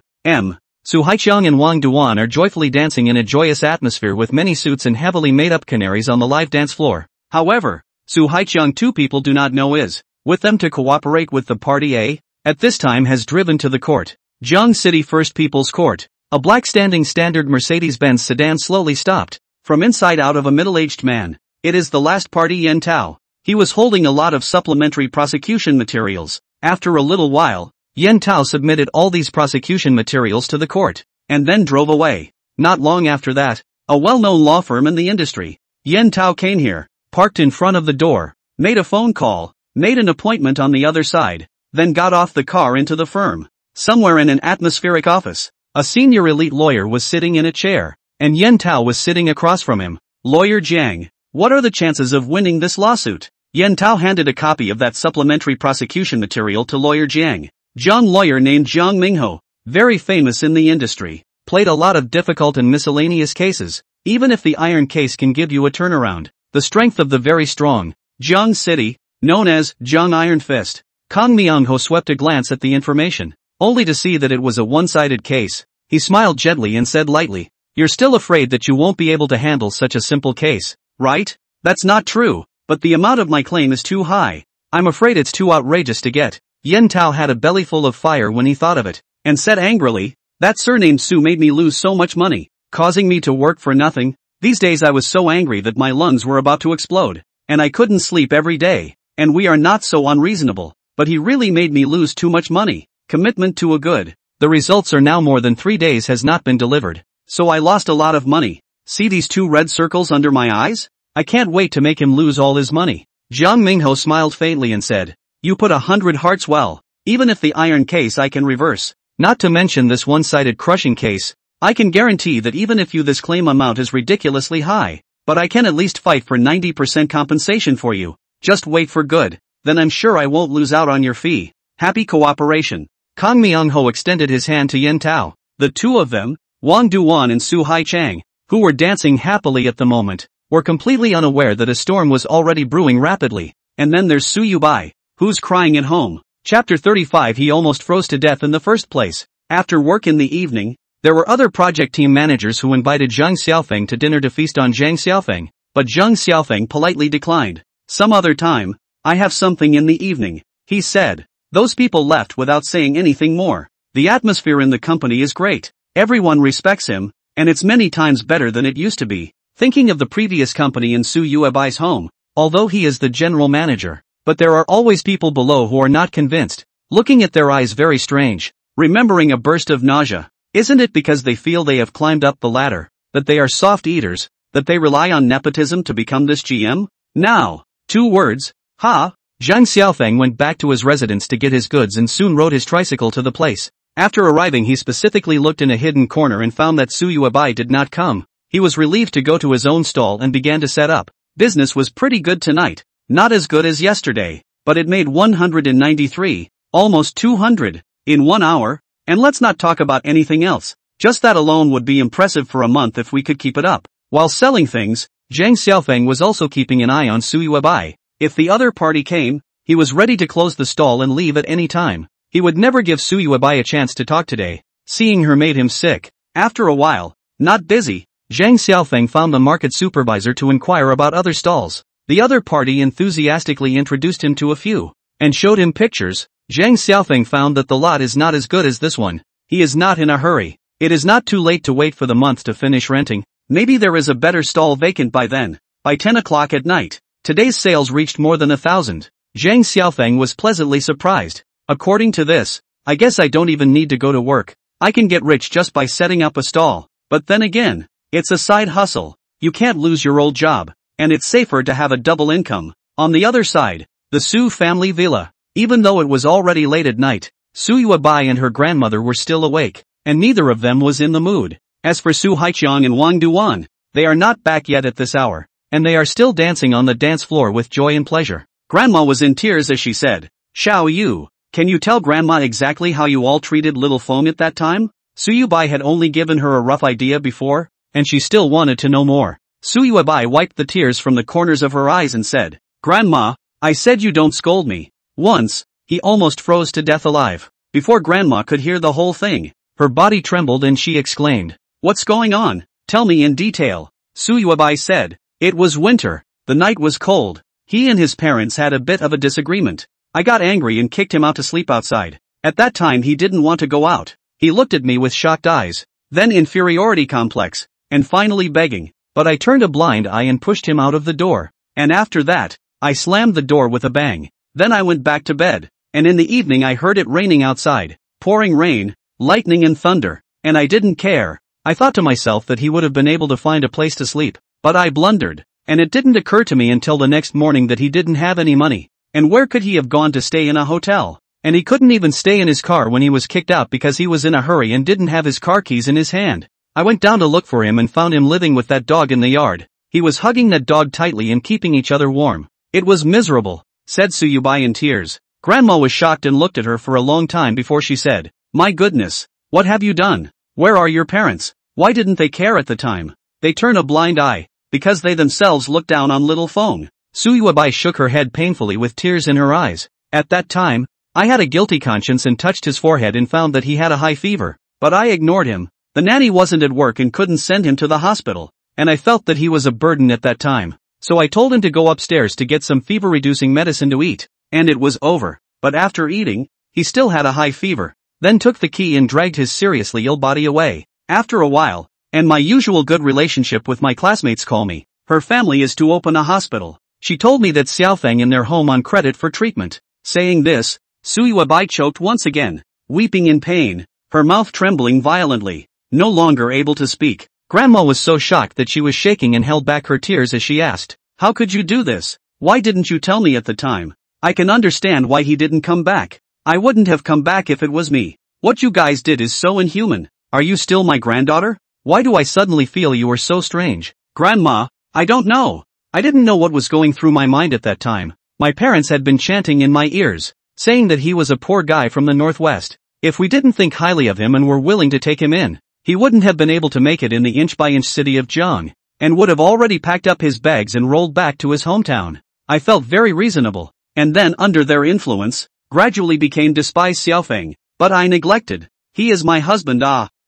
Su Haichang and Wang Duan are joyfully dancing in a joyous atmosphere with many suits and heavily made-up canaries on the live dance floor. However, Su Haichang two people do not know is with them to cooperate with the party at this time has driven to the court. Jiang City First People's Court. A black standing standard Mercedes-Benz sedan slowly stopped, from inside out of a middle-aged man. It is the last party Yen Tao. He was holding a lot of supplementary prosecution materials. After a little while, Yen Tao submitted all these prosecution materials to the court, and then drove away. Not long after that, a well-known law firm in the industry, Yen Tao came here, parked in front of the door, made a phone call, made an appointment on the other side, then got off the car into the firm. Somewhere in an atmospheric office, a senior elite lawyer was sitting in a chair, and Yen Tao was sitting across from him. Lawyer Jiang, what are the chances of winning this lawsuit? Yen Tao handed a copy of that supplementary prosecution material to lawyer Jiang. Young lawyer named Jiang Mingho, very famous in the industry, played a lot of difficult and miscellaneous cases. Even if the iron case can give you a turnaround, the strength of the very strong Jiang City, known as Jiang Iron Fist. Kang Myung-ho swept a glance at the information, only to see that it was a one-sided case. He smiled gently and said lightly, "You're still afraid that you won't be able to handle such a simple case, right? That's not true, but the amount of my claim is too high. I'm afraid it's too outrageous to get." Yen Tao had a belly full of fire when he thought of it, and said angrily, "That surnamed Su made me lose so much money, causing me to work for nothing. These days I was so angry that my lungs were about to explode, and I couldn't sleep every day, and we are not so unreasonable, but he really made me lose too much money. Commitment to a good. The results are now more than 3 days has not been delivered, so I lost a lot of money. See these 2 red circles under my eyes? I can't wait to make him lose all his money." Jiang Mingho smiled faintly and said, "You put 100 hearts well. Even if the iron case I can reverse, not to mention this one-sided crushing case, I can guarantee that even if this claim amount is ridiculously high, but I can at least fight for 90% compensation for you. Just wait for good, then I'm sure I won't lose out on your fee. Happy cooperation." Kang Myung-ho extended his hand to Yen Tao. The two of them, Wang Duan and Su Haichang, who were dancing happily at the moment, were completely unaware that a storm was already brewing rapidly. And then there's Su Yubai, who's crying at home. Chapter 35. He almost froze to death in the first place. After work in the evening, there were other project team managers who invited Zhang Xiaofeng to dinner to feast on Zhang Xiaofeng, but Zhang Xiaofeng politely declined. "Some other time, I have something in the evening," he said. Those people left without saying anything more. The atmosphere in the company is great. Everyone respects him, and it's many times better than it used to be. Thinking of the previous company in Su Yuebai's home, although he is the general manager, but there are always people below who are not convinced, looking at their eyes very strange, remembering a burst of nausea. Isn't it because they feel they have climbed up the ladder, that they are soft eaters, that they rely on nepotism to become this GM? Now, 2 words, ha! Zhang Xiaofeng went back to his residence to get his goods and soon rode his tricycle to the place. After arriving, he specifically looked in a hidden corner and found that Su Yuebai did not come. He was relieved to go to his own stall and began to set up. Business was pretty good tonight. Not as good as yesterday, but it made 193, almost 200, in 1 hour, and let's not talk about anything else. Just that alone would be impressive for a month if we could keep it up. While selling things, Zhang Xiaofeng was also keeping an eye on Su Yuebai. If the other party came, he was ready to close the stall and leave at any time. He would never give Su Yuebai a chance to talk today. Seeing her made him sick. After a while, not busy, Zhang Xiaofeng found the market supervisor to inquire about other stalls. The other party enthusiastically introduced him to a few, and showed him pictures. Zhang Xiaofeng found that the lot is not as good as this one. He is not in a hurry. It is not too late to wait for the month to finish renting. Maybe there is a better stall vacant by then. By 10 o'clock at night, today's sales reached more than 1,000. Zhang Xiaofeng was pleasantly surprised. According to this, I guess I don't even need to go to work. I can get rich just by setting up a stall. But then again, it's a side hustle. You can't lose your old job, and it's safer to have a double income. On the other side, the Su family villa. Even though it was already late at night, Su Yuebai and her grandmother were still awake, and neither of them was in the mood. As for Su Haichang and Wang Duan, they are not back yet at this hour, and they are still dancing on the dance floor with joy and pleasure. Grandma was in tears as she said, "Xiao Yu, can you tell Grandma exactly how you all treated little Feng at that time?" Su Yuebai had only given her a rough idea before, and she still wanted to know more. Su Yuebai wiped the tears from the corners of her eyes and said, "Grandma, I said you don't scold me." Once, he almost froze to death alive. Before Grandma could hear the whole thing, her body trembled and she exclaimed, "What's going on? Tell me in detail." Su Yuebai said, "It was winter, the night was cold. He and his parents had a bit of a disagreement. I got angry and kicked him out to sleep outside. At that time he didn't want to go out. He looked at me with shocked eyes, then inferiority complex, and finally begging, but I turned a blind eye and pushed him out of the door. And after that, I slammed the door with a bang. Then I went back to bed, and in the evening I heard it raining outside, pouring rain, lightning and thunder, and I didn't care. I thought to myself that he would have been able to find a place to sleep, but I blundered, and it didn't occur to me until the next morning that he didn't have any money, and where could he have gone to stay in a hotel? And he couldn't even stay in his car when he was kicked out because he was in a hurry and didn't have his car keys in his hand. I went down to look for him and found him living with that dog in the yard. He was hugging that dog tightly and keeping each other warm. It was miserable, said Suyubai in tears. Grandma was shocked and looked at her for a long time before she said, "My goodness, what have you done? Where are your parents? Why didn't they care at the time?" "They turn a blind eye, because they themselves look down on little Fong." Suyubai shook her head painfully with tears in her eyes. "At that time, I had a guilty conscience and touched his forehead and found that he had a high fever, but I ignored him. The nanny wasn't at work and couldn't send him to the hospital, and I felt that he was a burden at that time. So I told him to go upstairs to get some fever-reducing medicine to eat, and it was over. But after eating, he still had a high fever, then took the key and dragged his seriously ill body away. After a while, and my usual good relationship with my classmates call me, her family is to open a hospital. She told me that Xiaofeng in their home on credit for treatment." Saying this, Suyubai choked once again, weeping in pain, her mouth trembling violently, no longer able to speak. Grandma was so shocked that she was shaking and held back her tears as she asked, "How could you do this? Why didn't you tell me at the time? I can understand why he didn't come back. I wouldn't have come back if it was me. What you guys did is so inhuman. Are you still my granddaughter? Why do I suddenly feel you are so strange?" "Grandma, I don't know. I didn't know what was going through my mind at that time. My parents had been chanting in my ears, saying that he was a poor guy from the Northwest. If we didn't think highly of him and were willing to take him in, he wouldn't have been able to make it in the inch-by-inch city of Jiang, and would have already packed up his bags and rolled back to his hometown. I felt very reasonable, and then under their influence, gradually became despise Xiaofeng, but I neglected. He is my husband.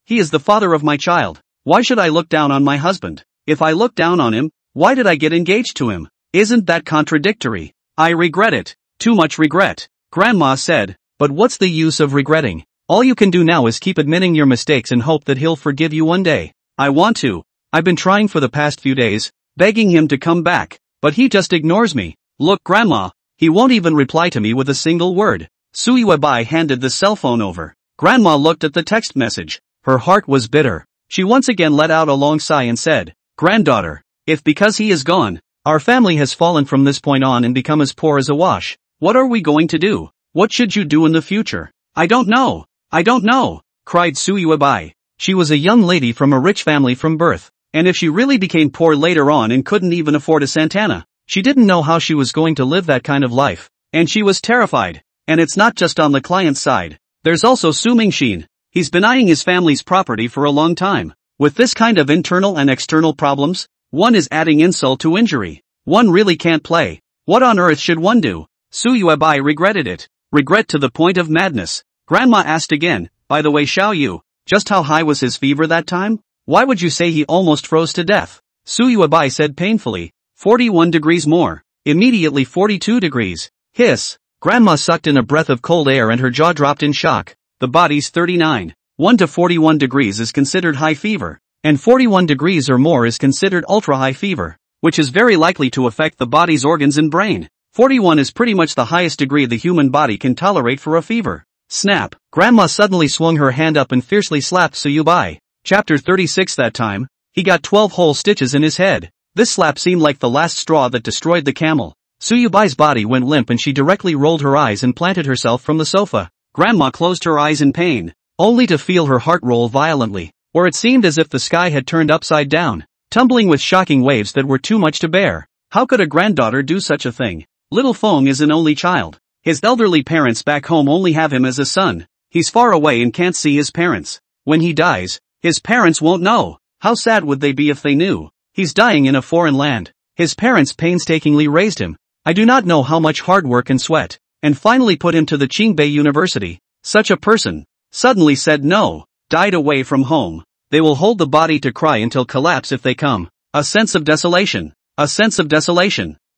He is the father of my child. Why should I look down on my husband? If I look down on him, why did I get engaged to him? Isn't that contradictory? I regret it. Too much regret." Grandma said, "But what's the use of regretting? All you can do now is keep admitting your mistakes and hope that he'll forgive you one day." "I want to. I've been trying for the past few days, begging him to come back, but he just ignores me. Look, Grandma, he won't even reply to me with a single word." Suyubai handed the cell phone over. Grandma looked at the text message. Her heart was bitter. She once again let out a long sigh and said, "Granddaughter, if because he is gone, our family has fallen from this point on and become as poor as a wash, what are we going to do? What should you do in the future?" "I don't know. I don't know," cried Suyubai. She was a young lady from a rich family from birth, and if she really became poor later on and couldn't even afford a Santana, she didn't know how she was going to live that kind of life, and she was terrified. And it's not just on the client's side. There's also Su Mingxin. He's been eyeing his family's property for a long time. With this kind of internal and external problems, one is adding insult to injury. One really can't play. What on earth should one do? Suyubai regretted it. Regret to the point of madness. Grandma asked again, "By the way, Xiao Yu, just how high was his fever that time? Why would you say he almost froze to death?" Suyubai said painfully, 41 degrees more. Immediately 42 degrees. Hiss. Grandma sucked in a breath of cold air and her jaw dropped in shock. The body's 39. 1 to 41 degrees is considered high fever, and 41 degrees or more is considered ultra-high fever, which is very likely to affect the body's organs and brain. 41 is pretty much the highest degree the human body can tolerate for a fever. Snap! Grandma suddenly swung her hand up and fiercely slapped Suyubai. Chapter 36. That time, he got 12 whole stitches in his head. This slap seemed like the last straw that destroyed the camel. Suyubai's body went limp and she directly rolled her eyes and planted herself from the sofa. Grandma closed her eyes in pain, only to feel her heart roll violently, or it seemed as if the sky had turned upside down, tumbling with shocking waves that were too much to bear. How could a granddaughter do such a thing? Little Feng is an only child. His elderly parents back home only have him as a son. He's far away and can't see his parents. When he dies, his parents won't know. How sad would they be if they knew? He's dying in a foreign land. His parents painstakingly raised him. I do not know how much hard work and sweat, and finally put him to the Qingbei University. Such a person suddenly said no, died away from home. They will hold the body to cry until collapse if they come. A sense of desolation,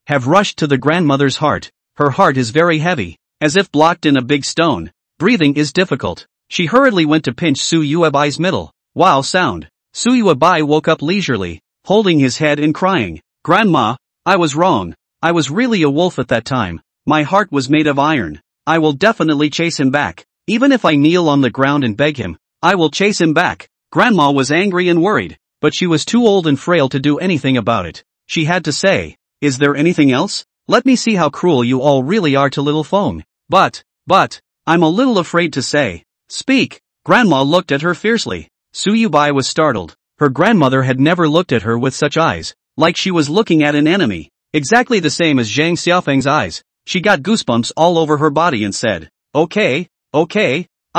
have rushed to the grandmother's heart. Her heart is very heavy, as if blocked in a big stone. Breathing is difficult. She hurriedly went to pinch Suyuabai's middle. Wow sound. Suyuabai woke up leisurely, holding his head and crying. "Grandma, I was wrong. I was really a wolf at that time. My heart was made of iron. I will definitely chase him back. Even if I kneel on the ground and beg him, I will chase him back. Grandma was angry and worried, but she was too old and frail to do anything about it. She had to say, "Is there anything else? Let me see how cruel you all really are to little phone." But, I'm a little afraid to say. "Speak." Grandma looked at her fiercely. Suyubai was startled. Her grandmother had never looked at her with such eyes, like she was looking at an enemy. Exactly the same as Zhang Xiaofeng's eyes. She got goosebumps all over her body and said, Okay,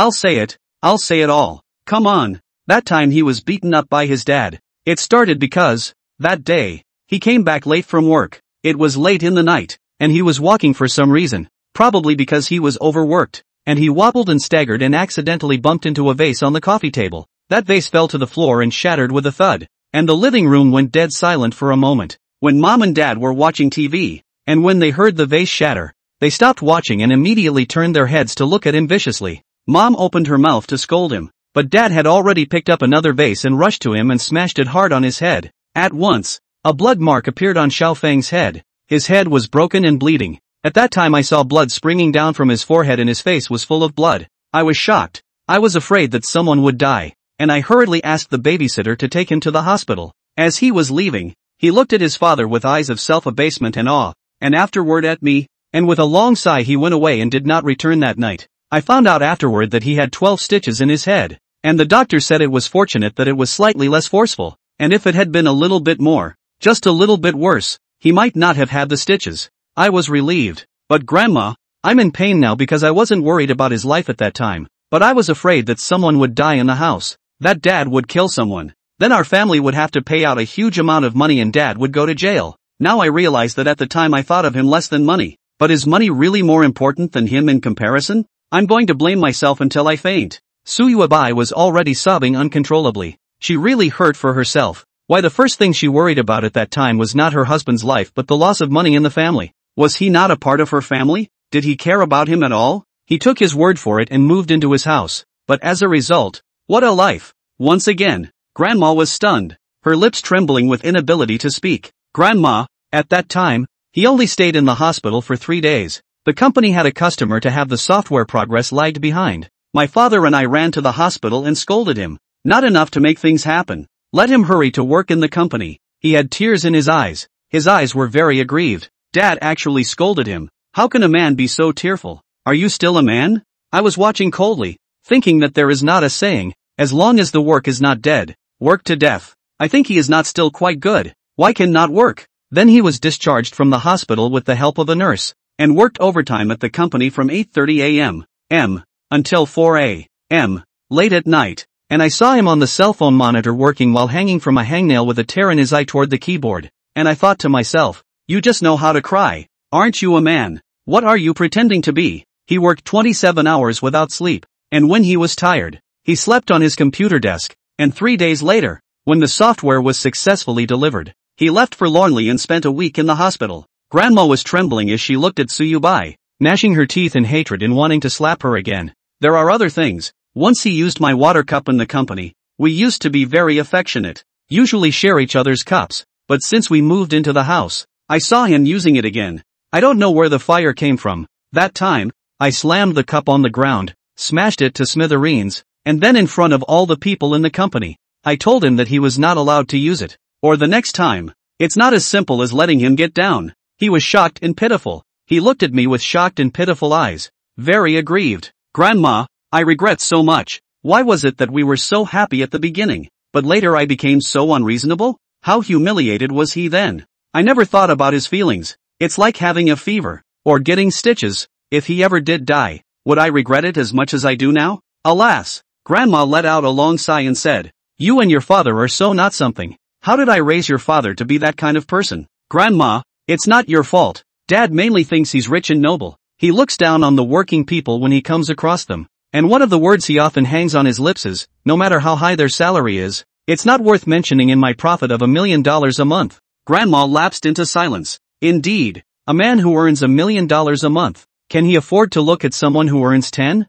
I'll say it all. Come on." That time he was beaten up by his dad. It started because, that day, he came back late from work. It was late in the night, and he was walking for some reason, probably because he was overworked, and he wobbled and staggered and accidentally bumped into a vase on the coffee table. That vase fell to the floor and shattered with a thud, and the living room went dead silent for a moment. When Mom and Dad were watching TV, and when they heard the vase shatter, they stopped watching and immediately turned their heads to look at him viciously. Mom opened her mouth to scold him, but Dad had already picked up another vase and rushed to him and smashed it hard on his head. At once, a blood mark appeared on Xiaofeng's head. His head was broken and bleeding. At that time I saw blood springing down from his forehead and his face was full of blood. I was shocked. I was afraid that someone would die, and I hurriedly asked the babysitter to take him to the hospital. As he was leaving, he looked at his father with eyes of self-abasement and awe, and afterward at me, and with a long sigh he went away and did not return that night. I found out afterward that he had 12 stitches in his head, and the doctor said it was fortunate that it was slightly less forceful, and if it had been a little bit more, just a little bit worse, he might not have had the stitches. I was relieved. But Grandma, I'm in pain now because I wasn't worried about his life at that time, but I was afraid that someone would die in the house, that Dad would kill someone. Then our family would have to pay out a huge amount of money and Dad would go to jail. Now I realize that at the time I thought of him less than money, but is money really more important than him in comparison? I'm going to blame myself until I faint. Suyuabai was already sobbing uncontrollably. She really hurt for herself. Why, the first thing she worried about at that time was not her husband's life but the loss of money in the family. Was he not a part of her family? Did he care about him at all? He took his word for it and moved into his house. But as a result, what a life! Once again, Grandma was stunned, her lips trembling with inability to speak. Grandma, at that time, he only stayed in the hospital for 3 days. The company had a customer to have the software progress lagged behind. My father and I ran to the hospital and scolded him. Not enough to make things happen. Let him hurry to work in the company. He had tears in his eyes. His eyes were very aggrieved. Dad actually scolded him. How can a man be so tearful? Are you still a man? I was watching coldly, thinking that there is not a saying, as long as the work is not dead, work to death. I think he is not still quite good. Why can not work? Then he was discharged from the hospital with the help of a nurse, and worked overtime at the company from 8:30 a.m. until 4 a.m. late at night, and I saw him on the cell phone monitor working while hanging from a hangnail with a tear in his eye toward the keyboard, and I thought to myself, you just know how to cry. Aren't you a man? What are you pretending to be? He worked 27 hours without sleep, and when he was tired, he slept on his computer desk, and 3 days later, when the software was successfully delivered, he left forlornly and spent a week in the hospital. Grandma was trembling as she looked at Suyubai, gnashing her teeth in hatred and wanting to slap her again. There are other things. Once he used my water cup in the company. We used to be very affectionate, usually share each other's cups, but since we moved into the house, I saw him using it again. I don't know where the fire came from. That time, I slammed the cup on the ground, smashed it to smithereens, and then in front of all the people in the company, I told him that he was not allowed to use it. Or the next time. It's not as simple as letting him get down. He was shocked and pitiful. He looked at me with shocked and pitiful eyes, very aggrieved. Grandma, I regret so much. Why was it that we were so happy at the beginning, but later I became so unreasonable? How humiliated was he then? I never thought about his feelings. It's like having a fever, or getting stitches. If he ever did die, would I regret it as much as I do now? Alas! Grandma let out a long sigh and said, you and your father are so not something. How did I raise your father to be that kind of person? Grandma, it's not your fault. Dad mainly thinks he's rich and noble. He looks down on the working people when he comes across them. And one of the words he often hangs on his lips is, no matter how high their salary is, it's not worth mentioning in my profit of $1 million a month. Grandma lapsed into silence. Indeed, a man who earns $1 million a month, can he afford to look at someone who earns 10,000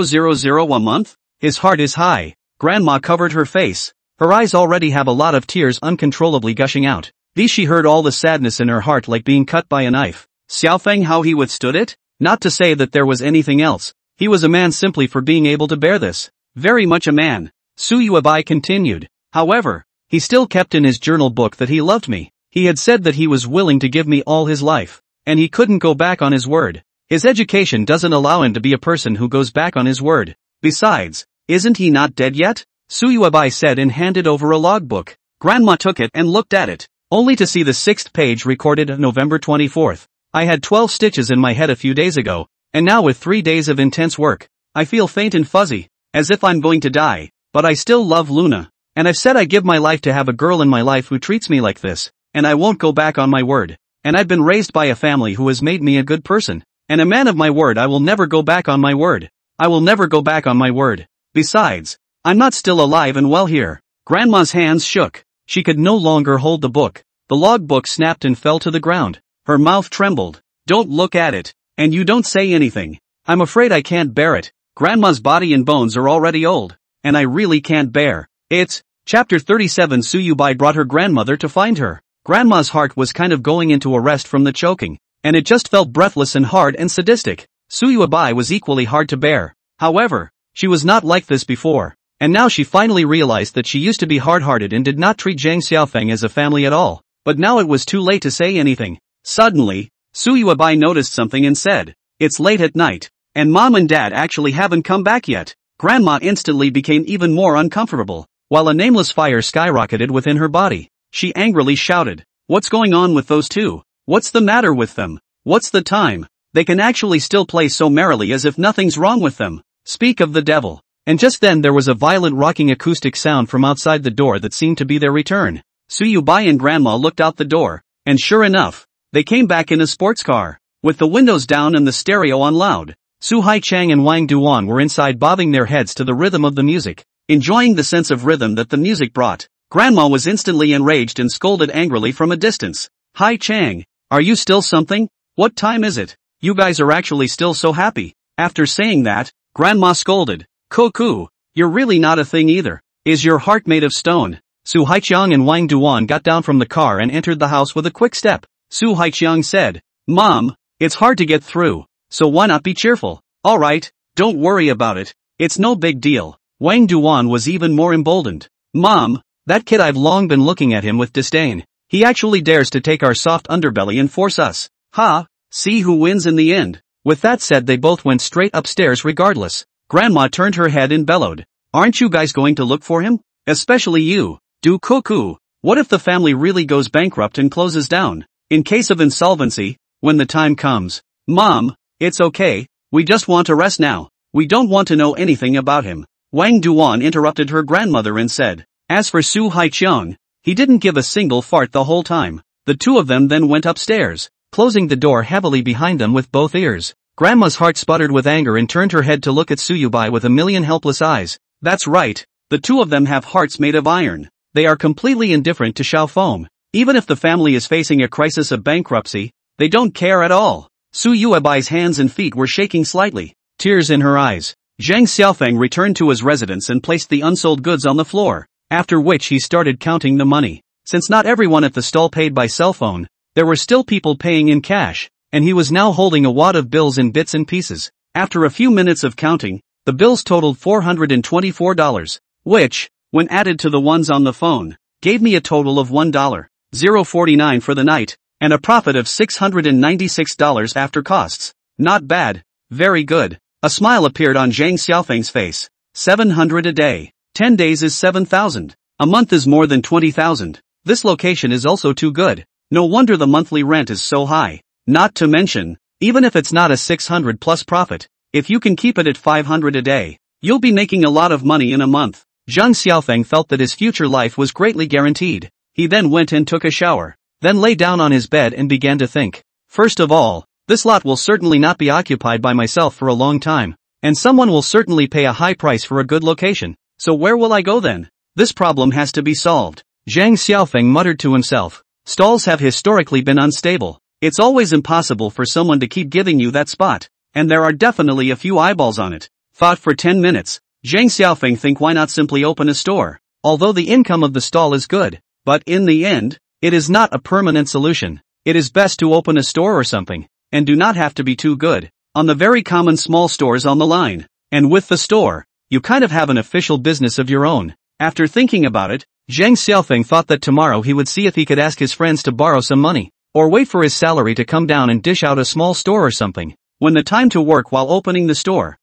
a month? His heart is high. Grandma covered her face. Her eyes already have a lot of tears uncontrollably gushing out. These she heard all the sadness in her heart like being cut by a knife. Xiaofeng, how he withstood it? Not to say that there was anything else. He was a man simply for being able to bear this. Very much a man. Suyuabai continued. However, he still kept in his journal book that he loved me. He had said that he was willing to give me all his life. And he couldn't go back on his word. His education doesn't allow him to be a person who goes back on his word. Besides, isn't he not dead yet? Suyuabai said and handed over a logbook. Grandma took it and looked at it, only to see the 6th page recorded November 24th. I had 12 stitches in my head a few days ago, and now with 3 days of intense work, I feel faint and fuzzy, as if I'm going to die, but I still love Luna. And I've said I give my life to have a girl in my life who treats me like this, and I won't go back on my word. And I've been raised by a family who has made me a good person. And a man of my word. I will never go back on my word. I will never go back on my word. Besides, I'm not still alive and well here. Grandma's hands shook. She could no longer hold the book. The logbook snapped and fell to the ground. Her mouth trembled. Don't look at it. And you don't say anything. I'm afraid I can't bear it. Grandma's body and bones are already old. And I really can't bear it. Chapter 37. Suyubai brought her grandmother to find her. Grandma's heart was kind of going into arrest from the choking. And it just felt breathless and hard and sadistic. Suyuabai was equally hard to bear. However, she was not like this before. And now she finally realized that she used to be hard-hearted and did not treat Zhang Xiaofeng as a family at all. But now it was too late to say anything. Suddenly, Suyuabai noticed something and said, "It's late at night. And Mom and Dad actually haven't come back yet." Grandma instantly became even more uncomfortable, while a nameless fire skyrocketed within her body. She angrily shouted, "What's going on with those two? What's the matter with them? What's the time? They can actually still play so merrily as if nothing's wrong with them. Speak of the devil." And just then there was a violent rocking acoustic sound from outside the door that seemed to be their return. Suyubai and Grandma looked out the door, and sure enough, they came back in a sports car, with the windows down and the stereo on loud. Su Haichang and Wang Duan were inside bobbing their heads to the rhythm of the music, enjoying the sense of rhythm that the music brought. Grandma was instantly enraged and scolded angrily from a distance. "Haichang, are you still something? What time is it? You guys are actually still so happy." After saying that, Grandma scolded, "Cuckoo, you're really not a thing either. Is your heart made of stone?" Su Haichang and Wang Duan got down from the car and entered the house with a quick step. Su Haichang said, "Mom, it's hard to get through, so why not be cheerful? Alright, don't worry about it. It's no big deal." Wang Duan was even more emboldened. "Mom, that kid, I've long been looking at him with disdain. He actually dares to take our soft underbelly and force us. Ha, see who wins in the end." With that said, they both went straight upstairs regardless. Grandma turned her head and bellowed, "Aren't you guys going to look for him? Especially you. Do cuckoo. What if the family really goes bankrupt and closes down? In case of insolvency, when the time comes." "Mom, it's okay, we just want to rest now. We don't want to know anything about him." Wang Duan interrupted her grandmother and said. As for Su Haichang, he didn't give a single fart the whole time. The two of them then went upstairs, closing the door heavily behind them with both ears. Grandma's heart sputtered with anger and turned her head to look at Suyubai with a million helpless eyes. That's right, the two of them have hearts made of iron. They are completely indifferent to Xiaofeng. Even if the family is facing a crisis of bankruptcy, they don't care at all. Suyuabai's hands and feet were shaking slightly, tears in her eyes. Zhang Xiaofeng returned to his residence and placed the unsold goods on the floor, after which he started counting the money. Since not everyone at the stall paid by cell phone, there were still people paying in cash, and he was now holding a wad of bills in bits and pieces. After a few minutes of counting, the bills totaled $424, which, when added to the ones on the phone, gave me a total of $1.049 for the night, and a profit of $696 after costs. Not bad. Very good. A smile appeared on Zhang Xiaofeng's face. 700 a day. 10 days is 7,000. A month is more than 20,000. This location is also too good. No wonder the monthly rent is so high. Not to mention, even if it's not a 600 plus profit, if you can keep it at 500 a day, you'll be making a lot of money in a month. Zhang Xiaofeng felt that his future life was greatly guaranteed. He then went and took a shower, then lay down on his bed and began to think. First of all, this lot will certainly not be occupied by myself for a long time, and someone will certainly pay a high price for a good location. So where will I go then? This problem has to be solved. Zhang Xiaofeng muttered to himself. Stalls have historically been unstable. It's always impossible for someone to keep giving you that spot, and there are definitely a few eyeballs on it. Thought for 10 minutes. Zhang Xiaofeng think why not simply open a store? Although the income of the stall is good, but in the end, it is not a permanent solution. It is best to open a store or something, and do not have to be too good. on the very common small stores on the line. And with the store, you kind of have an official business of your own. After thinking about it, Zhang Xiaofeng thought that tomorrow he would see if he could ask his friends to borrow some money, or wait for his salary to come down and dish out a small store or something. When the time to work while opening the store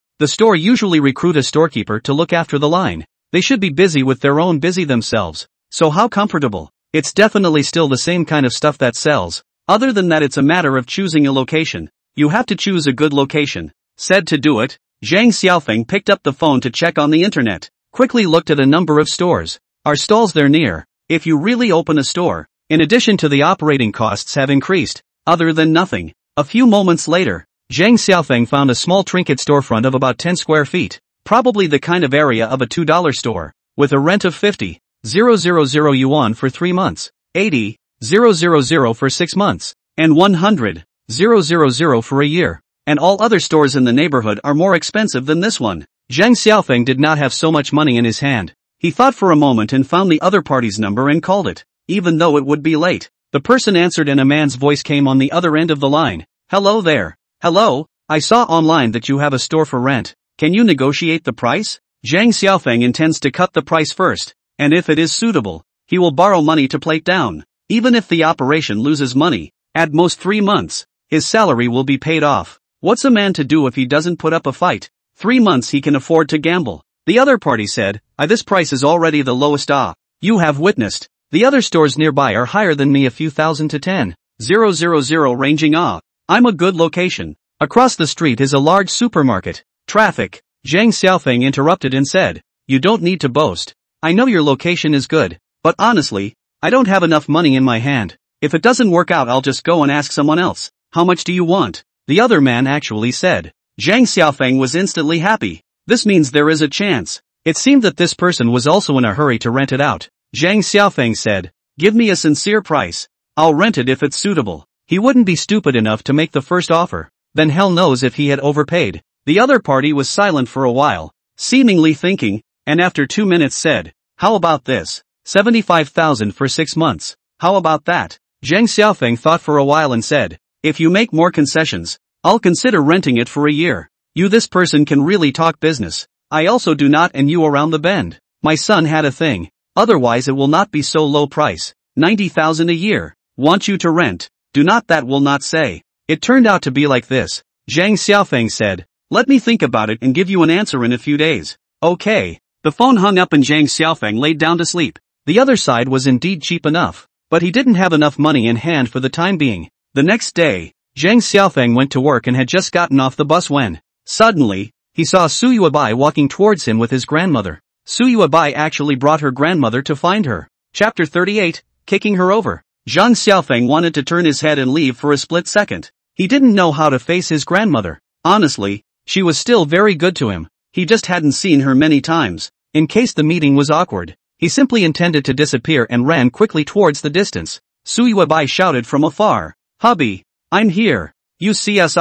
usually recruit a storekeeper to look after the line. They should be busy with their own busy themselves. So how comfortable? It's definitely still the same kind of stuff that sells. Other than that, it's a matter of choosing a location. You have to choose a good location. Said to do it, Zhang Xiaofeng picked up the phone to check on the internet, quickly looked at a number of stores. Are stalls there near? If you really open a store, in addition to the operating costs have increased, other than nothing. A few moments later, Zhang Xiaofeng found a small trinket storefront of about 10 square feet, probably the kind of area of a $2 store, with a rent of 50,000 yuan for 3 months, 80,000 for 6 months, and 100,000 for a year. And all other stores in the neighborhood are more expensive than this one. Zhang Xiaofeng did not have so much money in his hand. He thought for a moment and found the other party's number and called it, even though it would be late. The person answered and a man's voice came on the other end of the line. Hello there. Hello, I saw online that you have a store for rent. Can you negotiate the price? Zhang Xiaofeng intends to cut the price first, and if it is suitable, he will borrow money to play it down. Even if the operation loses money, at most 3 months, his salary will be paid off. What's a man to do if he doesn't put up a fight? 3 months he can afford to gamble. The other party said, this price is already the lowest. You have witnessed. The other stores nearby are higher than me, a few thousand to 10,000 ranging. I'm a good location. Across the street is a large supermarket. Traffic. Zhang Xiaofeng interrupted and said, you don't need to boast. I know your location is good, but honestly, I don't have enough money in my hand. If it doesn't work out, I'll just go and ask someone else. How much do you want? The other man actually said. Zhang Xiaofeng was instantly happy. This means there is a chance. It seemed that this person was also in a hurry to rent it out. Zhang Xiaofeng said, give me a sincere price. I'll rent it if it's suitable. He wouldn't be stupid enough to make the first offer. Then hell knows if he had overpaid. The other party was silent for a while, seemingly thinking, and after 2 minutes said, how about this? 75,000 for 6 months. How about that? Zhang Xiaofeng thought for a while and said, if you make more concessions, I'll consider renting it for a year. This person can really talk business. I also do not, and you around the bend. My son had a thing. Otherwise it will not be so low price. 90,000 a year. Want you to rent. Do not, that will not say. It turned out to be like this. Zhang Xiaofeng said, let me think about it and give you an answer in a few days. Okay. The phone hung up and Zhang Xiaofeng laid down to sleep. The other side was indeed cheap enough, but he didn't have enough money in hand for the time being. The next day, Zhang Xiaofeng went to work and had just gotten off the bus when, suddenly, he saw Su Yuebai walking towards him with his grandmother. Su Yuebai actually brought her grandmother to find her. Chapter 38, Kicking Her Over. Zhang Xiaofeng wanted to turn his head and leave for a split second. He didn't know how to face his grandmother. Honestly, she was still very good to him. He just hadn't seen her many times. In case the meeting was awkward, he simply intended to disappear and ran quickly towards the distance. Su Yuebai shouted from afar, hubby, I'm here. You see us?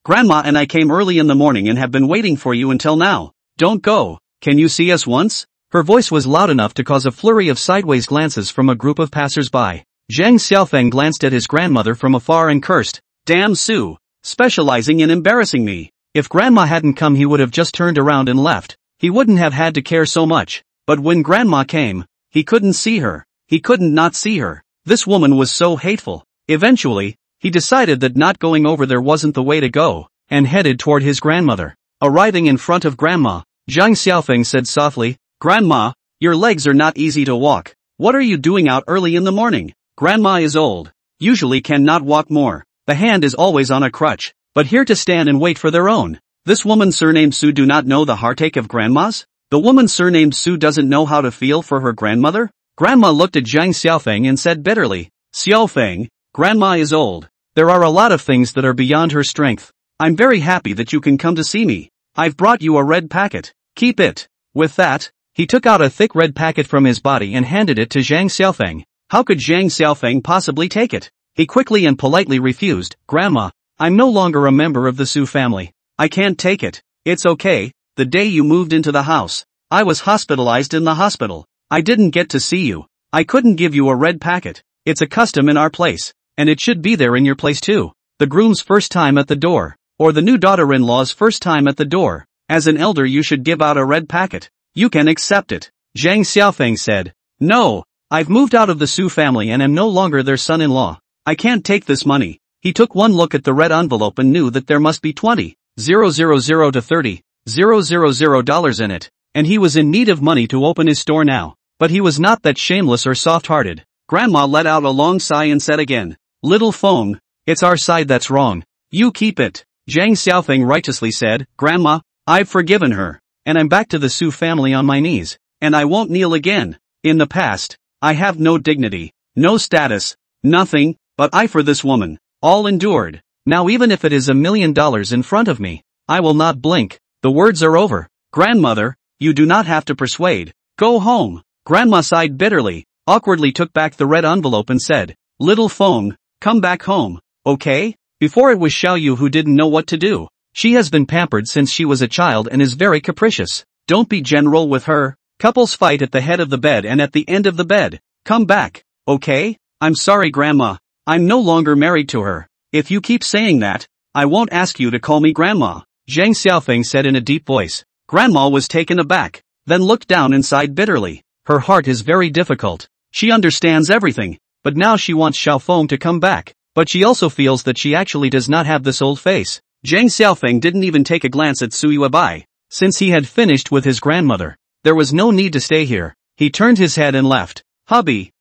Grandma and I came early in the morning and have been waiting for you until now. Don't go. Can you see us once? Her voice was loud enough to cause a flurry of sideways glances from a group of passers-by. Zhang Xiaofeng glanced at his grandmother from afar and cursed, damn Su, specializing in embarrassing me. If grandma hadn't come he would have just turned around and left. He wouldn't have had to care so much. But when grandma came, he couldn't see her. He couldn't not see her. This woman was so hateful. Eventually, he decided that not going over there wasn't the way to go, and headed toward his grandmother. Arriving in front of grandma, Zhang Xiaofeng said softly, Grandma, your legs are not easy to walk. What are you doing out early in the morning? Grandma is old. Usually cannot walk more. The hand is always on a crutch, but here to stand and wait for their own. This woman surnamed Su do not know the heartache of grandmas? The woman surnamed Su doesn't know how to feel for her grandmother? Grandma looked at Zhang Xiaofeng and said bitterly, Xiaofeng, grandma is old. There are a lot of things that are beyond her strength. I'm very happy that you can come to see me. I've brought you a red packet. Keep it. With that, he took out a thick red packet from his body and handed it to Zhang Xiaofeng. How could Zhang Xiaofeng possibly take it? He quickly and politely refused. Grandma, I'm no longer a member of the Su family. I can't take it. It's okay. The day you moved into the house, I was hospitalized in the hospital. I didn't get to see you. I couldn't give you a red packet. It's a custom in our place, and it should be there in your place too. The groom's first time at the door. or the new daughter-in-law's first time at the door. As an elder you should give out a red packet. You can accept it. Zhang Xiaofeng said. No, I've moved out of the Su family and am no longer their son-in-law. I can't take this money. He took one look at the red envelope and knew that there must be 20,000 to 30,000 dollars in it, and he was in need of money to open his store now. But he was not that shameless or soft-hearted. Grandma let out a long sigh and said again, Little Feng, it's our side that's wrong. You keep it. Zhang Xiaofeng righteously said, Grandma, I've forgiven her, and I'm back to the Su family on my knees, and I won't kneel again. In the past, I have no dignity, no status, nothing, but I for this woman, all endured. Now even if it is $1 million in front of me, I will not blink. The words are over. Grandmother, you do not have to persuade. Go home. Grandma sighed bitterly, awkwardly took back the red envelope and said, Little Feng, come back home, okay? Before it was Xiaoyu who didn't know what to do. She has been pampered since she was a child and is very capricious. Don't be general with her. Couples fight at the head of the bed and at the end of the bed. Come back, okay? I'm sorry Grandma. I'm no longer married to her. If you keep saying that, I won't ask you to call me Grandma. Zhang Xiaofeng said in a deep voice. Grandma was taken aback, then looked down and sighed bitterly. Her heart is very difficult. She understands everything, but now she wants Xiaofeng to come back. But she also feels that she actually does not have this old face. Zhang Xiaofeng didn't even take a glance at Su Yuebai. Since he had finished with his grandmother, there was no need to stay here. He turned his head and left. Hubby,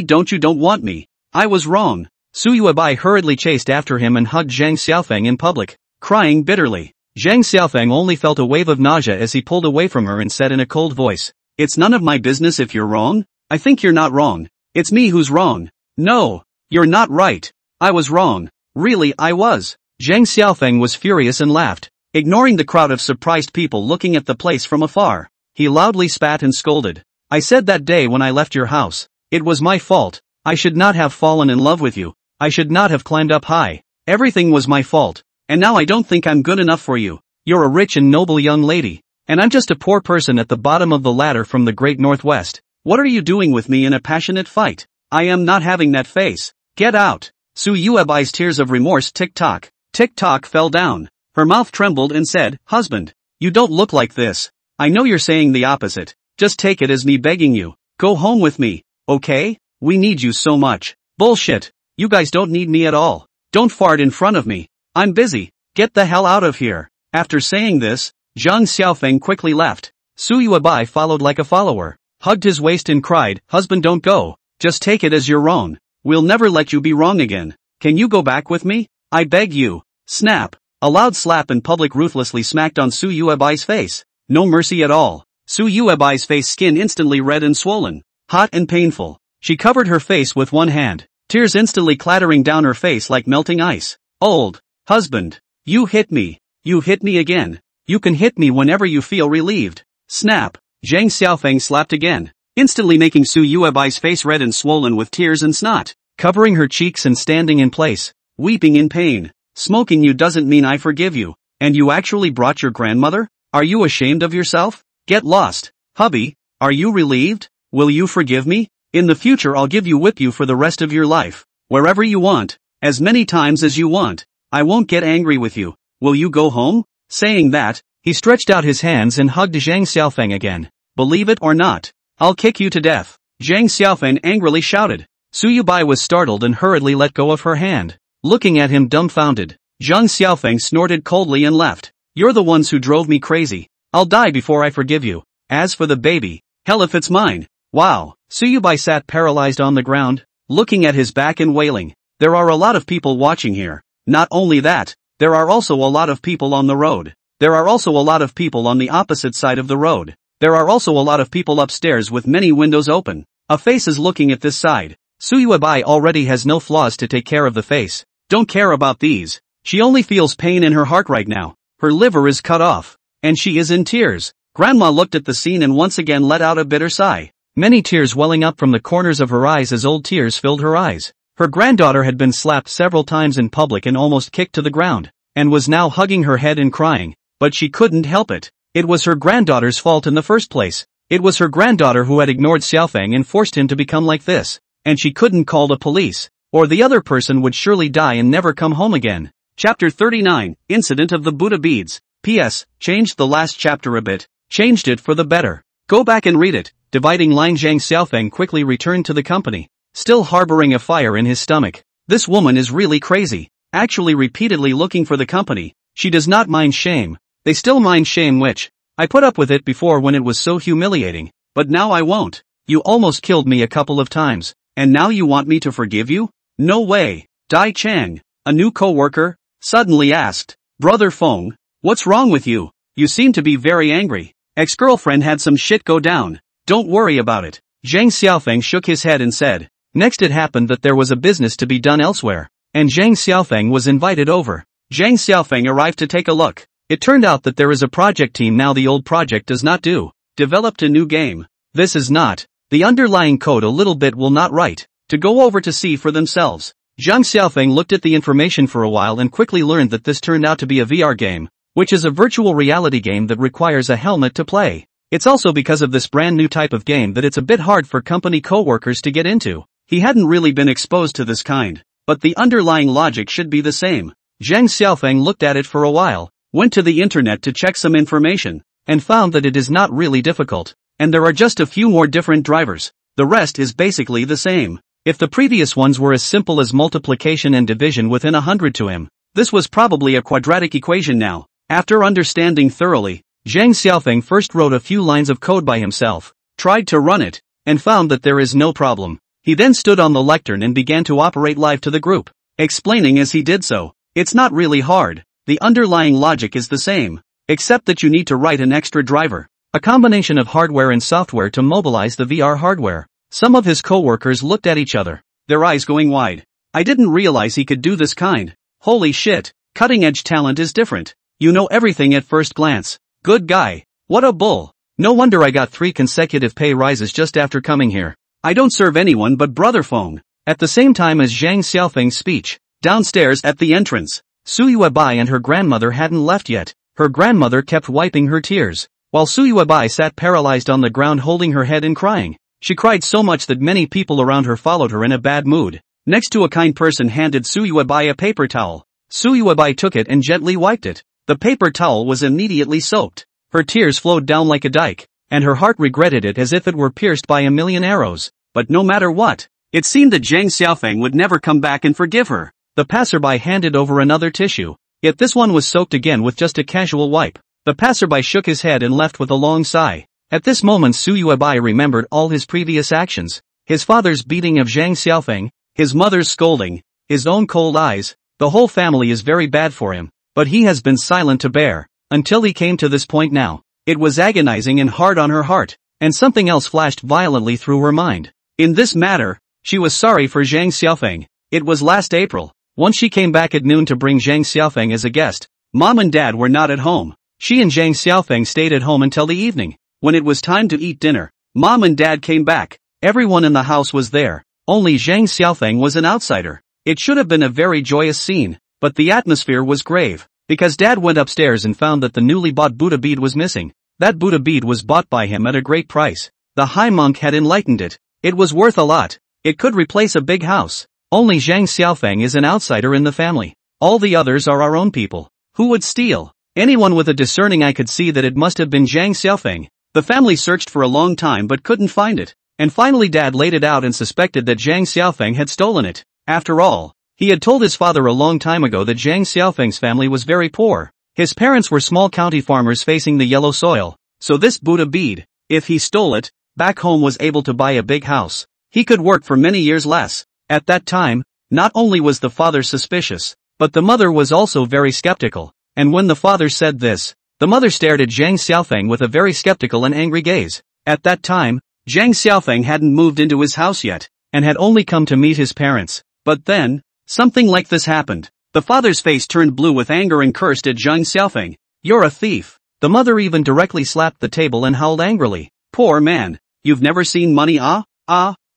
don't want me. I was wrong. Su Yuebai hurriedly chased after him and hugged Zhang Xiaofeng in public, crying bitterly. Zhang Xiaofeng only felt a wave of nausea as he pulled away from her and said in a cold voice, It's none of my business if you're wrong. I think you're not wrong. It's me who's wrong. No, you're not right. I was wrong. Really, I was. Zhang Xiaofeng was furious and laughed, ignoring the crowd of surprised people looking at the place from afar. He loudly spat and scolded. I said that day when I left your house, it was my fault. I should not have fallen in love with you. I should not have climbed up high. Everything was my fault. And now I don't think I'm good enough for you. You're a rich and noble young lady. And I'm just a poor person at the bottom of the ladder from the great northwest. What are you doing with me in a passionate fight? I am not having that face. Get out. Su Yuebai's tears of remorse tick-tock fell down. Her mouth trembled and said, Husband, you don't look like this. I know you're saying the opposite. Just take it as me begging you. Go home with me, okay? We need you so much. Bullshit. You guys don't need me at all. Don't fart in front of me. I'm busy. Get the hell out of here. After saying this, Zhang Xiaofeng quickly left. Su Yuebai followed like a follower, hugged his waist and cried, Husband, don't go. Just take it as you're wrong. We'll never let you be wrong again. Can you go back with me? I beg you. Snap. A loud slap in public ruthlessly smacked on Su Yuebai's face. No mercy at all. Su Yuebai's face skin instantly red and swollen, hot and painful. She covered her face with one hand, tears instantly clattering down her face like melting ice. Old husband, you hit me. You hit me again. You can hit me whenever you feel relieved. Snap. Zhang Xiaofeng slapped again, instantly making Su Yuebai's face red and swollen with tears and snot, covering her cheeks and standing in place, weeping in pain. Smoking you doesn't mean I forgive you. And you actually brought your grandmother? Are you ashamed of yourself? Get lost. Hubby, are you relieved? Will you forgive me? In the future I'll whip you for the rest of your life. Wherever you want. As many times as you want. I won't get angry with you. Will you go home? Saying that, he stretched out his hands and hugged Zhang Xiaofeng again. Believe it or not, I'll kick you to death. Zhang Xiaofeng angrily shouted. Su Yuebai was startled and hurriedly let go of her hand, looking at him dumbfounded. Zhang Xiaofeng snorted coldly and left. You're the ones who drove me crazy. I'll die before I forgive you. As for the baby, hell if it's mine. Wow. Su Yuebai sat paralyzed on the ground, looking at his back and wailing. There are a lot of people watching here. Not only that, there are also a lot of people on the road. There are also a lot of people on the opposite side of the road. There are also a lot of people upstairs with many windows open. A face is looking at this side. Su Yuebai already has no flaws to take care of the face. Don't care about these. She only feels pain in her heart right now. Her liver is cut off. And she is in tears. Grandma looked at the scene and once again let out a bitter sigh. Many tears welling up from the corners of her eyes as old tears filled her eyes. Her granddaughter had been slapped several times in public and almost kicked to the ground, and was now hugging her head and crying, but she couldn't help it. It was her granddaughter's fault in the first place. It was her granddaughter who had ignored Xiaofeng and forced him to become like this, and she couldn't call the police, or the other person would surely die and never come home again. Chapter 39, Incident of the Buddha Beads. P.S. Changed the last chapter a bit. Changed it for the better. Go back and read it. Dividing line. Zhang Xiaofeng quickly returned to the company, still harboring a fire in his stomach. This woman is really crazy. Actually repeatedly looking for the company. She does not mind shame. They still mind shame, which I put up with it before when it was so humiliating, but now I won't. You almost killed me a couple of times, and now you want me to forgive you? No way. Dai Chang, a new co-worker, suddenly asked, Brother Feng, what's wrong with you? You seem to be very angry. Ex-girlfriend had some shit go down. Don't worry about it. Zhang Xiaofeng shook his head and said. Next it happened that there was a business to be done elsewhere, and Zhang Xiaofeng was invited over. Zhang Xiaofeng arrived to take a look. It turned out that there is a project team now. The old project does not do. Developed a new game. This is not. The underlying code a little bit will not write. To go over to see for themselves. Zhang Xiaofeng looked at the information for a while and quickly learned that this turned out to be a VR game, which is a virtual reality game that requires a helmet to play. It's also because of this brand new type of game that it's a bit hard for company co-workers to get into. He hadn't really been exposed to this kind, but the underlying logic should be the same. Zhang Xiaofeng looked at it for a while, went to the internet to check some information, and found that it is not really difficult, and there are just a few more different drivers. The rest is basically the same. If the previous ones were as simple as multiplication and division within 100 to him, this was probably a quadratic equation now. After understanding thoroughly, Zhang Xiaofeng first wrote a few lines of code by himself, tried to run it, and found that there is no problem. He then stood on the lectern and began to operate live to the group, explaining as he did so. It's not really hard. The underlying logic is the same, except that you need to write an extra driver, a combination of hardware and software to mobilize the VR hardware. Some of his co-workers looked at each other, their eyes going wide. I didn't realize he could do this kind. Holy shit, cutting-edge talent is different. You know everything at first glance. Good guy. What a bull. No wonder I got 3 consecutive pay rises just after coming here. I don't serve anyone but Brother Feng. At the same time as Zhang Xiaofeng's speech, downstairs at the entrance, Su Yuebai and her grandmother hadn't left yet. Her grandmother kept wiping her tears, while Su Yuebai sat paralyzed on the ground holding her head and crying. She cried so much that many people around her followed her in a bad mood. Next to a kind person handed Su Yuebai a paper towel. Su Yuebai took it and gently wiped it. The paper towel was immediately soaked. Her tears flowed down like a dike, and her heart regretted it as if it were pierced by a million arrows. But no matter what, it seemed that Zhang Xiaofeng would never come back and forgive her. The passerby handed over another tissue, yet this one was soaked again with just a casual wipe. The passerby shook his head and left with a long sigh. At this moment Su Yuebai remembered all his previous actions, his father's beating of Zhang Xiaofeng, his mother's scolding, his own cold eyes. The whole family is very bad for him, but he has been silent to bear, until he came to this point now. It was agonizing and hard on her heart, and something else flashed violently through her mind. In this matter, she was sorry for Zhang Xiaofeng. It was last April. Once she came back at noon to bring Zhang Xiaofeng as a guest. Mom and Dad were not at home. She and Zhang Xiaofeng stayed at home until the evening. When it was time to eat dinner, Mom and Dad came back. Everyone in the house was there. Only Zhang Xiaofeng was an outsider. It should have been a very joyous scene, but the atmosphere was grave, because Dad went upstairs and found that the newly bought Buddha bead was missing. That Buddha bead was bought by him at a great price. The high monk had enlightened it. It was worth a lot. It could replace a big house. Only Zhang Xiaofeng is an outsider in the family. All the others are our own people. Who would steal? Anyone with a discerning eye could see that it must have been Zhang Xiaofeng. The family searched for a long time but couldn't find it, and finally Dad laid it out and suspected that Zhang Xiaofeng had stolen it. After all, he had told his father a long time ago that Zhang Xiaofeng's family was very poor. His parents were small county farmers facing the yellow soil, so this Buddha bead, if he stole it, back home was able to buy a big house. He could work for many years less. At that time, not only was the father suspicious, but the mother was also very skeptical, and when the father said this, the mother stared at Zhang Xiaofeng with a very skeptical and angry gaze. At that time, Zhang Xiaofeng hadn't moved into his house yet, and had only come to meet his parents. But then, something like this happened. The father's face turned blue with anger and cursed at Zhang Xiaofeng. You're a thief. The mother even directly slapped the table and howled angrily. Poor man. You've never seen money,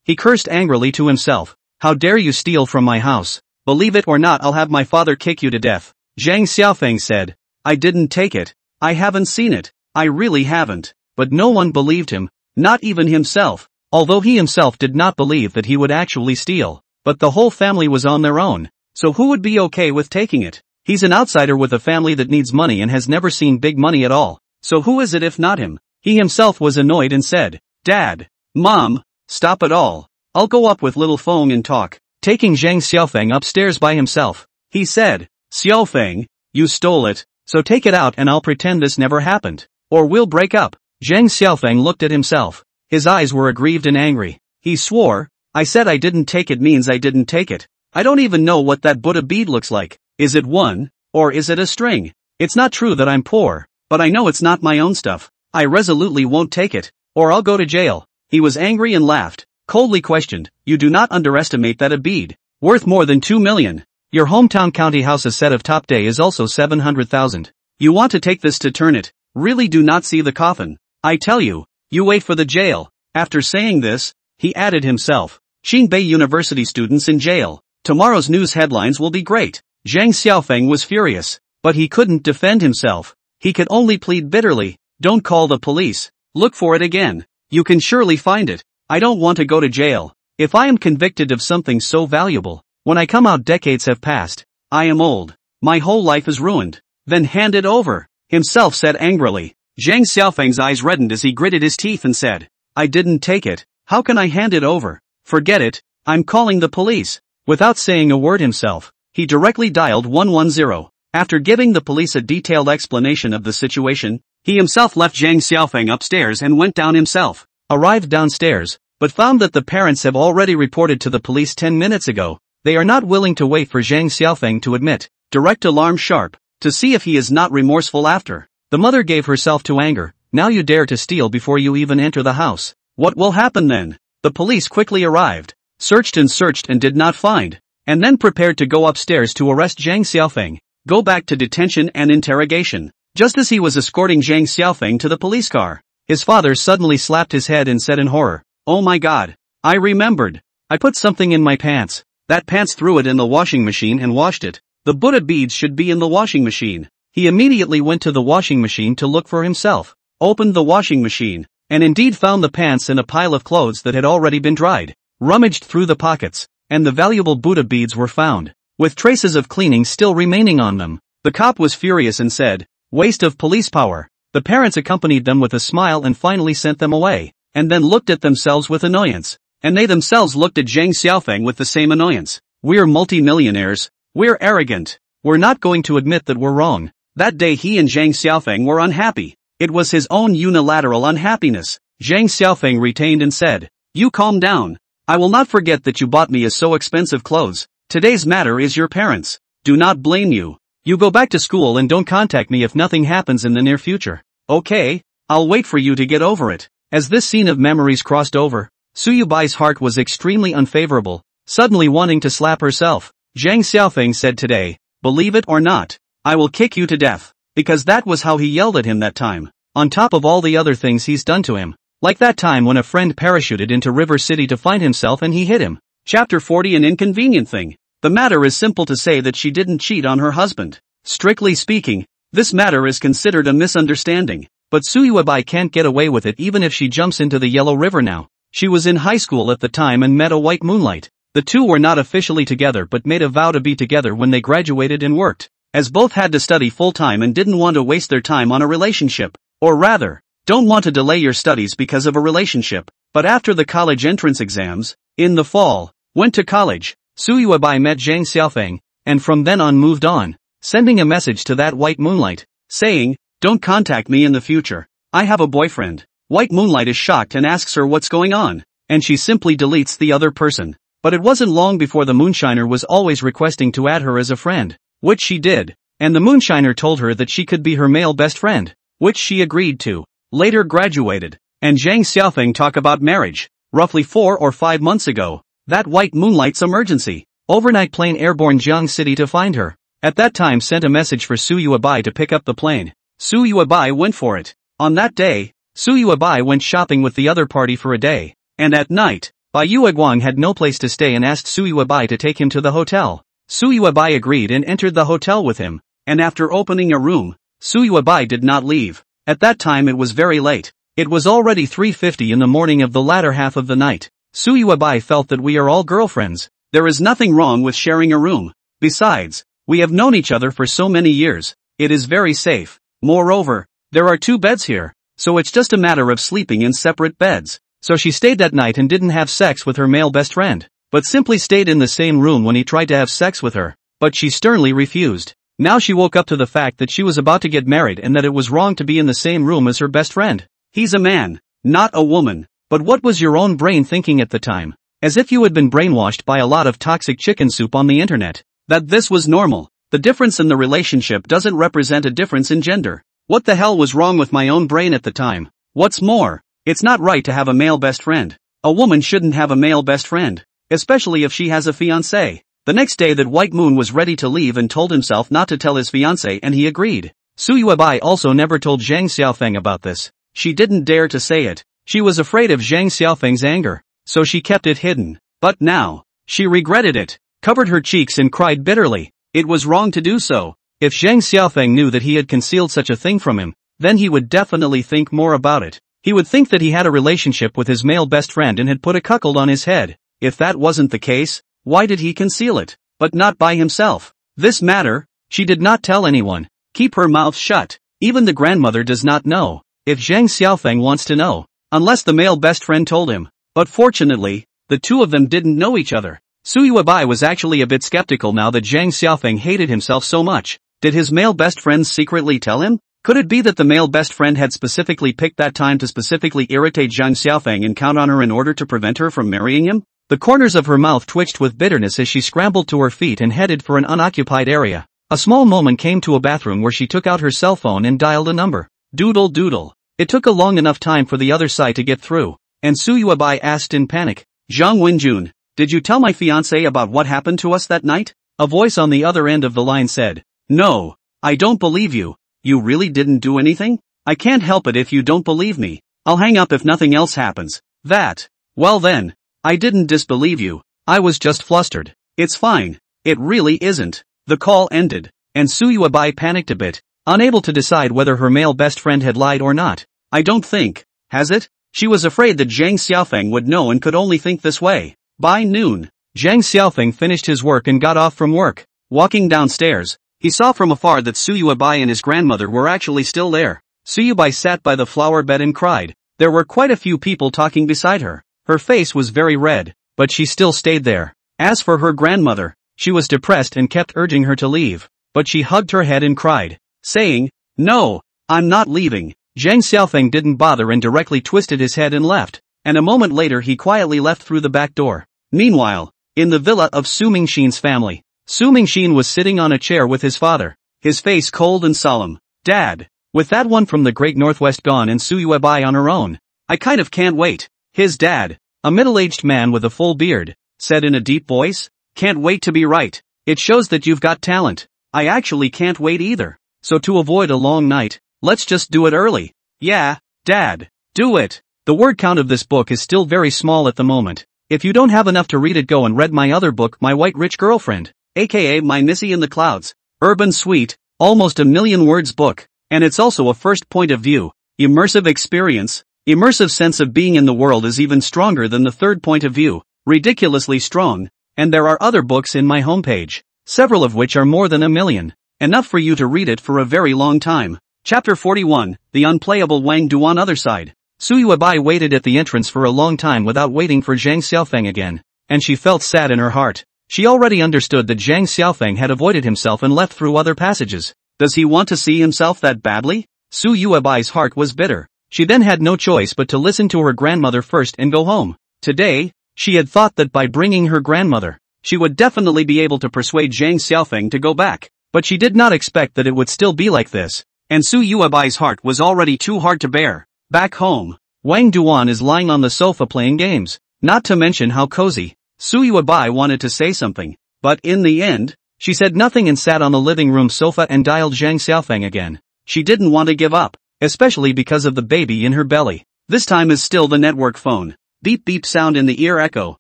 He cursed angrily to himself. How dare you steal from my house? Believe it or not, I'll have my father kick you to death. Zhang Xiaofeng said. I didn't take it. I haven't seen it. I really haven't. But no one believed him, not even himself, although he himself did not believe that he would actually steal. But the whole family was on their own, so who would be okay with taking it? He's an outsider with a family that needs money and has never seen big money at all. So who is it if not him? He himself was annoyed and said, Dad, Mom, stop it all. I'll go up with little Feng and talk. Taking Zhang Xiaofeng upstairs by himself, he said, Xiaofeng, you stole it, so take it out and I'll pretend this never happened. Or we'll break up. Zhang Xiaofeng looked at himself. His eyes were aggrieved and angry. He swore, I said I didn't take it means I didn't take it. I don't even know what that Buddha bead looks like. Is it one, or is it a string? It's not true that I'm poor, but I know it's not my own stuff. I resolutely won't take it, or I'll go to jail. He was angry and laughed, coldly questioned, you do not underestimate that a bead, worth more than 2 million. Your hometown county house a set of top day is also 700,000. You want to take this to turn it, really do not see the coffin. I tell you, you wait for the jail. After saying this, he added himself, Qingbei University students in jail. Tomorrow's news headlines will be great. Zhang Xiaofeng was furious, but he couldn't defend himself. He could only plead bitterly, don't call the police. Look for it again. You can surely find it. I don't want to go to jail. If I am convicted of something so valuable, when I come out decades have passed. I am old. My whole life is ruined. Then hand it over, himself said angrily. Zhang Xiaofeng's eyes reddened as he gritted his teeth and said, I didn't take it. How can I hand it over? Forget it. I'm calling the police. Without saying a word himself, he directly dialed 110. After giving the police a detailed explanation of the situation, he himself left Zhang Xiaofeng upstairs and went down himself. Arrived downstairs, but found that the parents have already reported to the police 10 minutes ago. They are not willing to wait for Zhang Xiaofeng to admit. Direct alarm sharp, to see if he is not remorseful after. The mother gave herself to anger. Now you dare to steal before you even enter the house. What will happen then? The police quickly arrived, searched and did not find, and then prepared to go upstairs to arrest Zhang Xiaofeng. Go back to detention and interrogation. Just as he was escorting Zhang Xiaofeng to the police car, his father suddenly slapped his head and said in horror, Oh my God, I remembered. I put something in my pants. That pants threw it in the washing machine and washed it. The Buddha beads should be in the washing machine. He immediately went to the washing machine to look for himself, opened the washing machine, and indeed found the pants in a pile of clothes that had already been dried, rummaged through the pockets, and the valuable Buddha beads were found, with traces of cleaning still remaining on them. The cop was furious and said, Waste of police power. The parents accompanied them with a smile and finally sent them away, and then looked at themselves with annoyance. And they themselves looked at Zhang Xiaofeng with the same annoyance. We're multi-millionaires. We're arrogant. We're not going to admit that we're wrong. That day he and Zhang Xiaofeng were unhappy. It was his own unilateral unhappiness. Zhang Xiaofeng retained and said, You calm down. I will not forget that you bought me so expensive clothes. Today's matter is your parents. Do not blame you. You go back to school and don't contact me if nothing happens in the near future. Okay, I'll wait for you to get over it. As this scene of memories crossed over, Suyubai's heart was extremely unfavorable, suddenly wanting to slap herself. Zhang Xiaofeng said today, Believe it or not, I will kick you to death. Because that was how he yelled at him that time. On top of all the other things he's done to him. Like that time when a friend parachuted into River City to find himself and he hit him. Chapter 40 An inconvenient thing. The matter is simple to say that she didn't cheat on her husband. Strictly speaking, this matter is considered a misunderstanding. But Suyuabai can't get away with it even if she jumps into the Yellow River now. She was in high school at the time and met a white moonlight. The two were not officially together but made a vow to be together when they graduated and worked. As both had to study full-time and didn't want to waste their time on a relationship. Or rather, don't want to delay your studies because of a relationship. But after the college entrance exams, in the fall, went to college. Suyuabai met Zhang Xiaofeng, and from then on moved on, sending a message to that white moonlight, saying, Don't contact me in the future. I have a boyfriend. White moonlight is shocked and asks her what's going on, and she simply deletes the other person. But it wasn't long before the moonshiner was always requesting to add her as a friend, which she did, and the moonshiner told her that she could be her male best friend, which she agreed to. Later graduated, and Zhang Xiaofeng talk about marriage. Roughly 4 or 5 months ago, that white moonlight's emergency, overnight plane airborne Jiang City to find her. At that time sent a message for Suyuabai to pick up the plane. Suyuabai went for it. On that day, Suyuabai went shopping with the other party for a day, and at night, Bai Yueguang had no place to stay and asked Suyuabai to take him to the hotel. Suyuabai agreed and entered the hotel with him, and after opening a room, Suyuabai did not leave. At that time it was very late. It was already 3:50 in the morning of the latter half of the night. Suyuabai felt that we are all girlfriends. There is nothing wrong with sharing a room. Besides, We have known each other for so many years. It is very safe. Moreover, there are 2 beds here, so it's just a matter of sleeping in separate beds. So she stayed that night and didn't have sex with her male best friend, but simply stayed in the same room when he tried to have sex with her, but she sternly refused. Now she woke up to the fact that she was about to get married and that it was wrong to be in the same room as her best friend. He's a man, not a woman. But what was your own brain thinking at the time? As if you had been brainwashed by a lot of toxic chicken soup on the internet. That this was normal. The difference in the relationship doesn't represent a difference in gender. What the hell was wrong with my own brain at the time? What's more, it's not right to have a male best friend. A woman shouldn't have a male best friend, especially if she has a fiancé. The next day that White Moon was ready to leave and told himself not to tell his fiancé, and he agreed. Su Yuebai also never told Zhang Xiaofeng about this. She didn't dare to say it. She was afraid of Zhang Xiaofeng's anger, so she kept it hidden. But now, she regretted it, covered her cheeks and cried bitterly. It was wrong to do so. If Zhang Xiaofeng knew that he had concealed such a thing from him, then he would definitely think more about it. He would think that he had a relationship with his male best friend and had put a cuckold on his head. If that wasn't the case, why did he conceal it, but not by himself? This matter, she did not tell anyone. Keep her mouth shut. Even the grandmother does not know. If Zhang Xiaofeng wants to know, unless the male best friend told him. But fortunately, the 2 of them didn't know each other. Su Yuebai was actually a bit skeptical now that Zhang Xiaofeng hated himself so much. Did his male best friend secretly tell him? Could it be that the male best friend had specifically picked that time to specifically irritate Zhang Xiaofeng and count on her in order to prevent her from marrying him? The corners of her mouth twitched with bitterness as she scrambled to her feet and headed for an unoccupied area. A small moment came to a bathroom where she took out her cell phone and dialed a number. Doodle doodle. It took a long enough time for the other side to get through, and Su Yuebai asked in panic, Zhang Wenjun, did you tell my fiancé about what happened to us that night? A voice on the other end of the line said, no, I don't believe you. You really didn't do anything? I can't help it if you don't believe me. I'll hang up if nothing else happens. That. Well then, I didn't disbelieve you. I was just flustered. It's fine. It really isn't. The call ended, and Su Yuebai panicked a bit, unable to decide whether her male best friend had lied or not. I don't think, has it? She was afraid that Zhang Xiaofeng would know and could only think this way. By noon, Zhang Xiaofeng finished his work and got off from work. Walking downstairs, he saw from afar that Su Yuebai and his grandmother were actually still there. Su Yuebai sat by the flower bed and cried. There were quite a few people talking beside her. Her face was very red, but she still stayed there. As for her grandmother, she was depressed and kept urging her to leave, but she hugged her head and cried, saying, no, I'm not leaving. Zhang Xiaofeng didn't bother and directly twisted his head and left, and a moment later he quietly left through the back door. Meanwhile, in the villa of Su Mingxin's family, Su Mingxin was sitting on a chair with his father, his face cold and solemn. Dad, with that one from the Great Northwest gone and Su Yuebai on her own, I kind of can't wait. His dad, a middle-aged man with a full beard, said in a deep voice, can't wait to be right. It shows that you've got talent. I actually can't wait either. So to avoid a long night, let's just do it early. Yeah, Dad, do it. The word count of this book is still very small at the moment. If you don't have enough to read it, go and read my other book, My White Rich Girlfriend, aka My Missy in the Clouds. Urban sweet, almost a million words book, and it's also a first point of view, immersive experience. Immersive sense of being in the world is even stronger than the third point of view, ridiculously strong, and there are other books in my homepage, several of which are more than a million, enough for you to read it for a very long time. Chapter 41, The Unplayable Wang Duan. Other side. Su Yuebai waited at the entrance for a long time without waiting for Zhang Xiaofeng again, and she felt sad in her heart. She already understood that Zhang Xiaofeng had avoided himself and left through other passages. Does he want to see himself that badly? Su Yuebai's heart was bitter. She then had no choice but to listen to her grandmother first and go home. Today, she had thought that by bringing her grandmother, she would definitely be able to persuade Zhang Xiaofeng to go back, but she did not expect that it would still be like this, and Su Yuebai's heart was already too hard to bear. Back home, Wang Duan is lying on the sofa playing games, not to mention how cozy. Su Yuebai wanted to say something, but in the end, she said nothing and sat on the living room sofa and dialed Zhang Xiaofeng again. She didn't want to give up, especially because of the baby in her belly. This time is still the network phone. Beep beep sound in the ear echo.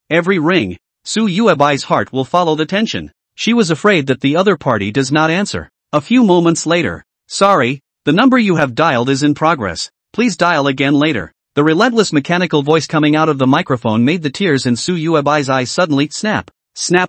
Every ring, Su Yuebai's heart will follow the tension. She was afraid that the other party does not answer. A few moments later. Sorry, the number you have dialed is in progress. Please dial again later. The relentless mechanical voice coming out of the microphone made the tears in Su Yuebai's eyes suddenly snap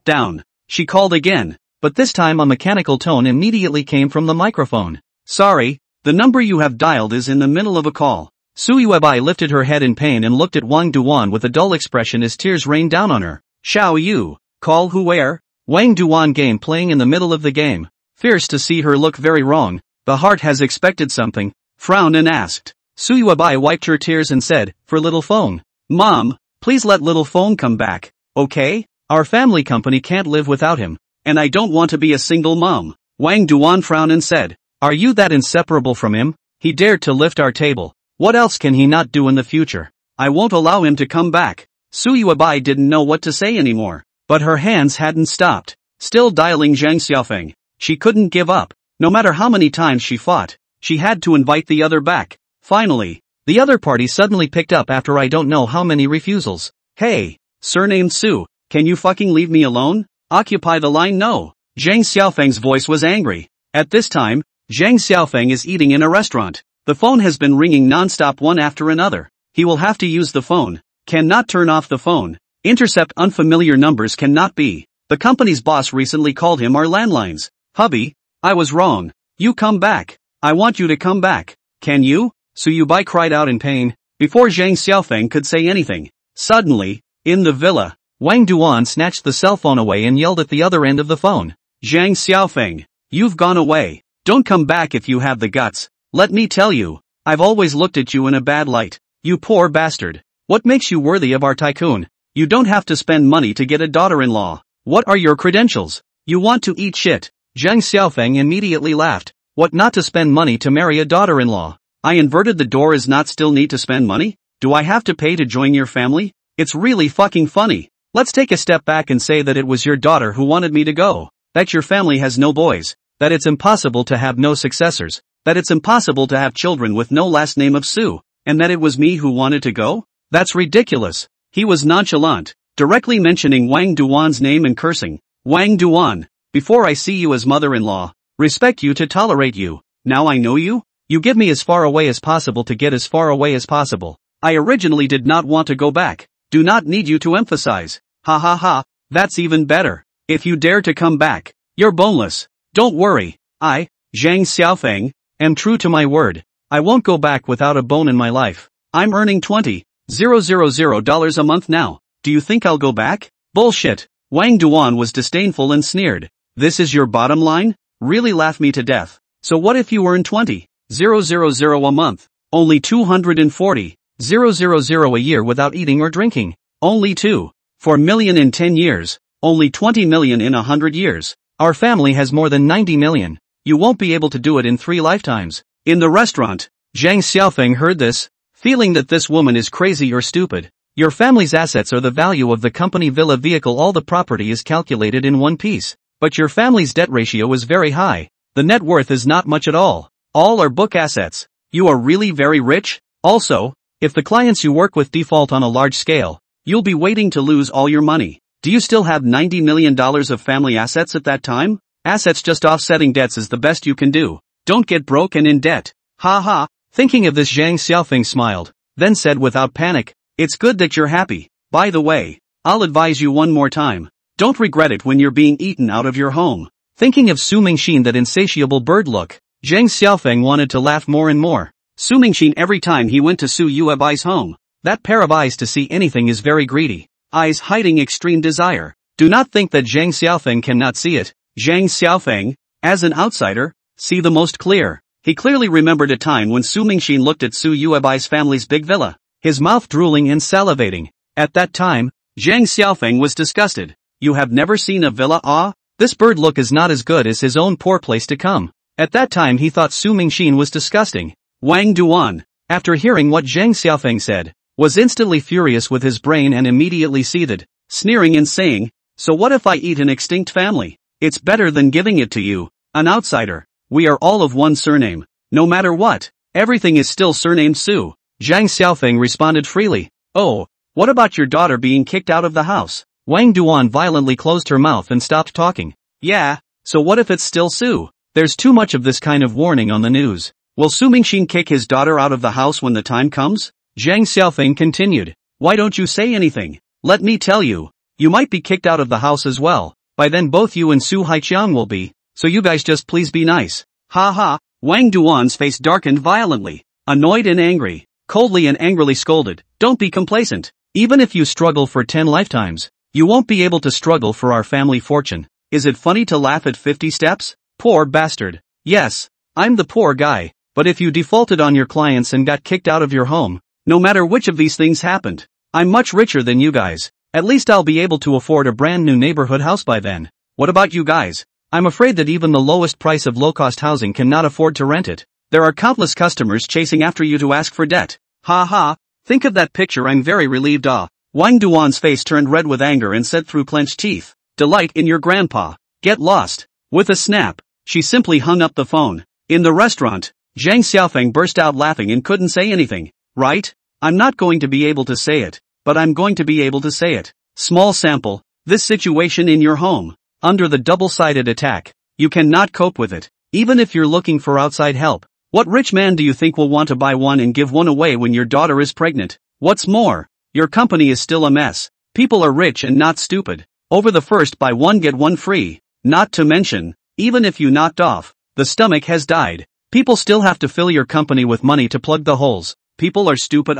down. She called again. but this time a mechanical tone immediately came from the microphone. Sorry, the number you have dialed is in the middle of a call. Su Yuebai lifted her head in pain and looked at Wang Duan with a dull expression as tears rained down on her. Xiao Yu, call who where? Wang Duan game playing in the middle of the game. Fierce to see her look very wrong, the heart has expected something, frowned and asked. Su Yuebai wiped her tears and said, for little Feng. Mom, please let little Feng come back, okay? Our family company can't live without him, and I don't want to be a single mom. Wang Duan frowned and said, are you that inseparable from him? He dared to lift our table. What else can he not do in the future? I won't allow him to come back. Su Yuebai didn't know what to say anymore, but her hands hadn't stopped, still dialing Zhang Xiaofeng. She couldn't give up. No matter how many times she fought, she had to invite the other back. Finally, the other party suddenly picked up after I don't know how many refusals. Hey, surnamed Su, can you fucking leave me alone? Occupy the line no. Zhang Xiaofeng's voice was angry. At this time, Zhang Xiaofeng is eating in a restaurant. The phone has been ringing non-stop one after another. He will have to use the phone. Cannot turn off the phone. Intercept unfamiliar numbers cannot be. The company's boss recently called him our landlines. Hubby, I was wrong. You come back. I want you to come back. Can you? Su Yubai cried out in pain, before Zhang Xiaofeng could say anything. Suddenly, in the villa, Wang Duan snatched the cell phone away and yelled at the other end of the phone. Zhang Xiaofeng, you've gone away. Don't come back if you have the guts. Let me tell you, I've always looked at you in a bad light. You poor bastard. What makes you worthy of our tycoon? You don't have to spend money to get a daughter-in-law. What are your credentials? You want to eat shit. Zhang Xiaofeng immediately laughed. What, not to spend money to marry a daughter-in-law? I inverted the door is not still need to spend money? Do I have to pay to join your family? It's really fucking funny. Let's take a step back and say that it was your daughter who wanted me to go. That your family has no boys. That it's impossible to have no successors. That it's impossible to have children with no last name of Su. And that it was me who wanted to go? That's ridiculous. He was nonchalant, directly mentioning Wang Duan's name and cursing. Wang Duan, before I see you as mother-in-law, respect you to tolerate you. Now I know you? You give me as far away as possible to get as far away as possible. I originally did not want to go back. Do not need you to emphasize. Ha ha ha, that's even better. If you dare to come back, you're boneless. Don't worry. I, Zhang Xiaofeng, am true to my word. I won't go back without a bone in my life. I'm earning $20,000 a month now. Do you think I'll go back? Bullshit. Wang Duan was disdainful and sneered. This is your bottom line? Really laugh me to death. So what if you earn $20,000 a month? Only $240,000 a year without eating or drinking. Only $2.4 million in 10 years. Only $20 million in 100 years. Our family has more than 90 million. You won't be able to do it in 3 lifetimes. In the restaurant, Zhang Xiaofeng heard this, feeling that this woman is crazy or stupid. Your family's assets are the value of the company villa vehicle. All the property is calculated in one piece. But your family's debt ratio is very high. The net worth is not much at all. All are book assets. You are really very rich? Also, if the clients you work with default on a large scale, you'll be waiting to lose all your money. Do you still have $90 million of family assets at that time? Assets just offsetting debts is the best you can do. Don't get broke and in debt. Ha ha. Thinking of this, Zhang Xiaofeng smiled, then said without panic, it's good that you're happy. By the way, I'll advise you one more time. Don't regret it when you're being eaten out of your home. Thinking of Su Mingxin, that insatiable bird look, Zhang Xiaofeng wanted to laugh more and more. Su Mingxin, every time he went to Su Yuebai's home, that pair of eyes to see anything is very greedy. Eyes hiding extreme desire. Do not think that Zhang Xiaofeng cannot see it. Zhang Xiaofeng, as an outsider, see the most clear. He clearly remembered a time when Su Mingxin looked at Su Yuebai's family's big villa, his mouth drooling and salivating. At that time, Zhang Xiaofeng was disgusted. You have never seen a villa? Ah, this bird look is not as good as his own poor place to come. At that time he thought Su Mingxin was disgusting. Wang Duan, after hearing what Zhang Xiaofeng said, was instantly furious with his brain and immediately seethed, sneering and saying, so what if I eat an extinct family? It's better than giving it to you, an outsider. We are all of one surname. No matter what, everything is still surnamed Su. Zhang Xiaofeng responded freely. Oh, what about your daughter being kicked out of the house? Wang Duan violently closed her mouth and stopped talking. Yeah, so what if it's still Su? There's too much of this kind of warning on the news. Will Su Mingxin kick his daughter out of the house when the time comes? Zhang Xiaofeng continued. Why don't you say anything? Let me tell you, you might be kicked out of the house as well, by then both you and Su Haiqiang will be, so you guys just please be nice. Ha ha. Wang Duan's face darkened violently, annoyed and angry, coldly and angrily scolded, don't be complacent. Even if you struggle for 10 lifetimes, you won't be able to struggle for our family fortune. Is it funny to laugh at 50 steps? Poor bastard. Yes, I'm the poor guy, but if you defaulted on your clients and got kicked out of your home, no matter which of these things happened, I'm much richer than you guys. At least I'll be able to afford a brand new neighborhood house by then. What about you guys? I'm afraid that even the lowest price of low-cost housing cannot afford to rent it. There are countless customers chasing after you to ask for debt. Ha ha. Think of that picture. I'm very relieved. Wang Duan's face turned red with anger and said through clenched teeth, delight in your grandpa. Get lost. With a snap, she simply hung up the phone. In the restaurant, Zhang Xiaofeng burst out laughing and couldn't say anything. Right? I'm not going to be able to say it, but I'm going to be able to say it. Small sample. This situation in your home, under the double-sided attack, you cannot cope with it, even if you're looking for outside help. What rich man do you think will want to buy one and give one away when your daughter is pregnant? What's more, your company is still a mess. People are rich and not stupid. Over the first buy one get one free. Not to mention, even if you knocked off, the stomach has died. People still have to fill your company with money to plug the holes. People are stupid.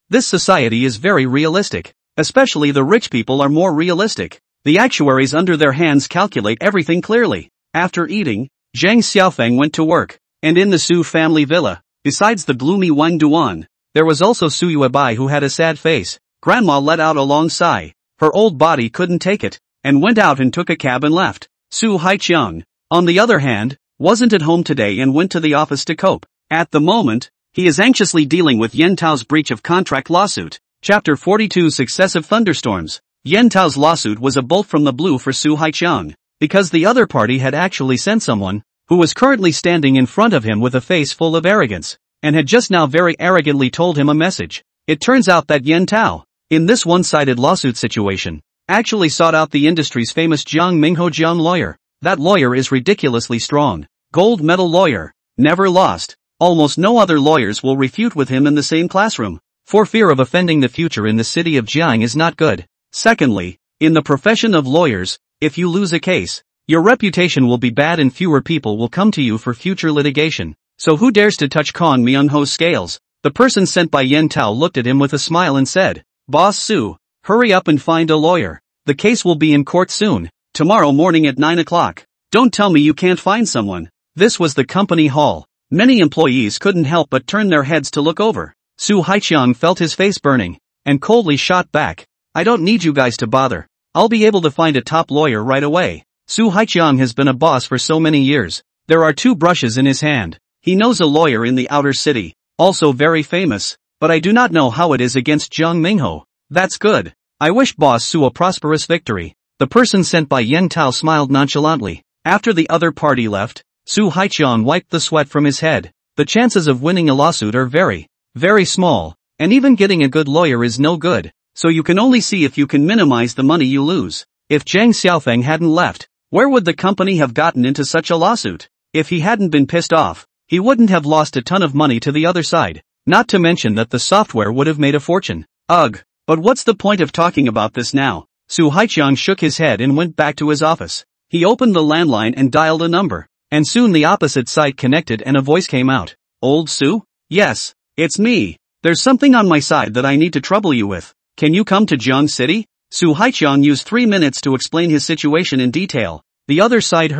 This society is very realistic. Especially the rich people are more realistic. The actuaries under their hands calculate everything clearly. After eating, Zhang Xiaofeng went to work. And in the Su family villa, besides the gloomy Wang Duan, there was also Su Yuebai who had a sad face. Grandma let out a long sigh. Her old body couldn't take it, and went out and took a cab and left. Su Haiqiang, on the other hand, wasn't at home today and went to the office to cope. At the moment, he is anxiously dealing with Yen Tao's breach of contract lawsuit. Chapter 42 Successive Thunderstorms. Yen Tao's lawsuit was a bolt from the blue for Su Haiqiang, because the other party had actually sent someone, who was currently standing in front of him with a face full of arrogance, and had just now very arrogantly told him a message. It turns out that Yen Tao, in this one-sided lawsuit situation, actually sought out the industry's famous Jiang Mingho Jiang lawyer. That lawyer is ridiculously strong. Gold medal lawyer, never lost. Almost no other lawyers will refute with him in the same classroom, for fear of offending the future in the city of Jiang is not good. Secondly, in the profession of lawyers, if you lose a case, your reputation will be bad and fewer people will come to you for future litigation. So who dares to touch Kong Myung-ho's scales? The person sent by Yen Tao looked at him with a smile and said, Boss Su, hurry up and find a lawyer. The case will be in court soon, tomorrow morning at 9 o'clock. Don't tell me you can't find someone. This was the company hall. Many employees couldn't help but turn their heads to look over. Su Haiqiang felt his face burning, and coldly shot back, I don't need you guys to bother. I'll be able to find a top lawyer right away. Su Haiqiang has been a boss for so many years. There are 2 brushes in his hand. He knows a lawyer in the outer city, also very famous, but I do not know how it is against Jiang Mingho. That's good. I wish Boss Su a prosperous victory. The person sent by Yen Tao smiled nonchalantly. After the other party left, Su Haiqiang wiped the sweat from his head. The chances of winning a lawsuit are very, very small, and even getting a good lawyer is no good, so you can only see if you can minimize the money you lose. If Zhang Xiaofeng hadn't left, where would the company have gotten into such a lawsuit? If he hadn't been pissed off, he wouldn't have lost a ton of money to the other side, not to mention that the software would have made a fortune. Ugh, but what's the point of talking about this now? Su Haiqiang shook his head and went back to his office. He opened the landline and dialed a number, and soon the opposite side connected and a voice came out. Old Su? Yes, it's me. There's something on my side that I need to trouble you with. Can you come to Jiang City? Su Haiqiang used 3 minutes to explain his situation in detail. The other side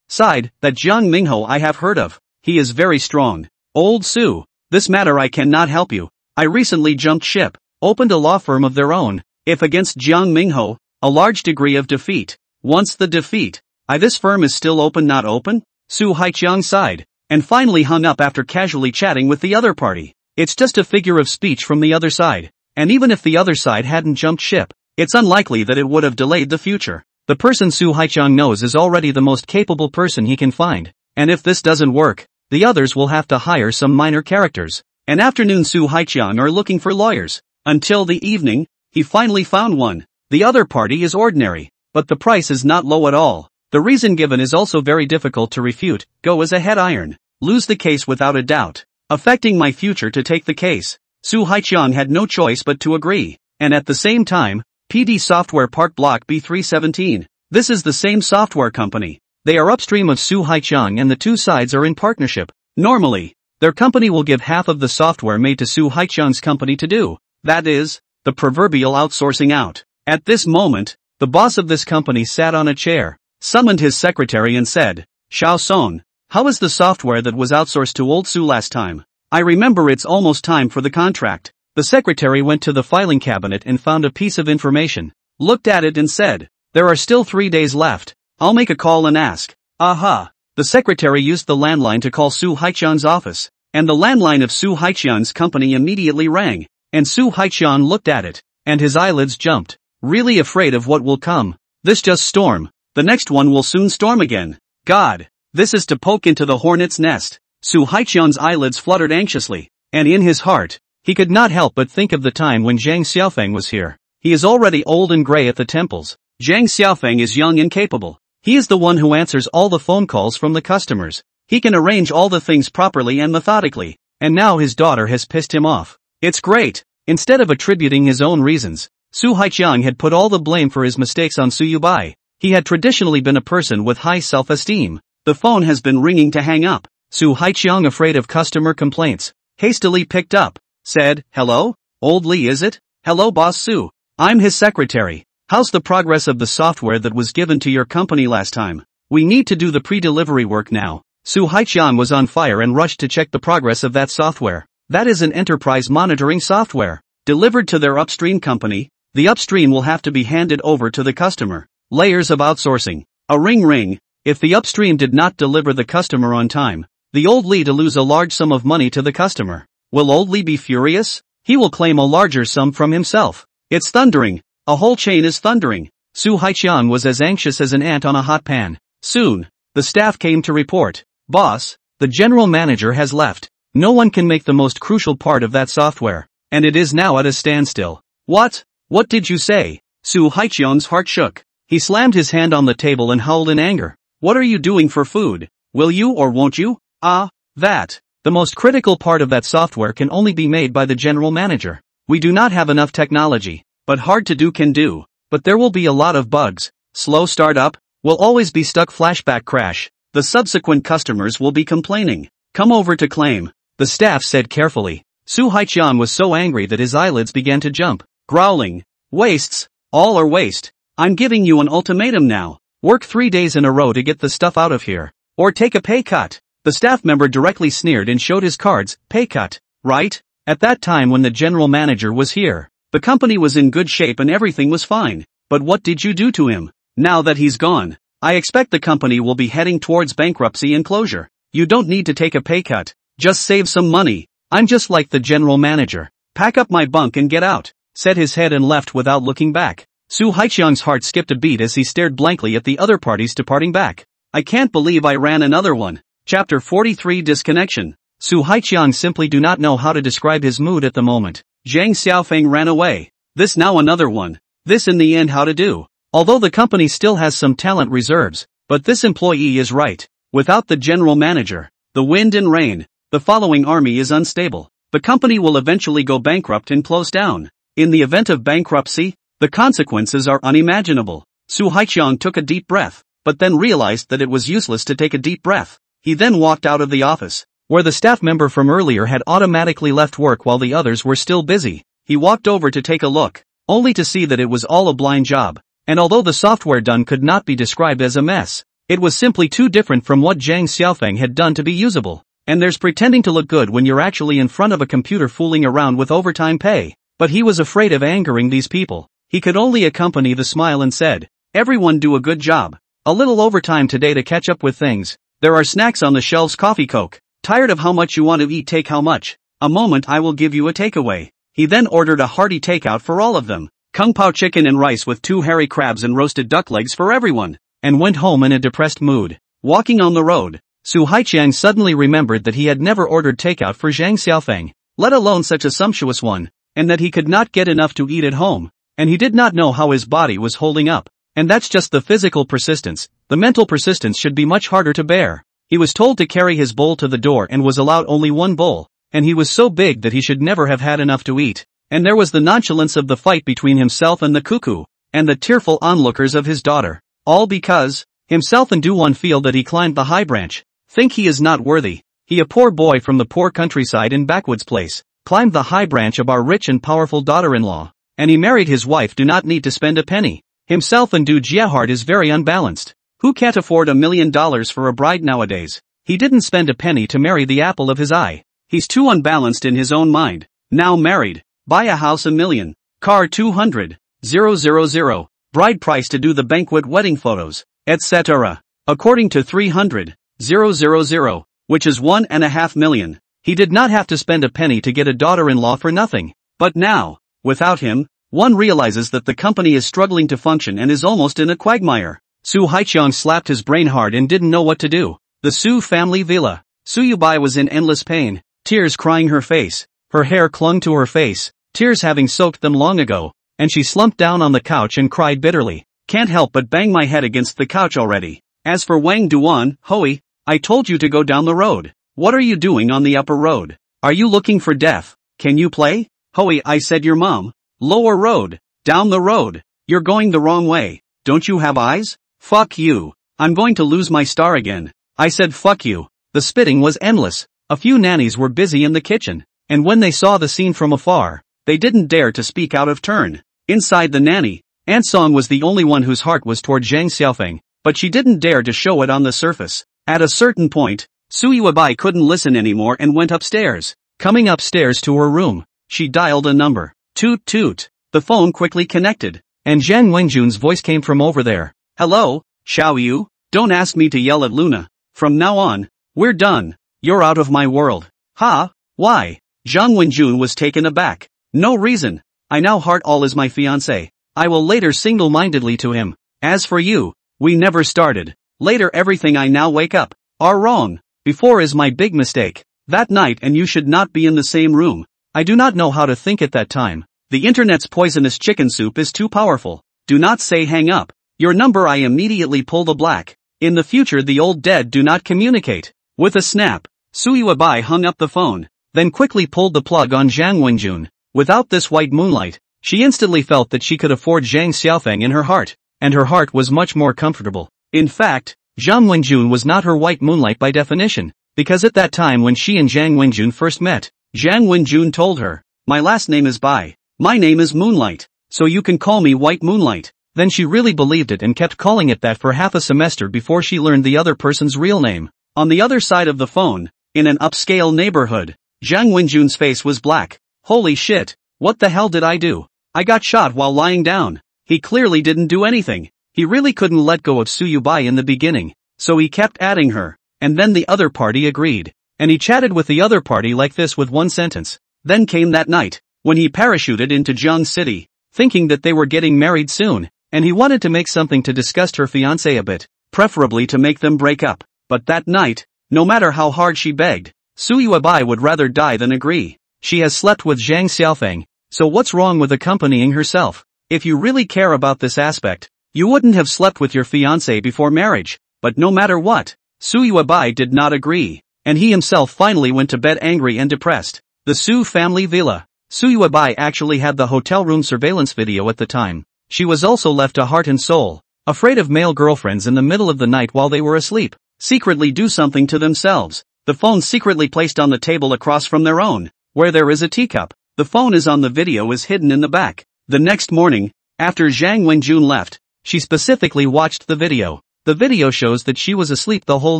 sighed, that Jiang Mingho I have heard of. He is very strong. Old Su, this matter I cannot help you. I recently jumped ship, opened a law firm of their own. If against Jiang Mingho, a large degree of defeat. Once the defeat, this firm is still open not open? Su Haiqiang sighed, and finally hung up after casually chatting with the other party. It's just a figure of speech from the other side, and even if the other side hadn't jumped ship, it's unlikely that it would have delayed the future. The person Su Haiqiang knows is already the most capable person he can find, and if this doesn't work, the others will have to hire some minor characters. An afternoon Su Haiqiang are looking for lawyers. Until the evening, he finally found one. The other party is ordinary, but the price is not low at all. The reason given is also very difficult to refute. Go as a head iron. Lose the case without a doubt. Affecting my future to take the case. Su Haiqiang had no choice but to agree. And at the same time, PD Software Park Block B317. This is the same software company. They are upstream of Su Haichang and the two sides are in partnership. Normally, their company will give half of the software made to Su Haichang's company to do. That is, the proverbial outsourcing out. At this moment, the boss of this company sat on a chair, summoned his secretary and said, Xiao Song, how is the software that was outsourced to old Su last time? I remember it's almost time for the contract. The secretary went to the filing cabinet and found a piece of information, looked at it and said, there are still 3 days left. I'll make a call and ask. Aha! The secretary used the landline to call Su Haichang's office, and the landline of Su Haichang's company immediately rang, and Su Haichang looked at it, and his eyelids jumped, really afraid of what will come. This just storm. The next one will soon storm again. God! This is to poke into the hornet's nest. Su Haichang's eyelids fluttered anxiously, and in his heart, he could not help but think of the time when Zhang Xiaofeng was here. He is already old and gray at the temples. Zhang Xiaofeng is young and capable. He is the one who answers all the phone calls from the customers. He can arrange all the things properly and methodically, and now his daughter has pissed him off. It's great. Instead of attributing his own reasons, Su Haichang had put all the blame for his mistakes on Su Yubai. He had traditionally been a person with high self-esteem. The phone has been ringing to hang up. Su Haichang, afraid of customer complaints, hastily picked up, said, hello? Old Li, is it? Hello boss Su. I'm his secretary. How's the progress of the software that was given to your company last time? We need to do the pre-delivery work now. Su Haichang was on fire and rushed to check the progress of that software. That is an enterprise monitoring software, delivered to their upstream company. The upstream will have to be handed over to the customer. Layers of outsourcing. A ring. If the upstream did not deliver the customer on time, the old Li to lose a large sum of money to the customer. Will old Li be furious? He will claim a larger sum from himself. It's thundering. A whole chain is thundering. Su Haichang was as anxious as an ant on a hot pan. Soon, the staff came to report. Boss, the general manager has left. No one can make the most crucial part of that software, and it is now at a standstill. What? What did you say? Su Haichang's heart shook. He slammed his hand on the table and howled in anger. What are you doing for food? Will you or won't you? That. The most critical part of that software can only be made by the general manager. We do not have enough technology, but hard to do can do. But there will be a lot of bugs. Slow startup, will always be stuck flashback crash. The subsequent customers will be complaining. Come over to claim. The staff said carefully. Su Haichang was so angry that his eyelids began to jump, growling. Wastes, all are waste. I'm giving you an ultimatum now. Work 3 days in a row to get the stuff out of here. Or take a pay cut. The staff member directly sneered and showed his cards. Pay cut, right? At that time when the general manager was here, the company was in good shape and everything was fine. But what did you do to him? Now that he's gone, I expect the company will be heading towards bankruptcy and closure. You don't need to take a pay cut. Just save some money. I'm just like the general manager. Pack up my bunk and get out. Said his head and left without looking back. Su Haichang's heart skipped a beat as he stared blankly at the other parties departing back. I can't believe I ran another one. Chapter 43 Disconnection. Su Haichang simply do not know how to describe his mood at the moment. Zhang Xiaofeng ran away. This now another one. This in the end how to do. Although the company still has some talent reserves, but this employee is right. Without the general manager, the wind and rain, the following army is unstable. The company will eventually go bankrupt and close down. In the event of bankruptcy, the consequences are unimaginable. Su Haichang took a deep breath, but then realized that it was useless to take a deep breath. He then walked out of the office, where the staff member from earlier had automatically left work while the others were still busy. He walked over to take a look, only to see that it was all a blind job. And although the software done could not be described as a mess, it was simply too different from what Zhang Xiaofeng had done to be usable. And there's pretending to look good when you're actually in front of a computer fooling around with overtime pay. But he was afraid of angering these people. He could only accompany the smile and said, everyone do a good job. A little overtime today to catch up with things. There are snacks on the shelves, coffee, Coke. Tired of how much you want to eat, take how much. A moment, I will give you a takeaway. He then ordered a hearty takeout for all of them. Kung Pao chicken and rice with 2 hairy crabs and roasted duck legs for everyone. And went home in a depressed mood. Walking on the road, Su Haichang suddenly remembered that he had never ordered takeout for Zhang Xiaofeng, let alone such a sumptuous one, and that he could not get enough to eat at home. And he did not know how his body was holding up. And that's just the physical persistence. The mental persistence should be much harder to bear. He was told to carry his bowl to the door and was allowed only one bowl, and he was so big that he should never have had enough to eat. And there was the nonchalance of the fight between himself and the cuckoo, and the tearful onlookers of his daughter. All because himself and Do-won feel that he climbed the high branch, think he is not worthy. He, a poor boy from the poor countryside in backwoods place, climbed the high branch of our rich and powerful daughter-in-law, and he married his wife, do not need to spend a penny. Himself and Do Jiahart is very unbalanced. Who can't afford $1 million for a bride nowadays? He didn't spend a penny to marry the apple of his eye. He's too unbalanced in his own mind. Now married, buy a house $1 million, car 200,000, bride price to do the banquet wedding photos, etc. According to 300,000, which is $1.5 million. He did not have to spend a penny to get a daughter-in-law for nothing. But now, without him, one realizes that the company is struggling to function and is almost in a quagmire. Su Haichang slapped his brain hard and didn't know what to do. The Su family villa. Su Yubai was in endless pain, tears crying her face. Her hair clung to her face, tears having soaked them long ago, and she slumped down on the couch and cried bitterly. Can't help but bang my head against the couch already. As for Wang Duan, Hoi, I told you to go down the road. What are you doing on the upper road? Are you looking for death? Can you play? Hoi, I said your mom. Lower road. Down the road. You're going the wrong way. Don't you have eyes? Fuck you. I'm going to lose my star again. I said fuck you. The spitting was endless. A few nannies were busy in the kitchen, and when they saw the scene from afar, they didn't dare to speak out of turn. Inside the nanny, Ansong was the only one whose heart was toward Zhang Xiaofeng, but she didn't dare to show it on the surface. At a certain point, Su Yuebai couldn't listen anymore and went upstairs. Coming upstairs to her room, she dialed a number. Toot toot. The phone quickly connected, and Zhang Wenjun's voice came from over there. Hello, Xiao Yu? Don't ask me to yell at Luna. From now on, we're done. You're out of my world. Ha? Why? Zhang Wenjun was taken aback. No reason. I now heart all as my fiancé. I will later single-mindedly to him. As for you, we never started. Later everything I now wake up are wrong. Before is my big mistake. That night and you should not be in the same room. I do not know how to think at that time. The internet's poisonous chicken soup is too powerful. Do not say hang up. Your number I immediately pull the black. In the future the old dead do not communicate. With a snap, Su Yuebai hung up the phone, then quickly pulled the plug on Zhang Wenjun. Without this white moonlight, she instantly felt that she could afford Zhang Xiaofeng in her heart, and her heart was much more comfortable. In fact, Zhang Wenjun was not her white moonlight by definition, because at that time when she and Zhang Wenjun first met, Zhang Wenjun told her, my last name is Bai. My name is Moonlight, so you can call me White Moonlight. Then she really believed it and kept calling it that for half a semester before she learned the other person's real name. On the other side of the phone, in an upscale neighborhood, Zhang Wenjun's face was black. Holy shit, what the hell did I do? I got shot while lying down. He clearly didn't do anything. He really couldn't let go of Su Yubai in the beginning, so he kept adding her, and then the other party agreed. And he chatted with the other party like this with one sentence. Then came that night, when he parachuted into Jiang City, thinking that they were getting married soon, and he wanted to make something to disgust her fiancé a bit, preferably to make them break up. But that night, no matter how hard she begged, Su Yuebai would rather die than agree. She has slept with Zhang Xiaofeng, so what's wrong with accompanying herself? If you really care about this aspect, you wouldn't have slept with your fiancé before marriage. But no matter what, Su Yuebai did not agree, and he himself finally went to bed angry and depressed. The Su family villa. Su Yuebai actually had the hotel room surveillance video at the time. She was also left to heart and soul, afraid of male girlfriends in the middle of the night while they were asleep, secretly do something to themselves. The phone secretly placed on the table across from their own, where there is a teacup. The phone is on the video is hidden in the back. The next morning, after Zhang Wenjun left, she specifically watched the video. The video shows that she was asleep the whole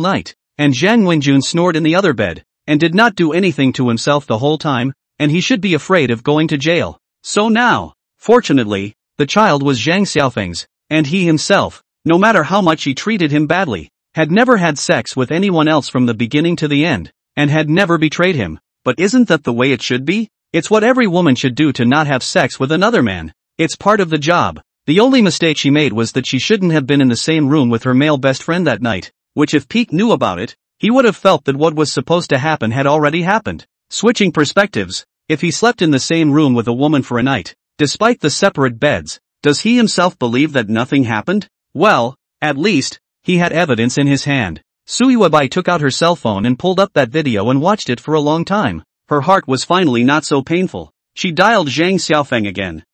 night, and Zhang Wenjun snored in the other bed, and did not do anything to himself the whole time, and he should be afraid of going to jail. So now, fortunately, the child was Zhang Xiaofeng's, and he himself, no matter how much he treated him badly, had never had sex with anyone else from the beginning to the end, and had never betrayed him. But isn't that the way it should be? It's what every woman should do to not have sex with another man. It's part of the job. The only mistake she made was that she shouldn't have been in the same room with her male best friend that night, which if Peek knew about it, he would have felt that what was supposed to happen had already happened. Switching perspectives, if he slept in the same room with a woman for a night, despite the separate beds, does he himself believe that nothing happened? Well, at least, he had evidence in his hand. Su Yuebai took out her cell phone and pulled up that video and watched it for a long time. Her heart was finally not so painful. She dialed Zhang Xiaofeng again.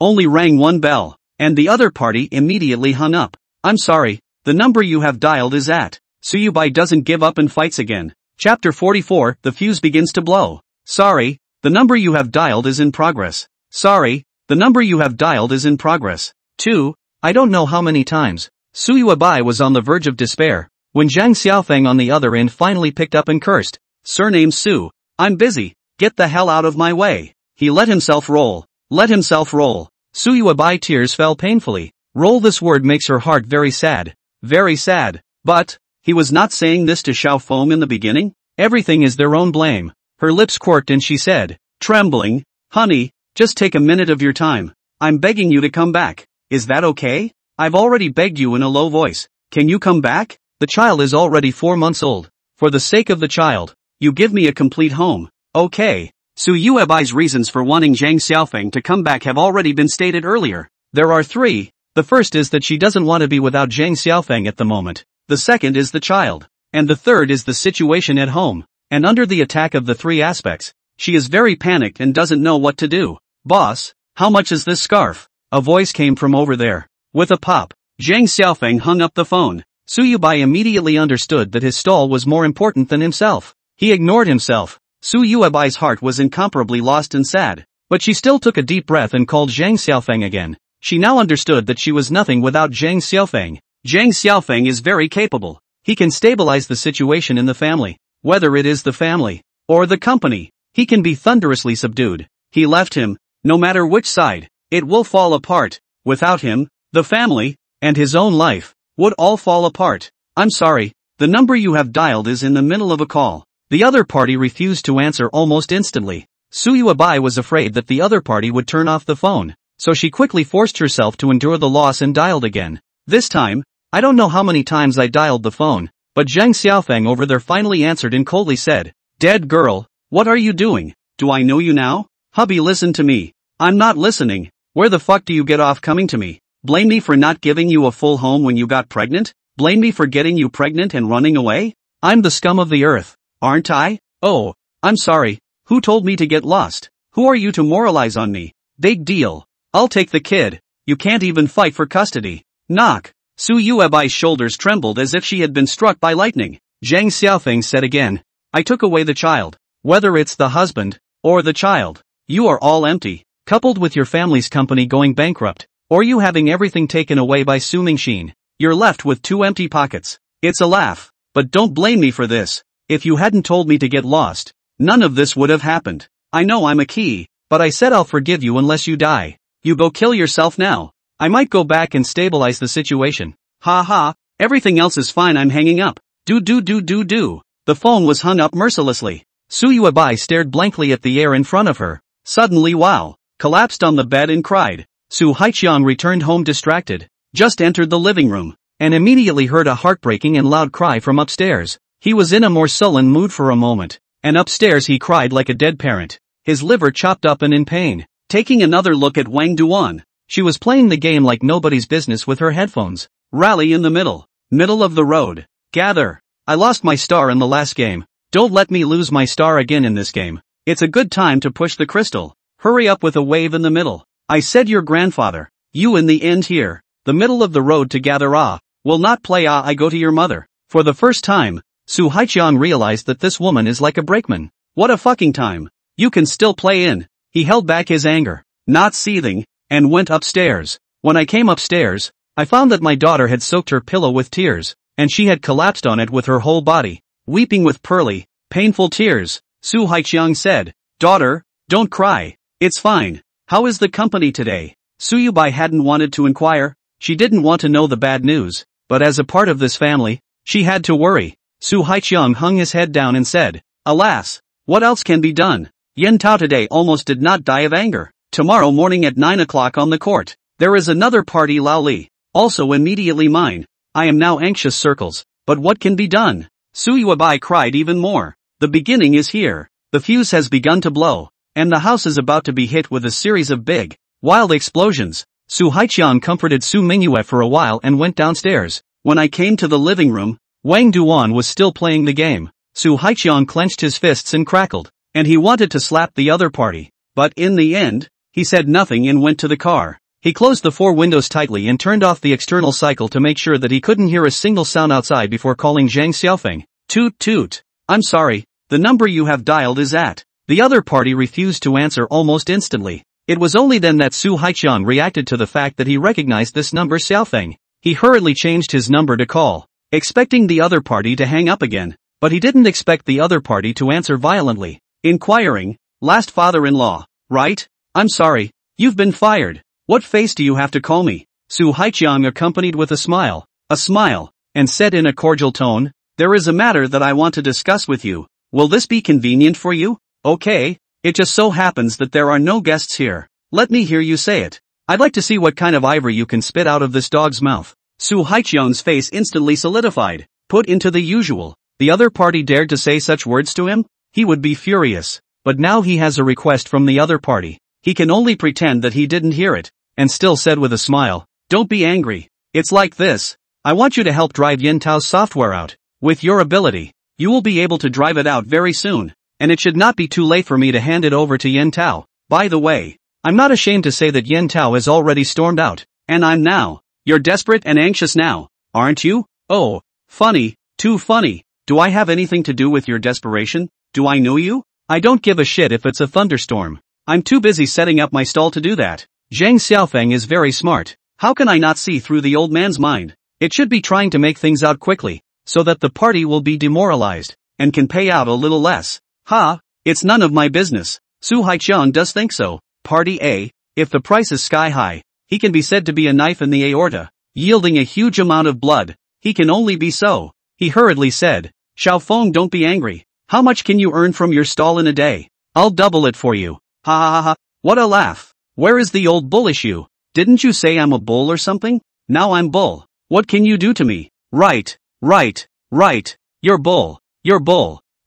Only rang one bell, and the other party immediately hung up. I'm sorry, the number you have dialed is at. Suyubai doesn't give up and fights again. Chapter 44, the fuse begins to blow. Sorry, the number you have dialed is in progress. Sorry, the number you have dialed is in progress. 2. I don't know how many times. Suyubai was on the verge of despair, when Zhang Xiaofeng on the other end finally picked up and cursed. Surname Su. I'm busy, get the hell out of my way. He let himself roll. Let himself roll. Suyubai tears fell painfully. Roll, this word makes her heart very sad. Very sad. But, he was not saying this to Xiaofeng in the beginning? Everything is their own blame. Her lips quirked and she said, trembling, honey, just take a minute of your time. I'm begging you to come back. Is that okay? I've already begged you in a low voice. Can you come back? The child is already 4 months old. For the sake of the child, you give me a complete home. Okay. Su Yuebai's reasons for wanting Zhang Xiaofeng to come back have already been stated earlier. There are 3. The first is that she doesn't want to be without Zhang Xiaofeng at the moment. The second is the child. And the third is the situation at home. And under the attack of the 3 aspects, she is very panicked and doesn't know what to do. Boss, how much is this scarf? A voice came from over there. With a pop, Zhang Xiaofeng hung up the phone. Suyubai immediately understood that his stall was more important than himself. He ignored himself. Su Yuebai's heart was incomparably lost and sad. But she still took a deep breath and called Zhang Xiaofeng again. She now understood that she was nothing without Zhang Xiaofeng. Zhang Xiaofeng is very capable. He can stabilize the situation in the family. Whether it is the family or the company, he can be thunderously subdued. He left him, no matter which side, it will fall apart. Without him, the family, and his own life, would all fall apart. I'm sorry, the number you have dialed is in the middle of a call. The other party refused to answer almost instantly. Su Yuebai was afraid that the other party would turn off the phone, so she quickly forced herself to endure the loss and dialed again. This time, I don't know how many times I dialed the phone, but Zhang Xiaofeng over there finally answered and coldly said, dead girl, what are you doing? Do I know you now? Hubby, listen to me. I'm not listening. Where the fuck do you get off coming to me? Blame me for not giving you a full home when you got pregnant? Blame me for getting you pregnant and running away? I'm the scum of the earth, aren't I? Oh, I'm sorry. Who told me to get lost? Who are you to moralize on me? Big deal. I'll take the kid. You can't even fight for custody. Knock. Su Yuebai's shoulders trembled as if she had been struck by lightning. Zhang Xiaofeng said again. I took away the child. Whether it's the husband, or the child, you are all empty. Coupled with your family's company going bankrupt, or you having everything taken away by Su Mingxin, you're left with 2 empty pockets. It's a laugh. But don't blame me for this. If you hadn't told me to get lost, none of this would have happened. I know I'm a key, but I said I'll forgive you unless you die. You go kill yourself now. I might go back and stabilize the situation. Ha ha, everything else is fine, I'm hanging up. Do. The phone was hung up mercilessly. Su Yuebai stared blankly at the air in front of her. Suddenly wow, collapsed on the bed and cried. Su Haiqiang returned home distracted, just entered the living room, and immediately heard a heartbreaking and loud cry from upstairs. He was in a more sullen mood for a moment, and upstairs he cried like a dead parent, his liver chopped up and in pain. Taking another look at Wang Duan, she was playing the game like nobody's business with her headphones. Rally in the middle of the road. Gather. I lost my star in the last game. Don't let me lose my star again in this game. It's a good time to push the crystal. Hurry up with a wave in the middle. I said your grandfather. You in the end here. The middle of the road to gather will not play I go to your mother. For the first time, Su Haiqiang realized that this woman is like a brakeman. What a fucking time. You can still play in. He held back his anger, not seething, and went upstairs. When I came upstairs, I found that my daughter had soaked her pillow with tears, and she had collapsed on it with her whole body, weeping with pearly, painful tears. Su Haiqiang said, daughter, don't cry. It's fine. How is the company today? Su Yubai hadn't wanted to inquire. She didn't want to know the bad news, but as a part of this family, she had to worry. Su Haiqiang hung his head down and said, alas, what else can be done? Yen Tao today almost did not die of anger. Tomorrow morning at 9 o'clock on the court, there is another party Lao Li, also immediately mine. I am now anxious circles, but what can be done? Su Yuebai cried even more. The beginning is here. The fuse has begun to blow, and the house is about to be hit with a series of big, wild explosions. Su Haiqiang comforted Su Mingyue for a while and went downstairs. When I came to the living room, Wang Duan was still playing the game. Su Haiqiang clenched his fists and crackled, and he wanted to slap the other party. But in the end, he said nothing and went to the car. He closed the 4 windows tightly and turned off the external cycle to make sure that he couldn't hear a single sound outside before calling Zhang Xiaofeng. Toot toot. I'm sorry, the number you have dialed is at. The other party refused to answer almost instantly. It was only then that Su Haiqiang reacted to the fact that he recognized this number Xiaofeng. He hurriedly changed his number to call, expecting the other party to hang up again, but he didn't expect the other party to answer violently, inquiring, last father-in-law, right? I'm sorry, you've been fired. What face do you have to call me? Su Haiqiang accompanied with a smile, and said in a cordial tone, there is a matter that I want to discuss with you. Will this be convenient for you? Okay, it just so happens that there are no guests here. Let me hear you say it. I'd like to see what kind of ivory you can spit out of this dog's mouth. Su Haiqiang's face instantly solidified, put into the usual. The other party dared to say such words to him? He would be furious. But now he has a request from the other party. He can only pretend that he didn't hear it, and still said with a smile, don't be angry. It's like this. I want you to help drive Yin Tao's software out. With your ability, you will be able to drive it out very soon, and it should not be too late for me to hand it over to Yin Tao. By the way, I'm not ashamed to say that Yin Tao has already stormed out, and I'm now. You're desperate and anxious now, aren't you? Oh, funny, too funny. Do I have anything to do with your desperation? Do I know you? I don't give a shit if it's a thunderstorm. I'm too busy setting up my stall to do that. Zhang Xiaofeng is very smart. How can I not see through the old man's mind? It should be trying to make things out quickly, so that the party will be demoralized, and can pay out a little less. Ha, it's none of my business. Su Haiqiang does think so. Party A, if the price is sky high, he can be said to be a knife in the aorta, yielding a huge amount of blood. He can only be so. He hurriedly said, Xiaofeng, don't be angry. How much can you earn from your stall in a day? I'll double it for you. Ha ha ha ha, what a laugh. Where is the old bull issue? Didn't you say I'm a bull or something? Now I'm bull. What can you do to me? Right. You're bull.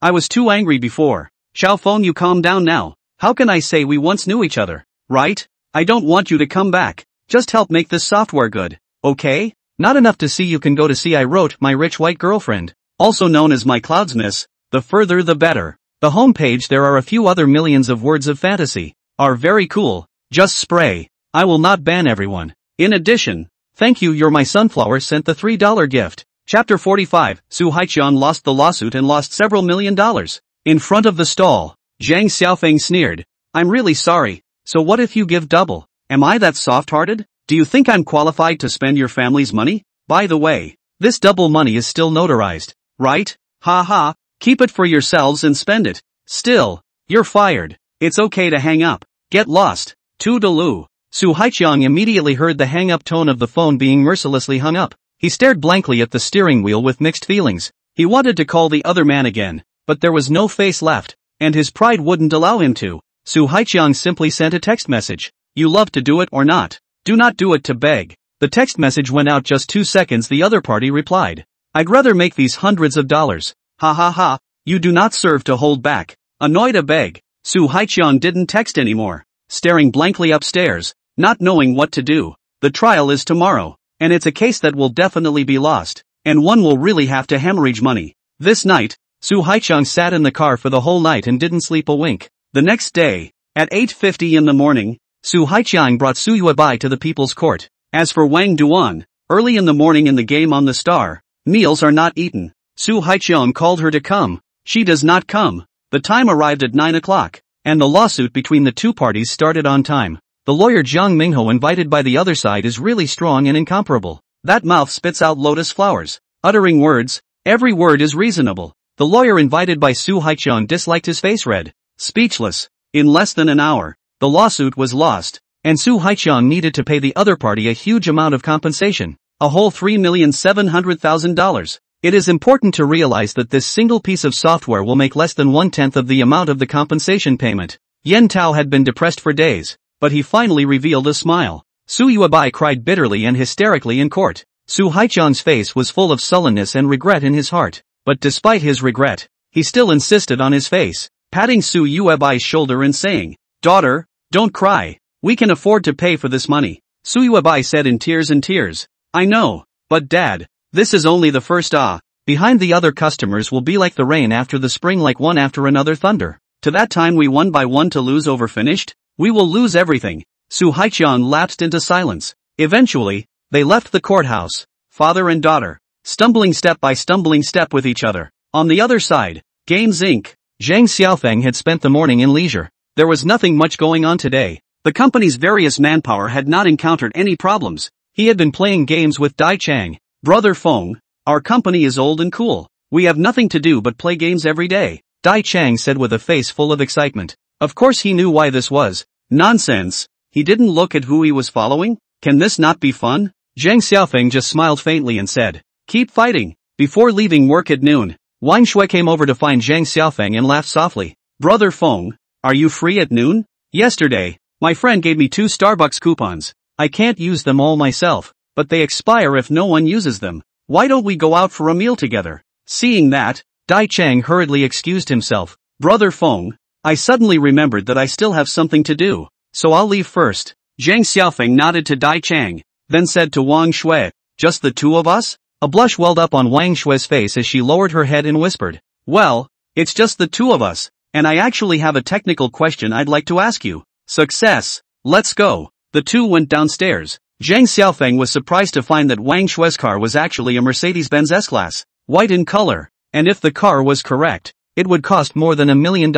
I was too angry before. Xiaofeng, you calm down now. How can I say we once knew each other? Right? I don't want you to come back. Just help make this software good. Okay? Not enough to see you can go to see I wrote My Rich White Girlfriend, also known as My Cloudsness. The further the better. The homepage there are a few other millions of words of fantasy. Are very cool. Just spray. I will not ban everyone. In addition, thank you, You're My Sunflower sent the $3 gift. Chapter 45, Su Haiqiang lost the lawsuit and lost several $1 million. In front of the stall, Zhang Xiaofeng sneered. I'm really sorry. So what if you give double? Am I that soft-hearted? Do you think I'm qualified to spend your family's money? By the way, this double money is still notarized, right? Ha ha, keep it for yourselves and spend it. Still, you're fired. It's okay to hang up. Get lost. Toodaloo. Su Haiqiang immediately heard the hang-up tone of the phone being mercilessly hung up. He stared blankly at the steering wheel with mixed feelings. He wanted to call the other man again, but there was no face left, and his pride wouldn't allow him to. Su Haiqiang simply sent a text message. You love to do it or not? Do not do it to beg. The text message went out just 2 seconds. The other party replied. I'd rather make these hundreds of dollars. Ha ha ha, you do not serve to hold back. Annoyed a beg. Su Haiqiang didn't text anymore, staring blankly upstairs, not knowing what to do. The trial is tomorrow, and it's a case that will definitely be lost, and one will really have to hemorrhage money. This night, Su Haiqiang sat in the car for the whole night and didn't sleep a wink. The next day, at 8:50 in the morning, Su Haiqiang brought Su Yuebai to the People's Court. As for Wang Duan, early in the morning in the game on the Star, meals are not eaten. Su Haiqiang called her to come. She does not come. The time arrived at 9 o'clock, and the lawsuit between the two parties started on time. The lawyer Jiang Mingho invited by the other side is really strong and incomparable. That mouth spits out lotus flowers, uttering words. Every word is reasonable. The lawyer invited by Su Haiqiang disliked his face red, speechless. In less than an hour, the lawsuit was lost, and Su Haiqiang needed to pay the other party a huge amount of compensation, a whole $3,700,000. It is important to realize that this single piece of software will make less than 1/10 of the amount of the compensation payment. Yen Tao had been depressed for days, but he finally revealed a smile. Su Yuebai cried bitterly and hysterically in court. Su Haiqiang's face was full of sullenness and regret in his heart, but despite his regret, he still insisted on his face, patting Su Yuebai's shoulder and saying, Daughter, don't cry. We can afford to pay for this money. Su Yuebai said in tears. I know, but Dad, this is only the first behind the other customers will be like the rain after the spring, like one after another thunder. To that time we one by one to lose over finished. We will lose everything. Su Haiqian lapsed into silence. Eventually, they left the courthouse, father and daughter, stumbling step with each other. On the other side, Games Inc. Zhang Xiaofeng had spent the morning in leisure. There was nothing much going on today. The company's various manpower had not encountered any problems. He had been playing games with Dai Chang. Brother Feng, our company is old and cool. We have nothing to do but play games every day, Dai Chang said with a face full of excitement. Of course he knew why this was. Nonsense. He didn't look at who he was following? Can this not be fun? Zhang Xiaofeng just smiled faintly and said, keep fighting. Before leaving work at noon, Wang Shui came over to find Zhang Xiaofeng and laughed softly. Brother Feng, are you free at noon? Yesterday, my friend gave me 2 Starbucks coupons. I can't use them all myself, but they expire if no one uses them. Why don't we go out for a meal together? Seeing that, Dai Chang hurriedly excused himself. Brother Feng, I suddenly remembered that I still have something to do, so I'll leave first. Zhang Xiaofeng nodded to Dai Chang, then said to Wang Shui, just the 2 of us? A blush welled up on Wang Shui's face as she lowered her head and whispered, well, it's just the 2 of us, and I actually have a technical question I'd like to ask you. Success. Let's go. The 2 went downstairs. Zhang Xiaofeng was surprised to find that Wang Shui's car was actually a Mercedes-Benz S-Class, white in color, and if the car was correct, it would cost more than $1 million.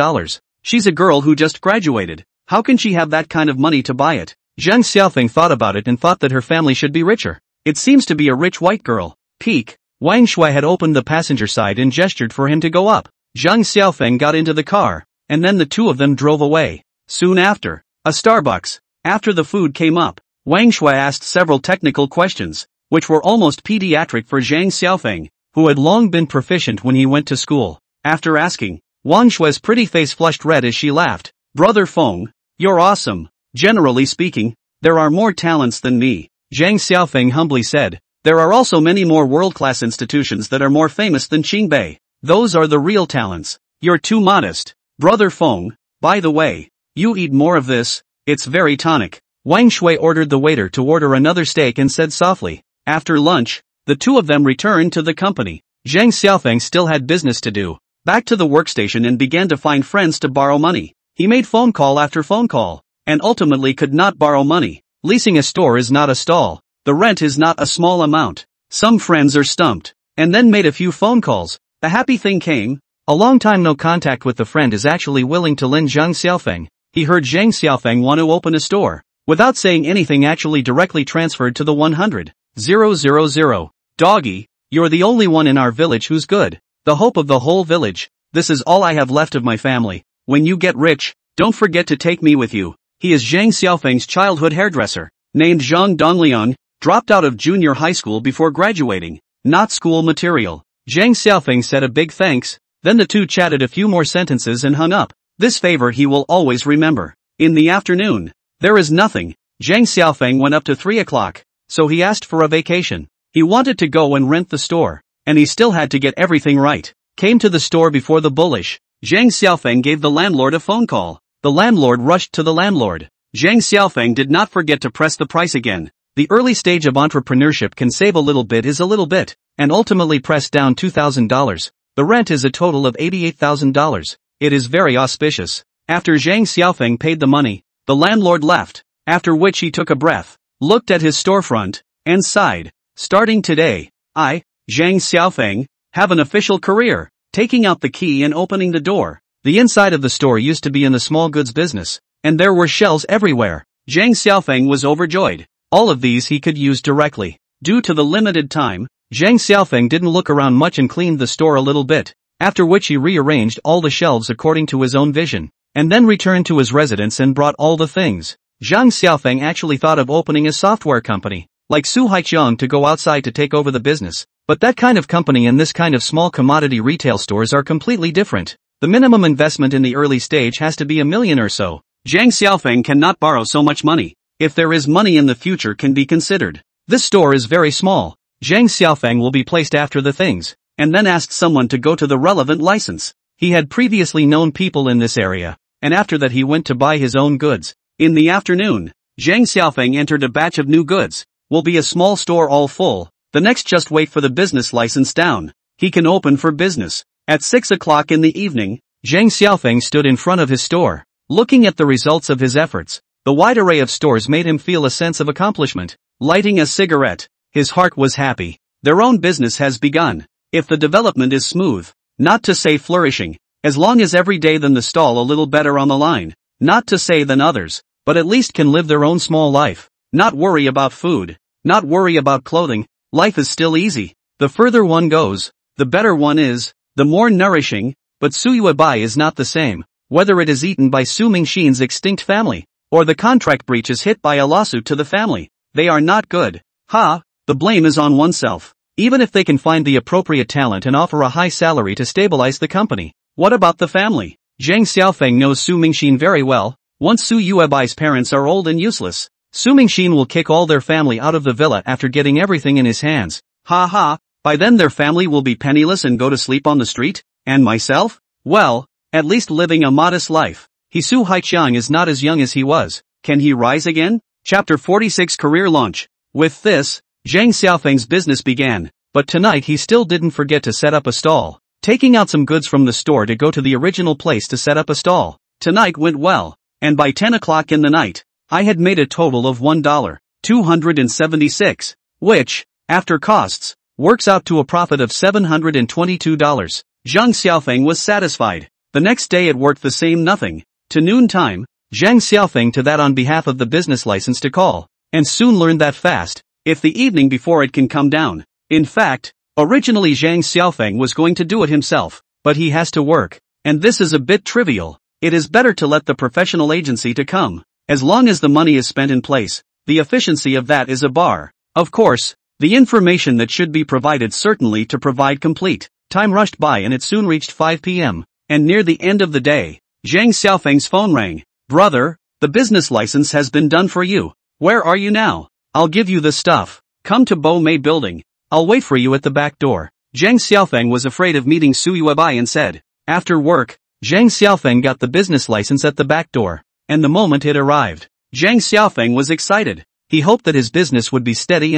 She's a girl who just graduated. How can she have that kind of money to buy it? Zhang Xiaofeng thought about it and thought that her family should be richer. It seems to be a rich white girl. Peek. Wang Shui had opened the passenger side and gestured for him to go up. Zhang Xiaofeng got into the car, and then the 2 of them drove away. Soon after, a Starbucks. After the food came up, Wang Shui asked several technical questions, which were almost pediatric for Zhang Xiaofeng, who had long been proficient when he went to school. After asking, Wang Shui's pretty face flushed red as she laughed. Brother Feng, you're awesome. Generally speaking, there are more talents than me, Zhang Xiaofeng humbly said. There are also many more world-class institutions that are more famous than Qingbei. Those are the real talents. You're too modest. Brother Feng, by the way, you eat more of this, it's very tonic. Wang Shui ordered the waiter to order another steak and said softly. After lunch, the 2 of them returned to the company. Zhang Xiaofeng still had business to do. Back to the workstation and began to find friends to borrow money. He made phone call after phone call, and ultimately could not borrow money. Leasing a store is not a stall. The rent is not a small amount. Some friends are stumped, and then made a few phone calls. The happy thing came. A long time no contact with the friend is actually willing to lend Zhang Xiaofeng. He heard Zhang Xiaofeng want to open a store. Without saying anything actually directly transferred to the 100,000. Doggy, you're the only one in our village who's good. The hope of the whole village. This is all I have left of my family. When you get rich, don't forget to take me with you. He is Zhang Xiaofeng's childhood hairdresser, named Zhang Dongliang, dropped out of junior high school before graduating. Not school material. Zhang Xiaofeng said a big thanks, then the 2 chatted a few more sentences and hung up. This favor he will always remember. In the afternoon, there is nothing. Zhang Xiaofeng went up to 3 o'clock, so he asked for a vacation. He wanted to go and rent the store, and he still had to get everything right. Came to the store before the bullish. Zhang Xiaofeng gave the landlord a phone call. The landlord rushed to the landlord. Zhang Xiaofeng did not forget to press the price again. The early stage of entrepreneurship can save a little bit is a little bit, and ultimately press down $2,000. The rent is a total of $88,000. It is very auspicious. After Zhang Xiaofeng paid the money, the landlord left, after which he took a breath, looked at his storefront, and sighed. Starting today, I, Zhang Xiaofeng, have an official career. Taking out the key and opening the door. The inside of the store used to be in the small goods business, and there were shelves everywhere. Zhang Xiaofeng was overjoyed. All of these he could use directly. Due to the limited time, Zhang Xiaofeng didn't look around much and cleaned the store a little bit, after which he rearranged all the shelves according to his own vision, and then returned to his residence and brought all the things. Zhang Xiaofeng actually thought of opening a software company, like Su Haiqiang, to go outside to take over the business, but that kind of company and this kind of small commodity retail stores are completely different. The minimum investment in the early stage has to be $1 million or so. Zhang Xiaofeng cannot borrow so much money. If there is money in the future can be considered. This store is very small. Zhang Xiaofeng will be placed after the things, and then asked someone to go to the relevant license. He had previously known people in this area, and after that he went to buy his own goods. In the afternoon, Zhang Xiaofeng entered a batch of new goods. Will be a small store all full. The next just wait for the business license down. He can open for business. At 6 o'clock in the evening, Zhang Xiaofeng stood in front of his store, looking at the results of his efforts. The wide array of stores made him feel a sense of accomplishment. Lighting a cigarette, his heart was happy. Their own business has begun. If the development is smooth, not to say flourishing, as long as every day then the stall a little better on the line, not to say than others, but at least can live their own small life, not worry about food, not worry about clothing, life is still easy. The further one goes, the better one is, the more nourishing, but Suyuebai is not the same, whether it is eaten by Su Mingshin's extinct family, or the contract breach is hit by a lawsuit to the family, they are not good. The blame is on oneself. Even if they can find the appropriate talent and offer a high salary to stabilize the company. What about the family? Zhang Xiaofeng knows Su Mingshin very well. Once Su Yuebai's parents are old and useless, Su Mingshin will kick all their family out of the villa after getting everything in his hands. By then their family will be penniless and go to sleep on the street? And myself? Well, at least living a modest life. Su Haiqiang is not as young as he was. Can he rise again? Chapter 46 Career Launch. With this, Zhang Xiaofeng's business began, but tonight he still didn't forget to set up a stall. Taking out some goods from the store to go to the original place to set up a stall. Tonight went well, and by 10 o'clock in the night, I had made a total of $1,276, which, after costs, works out to a profit of $722. Zhang Xiaofeng was satisfied. The next day it worked the same nothing. To noon time, Zhang Xiaofeng to that on behalf of the business license to call, and soon learned that fast, if the evening before it can come down. In fact, originally Zhang Xiaofeng was going to do it himself, but he has to work, and this is a bit trivial. It is better to let the professional agency to come. As long as the money is spent in place, the efficiency of that is a bar. Of course, the information that should be provided certainly to provide complete. Time rushed by and it soon reached 5 p.m., and near the end of the day, Zhang Xiaofeng's phone rang. Brother, the business license has been done for you. Where are you now? I'll give you the stuff. Come to Bo Mei building. I'll wait for you at the back door. Zhang Xiaofeng was afraid of meeting Su Yuebai and said. After work, Zhang Xiaofeng got the business license at the back door, and the moment it arrived, Zhang Xiaofeng was excited. He hoped that his business would be steady,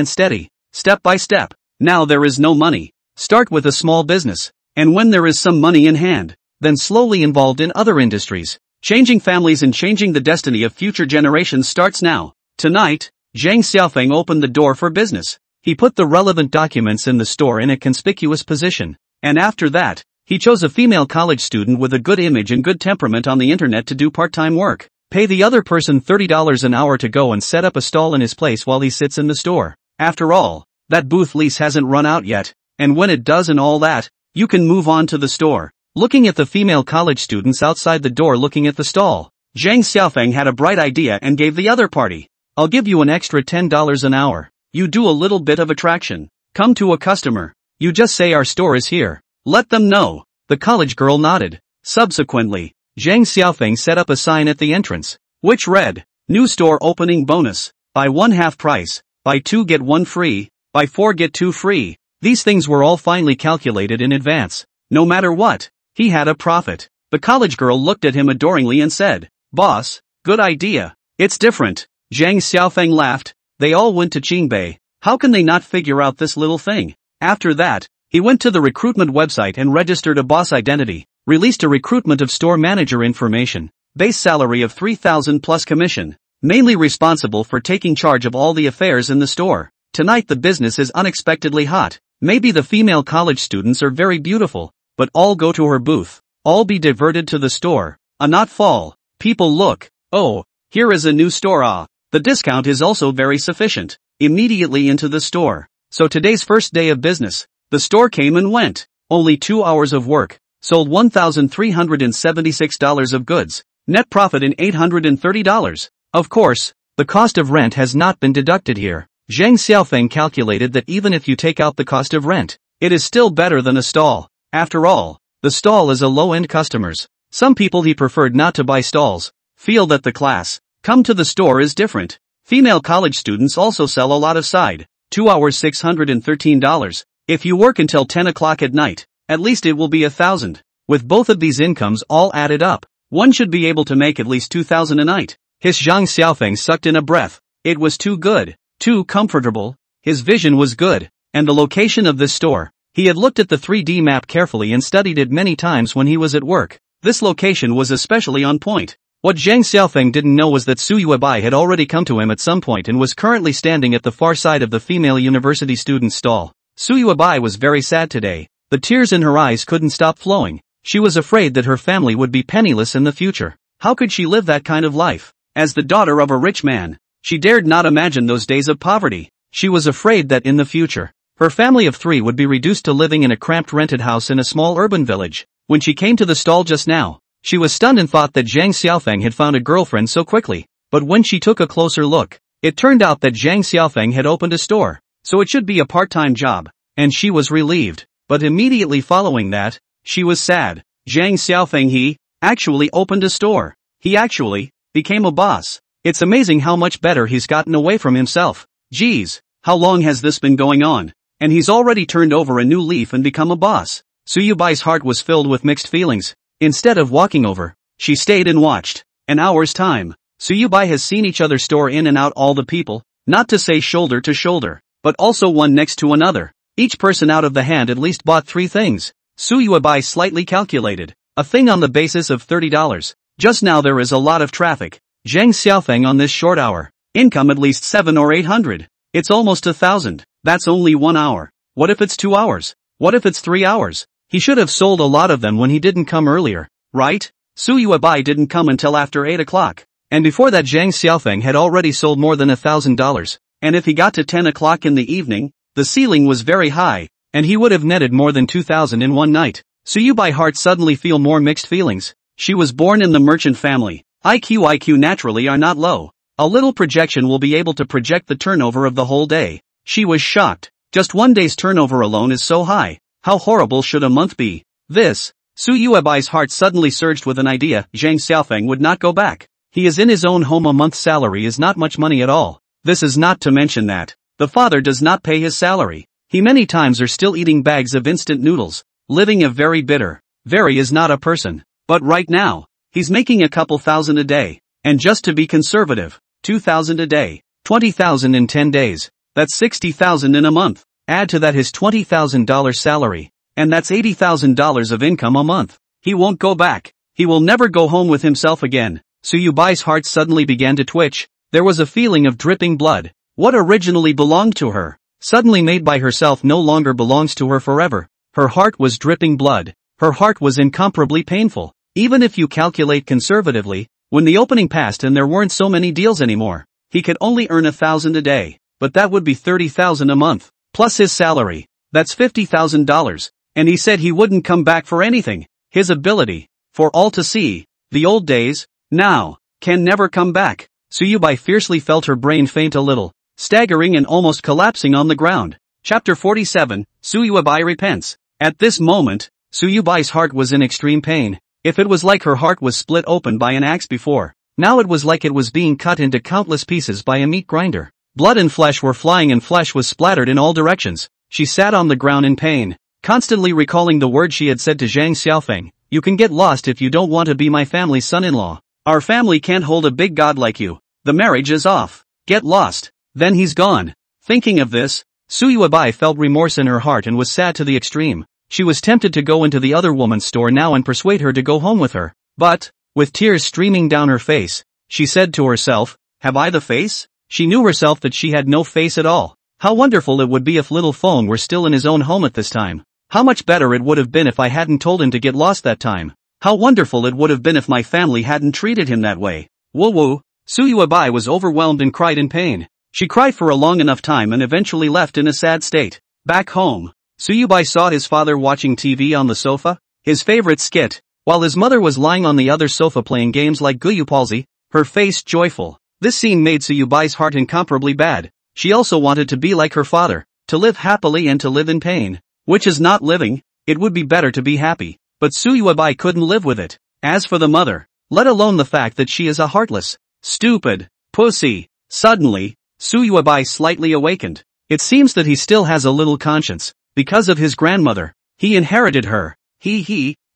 step by step. Now there is no money. Start with a small business, and when there is some money in hand, then slowly involved in other industries. Changing families and changing the destiny of future generations starts now. Tonight, Zhang Xiaofeng opened the door for business. He put the relevant documents in the store in a conspicuous position, and after that, he chose a female college student with a good image and good temperament on the internet to do part-time work. Pay the other person $30 an hour to go and set up a stall in his place while he sits in the store. After all, that booth lease hasn't run out yet, and when it does and all that, you can move on to the store. Looking at the female college students outside the door looking at the stall, Zhang Xiaofeng had a bright idea and gave the other party. I'll give you an extra $10 an hour. You do a little bit of attraction. Come to a customer. You just say our store is here. Let them know. The college girl nodded. Subsequently, Zhang Xiaofeng set up a sign at the entrance, which read, New store opening bonus. Buy one half price. Buy two get one free. Buy four get two free. These things were all finely calculated in advance. No matter what, he had a profit. The college girl looked at him adoringly and said, Boss, good idea. It's different. Zhang Xiaofeng laughed. They all went to Qingbei. How can they not figure out this little thing? After that, he went to the recruitment website and registered a boss identity, released a recruitment of store manager information, base salary of 3,000 plus commission, mainly responsible for taking charge of all the affairs in the store. Tonight the business is unexpectedly hot. Maybe the female college students are very beautiful, but all go to her booth. All be diverted to the store. Not fall. People look. Oh, here is a new store. The discount is also very sufficient. Immediately into the store. So today's first day of business, the store came and went. Only 2 hours of work, sold $1,376 of goods, net profit in $830. Of course, the cost of rent has not been deducted here. Zhang Xiaofeng calculated that even if you take out the cost of rent, it is still better than a stall. After all, the stall is a low-end customers. Some people he preferred not to buy stalls, feel that the class come to the store is different. Female college students also sell a lot of side. 2 hours $613. If you work until 10 o'clock at night, at least it will be 1,000. With both of these incomes all added up, one should be able to make at least 2,000 a night. His Zhang Xiaofeng sucked in a breath. It was too good, too comfortable. His vision was good, and the location of this store. He had looked at the 3D map carefully and studied it many times when he was at work. This location was especially on point. What Zhang Xiaofeng didn't know was that Su Yuebai had already come to him at some point and was currently standing at the far side of the female university student's stall. Su Yuebai was very sad today. The tears in her eyes couldn't stop flowing. She was afraid that her family would be penniless in the future. How could she live that kind of life? As the daughter of a rich man, she dared not imagine those days of poverty. She was afraid that in the future, her family of 3 would be reduced to living in a cramped rented house in a small urban village. When she came to the stall just now, she was stunned and thought that Zhang Xiaofeng had found a girlfriend so quickly. But when she took a closer look, it turned out that Zhang Xiaofeng had opened a store, so it should be a part-time job, and she was relieved. But immediately following that, she was sad. Zhang Xiaofeng, he actually opened a store. He actually became a boss. It's amazing how much better he's gotten away from himself. Geez, how long has this been going on? And he's already turned over a new leaf and become a boss. Su Yubai's heart was filled with mixed feelings. Instead of walking over, she stayed and watched. An hour's time. Su Yubai has seen each other store in and out all the people, not to say shoulder to shoulder, but also one next to another. Each person out of the hand at least bought 3 things. Su Yuebai slightly calculated. A thing on the basis of $30. Just now there is a lot of traffic. Zhang Xiaofeng on this short hour. Income at least 700 or 800. It's almost 1,000. That's only 1 hour. What if it's 2 hours? What if it's 3 hours? He should have sold a lot of them when he didn't come earlier, right? Su Yuebai didn't come until after 8 o'clock. And before that Zhang Xiaofeng had already sold more than $1,000. And if he got to 10 o'clock in the evening, the ceiling was very high, and he would have netted more than 2,000 in one night. Su Yubai's heart suddenly feel more mixed feelings. She was born in the merchant family. IQ naturally are not low. A little projection will be able to project the turnover of the whole day. She was shocked. Just one day's turnover alone is so high. How horrible should a month be? This. Su Yuebai's heart suddenly surged with an idea. Zhang Xiaofeng would not go back. He is in his own home. A month's salary is not much money at all. This is not to mention that the father does not pay his salary. He many times are still eating bags of instant noodles, living a very bitter. Very is not a person. But right now, he's making a couple thousand a day. And just to be conservative, 2,000 a day, 20,000 in 10 days. That's 60,000 in a month. Add to that his $20,000 salary, and that's $80,000 of income a month. He won't go back. He will never go home with himself again. Su Yubai's heart suddenly began to twitch. There was a feeling of dripping blood. What originally belonged to her, suddenly made by herself, no longer belongs to her forever. Her heart was dripping blood. Her heart was incomparably painful. Even if you calculate conservatively, when the opening passed and there weren't so many deals anymore, he could only earn 1,000 a day, but that would be 30,000 a month. Plus his salary. That's $50,000. And he said he wouldn't come back for anything. His ability, for all to see, the old days, now, can never come back. Su Yubai fiercely felt her brain faint a little, staggering and almost collapsing on the ground. Chapter 47, Su Yubai repents. At this moment, Su Yubai's heart was in extreme pain. If it was like her heart was split open by an axe before, now it was like it was being cut into countless pieces by a meat grinder. Blood and flesh were flying and flesh was splattered in all directions. She sat on the ground in pain, constantly recalling the words she had said to Zhang Xiaofeng. You can get lost if you don't want to be my family's son-in-law. Our family can't hold a big god like you. The marriage is off. Get lost. Then he's gone. Thinking of this, Su Yuebai felt remorse in her heart and was sad to the extreme. She was tempted to go into the other woman's store now and persuade her to go home with her. But, with tears streaming down her face, she said to herself, have I the face? She knew herself that she had no face at all. How wonderful it would be if little Feng were still in his own home at this time. How much better it would have been if I hadn't told him to get lost that time. How wonderful it would have been if my family hadn't treated him that way. Woo woo. Su Yuebai was overwhelmed and cried in pain. She cried for a long enough time and eventually left in a sad state. Back home, Su Yubai saw his father watching TV on the sofa, his favorite skit, while his mother was lying on the other sofa playing games like Guyu Palsy, her face joyful. This scene made Su Yubai's heart incomparably bad. She also wanted to be like her father, to live happily and to live in pain. Which is not living. It would be better to be happy. But Su Yuebai couldn't live with it. As for the mother, let alone the fact that she is a heartless, stupid pussy. Suddenly, Su Yuebai slightly awakened. It seems that he still has a little conscience, because of his grandmother. He inherited her.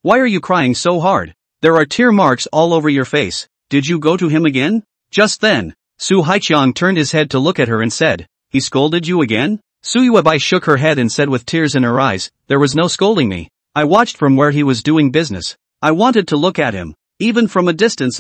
Why are you crying so hard? There are tear marks all over your face. Did you go to him again? Just then, Su Haiqiang turned his head to look at her and said, he scolded you again? Su Yuebai shook her head and said with tears in her eyes, there was no scolding me. I watched from where he was doing business. I wanted to look at him, even from a distance.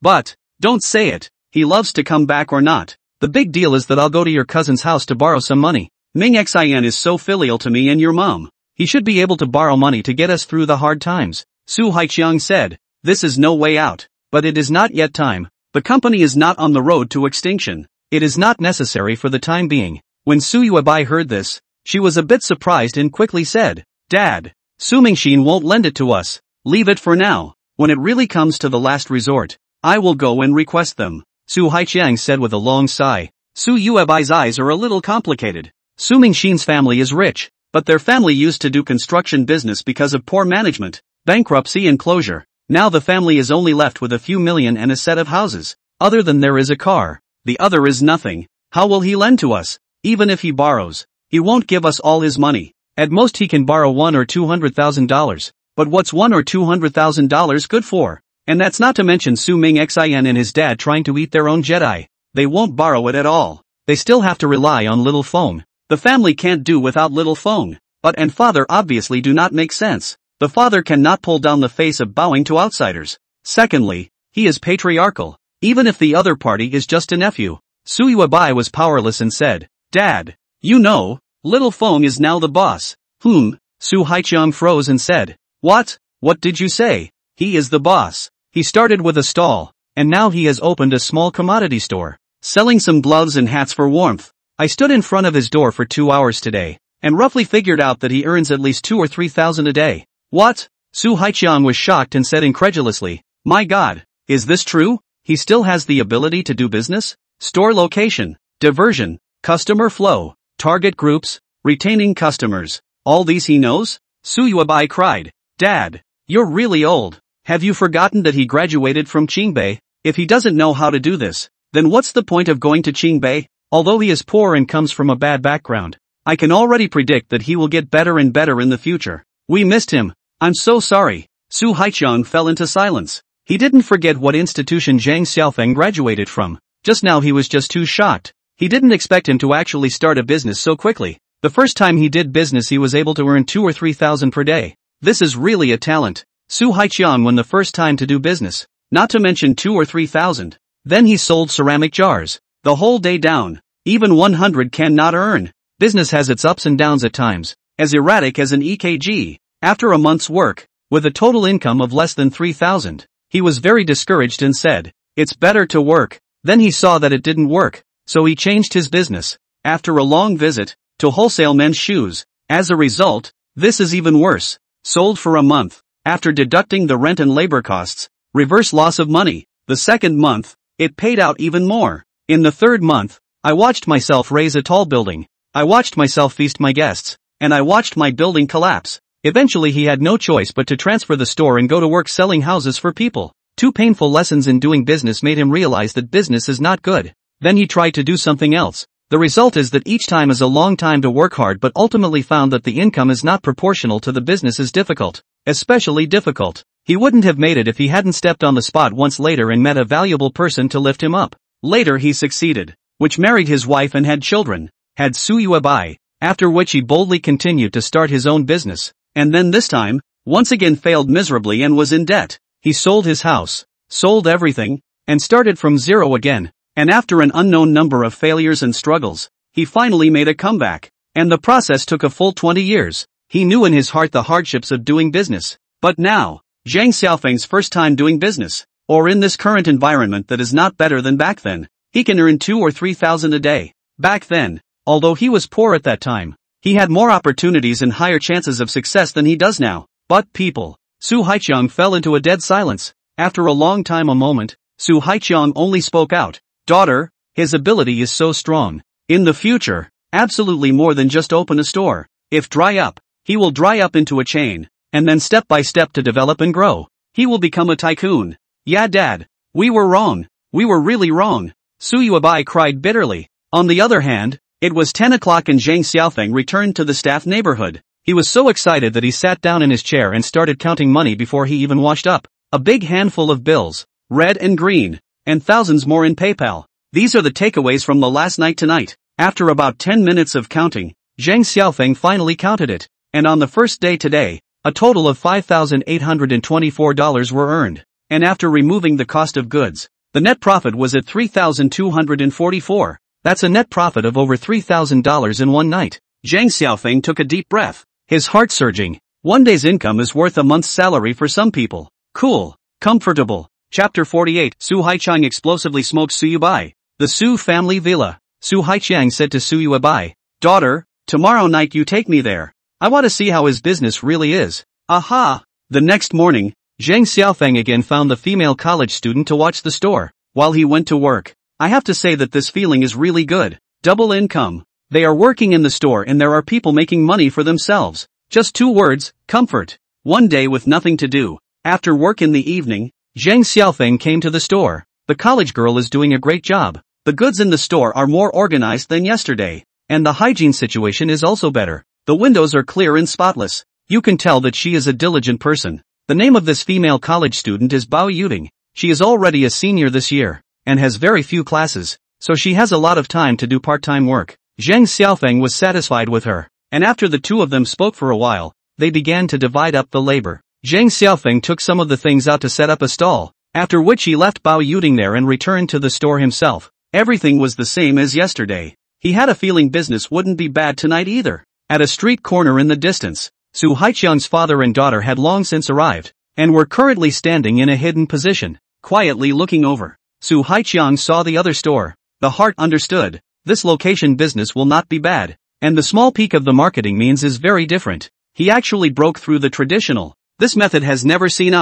But, don't say it, he loves to come back or not. The big deal is that I'll go to your cousin's house to borrow some money. Ming Xin is so filial to me and your mom. He should be able to borrow money to get us through the hard times. Su Haiqiang said. This is no way out. But it is not yet time. The company is not on the road to extinction. It is not necessary for the time being. When Su Yuebai heard this, she was a bit surprised and quickly said, Dad, Su Mingxin won't lend it to us. Leave it for now. When it really comes to the last resort, I will go and request them. Su Haiqiang said with a long sigh. Su Yuebai's eyes are a little complicated. Su Mingxin's family is rich, but their family used to do construction business because of poor management, bankruptcy and closure. Now the family is only left with a few million and a set of houses. Other than there is a car. The other is nothing. How will he lend to us? Even if he borrows, he won't give us all his money. At most he can borrow $100,000 or $200,000. But what's $100,000 or $200,000 good for? And that's not to mention Su Ming Xin and his dad trying to eat their own Jedi. They won't borrow it at all. They still have to rely on Little Feng. The family can't do without Little Feng. But and father obviously do not make sense. The father cannot pull down the face of bowing to outsiders. Secondly, he is patriarchal. Even if the other party is just a nephew. Su Yuebai was powerless and said, Dad, you know, Little Feng is now the boss. Su Haiqiang froze and said, What did you say? He is the boss. He started with a stall, and now he has opened a small commodity store, selling some gloves and hats for warmth. I stood in front of his door for 2 hours today, and roughly figured out that he earns at least 2,000 or 3,000 a day. What? Su Haiqiang was shocked and said incredulously, My God, is this true? He still has the ability to do business? Store location, diversion, customer flow, target groups, retaining customers. All these he knows? Su Yuebai cried. Dad, you're really old. Have you forgotten that he graduated from Qingbei? If he doesn't know how to do this, then what's the point of going to Qingbei? Although he is poor and comes from a bad background, I can already predict that he will get better and better in the future. We missed him. I'm so sorry. Su Haiqiang fell into silence. He didn't forget what institution Zhang Xiaofeng graduated from. Just now he was just too shocked. He didn't expect him to actually start a business so quickly. The first time he did business he was able to earn 2,000 or 3,000 per day. This is really a talent. Su Haiqiang won the first time to do business. Not to mention 2,000 or 3,000. Then he sold ceramic jars. The whole day down. Even 100 cannot earn. Business has its ups and downs at times. As erratic as an EKG. After a month's work, with a total income of less than 3,000, he was very discouraged and said, It's better to work. Then he saw that it didn't work, so he changed his business. After a long visit, to wholesale men's shoes. As a result, this is even worse. Sold for a month. After deducting the rent and labor costs, reverse loss of money. The second month, it paid out even more. In the third month, I watched myself raise a tall building. I watched myself feast my guests. And I watched my building collapse. Eventually he had no choice but to transfer the store and go to work selling houses for people. 2 painful lessons in doing business made him realize that business is not good. Then he tried to do something else. The result is that each time is a long time to work hard but ultimately found that the income is not proportional to the business is difficult. Especially difficult. He wouldn't have made it if he hadn't stepped on the spot once later and met a valuable person to lift him up. Later he succeeded, which married his wife and had children, had Su Yuebai, after which he boldly continued to start his own business. And then this time, once again failed miserably and was in debt. He sold his house, sold everything, and started from zero again. And after an unknown number of failures and struggles, he finally made a comeback. And the process took a full 20 years. He knew in his heart the hardships of doing business. But now, Zhang Xiaofeng's first time doing business, or in this current environment that is not better than back then, he can earn 2,000 or 3,000 a day. Back then, although he was poor at that time, he had more opportunities and higher chances of success than he does now. But people. Su Haiqiang fell into a dead silence. After a long time a moment, Su Haiqiang only spoke out. Daughter, his ability is so strong. In the future, absolutely more than just open a store. If dry up, he will dry up into a chain, and then step by step to develop and grow. He will become a tycoon. Yeah Dad, we were wrong. We were really wrong. Su Yuebai cried bitterly. On the other hand, it was 10 o'clock and Zhang Xiaofeng returned to the staff neighborhood. He was so excited that he sat down in his chair and started counting money before he even washed up. A big handful of bills, red and green, and thousands more in PayPal. These are the takeaways from the last night tonight. After about 10 minutes of counting, Zhang Xiaofeng finally counted it. And on the first day today, a total of $5,824 were earned. and after removing the cost of goods, the net profit was at 3,244. That's a net profit of over $3,000 in one night. Zhang Xiaofeng took a deep breath, his heart surging. One day's income is worth a month's salary for some people. Cool. Comfortable. Chapter 48. Su Haiqiang explosively smoked Su Yubai. The Su family villa. Su Haiqiang said to Su Yubai, "Daughter, tomorrow night you take me there. I want to see how his business really is." Aha! The next morning, Zhang Xiaofeng again found the female college student to watch the store, while he went to work. I have to say that this feeling is really good. Double income. They are working in the store and there are people making money for themselves. Just 2 words, comfort. One day with nothing to do, after work in the evening, Zhang Xiaofeng came to the store. The college girl is doing a great job. The goods in the store are more organized than yesterday, and the hygiene situation is also better. The windows are clear and spotless. You can tell that she is a diligent person. The name of this female college student is Bao Yuding. She is already a senior this year, and has very few classes, so she has a lot of time to do part-time work. Zhang Xiaofeng was satisfied with her, and after the two of them spoke for a while, they began to divide up the labor. Zhang Xiaofeng took some of the things out to set up a stall, after which he left Bao Yuding there and returned to the store himself. Everything was the same as yesterday. He had a feeling business wouldn't be bad tonight either. At a street corner in the distance, Su Haiqiang's father and daughter had long since arrived, and were currently standing in a hidden position, quietly looking over. Su Haiqiang saw the other store. The heart understood. This location business will not be bad, and the small peak of the marketing means is very different. He actually broke through the traditional. This method has never seen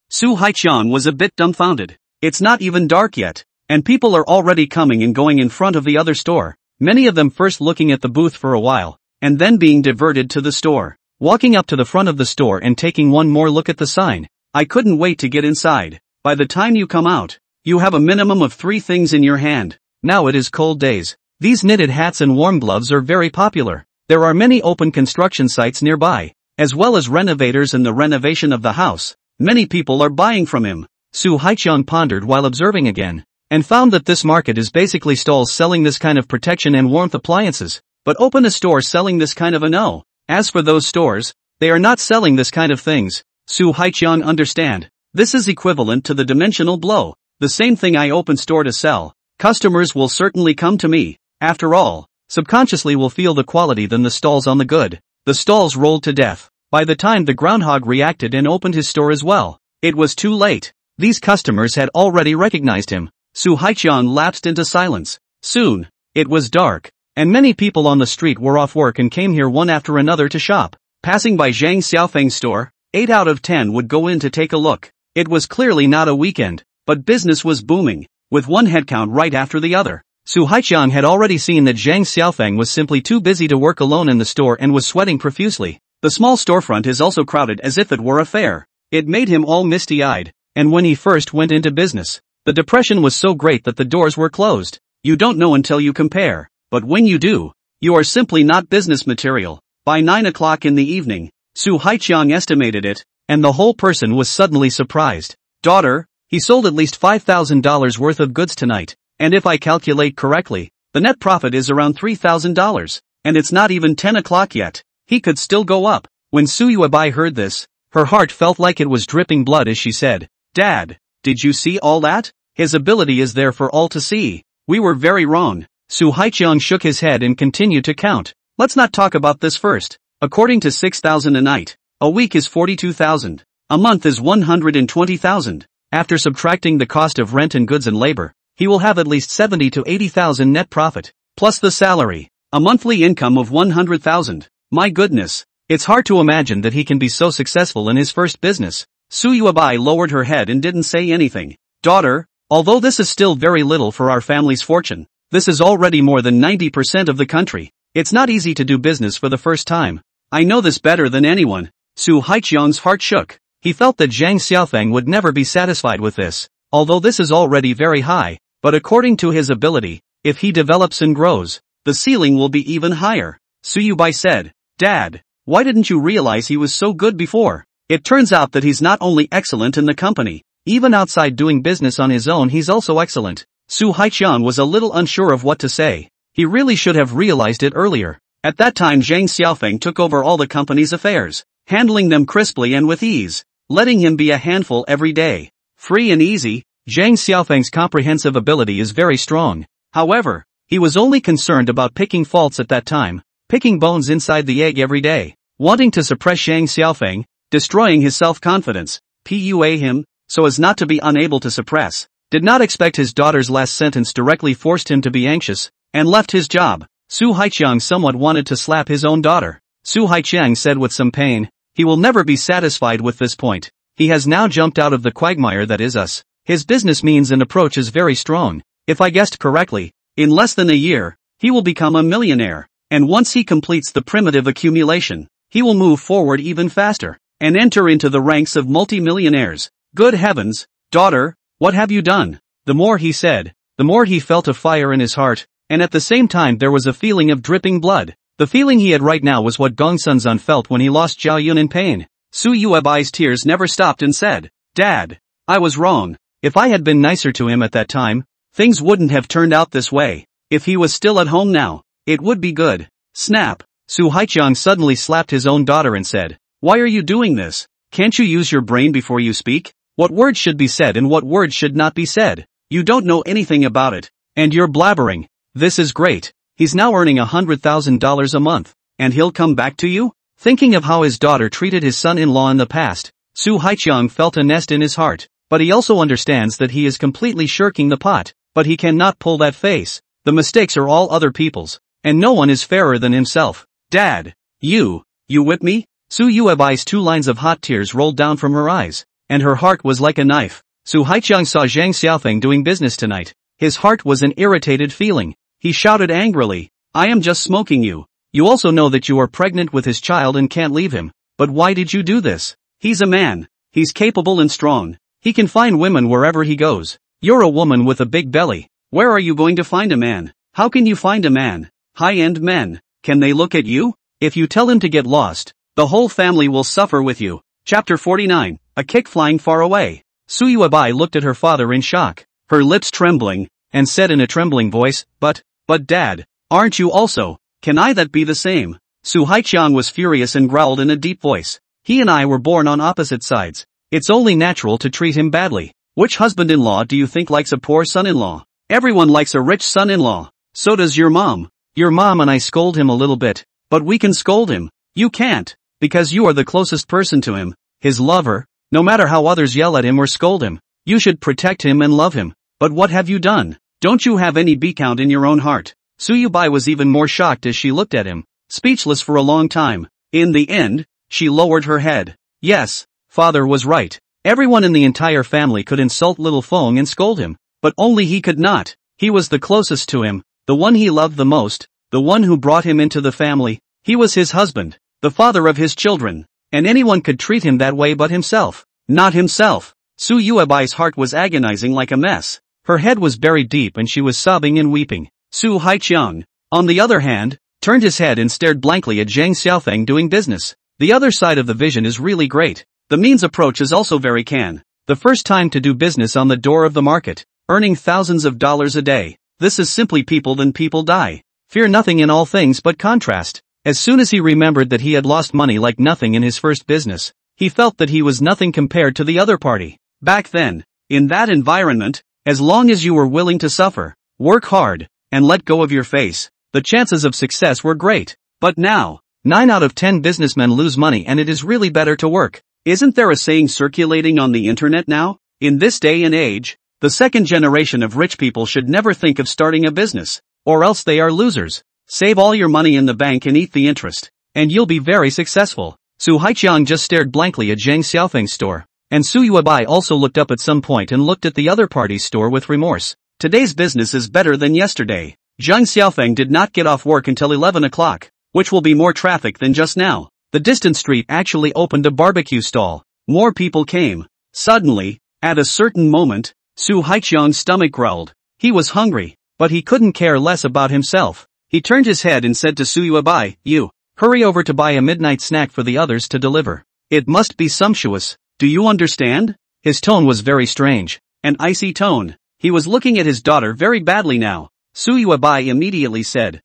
Su Haiqiang was a bit dumbfounded. It's not even dark yet, and people are already coming and going in front of the other store, many of them first looking at the booth for a while, and then being diverted to the store. Walking up to the front of the store and taking one more look at the sign. I couldn't wait to get inside. By the time you come out, you have a minimum of 3 things in your hand. Now it is cold days. These knitted hats and warm gloves are very popular. There are many open construction sites nearby, as well as renovators and the renovation of the house. Many people are buying from him. Su Haiqiang pondered while observing again, and found that this market is basically stalls selling this kind of protection and warmth appliances, but open a store selling this kind of a no. As for those stores, they are not selling this kind of things. Su Haiqiang understand. This is equivalent to the dimensional blow. The same thing I open store to sell. Customers will certainly come to me. After all, subconsciously will feel the quality than the stalls on the good. The stalls rolled to death. By the time the groundhog reacted and opened his store as well, it was too late. These customers had already recognized him. Su Haiqiang lapsed into silence. Soon, it was dark, and many people on the street were off work and came here one after another to shop. Passing by Zhang Xiaofeng's store, 8 out of 10 would go in to take a look. It was clearly not a weekend, but business was booming, with one headcount right after the other. Su Haiqiang had already seen that Zhang Xiaofeng was simply too busy to work alone in the store and was sweating profusely. The small storefront is also crowded as if it were a fair. It made him all misty-eyed, and when he first went into business, the depression was so great that the doors were closed. You don't know until you compare. But when you do, you are simply not business material. By 9 o'clock in the evening, Su Haiqiang estimated it, and the whole person was suddenly surprised. Daughter, he sold at least $5,000 worth of goods tonight, and if I calculate correctly, the net profit is around $3,000, and it's not even 10 o'clock yet. He could still go up. When Su Yubai heard this, her heart felt like it was dripping blood as she said, Dad, did you see all that? His ability is there for all to see. We were very wrong. Su Haiqiang shook his head and continued to count. Let's not talk about this first. According to 6,000 a night, a week is 42,000. A month is 120,000. After subtracting the cost of rent and goods and labor, he will have at least 70 to 80,000 net profit, plus the salary, a monthly income of 100,000. My goodness, it's hard to imagine that he can be so successful in his first business. Su Yubai lowered her head and didn't say anything. Daughter, although this is still very little for our family's fortune, this is already more than 90% of the country. It's not easy to do business for the first time. I know this better than anyone. Su Haiqiang's heart shook. He felt that Zhang Xiaofeng would never be satisfied with this, although this is already very high, but according to his ability, if he develops and grows, the ceiling will be even higher. Su Yubai said, Dad, why didn't you realize he was so good before? It turns out that he's not only excellent in the company, even outside doing business on his own he's also excellent. Su Haiqiang was a little unsure of what to say. He really should have realized it earlier. At that time Zhang Xiaofeng took over all the company's affairs, handling them crisply and with ease, letting him be a handful every day. Free and easy. Zhang Xiaofeng's comprehensive ability is very strong. However, he was only concerned about picking faults at that time, picking bones inside the egg every day, wanting to suppress Zhang Xiaofeng, destroying his self-confidence, pua him, so as not to be unable to suppress. Did not expect his daughter's last sentence directly forced him to be anxious, and left his job. Su Haiqiang somewhat wanted to slap his own daughter. Su Haiqiang said with some pain, he will never be satisfied with this point. He has now jumped out of the quagmire that is us. His business means and approach is very strong. If I guessed correctly, in less than a year, he will become a millionaire. And once he completes the primitive accumulation, he will move forward even faster, and enter into the ranks of multi-millionaires. Good heavens, daughter, what have you done? The more he said, the more he felt a fire in his heart, and at the same time there was a feeling of dripping blood. The feeling he had right now was what Gong Sunzun felt when he lost Zhao Yun in pain. Su Yuebai's tears never stopped and said, Dad, I was wrong. If I had been nicer to him at that time, things wouldn't have turned out this way. If he was still at home now, it would be good. Snap. Su Haiqiang suddenly slapped his own daughter and said, Why are you doing this? Can't you use your brain before you speak? What words should be said and what words should not be said? You don't know anything about it. And you're blabbering. This is great. He's now earning $100,000 a month. And he'll come back to you? Thinking of how his daughter treated his son-in-law in the past, Su Haiqiang felt a nest in his heart. But he also understands that he is completely shirking the pot. But he cannot pull that face. The mistakes are all other people's. And no one is fairer than himself. Dad. You whip me? Su Yuebai's 2 lines of hot tears rolled down from her eyes. And her heart was like a knife. Su Haiqiang saw Zhang Xiaofeng doing business tonight. His heart was an irritated feeling. He shouted angrily, I am just smoking you. You also know that you are pregnant with his child and can't leave him. But why did you do this? He's a man. He's capable and strong. He can find women wherever he goes. You're a woman with a big belly. Where are you going to find a man? How can you find a man? High-end men. Can they look at you? If you tell him to get lost, the whole family will suffer with you. Chapter 49. A kick flying far away. Su Yuebai looked at her father in shock, her lips trembling, and said in a trembling voice, But Dad, aren't you also? Can I that be the same? Su Haiqiang was furious and growled in a deep voice. He and I were born on opposite sides. It's only natural to treat him badly. Which husband-in-law do you think likes a poor son-in-law? Everyone likes a rich son-in-law. So does your mom. Your mom and I scold him a little bit, but we can scold him. You can't, because you are the closest person to him, his lover. No matter how others yell at him or scold him, you should protect him and love him. But what have you done? Don't you have any count in your own heart? Su Yubai was even more shocked as she looked at him, speechless for a long time. In the end, she lowered her head. Yes, father was right. Everyone in the entire family could insult little Feng and scold him, but only he could not. He was the closest to him, the one he loved the most, the one who brought him into the family. He was his husband, the father of his children. And anyone could treat him that way but himself. Not himself. Su Yuebai's heart was agonizing like a mess. Her head was buried deep and she was sobbing and weeping. Su Haiqiang, on the other hand, turned his head and stared blankly at Zhang Xiaofeng doing business. The other side of the vision is really great. The means approach is also very can. The first time to do business on the door of the market, earning thousands of dollars a day. This is simply people then people die. Fear nothing in all things but contrast. As soon as he remembered that he had lost money like nothing in his first business, he felt that he was nothing compared to the other party. Back then, in that environment, as long as you were willing to suffer, work hard, and let go of your face, the chances of success were great. But now, 9 out of 10 businessmen lose money and it is really better to work. Isn't there a saying circulating on the internet now? In this day and age, the second generation of rich people should never think of starting a business, or else they are losers. Save all your money in the bank and eat the interest, and you'll be very successful. Su Haiqiang just stared blankly at Zhang Xiaofeng's store, and Su Yuebai also looked up at some point and looked at the other party's store with remorse. Today's business is better than yesterday. Zhang Xiaofeng did not get off work until 11 o'clock, which will be more traffic than just now. The distant street actually opened a barbecue stall. More people came. Suddenly, at a certain moment, Su Haiqiang's stomach growled. He was hungry, but he couldn't care less about himself. He turned his head and said to Su Yuebai, You, hurry over to buy a midnight snack for the others to deliver. It must be sumptuous. Do you understand? His tone was very strange. An icy tone. He was looking at his daughter very badly now. Su Yuebai immediately said,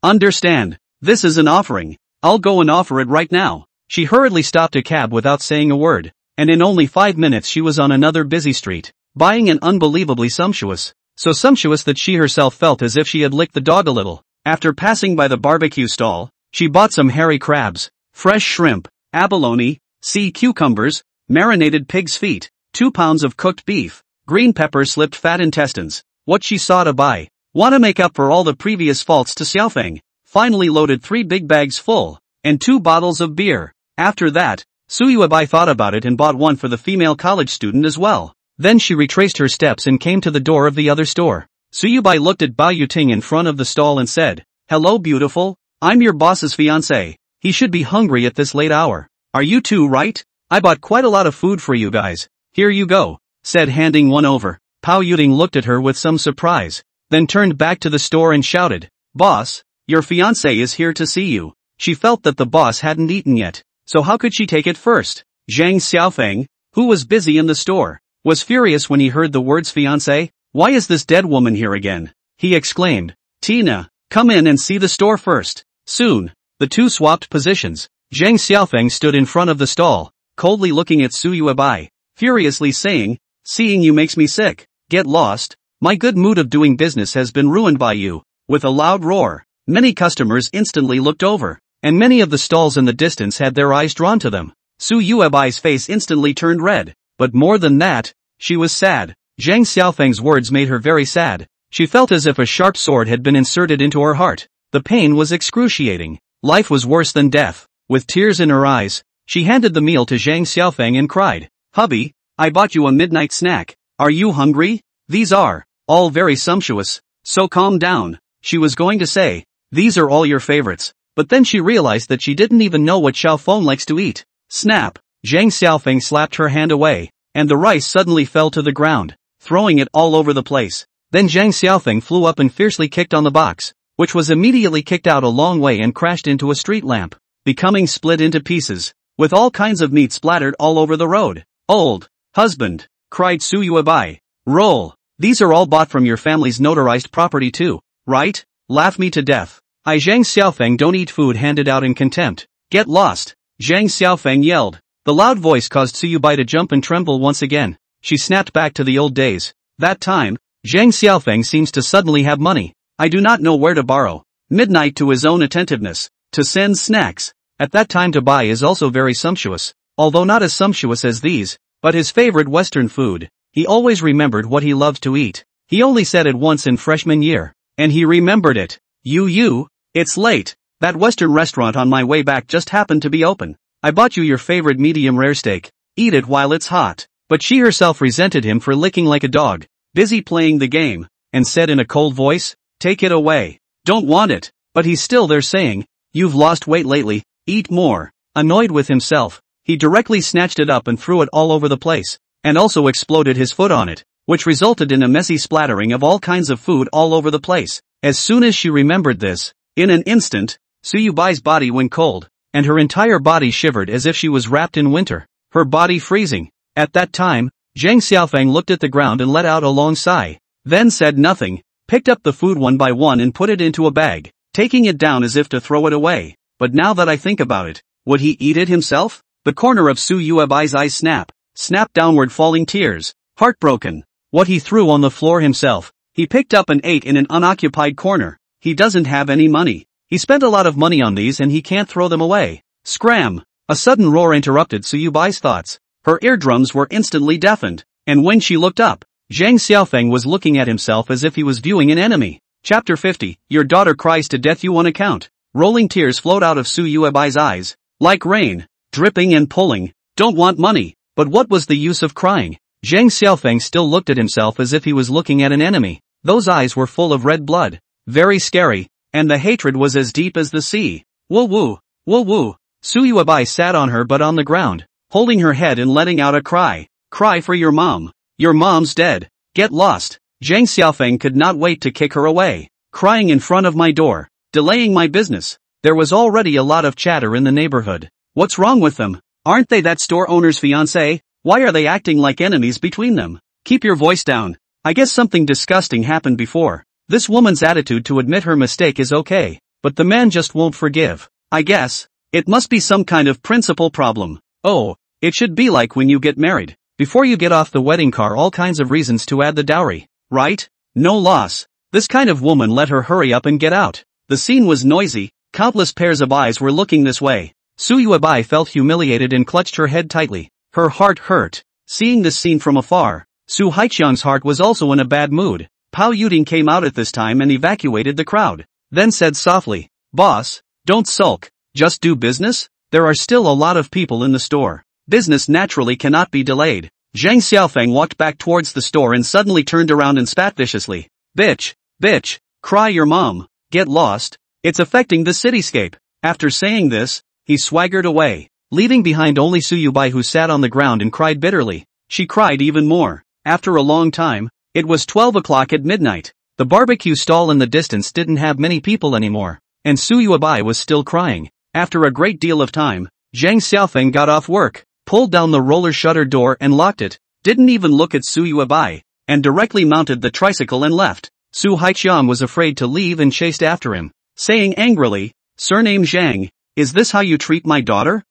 Understand. This is an offering. I'll go and offer it right now. She hurriedly stopped a cab without saying a word. and in only 5 minutes she was on another busy street, buying an unbelievably sumptuous. So sumptuous that she herself felt as if she had licked the dog a little. After passing by the barbecue stall, she bought some hairy crabs, fresh shrimp, abalone, sea cucumbers, marinated pig's feet, 2 pounds of cooked beef, green pepper slipped fat intestines. What she saw to buy. Want to make up for all the previous faults to Xiaofeng. Finally loaded 3 big bags full, and 2 bottles of beer. After that, Su Yuebai thought about it and bought one for the female college student as well. Then she retraced her steps and came to the door of the other store. Su Yuebai looked at Bao Yuting in front of the stall and said, "Hello beautiful, I'm your boss's fiancé. He should be hungry at this late hour. Are you two right? I bought quite a lot of food for you guys. Here you go," said handing one over. Bao Yuting looked at her with some surprise, then turned back to the store and shouted, "Boss, your fiancé is here to see you." She felt that the boss hadn't eaten yet, so how could she take it first? Zhang Xiaofeng, who was busy in the store, was furious when he heard the words fiancé. "Why is this dead woman here again?" he exclaimed. "Tina, come in and see the store first." Soon, the two swapped positions. Zhang Xiaofeng stood in front of the stall, coldly looking at Su Yuebai, furiously saying, "Seeing you makes me sick. Get lost. My good mood of doing business has been ruined by you." With a loud roar, many customers instantly looked over, and many of the stalls in the distance had their eyes drawn to them. Su Yuebai's face instantly turned red, but more than that, she was sad. Zhang Xiaofeng's words made her very sad. She felt as if a sharp sword had been inserted into her heart. The pain was excruciating. Life was worse than death. With tears in her eyes, she handed the meal to Zhang Xiaofeng and cried, "Hubby, I bought you a midnight snack. Are you hungry? These are all very sumptuous, so calm down." She was going to say, "These are all your favorites," but then she realized that she didn't even know what Xiaofeng likes to eat. Snap! Zhang Xiaofeng slapped her hand away, and the rice suddenly fell to the ground, throwing it all over the place. Then Zhang Xiaofeng flew up and fiercely kicked on the box, which was immediately kicked out a long way and crashed into a street lamp, becoming split into pieces, with all kinds of meat splattered all over the road. "Old husband," cried Su Yuebai. "Roll. These are all bought from your family's notarized property too, right? Laugh me to death. I Zhang Xiaofeng don't eat food handed out in contempt. Get lost." Zhang Xiaofeng yelled. The loud voice caused Su Yuebai to jump and tremble once again. She snapped back to the old days. That time, Zhang Xiaofeng seems to suddenly have money. I do not know where to borrow. Midnight to his own attentiveness. To send snacks. At that time to buy is also very sumptuous, although not as sumptuous as these, but his favorite Western food. He always remembered what he loved to eat. He only said it once in freshman year, and he remembered it. It's late. That Western restaurant on my way back just happened to be open. I bought you your favorite medium rare steak. Eat it while it's hot." But she herself resented him for licking like a dog, busy playing the game, and said in a cold voice, "Take it away. Don't want it." But he's still there saying, "You've lost weight lately, eat more." Annoyed with himself, he directly snatched it up and threw it all over the place, and also exploded his foot on it, which resulted in a messy splattering of all kinds of food all over the place. As soon as she remembered this, in an instant, Su Yubai's body went cold, and her entire body shivered as if she was wrapped in winter, her body freezing. At that time, Zhang Xiaofeng looked at the ground and let out a long sigh, then said nothing, picked up the food one by one and put it into a bag, taking it down as if to throw it away. But now that I think about it, would he eat it himself? The corner of Su Yuebai's eyes snapped downward, falling tears, heartbroken. What he threw on the floor himself, he picked up and ate in an unoccupied corner. He doesn't have any money. He spent a lot of money on these and he can't throw them away. Scram! A sudden roar interrupted Su Yubai's thoughts. Her eardrums were instantly deafened, and when she looked up, Zhang Xiaofeng was looking at himself as if he was viewing an enemy. Chapter 50. Your daughter cries to death, you on account. Rolling tears flowed out of Su Yuebai's eyes, like rain, dripping and pulling. Don't want money. But what was the use of crying? Zhang Xiaofeng still looked at himself as if he was looking at an enemy. Those eyes were full of red blood. Very scary. And the hatred was as deep as the sea. Woo woo, woo woo. Su Yuebai sat on her butt on the ground, holding her head and letting out a cry. Cry for your mom. Your mom's dead. Get lost. Zhang Xiaofeng could not wait to kick her away. Crying in front of my door. Delaying my business. There was already a lot of chatter in the neighborhood. What's wrong with them? Aren't they that store owner's fiancé? Why are they acting like enemies between them? Keep your voice down. I guess something disgusting happened before. This woman's attitude to admit her mistake is okay, but the man just won't forgive. I guess it must be some kind of principal problem. Oh, It should be like when you get married. Before you get off the wedding car, all kinds of reasons to add the dowry, right? No loss. This kind of woman let her hurry up and get out. The scene was noisy, countless pairs of eyes were looking this way. Suyuabai felt humiliated and clutched her head tightly. Her heart hurt. Seeing this scene from afar, Su Haiqiang's heart was also in a bad mood. Pao Yuding came out at this time and evacuated the crowd. Then said softly, "Boss, don't sulk, just do business? There are still a lot of people in the store. Business naturally cannot be delayed." Zhang Xiaofeng walked back towards the store and suddenly turned around and spat viciously. Bitch, cry your mom, get lost, it's affecting the cityscape. After saying this, he swaggered away, leaving behind only Suyubai, who sat on the ground and cried bitterly. She cried even more. After a long time, it was 12 o'clock at midnight. The barbecue stall in the distance didn't have many people anymore, and Suyuabai was still crying. After a great deal of time, Zhang Xiaofeng got off work, pulled down the roller shutter door and locked it, didn't even look at Suyuabai, and directly mounted the tricycle and left. Su Haiqiang was afraid to leave and chased after him, saying angrily, "Surname Zhang, is this how you treat my daughter?"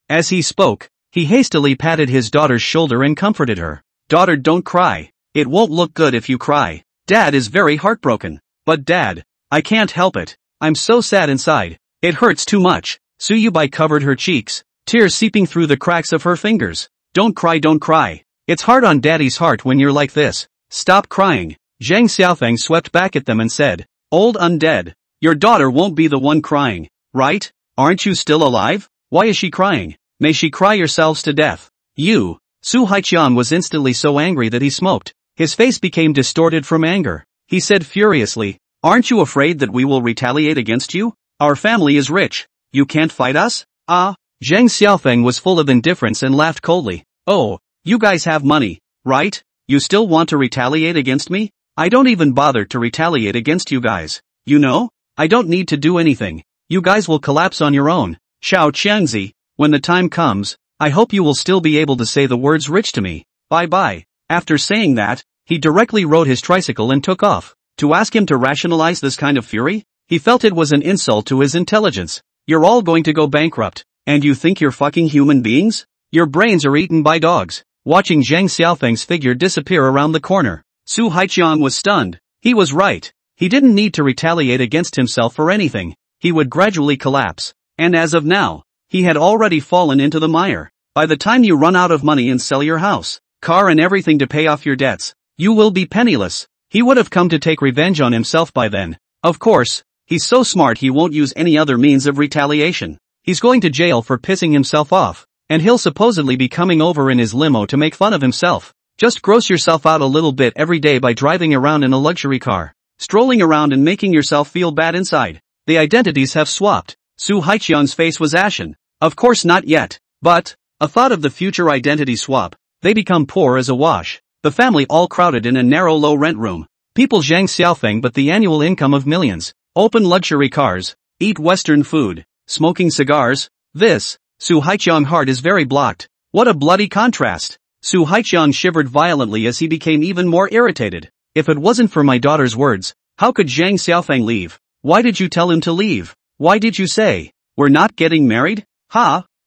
As he spoke, he hastily patted his daughter's shoulder and comforted her. "Daughter, don't cry. It won't look good if you cry. Dad is very heartbroken." "But Dad, I can't help it. I'm so sad inside. It hurts too much." Suyubai covered her cheeks, tears seeping through the cracks of her fingers. Don't cry. It's hard on Daddy's heart when you're like this. Stop crying." Zhang Xiaofeng swept back at them and said, "Old undead, your daughter won't be the one crying, right? Aren't you still alive? Why is she crying? May she cry yourselves to death." "You." Su Haiqiang was instantly so angry that he smoked. His face became distorted from anger. He said furiously, "Aren't you afraid that we will retaliate against you? Our family is rich. You can't fight us?" Zhang Xiaofeng was full of indifference and laughed coldly. "Oh, you guys have money, right? You still want to retaliate against me? I don't even bother to retaliate against you guys. You know, I don't need to do anything. You guys will collapse on your own. Xiao Qiangzi, when the time comes, I hope you will still be able to say the words rich to me. Bye-bye." After saying that, he directly rode his tricycle and took off. To ask him to rationalize this kind of fury, he felt it was an insult to his intelligence. You're all going to go bankrupt, and you think you're fucking human beings? Your brains are eaten by dogs. Watching Zhang Xiaofeng's figure disappear around the corner, Su Haiqiang was stunned. He was right. He didn't need to retaliate against himself for anything. He would gradually collapse. And as of now, he had already fallen into the mire. By the time you run out of money and sell your house, car and everything to pay off your debts, you will be penniless. He would have come to take revenge on himself by then. Of course, he's so smart he won't use any other means of retaliation. He's going to jail for pissing himself off, and he'll supposedly be coming over in his limo to make fun of himself. Just gross yourself out a little bit every day by driving around in a luxury car, strolling around and making yourself feel bad inside. The identities have swapped. Su Haiqiang's face was ashen. Of course not yet. But, a thought of the future identity swap, they become poor as a wash. The family all crowded in a narrow low-rent room. People Zhang Xiaofeng but the annual income of millions. Open luxury cars. Eat Western food. Smoking cigars. This, Su Haiqiang's heart is very blocked. What a bloody contrast. Su Haiqiang shivered violently as he became even more irritated. If it wasn't for my daughter's words, how could Zhang Xiaofeng leave? Why did you tell him to leave? Why did you say, "We're not getting married"?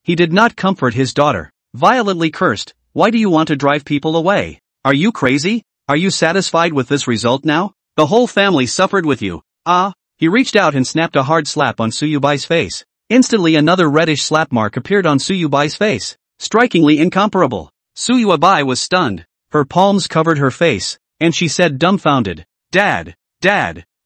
He did not comfort his daughter. Violently cursed. Why do you want to drive people away? Are you crazy? Are you satisfied with this result now? The whole family suffered with you. He reached out and snapped a hard slap on Suyubai's face. Instantly another reddish slap mark appeared on Suyubai's face. Strikingly incomparable. Suyubai was stunned. Her palms covered her face, and she said dumbfounded, Dad,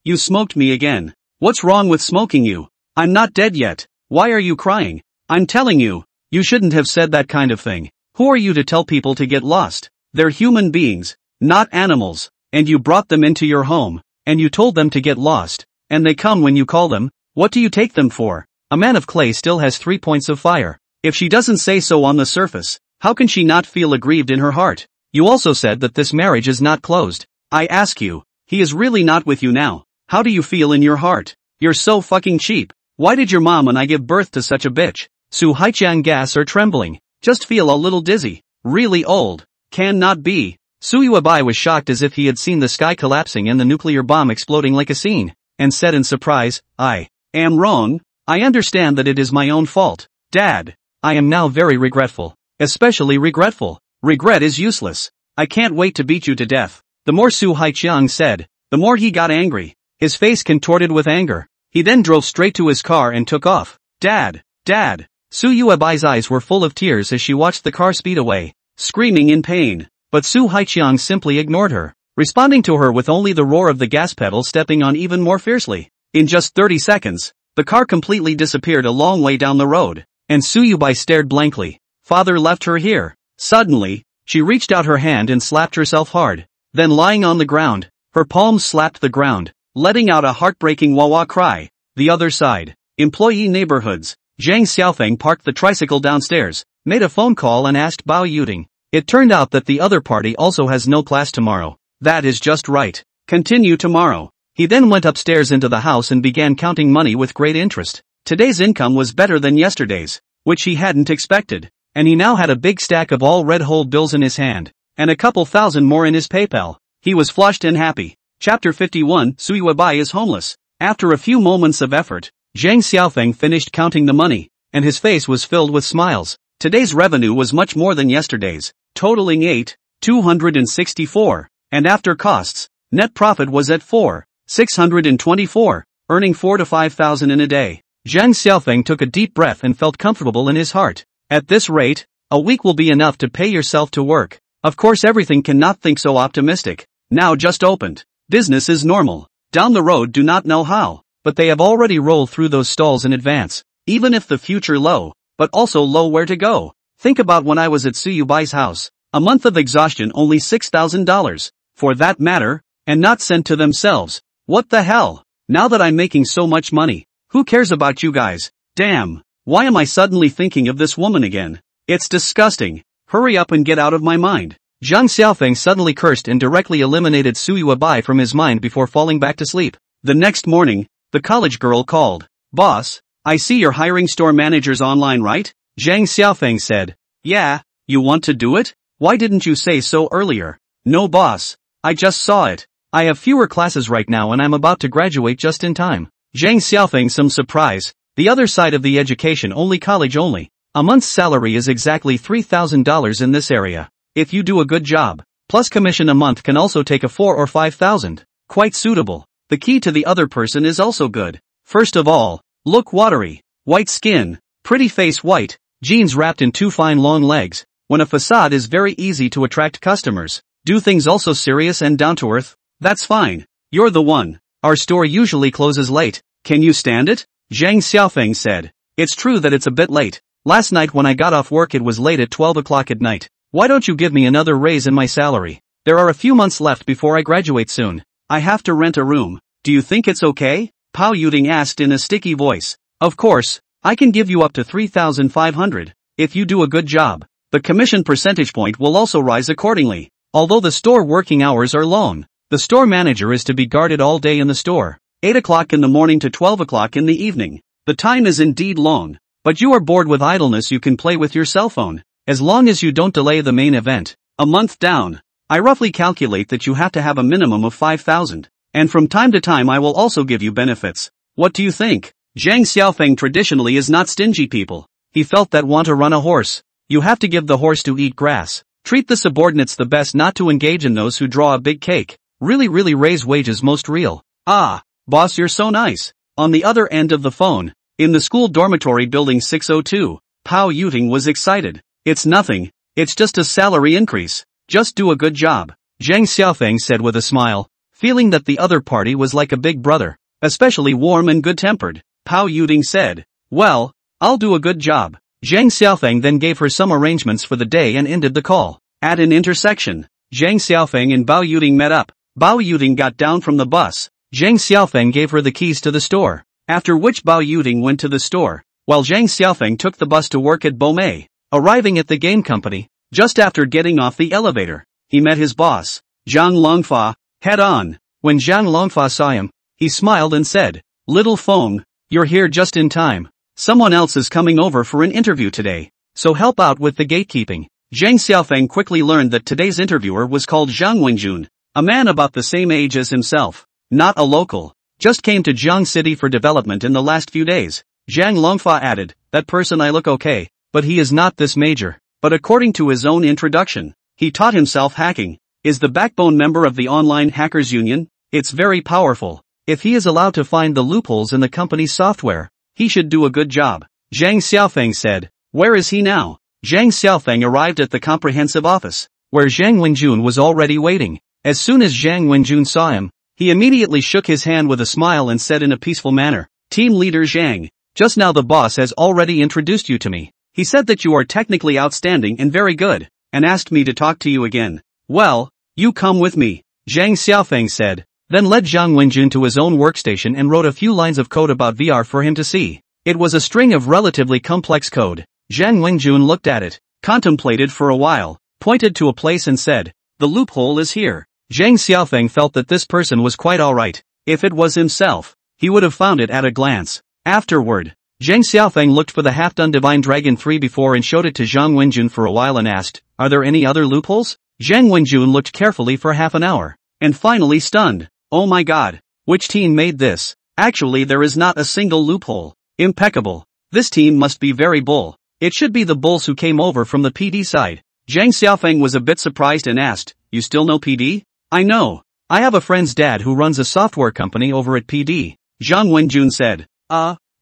you smoked me again. What's wrong with smoking you? I'm not dead yet. Why are you crying? I'm telling you, you shouldn't have said that kind of thing. Who are you to tell people to get lost? They're human beings, not animals, and you brought them into your home, and you told them to get lost, and they come when you call them. What do you take them for? A man of clay still has 3 points of fire. If she doesn't say so on the surface, how can she not feel aggrieved in her heart? You also said that this marriage is not closed. I ask you, he is really not with you now. How do you feel in your heart? You're so fucking cheap. Why did your mom and I give birth to such a bitch? Su Haiqiang gas are trembling. Just feel a little dizzy. Really old. Can not be. Suyuabai was shocked as if he had seen the sky collapsing and the nuclear bomb exploding like a scene, and said in surprise, I am wrong. I understand that it is my own fault. Dad, I am now very regretful. especially regretful. Regret is useless. I can't wait to beat you to death. The more Su Haiqiang said, the more he got angry. His face contorted with anger. He then drove straight to his car and took off. Dad! Dad! Su Yuebai's eyes were full of tears as she watched the car speed away, screaming in pain. But Su Haiqiang simply ignored her, responding to her with only the roar of the gas pedal stepping on even more fiercely. In just 30 seconds, the car completely disappeared a long way down the road, and Su Yubai stared blankly. Father left her here. Suddenly, she reached out her hand and slapped herself hard. Then lying on the ground, her palms slapped the ground, letting out a heartbreaking wah-wah cry. The other side. Employee neighborhoods. Zhang Xiaofeng parked the tricycle downstairs, made a phone call and asked Bao Yuding. It turned out that the other party also has no class tomorrow. That is just right. Continue tomorrow. He then went upstairs into the house and began counting money with great interest. Today's income was better than yesterday's, which he hadn't expected, and he now had a big stack of all red hold bills in his hand, and a couple thousand more in his PayPal. He was flushed and happy. Chapter 51, Su Yuebai is homeless. After a few moments of effort, Zhang Xiaofeng finished counting the money, and his face was filled with smiles. Today's revenue was much more than yesterday's, totaling 8,264, and after costs, net profit was at 4,624, earning 4 to 5,000 in a day. Zhang Xiaofeng took a deep breath and felt comfortable in his heart. At this rate, a week will be enough to pay yourself to work. Of course everything cannot think so optimistic. Now just opened. Business is normal. Down the road do not know how, but they have already rolled through those stalls in advance. Even if the future low, but also low where to go. Think about when I was at Su Yubai's house. A month of exhaustion only $6,000. For that matter, and not sent to themselves. What the hell? Now that I'm making so much money, who cares about you guys? Damn. Why am I suddenly thinking of this woman again? It's disgusting. Hurry up and get out of my mind. Zhang Xiaofeng suddenly cursed and directly eliminated Su Yuebai from his mind before falling back to sleep. The next morning, the college girl called. Boss, I see you're hiring store managers online, right? Zhang Xiaofeng said. Yeah, you want to do it? Why didn't you say so earlier? No boss, I just saw it. I have fewer classes right now and I'm about to graduate just in time. Zhang Xiaofeng some surprise. The other side of the education only college only. A month's salary is exactly $3,000 in this area. If you do a good job, plus commission a month can also take a 4 or 5,000. Quite suitable. The key to the other person is also good. First of all, look watery. White skin, pretty face white, jeans wrapped in 2 fine long legs. When a facade is very easy to attract customers. Do things also serious and down to earth? That's fine. You're the one. Our store usually closes late. Can you stand it? Zhang Xiaofeng said. It's true that it's a bit late. Last night when I got off work it was late at 12 o'clock at night. Why don't you give me another raise in my salary? There are a few months left before I graduate soon. I have to rent a room. Do you think it's okay? Pao Yuding asked in a sticky voice. Of course, I can give you up to 3,500. If you do a good job. The commission percentage point will also rise accordingly. Although the store working hours are long, the store manager is to be guarded all day in the store. 8 o'clock in the morning to 12 o'clock in the evening. The time is indeed long. But you are bored with idleness, you can play with your cell phone. As long as you don't delay the main event. A month down. I roughly calculate that you have to have a minimum of 5,000. And from time to time I will also give you benefits. What do you think? Zhang Xiaofeng traditionally is not stingy people. He felt that want to run a horse. You have to give the horse to eat grass. Treat the subordinates the best, not to engage in those who draw a big cake. Really raise wages most real. Ah, boss, you're so nice. On the other end of the phone, in the school dormitory building 602, Pao Yuding was excited. It's nothing. It's just a salary increase. Just do a good job. Zhang Xiaofeng said with a smile, feeling that the other party was like a big brother, especially warm and good-tempered. Pao Yuding said, well, I'll do a good job. Zhang Xiaofeng then gave her some arrangements for the day and ended the call. At an intersection, Zhang Xiaofeng and Bao Yuding met up. Bao Yuding got down from the bus. Zhang Xiaofeng gave her the keys to the store. After which Bao Yuding went to the store, while Zhang Xiaofeng took the bus to work at Bomei. Arriving at the game company, just after getting off the elevator, he met his boss, Zhang Longfa, head on. When Zhang Longfa saw him, he smiled and said, Little Feng, you're here just in time. Someone else is coming over for an interview today, so help out with the gatekeeping. Zhang Xiaofeng quickly learned that today's interviewer was called Zhang Wenjun, a man about the same age as himself, not a local, just came to Jiang City for development in the last few days. Zhang Longfa added, that person I look okay, but he is not this major. but according to his own introduction, he taught himself hacking, is the backbone member of the Online Hackers Union. It's very powerful. If he is allowed to find the loopholes in the company's software, he should do a good job. Zhang Xiaofeng said. Where is he now? Zhang Xiaofeng arrived at the comprehensive office, where Zhang Wenjun was already waiting. As soon as Zhang Wenjun saw him, he immediately shook his hand with a smile and said in a peaceful manner, Team Leader Zhang, just now the boss has already introduced you to me. He said that you are technically outstanding and very good, and asked me to talk to you again. Well, you come with me, Zhang Xiaofeng said, then led Zhang Wenjun to his own workstation and wrote a few lines of code about VR for him to see. It was a string of relatively complex code. Zhang Wenjun looked at it, contemplated for a while, pointed to a place and said, the loophole is here. Zhang Xiaofeng felt that this person was quite alright. If it was himself, he would have found it at a glance. Afterward, Zhang Xiaofeng looked for the half-done Divine Dragon 3 before and showed it to Zhang Wenjun for a while and asked, are there any other loopholes? Zhang Wenjun looked carefully for half an hour, and finally stunned. Oh my god, which team made this? Actually there is not a single loophole. Impeccable. This team must be very bull. It should be the bulls who came over from the PD side. Zhang Xiaofeng was a bit surprised and asked, you still know PD? I know. I have a friend's dad who runs a software company over at PD. Zhang Wenjun said.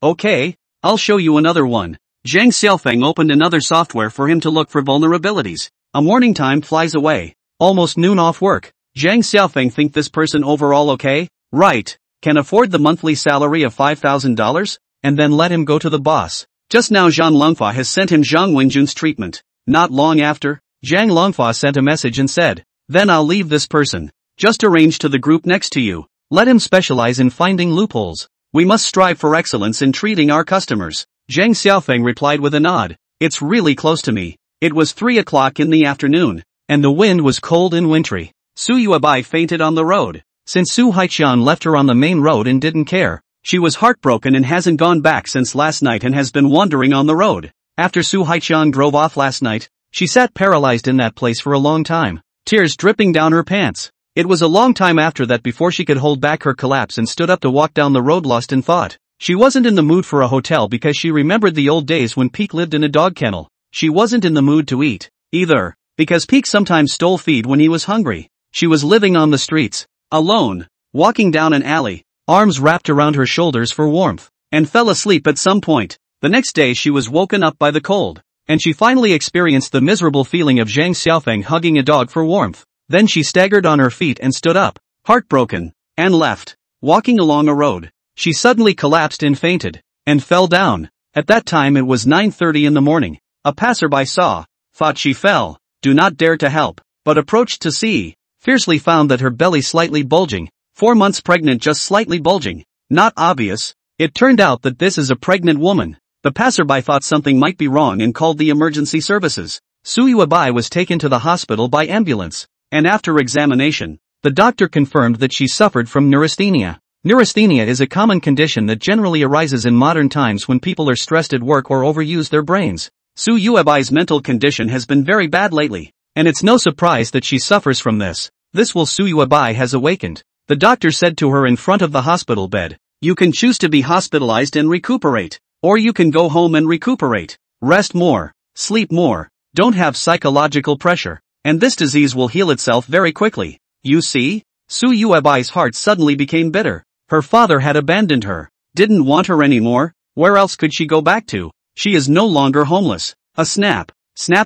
Okay, I'll show you another one. Zhang Xiaofeng opened another software for him to look for vulnerabilities. A morning time flies away. Almost noon off work. Zhang Xiaofeng think this person overall okay? Right. Can afford the monthly salary of $5,000? And then let him go to the boss. Just now Zhang Longfa has sent him Zhang Wenjun's treatment. Not long after, Zhang Longfa sent a message and said, then I'll leave this person. Just arrange to the group next to you. Let him specialize in finding loopholes. We must strive for excellence in treating our customers. Zhang Xiaofeng replied with a nod. It's really close to me. It was 3 o'clock in the afternoon, and the wind was cold and wintry. Su Yuebai fainted on the road. Since Su Haiqian left her on the main road and didn't care, she was heartbroken and hasn't gone back since last night and has been wandering on the road. After Su Haiqian drove off last night, she sat paralyzed in that place for a long time, tears dripping down her pants. It was a long time after that before she could hold back her collapse and stood up to walk down the road lost in thought. She wasn't in the mood for a hotel because she remembered the old days when Peek lived in a dog kennel. She wasn't in the mood to eat, either, because Peek sometimes stole feed when he was hungry. She was living on the streets, alone, walking down an alley, arms wrapped around her shoulders for warmth, and fell asleep at some point. The next day she was woken up by the cold, and she finally experienced the miserable feeling of Zhang Xiaofeng hugging a dog for warmth. Then she staggered on her feet and stood up, heartbroken, and left, walking along a road. She suddenly collapsed and fainted, and fell down. At that time it was 9:30 in the morning. A passerby saw, thought she fell, do not dare to help, but approached to see, fiercely found that her belly slightly bulging, 4 months pregnant just slightly bulging, not obvious. It turned out that this is a pregnant woman. The passerby thought something might be wrong and called the emergency services. Su Yuebai was taken to the hospital by ambulance, and after examination, the doctor confirmed that she suffered from neurasthenia. Neurasthenia is a common condition that generally arises in modern times when people are stressed at work or overuse their brains. Su Yuebai's mental condition has been very bad lately, and it's no surprise that she suffers from this. This will Su Yuebai has awakened. The doctor said to her in front of the hospital bed, you can choose to be hospitalized and recuperate, or you can go home and recuperate. Rest more, sleep more, don't have psychological pressure, and this disease will heal itself very quickly. You see? Su Yuebai's heart suddenly became bitter. Her father had abandoned her, didn't want her anymore. Where else could she go back to? She is no longer homeless. A snap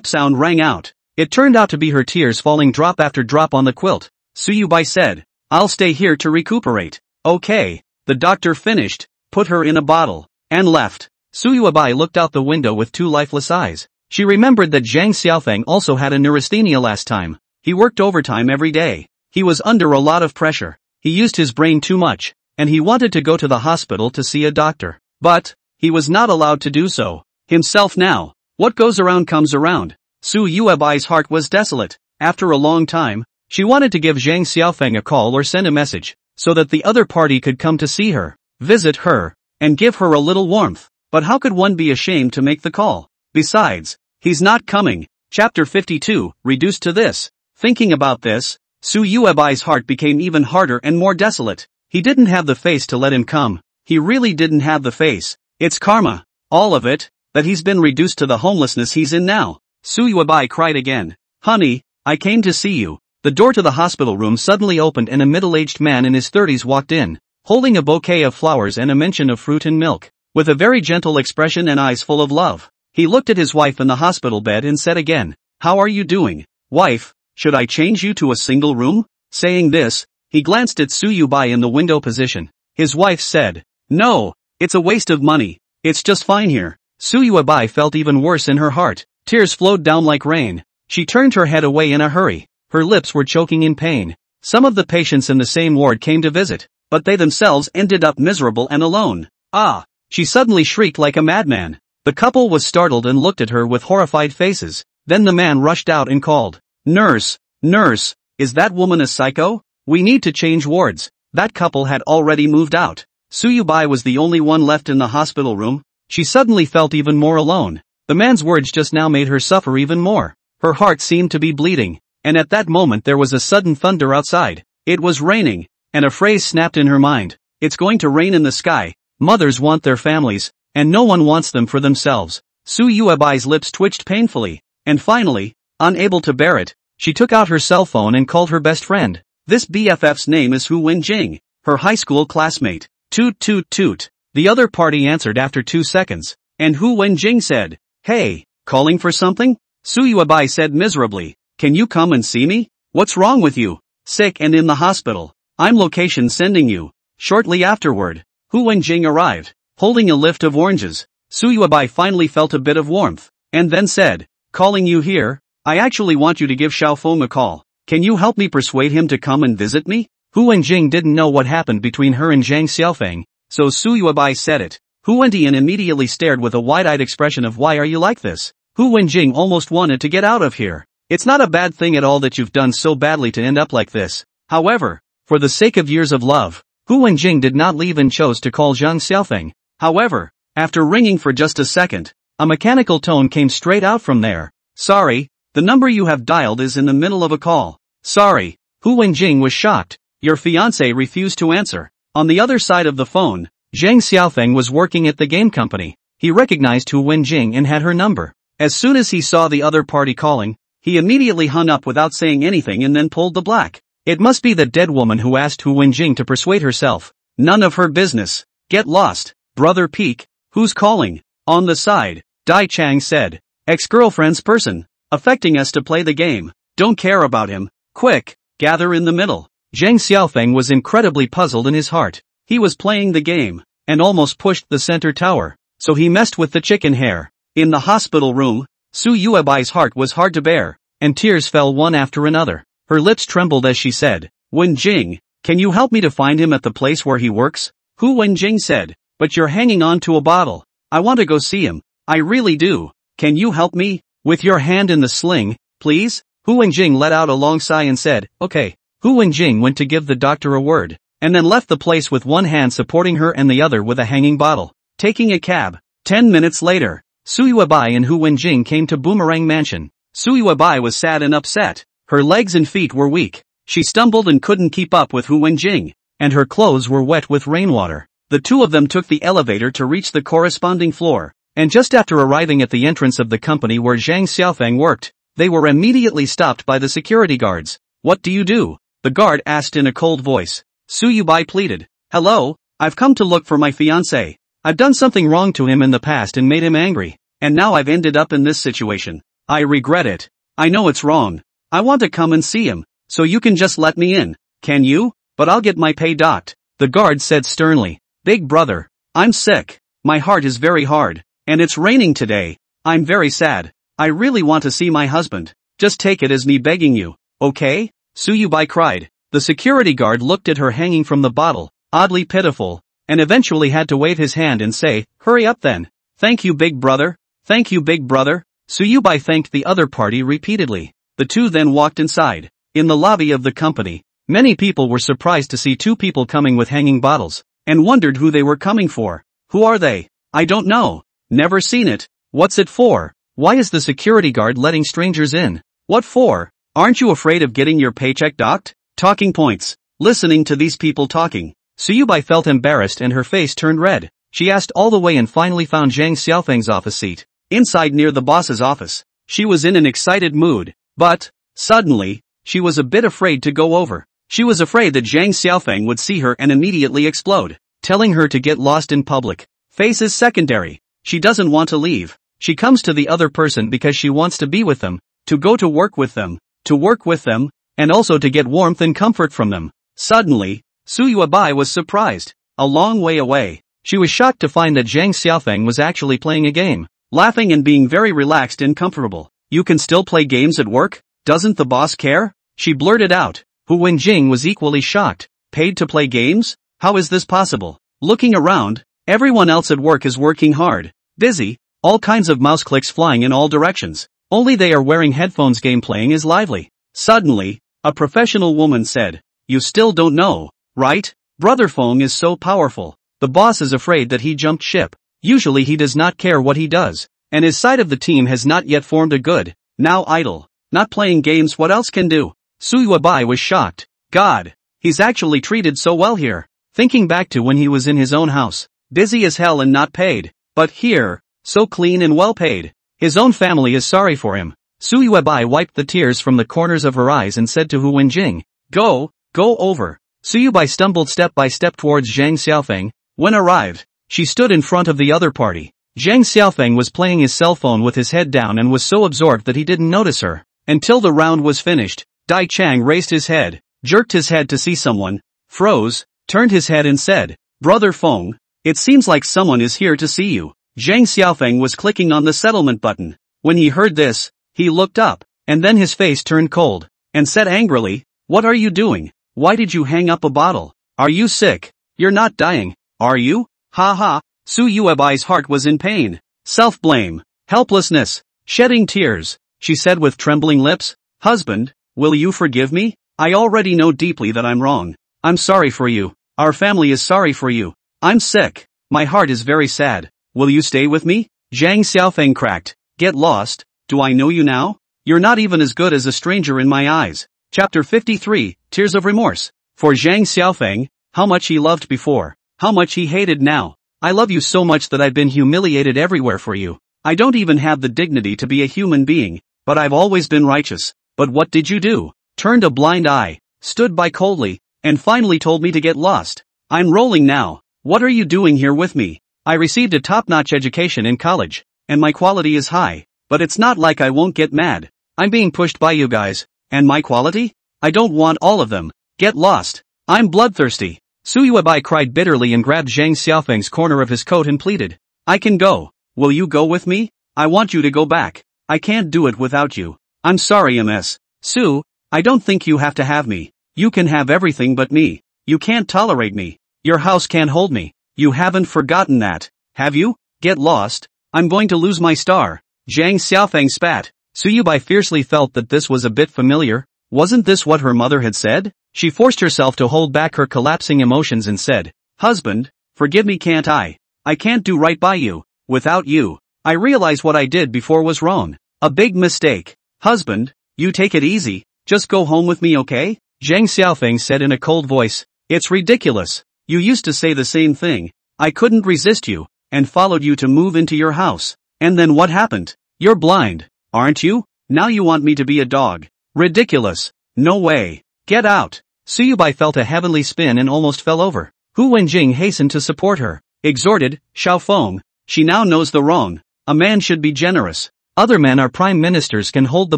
sound rang out. It turned out to be her tears falling drop after drop on the quilt. Su Yuebai said, I'll stay here to recuperate. Okay. The doctor finished, put her in a bottle, and left. Su Yuebai looked out the window with 2 lifeless eyes. She remembered that Zhang Xiaofeng also had a neurasthenia last time. He worked overtime every day. He was under a lot of pressure. He used his brain too much, and he wanted to go to the hospital to see a doctor. But he was not allowed to do so himself now. What goes around comes around. Su Yuebai's heart was desolate. After a long time, she wanted to give Zhang Xiaofeng a call or send a message, so that the other party could come to see her, visit her, and give her a little warmth. But how could one be ashamed to make the call? Besides, he's not coming. Chapter 52, reduced to this. Thinking about this, Su Yuebai's heart became even harder and more desolate. He didn't have the face to let him come. He really didn't have the face. It's karma. All of it, that he's been reduced to the homelessness he's in now. Su Yuebai cried again. Honey, I came to see you. The door to the hospital room suddenly opened and a middle-aged man in his 30s walked in, holding a bouquet of flowers and a mention of fruit and milk. With a very gentle expression and eyes full of love, he looked at his wife in the hospital bed and said again, How are you doing, wife? Should I change you to a single room? Saying this, he glanced at Su Yubai in the window position. His wife said, No, it's a waste of money. It's just fine here. Su Yubai felt even worse in her heart. Tears flowed down like rain. She turned her head away in a hurry. Her lips were choking in pain. Some of the patients in the same ward came to visit, but they themselves ended up miserable and alone. Ah! She suddenly shrieked like a madman. The couple was startled and looked at her with horrified faces. Then the man rushed out and called, Nurse, nurse, is that woman a psycho? We need to change wards. That couple had already moved out. Su Yubai was the only one left in the hospital room. She suddenly felt even more alone. The man's words just now made her suffer even more. Her heart seemed to be bleeding. And at that moment there was a sudden thunder outside. It was raining. And a phrase snapped in her mind. It's going to rain in the sky. Mothers want their families, and no one wants them for themselves. Su Yuebai's lips twitched painfully, and finally, unable to bear it, she took out her cell phone and called her best friend. This BFF's name is Hu Wenjing, her high school classmate. Toot toot toot. The other party answered after 2 seconds, and Hu Wenjing said, Hey, calling for something? Su Yuebai said miserably, Can you come and see me? What's wrong with you? Sick and in the hospital. I'm location sending you. Shortly afterward, Hu Wenjing arrived, holding a lift of oranges. Su Yuebai finally felt a bit of warmth, and then said, Calling you here? I actually want you to give Xiaofeng a call. Can you help me persuade him to come and visit me? Hu Wenjing didn't know what happened between her and Zhang Xiaofeng, so Su Yuebai said it. Hu Wentian immediately stared with a wide-eyed expression of why are you like this? Hu Wenjing almost wanted to get out of here. It's not a bad thing at all that you've done so badly to end up like this. However, for the sake of years of love, Hu Wenjing did not leave and chose to call Zhang Xiaofeng. However, after ringing for just a second, a mechanical tone came straight out from there. Sorry, the number you have dialed is in the middle of a call. Sorry. Hu Wenjing was shocked. Your fiancé refused to answer. On the other side of the phone, Zhang Xiaofeng was working at the game company. He recognized Hu Wenjing and had her number. As soon as he saw the other party calling, he immediately hung up without saying anything and then pulled the black. It must be the dead woman who asked Hu Wenjing to persuade herself. None of her business. Get lost, brother Peek. Who's calling? On the side, Dai Chang said. Ex-girlfriend's person. Affecting us to play the game. Don't care about him. Quick, gather in the middle. Zhang Xiaofeng was incredibly puzzled in his heart. He was playing the game, and almost pushed the center tower, so he messed with the chicken hair. In the hospital room, Su Yuebai's heart was hard to bear, and tears fell one after another. Her lips trembled as she said, Wenjing, can you help me to find him at the place where he works? Hu Wenjing said, but you're hanging on to a bottle. I want to go see him. I really do. Can you help me? With your hand in the sling, please? Hu Wenjing let out a long sigh and said, okay. Hu Wenjing went to give the doctor a word, and then left the place with one hand supporting her and the other with a hanging bottle. Taking a cab. 10 minutes later, Su Yuebai and Hu Wenjing came to Boomerang Mansion. Su Yuebai was sad and upset. Her legs and feet were weak. She stumbled and couldn't keep up with Hu Wenjing, and her clothes were wet with rainwater. The two of them took the elevator to reach the corresponding floor, and just after arriving at the entrance of the company where Zhang Xiaofeng worked, they were immediately stopped by the security guards. What do you do? The guard asked in a cold voice. Su Yubai pleaded. Hello, I've come to look for my fiancé. I've done something wrong to him in the past and made him angry, and now I've ended up in this situation. I regret it. I know it's wrong. I want to come and see him, so you can just let me in, can you? But I'll get my pay docked. The guard said sternly. Big brother, I'm sick. My heart is very hard, and it's raining today. I'm very sad. I really want to see my husband. Just take it as me begging you, okay? Su Yubai cried. The security guard looked at her hanging from the bottle, oddly pitiful, and eventually had to wave his hand and say, hurry up then. Thank you big brother. Thank you big brother. Su Yubai thanked the other party repeatedly. The two then walked inside. In the lobby of the company, many people were surprised to see two people coming with hanging bottles, and wondered who they were coming for. Who are they? I don't know. Never seen it. What's it for? Why is the security guard letting strangers in? What for? Aren't you afraid of getting your paycheck docked? Talking points. Listening to these people talking, Su Yubai felt embarrassed and her face turned red. She asked all the way and finally found Zhang Xiaofeng's office seat. Inside near the boss's office, She was in an excited mood, but, suddenly, she was a bit afraid to go over. She was afraid that Zhang Xiaofeng would see her and immediately explode, telling her to get lost in public. Face is secondary. She doesn't want to leave. She comes to the other person because she wants to be with them, to go to work with them, and also to get warmth and comfort from them. Suddenly, Su Yuebai was surprised. A long way away, she was shocked to find that Zhang Xiaofeng was actually playing a game, laughing and being very relaxed and comfortable. You can still play games at work? Doesn't the boss care? She blurted out. Hu Wenjing was equally shocked. Paid to play games? How is this possible? Looking around, everyone else at work is working hard, busy, all kinds of mouse clicks flying in all directions. Only they are wearing headphones. Game playing is lively. Suddenly, a professional woman said, "You still don't know, right? Brother Feng is so powerful. The boss is afraid that he jumped ship. Usually he does not care what he does, and his side of the team has not yet formed a good, now idle. Not playing games, what else can do?" Su Yuebai was shocked. God, he's actually treated so well here. Thinking back to when he was in his own house, busy as hell and not paid, but here, so clean and well paid. His own family is sorry for him. Su Yuebai wiped the tears from the corners of her eyes and said to Hu Wenjing, Go over." Su Yuebai stumbled step by step towards Zhang Xiaofeng. When arrived, she stood in front of the other party. Zhang Xiaofeng was playing his cell phone with his head down and was so absorbed that he didn't notice her. Until the round was finished, Dai Chang raised his head, jerked his head to see someone, froze, turned his head and said, "Brother Feng, it seems like someone is here to see you." Zhang Xiaofeng was clicking on the settlement button. When he heard this, he looked up, and then his face turned cold, and said angrily, "What are you doing? Why did you hang up a bottle? Are you sick? You're not dying, are you?" Ha ha. Su Yuebai's heart was in pain. Self-blame, helplessness, shedding tears. She said with trembling lips, "Husband, will you forgive me? I already know deeply that I'm wrong. I'm sorry for you. Our family is sorry for you. I'm sick. My heart is very sad. Will you stay with me?" Zhang Xiaofeng cracked. "Get lost. Do I know you now? You're not even as good as a stranger in my eyes." Chapter 53, Tears of Remorse. For Zhang Xiaofeng, how much he loved before, how much he hated now. "I love you so much that I've been humiliated everywhere for you. I don't even have the dignity to be a human being, but I've always been righteous. But what did you do? Turned a blind eye, stood by coldly, and finally told me to get lost. I'm rolling now. What are you doing here with me? I received a top-notch education in college, and my quality is high, but it's not like I won't get mad. I'm being pushed by you guys, and my quality? I don't want all of them. Get lost. I'm bloodthirsty." Su Yuebai cried bitterly and grabbed Zhang Xiaofeng's corner of his coat and pleaded, "I can go. Will you go with me? I want you to go back. I can't do it without you. I'm sorry, Ms. Su, I don't think you have to have me. You can have everything but me. You can't tolerate me. Your house can't hold me. You haven't forgotten that, have you? Get lost. I'm going to lose my star." Zhang Xiaofeng spat. Su Yuebai fiercely felt that this was a bit familiar. Wasn't this what her mother had said? She forced herself to hold back her collapsing emotions and said, "Husband, forgive me, can't I? I can't do right by you. Without you, I realize what I did before was wrong. A big mistake. Husband, you take it easy. Just go home with me, okay?" Zhang Xiaofeng said in a cold voice. "It's ridiculous. You used to say the same thing. I couldn't resist you, and followed you to move into your house. And then what happened? You're blind, aren't you? Now you want me to be a dog. Ridiculous. No way. Get out." Su Yuebai felt a heavenly spin and almost fell over. Hu Wenjing hastened to support her, exhorted, "Xiaofeng, she now knows the wrong. A man should be generous. Other men are prime ministers can hold the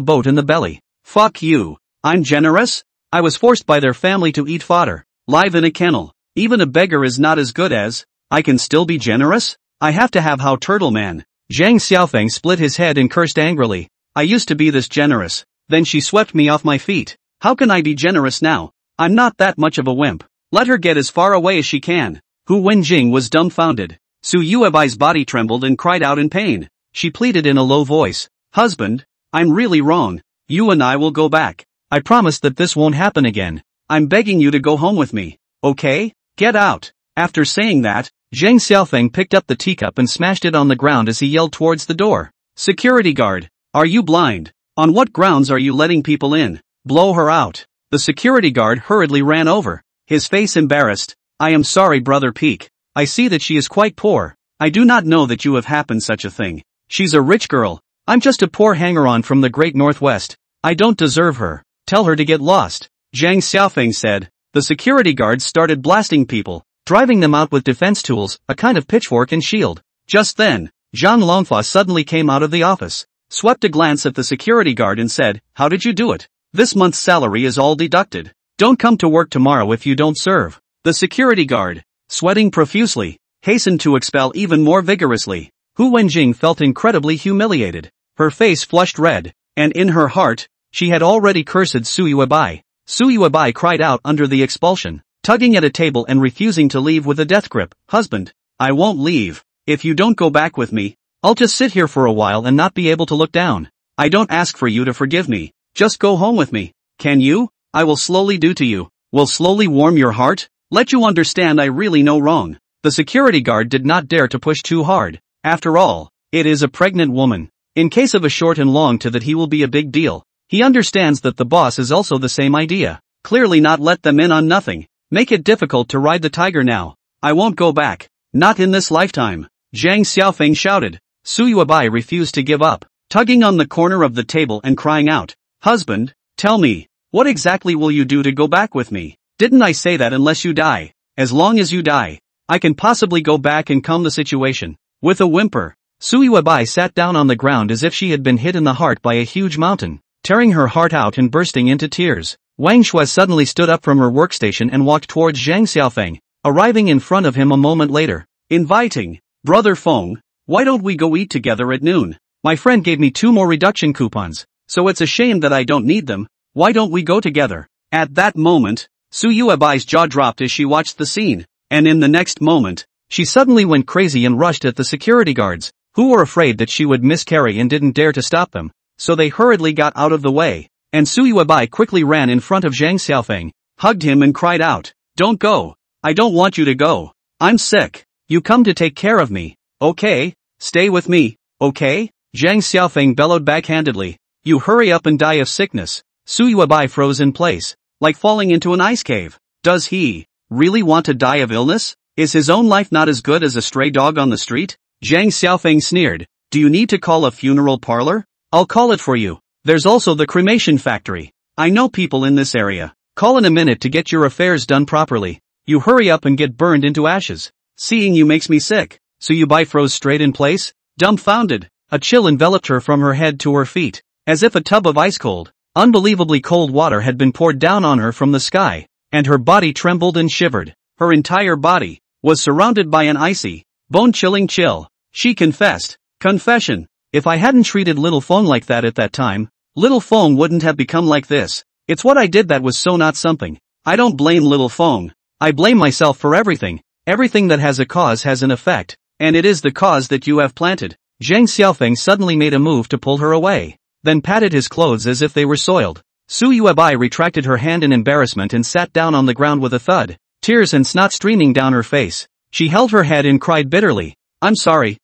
boat in the belly. Fuck you. I'm generous? I was forced by their family to eat fodder, live in a kennel. Even a beggar is not as good as, I can still be generous? I have to have how Turtle Man." Zhang Xiaofeng split his head and cursed angrily. "I used to be this generous, then she swept me off my feet. How can I be generous now? I'm not that much of a wimp. Let her get as far away as she can." Hu Wenjing was dumbfounded. Su Yuebai's body trembled and cried out in pain. She pleaded in a low voice, "Husband, I'm really wrong. You and I will go back. I promise that this won't happen again. I'm begging you to go home with me. Okay? Get out." After saying that, Zhang Xiaofeng picked up the teacup and smashed it on the ground as he yelled towards the door. "Security guard, are you blind? On what grounds are you letting people in? Blow her out." The security guard hurriedly ran over, his face embarrassed. "I am sorry, Brother Peak. I see that she is quite poor. I do not know that you have happened such a thing. She's a rich girl. I'm just a poor hanger-on from the Great Northwest. I don't deserve her. Tell her to get lost. Zhang Xiaofeng said. The security guards started blasting people, driving them out with defense tools, a kind of pitchfork and shield. Just then, Zhang Longfa suddenly came out of the office, swept a glance at the security guard and said, "How did you do it? This month's salary is all deducted. Don't come to work tomorrow if you don't serve." The security guard, sweating profusely, hastened to expel even more vigorously. Hu Wenjing felt incredibly humiliated. Her face flushed red, and in her heart, she had already cursed Su Yuebai. Su Yuebai cried out under the expulsion, tugging at a table and refusing to leave with a death grip. "Husband, I won't leave. If you don't go back with me, I'll just sit here for a while and not be able to look down. I don't ask for you to forgive me. Just go home with me. Can you? I will slowly do to you. Will slowly warm your heart. Let you understand I really know wrong." The security guard did not dare to push too hard. After all, it is a pregnant woman. In case of a short and long to that he will be a big deal. He understands that the boss is also the same idea. Clearly not let them in on nothing. Make it difficult to ride the tiger now. I won't go back. Not in this lifetime. Zhang Xiaofeng shouted. Su Yuebai refused to give up, tugging on the corner of the table and crying out, "Husband, tell me, what exactly will you do to go back with me? Didn't I say that unless you die? As long as you die, I can possibly go back and calm the situation." With a whimper, Su Yuebai sat down on the ground as if she had been hit in the heart by a huge mountain, tearing her heart out and bursting into tears. Wang Shui suddenly stood up from her workstation and walked towards Zhang Xiaofeng, arriving in front of him a moment later, inviting, "Brother Feng, why don't we go eat together at noon? My friend gave me 2 more reduction coupons, so it's a shame that I don't need them. Why don't we go together?" At that moment, Su Yuebai's jaw dropped as she watched the scene, and in the next moment, she suddenly went crazy and rushed at the security guards, who were afraid that she would miscarry and didn't dare to stop them, so they hurriedly got out of the way, and Su Yuebai quickly ran in front of Zhang Xiaofeng, hugged him and cried out, "Don't go. I don't want you to go. I'm sick. You come to take care of me, okay? Stay with me, okay?" Zhang Xiaofeng bellowed backhandedly, "You hurry up and die of sickness." Su Yuebai froze in place, like falling into an ice cave. Does he really want to die of illness? Is his own life not as good as a stray dog on the street? Zhang Xiaofeng sneered, "Do you need to call a funeral parlor? I'll call it for you. There's also the cremation factory. I know people in this area. Call in a minute to get your affairs done properly. You hurry up and get burned into ashes. Seeing you makes me sick." Su Yuebai froze straight in place, dumbfounded. A chill enveloped her from her head to her feet, as if a tub of ice-cold, unbelievably cold water had been poured down on her from the sky, and her body trembled and shivered. Her entire body was surrounded by an icy, bone-chilling chill. She confessed. Confession. If I hadn't treated little Feng like that at that time, little Feng wouldn't have become like this. It's what I did that was so not something. I don't blame little Feng. I blame myself for everything. Everything that has a cause has an effect, and it is the cause that you have planted. Zhang Xiaofeng suddenly made a move to pull her away, then patted his clothes as if they were soiled. Su Yuebai retracted her hand in embarrassment and sat down on the ground with a thud, tears and snot streaming down her face. She held her head and cried bitterly. I'm sorry.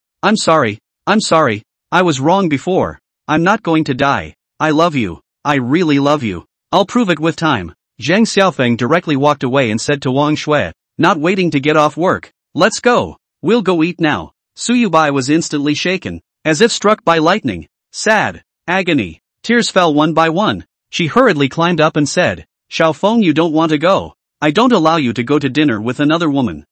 I was wrong before. I'm not going to die. I love you. I really love you. I'll prove it with time." Zhang Xiaofeng directly walked away and said to Wang Shui, not waiting to get off work, "Let's go. We'll go eat now." Su Yuebai was instantly shaken, as if struck by lightning. Sad. Agony. Tears fell one by one. She hurriedly climbed up and said, "Xiaofeng, you don't want to go. I don't allow you to go to dinner with another woman.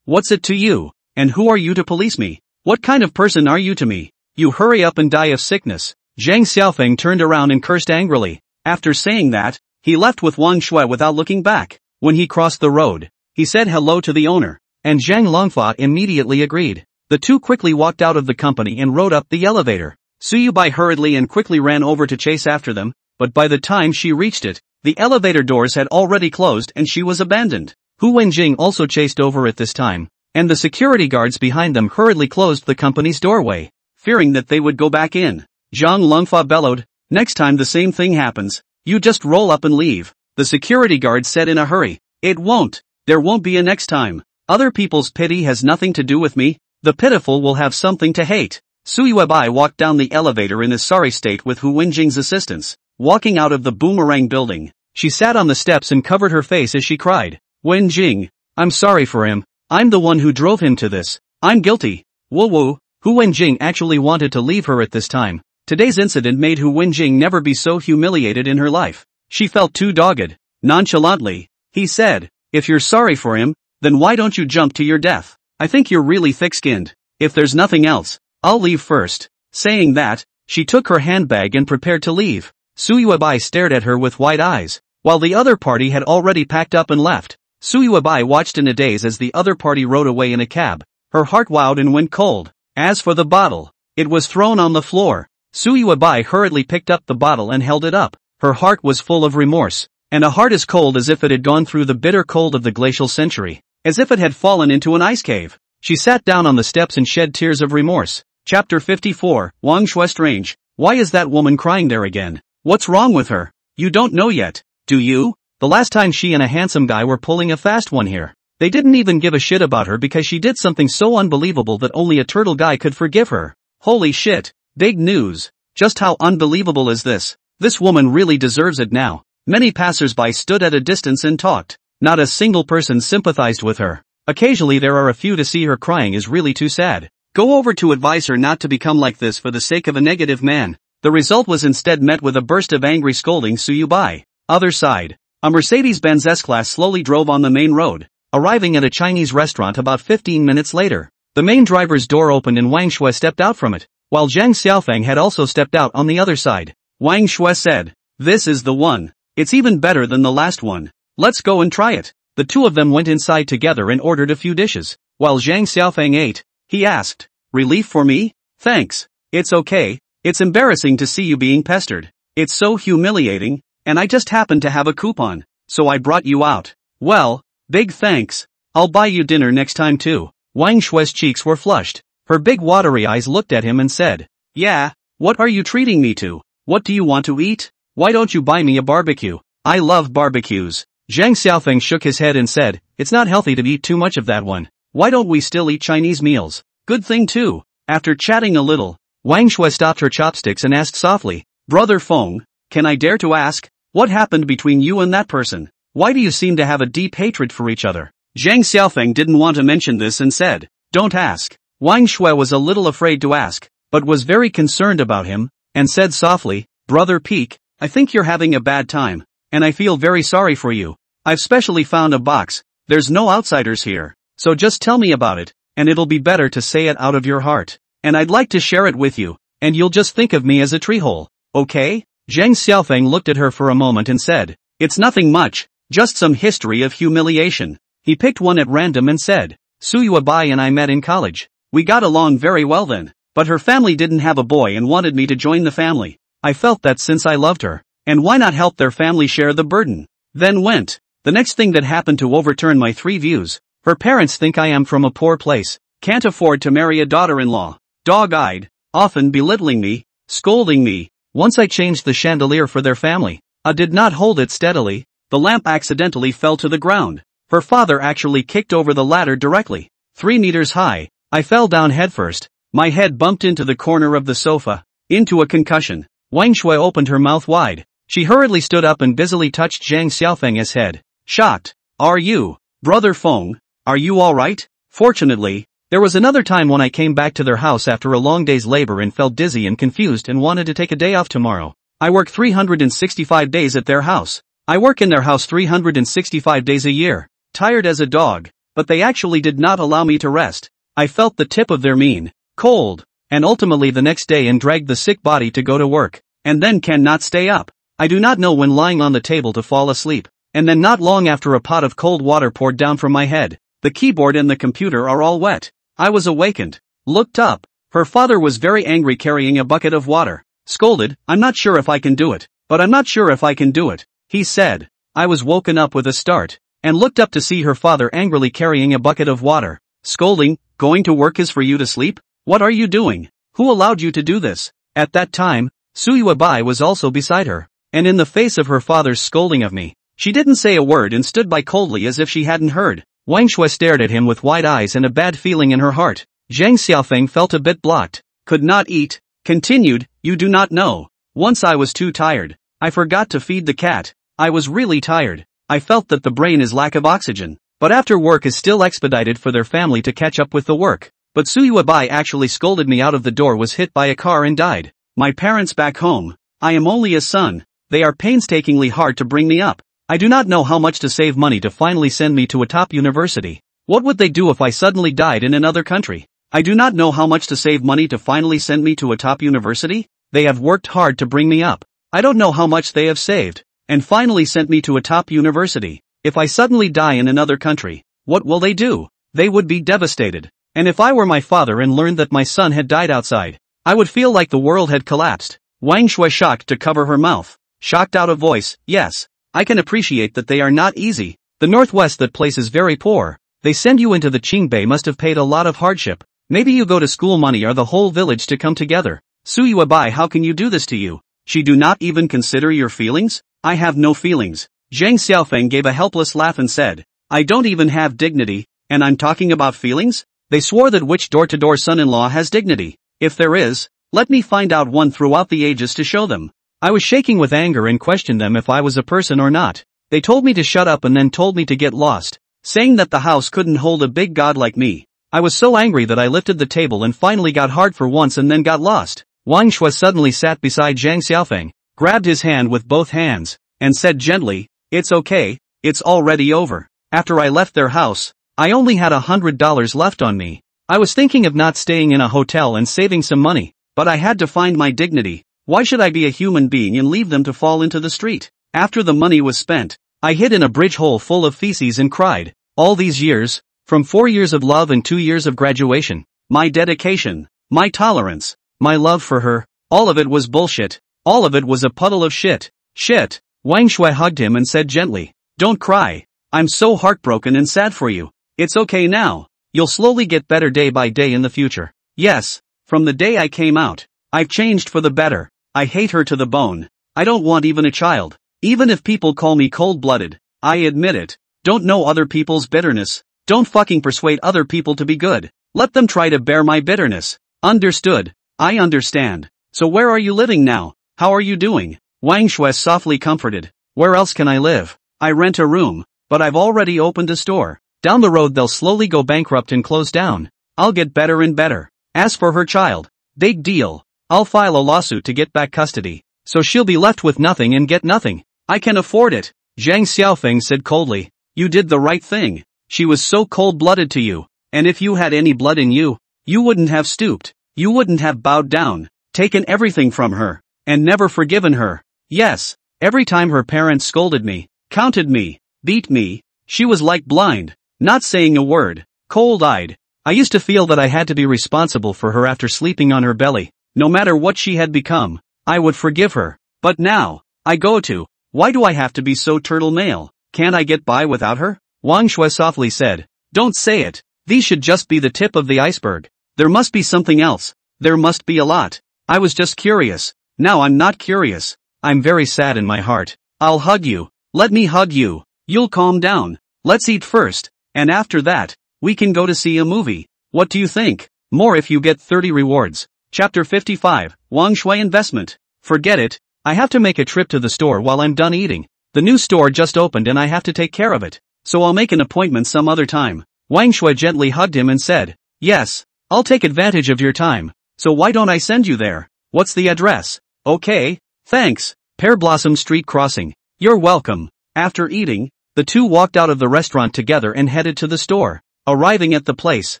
What's it to you? And who are you to police me? What kind of person are you to me? You hurry up and die of sickness." Zhang Xiaofeng turned around and cursed angrily. After saying that, he left with Wang Shui without looking back. When he crossed the road, he said hello to the owner, and Zhang Longfa immediately agreed. The two quickly walked out of the company and rode up the elevator. Su Yuebai hurriedly and quickly ran over to chase after them, but by the time she reached it, the elevator doors had already closed and she was abandoned. Hu Wenjing also chased over at this time, and the security guards behind them hurriedly closed the company's doorway, fearing that they would go back in. Zhang Longfa bellowed, "Next time the same thing happens, you just roll up and leave." The security guard said in a hurry, "It won't. There won't be a next time. Other people's pity has nothing to do with me. The pitiful will have something to hate." Su Yuebai walked down the elevator in a sorry state with Hu Wenjing's assistance. Walking out of the boomerang building, she sat on the steps and covered her face as she cried, "Wenjing, I'm sorry for him. I'm the one who drove him to this. I'm guilty." Woo woo. Hu Wenjing actually wanted to leave her at this time, Today's incident made Hu Wenjing never be so humiliated in her life. She felt too dogged. Nonchalantly, he said, "If you're sorry for him, then why don't you jump to your death? I think you're really thick-skinned. If there's nothing else, I'll leave first." Saying that, she took her handbag and prepared to leave. Suyuabai stared at her with wide eyes. While the other party had already packed up and left, Suyuabai watched in a daze as the other party rode away in a cab. Her heart wowed and went cold. As for the bottle, it was thrown on the floor. Suyuabai hurriedly picked up the bottle and held it up. Her heart was full of remorse. And a heart as cold as if it had gone through the bitter cold of the glacial century. As if it had fallen into an ice cave. She sat down on the steps and shed tears of remorse. Chapter 54, Wang Shui Strange. Why is that woman crying there again? What's wrong with her? You don't know yet, do you? The last time she and a handsome guy were pulling a fast one here. They didn't even give a shit about her because she did something so unbelievable that only a turtle guy could forgive her. Holy shit. Big news. Just how unbelievable is this? This woman really deserves it now. Many passers-by stood at a distance and talked. Not a single person sympathized with her. Occasionally there are a few to see her crying is really too sad. Go over to advise her not to become like this for the sake of a negative man. The result was instead met with a burst of angry scolding Suyubai. Other side. A Mercedes-Benz S-Class slowly drove on the main road, arriving at a Chinese restaurant about 15 minutes later. The main driver's door opened and Wang Shui stepped out from it, while Zhang Xiaofeng had also stepped out on the other side. Wang Shui said, "This is the one. It's even better than the last one. Let's go and try it." The two of them went inside together and ordered a few dishes. While Zhang Xiaofeng ate, he asked, "Relief for me? Thanks. It's okay. It's embarrassing to see you being pestered. It's so humiliating, and I just happened to have a coupon, so I brought you out." "Well, big thanks. I'll buy you dinner next time too." Wang Shui's cheeks were flushed. Her big watery eyes looked at him and said, "Yeah, what are you treating me to? What do you want to eat? Why don't you buy me a barbecue? I love barbecues." Zhang Xiaofeng shook his head and said, "It's not healthy to eat too much of that one. Why don't we still eat Chinese meals? Good thing too." After chatting a little, Wang Shui stopped her chopsticks and asked softly, "Brother Feng, can I dare to ask, what happened between you and that person? Why do you seem to have a deep hatred for each other?" Zhang Xiaofeng didn't want to mention this and said, "Don't ask." Wang Shui was a little afraid to ask, but was very concerned about him, and said softly, "Brother Peak, I think you're having a bad time, and I feel very sorry for you. I've specially found a box. There's no outsiders here, so just tell me about it, and it'll be better to say it out of your heart. And I'd like to share it with you, and you'll just think of me as a treehole, okay?" Zhang Xiaofeng looked at her for a moment and said, "It's nothing much, just some history of humiliation." He picked one at random and said, "Suyuabai and I met in college. We got along very well then, but her family didn't have a boy and wanted me to join the family. I felt that since I loved her, and why not help their family share the burden? Then went. The next thing that happened to overturn my three views. Her parents think I am from a poor place, can't afford to marry a daughter-in-law. Dog-eyed, often belittling me, scolding me. Once I changed the chandelier for their family. I did not hold it steadily. The lamp accidentally fell to the ground. Her father actually kicked over the ladder directly. 3 meters high. I fell down headfirst. My head bumped into the corner of the sofa. Into a concussion. Wang Shui opened her mouth wide. She hurriedly stood up and busily touched Zhang Xiaofeng's head. Shocked. "Are you, Brother Feng, are you alright?" Fortunately, there was another time when I came back to their house after a long day's labor and felt dizzy and confused and wanted to take a day off tomorrow. I work 365 days at their house. I work in their house 365 days a year. Tired as a dog, but they actually did not allow me to rest. I felt the tip of their mean, cold, and ultimately the next day and dragged the sick body to go to work, and then cannot stay up. I do not know when lying on the table to fall asleep, and then not long after a pot of cold water poured down from my head. The keyboard and the computer are all wet. I was awakened. Looked up. Her father was very angry carrying a bucket of water. Scolded, "I'm not sure if I can do it, but I'm not sure if I can do it," he said. I was woken up with a start, and looked up to see her father angrily carrying a bucket of water. Scolding, "Going to work is for you to sleep? What are you doing? Who allowed you to do this?" At that time, Suyuabai was also beside her, and in the face of her father's scolding of me, she didn't say a word and stood by coldly as if she hadn't heard. Wang Shui stared at him with wide eyes and a bad feeling in her heart. Zhang Xiaofeng felt a bit blocked. Could not eat. Continued, "You do not know. Once I was too tired. I forgot to feed the cat. I was really tired. I felt that the brain is lack of oxygen. But after work is still expedited for their family to catch up with the work. But Suyuabai actually scolded me out of the door, was hit by a car and died. My parents back home. I am only a son. They are painstakingly hard to bring me up. I do not know how much to save money to finally send me to a top university. What would they do if I suddenly died in another country? I do not know how much to save money to finally send me to a top university. They have worked hard to bring me up. I don't know how much they have saved, and finally sent me to a top university. If I suddenly die in another country, what will they do? They would be devastated. And if I were my father and learned that my son had died outside, I would feel like the world had collapsed. Wang Shui shocked to cover her mouth. Shocked out of voice, yes. I can appreciate that they are not easy. The Northwest, that place is very poor. They send you into the Qingbei must have paid a lot of hardship. Maybe you go to school money or the whole village to come together. Su Yuebai, how can you do this to you? She do not even consider your feelings? I have no feelings. Zhang Xiaofeng gave a helpless laugh and said, I don't even have dignity, and I'm talking about feelings? They swore that which door-to-door son-in-law has dignity? If there is, let me find out one throughout the ages to show them. I was shaking with anger and questioned them if I was a person or not. They told me to shut up and then told me to get lost, saying that the house couldn't hold a big god like me. I was so angry that I lifted the table and finally got hard for once and then got lost. Wang Shui suddenly sat beside Zhang Xiaofeng, grabbed his hand with both hands, and said gently, it's okay, it's already over. After I left their house, I only had $100 left on me. I was thinking of not staying in a hotel and saving some money, but I had to find my dignity. Why should I be a human being and leave them to fall into the street? After the money was spent, I hid in a bridge hole full of feces and cried. All these years, from 4 years of love and 2 years of graduation, my dedication, my tolerance, my love for her, all of it was bullshit. All of it was a puddle of shit. Shit. Wang Shui hugged him and said gently, don't cry. I'm so heartbroken and sad for you. It's okay now. You'll slowly get better day by day in the future. Yes, from the day I came out, I've changed for the better. I hate her to the bone. I don't want even a child. Even if people call me cold-blooded, I admit it. Don't know other people's bitterness. Don't fucking persuade other people to be good. Let them try to bear my bitterness. Understood. I understand. So where are you living now? How are you doing? Wang Shui softly comforted. Where else can I live? I rent a room, but I've already opened a store. Down the road they'll slowly go bankrupt and close down. I'll get better and better. As for her child, big deal. I'll file a lawsuit to get back custody, so she'll be left with nothing and get nothing. I can afford it. Zhang Xiaofeng said coldly. You did the right thing. She was so cold-blooded to you, and if you had any blood in you, you wouldn't have stooped. You wouldn't have bowed down, taken everything from her, and never forgiven her. Yes, every time her parents scolded me, counted me, beat me, she was like blind, not saying a word, cold-eyed. I used to feel that I had to be responsible for her after sleeping on her belly. No matter what she had become, I would forgive her. But now, why do I have to be so turtle male? Can't I get by without her? Wang Shui softly said. Don't say it. These should just be the tip of the iceberg. There must be something else. There must be a lot. I was just curious. Now I'm not curious. I'm very sad in my heart. I'll hug you. Let me hug you. You'll calm down. Let's eat first. And after that, we can go to see a movie. What do you think? More if you get 30 rewards. Chapter 55, Wang Shui Investment. Forget it. I have to make a trip to the store while I'm done eating. The new store just opened and I have to take care of it. So I'll make an appointment some other time. Wang Shui gently hugged him and said, yes, I'll take advantage of your time. So why don't I send you there? What's the address? Okay, thanks. Pear Blossom Street Crossing. You're welcome. After eating, the two walked out of the restaurant together and headed to the store. Arriving at the place,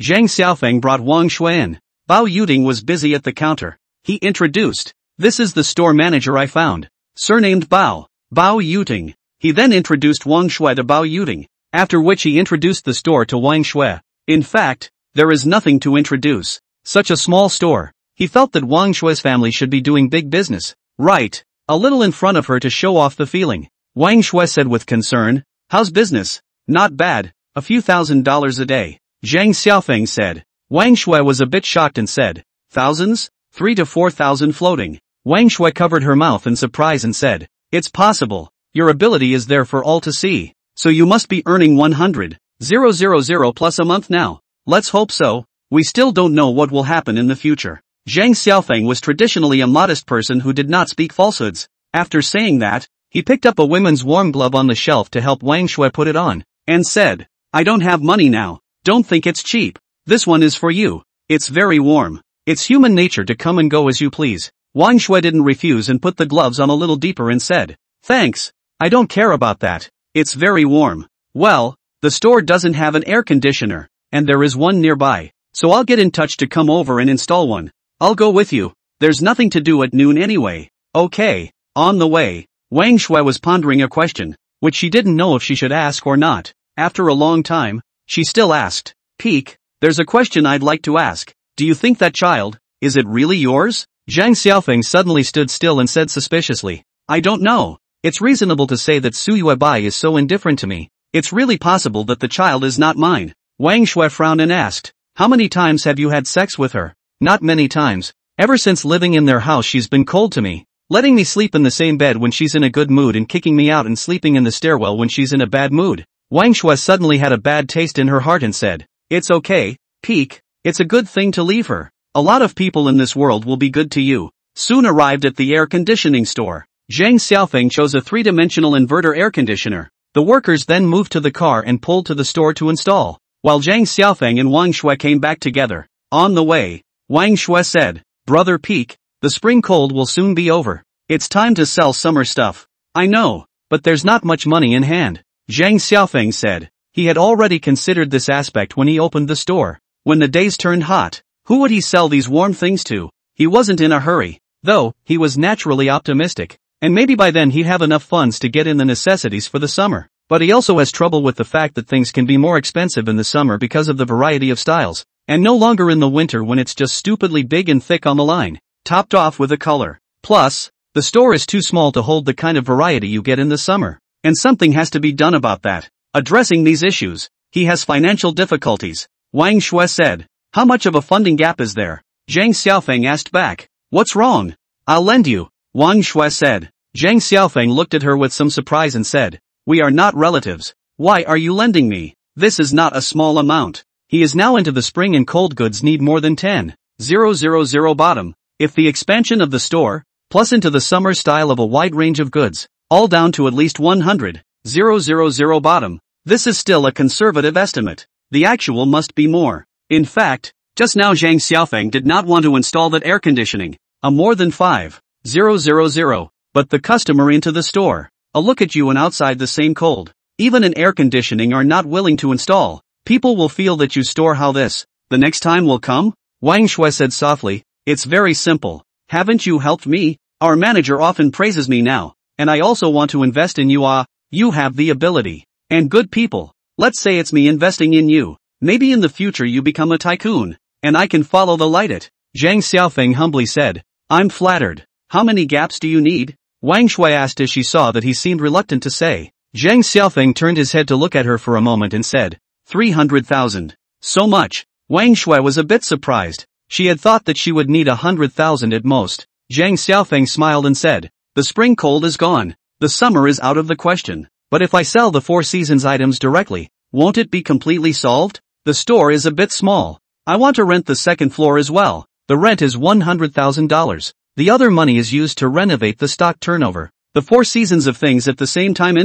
Zhang Xiaofeng brought Wang Shui in. Bao Yuting was busy at the counter. He introduced, this is the store manager I found. Surnamed Bao Yuting. He then introduced Wang Shui to Bao Yuting, after which he introduced the store to Wang Shui. In fact, there is nothing to introduce. Such a small store. He felt that Wang Shui's family should be doing big business. Right. A little in front of her to show off the feeling. Wang Shui said with concern, how's business? Not bad. A few $1,000s a day. Zhang Xiaofeng said. Wang Shui was a bit shocked and said, thousands? 3 to 4,000 floating. Wang Shui covered her mouth in surprise and said, it's possible. Your ability is there for all to see. So you must be earning 100,000 plus a month now. Let's hope so. We still don't know what will happen in the future. Zhang Xiaofeng was traditionally a modest person who did not speak falsehoods. After saying that, he picked up a women's warm glove on the shelf to help Wang Shui put it on, and said, I don't have money now. Don't think it's cheap. This one is for you. It's very warm. It's human nature to come and go as you please. Wang Shui didn't refuse and put the gloves on a little deeper and said, "Thanks. I don't care about that. It's very warm." "Well, the store doesn't have an air conditioner, and there is one nearby, so I'll get in touch to come over and install one. I'll go with you. There's nothing to do at noon anyway." "Okay." On the way, Wang Shui was pondering a question, which she didn't know if she should ask or not. After a long time, she still asked, "Peek, there's a question I'd like to ask. Do you think that child, is it really yours?" Zhang Xiaofeng suddenly stood still and said suspiciously, "I don't know. It's reasonable to say that Su Yuebai is so indifferent to me. It's really possible that the child is not mine." Wang Shui frowned and asked, "How many times have you had sex with her?" "Not many times. Ever since living in their house she's been cold to me, letting me sleep in the same bed when she's in a good mood and kicking me out and sleeping in the stairwell when she's in a bad mood." Wang Shui suddenly had a bad taste in her heart and said, "It's okay, Peek, it's a good thing to leave her. A lot of people in this world will be good to you." Soon arrived at the air conditioning store. Zhang Xiaofeng chose a three-dimensional inverter air conditioner. The workers then moved to the car and pulled to the store to install, while Zhang Xiaofeng and Wang Shui came back together. On the way, Wang Shui said, "Brother Peek, the spring cold will soon be over. It's time to sell summer stuff." "I know, but there's not much money in hand," Zhang Xiaofeng said. He had already considered this aspect when he opened the store. When the days turned hot, who would he sell these warm things to? He wasn't in a hurry, though. He was naturally optimistic, and maybe by then he'd have enough funds to get in the necessities for the summer. But he also has trouble with the fact that things can be more expensive in the summer because of the variety of styles, and no longer in the winter when it's just stupidly big and thick on the line, topped off with a color. Plus, the store is too small to hold the kind of variety you get in the summer, and something has to be done about that. Addressing these issues, he has financial difficulties. Wang Shui said, "How much of a funding gap is there?" Zhang Xiaofeng asked back, "What's wrong?" "I'll lend you," Wang Shui said. Zhang Xiaofeng looked at her with some surprise and said, "We are not relatives. Why are you lending me? This is not a small amount." He is now into the spring and cold goods need more than 10,000 bottom. If the expansion of the store, plus into the summer style of a wide range of goods, all down to at least 100,000 bottom, this is still a conservative estimate. The actual must be more. In fact, just now Zhang Xiaofeng did not want to install that air conditioning, a more than 5,000, but the customer into the store, a look at you and outside the same cold, even an air conditioning are not willing to install. People will feel that you store how this, the next time will come? Wang Shui said softly, "It's very simple. Haven't you helped me? Our manager often praises me now, and I also want to invest in you. You have the ability, and good people. Let's say it's me investing in you. Maybe in the future you become a tycoon, and I can follow the light it." Zhang Xiaofeng humbly said, "I'm flattered. How many gaps do you need?" Wang Shui asked as she saw that he seemed reluctant to say. Zhang Xiaofeng turned his head to look at her for a moment and said, 300,000. "So much?" Wang Shui was a bit surprised. She had thought that she would need 100,000 at most. Zhang Xiaofeng smiled and said, "The spring cold is gone. The summer is out of the question. But if I sell the Four Seasons items directly, won't it be completely solved? The store is a bit small. I want to rent the second floor as well. The rent is $100,000. The other money is used to renovate the stock turnover. The Four Seasons of things at the same time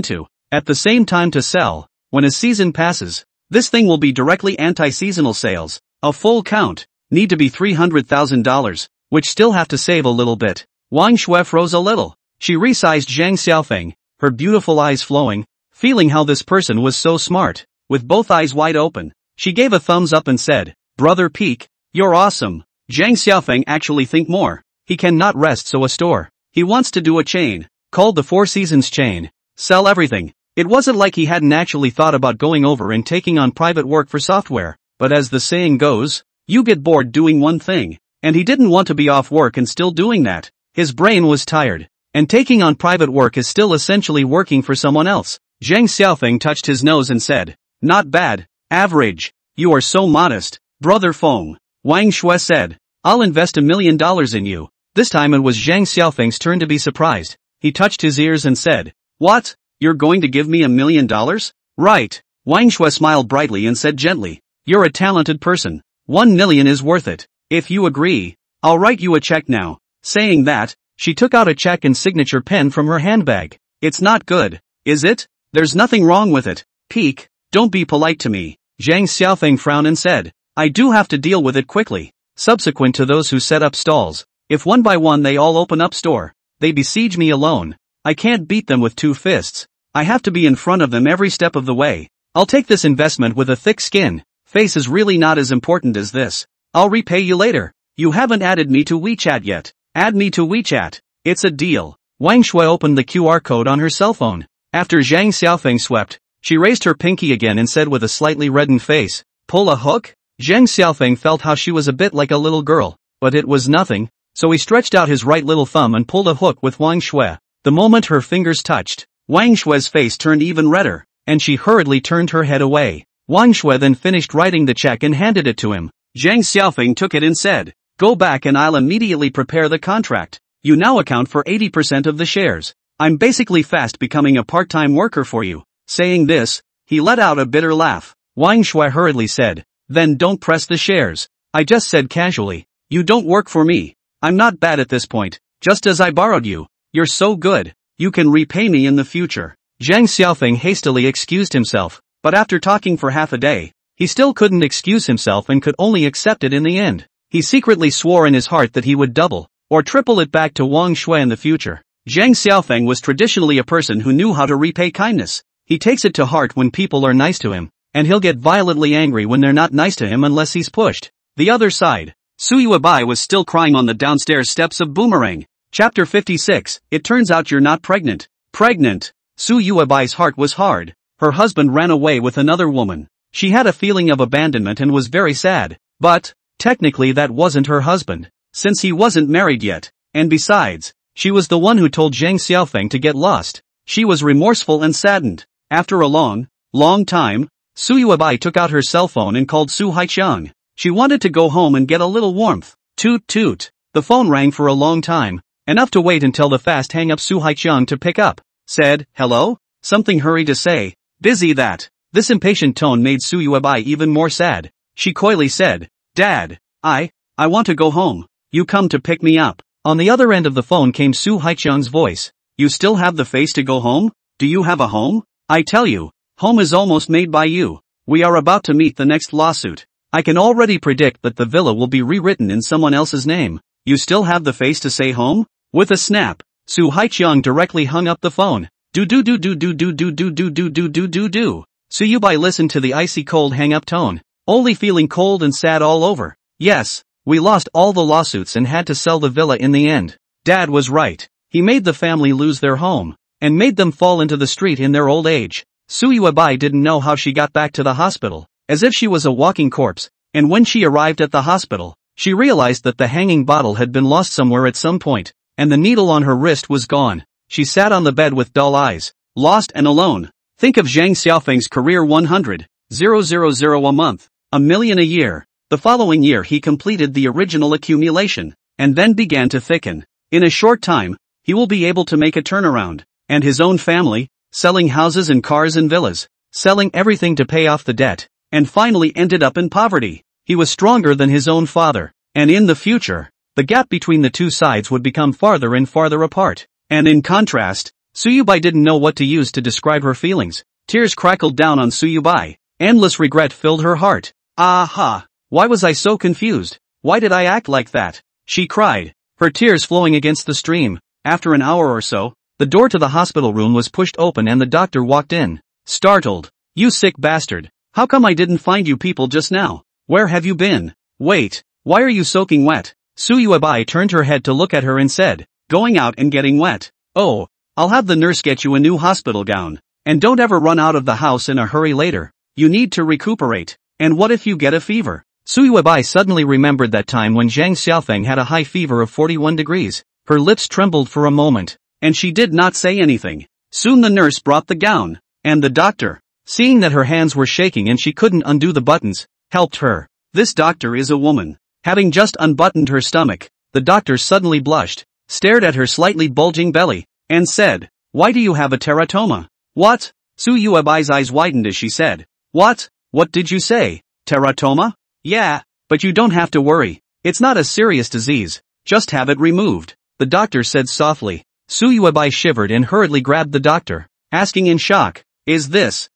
to sell. When a season passes, this thing will be directly anti-seasonal sales. A full count, need to be $300,000, which still have to save a little bit." Wang Shui froze a little. She resized Zhang Xiaofeng, her beautiful eyes flowing, feeling how this person was so smart. With both eyes wide open, she gave a thumbs up and said, "Brother Peek, you're awesome." Zhang Xiaofeng actually think more. He cannot rest so a store. He wants to do a chain, called the Four Seasons chain. Sell everything. It wasn't like he hadn't actually thought about going over and taking on private work for software, but as the saying goes, you get bored doing one thing, and he didn't want to be off work and still doing that. His brain was tired, and taking on private work is still essentially working for someone else. Zhang Xiaofeng touched his nose and said, "Not bad, average. You are so modest, Brother Feng." Wang Shui said, "I'll invest $1 million in you." This time it was Zhang Xiaofeng's turn to be surprised. He touched his ears and said, "What? You're going to give me $1 million? Right." Wang Shui smiled brightly and said gently, "You're a talented person. 1 million is worth it. If you agree, I'll write you a check now." Saying that, she took out a check and signature pen from her handbag. "It's not good, is it?" "There's nothing wrong with it. Peek, don't be polite to me." Zhang Xiaofeng frowned and said, "I do have to deal with it quickly." Subsequent to those who set up stalls, If one by one they all open up store, they besiege me alone. I can't beat them with 2 fists. I have to be in front of them every step of the way. I'll take this investment with a thick skin. Face is really not as important as this. I'll repay you later. You haven't added me to WeChat yet. Add me to WeChat. It's a deal. Wang Shui opened the QR code on her cell phone. After Zhang Xiaofeng swept, she raised her pinky again and said with a slightly reddened face, "Pull a hook?" Zhang Xiaofeng felt how she was a bit like a little girl, but it was nothing, so he stretched out his right little thumb and pulled a hook with Wang Shui. The moment her fingers touched, Wang Shui's face turned even redder, and she hurriedly turned her head away. Wang Shui then finished writing the check and handed it to him. Zhang Xiaofeng took it and said, "Go back and I'll immediately prepare the contract. You now account for 80% of the shares. I'm basically fast becoming a part-time worker for you." Saying this, he let out a bitter laugh. Wang Shui hurriedly said, "Then don't press the shares. I just said casually. You don't work for me. I'm not bad at this point, just as I borrowed you. You're so good. You can repay me in the future." Zhang Xiaofeng hastily excused himself, but after talking for half a day, he still couldn't excuse himself and could only accept it in the end. He secretly swore in his heart that he would double or triple it back to Wang Shui in the future. Zhang Xiaofeng was traditionally a person who knew how to repay kindness. He takes it to heart when people are nice to him, and he'll get violently angry when they're not nice to him unless he's pushed. The other side. Su Yuebai was still crying on the downstairs steps of Boomerang. Chapter 56, It turns out you're not pregnant. Pregnant. Su Yuebai's heart was hard. Her husband ran away with another woman. She had a feeling of abandonment and was very sad. But, technically that wasn't her husband, since he wasn't married yet, and besides, she was the one who told Zhang Xiaofeng to get lost. She was remorseful and saddened. After a long time, Su Yuebai took out her cell phone and called Su Haiqiang. She wanted to go home and get a little warmth. Toot toot. The phone rang for a long time, enough to wait until the fast hang-up Su Haiqiang to pick up. Said, "Hello?" Something hurried to say, "Busy that." This impatient tone made Su Yuebai even more sad. She coyly said, "Dad, I want to go home. You come to pick me up." On the other end of the phone came Su Haiqiang's voice. "You still have the face to go home? Do you have a home? I tell you, home is almost made by you. We are about to meet the next lawsuit. I can already predict that the villa will be rewritten in someone else's name. You still have the face to say home?" With a snap, Su Haiqiang directly hung up the phone. Do. Su Yuebai listened to the icy cold hang-up tone, only feeling cold and sad all over. Yes, we lost all the lawsuits and had to sell the villa in the end. Dad was right. He made the family lose their home, and made them fall into the street in their old age. Su Yuebai didn't know how she got back to the hospital, as if she was a walking corpse, and when she arrived at the hospital, she realized that the hanging bottle had been lost somewhere at some point, and the needle on her wrist was gone. She sat on the bed with dull eyes, lost and alone. Think of Zhang Xiaofeng's career: 100,000 a month, a million a year. The following year he completed the original accumulation, and then began to thicken. In a short time, he will be able to make a turnaround, and his own family, selling houses and cars and villas, selling everything to pay off the debt, and finally ended up in poverty. He was stronger than his own father, and in the future, the gap between the two sides would become farther and farther apart. And in contrast, Su Yuebai didn't know what to use to describe her feelings. Tears crackled down on Su Yuebai. Endless regret filled her heart. Aha! Why was I so confused? Why did I act like that? She cried, her tears flowing against the stream. After an hour or so, the door to the hospital room was pushed open and the doctor walked in. Startled. "You sick bastard. How come I didn't find you people just now? Where have you been? Wait, why are you soaking wet?" Su Yuebai turned her head to look at her and said, "Going out and getting wet. Oh, I'll have the nurse get you a new hospital gown. And don't ever run out of the house in a hurry later. You need to recuperate. And what if you get a fever?" Su Yuebai suddenly remembered that time when Zhang Xiaofeng had a high fever of 41 degrees. Her lips trembled for a moment, and she did not say anything. Soon the nurse brought the gown, and the doctor, seeing that her hands were shaking and she couldn't undo the buttons, helped her. This doctor is a woman. Having just unbuttoned her stomach, the doctor suddenly blushed, stared at her slightly bulging belly, and said, "Why do you have a teratoma?" "What?" Su Yuebai's eyes widened as she said, "What? What did you say? Teratoma?" "Yeah, but you don't have to worry. It's not a serious disease. Just have it removed," the doctor said softly. Su Yuebai shivered and hurriedly grabbed the doctor, asking in shock, "Is this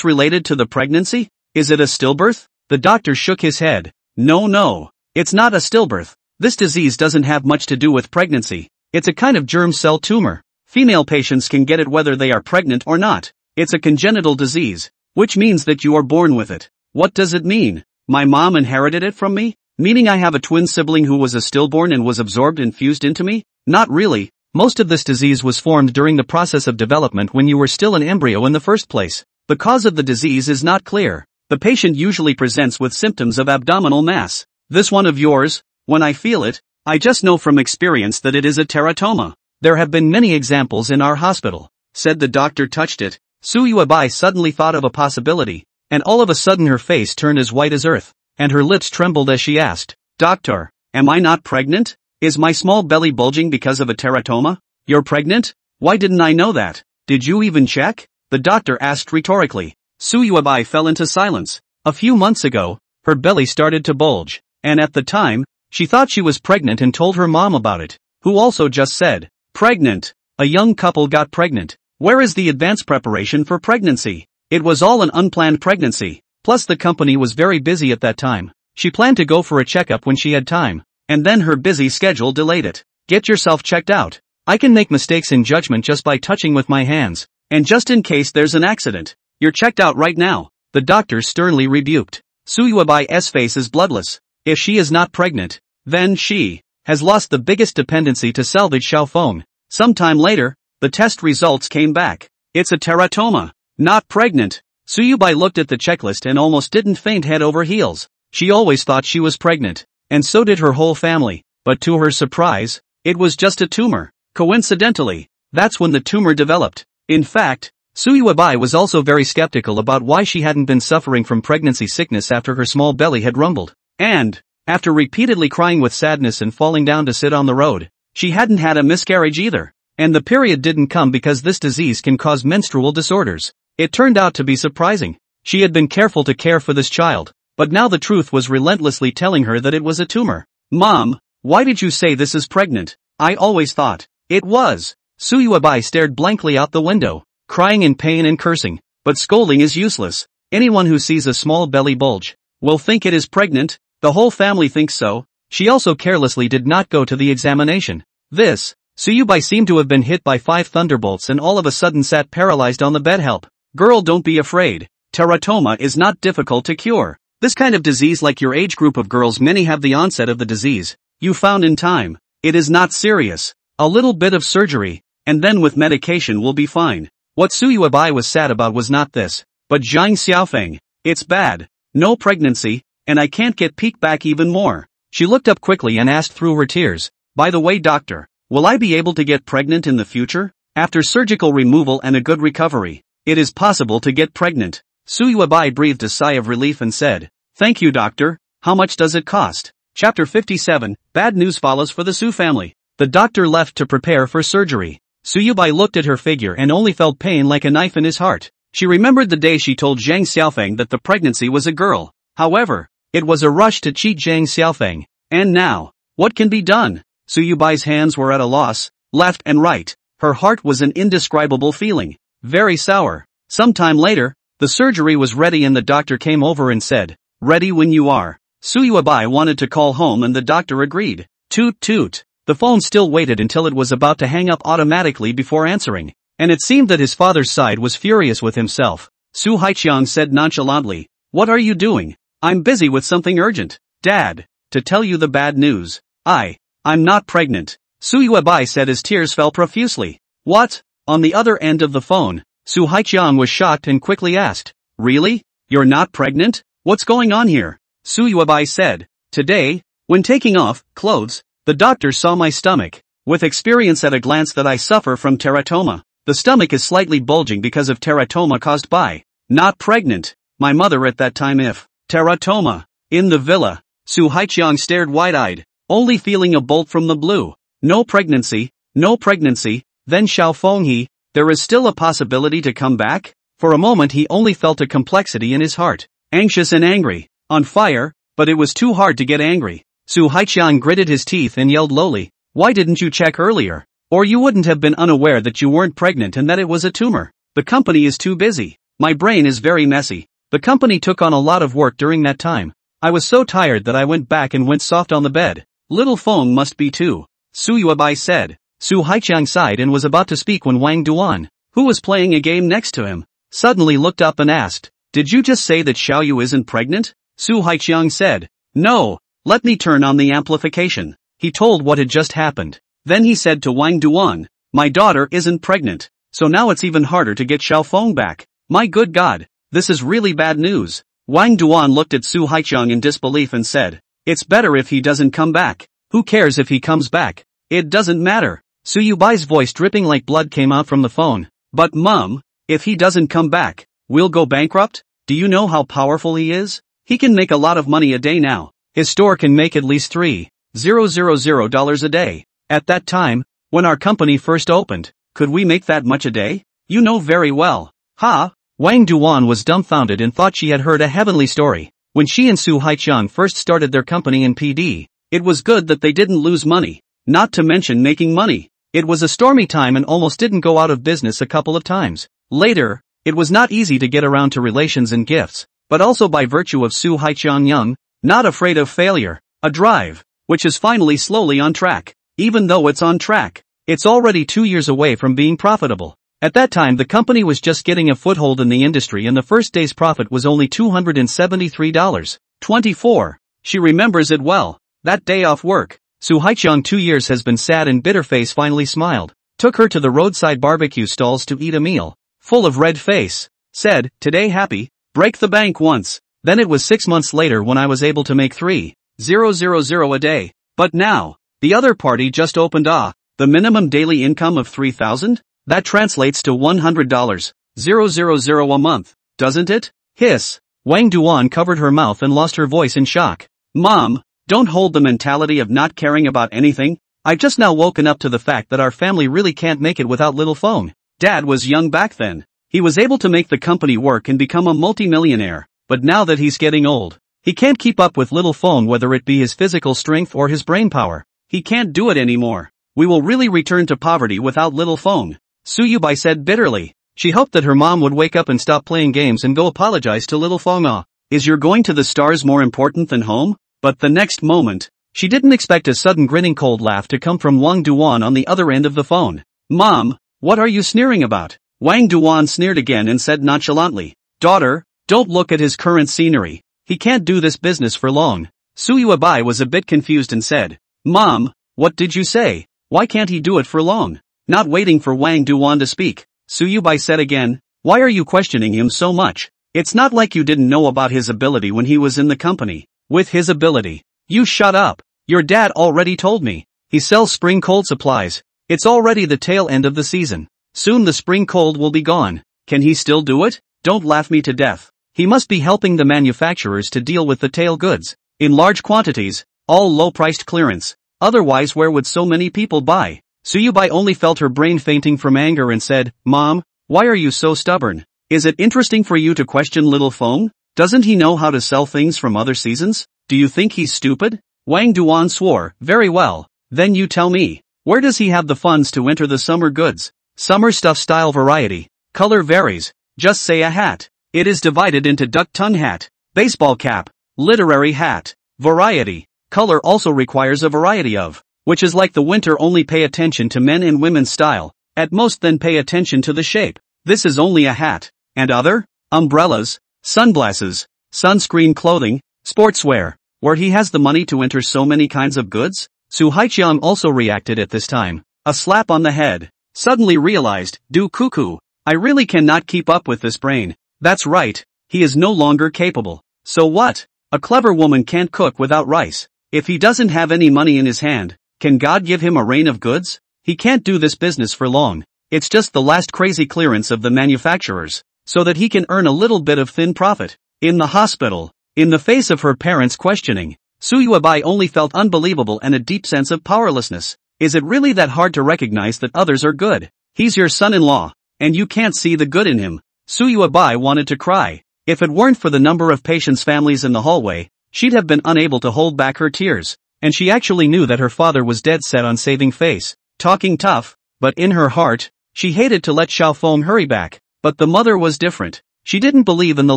related to the pregnancy? Is it a stillbirth?" The doctor shook his head. No, it's not a stillbirth. This disease doesn't have much to do with pregnancy. It's a kind of germ cell tumor. Female patients can get it whether they are pregnant or not. It's a congenital disease, which means that you are born with it. What does it mean? My mom inherited it from me? Meaning I have a twin sibling who was a stillborn and was absorbed and fused into me? Not really. Most of this disease was formed during the process of development when you were still an embryo in the first place. The cause of the disease is not clear. The patient usually presents with symptoms of abdominal mass. This one of yours, when I feel it, I just know from experience that it is a teratoma. There have been many examples in our hospital. Said the doctor touched it. Suyuabai suddenly thought of a possibility, and all of a sudden her face turned as white as earth, and her lips trembled as she asked, Doctor, am I not pregnant? Is my small belly bulging because of a teratoma? You're pregnant? Why didn't I know that? Did you even check? The doctor asked rhetorically. Suyuabai fell into silence. A few months ago, her belly started to bulge, and at the time, she thought she was pregnant and told her mom about it, who also just said, pregnant. A young couple got pregnant. Where is the advanced preparation for pregnancy? It was all an unplanned pregnancy. Plus the company was very busy at that time. She planned to go for a checkup when she had time, and then her busy schedule delayed it. Get yourself checked out. I can make mistakes in judgment just by touching with my hands, and just in case there's an accident, you're checked out right now. The doctor sternly rebuked. Suyuabai's face is bloodless. If she is not pregnant, then she has lost the biggest dependency to salvage Xiaofeng. Sometime later, the test results came back. It's a teratoma. Not pregnant. Suyubai looked at the checklist and almost didn't faint head over heels. She always thought she was pregnant, and so did her whole family, but to her surprise, it was just a tumor. Coincidentally, that's when the tumor developed. In fact, Suyuabai was also very skeptical about why she hadn't been suffering from pregnancy sickness after her small belly had rumbled. And, after repeatedly crying with sadness and falling down to sit on the road, she hadn't had a miscarriage either. And the period didn't come because this disease can cause menstrual disorders. It turned out to be surprising. She had been careful to care for this child, but now the truth was relentlessly telling her that it was a tumor. Mom, why did you say this is pregnant? I always thought it was. Suyuabai stared blankly out the window, crying in pain and cursing, but scolding is useless. Anyone who sees a small belly bulge will think it is pregnant. The whole family thinks so. She also carelessly did not go to the examination. Suyubai seemed to have been hit by 5 thunderbolts and all of a sudden sat paralyzed on the bed. Help. Girl, don't be afraid. Teratoma is not difficult to cure. This kind of disease, like your age group of girls, many have the onset of the disease. You found in time. It is not serious. A little bit of surgery, and then with medication will be fine. What Suyuabai was sad about was not this, but Zhang Xiaofeng. It's bad. No pregnancy, and I can't get peaked back even more. She looked up quickly and asked through her tears, by the way, doctor, will I be able to get pregnant in the future? After surgical removal and a good recovery, it is possible to get pregnant. Suyuabai breathed a sigh of relief and said, thank you, doctor. How much does it cost? Chapter 57, Bad news follows for the Su family. The doctor left to prepare for surgery. Suyubai looked at her figure and only felt pain like a knife in his heart. She remembered the day she told Zhang Xiaofeng that the pregnancy was a girl. However, it was a rush to cheat Zhang Xiaofeng. And now, what can be done? Suyubai's hands were at a loss, left and right. Her heart was an indescribable feeling. Very sour. Sometime later, the surgery was ready and the doctor came over and said, ready when you are. Suyuabai wanted to call home and the doctor agreed. Toot toot. The phone still waited until it was about to hang up automatically before answering. And it seemed that his father's side was furious with himself. Su Haiqiang said nonchalantly, what are you doing? I'm busy with something urgent. Dad, to tell you the bad news. I'm not pregnant. Suyuabai said as tears fell profusely. What? On the other end of the phone, Su Haiqiang was shocked and quickly asked, really? You're not pregnant? What's going on here? Suyuabai said, today, when taking off clothes, the doctor saw my stomach. With experience at a glance that I suffer from teratoma. The stomach is slightly bulging because of teratoma caused by not pregnant. My mother at that time. If teratoma in the villa. Su Haiqiang stared wide-eyed, only feeling a bolt from the blue. No pregnancy. Then Xiaofeng, there is still a possibility to come back? For a moment he only felt a complexity in his heart, anxious and angry, on fire, but it was too hard to get angry. Su Haiqiang gritted his teeth and yelled lowly, why didn't you check earlier? Or you wouldn't have been unaware that you weren't pregnant and that it was a tumor. The company is too busy. My brain is very messy. The company took on a lot of work during that time. I was so tired that I went back and went soft on the bed. Little Feng must be too. Su Yuebai said. Su Haiqiang sighed and was about to speak when Wang Duan, who was playing a game next to him, suddenly looked up and asked, "Did you just say that Xiaoyu isn't pregnant?" Su Haiqiang said, "No, let me turn on the amplification." He told what had just happened. Then he said to Wang Duan, "My daughter isn't pregnant, so now it's even harder to get Xiao Feng back. My good God, this is really bad news." Wang Duan looked at Su Haiqiang in disbelief and said, "It's better if he doesn't come back. Who cares if he comes back? It doesn't matter." Su Yubai's voice dripping like blood came out from the phone. "But Mum, if he doesn't come back, we'll go bankrupt? Do you know how powerful he is? He can make a lot of money a day now. His store can make at least $3,000 a day. At that time, when our company first opened, could we make that much a day? You know very well." "Ha!" Wang Duan was dumbfounded and thought she had heard a heavenly story. When she and Su Haiqiang first started their company in PD, it was good that they didn't lose money, not to mention making money. It was a stormy time and almost didn't go out of business a couple of times. Later, it was not easy to get around to relations and gifts, but also by virtue of Su Haiqiang Young, not afraid of failure, a drive, which is finally slowly on track. Even though it's on track, it's already 2 years away from being profitable. At that time the company was just getting a foothold in the industry and the first day's profit was only $273.24. She remembers it well. That day off work, Su Haiqiang 2 years has been sad and bitter face finally smiled, took her to the roadside barbecue stalls to eat a meal, full of red face, said, "Today happy, break the bank once." Then it was 6 months later when I was able to make $3,000 a day. But now, the other party just opened the minimum daily income of 3,000? That translates to $100,000 a month, doesn't it? Hiss. Wang Duan covered her mouth and lost her voice in shock. "Mom, don't hold the mentality of not caring about anything. I just now woken up to the fact that our family really can't make it without Little Feng. Dad was young back then. He was able to make the company work and become a multimillionaire, but now that he's getting old, he can't keep up with Little Feng whether it be his physical strength or his brain power. He can't do it anymore. We will really return to poverty without Little Feng." Su Yubai said bitterly. She hoped that her mom would wake up and stop playing games and go apologize to Little Feng. "Is your going to the stars more important than home?" But the next moment, she didn't expect a sudden grinning cold laugh to come from Wang Duan on the other end of the phone. "Mom, what are you sneering about?" Wang Duan sneered again and said nonchalantly, "Daughter, don't look at his current scenery. He can't do this business for long." Su Yubai was a bit confused and said, "Mom, what did you say? Why can't he do it for long?" Not waiting for Wang Duan to speak, Su Yubai said again, "Why are you questioning him so much? It's not like you didn't know about his ability when he was in the company." "With his ability? You shut up. Your dad already told me. He sells spring cold supplies. It's already the tail end of the season. Soon the spring cold will be gone. Can he still do it? Don't laugh me to death. He must be helping the manufacturers to deal with the tail goods, in large quantities, all low-priced clearance. Otherwise where would so many people buy?" Su Yubai only felt her brain fainting from anger and said, "Mom, why are you so stubborn? Is it interesting for you to question Little Feng? Doesn't he know how to sell things from other seasons? Do you think he's stupid?" Wang Duan swore. "Very well, then you tell me, where does he have the funds to enter the summer goods? Summer stuff style variety. Color varies. Just say a hat. It is divided into duck tongue hat, baseball cap, literary hat, variety. Color also requires a variety of, which is like the winter only pay attention to men and women's style, at most then pay attention to the shape. This is only a hat. And other? Umbrellas, sunglasses, sunscreen clothing, sportswear, where he has the money to enter so many kinds of goods?" Su Haiqiang also reacted at this time. A slap on the head. Suddenly realized, "Do cuckoo, I really cannot keep up with this brain. That's right, he is no longer capable. So what? A clever woman can't cook without rice. If he doesn't have any money in his hand, can God give him a rain of goods? He can't do this business for long. It's just the last crazy clearance of the manufacturers, so that he can earn a little bit of thin profit." In the hospital, in the face of her parents' questioning, Su Yuebai only felt unbelievable and a deep sense of powerlessness. Is it really that hard to recognize that others are good? He's your son-in-law, and you can't see the good in him. Su Yuebai wanted to cry. If it weren't for the number of patients' families in the hallway, she'd have been unable to hold back her tears. And she actually knew that her father was dead set on saving face, talking tough, but in her heart, she hated to let Xiao Feng hurry back. But the mother was different. She didn't believe in the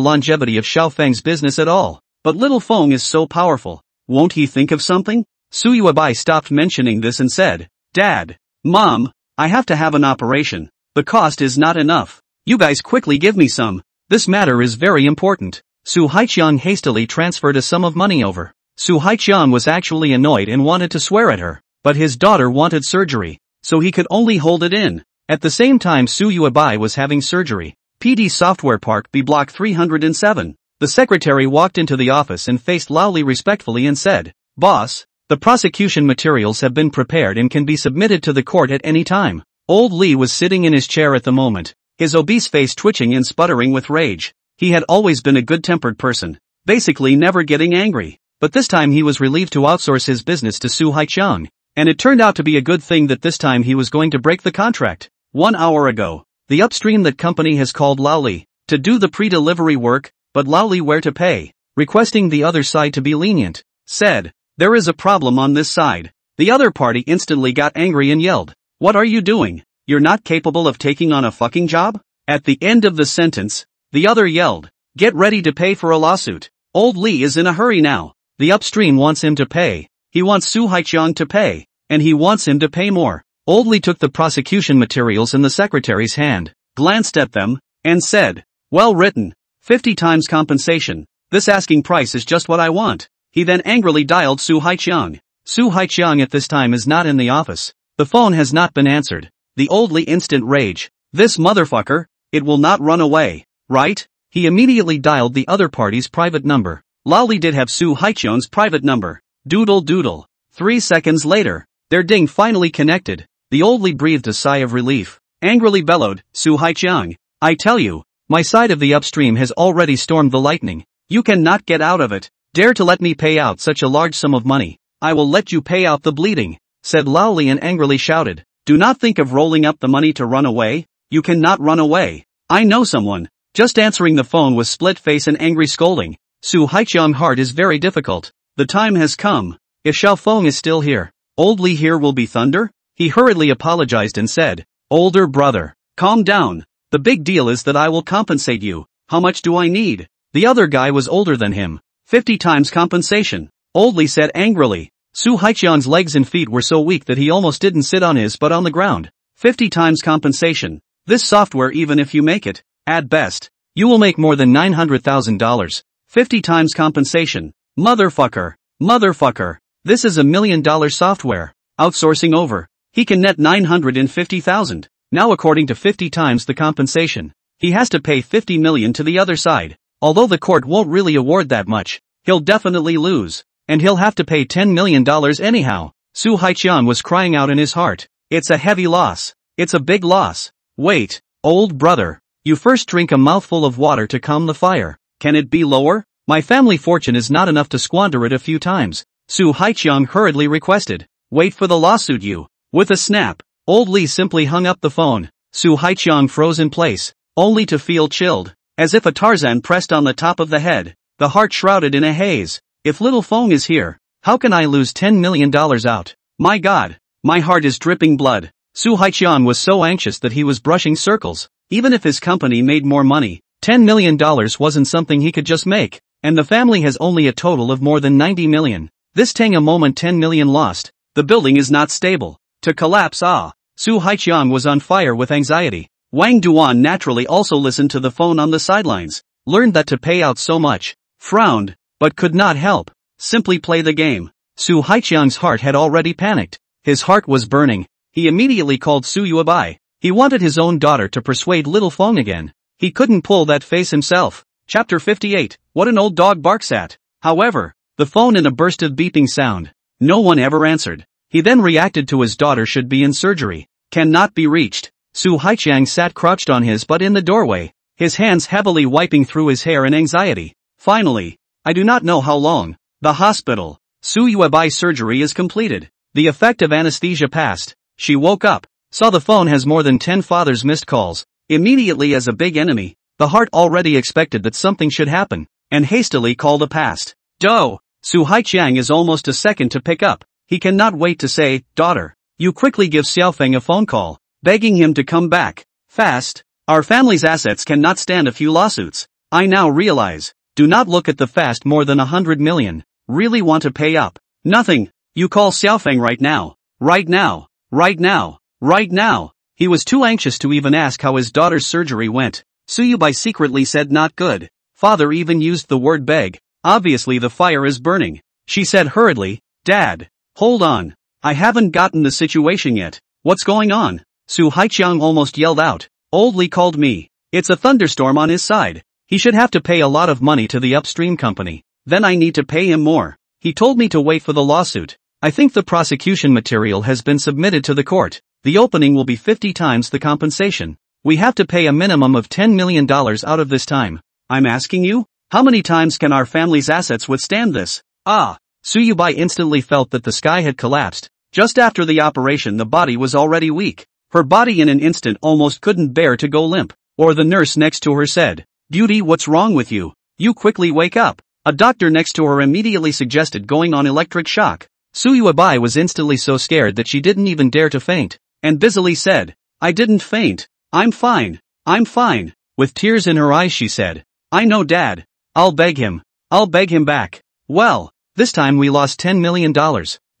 longevity of Xiao Feng's business at all. But Little Feng is so powerful. Won't he think of something? Su Yuebai stopped mentioning this and said, Dad, Mom, I have to have an operation. The cost is not enough. You guys quickly give me some. This matter is very important. Su Haiqiang hastily transferred a sum of money over. Su Haiqiang was actually annoyed and wanted to swear at her, but his daughter wanted surgery, so he could only hold it in. At the same time Su Yuebai was having surgery. PD Software Park B Block 307. The secretary walked into the office and faced Laoli respectfully and said, Boss, the prosecution materials have been prepared and can be submitted to the court at any time. Old Lee was sitting in his chair at the moment, his obese face twitching and sputtering with rage. He had always been a good-tempered person, basically never getting angry, but this time he was relieved to outsource his business to Su Haiqiang, and it turned out to be a good thing that this time he was going to break the contract. 1 hour ago, the upstream that company has called Laoli to do the pre-delivery work, but Laoli where to pay, requesting the other side to be lenient, said, There is a problem on this side. The other party instantly got angry and yelled, What are you doing? You're not capable of taking on a fucking job? At the end of the sentence, the other yelled, Get ready to pay for a lawsuit. Old Lee is in a hurry now. The upstream wants him to pay. He wants Su Haiqiang to pay, and he wants him to pay more. Old Lee took the prosecution materials in the secretary's hand, glanced at them, and said, Well written. 50 times compensation. This asking price is just what I want. He then angrily dialed Su Haiqiang. Su Haiqiang at this time is not in the office. The phone has not been answered. The Old Lee instant rage. This motherfucker, it will not run away, right? He immediately dialed the other party's private number. Laoli did have Su Haiqiang's private number. Doodle doodle. 3 seconds later, their ding finally connected. The Old Lee breathed a sigh of relief. Angrily bellowed, Su Haiqiang, I tell you, my side of the upstream has already stormed the lightning. You cannot get out of it. Dare to let me pay out such a large sum of money. I will let you pay out the bleeding, said Laoli and angrily shouted. Do not think of rolling up the money to run away. You cannot run away. I know someone. Just answering the phone with split face and angry scolding. Su Haiqiang heart is very difficult. The time has come. If Xiao Feng is still here, Old Lee here will be thunder? He hurriedly apologized and said, Older brother, calm down. The big deal is that I will compensate you. How much do I need? The other guy was older than him. 50 times compensation. Old Lee said angrily. Su Haiqiang's legs and feet were so weak that he almost didn't sit on his but on the ground. 50 times compensation. This software, even if you make it, at best, you will make more than $900,000. 50 times compensation. Motherfucker. Motherfucker. This is $1 million software. Outsourcing over. He can net 950,000. Now according to 50 times the compensation, he has to pay 50 million to the other side. Although the court won't really award that much, he'll definitely lose. And he'll have to pay $10 million anyhow. Su Haiqiang was crying out in his heart. It's a heavy loss. It's a big loss. Wait, old brother. You first drink a mouthful of water to calm the fire. Can it be lower? My family fortune is not enough to squander it a few times. Su Haiqiang hurriedly requested. Wait for the lawsuit you. With a snap, Old Lee simply hung up the phone. Su Haiqiang froze in place, only to feel chilled. As if a Tarzan pressed on the top of the head, the heart shrouded in a haze. If little Feng is here, how can I lose $10 million out? My God, my heart is dripping blood. Su Haiqiang was so anxious that he was brushing circles. Even if his company made more money, $10 million wasn't something he could just make, and the family has only a total of more than 90 million. This tang a moment 10 million lost. The building is not stable. To collapse Su Haiqiang was on fire with anxiety. Wang Duan naturally also listened to the phone on the sidelines, learned that to pay out so much, frowned, but could not help. Simply play the game. Su Haiqiang's heart had already panicked. His heart was burning. He immediately called Su Yuebai. He wanted his own daughter to persuade little Feng again. He couldn't pull that face himself. Chapter 58. What an old dog barks at. However, the phone in a burst of beeping sound. No one ever answered. He then reacted to his daughter should be in surgery. Cannot be reached. Su Haiqiang sat crouched on his butt in the doorway, his hands heavily wiping through his hair in anxiety. Finally, I do not know how long. The hospital. Su Yuebai's surgery is completed. The effect of anesthesia passed. She woke up, saw the phone has more than 10 father's missed calls. Immediately as a big enemy, the heart already expected that something should happen, and hastily called a past. Doe. Su Haiqiang is almost a second to pick up. He cannot wait to say, daughter. You quickly give Xiaofeng a phone call, begging him to come back. Fast. Our family's assets cannot stand a few lawsuits. I now realize. Do not look at the fast more than 100 million. Really want to pay up. Nothing. You call Xiaofeng right now. Right now. Right now. Right now. He was too anxious to even ask how his daughter's surgery went. Su Yubai secretly said not good. Father even used the word beg. Obviously the fire is burning. She said hurriedly, Dad. Hold on. I haven't gotten the situation yet. What's going on? Su Haiqiang almost yelled out. Old Li called me. It's a thunderstorm on his side. He should have to pay a lot of money to the upstream company. Then I need to pay him more. He told me to wait for the lawsuit. I think the prosecution material has been submitted to the court. The opening will be 50 times the compensation. We have to pay a minimum of $10 million out of this time. I'm asking you? How many times can our family's assets withstand this? Su Yubai instantly felt that the sky had collapsed. Just after the operation the body was already weak. Her body in an instant almost couldn't bear to go limp. Or the nurse next to her said, Beauty, what's wrong with you? You quickly wake up. A doctor next to her immediately suggested going on electric shock. Su Yubai was instantly so scared that she didn't even dare to faint, and busily said, I didn't faint. I'm fine. I'm fine. With tears in her eyes she said, I know Dad. I'll beg him. I'll beg him back. Well, this time we lost $10 million.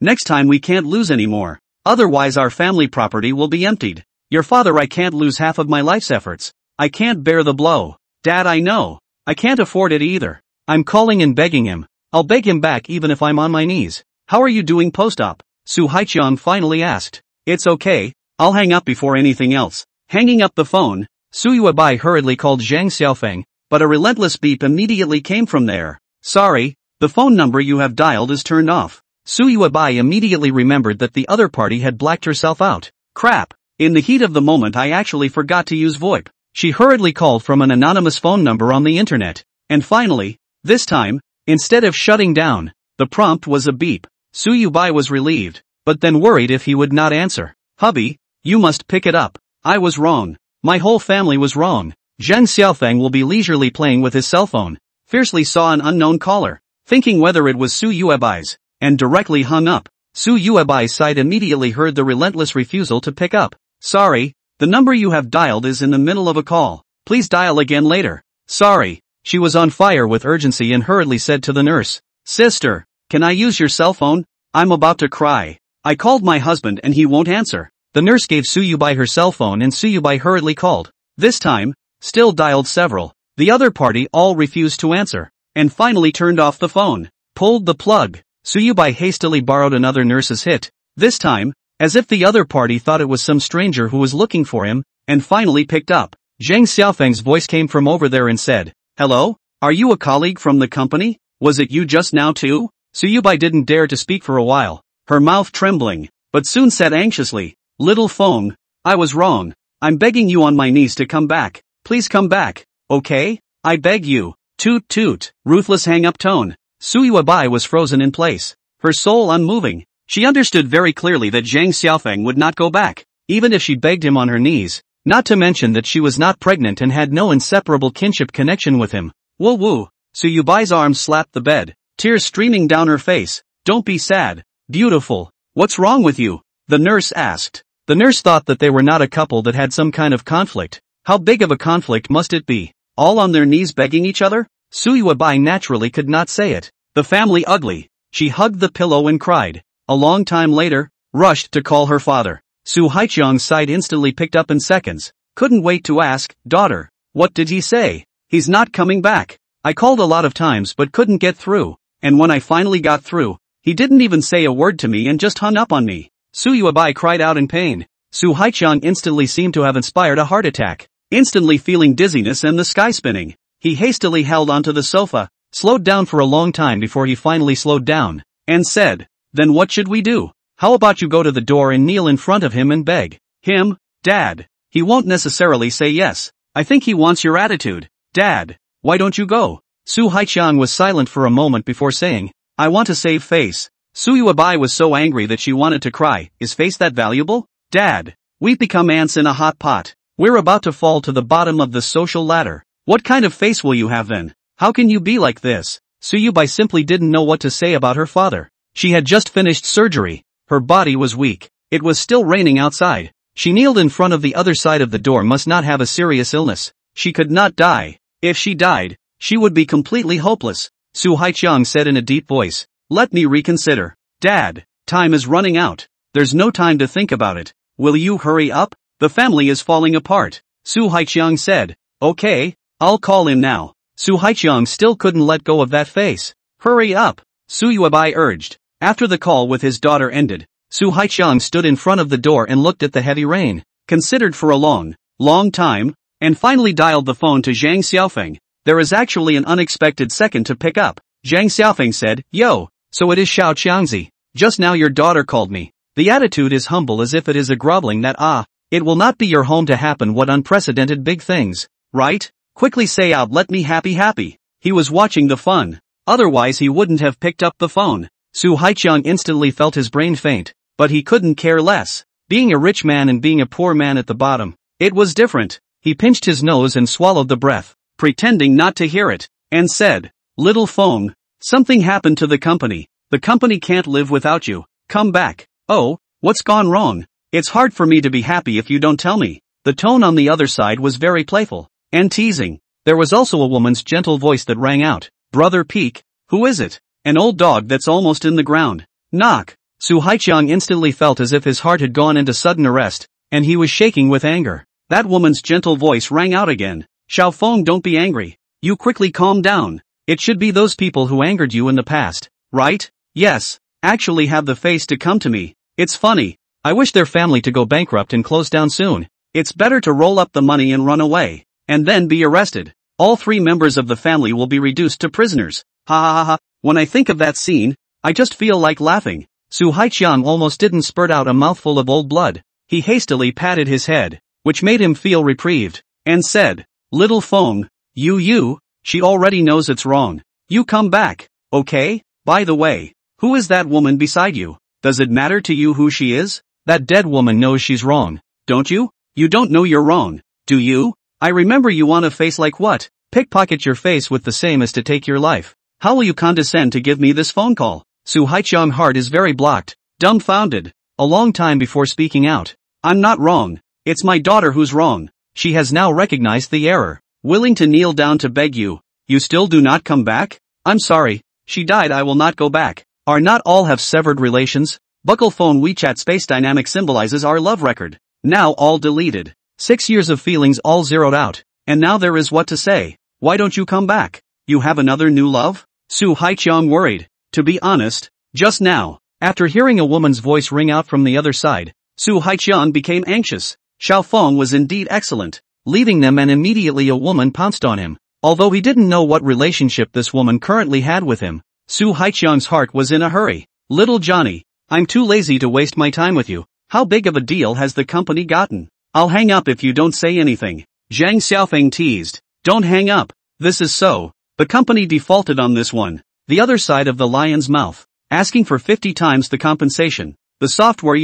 Next time we can't lose anymore. Otherwise our family property will be emptied. Your father, I can't lose half of my life's efforts. I can't bear the blow. Dad, I know. I can't afford it either. I'm calling and begging him. I'll beg him back even if I'm on my knees. How are you doing post-op? Su Haiqiang finally asked. It's okay. I'll hang up before anything else. Hanging up the phone, Su Yubai hurriedly called Zhang Xiaofeng, but a relentless beep immediately came from there. Sorry, the phone number you have dialed is turned off. Su Yubai immediately remembered that the other party had blacked herself out. Crap. In the heat of the moment I actually forgot to use VoIP. She hurriedly called from an anonymous phone number on the internet. And finally, this time, instead of shutting down, the prompt was a beep. Su Yubai was relieved, but then worried if he would not answer. Hubby, you must pick it up. I was wrong. My whole family was wrong. Zhang Xiaofeng will be leisurely playing with his cell phone. Fiercely saw an unknown caller, thinking whether it was Su Yuebai's, and directly hung up. Su Yuebai's side immediately heard the relentless refusal to pick up. Sorry, the number you have dialed is in the middle of a call. Please dial again later. Sorry. She was on fire with urgency and hurriedly said to the nurse, Sister, can I use your cell phone? I'm about to cry. I called my husband and he won't answer. The nurse gave Su Yubai her cell phone and Su Yubai hurriedly called. This time, still dialed several. The other party all refused to answer, and finally turned off the phone. Pulled the plug. Su Yubai hastily borrowed another nurse's hit. This time, as if the other party thought it was some stranger who was looking for him, and finally picked up. Zhang Xiaofeng's voice came from over there and said, Hello? Are you a colleague from the company? Was it you just now too? Su Yubai didn't dare to speak for a while, her mouth trembling, but soon said anxiously, Little Feng, I was wrong. I'm begging you on my knees to come back. Please come back, okay? I beg you. Toot toot. Ruthless hang-up tone. Su Yubai was frozen in place, her soul unmoving. She understood very clearly that Zhang Xiaofeng would not go back, even if she begged him on her knees, not to mention that she was not pregnant and had no inseparable kinship connection with him. Woo woo. Su Yubai's arms slapped the bed, tears streaming down her face. Don't be sad. Beautiful. What's wrong with you? The nurse asked. The nurse thought that they were not a couple that had some kind of conflict. How big of a conflict must it be? All on their knees begging each other? Su Yubai naturally could not say it. The family ugly. She hugged the pillow and cried. A long time later, rushed to call her father. Su Haiqiang's side instantly picked up in seconds. Couldn't wait to ask, Daughter, what did he say? He's not coming back. I called a lot of times but couldn't get through. And when I finally got through, he didn't even say a word to me and just hung up on me. Su Yubai cried out in pain. Su Haiqiang instantly seemed to have inspired a heart attack. Instantly feeling dizziness and the sky spinning. He hastily held onto the sofa, slowed down for a long time before he finally slowed down, and said, Then what should we do? How about you go to the door and kneel in front of him and beg him? Dad. He won't necessarily say yes. I think he wants your attitude. Dad. Why don't you go? Su Haiqiang was silent for a moment before saying, I want to save face. Su Yubai was so angry that she wanted to cry. Is face that valuable? Dad. We've become ants in a hot pot. We're about to fall to the bottom of the social ladder. What kind of face will you have then? How can you be like this? Su Yubai simply didn't know what to say about her father. She had just finished surgery. Her body was weak. It was still raining outside. She kneeled in front of the other side of the door. Must not have a serious illness. She could not die. If she died, she would be completely hopeless. Su Haiqiang said in a deep voice, Let me reconsider. Dad. time is running out. There's no time to think about it. Will you hurry up? The family is falling apart. Su Haiqiang said. Okay, I'll call him now. Su Haiqiang still couldn't let go of that face. Hurry up, Su Yuebai urged. After the call with his daughter ended, Su Haiqiang stood in front of the door and looked at the heavy rain, considered for a long time, and finally dialed the phone to Zhang Xiaofeng. There is actually an unexpected second to pick up. Zhang Xiaofeng said, Yo, so it is Xiao Qiangzi. Just now your daughter called me. The attitude is humble as if it is a groveling that it will not be your home to happen what unprecedented big things, right? Quickly say out let me happy. He was watching the fun. Otherwise he wouldn't have picked up the phone. Su Haiqiang instantly felt his brain faint, but he couldn't care less. Being a rich man and being a poor man at the bottom, it was different. He pinched his nose and swallowed the breath, pretending not to hear it, and said, Little Feng, something happened to the company. The company can't live without you. Come back. Oh, what's gone wrong? It's hard for me to be happy if you don't tell me. The tone on the other side was very playful and teasing. There was also a woman's gentle voice that rang out. Brother Peek, who is it? An old dog that's almost in the ground. Knock. Su Haiqiang instantly felt as if his heart had gone into sudden arrest, and he was shaking with anger. That woman's gentle voice rang out again. Xiao Feng, don't be angry. You quickly calm down. It should be those people who angered you in the past, right? Yes. Actually have the face to come to me. It's funny. I wish their family to go bankrupt and close down soon. It's better to roll up the money and run away, and then be arrested. All 3 members of the family will be reduced to prisoners. Ha ha ha ha. When I think of that scene, I just feel like laughing. Su Haiqiang almost didn't spurt out a mouthful of old blood. He hastily patted his head, which made him feel reprieved, and said, Little Feng, she already knows it's wrong. You come back, okay? By the way, who is that woman beside you? Does it matter to you who she is? That dead woman knows she's wrong, don't you? You don't know you're wrong, do you? I remember you want a face like what? Pickpocket your face with the same as to take your life. How will you condescend to give me this phone call? Su Haiqiang's heart is very blocked, dumbfounded, a long time before speaking out. I'm not wrong. It's my daughter who's wrong. She has now recognized the error. Willing to kneel down to beg you. You still do not come back? I'm sorry. She died, I will not go back. Are not all have severed relations? Buckle phone WeChat space dynamic symbolizes our love record. Now all deleted. 6 years of feelings all zeroed out. And now there is what to say. Why don't you come back? You have another new love? Su Haiqiang worried. To be honest, just now, after hearing a woman's voice ring out from the other side, Su Haiqiang became anxious. Xiao Feng was indeed excellent. Leaving them and immediately a woman pounced on him. Although he didn't know what relationship this woman currently had with him, Su Haiqiang's heart was in a hurry. Little Johnny, I'm too lazy to waste my time with you. How big of a deal has the company gotten? I'll hang up if you don't say anything. Zhang Xiaofeng teased. Don't hang up. This is so. The company defaulted on this one. The other side of the lion's mouth. Asking for 50 times the compensation. The software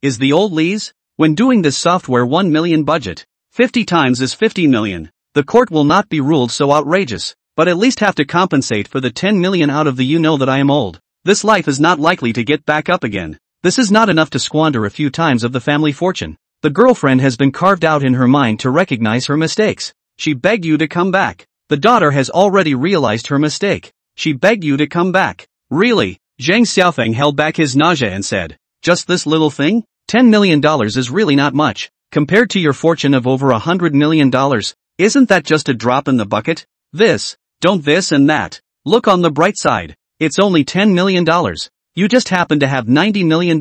is the old Lee's. When doing this software 1 million budget. 50 times is 50 million. The court will not be ruled so outrageous, but at least have to compensate for the 10 million out of the that I am old. This life is not likely to get back up again. This is not enough to squander a few times of the family fortune. The girlfriend has been carved out in her mind to recognize her mistakes. She begged you to come back. The daughter has already realized her mistake. She begged you to come back. Really? Zhang Xiaofeng held back his nausea and said, just this little thing? $10 million is really not much. Compared to your fortune of over $100 million, isn't that just a drop in the bucket? Don't this and that. Look on the bright side. It's only $10 million. You just happen to have $90 million.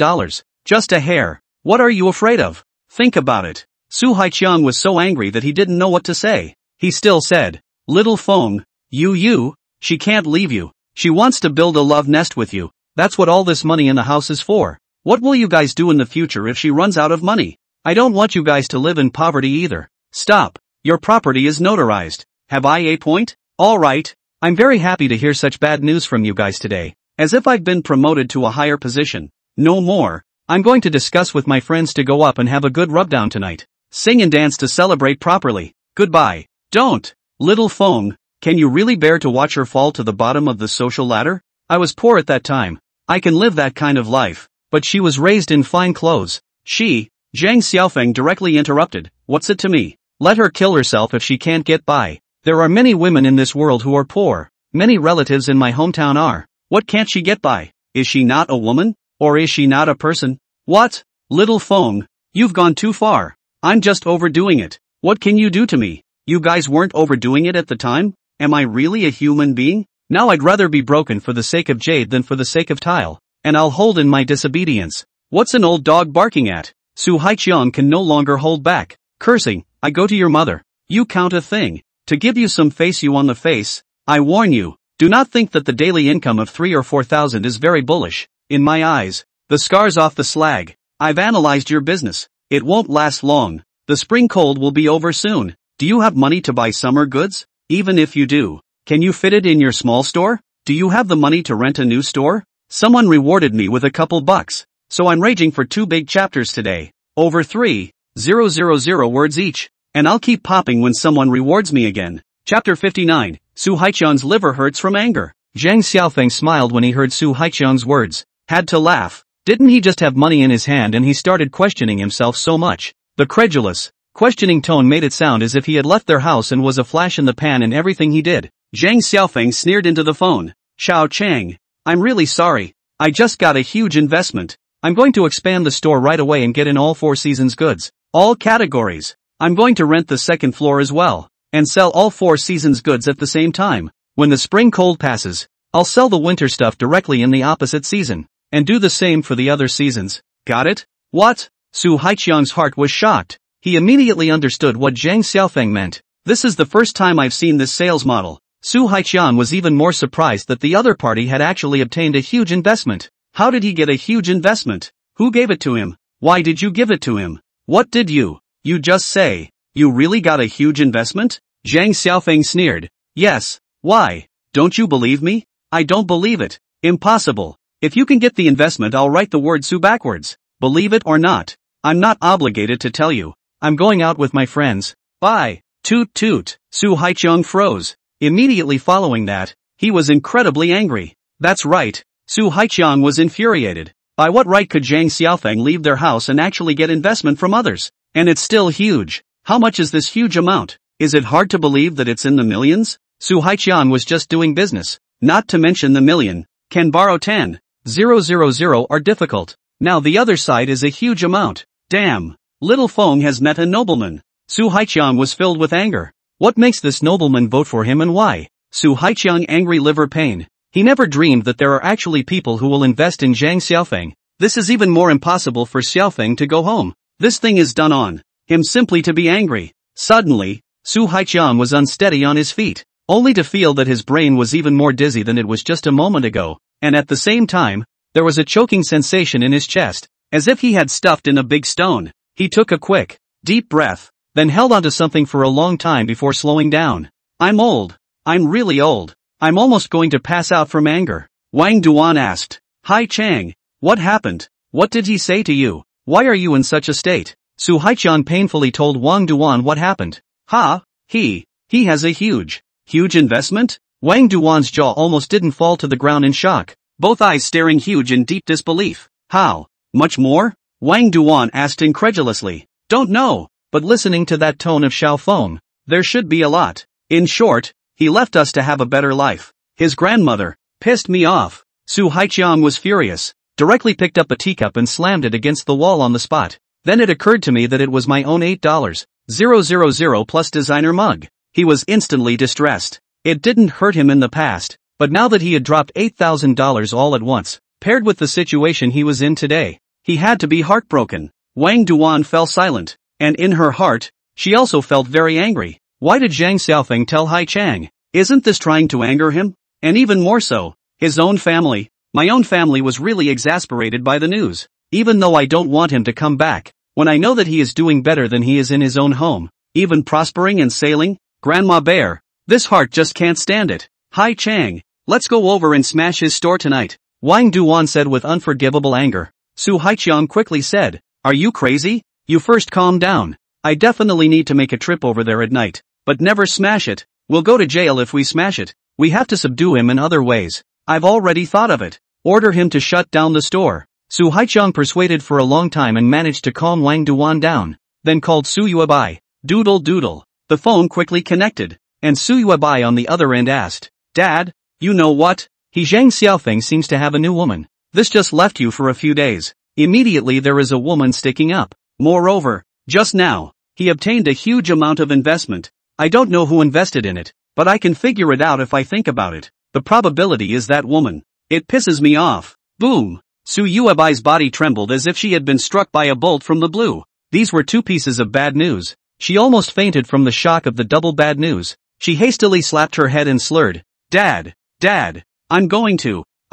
Just a hair. What are you afraid of? Think about it. Su Haiqiang was so angry that he didn't know what to say. He still said, Little Feng, she can't leave you. She wants to build a love nest with you. That's what all this money in the house is for. What will you guys do in the future if she runs out of money? I don't want you guys to live in poverty either. Stop. Your property is notarized. Have I a point? Alright. I'm very happy to hear such bad news from you guys today. As if I've been promoted to a higher position. No more. I'm going to discuss with my friends to go up and have a good rubdown tonight. Sing and dance to celebrate properly. Goodbye. Don't. Little Feng, can you really bear to watch her fall to the bottom of the social ladder? I was poor at that time. I can live that kind of life. But she was raised in fine clothes. Zhang Xiaofeng directly interrupted. What's it to me? Let her kill herself if she can't get by. There are many women in this world who are poor. Many relatives in my hometown are. What can't she get by? Is she not a woman? Or is she not a person? What? Little Feng, you've gone too far. I'm just overdoing it. What can you do to me? You guys weren't overdoing it at the time? Am I really a human being? Now I'd rather be broken for the sake of Jade than for the sake of Tile. And I'll hold in my disobedience. What's an old dog barking at? Su Haiqiang can no longer hold back. Cursing, I go to your mother. You count a thing. To give you some face you on the face, I warn you, do not think that the daily income of 3 or 4,000 is very bullish. In my eyes, the scar's off the slag. I've analyzed your business. It won't last long. The spring cold will be over soon. Do you have money to buy summer goods? Even if you do, can you fit it in your small store? Do you have the money to rent a new store? Someone rewarded me with a couple bucks, so I'm raging for 2 big chapters today. Over 3,000 words each. And I'll keep popping when someone rewards me again. Chapter 59, Su Haiqiang's liver hurts from anger. Zhang Xiaofeng smiled when he heard Su Haiqiang's words. Had to laugh. Didn't he just have money in his hand and he started questioning himself so much? The credulous, questioning tone made it sound as if he had left their house and was a flash in the pan in everything he did. Zhang Xiaofeng sneered into the phone. Xiao Chang, I'm really sorry. I just got a huge investment. I'm going to expand the store right away and get in all 4 seasons goods. All categories. I'm going to rent the second floor as well, and sell all 4 seasons goods at the same time. When the spring cold passes, I'll sell the winter stuff directly in the opposite season, and do the same for the other seasons. Got it? What? Su Haiqiang's heart was shocked. He immediately understood what Zhang Xiaofeng meant. This is the first time I've seen this sales model. Su Haiqiang was even more surprised that the other party had actually obtained a huge investment. How did he get a huge investment? Who gave it to him? Why did you give it to him? What did you just say? You really got a huge investment? Zhang Xiaofeng sneered. Yes. Why? Don't you believe me? I don't believe it. Impossible. If you can get the investment, I'll write the word Su backwards. Believe it or not. I'm not obligated to tell you. I'm going out with my friends. Bye. Toot toot. Su Haiqiang froze. Immediately following that, he was incredibly angry. That's right. Su Haiqiang was infuriated. By what right could Zhang Xiaofeng leave their house and actually get investment from others? And it's still huge. How much is this huge amount? Is it hard to believe that it's in the millions? Su Haiqiang was just doing business. Not to mention the million. Can borrow 10,000 are difficult. Now the other side is a huge amount. Damn. Little Feng has met a nobleman. Su Haiqiang was filled with anger. What makes this nobleman vote for him and why? Su Haiqiang angry liver pain. He never dreamed that there are actually people who will invest in Zhang Xiaofeng. This is even more impossible for Xiaofeng to go home. This thing is done on him simply to be angry. Suddenly, Su Haiqiang was unsteady on his feet, only to feel that his brain was even more dizzy than it was just a moment ago, and at the same time, there was a choking sensation in his chest, as if he had stuffed in a big stone. He took a quick, deep breath, then held onto something for a long time before slowing down. I'm old. I'm really old. I'm almost going to pass out from anger. Wang Duan asked. Hai Chang, what happened? What did he say to you? Why are you in such a state? Su Haiqiang painfully told Wang Duan what happened. Ha, he has a huge investment? Wang Duan's jaw almost didn't fall to the ground in shock, both eyes staring huge in deep disbelief. How much more? Wang Duan asked incredulously. Don't know, but listening to that tone of Xiao Feng, there should be a lot. In short, he left us to have a better life. His grandmother pissed me off. Su Haiqiang was furious, directly picked up a teacup and slammed it against the wall on the spot. Then it occurred to me that it was my own $8,000 plus designer mug. He was instantly distressed. It didn't hurt him in the past, but now that he had dropped $8,000 all at once, paired with the situation he was in today, he had to be heartbroken. Wang Duan fell silent, and in her heart, she also felt very angry. Why did Zhang Xiaofeng tell Hai Chang? Isn't this trying to anger him? And even more so, his own family. My own family was really exasperated by the news. Even though I don't want him to come back, when I know that he is doing better than he is in his own home, even prospering and sailing, Grandma Bear, this heart just can't stand it. Hai Chang, let's go over and smash his store tonight, Wang Duan said with unforgivable anger. Su Haiqiang quickly said, are you crazy? You first calm down. I definitely need to make a trip over there at night, but never smash it. We'll go to jail if we smash it. We have to subdue him in other ways. I've already thought of it. Order him to shut down the store. Su Haiqiang persuaded for a long time and managed to calm Wang Duan down, then called Su Yuebai. Doodle doodle. The phone quickly connected, and Su Yuebai on the other end asked, Dad, you know what? Zhang Xiaofeng seems to have a new woman. This just left you for a few days. Immediately there is a woman sticking up. Moreover, just now, he obtained a huge amount of investment. I don't know who invested in it, but I can figure it out if I think about it. The probability is that woman. It pisses me off. Boom! Su Yuebai's body trembled as if she had been struck by a bolt from the blue. These were two pieces of bad news. She almost fainted from the shock of the double bad news. She hastily slapped her head and slurred, Dad! Dad! I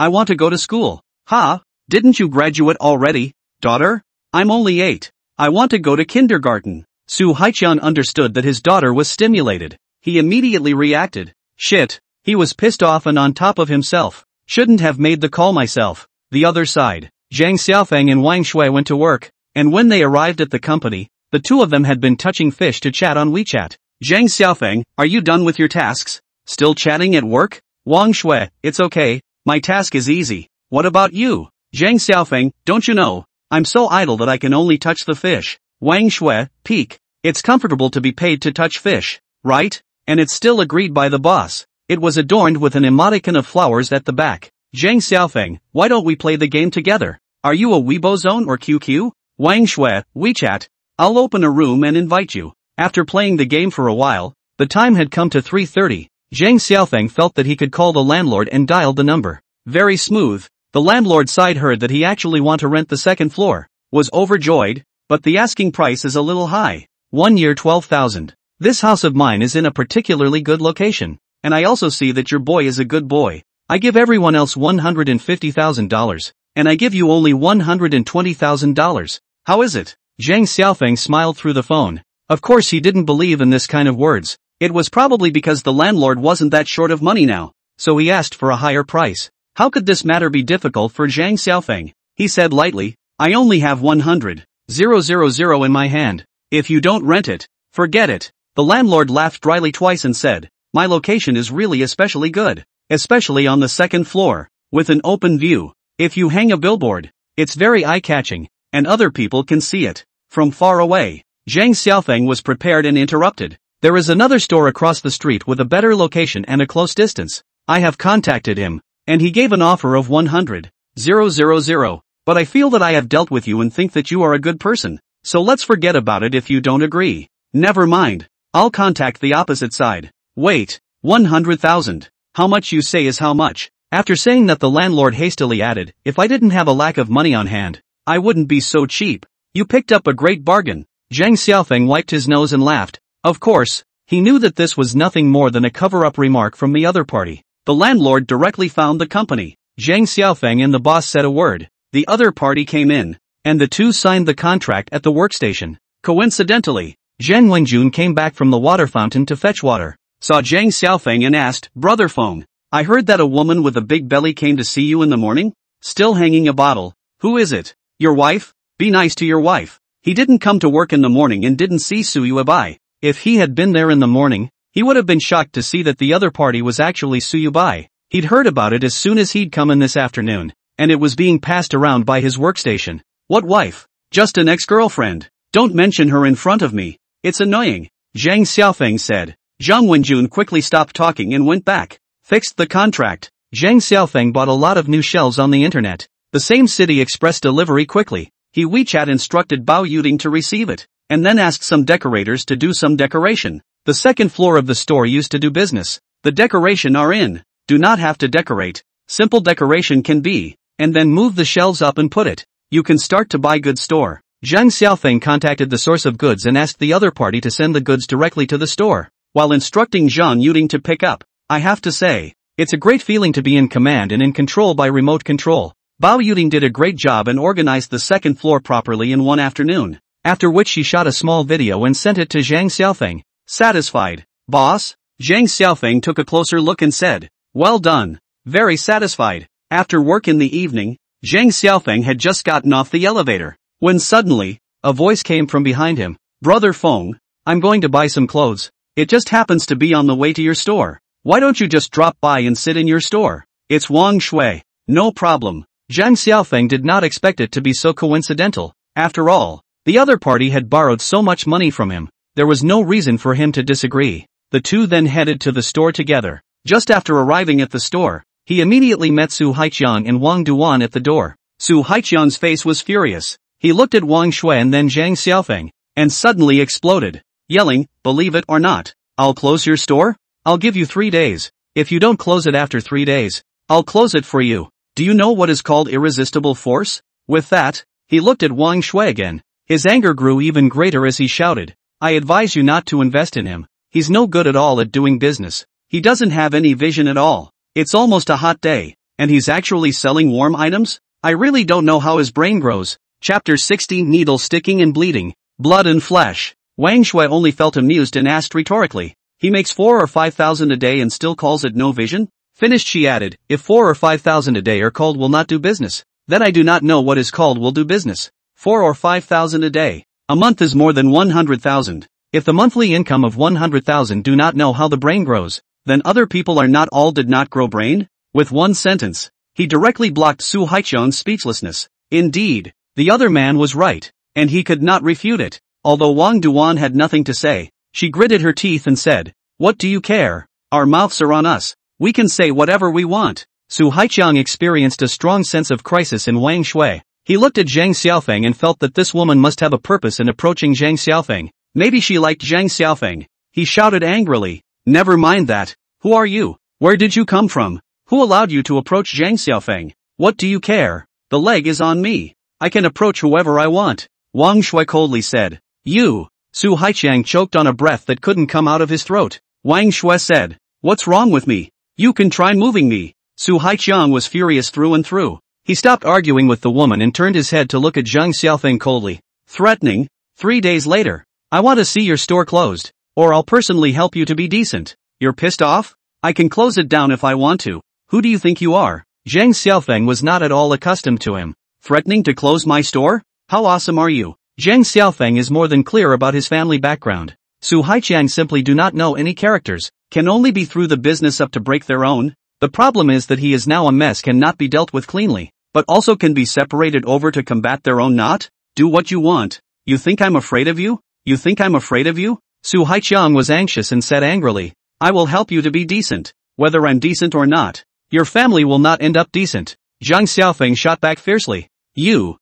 want to go to school. Ha! Didn't you graduate already, daughter? I'm only 8. I want to go to kindergarten. Su Haiqian understood that his daughter was stimulated. He immediately reacted. Shit. He was pissed off and on top of himself. Shouldn't have made the call myself. The other side. Zhang Xiaofeng and Wang Shui went to work, and when they arrived at the company, the two of them had been touching fish to chat on WeChat. Zhang Xiaofeng, are you done with your tasks? Still chatting at work? Wang Shui, it's okay, my task is easy. What about you? Zhang Xiaofeng, don't you know, I'm so idle that I can only touch the fish. Wang Shui, peak. It's comfortable to be paid to touch fish, right? And it's still agreed by the boss. It was adorned with an emoticon of flowers at the back. Zhang Xiaofeng, why don't we play the game together? Are you a Weibo Zone or QQ? Wang Shui, WeChat. I'll open a room and invite you. After playing the game for a while, the time had come to 3:30. Zhang Xiaofeng felt that he could call the landlord and dialed the number. Very smooth. The landlord side heard that he actually want to rent the second floor. Was overjoyed, but the asking price is a little high. 1 year 12,000. This house of mine is in a particularly good location. And I also see that your boy is a good boy. I give everyone else $150,000. And I give you only $120,000. How is it? Zhang Xiaofeng smiled through the phone. Of course he didn't believe in this kind of words. It was probably because the landlord wasn't that short of money now. So he asked for a higher price. How could this matter be difficult for Zhang Xiaofeng? He said lightly, I only have 100,000 in my hand. If you don't rent it, forget it. The landlord laughed dryly twice and said, my location is really especially good. Especially on the second floor, with an open view. If you hang a billboard, it's very eye-catching, and other people can see it from far away. Zhang Xiaofeng was prepared and interrupted. There is another store across the street with a better location and a close distance. I have contacted him, and he gave an offer of 100,000. But I feel that I have dealt with you and think that you are a good person, so let's forget about it if you don't agree. Never mind. I'll contact the opposite side. Wait, 100,000. How much you say is how much? After saying that, the landlord hastily added, if I didn't have a lack of money on hand, I wouldn't be so cheap. You picked up a great bargain. Zhang Xiaofeng wiped his nose and laughed. Of course, he knew that this was nothing more than a cover-up remark from the other party. The landlord directly found the company. Zhang Xiaofeng and the boss said a word. The other party came in, and the two signed the contract at the workstation. Coincidentally, Zhang Wenjun came back from the water fountain to fetch water, saw Zhang Xiaofeng and asked, Brother Feng, I heard that a woman with a big belly came to see you in the morning? Still hanging a bottle. Who is it? Your wife? Be nice to your wife. He didn't come to work in the morning and didn't see Su Yuebai. If he had been there in the morning, he would have been shocked to see that the other party was actually Su Yuebai. He'd heard about it as soon as he'd come in this afternoon, and it was being passed around by his workstation. What wife? Just an ex-girlfriend. Don't mention her in front of me. It's annoying. Zhang Xiaofeng said. Zhang Wenjun quickly stopped talking and went back. Fixed the contract. Zhang Xiaofeng bought a lot of new shells on the internet. The same city express delivery quickly. He WeChat instructed Bao Yuding to receive it, and then asked some decorators to do some decoration. The second floor of the store used to do business. The decoration are in. Do not have to decorate. Simple decoration can be, and then move the shelves up and put it. You can start to buy goods store. Zhang Xiaofeng contacted the source of goods and asked the other party to send the goods directly to the store, while instructing Zhang Yuding to pick up. I have to say, it's a great feeling to be in command and in control by remote control. Bao Yuding did a great job and organized the second floor properly in one afternoon, after which she shot a small video and sent it to Zhang Xiaofeng. Satisfied, boss? Zhang Xiaofeng took a closer look and said, well done. Very satisfied. After work in the evening, Zhang Xiaofeng had just gotten off the elevator, when suddenly, a voice came from behind him. Brother Feng, I'm going to buy some clothes. It just happens to be on the way to your store. Why don't you just drop by and sit in your store? It's Wang Shui. No problem. Zhang Xiaofeng did not expect it to be so coincidental. After all, the other party had borrowed so much money from him. There was no reason for him to disagree. The two then headed to the store together. Just after arriving at the store, He immediately met Su Haiqiang and Wang Duan at the door. Su Haiqiang's face was furious. He looked at Wang Shui and then Zhang Xiaofeng, and suddenly exploded, yelling, "Believe it or not, I'll close your store? I'll give you 3 days. If you don't close it after 3 days, I'll close it for you. Do you know what is called irresistible force?" With that, he looked at Wang Shui again. His anger grew even greater as he shouted, "I advise you not to invest in him. He's no good at all at doing business. He doesn't have any vision at all. It's almost a hot day, and he's actually selling warm items? I really don't know how his brain grows." Chapter 60 Needle Sticking and Bleeding, Blood and Flesh. Wang Shui only felt amused and asked rhetorically, "He makes 4 or 5,000 a day and still calls it no vision?" Finished, she added, "If 4 or 5,000 a day are called will not do business, then I do not know what is called will do business. 4 or 5,000 a day. A month is more than 100,000. If the monthly income of 100,000 do not know how the brain grows, then other people are not all did not grow brain?" With one sentence, he directly blocked Su Haiqiang's speechlessness. Indeed, the other man was right, and he could not refute it. Although Wang Duan had nothing to say, she gritted her teeth and said, "What do you care? Our mouths are on us. We can say whatever we want." Su Haiqiang experienced a strong sense of crisis in Wang Shui. He looked at Zhang Xiaofeng and felt that this woman must have a purpose in approaching Zhang Xiaofeng. Maybe she liked Zhang Xiaofeng. He shouted angrily, "Never mind that. Who are you? Where did you come from? Who allowed you to approach Zhang Xiaofeng? What do you care? The leg is on me. I can approach whoever I want." Wang Shui coldly said, "You." Su Haiqiang choked on a breath that couldn't come out of his throat. Wang Shui said, "What's wrong with me? You can try moving me." Su Haiqiang was furious through and through. He stopped arguing with the woman and turned his head to look at Zhang Xiaofeng coldly, threatening, 3 days later, "I want to see your store closed, or I'll personally help you to be decent. You're pissed off? I can close it down if I want to. Who do you think you are?" Zhang Xiaofeng was not at all accustomed to him. "Threatening to close my store? How awesome are you?" Zhang Xiaofeng is more than clear about his family background. Su Haiqiang simply do not know any characters, can only be through the business up to break their own. The problem is that he is now a mess, cannot be dealt with cleanly, but also can be separated over to combat their own not. "Do what you want. You think I'm afraid of you? You think I'm afraid of you?" Su Haiqiang was anxious and said angrily, "I will help you to be decent, whether I'm decent or not. Your family will not end up decent." Zhang Xiaofeng shot back fiercely, You.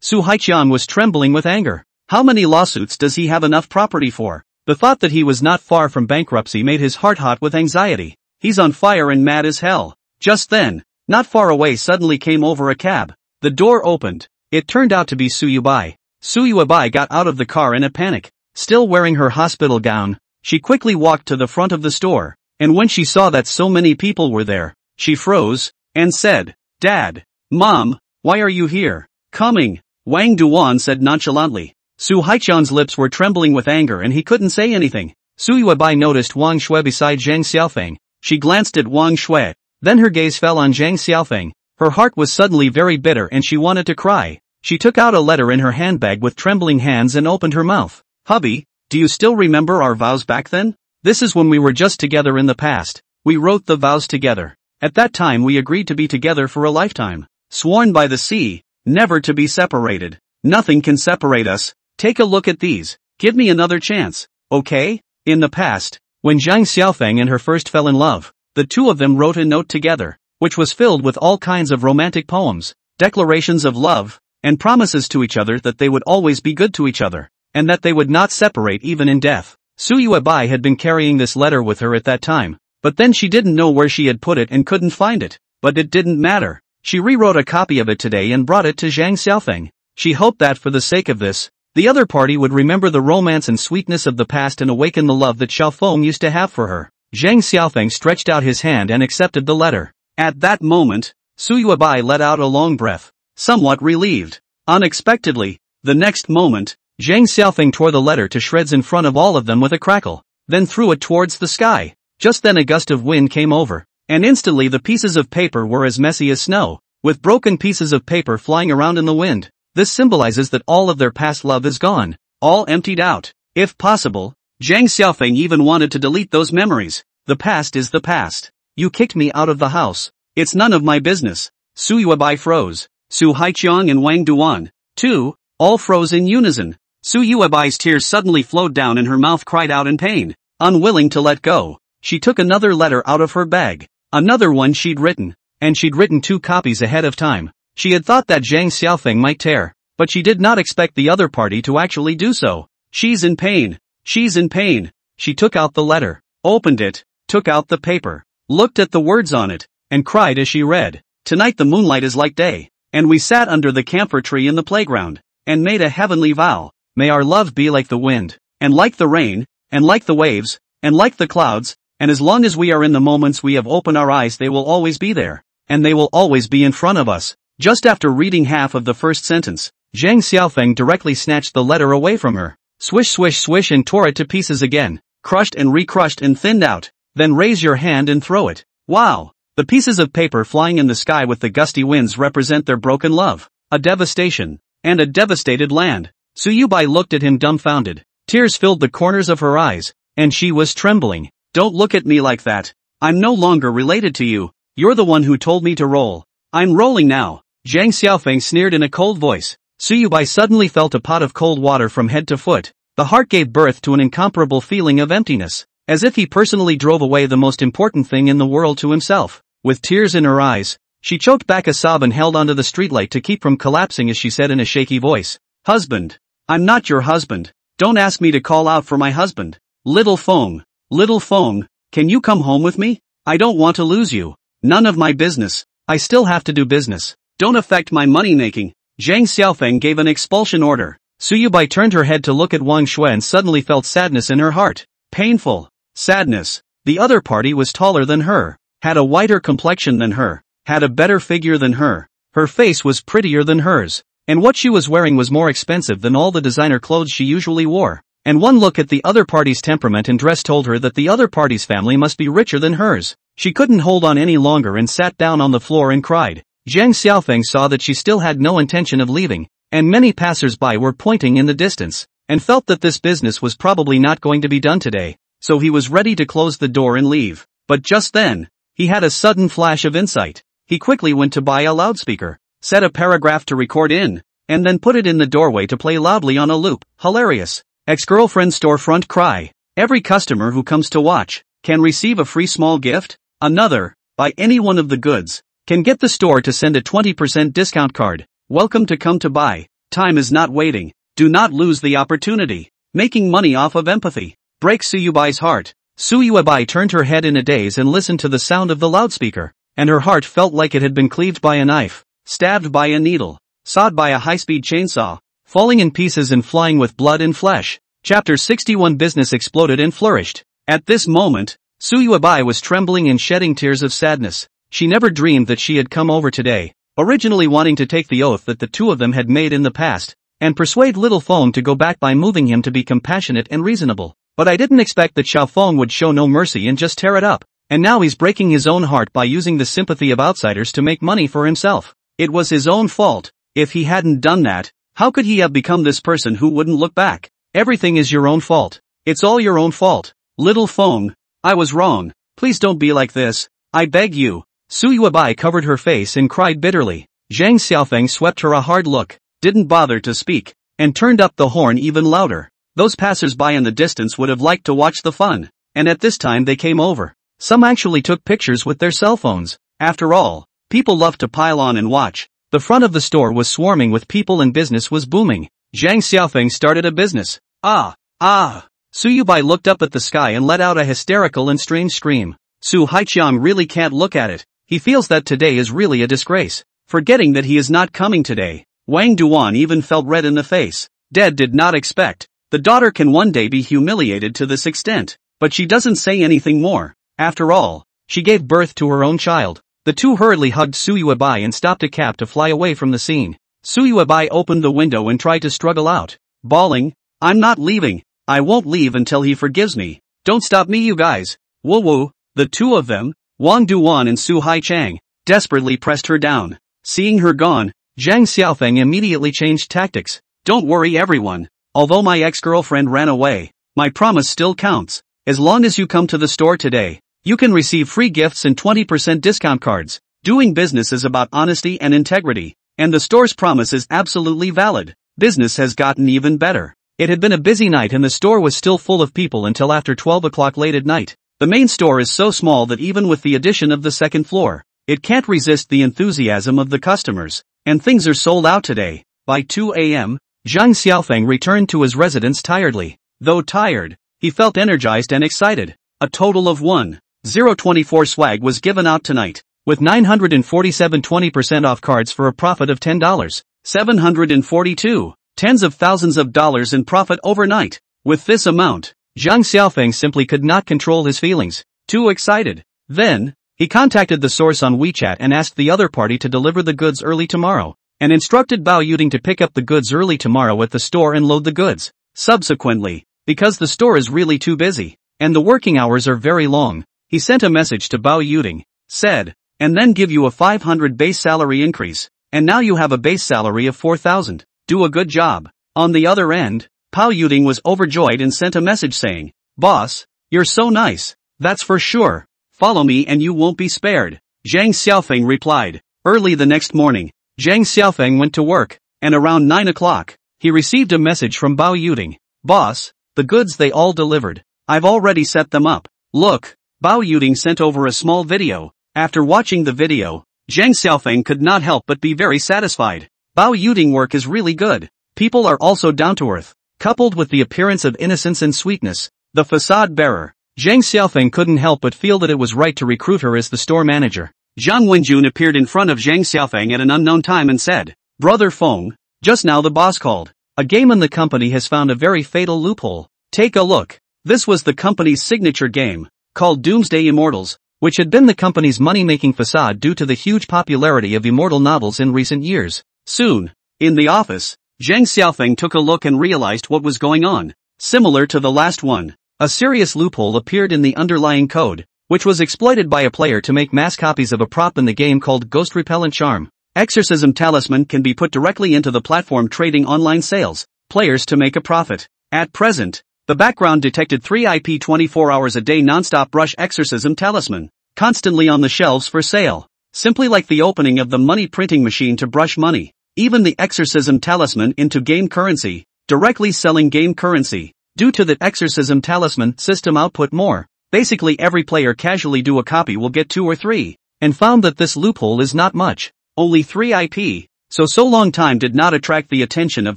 Su Haiqiang was trembling with anger. How many lawsuits does he have enough property for? The thought that he was not far from bankruptcy made his heart hot with anxiety. He's on fire and mad as hell. Just then, not far away suddenly came over a cab. The door opened. It turned out to be Su Yubai. Su Yubai got out of the car in a panic. Still wearing her hospital gown, she quickly walked to the front of the store, and when she saw that so many people were there, she froze, and said, "Dad, Mom, why are you here?" "Coming," Wang Duan said nonchalantly. Su Haiqiang's lips were trembling with anger and he couldn't say anything. Su Yubai noticed Wang Shui beside Zhang Xiaofeng. She glanced at Wang Shui, then her gaze fell on Zhang Xiaofeng. Her heart was suddenly very bitter and she wanted to cry. She took out a letter in her handbag with trembling hands and opened her mouth. "Hubby, do you still remember our vows back then? This is when we were just together in the past. We wrote the vows together. At that time we agreed to be together for a lifetime. Sworn by the sea, never to be separated. Nothing can separate us. Take a look at these. Give me another chance, okay?" In the past, when Zhang Xiaofeng and her first fell in love, the two of them wrote a note together, which was filled with all kinds of romantic poems, declarations of love, and promises to each other that they would always be good to each other, and that they would not separate even in death. Su Yubai had been carrying this letter with her at that time, but then she didn't know where she had put it and couldn't find it. But it didn't matter. She rewrote a copy of it today and brought it to Zhang Xiaofeng. She hoped that for the sake of this, the other party would remember the romance and sweetness of the past and awaken the love that Xiaofeng used to have for her. Zhang Xiaofeng stretched out his hand and accepted the letter. At that moment, Su Yubai let out a long breath, somewhat relieved. Unexpectedly, the next moment, Zhang Xiaofeng tore the letter to shreds in front of all of them with a crackle, then threw it towards the sky. Just then a gust of wind came over, and instantly the pieces of paper were as messy as snow, with broken pieces of paper flying around in the wind. This symbolizes that all of their past love is gone, all emptied out. If possible, Zhang Xiaofeng even wanted to delete those memories. The past is the past. You kicked me out of the house. It's none of my business. Su Yubai froze. Su Haiqiang and Wang Duan, too, all froze in unison. Su Yuabai's tears suddenly flowed down and her mouth cried out in pain. Unwilling to let go, she took another letter out of her bag. Another one she'd written. And she'd written 2 copies ahead of time. She had thought that Zhang Xiaofeng might tear, but she did not expect the other party to actually do so. She's in pain. She's in pain. She took out the letter, opened it, took out the paper, looked at the words on it, and cried as she read. Tonight the moonlight is like day, and we sat under the camphor tree in the playground, and made a heavenly vow. May our love be like the wind, and like the rain, and like the waves, and like the clouds, and as long as we are in the moments we have opened our eyes they will always be there, and they will always be in front of us. Just after reading half of the first sentence, Zhang Xiaofeng directly snatched the letter away from her, swish swish swish and tore it to pieces again, crushed and recrushed and thinned out. Then raise your hand and throw it. Wow! The pieces of paper flying in the sky with the gusty winds represent their broken love, a devastation, and a devastated land. Su Yubai looked at him dumbfounded. Tears filled the corners of her eyes, and she was trembling. Don't look at me like that. I'm no longer related to you. You're the one who told me to roll. I'm rolling now. Zhang Xiaofeng sneered in a cold voice. Su Yubai suddenly felt a pot of cold water from head to foot. The heart gave birth to an incomparable feeling of emptiness, as if he personally drove away the most important thing in the world to himself. With tears in her eyes, she choked back a sob and held onto the streetlight to keep from collapsing as she said in a shaky voice, "Husband. I'm not your husband. Don't ask me to call out for my husband. Little Feng, can you come home with me? I don't want to lose you. None of my business. I still have to do business. Don't affect my money making." Zhang Xiaofeng gave an expulsion order. Su Yubai turned her head to look at Wang Shui and suddenly felt sadness in her heart. Painful sadness. The other party was taller than her, had a whiter complexion than her, had a better figure than her. Her face was prettier than hers, and what she was wearing was more expensive than all the designer clothes she usually wore. And one look at the other party's temperament and dress told her that the other party's family must be richer than hers. She couldn't hold on any longer and sat down on the floor and cried. Zhang Xiaofeng saw that she still had no intention of leaving, and many passers-by were pointing in the distance, and felt that this business was probably not going to be done today, so he was ready to close the door and leave. But just then, he had a sudden flash of insight. He quickly went to buy a loudspeaker, set a paragraph to record in, and then put it in the doorway to play loudly on a loop. Hilarious. Ex-girlfriend storefront cry. Every customer who comes to watch can receive a free small gift. Another, buy any one of the goods, can get the store to send a 20% discount card. Welcome to come to buy. Time is not waiting. Do not lose the opportunity. Making money off of empathy breaks Su Yubai's heart. Su Yubai turned her head in a daze and listened to the sound of the loudspeaker, and her heart felt like it had been cleaved by a knife, stabbed by a needle, sawed by a high-speed chainsaw, falling in pieces and flying with blood and flesh. Chapter 61 Business exploded and flourished. At this moment, Su Yubai was trembling and shedding tears of sadness. She never dreamed that she had come over today, originally wanting to take the oath that the two of them had made in the past, and persuade little Feng to go back by moving him to be compassionate and reasonable. But I didn't expect that Xiao Feng would show no mercy and just tear it up. And now he's breaking his own heart by using the sympathy of outsiders to make money for himself. It was his own fault. If he hadn't done that, how could he have become this person who wouldn't look back? Everything is your own fault. It's all your own fault. Little Feng, I was wrong. Please don't be like this. I beg you. Su Yubai covered her face and cried bitterly. Zhang Xiaofeng swept her a hard look, didn't bother to speak, and turned up the horn even louder. Those passers-by in the distance would have liked to watch the fun, and at this time they came over. Some actually took pictures with their cell phones. After all, people love to pile on and watch. The front of the store was swarming with people and business was booming. Zhang Xiaofeng started a business. Su Yubai looked up at the sky and let out a hysterical and strange scream. Su Haiqiang really can't look at it. He feels that today is really a disgrace. Forgetting that he is not coming today, Wang Duan even felt red in the face. Dad did not expect. The daughter can one day be humiliated to this extent, but she doesn't say anything more. After all, she gave birth to her own child. The two hurriedly hugged Su Yubai and stopped a cab to fly away from the scene. Su Yubai opened the window and tried to struggle out, bawling, "I'm not leaving. I won't leave until he forgives me. Don't stop me, you guys." Woo woo. The two of them, Wang Duan and Su Haichang, desperately pressed her down. Seeing her gone, Zhang Xiaofeng immediately changed tactics. "Don't worry everyone. Although my ex-girlfriend ran away, my promise still counts. As long as you come to the store today, you can receive free gifts and 20% discount cards. Doing business is about honesty and integrity, and the store's promise is absolutely valid." Business has gotten even better. It had been a busy night and the store was still full of people until after 12 o'clock late at night. The main store is so small that even with the addition of the second floor, it can't resist the enthusiasm of the customers, and things are sold out today. By 2 a.m., Zhang Xiaofeng returned to his residence tiredly. Though tired, he felt energized and excited. A total of 1,024 swag was given out tonight, with 947 20% off cards for a profit of $10. 742, tens of thousands of dollars in profit overnight. With this amount, Zhang Xiaofeng simply could not control his feelings. Too excited. Then, he contacted the source on WeChat and asked the other party to deliver the goods early tomorrow, and instructed Bao Yuding to pick up the goods early tomorrow at the store and load the goods. Subsequently, because the store is really too busy, and the working hours are very long, he sent a message to Bao Yuding, said, and then give you a 500 base salary increase, and now you have a base salary of 4,000. Do a good job. On the other end, Bao Yuding was overjoyed and sent a message saying, "Boss, you're so nice. That's for sure. Follow me and you won't be spared." Zhang Xiaofeng replied. Early the next morning, Zhang Xiaofeng went to work, and around 9 o'clock, he received a message from Bao Yuding. "Boss, the goods they all delivered. I've already set them up. Look." Bao Yuding sent over a small video. After watching the video, Zhang Xiaofeng could not help but be very satisfied. Bao Yuding work is really good. People are also down to earth, coupled with the appearance of innocence and sweetness. The facade bearer. Zhang Xiaofeng couldn't help but feel that it was right to recruit her as the store manager. Zhang Wenjun appeared in front of Zhang Xiaofeng at an unknown time and said, "Brother Feng, just now the boss called. A game in the company has found a very fatal loophole. Take a look." This was the company's signature game, called Doomsday Immortals, which had been the company's money-making facade due to the huge popularity of immortal novels in recent years. Soon, in the office, Zhang Xiaofeng took a look and realized what was going on. Similar to the last one, a serious loophole appeared in the underlying code, which was exploited by a player to make mass copies of a prop in the game called Ghost Repellent Charm. Exorcism Talisman can be put directly into the platform trading online sales, players to make a profit. At present, the background detected 3 IP 24 hours a day non-stop brush Exorcism Talisman, constantly on the shelves for sale. Simply like the opening of the money printing machine to brush money. Even the Exorcism Talisman into game currency, directly selling game currency. Due to the Exorcism Talisman system output more, basically every player casually do a copy will get 2 or 3, and found that this loophole is not much, only 3 IP, so long time did not attract the attention of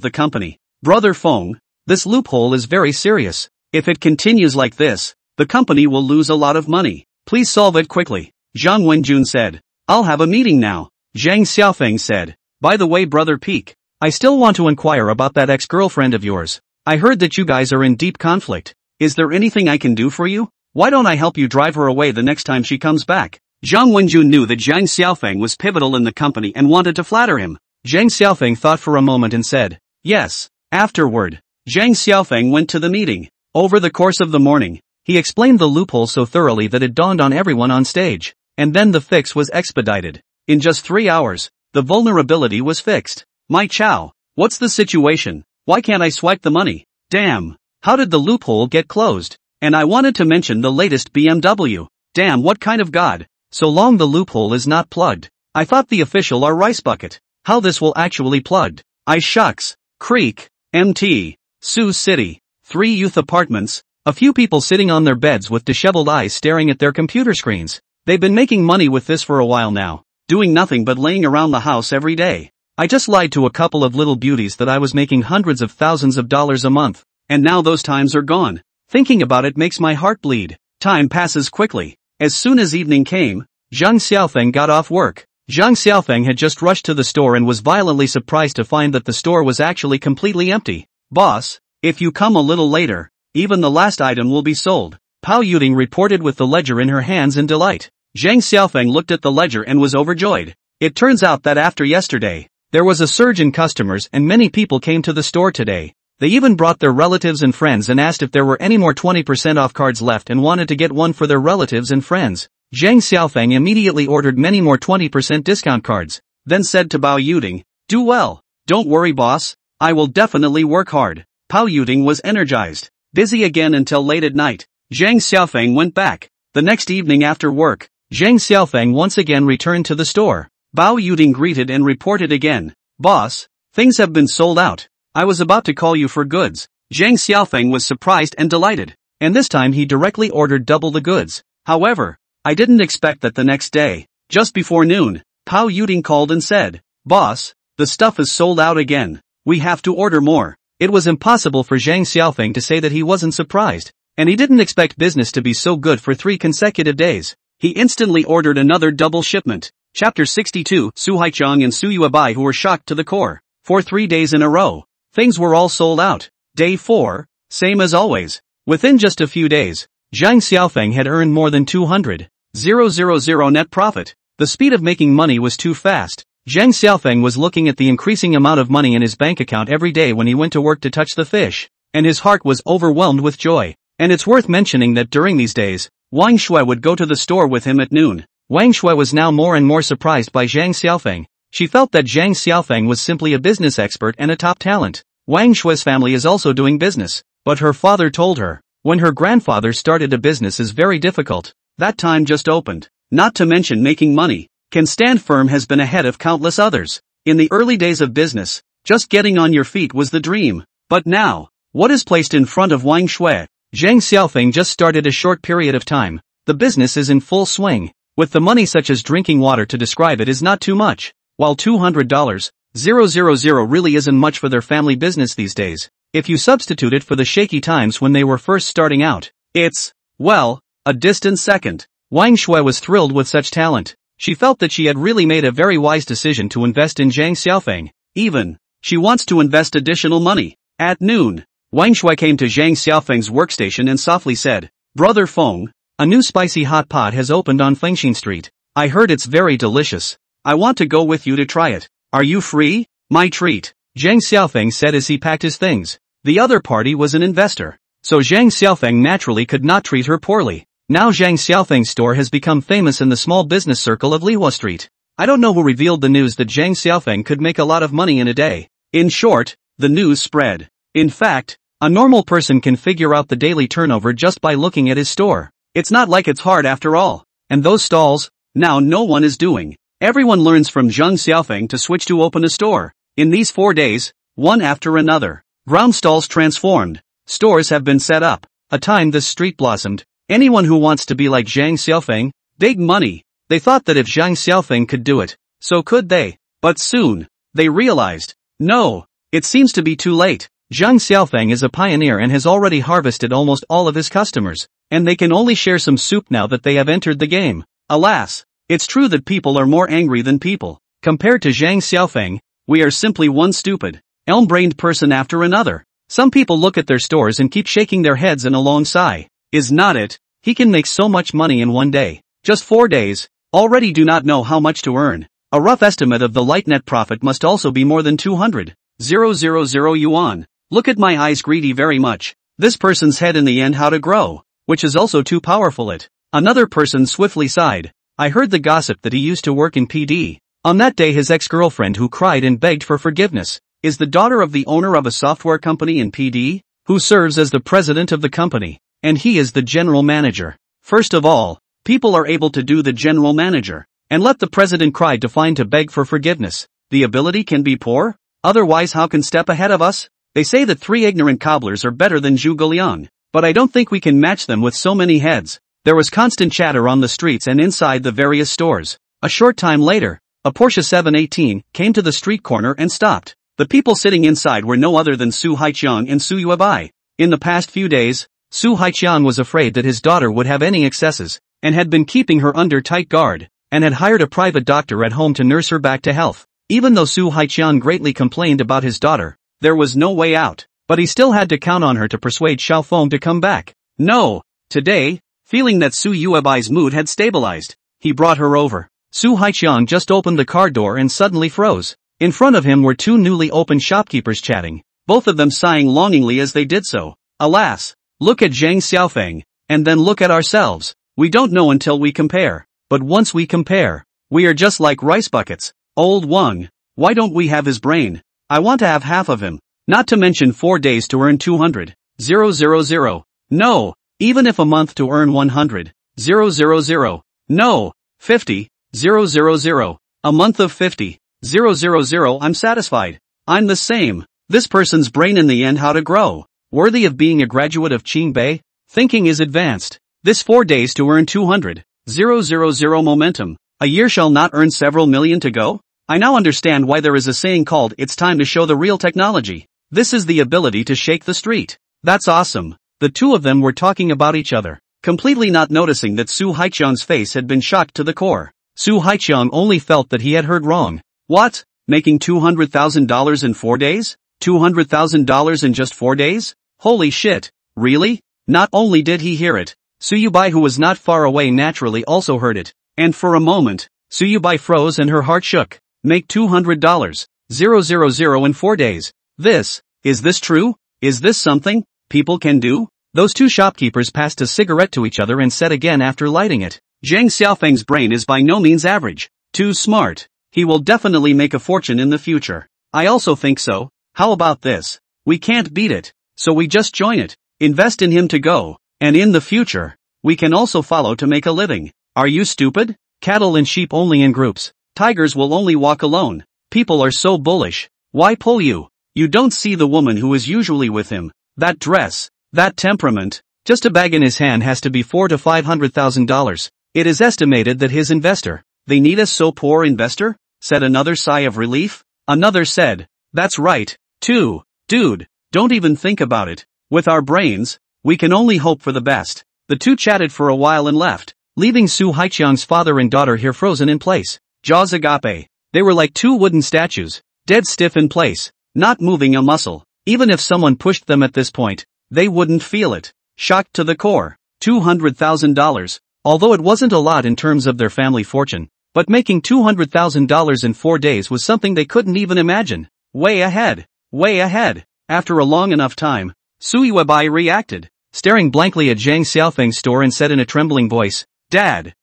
the company. Brother Feng, this loophole is very serious. If it continues like this, the company will lose a lot of money. Please solve it quickly. Zhang Wenjun said. I'll have a meeting now. Zhang Xiaofeng said. By the way, Brother Peak, I still want to inquire about that ex-girlfriend of yours. I heard that you guys are in deep conflict. Is there anything I can do for you? Why don't I help you drive her away the next time she comes back? Zhang Wenjun knew that Zhang Xiaofeng was pivotal in the company and wanted to flatter him. Zhang Xiaofeng thought for a moment and said, yes. Afterward, Zhang Xiaofeng went to the meeting. Over the course of the morning, he explained the loophole so thoroughly that it dawned on everyone on stage, and then the fix was expedited. In just 3 hours, the vulnerability was fixed. My chow, what's the situation? Why can't I swipe the money? Damn, how did the loophole get closed? And I wanted to mention the latest BMW. Damn, what kind of god? So long the loophole is not plugged. I thought the official are rice bucket. How this will actually plugged? I shucks. Creek, MT, Sioux City, 3 youth apartments, a few people sitting on their beds with disheveled eyes staring at their computer screens. They've been making money with this for a while now, doing nothing but laying around the house every day. I just lied to a couple of little beauties that I was making hundreds of thousands of dollars a month, and now those times are gone. Thinking about it makes my heart bleed. Time passes quickly. As soon as evening came, Zhang Xiaofeng got off work. Zhang Xiaofeng had just rushed to the store and was violently surprised to find that the store was actually completely empty. Boss, if you come a little later, even the last item will be sold. Bao Yuding reported with the ledger in her hands in delight. Zhang Xiaofeng looked at the ledger and was overjoyed. It turns out that after yesterday, there was a surge in customers and many people came to the store today. They even brought their relatives and friends and asked if there were any more 20% off cards left and wanted to get one for their relatives and friends. Zhang Xiaofeng immediately ordered many more 20% discount cards, then said to Bao Yuding, do well. Don't worry boss, I will definitely work hard. Bao Yuding was energized, busy again until late at night. Zhang Xiaofeng went back. The next evening after work, Zhang Xiaofeng once again returned to the store. Bao Yuding greeted and reported again. Boss, things have been sold out. I was about to call you for goods. Zhang Xiaofeng was surprised and delighted. and this time he directly ordered double the goods. However, I didn't expect that the next day, just before noon, Pao Yuding called and said, "Boss, the stuff is sold out again. We have to order more." It was impossible for Zhang Xiaofeng to say that he wasn't surprised, and he didn't expect business to be so good for 3 consecutive days. He instantly ordered another double shipment. Chapter 62, Su Haiqiang and Su Yuebai who were shocked to the core. For 3 days in a row, things were all sold out. Day 4, same as always. Within just a few days, Zhang Xiaofeng had earned more than 200,000 net profit. The speed of making money was too fast. Zhang Xiaofeng was looking at the increasing amount of money in his bank account every day when he went to work to touch the fish, and his heart was overwhelmed with joy. And it's worth mentioning that during these days, Wang Shui would go to the store with him at noon. Wang Shui was now more and more surprised by Zhang Xiaofeng. She felt that Zhang Xiaofeng was simply a business expert and a top talent. Wang Shui's family is also doing business, but her father told her, when her grandfather started a business is very difficult. That time just opened. Not to mention making money. Can stand firm has been ahead of countless others. In the early days of business, just getting on your feet was the dream. But now, what is placed in front of Wang Shui? Zhang Xiaofeng just started a short period of time. The business is in full swing. With the money such as drinking water to describe it is not too much. While $200,000 really isn't much for their family business these days. If you substitute it for the shaky times when they were first starting out, it's, well, a distant second. Wang Shui was thrilled with such talent. She felt that she had really made a very wise decision to invest in Zhang Xiaofeng. Even, she wants to invest additional money. At noon, Wang Shui came to Zhang Xiaofeng's workstation and softly said, "Brother Feng, a new spicy hot pot has opened on Fengxin Street. I heard it's very delicious. I want to go with you to try it. Are you free?" "My treat," Zhang Xiaofeng said as he packed his things. The other party was an investor, so Zhang Xiaofeng naturally could not treat her poorly. Now Zhang Xiaofeng's store has become famous in the small business circle of Lihua Street. I don't know who revealed the news that Zhang Xiaofeng could make a lot of money in a day. In short, the news spread. In fact, a normal person can figure out the daily turnover just by looking at his store. It's not like it's hard after all. And those stalls, now no one is doing. Everyone learns from Zhang Xiaofeng to switch to open a store. In these 4 days, one after another, ground stalls transformed. Stores have been set up. A time this street blossomed. Anyone who wants to be like Zhang Xiaofeng, big money. They thought that if Zhang Xiaofeng could do it, so could they. But soon, they realized, no, it seems to be too late. Zhang Xiaofeng is a pioneer and has already harvested almost all of his customers, and they can only share some soup now that they have entered the game. Alas, it's true that people are more angry than people. Compared to Zhang Xiaofeng, we are simply one stupid, elm-brained person after another. Some people look at their stores and keep shaking their heads in a long sigh. Is not it? He can make so much money in one day. Just 4 days. Already do not know how much to earn. A rough estimate of the light net profit must also be more than 200,000 yuan. Look at my eyes greedy very much. This person's head in the end how to grow, which is also too powerful it. Another person swiftly sighed. I heard the gossip that he used to work in PD. On that day his ex-girlfriend who cried and begged for forgiveness, is the daughter of the owner of a software company in PD, who serves as the president of the company. And he is the general manager. First of all, people are able to do the general manager, and let the president cry to find to beg for forgiveness. The ability can be poor? Otherwise how can step ahead of us? They say that 3 ignorant cobblers are better than Zhuge Liang, but I don't think we can match them with so many heads. There was constant chatter on the streets and inside the various stores. A short time later, a Porsche 718 came to the street corner and stopped. The people sitting inside were no other than Su Haiqiang and Su Yuebai. In the past few days, Su Haiqiang was afraid that his daughter would have any excesses, and had been keeping her under tight guard, and had hired a private doctor at home to nurse her back to health. Even though Su Haiqiang greatly complained about his daughter, there was no way out, but he still had to count on her to persuade Xiaofeng to come back. No, today, feeling that Su Yuebai's mood had stabilized, he brought her over. Su Haiqiang just opened the car door and suddenly froze. In front of him were 2 newly opened shopkeepers chatting, both of them sighing longingly as they did so. Alas! Look at Zhang Xiaofeng, and then look at ourselves. We don't know until we compare. But once we compare, we are just like rice buckets. Old Wang, why don't we have his brain? I want to have half of him. Not to mention 4 days to earn 200,000. No, even if a month to earn 100,000. No, 50,000. A month of 50,000. I'm satisfied. I'm the same. This person's brain in the end how to grow. Worthy of being a graduate of Qingbei? Thinking is advanced. This 4 days to earn 200,000 momentum. A year shall not earn several million to go? I now understand why there is a saying called "it's time to show the real technology." This is the ability to shake the street. That's awesome. The two of them were talking about each other, completely not noticing that Su Haichang's face had been shocked to the core. Su Haichang only felt that he had heard wrong. What? Making $200,000 in 4 days? $200,000 in just 4 days? Holy shit. Really? Not only did he hear it, Suyubai, who was not far away, naturally also heard it. And for a moment, Suyubai froze and her heart shook. Make $200,000 in 4 days. Is this true? Is this something people can do? Those two shopkeepers passed a cigarette to each other and said again after lighting it, Zhang Xiaofeng's brain is by no means average. Too smart. He will definitely make a fortune in the future. I also think so. How about this? We can't beat it, so we just join it. Invest in him to go, and in the future, we can also follow to make a living. Are you stupid? Cattle and sheep only in groups. Tigers will only walk alone. People are so bullish. Why pull you? You don't see the woman who is usually with him. That dress, that temperament. Just a bag in his hand has to be $400,000 to $500,000. It is estimated that his investor. They need a so poor investor? Said another, sigh of relief. Another said, that's right, too. Dude, don't even think about it. With our brains, we can only hope for the best. The two chatted for a while and left, leaving Su Haichang's father and daughter here frozen in place. Jaws agape. They were like two wooden statues, dead stiff in place, not moving a muscle. Even if someone pushed them at this point, they wouldn't feel it. Shocked to the core. $200,000. Although it wasn't a lot in terms of their family fortune, but making $200,000 in 4 days was something they couldn't even imagine. Way ahead. Way ahead. After a long enough time, Suyubai reacted, staring blankly at Zhang Xiaofeng's store, and said in a trembling voice, Dad,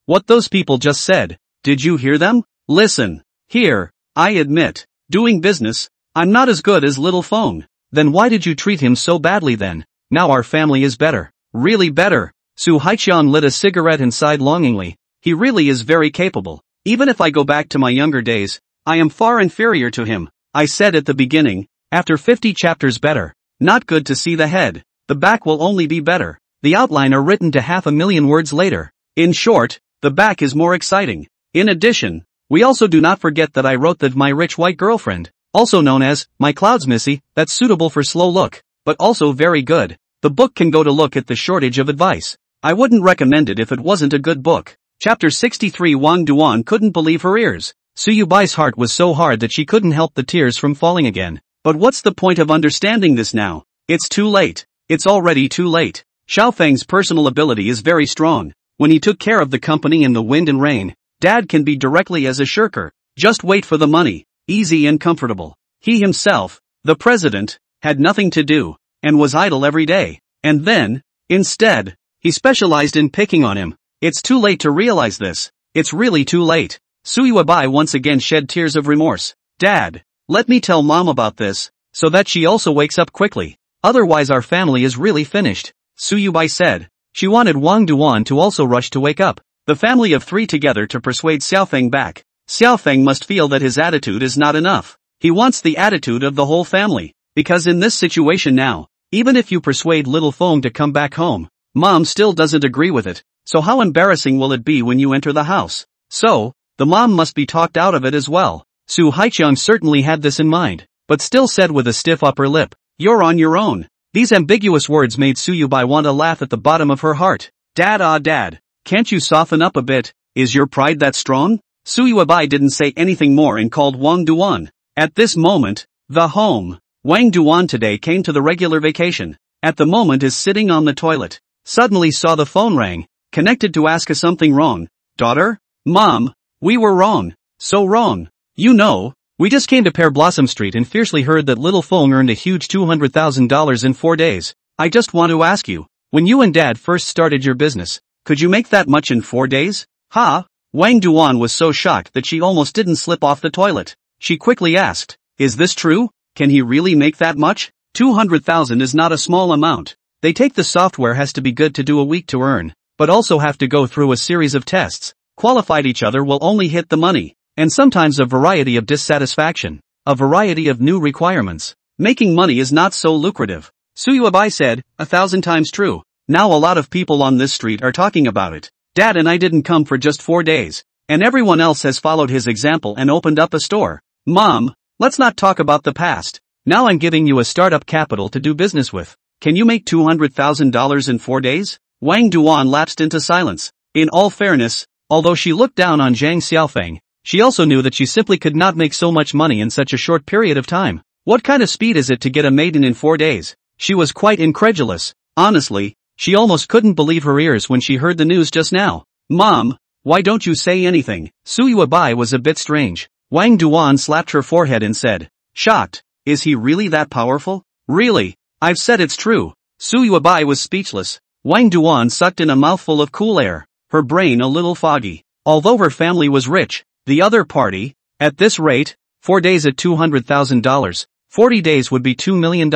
what those people just said, did you hear them? Listen. Here, I admit, doing business, I'm not as good as Little Feng. Then why did you treat him so badly then? Now our family is better. Really better. Su Haichang lit a cigarette and sighed longingly. He really is very capable. Even if I go back to my younger days, I am far inferior to him. I said at the beginning, after 50 chapters better. Not good to see the head. The back will only be better. The outline are written to 500,000 words later. In short, the back is more exciting. In addition, we also do not forget that I wrote that my rich white girlfriend, also known as my clouds missy, that's suitable for slow look, but also very good. The book can go to look at the shortage of advice. I wouldn't recommend it if it wasn't a good book. Chapter 63. Wang Duan couldn't believe her ears. Suyubai's heart was so hard that she couldn't help the tears from falling again. But what's the point of understanding this now? It's too late. It's already too late. Xiaofeng's personal ability is very strong. When he took care of the company in the wind and rain, Dad can be directly as a shirker. Just wait for the money. Easy and comfortable. He himself, the president, had nothing to do, and was idle every day. And then, instead, he specialized in picking on him. It's too late to realize this. It's really too late. Suyubai once again shed tears of remorse. Dad, let me tell Mom about this, so that she also wakes up quickly. Otherwise our family is really finished. Suyubai said. She wanted Wang Duan to also rush to wake up. The family of three together to persuade Xiaofeng back. Xiaofeng must feel that his attitude is not enough. He wants the attitude of the whole family. Because in this situation now, even if you persuade Little Feng to come back home, Mom still doesn't agree with it. So how embarrassing will it be when you enter the house? So, the mom must be talked out of it as well. Su Haichang certainly had this in mind, but still said with a stiff upper lip, You're on your own. These ambiguous words made Suyubai want to laugh at the bottom of her heart. Dad, can't you soften up a bit? Is your pride that strong? Suyubai didn't say anything more and called Wang Duan. At this moment, the home. Wang Duan today came to the regular vacation. At the moment is sitting on the toilet. Suddenly saw the phone rang. Connected to ask us something wrong. Daughter? Mom, we were wrong. So wrong. You know, we just came to Pear Blossom Street and fiercely heard that Little Feng earned a huge $200,000 in 4 days. I just want to ask you, when you and Dad first started your business, could you make that much in 4 days? Ha? Wang Duan was so shocked that she almost didn't slip off the toilet. She quickly asked, Is this true? Can he really make that much? 200,000 is not a small amount. They take the software has to be good to do a week to earn, but also have to go through a series of tests. Qualified each other will only hit the money, and sometimes a variety of dissatisfaction, a variety of new requirements. Making money is not so lucrative. Suyuabai said, 1,000 times true. Now a lot of people on this street are talking about it. Dad and I didn't come for just 4 days. And everyone else has followed his example and opened up a store. Mom, let's not talk about the past. Now I'm giving you a startup capital to do business with. Can you make $200,000 in 4 days? Wang Duan lapsed into silence. In all fairness, although she looked down on Zhang Xiaofeng, she also knew that she simply could not make so much money in such a short period of time. What kind of speed is it to get a maiden in 4 days? She was quite incredulous. Honestly, she almost couldn't believe her ears when she heard the news just now. Mom, why don't you say anything? Suyuabai was a bit strange. Wang Duan slapped her forehead and said, shocked, is he really that powerful? Really? I've said it's true. Suyuabai was speechless. Wang Duan sucked in a mouthful of cool air, her brain a little foggy. Although her family was rich, the other party, at this rate, 4 days at $200,000, 40 days would be $2 million,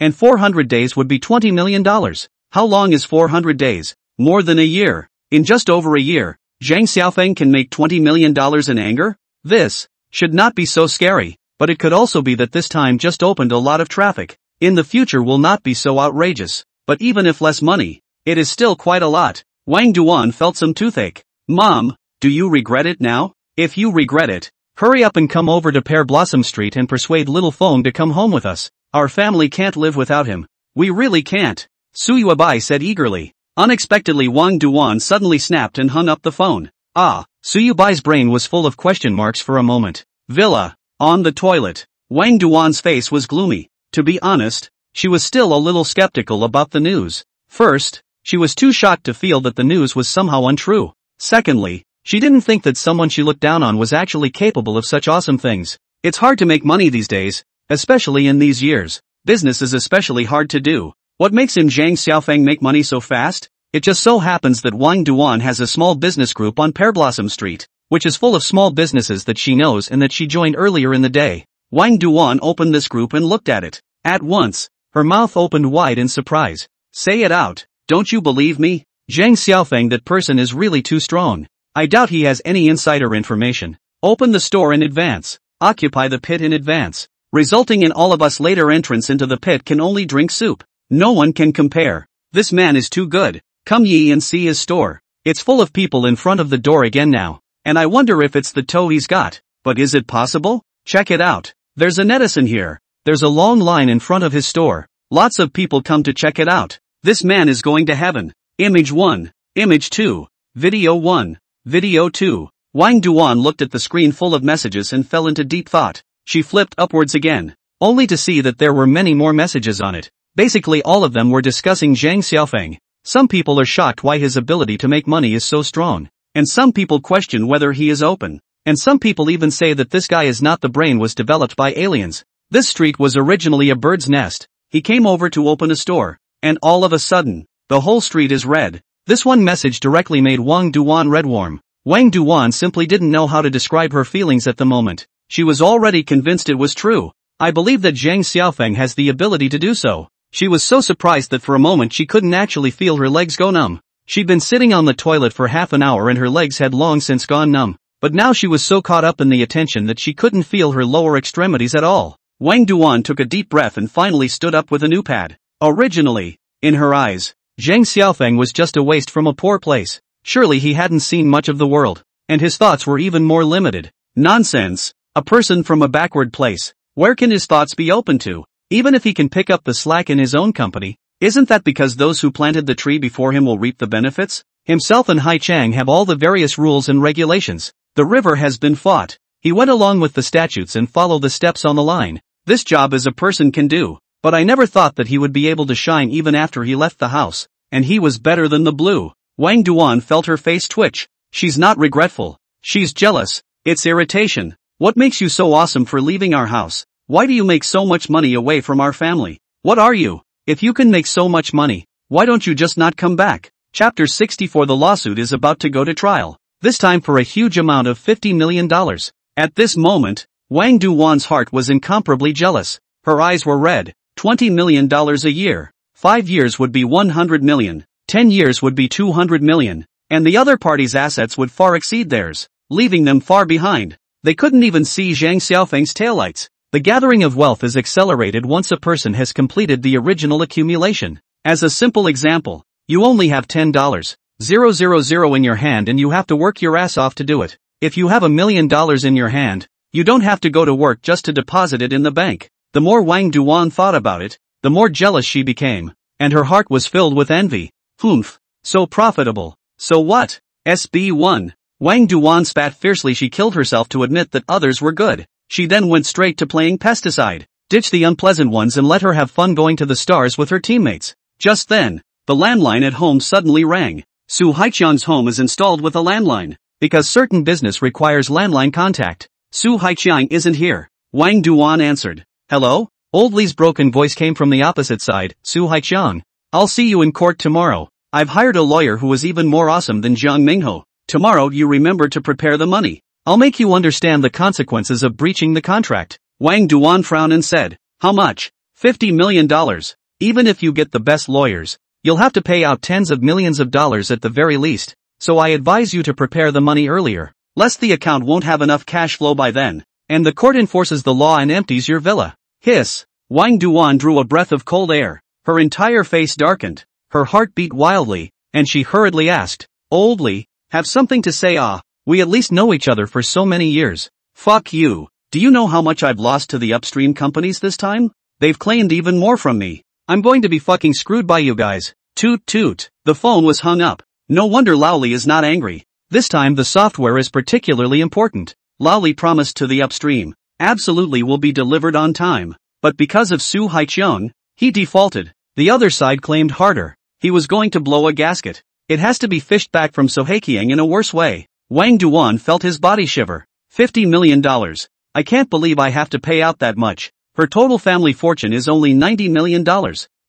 and 400 days would be $20 million. How long is 400 days? More than a year. In just over a year, Zhang Xiaofeng can make $20 million in anger? This should not be so scary, but it could also be that this time just opened a lot of traffic. In the future will not be so outrageous, but even if less money, it is still quite a lot. Wang Duan felt some toothache. Mom, do you regret it now? If you regret it, hurry up and come over to Pear Blossom Street and persuade little Feng to come home with us. Our family can't live without him. We really can't. Suyuabai said eagerly. Unexpectedly Wang Duan suddenly snapped and hung up the phone. Suyubai's brain was full of question marks for a moment. Villa. On the toilet. Wang Duan's face was gloomy. To be honest, she was still a little skeptical about the news. First, she was too shocked to feel that the news was somehow untrue. Secondly, she didn't think that someone she looked down on was actually capable of such awesome things. It's hard to make money these days, especially in these years. Business is especially hard to do. What makes him Zhang Xiaofeng make money so fast? It just so happens that Wang Duan has a small business group on Pear Blossom Street, which is full of small businesses that she knows and that she joined earlier in the day. Wang Duan opened this group and looked at it. At once, her mouth opened wide in surprise. Say it out. Don't you believe me? Zhang Xiaofeng, that person is really too strong. I doubt he has any insider information. Open the store in advance. Occupy the pit in advance. Resulting in all of us later entrance into the pit can only drink soup. No one can compare. This man is too good. Come ye and see his store. It's full of people in front of the door again now. And I wonder if it's the toe he's got. But is it possible? Check it out. There's a netizen here. There's a long line in front of his store. Lots of people come to check it out. This man is going to heaven. Image 1. Image 2. Video 1. Video 2. Wang Duan looked at the screen full of messages and fell into deep thought. She flipped upwards again, only to see that there were many more messages on it. Basically all of them were discussing Zhang Xiaofeng. Some people are shocked why his ability to make money is so strong. And some people question whether he is open. And some people even say that this guy is not the brain was developed by aliens. This street was originally a bird's nest. He came over to open a store. And all of a sudden, the whole street is red. This one message directly made Wang Duan red warm. Wang Duan simply didn't know how to describe her feelings at the moment. She was already convinced it was true. I believe that Zhang Xiaofeng has the ability to do so. She was so surprised that for a moment she couldn't actually feel her legs go numb. She'd been sitting on the toilet for half an hour and her legs had long since gone numb. But now she was so caught up in the attention that she couldn't feel her lower extremities at all. Wang Duan took a deep breath and finally stood up with a new pad. Originally, in her eyes, Zhang Xiaofeng was just a waste from a poor place. Surely he hadn't seen much of the world. And his thoughts were even more limited. Nonsense. A person from a backward place. Where can his thoughts be open to? Even if he can pick up the slack in his own company, isn't that because those who planted the tree before him will reap the benefits? Himself and Hai Chang have all the various rules and regulations. The river has been fought. He went along with the statutes and followed the steps on the line. This job as a person can do. But I never thought that he would be able to shine even after he left the house. And he was better than the blue. Wang Duan felt her face twitch. She's not regretful. She's jealous. It's irritation. What makes you so awesome for leaving our house? Why do you make so much money away from our family? What are you? If you can make so much money, why don't you just not come back? Chapter 64. The lawsuit is about to go to trial. This time for a huge amount of $50 million. At this moment, Wang Duan's heart was incomparably jealous. Her eyes were red. $20 million a year. 5 years would be 100 million. 10 years would be 200 million. And the other party's assets would far exceed theirs, leaving them far behind. They couldn't even see Zhang Xiaofeng's taillights. The gathering of wealth is accelerated once a person has completed the original accumulation. As a simple example, you only have $10,000 in your hand and you have to work your ass off to do it. If you have $1 million in your hand, you don't have to go to work just to deposit it in the bank. The more Wang Duan thought about it, the more jealous she became, and her heart was filled with envy. Humph. So profitable. So what? SB1. Wang Duan spat fiercely. She killed herself to admit that others were good. She then went straight to playing pesticide. Ditch the unpleasant ones and let her have fun going to the stars with her teammates. Just then, the landline at home suddenly rang. Su Haiqiang's home is installed with a landline, because certain business requires landline contact. Su Haiqiang isn't here. Wang Duan answered. Hello? Old Li's broken voice came from the opposite side. Su Haiqiang. I'll see you in court tomorrow. I've hired a lawyer who is even more awesome than Jiang Mingho. Tomorrow you remember to prepare the money. I'll make you understand the consequences of breaching the contract. Wang Duan frowned and said, how much? $50 million. Even if you get the best lawyers, you'll have to pay out tens of millions of dollars at the very least, so I advise you to prepare the money earlier, lest the account won't have enough cash flow by then, and the court enforces the law and empties your villa. Hiss. Wang Duan drew a breath of cold air. Her entire face darkened. Her heart beat wildly, and she hurriedly asked, Old Li, have something to say? We at least know each other for so many years. Fuck you. Do you know how much I've lost to the upstream companies this time? They've claimed even more from me. I'm going to be fucking screwed by you guys. Toot toot. The phone was hung up. No wonder Laoli is not angry. This time the software is particularly important. Laoli promised to the upstream. Absolutely will be delivered on time. But because of Su Haiqiang, he defaulted. The other side claimed harder. He was going to blow a gasket. It has to be fished back from Soheiqiang in a worse way. Wang Duan felt his body shiver. $50 million. I can't believe I have to pay out that much. Her total family fortune is only $90 million.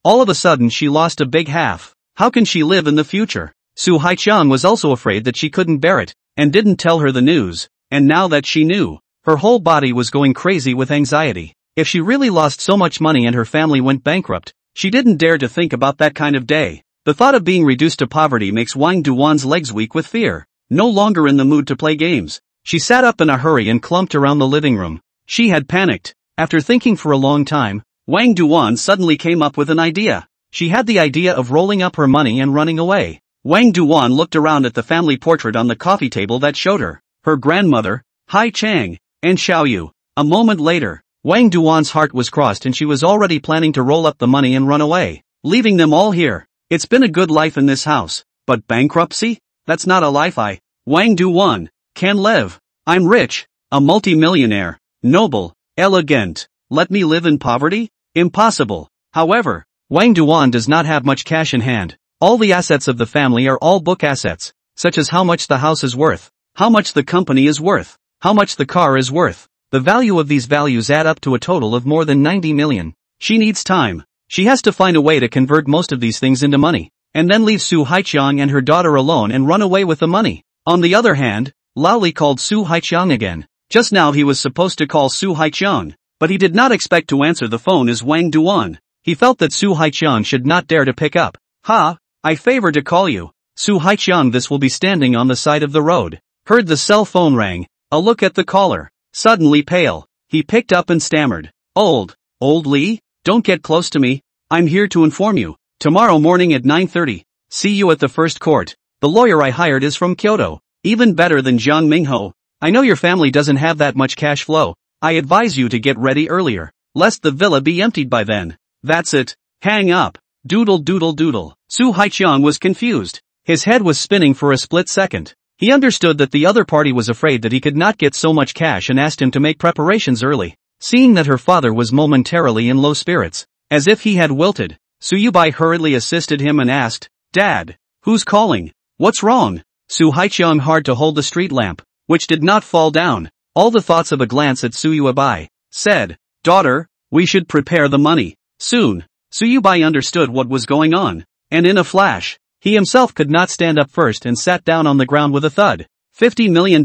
All of a sudden she lost a big half. How can she live in the future? Su Haiqiang was also afraid that she couldn't bear it, and didn't tell her the news, and now that she knew, her whole body was going crazy with anxiety. If she really lost so much money and her family went bankrupt, she didn't dare to think about that kind of day. The thought of being reduced to poverty makes Wang Duan's legs weak with fear. No longer in the mood to play games, she sat up in a hurry and clumped around the living room. She had panicked. After thinking for a long time, Wang Duan suddenly came up with an idea. She had the idea of rolling up her money and running away. Wang Duan looked around at the family portrait on the coffee table that showed her grandmother, Hai Chang, and Xiaoyu. A moment later, Wang Duan's heart was crossed and she was already planning to roll up the money and run away, leaving them all here. It's been a good life in this house, but bankruptcy? That's not a life Wang Duan can live. I'm rich, a multi-millionaire, noble, elegant. Let me live in poverty? Impossible. However, Wang Duan does not have much cash in hand. All the assets of the family are all book assets, such as how much the house is worth, how much the company is worth, how much the car is worth. The value of these values add up to a total of more than 90 million. She needs time. She has to find a way to convert most of these things into money, and then leave Su Haiqiang and her daughter alone and run away with the money. On the other hand, Laoli called Su Haiqiang again. Just now he was supposed to call Su Haiqiang, but he did not expect to answer the phone as Wang Duan. He felt that Su Haiqiang should not dare to pick up. I favor to call you. Su Haiqiang, this will be standing on the side of the road. Heard the cell phone rang. A look at the caller. Suddenly pale. He picked up and stammered. Old Li? Don't get close to me. I'm here to inform you. Tomorrow morning at 9:30. See you at the first court. The lawyer I hired is from Kyoto. Even better than Jiang Mingho. I know your family doesn't have that much cash flow. I advise you to get ready earlier, lest the villa be emptied by then. That's it. Hang up. Doodle doodle doodle. Su Haiqiang was confused. His head was spinning for a split second. He understood that the other party was afraid that he could not get so much cash and asked him to make preparations early. Seeing that her father was momentarily in low spirits, as if he had wilted, Su Yubai hurriedly assisted him and asked, Dad, who's calling? What's wrong? Su Haiqiang hard to hold the street lamp, which did not fall down. All the thoughts of a glance at Su Yubai, said, Daughter, we should prepare the money. Soon. Su Yubai understood what was going on, and in a flash, he himself could not stand up first and sat down on the ground with a thud. $50 million.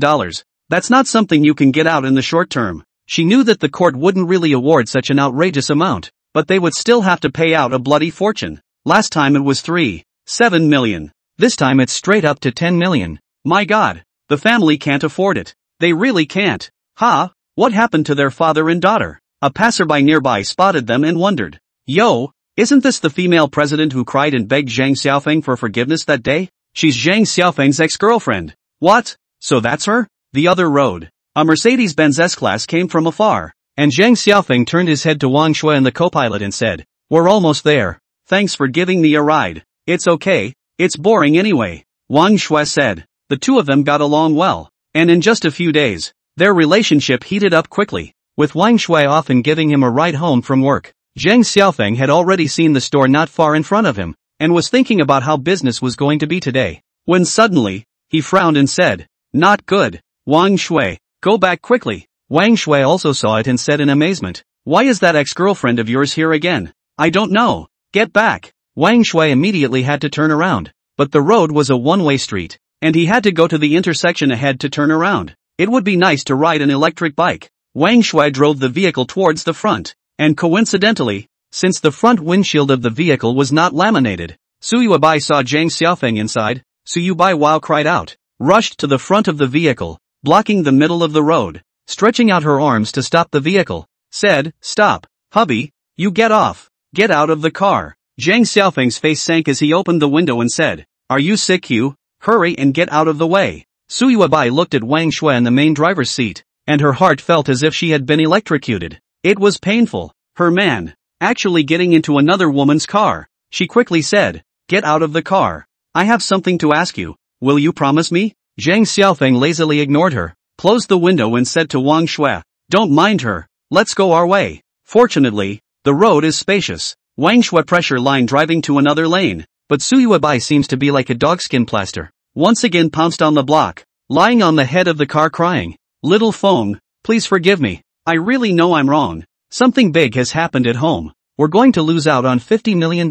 That's not something you can get out in the short term. She knew that the court wouldn't really award such an outrageous amount, but they would still have to pay out a bloody fortune. Last time it was 7 million. This time it's straight up to 10 million. My God, the family can't afford it. They really can't. What happened to their father and daughter? A passerby nearby spotted them and wondered. Yo, isn't this the female president who cried and begged Zhang Xiaofeng for forgiveness that day? She's Zhang Xiaofeng's ex-girlfriend. What? So that's her? The other road. A Mercedes-Benz S-Class came from afar, and Zhang Xiaofeng turned his head to Wang Shui and the co-pilot and said, "We're almost there. Thanks for giving me a ride. It's okay, it's boring anyway," Wang Shui said. The two of them got along well, and in just a few days, their relationship heated up quickly, with Wang Shui often giving him a ride home from work. Zhang Xiaofeng had already seen the store not far in front of him, and was thinking about how business was going to be today, when suddenly, he frowned and said, "Not good, Wang Shui, go back quickly." Wang Shui also saw it and said in amazement, "Why is that ex-girlfriend of yours here again?" "I don't know, get back." Wang Shui immediately had to turn around, but the road was a one-way street, and he had to go to the intersection ahead to turn around. It would be nice to ride an electric bike. Wang Shui drove the vehicle towards the front. And coincidentally, since the front windshield of the vehicle was not laminated, Su Yuebai saw Zhang Xiaofeng inside. Su Yuebai wow cried out, rushed to the front of the vehicle, blocking the middle of the road, stretching out her arms to stop the vehicle, said, "Stop, hubby, you get off, get out of the car." Zhang Xiaofeng's face sank as he opened the window and said, "Are you sick you? Hurry and get out of the way." Su Yuebai looked at Wang Shui in the main driver's seat, and her heart felt as if she had been electrocuted. It was painful. Her man, actually getting into another woman's car. She quickly said, "Get out of the car. I have something to ask you. Will you promise me?" Zhang Xiaofeng lazily ignored her, closed the window and said to Wang Shui, "Don't mind her. Let's go our way." Fortunately, the road is spacious. Wang Shui pressure line driving to another lane, but Su Yuebai seems to be like a dogskin plaster. Once again pounced on the block, lying on the head of the car crying, "Little Feng, please forgive me. I really know I'm wrong. Something big has happened at home. We're going to lose out on $50 million.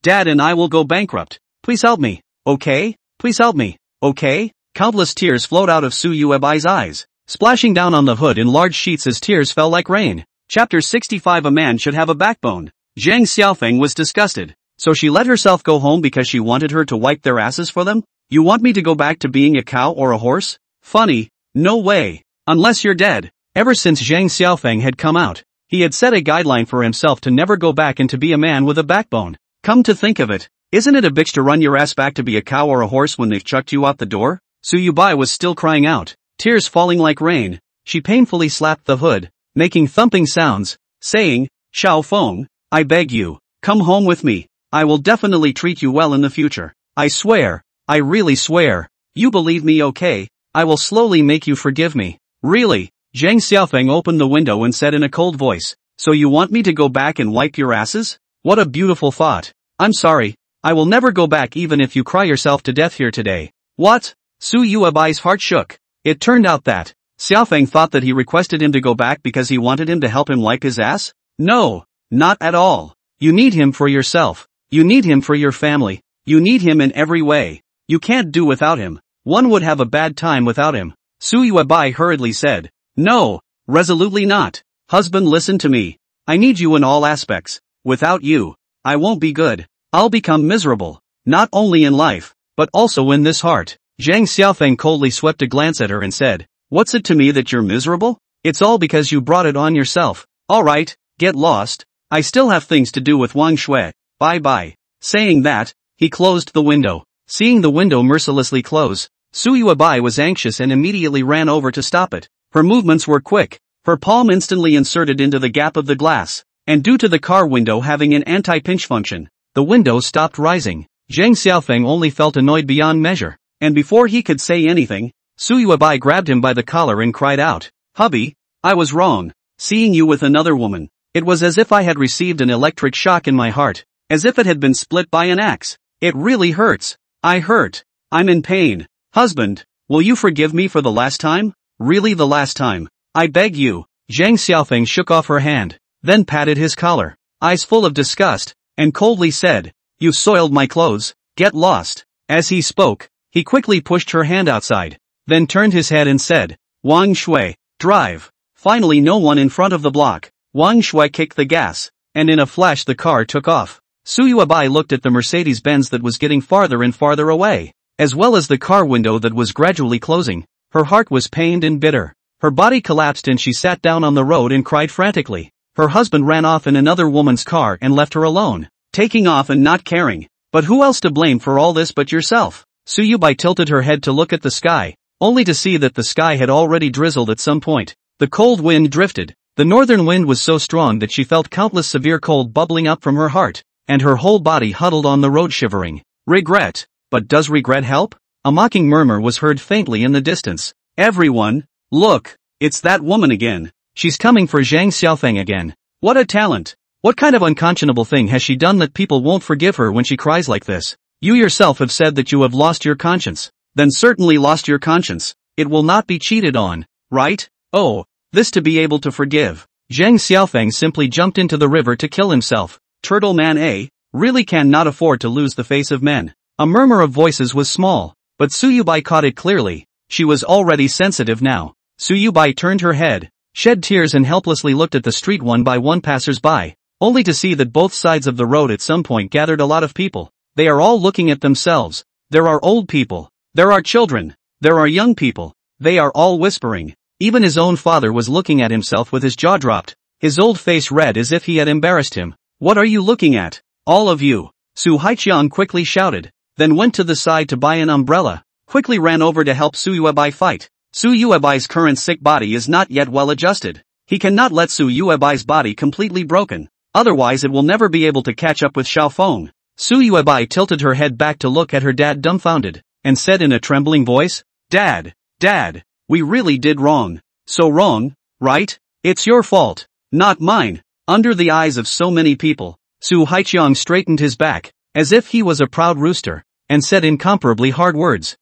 Dad and I will go bankrupt. Please help me, okay? Please help me, okay?" Countless tears flowed out of Su Yuebai's eyes, splashing down on the hood in large sheets as tears fell like rain. Chapter 65. A man should have a backbone. Zhang Xiaofeng was disgusted, so she let herself go home because she wanted her to wipe their asses for them? You want me to go back to being a cow or a horse? Funny, no way. Unless you're dead. Ever since Zhang Xiaofeng had come out, he had set a guideline for himself to never go back and to be a man with a backbone. Come to think of it, isn't it a bitch to run your ass back to be a cow or a horse when they've chucked you out the door? Su Yuebai was still crying out, tears falling like rain. She painfully slapped the hood, making thumping sounds, saying, "Xiao Feng, I beg you, come home with me. I will definitely treat you well in the future. I swear, I really swear. You believe me, okay? I will slowly make you forgive me." "Really?" Zhang Xiaofeng opened the window and said in a cold voice, "So you want me to go back and wipe your asses? What a beautiful thought. I'm sorry, I will never go back even if you cry yourself to death here today." "What?" Su Yuebai's heart shook. It turned out that Xiaofeng thought that he requested him to go back because he wanted him to help him wipe his ass? No, not at all. You need him for yourself. You need him for your family. You need him in every way. You can't do without him. One would have a bad time without him. Su Yuebai hurriedly said, "No, resolutely not. Husband, listen to me. I need you in all aspects. Without you, I won't be good. I'll become miserable. Not only in life, but also in this heart." Zhang Xiaofeng coldly swept a glance at her and said, "What's it to me that you're miserable? It's all because you brought it on yourself. Alright, get lost. I still have things to do with Wang Shui. Bye-bye." Saying that, he closed the window. Seeing the window mercilessly close, Su Yuebai was anxious and immediately ran over to stop it. Her movements were quick, her palm instantly inserted into the gap of the glass, and due to the car window having an anti-pinch function, the window stopped rising. Zhang Xiaofeng only felt annoyed beyond measure, and before he could say anything, Su Yuebai grabbed him by the collar and cried out, "Hubby, I was wrong. Seeing you with another woman, it was as if I had received an electric shock in my heart, as if it had been split by an axe. It really hurts. I hurt. I'm in pain. Husband, will you forgive me for the last time? Really the last time. I beg you." Zhang Xiaofeng shook off her hand, then patted his collar, eyes full of disgust, and coldly said, "You soiled my clothes, get lost." As he spoke, he quickly pushed her hand outside, then turned his head and said, "Wang Shui, drive." Finally no one in front of the block, Wang Shui kicked the gas, and in a flash the car took off. Su Yuebai looked at the Mercedes-Benz that was getting farther and farther away, as well as the car window that was gradually closing. Her heart was pained and bitter. Her body collapsed and she sat down on the road and cried frantically. Her husband ran off in another woman's car and left her alone, taking off and not caring. But who else to blame for all this but yourself? Suyubai tilted her head to look at the sky, only to see that the sky had already drizzled at some point. The cold wind drifted. The northern wind was so strong that she felt countless severe cold bubbling up from her heart, and her whole body huddled on the road shivering. Regret. But does regret help? A mocking murmur was heard faintly in the distance. Everyone, look, it's that woman again. She's coming for Zhang Xiaofeng again. What a talent. What kind of unconscionable thing has she done that people won't forgive her when she cries like this? You yourself have said that you have lost your conscience. Then certainly lost your conscience. It will not be cheated on, right? Oh, this to be able to forgive. Zhang Xiaofeng simply jumped into the river to kill himself. Turtle man really cannot afford to lose the face of men. A murmur of voices was small, but Suyubai caught it clearly. She was already sensitive now. Suyubai turned her head, shed tears and helplessly looked at the street one by one passers-by, only to see that both sides of the road at some point gathered a lot of people. They are all looking at themselves. There are old people. There are children. There are young people. They are all whispering. Even his own father was looking at himself with his jaw dropped, his old face red as if he had embarrassed him. What are you looking at? All of you. Su Haiqiang quickly shouted, then went to the side to buy an umbrella, quickly ran over to help Suyuebai fight. Suyuebai's current sick body is not yet well adjusted. He cannot let Suyuebai's body completely broken, otherwise it will never be able to catch up with Xiaofeng. Suyuebai tilted her head back to look at her dad dumbfounded, and said in a trembling voice, Dad, we really did wrong. So wrong, right? It's your fault, not mine. Under the eyes of so many people, Su Haiqiang straightened his back, as if he was a proud rooster, and said incomparably hard words.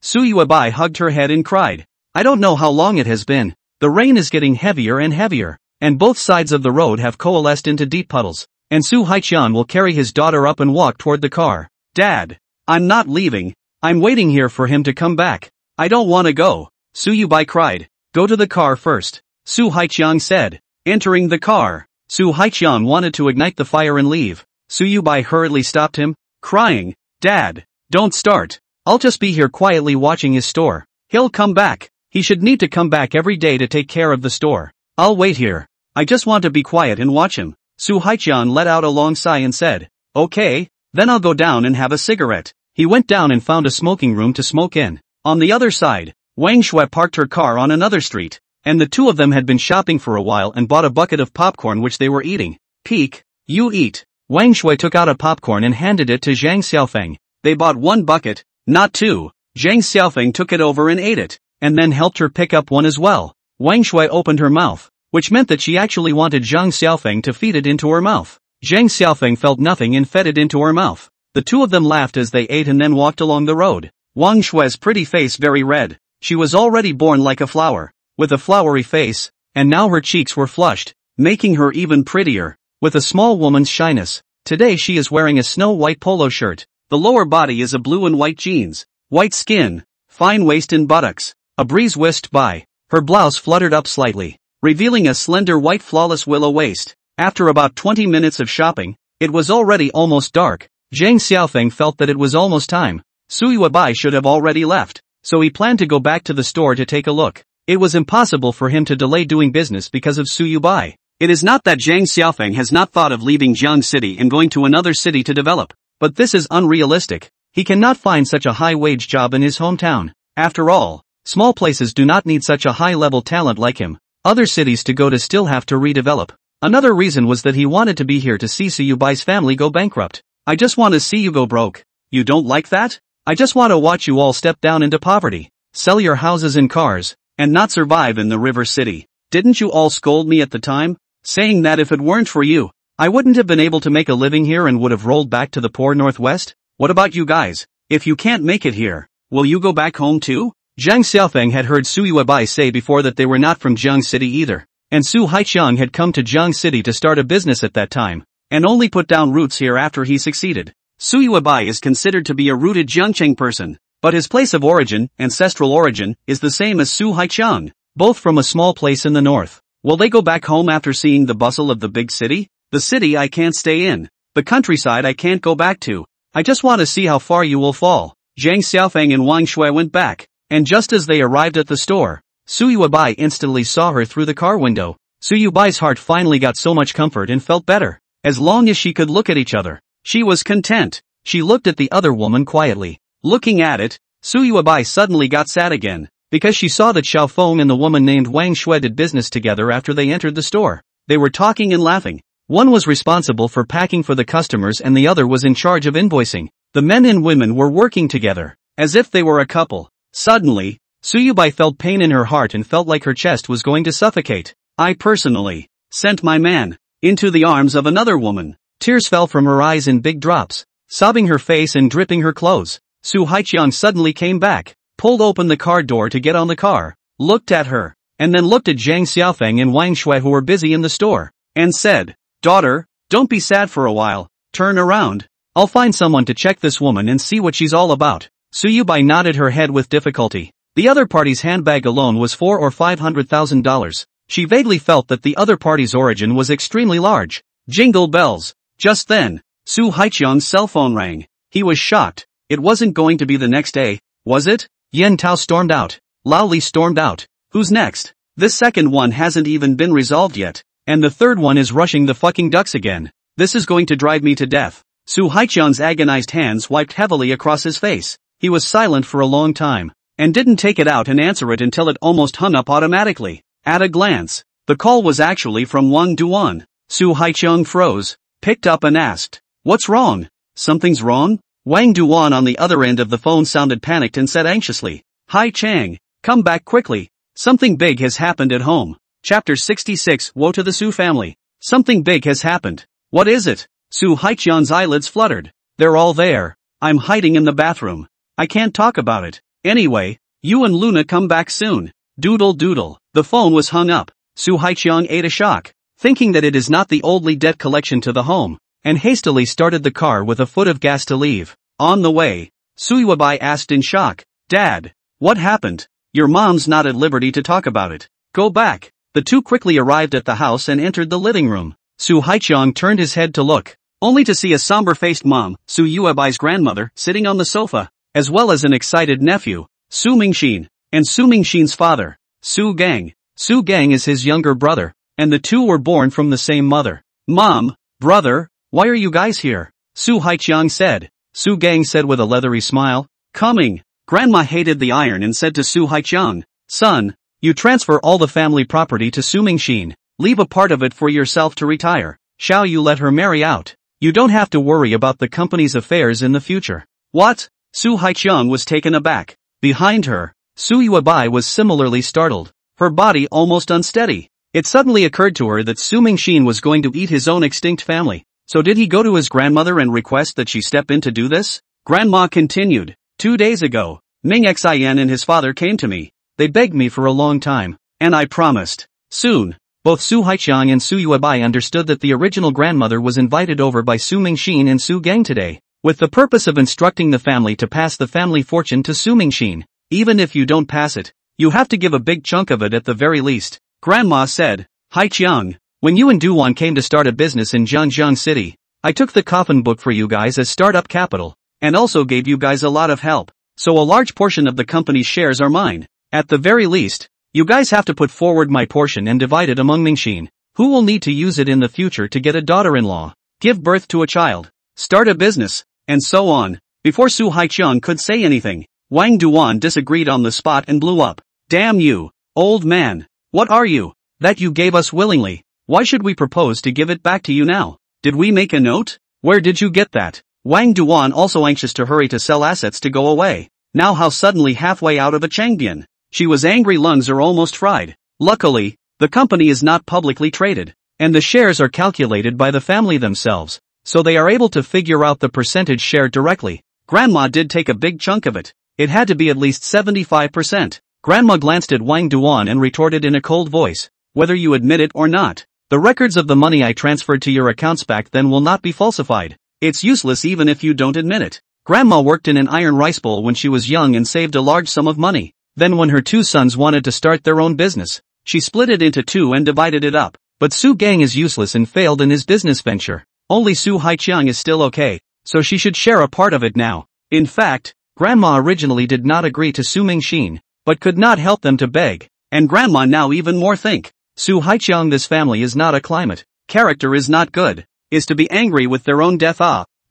Suyuebai hugged her head and cried. I don't know how long it has been. The rain is getting heavier and heavier, and both sides of the road have coalesced into deep puddles, and Su Haiqiang will carry his daughter up and walk toward the car. Dad, I'm not leaving. I'm waiting here for him to come back. I don't want to go. Suyubai cried. Go to the car first, Su Haiqiang said. Entering the car, Su Haiqiang wanted to ignite the fire and leave. Suyubai hurriedly stopped him, crying, Dad, don't start. I'll just be here quietly watching his store. He'll come back. He should need to come back every day to take care of the store. I'll wait here. I just want to be quiet and watch him. Su Haiqiang let out a long sigh and said, Okay, then I'll go down and have a cigarette. He went down and found a smoking room to smoke in. On the other side, Wang Shui parked her car on another street, and the two of them had been shopping for a while and bought a bucket of popcorn which they were eating. Peek, you eat. Wang Shui took out a popcorn and handed it to Zhang Xiaofeng. They bought one bucket, not two. Zhang Xiaofeng took it over and ate it, and then helped her pick up one as well. Wang Shui opened her mouth, which meant that she actually wanted Zhang Xiaofeng to feed it into her mouth. Zhang Xiaofeng felt nothing and fed it into her mouth. The two of them laughed as they ate and then walked along the road. Wang Shui's pretty face very red. She was already born like a flower, with a flowery face, and now her cheeks were flushed, making her even prettier, with a small woman's shyness. Today she is wearing a snow-white polo shirt. The lower body is a blue and white jeans, white skin, fine waist and buttocks. A breeze whisked by. Her blouse fluttered up slightly, revealing a slender white flawless willow waist. After about 20 minutes of shopping, it was already almost dark. Zhang Xiaofeng felt that it was almost time. Suyuebai should have already left, so he planned to go back to the store to take a look. It was impossible for him to delay doing business because of Suyuebai. It is not that Zhang Xiaofeng has not thought of leaving Jiang City and going to another city to develop, but this is unrealistic. He cannot find such a high-wage job in his hometown. After all, small places do not need such a high-level talent like him. Other cities to go to still have to redevelop. Another reason was that he wanted to be here to see Suyubai's family go bankrupt. I just want to see you go broke. You don't like that? I just want to watch you all step down into poverty, sell your houses and cars, and not survive in the river city. Didn't you all scold me at the time, saying that if it weren't for you, I wouldn't have been able to make a living here and would have rolled back to the poor Northwest? What about you guys? If you can't make it here, will you go back home too? Zhang Xiaofeng had heard Suyuebai say before that they were not from Jiang City either, and Su Haiqiang had come to Jiang City to start a business at that time, and only put down roots here after he succeeded. Suyuebai is considered to be a rooted Jiangcheng person, but his place of origin, ancestral origin, is the same as Su Haiqiang, both from a small place in the north. Will they go back home after seeing the bustle of the big city? The city I can't stay in. The countryside I can't go back to. I just want to see how far you will fall. Zhang Xiaofeng and Wang Shui went back, and just as they arrived at the store, Suyuebai instantly saw her through the car window. Suyubai's heart finally got so much comfort and felt better. As long as she could look at each other, she was content. She looked at the other woman quietly. Looking at it, Suyubai suddenly got sad again, because she saw that Xiaofeng and the woman named Wang Shui did business together after they entered the store. They were talking and laughing. One was responsible for packing for the customers and the other was in charge of invoicing. The men and women were working together, as if they were a couple. Suddenly, Suyubai felt pain in her heart and felt like her chest was going to suffocate. I personally sent my man into the arms of another woman. Tears fell from her eyes in big drops, sobbing her face and dripping her clothes. Su Haiqiang suddenly came back, pulled open the car door to get on the car, looked at her, and then looked at Zhang Xiaofeng and Wang Shui who were busy in the store, and said, "Daughter, don't be sad for a while, turn around. I'll find someone to check this woman and see what she's all about." Suyubai nodded her head with difficulty. The other party's handbag alone was $400,000 or $500,000. She vaguely felt that the other party's origin was extremely large. Jingle bells. Just then, Su Haiqiang's cell phone rang. He was shocked. It wasn't going to be the next day, was it? Yen Tao stormed out. Lao Li stormed out. Who's next? This second one hasn't even been resolved yet. And the third one is rushing the fucking ducks again. This is going to drive me to death. Su Haiqiang's agonized hands wiped heavily across his face. He was silent for a long time, and didn't take it out and answer it until it almost hung up automatically. At a glance, the call was actually from Wang Duan. Su Haiqiang froze, picked up and asked, "What's wrong?" "Something's wrong?" Wang Duan on the other end of the phone sounded panicked and said anxiously, "Hai Chang, come back quickly. Something big has happened at home." Chapter 66 Woe to the Su family. Something big has happened. What is it? Su Haiqiang's eyelids fluttered. They're all there. I'm hiding in the bathroom. I can't talk about it. Anyway, you and Luna come back soon. Doodle doodle. The phone was hung up. Su Haiqiang ate a shock, thinking that it is not the oldly debt collection to the home, and hastily started the car with a foot of gas to leave. On the way, Suyubai asked in shock, "Dad, what happened? Your mom's not at liberty to talk about it. Go back." The two quickly arrived at the house and entered the living room. Su Haiqiang turned his head to look, only to see a somber-faced mom, Su Yuebai's grandmother, sitting on the sofa, as well as an excited nephew, Su Mingxin, and Su Mingxin's father, Su Gang. Su Gang is his younger brother, and the two were born from the same mother. "Mom, brother, why are you guys here?" Su Haiqiang said. Su Gang said with a leathery smile, "Coming." Grandma hated the iron and said to Su Haiqiang, "Son, you transfer all the family property to Su Mingxin. Leave a part of it for yourself to retire. Shall you let her marry out? You don't have to worry about the company's affairs in the future." "What?" Su Haiqiang was taken aback. Behind her, Su Yuebai was similarly startled, her body almost unsteady. It suddenly occurred to her that Su Mingxin was going to eat his own extinct family. So did he go to his grandmother and request that she step in to do this? Grandma continued, 2 days ago, Ming Xin and his father came to me. They begged me for a long time, and I promised. Soon, both Su Haiqiang and Su Yuebai understood that the original grandmother was invited over by Su Mingxin and Su Gang today, with the purpose of instructing the family to pass the family fortune to Su Mingxin. Even if you don't pass it, you have to give a big chunk of it at the very least. Grandma said, "Haiqiang, when you and Duan came to start a business in Zhangjiang City, I took the coffin book for you guys as startup capital, and also gave you guys a lot of help. So a large portion of the company's shares are mine. At the very least, you guys have to put forward my portion and divide it among Mingxin, who will need to use it in the future to get a daughter-in-law, give birth to a child, start a business, and so on." Before Su Haiqiang could say anything, Wang Duan disagreed on the spot and blew up. "Damn you, old man. What are you? That you gave us willingly. Why should we propose to give it back to you now? Did we make a note? Where did you get that?" Wang Duan also anxious to hurry to sell assets to go away. Now how suddenly halfway out of a Changbian? She was angry, lungs are almost fried. Luckily, the company is not publicly traded, and the shares are calculated by the family themselves, so they are able to figure out the percentage shared directly. Grandma did take a big chunk of it. It had to be at least 75%. Grandma glanced at Wang Duan and retorted in a cold voice, "Whether you admit it or not, the records of the money I transferred to your accounts back then will not be falsified. It's useless even if you don't admit it." Grandma worked in an iron rice bowl when she was young and saved a large sum of money. Then when her two sons wanted to start their own business, she split it into two and divided it up. But Su Gang is useless and failed in his business venture. Only Su Haiqiang is still okay, so she should share a part of it now. In fact, Grandma originally did not agree to Su Mingxin, but could not help them to beg, and Grandma now even more think Su Haiqiang, this family is not a climate. Character is not good. Is to be angry with their own death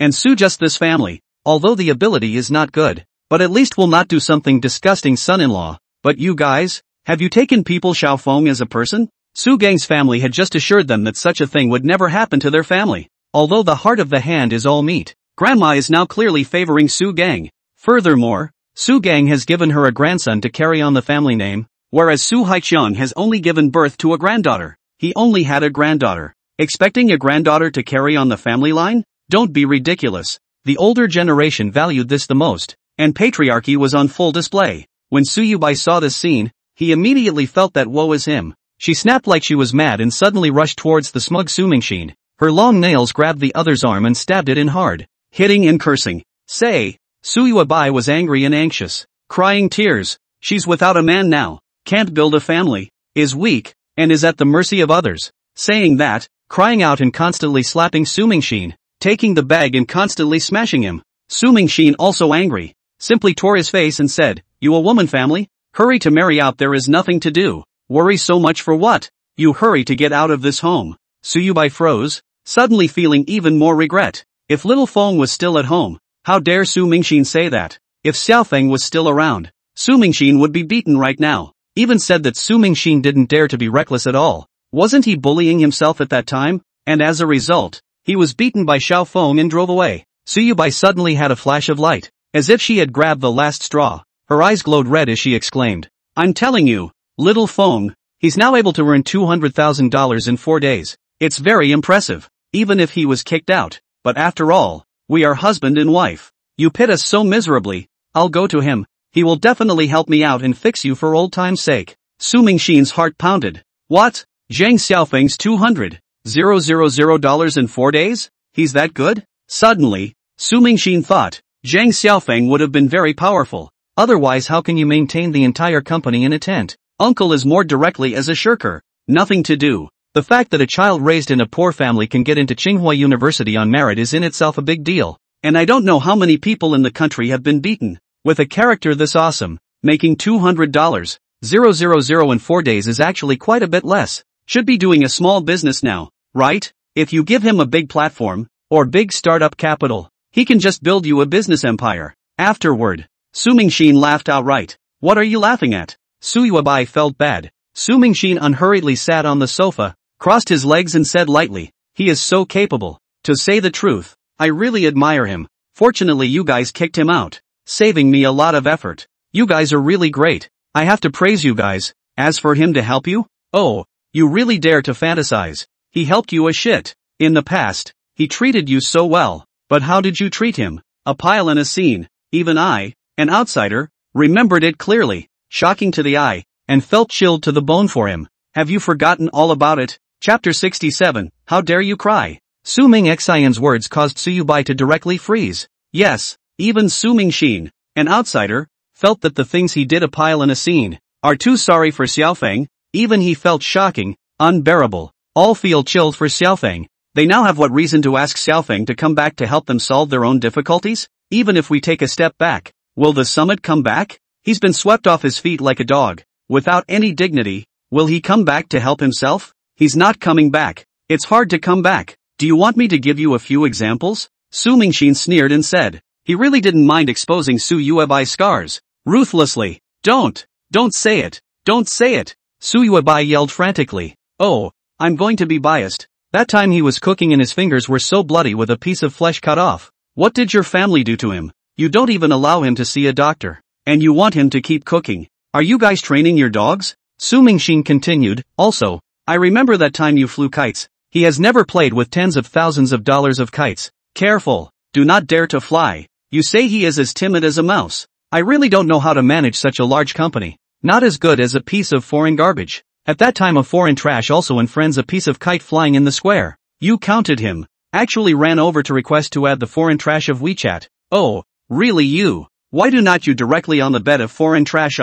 and Su just this family. Although the ability is not good. But at least will not do something disgusting son-in-law. But you guys, have you taken people Xiaofeng as a person? Su Gang's family had just assured them that such a thing would never happen to their family. Although the heart of the hand is all meat, Grandma is now clearly favoring Su Gang. Furthermore, Su Gang has given her a grandson to carry on the family name, whereas Su Haiqiang has only given birth to a granddaughter. He only had a granddaughter. Expecting a granddaughter to carry on the family line? Don't be ridiculous. The older generation valued this the most, and patriarchy was on full display. When Su Yubai saw this scene, he immediately felt that woe is him. She snapped like she was mad and suddenly rushed towards the smug Su Mingxin. Her long nails grabbed the other's arm and stabbed it in hard, hitting and cursing. Say, Su Yubai was angry and anxious, crying tears. She's without a man now, can't build a family, is weak, and is at the mercy of others. Saying that, crying out and constantly slapping Su Mingxin, taking the bag and constantly smashing him. Su Mingxin, also angry, simply tore his face and said, "You a woman family? Hurry to marry out, there is nothing to do. Worry so much for what? You hurry to get out of this home." Su Yubai froze, suddenly feeling even more regret. If little Feng was still at home, how dare Su Mingxin say that? If Xiaofeng was still around, Su Mingxin would be beaten right now. Even said that Su Mingxin didn't dare to be reckless at all. Wasn't he bullying himself at that time? And as a result, he was beaten by Xiaofeng and drove away. Su Yubai suddenly had a flash of light, as if she had grabbed the last straw. Her eyes glowed red as she exclaimed, "I'm telling you, little Feng, he's now able to earn $200,000 in 4 days. It's very impressive, even if he was kicked out. But after all, we are husband and wife. You pit us so miserably. I'll go to him. He will definitely help me out and fix you for old time's sake." Su Mingxin's heart pounded. What? Zhang Xiaofeng's $200,000 in 4 days? He's that good? Suddenly, Su Mingxin thought, Zhang Xiaofeng would have been very powerful. Otherwise, how can you maintain the entire company in a tent? Uncle is more directly as a shirker. Nothing to do. The fact that a child raised in a poor family can get into Tsinghua University on merit is in itself a big deal. And I don't know how many people in the country have been beaten. With a character this awesome, making $200,000 in 4 days is actually quite a bit less. Should be doing a small business now, right? If you give him a big platform, or big startup capital, he can just build you a business empire. Afterward, Su Mingxin laughed outright. What are you laughing at? Su Yubai felt bad. Su Mingxin unhurriedly sat on the sofa, crossed his legs and said lightly, "He is so capable. To say the truth, I really admire him. Fortunately you guys kicked him out, saving me a lot of effort. You guys are really great. I have to praise you guys. As for him to help you? Oh, you really dare to fantasize. He helped you a shit. In the past, he treated you so well. But how did you treat him? A pile in a scene. Even I, an outsider, remembered it clearly, shocking to the eye, and felt chilled to the bone for him. Have you forgotten all about it?" Chapter 67, How Dare You Cry? Su Mingxian's words caused Su Yubai to directly freeze. Yes, even Su Mingxin, an outsider, felt that the things he did a pile in a scene, are too sorry for Xiaofeng. Even he felt shocking, unbearable. All feel chilled for Xiaofeng. They now have what reason to ask Xiaofeng to come back to help them solve their own difficulties? Even if we take a step back, will the summit come back? He's been swept off his feet like a dog, without any dignity. Will he come back to help himself? He's not coming back. It's hard to come back. Do you want me to give you a few examples? Su Mingxin sneered and said. He really didn't mind exposing Su Yuebai's scars. Ruthlessly. Don't say it. Don't say it. Su Yuebai yelled frantically. Oh, I'm going to be biased. That time he was cooking and his fingers were so bloody with a piece of flesh cut off. What did your family do to him? You don't even allow him to see a doctor. And you want him to keep cooking. Are you guys training your dogs? Su Mingxin continued. Also, I remember that time you flew kites. He has never played with tens of thousands of dollars of kites. Careful. Do not dare to fly. You say he is as timid as a mouse. I really don't know how to manage such a large company. Not as good as a piece of foreign garbage. At that time of foreign trash also and friends a piece of kite flying in the square. You counted him. Actually ran over to request to add the foreign trash of WeChat. Oh, really you? Why do not you directly on the bed of foreign trash?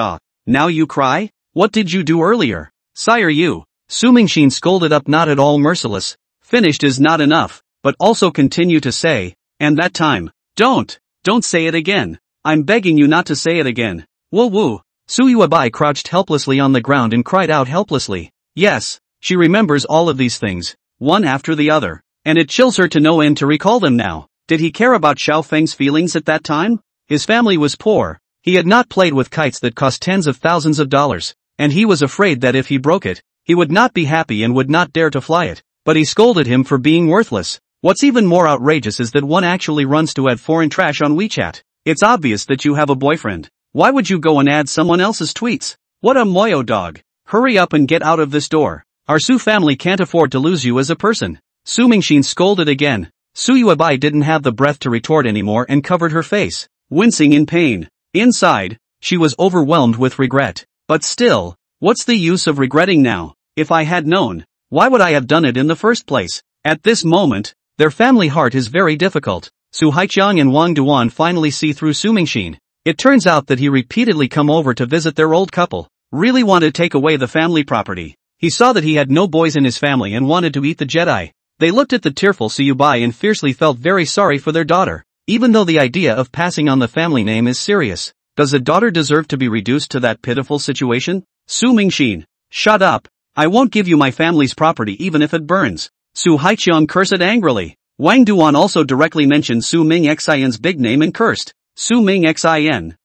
Now you cry? What did you do earlier? Sire you. Su Mingxin scolded up not at all merciless. Finished is not enough, but also continue to say, and that time. Don't say it again. I'm begging you not to say it again. Woo woo. Su Yuebai crouched helplessly on the ground and cried out helplessly. Yes, She remembers all of these things, one after the other, and it chills her to no end to recall them now. Did he care about Xiao Feng's feelings at that time? His family was poor. He had not played with kites that cost tens of thousands of dollars, and he was afraid that if he broke it, he would not be happy and would not dare to fly it. But he scolded him for being worthless. What's even more outrageous is that one actually runs to add foreign trash on WeChat. It's obvious that you have a boyfriend. Why would you go and add someone else's tweets? What a moyo dog. Hurry up and get out of this door. Our Su family can't afford to lose you as a person. Su Mingxin scolded again. Su Yuebai didn't have the breath to retort anymore and covered her face, wincing in pain. Inside, she was overwhelmed with regret. But still, what's the use of regretting now? If I had known, why would I have done it in the first place? At this moment, their family heart is very difficult. Su Haiqiang and Wang Duan finally see through Su Mingxin. It turns out that he repeatedly come over to visit their old couple, really wanted to take away the family property. He saw that he had no boys in his family and wanted to eat the Jedi. They looked at the tearful Su Yubai and fiercely felt very sorry for their daughter. Even though the idea of passing on the family name is serious, does a daughter deserve to be reduced to that pitiful situation? Su Mingxin, shut up. I won't give you my family's property even if it burns. Su Haiqiang cursed angrily. Wang Duan also directly mentioned Su Ming Xian's big name and cursed. Su Ming Xian.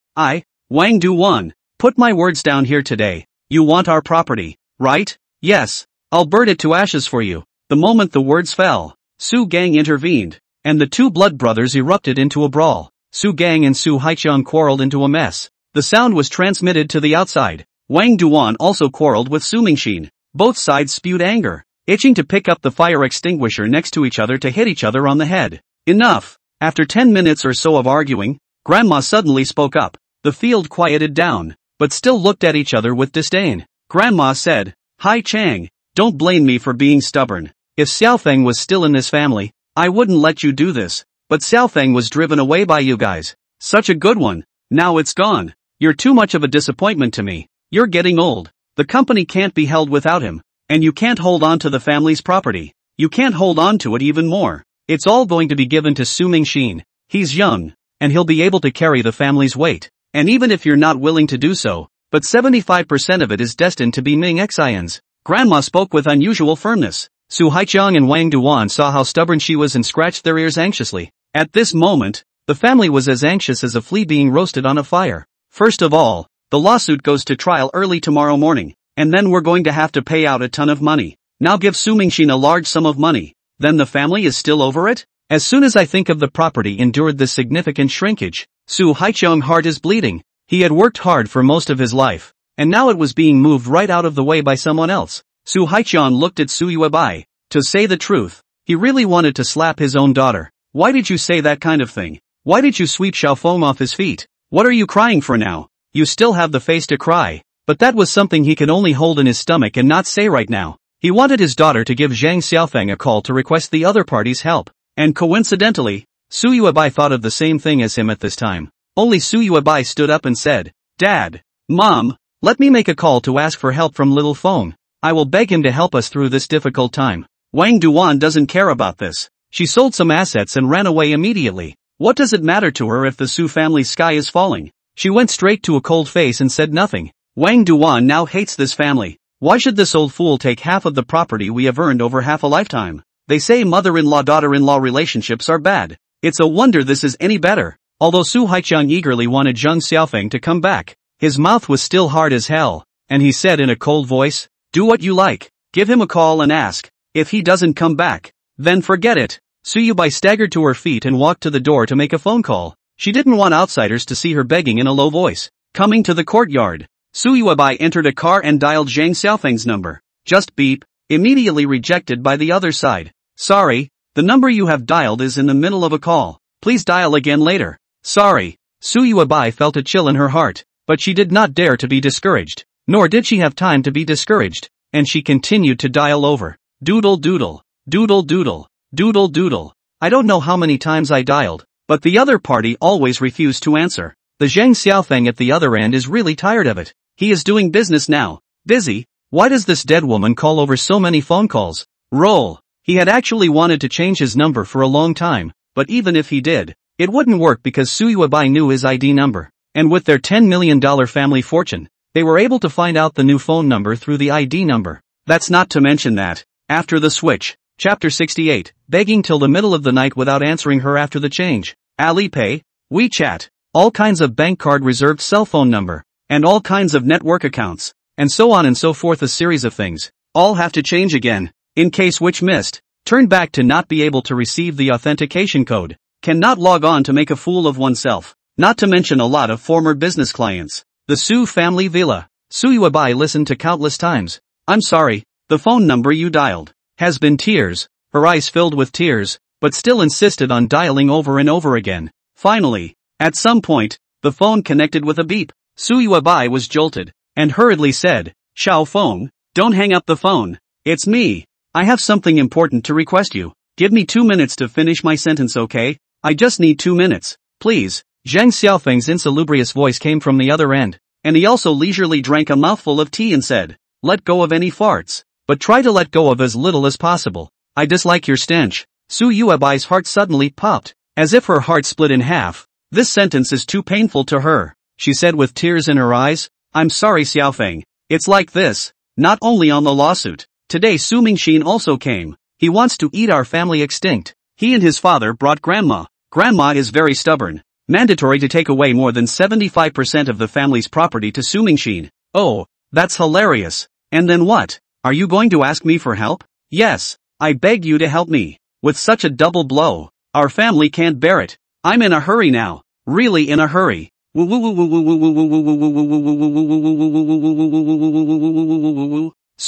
Wang Duan, put my words down here today. You want our property, right? Yes. I'll burn it to ashes for you. The moment the words fell, Su Gang intervened, and the two blood brothers erupted into a brawl. Su Gang and Su Haiqiang quarreled into a mess. The sound was transmitted to the outside. Wang Duan also quarreled with Su Mingxin. Both sides spewed anger, itching to pick up the fire extinguisher next to each other to hit each other on the head. Enough! After 10 minutes or so of arguing, Grandma suddenly spoke up. The field quieted down, but still looked at each other with disdain. Grandma said, Hai Chang, don't blame me for being stubborn. If Xiaofeng was still in this family, I wouldn't let you do this. But Xiaofeng was driven away by you guys. Such a good one. Now it's gone. You're too much of a disappointment to me. You're getting old. The company can't be held without him. And you can't hold on to the family's property. You can't hold on to it even more. It's all going to be given to Su Mingxin. He's young, and he'll be able to carry the family's weight. And even if you're not willing to do so, but 75% of it is destined to be Ming Xian's. Grandma spoke with unusual firmness. Su Haiqiang and Wang Duan saw how stubborn she was and scratched their ears anxiously. At this moment, the family was as anxious as a flea being roasted on a fire. First of all, the lawsuit goes to trial early tomorrow morning, and then we're going to have to pay out a ton of money. Now give Su Mingxin a large sum of money. Then the family is still over it? As soon as I think of the property endured this significant shrinkage, Su Haiqiang's heart is bleeding. He had worked hard for most of his life, and now it was being moved right out of the way by someone else. Su Haiqiang looked at Su Yuebai. To say the truth, he really wanted to slap his own daughter. Why did you say that kind of thing? Why did you sweep Xiaofeng off his feet? What are you crying for now? You still have the face to cry. But that was something he could only hold in his stomach and not say right now. He wanted his daughter to give Zhang Xiaofeng a call to request the other party's help. And coincidentally, Su Yuebai thought of the same thing as him at this time. Only Su Yuebai stood up and said, Dad, Mom, let me make a call to ask for help from little Feng. I will beg him to help us through this difficult time. Wang Duan doesn't care about this. She sold some assets and ran away immediately. What does it matter to her if the Su family's sky is falling? She went straight to a cold face and said nothing. Wang Duan now hates this family. Why should this old fool take half of the property we have earned over half a lifetime? They say mother-in-law-daughter-in-law relationships are bad. It's a wonder this is any better. Although Su Haiqiang eagerly wanted Zhang Xiaofeng to come back, his mouth was still hard as hell, and he said in a cold voice, Do what you like. Give him a call and ask. If he doesn't come back, then forget it. Su Yubai staggered to her feet and walked to the door to make a phone call. She didn't want outsiders to see her begging in a low voice. Coming to the courtyard, Su Yuebai entered a car and dialed Zhang Xiaofeng's number. Just beep, immediately rejected by the other side. Sorry, the number you have dialed is in the middle of a call. Please dial again later. Sorry. Su Yuebai felt a chill in her heart, but she did not dare to be discouraged. Nor did she have time to be discouraged, and she continued to dial over. Doodle doodle, doodle doodle, doodle doodle. I don't know how many times I dialed, but the other party always refused to answer. The Zhang Xiaofeng at the other end is really tired of it. He is doing business now. Busy. Why does this dead woman call over so many phone calls? Roll. He had actually wanted to change his number for a long time, but even if he did, it wouldn't work because Su Yuebai knew his ID number. And with their $10 million family fortune, they were able to find out the new phone number through the ID number. That's not to mention that, after the switch, Chapter 68, begging till the middle of the night without answering her after the change, Alipay, WeChat, all kinds of bank card reserved cell phone number, and all kinds of network accounts, and so on and so forth, a series of things, all have to change again, in case which missed, turn back to not be able to receive the authentication code, cannot log on to make a fool of oneself, not to mention a lot of former business clients. The Su family villa. Su Yuabai listened to countless times. I'm sorry, the phone number you dialed has been tears, her eyes filled with tears, but still insisted on dialing over and over again. Finally, at some point, the phone connected with a beep. Su Yuabai was jolted, and hurriedly said, Xiao Feng, don't hang up the phone. It's me. I have something important to request you. Give me 2 minutes to finish my sentence, okay? I just need 2 minutes, please. Zhang Xiaofeng's insalubrious voice came from the other end, and he also leisurely drank a mouthful of tea and said, let go of any farts, but try to let go of as little as possible. I dislike your stench. Su Yuabai's heart suddenly popped, as if her heart split in half. This sentence is too painful to her, she said with tears in her eyes. I'm sorry, Xiaofeng. It's like this. Not only on the lawsuit. Today Su Mingxin also came. He wants to eat our family extinct. He and his father brought grandma. Grandma is very stubborn. Mandatory to take away more than 75% of the family's property to Su Mingxin. Oh, that's hilarious. And then what? Are you going to ask me for help? Yes. I beg you to help me. With such a double blow, our family can't bear it. I'm in a hurry now. Really in a hurry. Su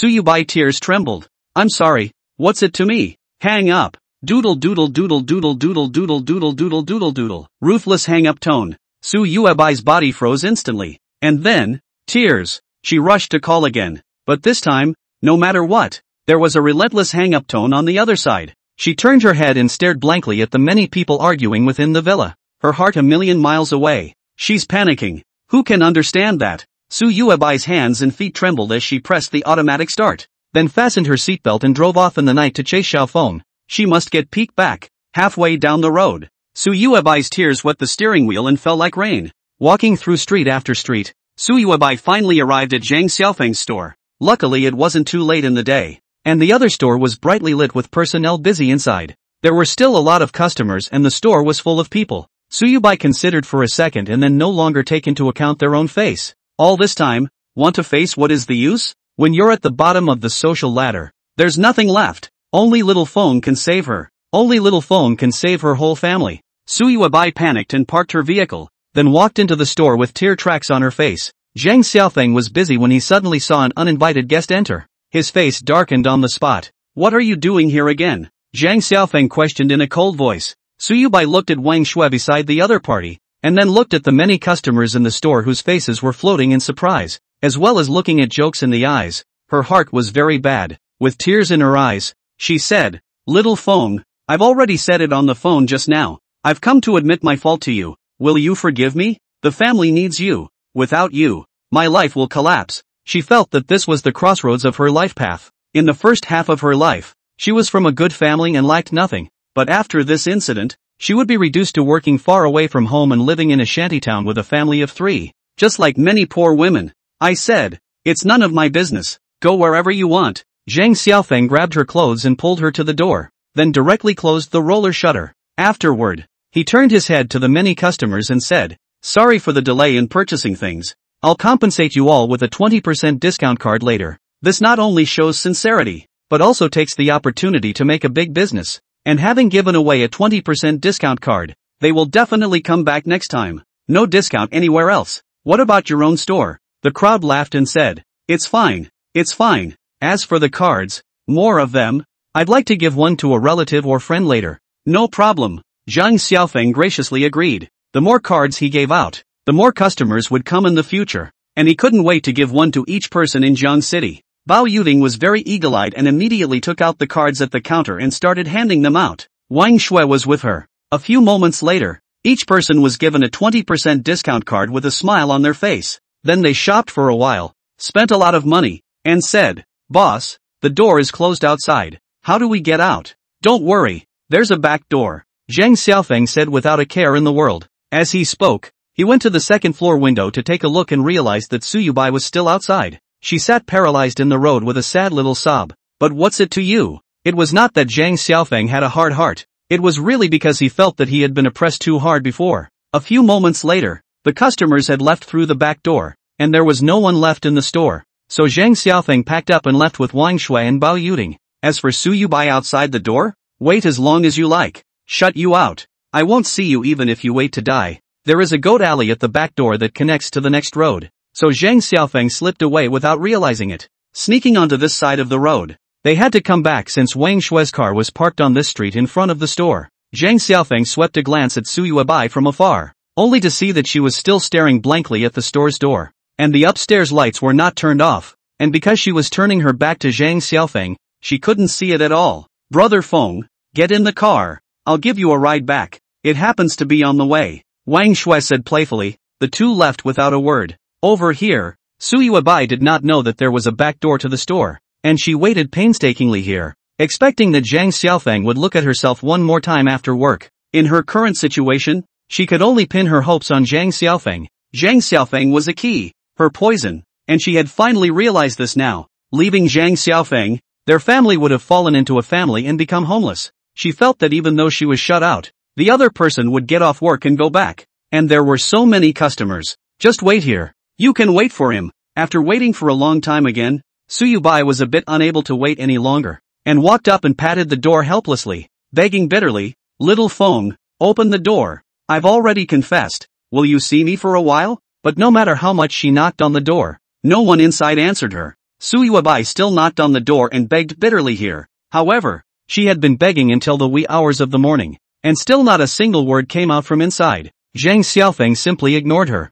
Yubai tears trembled. I'm sorry. What's it to me? Hang up. Doodle doodle doodle doodle doodle doodle doodle doodle doodle doodle. Ruthless hang up tone. Su Yuabai's body froze instantly. And then, tears. She rushed to call again. But this time, no matter what, there was a relentless hang up tone on the other side. She turned her head and stared blankly at the many people arguing within the villa. Her heart a million miles away. She's panicking. Who can understand that? Su Yuabai's hands and feet trembled as she pressed the automatic start, then fastened her seatbelt and drove off in the night to chase Xiao Feng. She must get peeked back. Halfway down the road, Su Yuabai's tears wet the steering wheel and fell like rain. Walking through street after street, Su Yuabai finally arrived at Zhang Xiaofeng's store. Luckily it wasn't too late in the day, and the other store was brightly lit with personnel busy inside. There were still a lot of customers and the store was full of people. Su Yubai considered for a second and then no longer take into account their own face. All this time, want to face what is the use? When you're at the bottom of the social ladder, there's nothing left. Only little Feng can save her. Only little Feng can save her whole family. Su Yuabai panicked and parked her vehicle, then walked into the store with tear tracks on her face. Zhang Xiaofeng was busy when he suddenly saw an uninvited guest enter. His face darkened on the spot. What are you doing here again? Zhang Xiaofeng questioned in a cold voice. Su Yubai looked at Wang Shui beside the other party, and then looked at the many customers in the store whose faces were floating in surprise, as well as looking at jokes in the eyes. Her heart was very bad. With tears in her eyes, she said, Little Feng, I've already said it on the phone just now. I've come to admit my fault to you. Will you forgive me? The family needs you. Without you, my life will collapse. She felt that this was the crossroads of her life path. In the first half of her life, she was from a good family and lacked nothing. But after this incident, she would be reduced to working far away from home and living in a shantytown with a family of 3. Just like many poor women. I said, it's none of my business. Go wherever you want. Zhang Xiaofeng grabbed her clothes and pulled her to the door, then directly closed the roller shutter. Afterward, he turned his head to the many customers and said, sorry for the delay in purchasing things. I'll compensate you all with a 20% discount card later. This not only shows sincerity, but also takes the opportunity to make a big business. And having given away a 20% discount card, they will definitely come back next time. No discount anywhere else. What about your own store? The crowd laughed and said, it's fine. It's fine. As for the cards, more of them. I'd like to give one to a relative or friend later. No problem. Zhang Xiaofeng graciously agreed. The more cards he gave out, the more customers would come in the future, and he couldn't wait to give one to each person in Jiang City. Bao Yuding was very eagle-eyed and immediately took out the cards at the counter and started handing them out. Wang Shui was with her. A few moments later, each person was given a 20% discount card with a smile on their face. Then they shopped for a while, spent a lot of money, and said, Boss, the door is closed outside. How do we get out? Don't worry, there's a back door. Zhang Xiaofeng said without a care in the world. As he spoke, he went to the second floor window to take a look and realized that Su Yubai was still outside. She sat paralyzed in the road with a sad little sob. But what's it to you? It was not that Zhang Xiaofeng had a hard heart. It was really because he felt that he had been oppressed too hard before. A few moments later, the customers had left through the back door, and there was no one left in the store. So Zhang Xiaofeng packed up and left with Wang Shui and Bao Yuding. As for Su Yubai outside the door, wait as long as you like. Shut you out. I won't see you even if you wait to die. There is a goat alley at the back door that connects to the next road. So Zhang Xiaofeng slipped away without realizing it, sneaking onto this side of the road. They had to come back since Wang Shui's car was parked on this street in front of the store. Zhang Xiaofeng swept a glance at Su Yubai from afar, only to see that she was still staring blankly at the store's door. And the upstairs lights were not turned off, and because she was turning her back to Zhang Xiaofeng, she couldn't see it at all. Brother Feng, get in the car. I'll give you a ride back. It happens to be on the way. Wang Shui said playfully. The two left without a word. Over here, Su Yubai did not know that there was a back door to the store, and she waited painstakingly here, expecting that Zhang Xiaofeng would look at herself one more time after work. In her current situation, she could only pin her hopes on Zhang Xiaofeng. Zhang Xiaofeng was a key, her poison, and she had finally realized this now. Leaving Zhang Xiaofeng, their family would have fallen into a family and become homeless. She felt that even though she was shut out, the other person would get off work and go back. And there were so many customers. Just wait here. You can wait for him. After waiting for a long time again, Su Yubai was a bit unable to wait any longer, and walked up and patted the door helplessly, begging bitterly, Little Feng, open the door. I've already confessed. Will you see me for a while? But no matter how much she knocked on the door, no one inside answered her. Su Yubai still knocked on the door and begged bitterly here. However, she had been begging until the wee hours of the morning, and still not a single word came out from inside. Zhang Xiaofeng simply ignored her.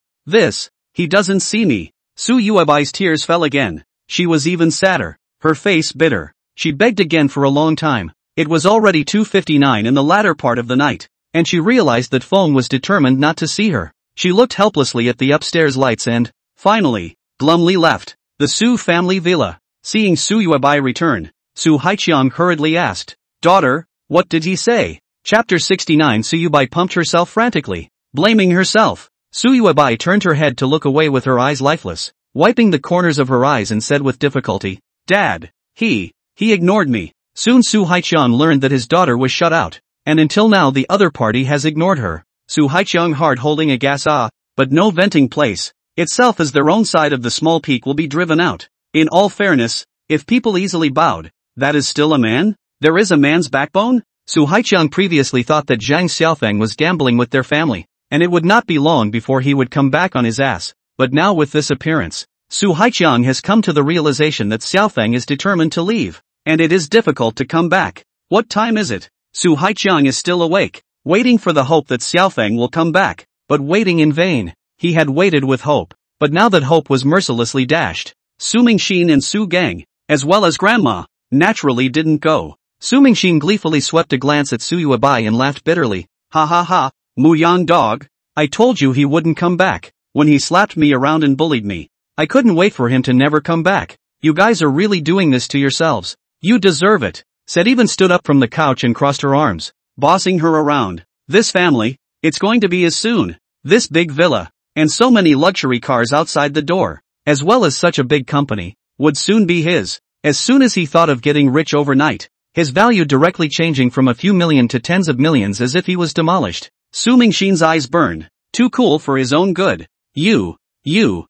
He doesn't see me. Su Yuabai's tears fell again. She was even sadder, her face bitter. She begged again for a long time. It was already 2:59 in the latter part of the night, and she realized that Feng was determined not to see her. She looked helplessly at the upstairs lights and, finally, glumly left the Su family villa. Seeing Su Yuabai return, Su Haiqiang hurriedly asked, Daughter, what did he say? Chapter 69. Su Yubai pumped herself frantically, blaming herself. Su Yuabai turned her head to look away with her eyes lifeless, wiping the corners of her eyes and said with difficulty, Dad, he ignored me. Soon Su Haiqiang learned that his daughter was shut out, and until now the other party has ignored her. Su Haiqiang hard holding a gas but no venting place, itself as their own side of the small peak will be driven out. In all fairness, if people easily bowed, that is still a man? There is a man's backbone? Su Haiqiang previously thought that Zhang Xiaofeng was gambling with their family, and it would not be long before he would come back on his ass. But now with this appearance, Su Haiqiang has come to the realization that Xiaofeng is determined to leave, and it is difficult to come back. What time is it? Su Haiqiang is still awake, waiting for the hope that Xiaofeng will come back, but waiting in vain. He had waited with hope, but now that hope was mercilessly dashed, Su Mingxin and Su Gang, as well as Grandma, naturally didn't go. Su Mingxin gleefully swept a glance at Su Yuabai and laughed bitterly. Ha ha ha, Muyang dog. I told you he wouldn't come back, when he slapped me around and bullied me. I couldn't wait for him to never come back. You guys are really doing this to yourselves. You deserve it. Said even stood up from the couch and crossed her arms, bossing her around. This family, it's going to be as soon. This big villa, and so many luxury cars outside the door, as well as such a big company, would soon be his. As soon as he thought of getting rich overnight, his value directly changing from a few million to tens of millions as if he was demolished. Su Mingxin's eyes burned. Too cool for his own good. You. Su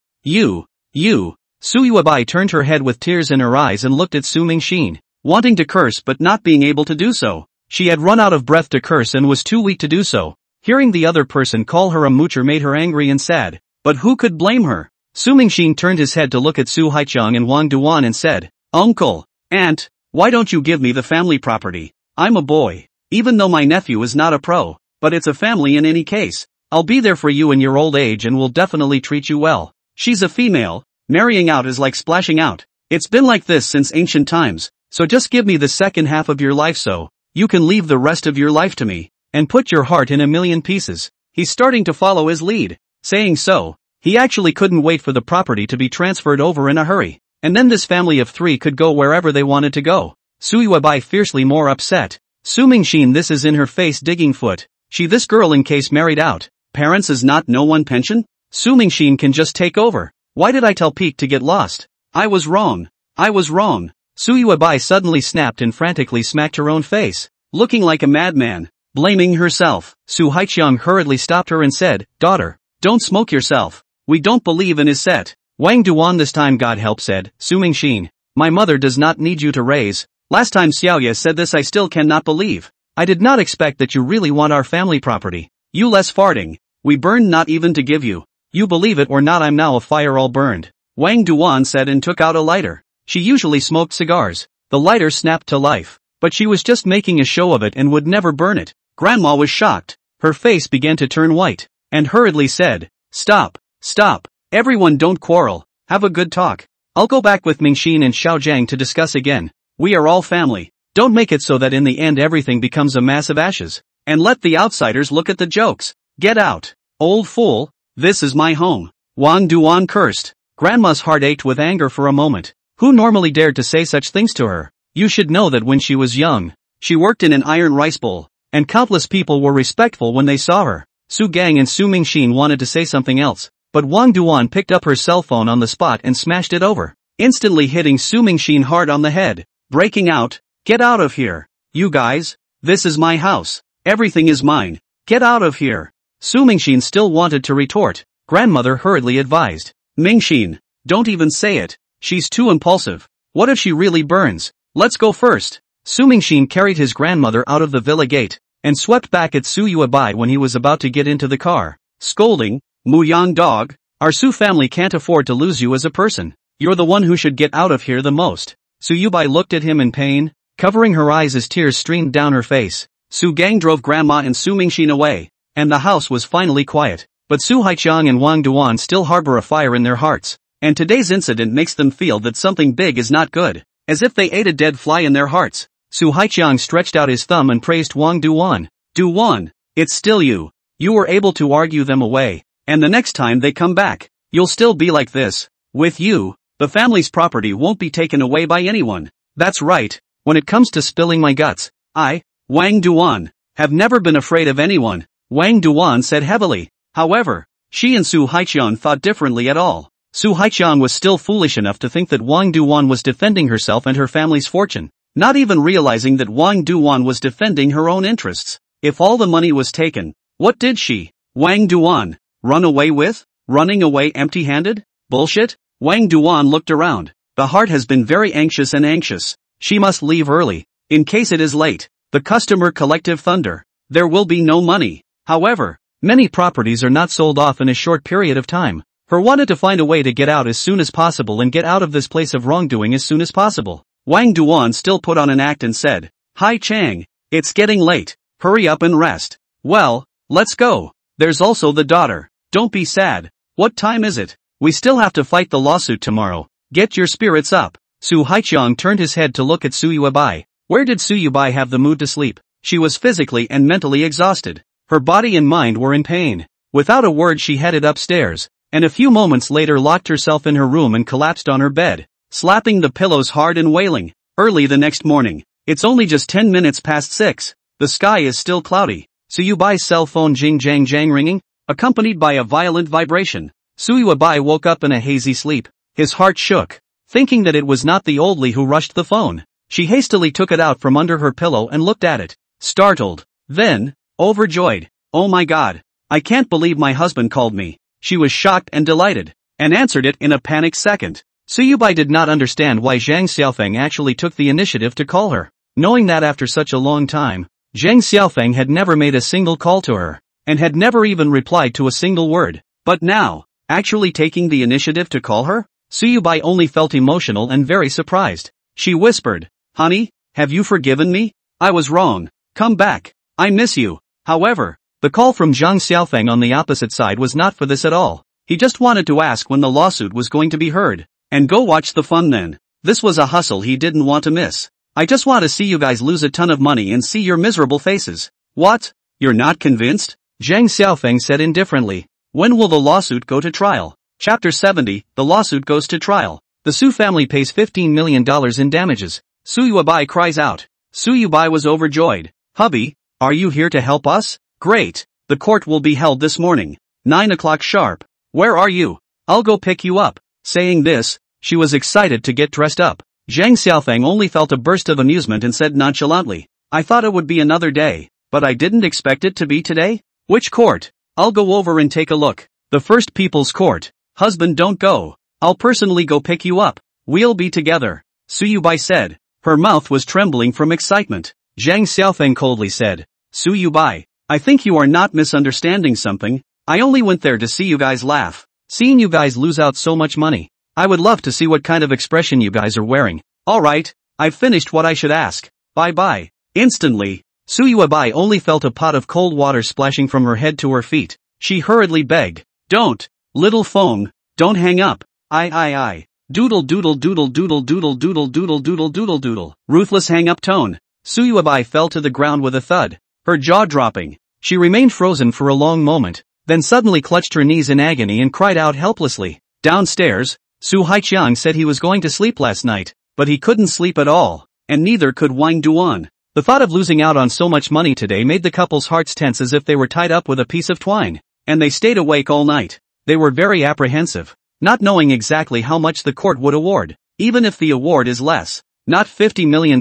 Yuabai turned her head with tears in her eyes and looked at Su Mingxin, wanting to curse but not being able to do so. She had run out of breath to curse and was too weak to do so. Hearing the other person call her a moocher made her angry and sad, but who could blame her? Su Mingxin turned his head to look at Su Haiqiang and Wang Duan and said, Uncle, Aunt, why don't you give me the family property? I'm a boy, even though my nephew is not a pro, but it's a family in any case. I'll be there for you in your old age and will definitely treat you well. She's a female, marrying out is like splashing out. It's been like this since ancient times, so just give me the second half of your life so you can leave the rest of your life to me, and put your heart in a million pieces. He's starting to follow his lead. Saying so, he actually couldn't wait for the property to be transferred over in a hurry, and then this family of three could go wherever they wanted to go. Su Yuabai fiercely more upset. Su Mingxin this is in her face digging foot. She this girl in case married out. Parents is not no one pension? Su Mingxin can just take over. Why did I tell Peak to get lost? I was wrong. I was wrong. Su Yuebai suddenly snapped and frantically smacked her own face, looking like a madman, blaming herself. Su Haiqiang hurriedly stopped her and said, "Daughter, don't smoke yourself. We don't believe in his set." Wang Duan this time God help said, "Su Mingxin, my mother does not need you to raise. Last time Xiaoye said this I still cannot believe. I did not expect that you really want our family property. You less farting. We burned not even to give you. You believe it or not I'm now a fire all burned." Wang Duan said and took out a lighter. She usually smoked cigars. The lighter snapped to life. But she was just making a show of it and would never burn it. Grandma was shocked. Her face began to turn white, and hurriedly said, "Stop, stop. Everyone don't quarrel. Have a good talk. I'll go back with Mingxin and Xiaojiang to discuss again. We are all family. Don't make it so that in the end everything becomes a mass of ashes. And let the outsiders look at the jokes. Get out. Old fool. This is my home." Wang Duan cursed. Grandma's heart ached with anger for a moment. Who normally dared to say such things to her? You should know that when she was young, she worked in an iron rice bowl, and countless people were respectful when they saw her. Su Gang and Su Mingxin wanted to say something else, but Wang Duan picked up her cell phone on the spot and smashed it over, instantly hitting Su Mingxin hard on the head, breaking out, "Get out of here. You guys, this is my house. Everything is mine. Get out of here." Su Mingxin still wanted to retort. Grandmother hurriedly advised, "Mingxin, don't even say it. She's too impulsive. What if she really burns? Let's go first." Su Mingxin carried his grandmother out of the villa gate, and swept back at Su Yuebai when he was about to get into the car, scolding, "Muyang dog, our Su family can't afford to lose you as a person. You're the one who should get out of here the most." Su Yuebai looked at him in pain, covering her eyes as tears streamed down her face. Su Gang drove Grandma and Su Mingxin away, and the house was finally quiet. But Su Haiqiang and Wang Duan still harbor a fire in their hearts, and today's incident makes them feel that something big is not good, as if they ate a dead fly in their hearts. Su Haiqiang stretched out his thumb and praised Wang Duan. "Duan, it's still you. You were able to argue them away, and the next time they come back, you'll still be like this. With you, the family's property won't be taken away by anyone. That's right. When it comes to spilling my guts, I, Wang Duan, have never been afraid of anyone," Wang Duan said heavily. However, she and Su Haiqiang thought differently at all. Su Haiqiang was still foolish enough to think that Wang Duan was defending herself and her family's fortune, not even realizing that Wang Duan was defending her own interests. If all the money was taken, what did she, Wang Duan, run away with? Running away empty-handed? Bullshit? Wang Duan looked around. The heart has been very anxious and anxious. She must leave early, in case it is late. The customer collective thunder. There will be no money. However, many properties are not sold off in a short period of time. Her wanted to find a way to get out as soon as possible and get out of this place of wrongdoing as soon as possible. Wang Duan still put on an act and said, "Hai Chang, it's getting late. Hurry up and rest." "Well, let's go. There's also the daughter. Don't be sad. What time is it? We still have to fight the lawsuit tomorrow. Get your spirits up." Su Haiqiang turned his head to look at Su Yuebai. Where did Su Yuebai have the mood to sleep? She was physically and mentally exhausted. Her body and mind were in pain. Without a word she headed upstairs, and a few moments later locked herself in her room and collapsed on her bed, slapping the pillows hard and wailing. Early the next morning. It's only just 10 minutes past 6. The sky is still cloudy. Su Yuebai's cell phone jing jang jang ringing, accompanied by a violent vibration. Su Yuebai woke up in a hazy sleep. His heart shook, thinking that it was not the old Li who rushed the phone. She hastily took it out from under her pillow and looked at it, startled. Then, overjoyed. "Oh my God. I can't believe my husband called me." She was shocked and delighted, and answered it in a panic second. Su Yuebai did not understand why Zhang Xiaofeng actually took the initiative to call her, knowing that after such a long time, Zhang Xiaofeng had never made a single call to her, and had never even replied to a single word. But now, actually taking the initiative to call her? Su Yuebai only felt emotional and very surprised. She whispered, "Honey, have you forgiven me? I was wrong. Come back. I miss you." However, the call from Zhang Xiaofeng on the opposite side was not for this at all. He just wanted to ask when the lawsuit was going to be heard, and go watch the fun then. This was a hustle he didn't want to miss. "I just want to see you guys lose a ton of money and see your miserable faces." "What? You're not convinced?" Zhang Xiaofeng said indifferently. "When will the lawsuit go to trial?" Chapter 70, the lawsuit goes to trial. The Su family pays $15 million in damages. Su Yuebai cries out. Su Yuebai was overjoyed. "Hubby, are you here to help us? Great. The court will be held this morning. 9 o'clock sharp. Where are you? I'll go pick you up." Saying this, She was excited to get dressed up. Zhang Xiaofeng only felt a burst of amusement and said nonchalantly, I thought it would be another day, but I didn't expect it to be today? Which court? I'll go over and take a look. The First People's Court. Husband, don't go. I'll personally go pick you up. We'll be together. Su Yubai said. Her mouth was trembling from excitement. Zhang Xiaofeng coldly said, Su Yubai, I think you are not misunderstanding something. I only went there to see you guys laugh. Seeing you guys lose out so much money. I would love to see what kind of expression you guys are wearing. Alright, I've finished what I should ask. Bye bye. Instantly, Su Yubai only felt a pot of cold water splashing from her head to her feet. She hurriedly begged, Don't, little Feng, don't hang up. I. Doodle doodle doodle doodle doodle doodle doodle doodle doodle doodle. Ruthless hang-up tone. Su Yubai fell to the ground with a thud, her jaw dropping. She remained frozen for a long moment, then suddenly clutched her knees in agony and cried out helplessly. Downstairs, Su Haiqiang said he was going to sleep last night, but he couldn't sleep at all, and neither could Wang Duan. The thought of losing out on so much money today made the couple's hearts tense as if they were tied up with a piece of twine, and they stayed awake all night. They were very apprehensive, not knowing exactly how much the court would award. Even if the award is less, not $50 million,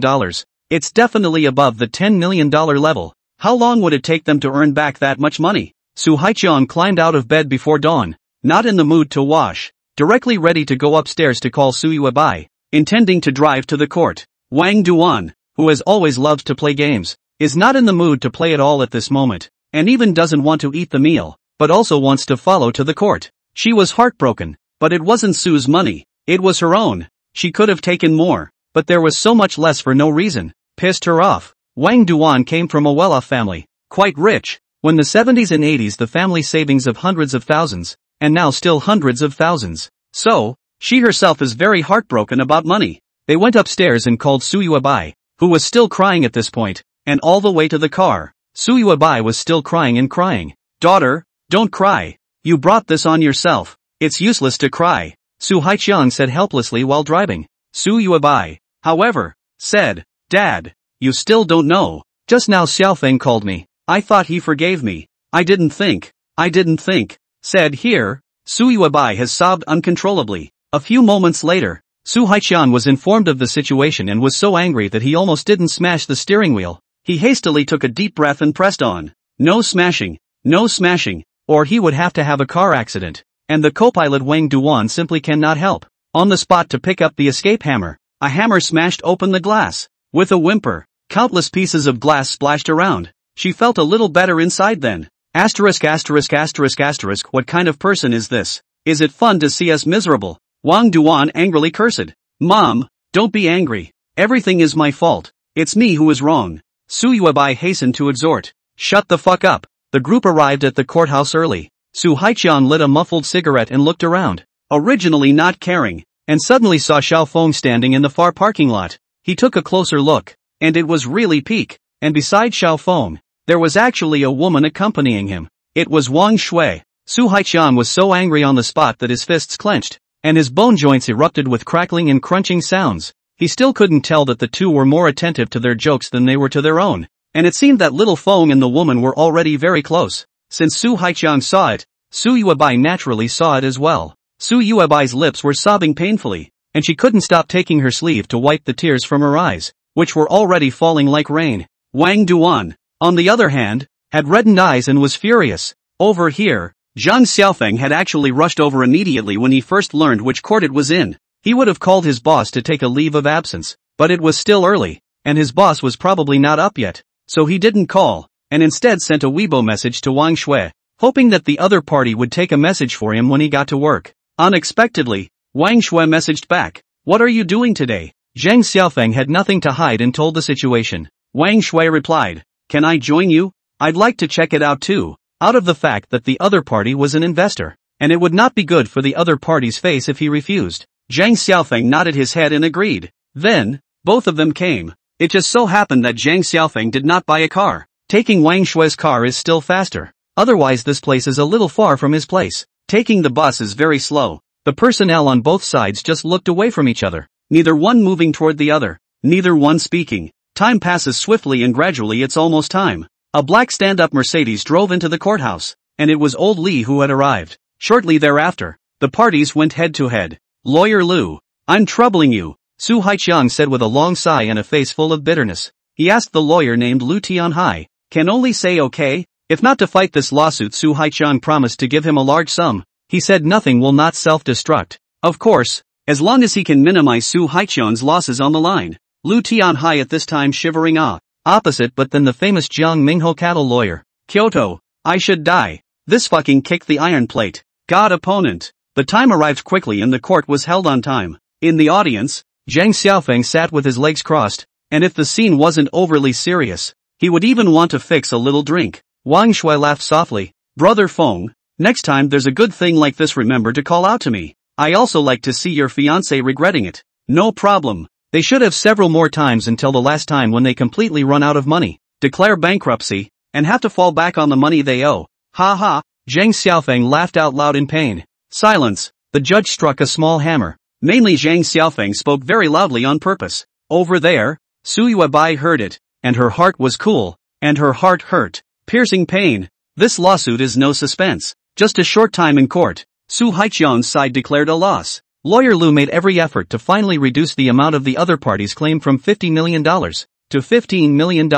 it's definitely above the $10 million level. How long would it take them to earn back that much money? Su Haiqiang climbed out of bed before dawn, not in the mood to wash, directly ready to go upstairs to call Su Yubai, intending to drive to the court. Wang Duan, who has always loved to play games, is not in the mood to play at all at this moment, and even doesn't want to eat the meal, but also wants to follow to the court. She was heartbroken, but it wasn't Su's money, it was her own. She could have taken more, but there was so much less for no reason. Pissed her off. Wang Duan came from a well-off family, quite rich. When the 70s and 80s the family savings of hundreds of thousands, and now still hundreds of thousands. So, she herself is very heartbroken about money. They went upstairs and called Su Yubai, who was still crying at this point, and all the way to the car. Su Yubai was still crying and crying. Daughter, don't cry. You brought this on yourself. It's useless to cry, Su Haiqiang said helplessly while driving. Su Yubai, however, said, Dad, you still don't know. Just now Xiaofeng called me. I thought he forgave me. I didn't think, said here. Su Yubai has sobbed uncontrollably. A few moments later, Su Haiqiang was informed of the situation and was so angry that he almost didn't smash the steering wheel. He hastily took a deep breath and pressed on. No smashing, or he would have to have a car accident. And the co-pilot Wang Duan simply cannot help. On the spot to pick up the escape hammer, a hammer smashed open the glass. With a whimper, countless pieces of glass splashed around. She felt a little better inside then. What kind of person is this? Is it fun to see us miserable? Wang Duan angrily cursed. Mom, don't be angry. Everything is my fault. It's me who is wrong. Su Yubai hastened to exhort. Shut the fuck up. The group arrived at the courthouse early. Su Haiqiang lit a muffled cigarette and looked around, originally not caring, and suddenly saw Xiaofeng standing in the far parking lot. He took a closer look, and it was really peak, and beside Xiaofeng, there was actually a woman accompanying him. It was Wang Shui. Su Haiqiang was so angry on the spot that his fists clenched, and his bone joints erupted with crackling and crunching sounds. He still couldn't tell that the two were more attentive to their jokes than they were to their own, and it seemed that little Feng and the woman were already very close. Since Su Haiqiang saw it, Su Yubai naturally saw it as well. Su Yuabai's lips were sobbing painfully, and she couldn't stop taking her sleeve to wipe the tears from her eyes, which were already falling like rain. Wang Duan, on the other hand, had reddened eyes and was furious. Over here, Zhang Xiaofeng had actually rushed over immediately when he first learned which court it was in. He would have called his boss to take a leave of absence, but it was still early, and his boss was probably not up yet, so he didn't call, and instead sent a Weibo message to Wang Shui, hoping that the other party would take a message for him when he got to work. Unexpectedly, Wang Shui messaged back, What are you doing today? Zhang Xiaofeng had nothing to hide and told the situation. Wang Shui replied, Can I join you? I'd like to check it out too, out of the fact that the other party was an investor, and it would not be good for the other party's face if he refused. Zhang Xiaofeng nodded his head and agreed. Then, both of them came. It just so happened that Zhang Xiaofeng did not buy a car. Taking Wang Shui's car is still faster. Otherwise this place is a little far from his place. Taking the bus is very slow. The personnel on both sides just looked away from each other, neither one moving toward the other, neither one speaking. Time passes swiftly and gradually it's almost time. A black stand-up Mercedes drove into the courthouse, and it was old Li who had arrived. Shortly thereafter, the parties went head to head. Lawyer Lu, I'm troubling you, Su Haiqiang said with a long sigh and a face full of bitterness. He asked the lawyer named Lu Tianhai. Can only say okay? If not to fight this lawsuit, Su Haiqiang promised to give him a large sum. He said nothing will not self-destruct. Of course, as long as he can minimize Su Haiqiang's losses on the line. Lu Tianhai at this time shivering opposite but then the famous Jiang Mingho cattle lawyer. Kyoto, I should die. This fucking kicked the iron plate. God opponent. The time arrived quickly and the court was held on time. In the audience, Zhang Xiaofeng sat with his legs crossed, and if the scene wasn't overly serious, he would even want to fix a little drink. Wang Shui laughed softly. Brother Feng, next time there's a good thing like this remember to call out to me. I also like to see your fiancé regretting it. No problem. They should have several more times until the last time when they completely run out of money, declare bankruptcy, and have to fall back on the money they owe. Ha ha, Zhang Xiaofeng laughed out loud in pain. Silence. The judge struck a small hammer. Mainly Zhang Xiaofeng spoke very loudly on purpose. Over there, Su Yuebai heard it, and her heart was cool, and her heart hurt. Piercing pain. This lawsuit is no suspense. Just a short time in court. Su Haiqiang's side declared a loss. Lawyer Lu made every effort to finally reduce the amount of the other party's claim from $50 million to $15 million.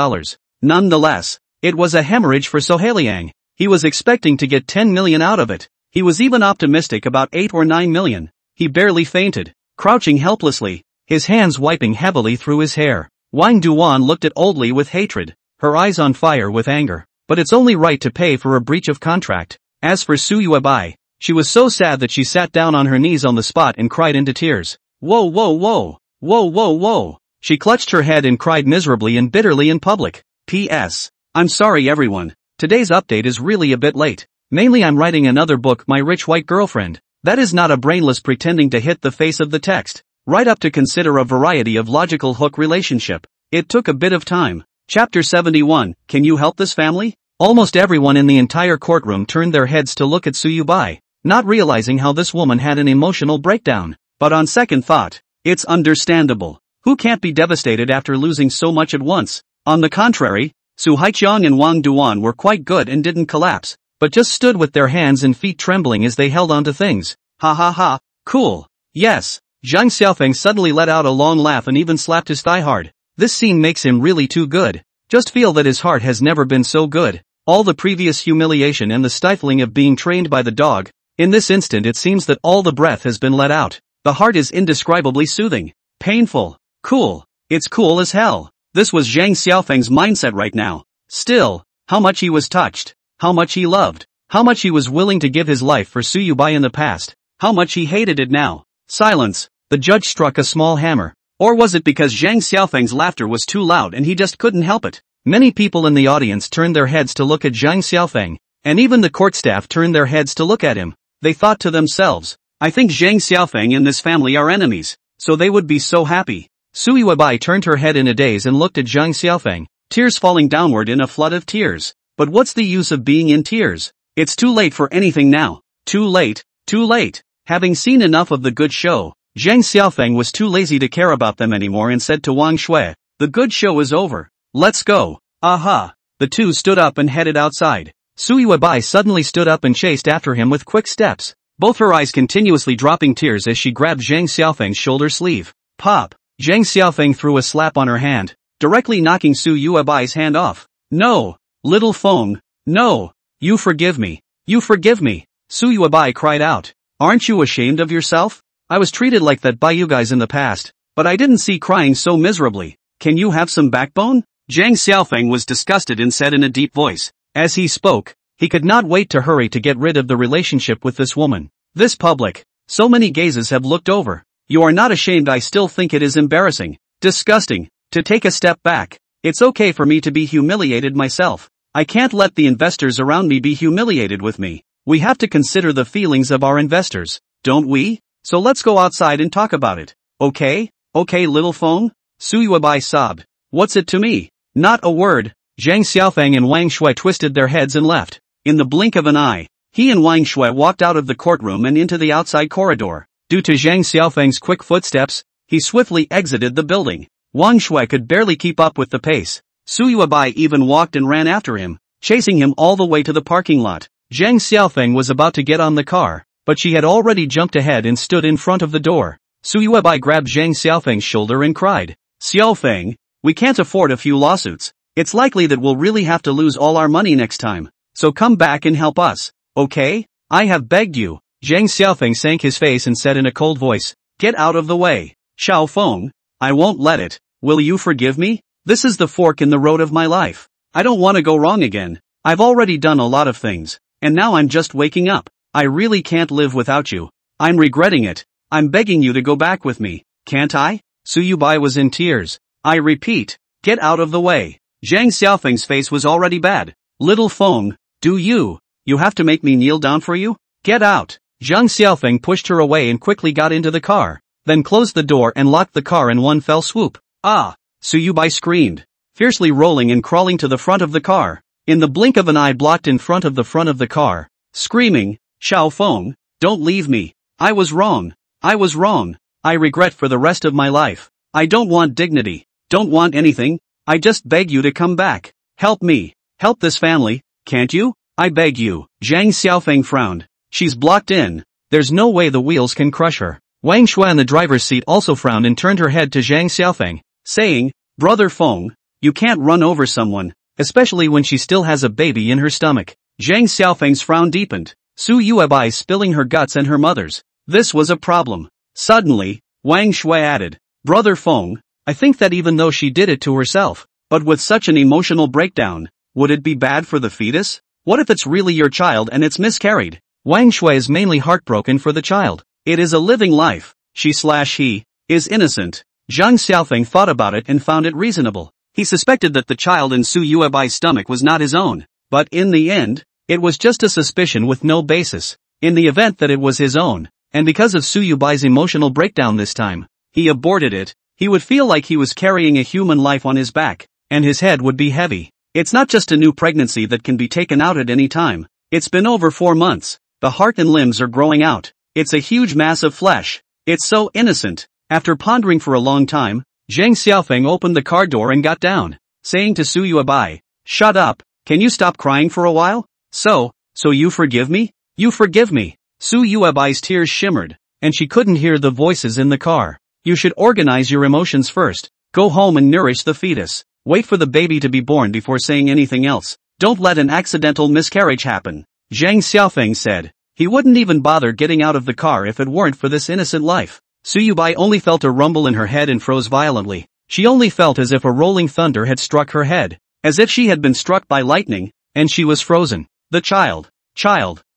Nonetheless, it was a hemorrhage for Soheliang. He was expecting to get 10 million out of it. He was even optimistic about 8 or 9 million. He barely fainted, crouching helplessly, his hands wiping heavily through his hair. Wang Duan looked at Old Li with hatred, her eyes on fire with anger. But it's only right to pay for a breach of contract. As for Su Yuebai, she was so sad that she sat down on her knees on the spot and cried into tears. Whoa whoa whoa, whoa whoa whoa. She clutched her head and cried miserably and bitterly in public. P.S. I'm sorry everyone, today's update is really a bit late. Mainly I'm writing another book, My Rich White Girlfriend. That is not a brainless pretending to hit the face of the text. Right up to consider a variety of logical hook relationship. It took a bit of time. Chapter 71, Can you help this family? Almost everyone in the entire courtroom turned their heads to look at Su Yuebai, not realizing how this woman had an emotional breakdown. But on second thought, it's understandable. Who can't be devastated after losing so much at once? On the contrary, Su Haiqiang and Wang Duan were quite good and didn't collapse, but just stood with their hands and feet trembling as they held onto things. Ha ha ha, cool. Yes. Zhang Xiaofeng suddenly let out a long laugh and even slapped his thigh hard. This scene makes him really too good. Just feel that his heart has never been so good. All the previous humiliation and the stifling of being trained by the dog, in this instant it seems that all the breath has been let out. The heart is indescribably soothing. Painful. Cool. It's cool as hell. This was Zhang Xiaofeng's mindset right now. Still, how much he was touched. How much he loved. How much he was willing to give his life for Su Yuebai in the past. How much he hated it now. Silence. The judge struck a small hammer. Or was it because Zhang Xiaofeng's laughter was too loud and he just couldn't help it? Many people in the audience turned their heads to look at Zhang Xiaofeng, and even the court staff turned their heads to look at him. They thought to themselves, I think Zhang Xiaofeng and this family are enemies, so they would be so happy. Su Yuebai turned her head in a daze and looked at Zhang Xiaofeng, tears falling downward in a flood of tears. But what's the use of being in tears? It's too late for anything now. Too late, too late. Having seen enough of the good show, Zhang Xiaofeng was too lazy to care about them anymore and said to Wang Shui, the good show is over. Let's go. Aha. The two stood up and headed outside. Su Yuebai suddenly stood up and chased after him with quick steps, both her eyes continuously dropping tears as she grabbed Zhang Xiaofeng's shoulder sleeve. Pop. Zhang Xiaofeng threw a slap on her hand, directly knocking Su Yuebai's hand off. No. Little Feng. No. You forgive me. You forgive me. Su Yuebai cried out. Aren't you ashamed of yourself? I was treated like that by you guys in the past, but I didn't see crying so miserably. Can you have some backbone? Zhang Xiaofeng was disgusted and said in a deep voice. As he spoke, he could not wait to hurry to get rid of the relationship with this woman. This public, so many gazes have looked over. You are not ashamed? I still think it is embarrassing, disgusting, to take a step back. It's okay for me to be humiliated myself. I can't let the investors around me be humiliated with me. We have to consider the feelings of our investors, don't we? So let's go outside and talk about it. Okay? Okay, little Feng? Su Yuebai sobbed. What's it to me? Not a word. Zhang Xiaofeng and Wang Shui twisted their heads and left. In the blink of an eye, he and Wang Shui walked out of the courtroom and into the outside corridor. Due to Zhang Xiaofeng's quick footsteps, he swiftly exited the building. Wang Shui could barely keep up with the pace. Su Yuebai even walked and ran after him, chasing him all the way to the parking lot. Zhang Xiaofeng was about to get on the car, but she had already jumped ahead and stood in front of the door. Su Yuebai grabbed Zhang Xiaofeng's shoulder and cried, Xiaofeng, we can't afford a few lawsuits. It's likely that we'll really have to lose all our money next time. So come back and help us, okay? I have begged you. Zhang Xiaofeng sank his face and said in a cold voice, get out of the way. Xiaofeng, I won't let it. Will you forgive me? This is the fork in the road of my life. I don't want to go wrong again. I've already done a lot of things, and now I'm just waking up. I really can't live without you. I'm regretting it. I'm begging you to go back with me, can't I? Su Yubai was in tears. I repeat, get out of the way. Zhang Xiaofeng's face was already bad. Little Feng, do you have to make me kneel down for you? Get out. Zhang Xiaofeng pushed her away and quickly got into the car, then closed the door and locked the car in one fell swoop. Ah! Su Yubai screamed, fiercely rolling and crawling to the front of the car. In the blink of an eye blocked in front of the car, screaming, Xiaofeng, don't leave me. I was wrong. I was wrong. I regret for the rest of my life. I don't want dignity. Don't want anything. I just beg you to come back. Help me. Help this family, can't you? I beg you. Zhang Xiaofeng frowned. She's blocked in. There's no way the wheels can crush her. Wang Shui in the driver's seat also frowned and turned her head to Zhang Xiaofeng, saying, Brother Feng, you can't run over someone, especially when she still has a baby in her stomach. Zhang Xiaofeng's frown deepened. Su Yuebai spilling her guts and her mother's. This was a problem. Suddenly, Wang Shui added, Brother Feng, I think that even though she did it to herself, but with such an emotional breakdown, would it be bad for the fetus? What if it's really your child and it's miscarried? Wang Shui is mainly heartbroken for the child. It is a living life. She/he is innocent. Zhang Xiaofeng thought about it and found it reasonable. He suspected that the child in Su Yuebai's stomach was not his own, but in the end, it was just a suspicion with no basis. In the event that it was his own, and because of Su Yuebai's emotional breakdown this time, he aborted it, he would feel like he was carrying a human life on his back, and his head would be heavy. It's not just a new pregnancy that can be taken out at any time. It's been over 4 months. The heart and limbs are growing out. It's a huge mass of flesh. It's so innocent. After pondering for a long time, Zhang Xiaofeng opened the car door and got down, saying to Su Yuebai, shut up, can you stop crying for a while? So you forgive me? You forgive me. Su Yuebai's tears shimmered, and she couldn't hear the voices in the car. You should organize your emotions first. Go home and nourish the fetus. Wait for the baby to be born before saying anything else. Don't let an accidental miscarriage happen. Zhang Xiaofeng said. He wouldn't even bother getting out of the car if it weren't for this innocent life. Su Yubai only felt a rumble in her head and froze violently. She only felt as if a rolling thunder had struck her head, as if she had been struck by lightning, and she was frozen. The child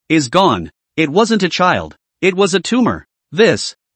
is gone. It wasn't a child. It was a tumor.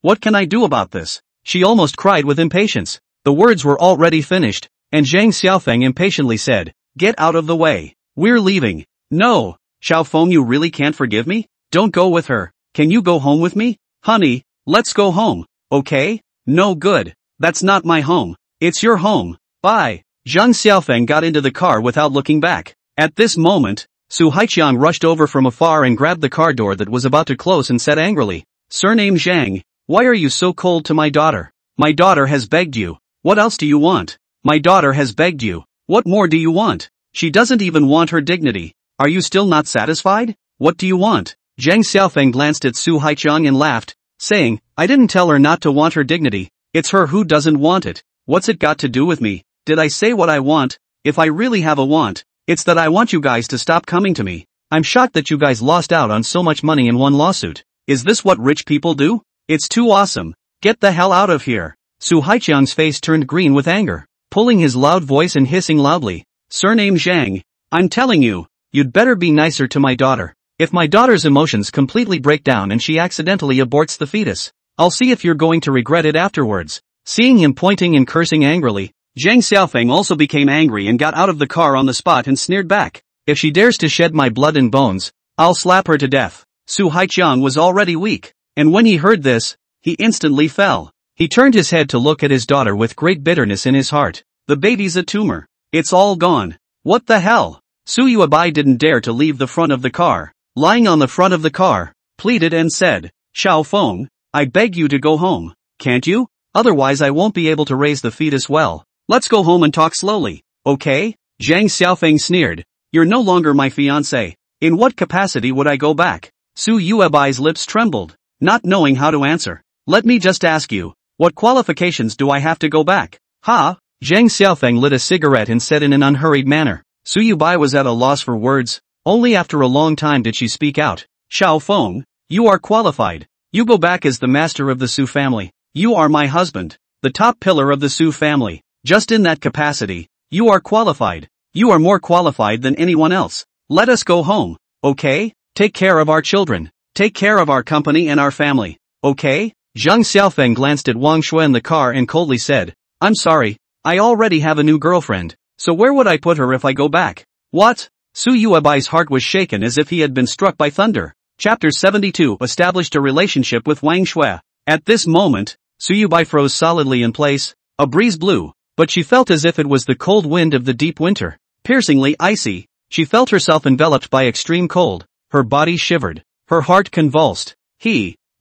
What can I do about this? She almost cried with impatience. The words were already finished, and Zhang Xiaofeng impatiently said, get out of the way. We're leaving. No. Xiaofeng, you really can't forgive me? Don't go with her. Can you go home with me? Honey, let's go home, okay? No good. That's not my home. It's your home. Bye. Zhang Xiaofeng got into the car without looking back. At this moment, Su Haiqiang rushed over from afar and grabbed the car door that was about to close and said angrily, Surname Zhang, why are you so cold to my daughter? My daughter has begged you. What else do you want? My daughter has begged you. What more do you want? She doesn't even want her dignity. Are you still not satisfied? What do you want? Zhang Xiaofeng glanced at Su Haiqiang and laughed, saying, I didn't tell her not to want her dignity. It's her who doesn't want it. What's it got to do with me? Did I say what I want? If I really have a want, it's that I want you guys to stop coming to me. I'm shocked that you guys lost out on so much money in one lawsuit. Is this what rich people do? It's too awesome. Get the hell out of here. Su Haiqiang's face turned green with anger, pulling his loud voice and hissing loudly. Surname Zhang, I'm telling you, you'd better be nicer to my daughter. If my daughter's emotions completely break down and she accidentally aborts the fetus, I'll see if you're going to regret it afterwards. Seeing him pointing and cursing angrily, Zhang Xiaofeng also became angry and got out of the car on the spot and sneered back. If she dares to shed my blood and bones, I'll slap her to death. Su Haiqiang was already weak, and when he heard this, he instantly fell. He turned his head to look at his daughter with great bitterness in his heart. The baby's a tumor. It's all gone. What the hell? Su Yuebai didn't dare to leave the front of the car. Lying on the front of the car, pleaded and said, Xiaofeng, I beg you to go home. Can't you? Otherwise I won't be able to raise the fetus well. Let's go home and talk slowly, okay? Zhang Xiaofeng sneered. You're no longer my fiancé. In what capacity would I go back? Su Yuebai's lips trembled, not knowing how to answer. Let me just ask you, what qualifications do I have to go back? Ha? Zhang Xiaofeng lit a cigarette and said in an unhurried manner. Su Yubai was at a loss for words. Only after a long time did she speak out. Xiao Feng, you are qualified. You go back as the master of the Su family. You are my husband, the top pillar of the Su family. Just in that capacity, you are qualified. You are more qualified than anyone else. Let us go home, okay? Take care of our children. Take care of our company and our family, okay? Zhang Xiaofeng glanced at Wang Shui in the car and coldly said, I'm sorry, I already have a new girlfriend, so where would I put her if I go back? What? Su Yuebai's heart was shaken as if he had been struck by thunder. Chapter 72 established a relationship with Wang Shui. At this moment, Su Yubai froze solidly in place. A breeze blew, but she felt as if it was the cold wind of the deep winter. Piercingly icy, she felt herself enveloped by extreme cold. Her body shivered. Her heart convulsed.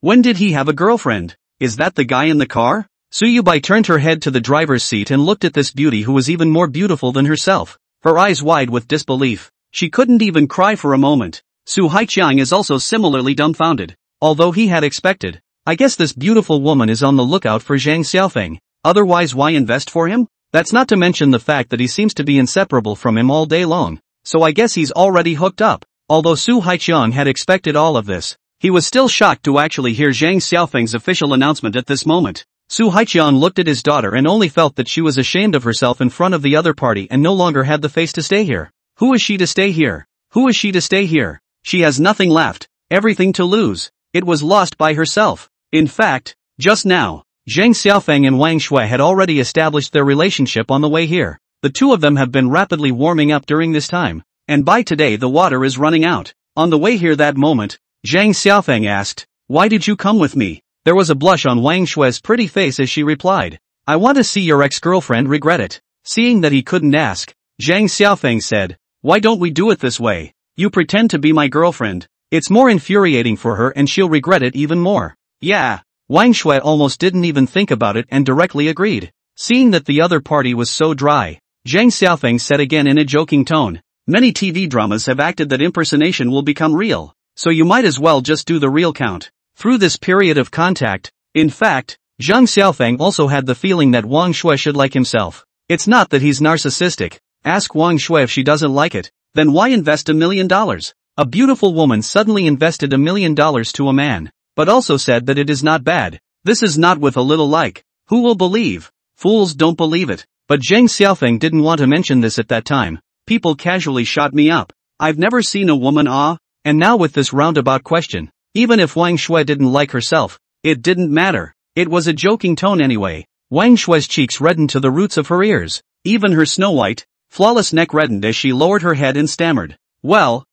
When did he have a girlfriend? Is that the guy in the car? Su Yubai turned her head to the driver's seat and looked at this beauty who was even more beautiful than herself. Her eyes wide with disbelief. She couldn't even cry for a moment. Su Haiqiang is also similarly dumbfounded. Although he had expected, I guess this beautiful woman is on the lookout for Zhang Xiaofeng. Otherwise why invest for him? That's not to mention the fact that he seems to be inseparable from him all day long. So I guess he's already hooked up. Although Su Haiqiang had expected all of this, he was still shocked to actually hear Zhang Xiaofeng's official announcement at this moment. Su Haiqiang looked at his daughter and only felt that she was ashamed of herself in front of the other party and no longer had the face to stay here. Who is she to stay here? Who is she to stay here? She has nothing left, everything to lose. It was lost by herself. In fact, just now, Zhang Xiaofeng and Wang Shui had already established their relationship on the way here. The two of them have been rapidly warming up during this time, and by today the water is running out. On the way here that moment, Zhang Xiaofeng asked, why did you come with me? There was a blush on Wang Shui's pretty face as she replied, I want to see your ex-girlfriend regret it. Seeing that he couldn't ask, Zhang Xiaofeng said, why don't we do it this way? You pretend to be my girlfriend. It's more infuriating for her and she'll regret it even more. Yeah. Wang Shui almost didn't even think about it and directly agreed. Seeing that the other party was so dry, Zhang Xiaofeng said again in a joking tone, many TV dramas have acted that impersonation will become real, so you might as well just do the real count. Through this period of contact, in fact, Zhang Xiaofeng also had the feeling that Wang Shui should like himself. It's not that he's narcissistic. Ask Wang Shui if she doesn't like it, then why invest $1 million? A beautiful woman suddenly invested $1 million to a man, but also said that it is not bad. This is not with a little like. Who will believe? Fools don't believe it. But Zhang Xiaofeng didn't want to mention this at that time. People casually shot me up. I've never seen a woman and now with this roundabout question, even if Wang Shui didn't like herself, it didn't matter. It was a joking tone anyway. Wang Shui's cheeks reddened to the roots of her ears. Even her snow-white, flawless neck reddened as she lowered her head and stammered. Well,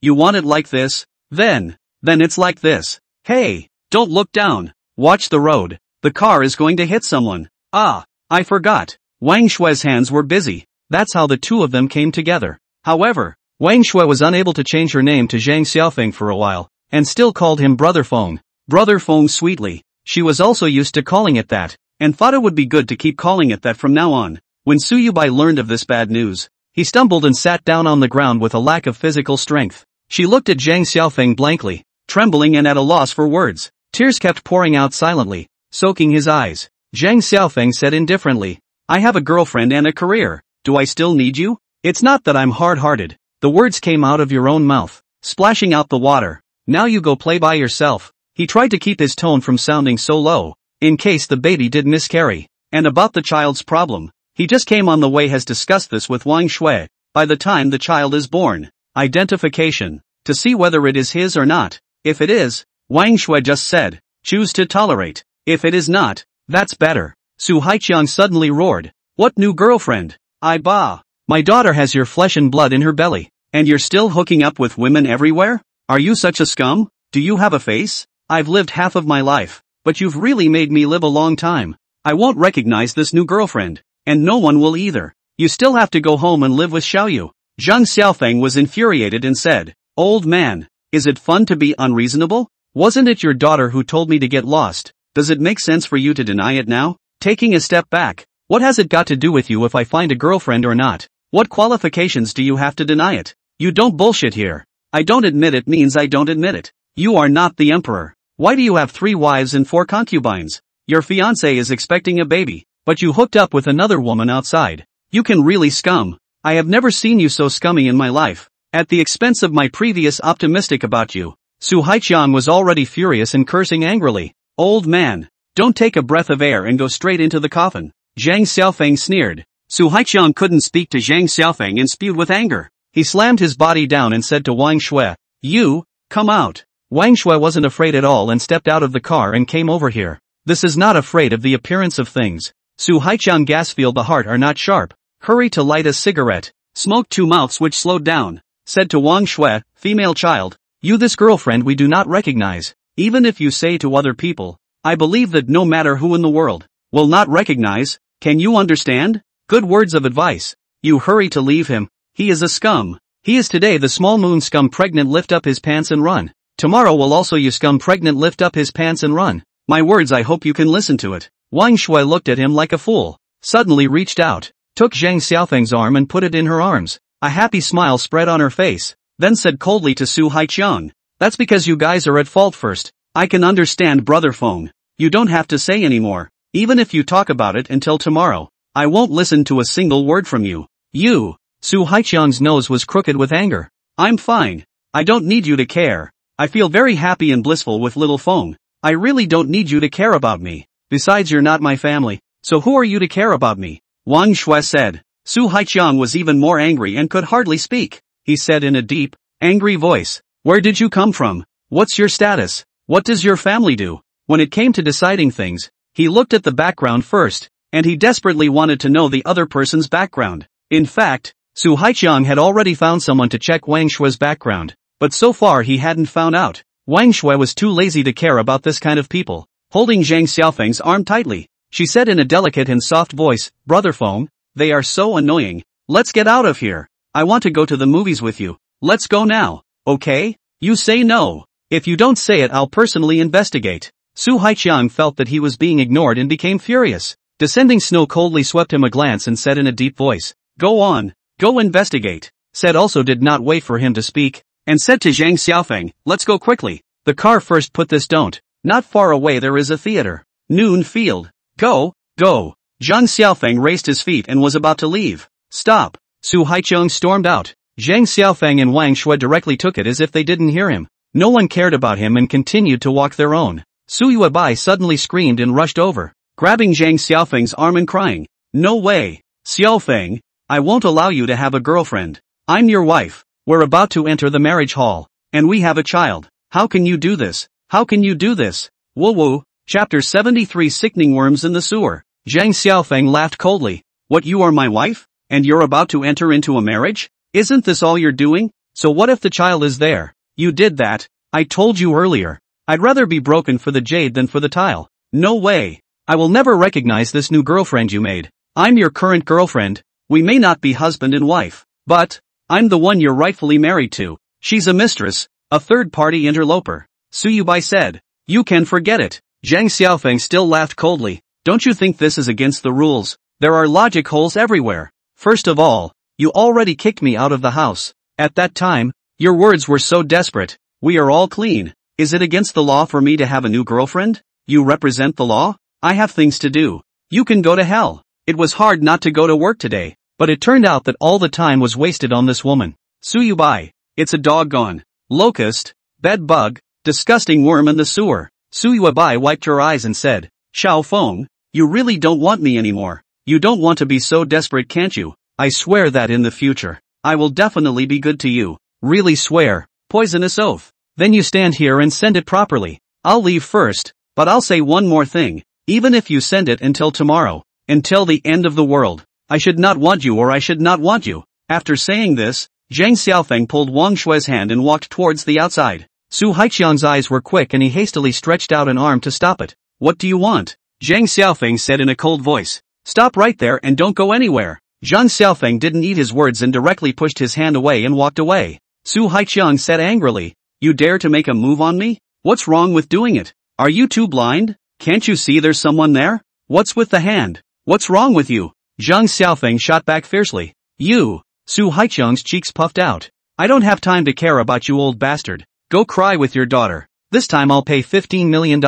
you want it like this? Then it's like this. Hey, don't look down. Watch the road. The car is going to hit someone. I forgot. Wang Shui's hands were busy. That's how the two of them came together. However, Wang Shui was unable to change her name to Zhang Xiaofeng for a while, and still called him Brother Feng. Brother Feng sweetly. She was also used to calling it that, and thought it would be good to keep calling it that from now on. When Su Yubai learned of this bad news, he stumbled and sat down on the ground with a lack of physical strength. She looked at Zhang Xiaofeng blankly, trembling and at a loss for words. Tears kept pouring out silently, soaking his eyes. Zhang Xiaofeng said indifferently, I have a girlfriend and a career. Do I still need you? It's not that I'm hard-hearted. The words came out of your own mouth, splashing out the water. Now you go play by yourself. He tried to keep his tone from sounding so low, in case the baby did miscarry. And about the child's problem, he just came on the way has discussed this with Wang Shui. By the time the child is born, identification, to see whether it is his or not. If it is, Wang Shui just said, choose to tolerate. If it is not, that's better. Su Haiqiang suddenly roared. What new girlfriend? My daughter has your flesh and blood in her belly, and you're still hooking up with women everywhere? Are you such a scum? Do you have a face? I've lived half of my life, but you've really made me live a long time. I won't recognize this new girlfriend, and no one will either. You still have to go home and live with Xiaoyu. Zhang Xiaofeng was infuriated and said, Old man, is it fun to be unreasonable? Wasn't it your daughter who told me to get lost? Does it make sense for you to deny it now? Taking a step back, what has it got to do with you if I find a girlfriend or not? What qualifications do you have to deny it? You don't bullshit here. I don't admit it means I don't admit it. You are not the emperor. Why do you have 3 wives and 4 concubines? Your fiancé is expecting a baby, but you hooked up with another woman outside. You can really scum. I have never seen you so scummy in my life. At the expense of my previous optimistic about you. Su Haiqiang was already furious and cursing angrily. Old man, don't take a breath of air and go straight into the coffin. Zhang Xiaofeng sneered. Su Haiqiang couldn't speak to Zhang Xiaofeng and spewed with anger. He slammed his body down and said to Wang Shui, "You, come out." Wang Shui wasn't afraid at all and stepped out of the car and came over here. This is not afraid of the appearance of things. Su Haiqiang gas feel the heart are not sharp. Hurry to light a cigarette. Smoke 2 mouths which slowed down. Said to Wang Shui, female child, you this girlfriend we do not recognize. Even if you say to other people, I believe that no matter who in the world, will not recognize, can you understand? Good words of advice. You hurry to leave him. He is a scum. He is today the small moon scum pregnant lift up his pants and run. Tomorrow will also you scum pregnant lift up his pants and run. My words I hope you can listen to it. Wang Shui looked at him like a fool. Suddenly reached out, took Zhang Xiaofeng's arm and put it in her arms. A happy smile spread on her face, then said coldly to Su Haiqiang, that's because you guys are at fault first. I can understand brother Feng. You don't have to say anymore. Even if you talk about it until tomorrow, I won't listen to a single word from you. You. Su Haiqiang's nose was crooked with anger. I'm fine. I don't need you to care. I feel very happy and blissful with little Feng. I really don't need you to care about me. Besides you're not my family, so who are you to care about me? Wang Shui said. Su Haiqiang was even more angry and could hardly speak. He said in a deep, angry voice, where did you come from? What's your status? What does your family do? When it came to deciding things, he looked at the background first, and he desperately wanted to know the other person's background. In fact, Su Haiqiang had already found someone to check Wang Shui's background, but so far he hadn't found out. Wang Shui was too lazy to care about this kind of people. Holding Zhang Xiaofeng's arm tightly, she said in a delicate and soft voice, Brother Feng, they are so annoying. Let's get out of here. I want to go to the movies with you. Let's go now, okay? You say no. If you don't say it I'll personally investigate. Su Haiqiang felt that he was being ignored and became furious. Descending snow coldly swept him a glance and said in a deep voice, go on, go investigate. Said also did not wait for him to speak, and said to Zhang Xiaofeng, let's go quickly. The car first put this don't. Not far away there is a theater. Noon Field. Go, go. Zhang Xiaofeng raised his feet and was about to leave. Stop. Su Haiqiang stormed out. Zhang Xiaofeng and Wang Shui directly took it as if they didn't hear him. No one cared about him and continued to walk their own. Su Yuebai suddenly screamed and rushed over, grabbing Zhang Xiaofeng's arm and crying, no way. Xiaofeng, I won't allow you to have a girlfriend. I'm your wife. We're about to enter the marriage hall. And we have a child. How can you do this? How can you do this? Woo woo. Chapter 73 Sickening Worms in the Sewer. Zhang Xiaofeng laughed coldly. What, you are my wife? And you're about to enter into a marriage? Isn't this all you're doing? So what if the child is there? You did that. I told you earlier. I'd rather be broken for the jade than for the tile. No way. I will never recognize this new girlfriend you made. I'm your current girlfriend. We may not be husband and wife, but I'm the one you're rightfully married to. She's a mistress, a third-party interloper. Su Yubai said. You can forget it. Zhang Xiaofeng still laughed coldly. Don't you think this is against the rules? There are logic holes everywhere. First of all, you already kicked me out of the house. At that time, your words were so desperate. We are all clean. Is it against the law for me to have a new girlfriend? You represent the law? I have things to do. You can go to hell. It was hard not to go to work today, but it turned out that all the time was wasted on this woman. Su Yubai. It's a doggone locust, bed bug, disgusting worm in the sewer. Su Yuebai wiped her eyes and said, Xiao Feng, you really don't want me anymore. You don't want to be so desperate, can't you? I swear that in the future, I will definitely be good to you. Really swear. Poisonous oath. Then you stand here and send it properly. I'll leave first, but I'll say one more thing. Even if you send it until tomorrow, until the end of the world, I should not want you or I should not want you. After saying this, Zhang Xiaofeng pulled Wang Shui's hand and walked towards the outside. Su Haiqiang's eyes were quick and he hastily stretched out an arm to stop it. What do you want? Zhang Xiaofeng said in a cold voice. Stop right there and don't go anywhere. Zhang Xiaofeng didn't eat his words and directly pushed his hand away and walked away. Su Haiqiang said angrily, you dare to make a move on me? What's wrong with doing it? Are you too blind? Can't you see there's someone there? What's with the hand? What's wrong with you? Zhang Xiaofeng shot back fiercely. You! Su Haiqiang's cheeks puffed out. I don't have time to care about you, old bastard. Go cry with your daughter. This time I'll pay $15 million.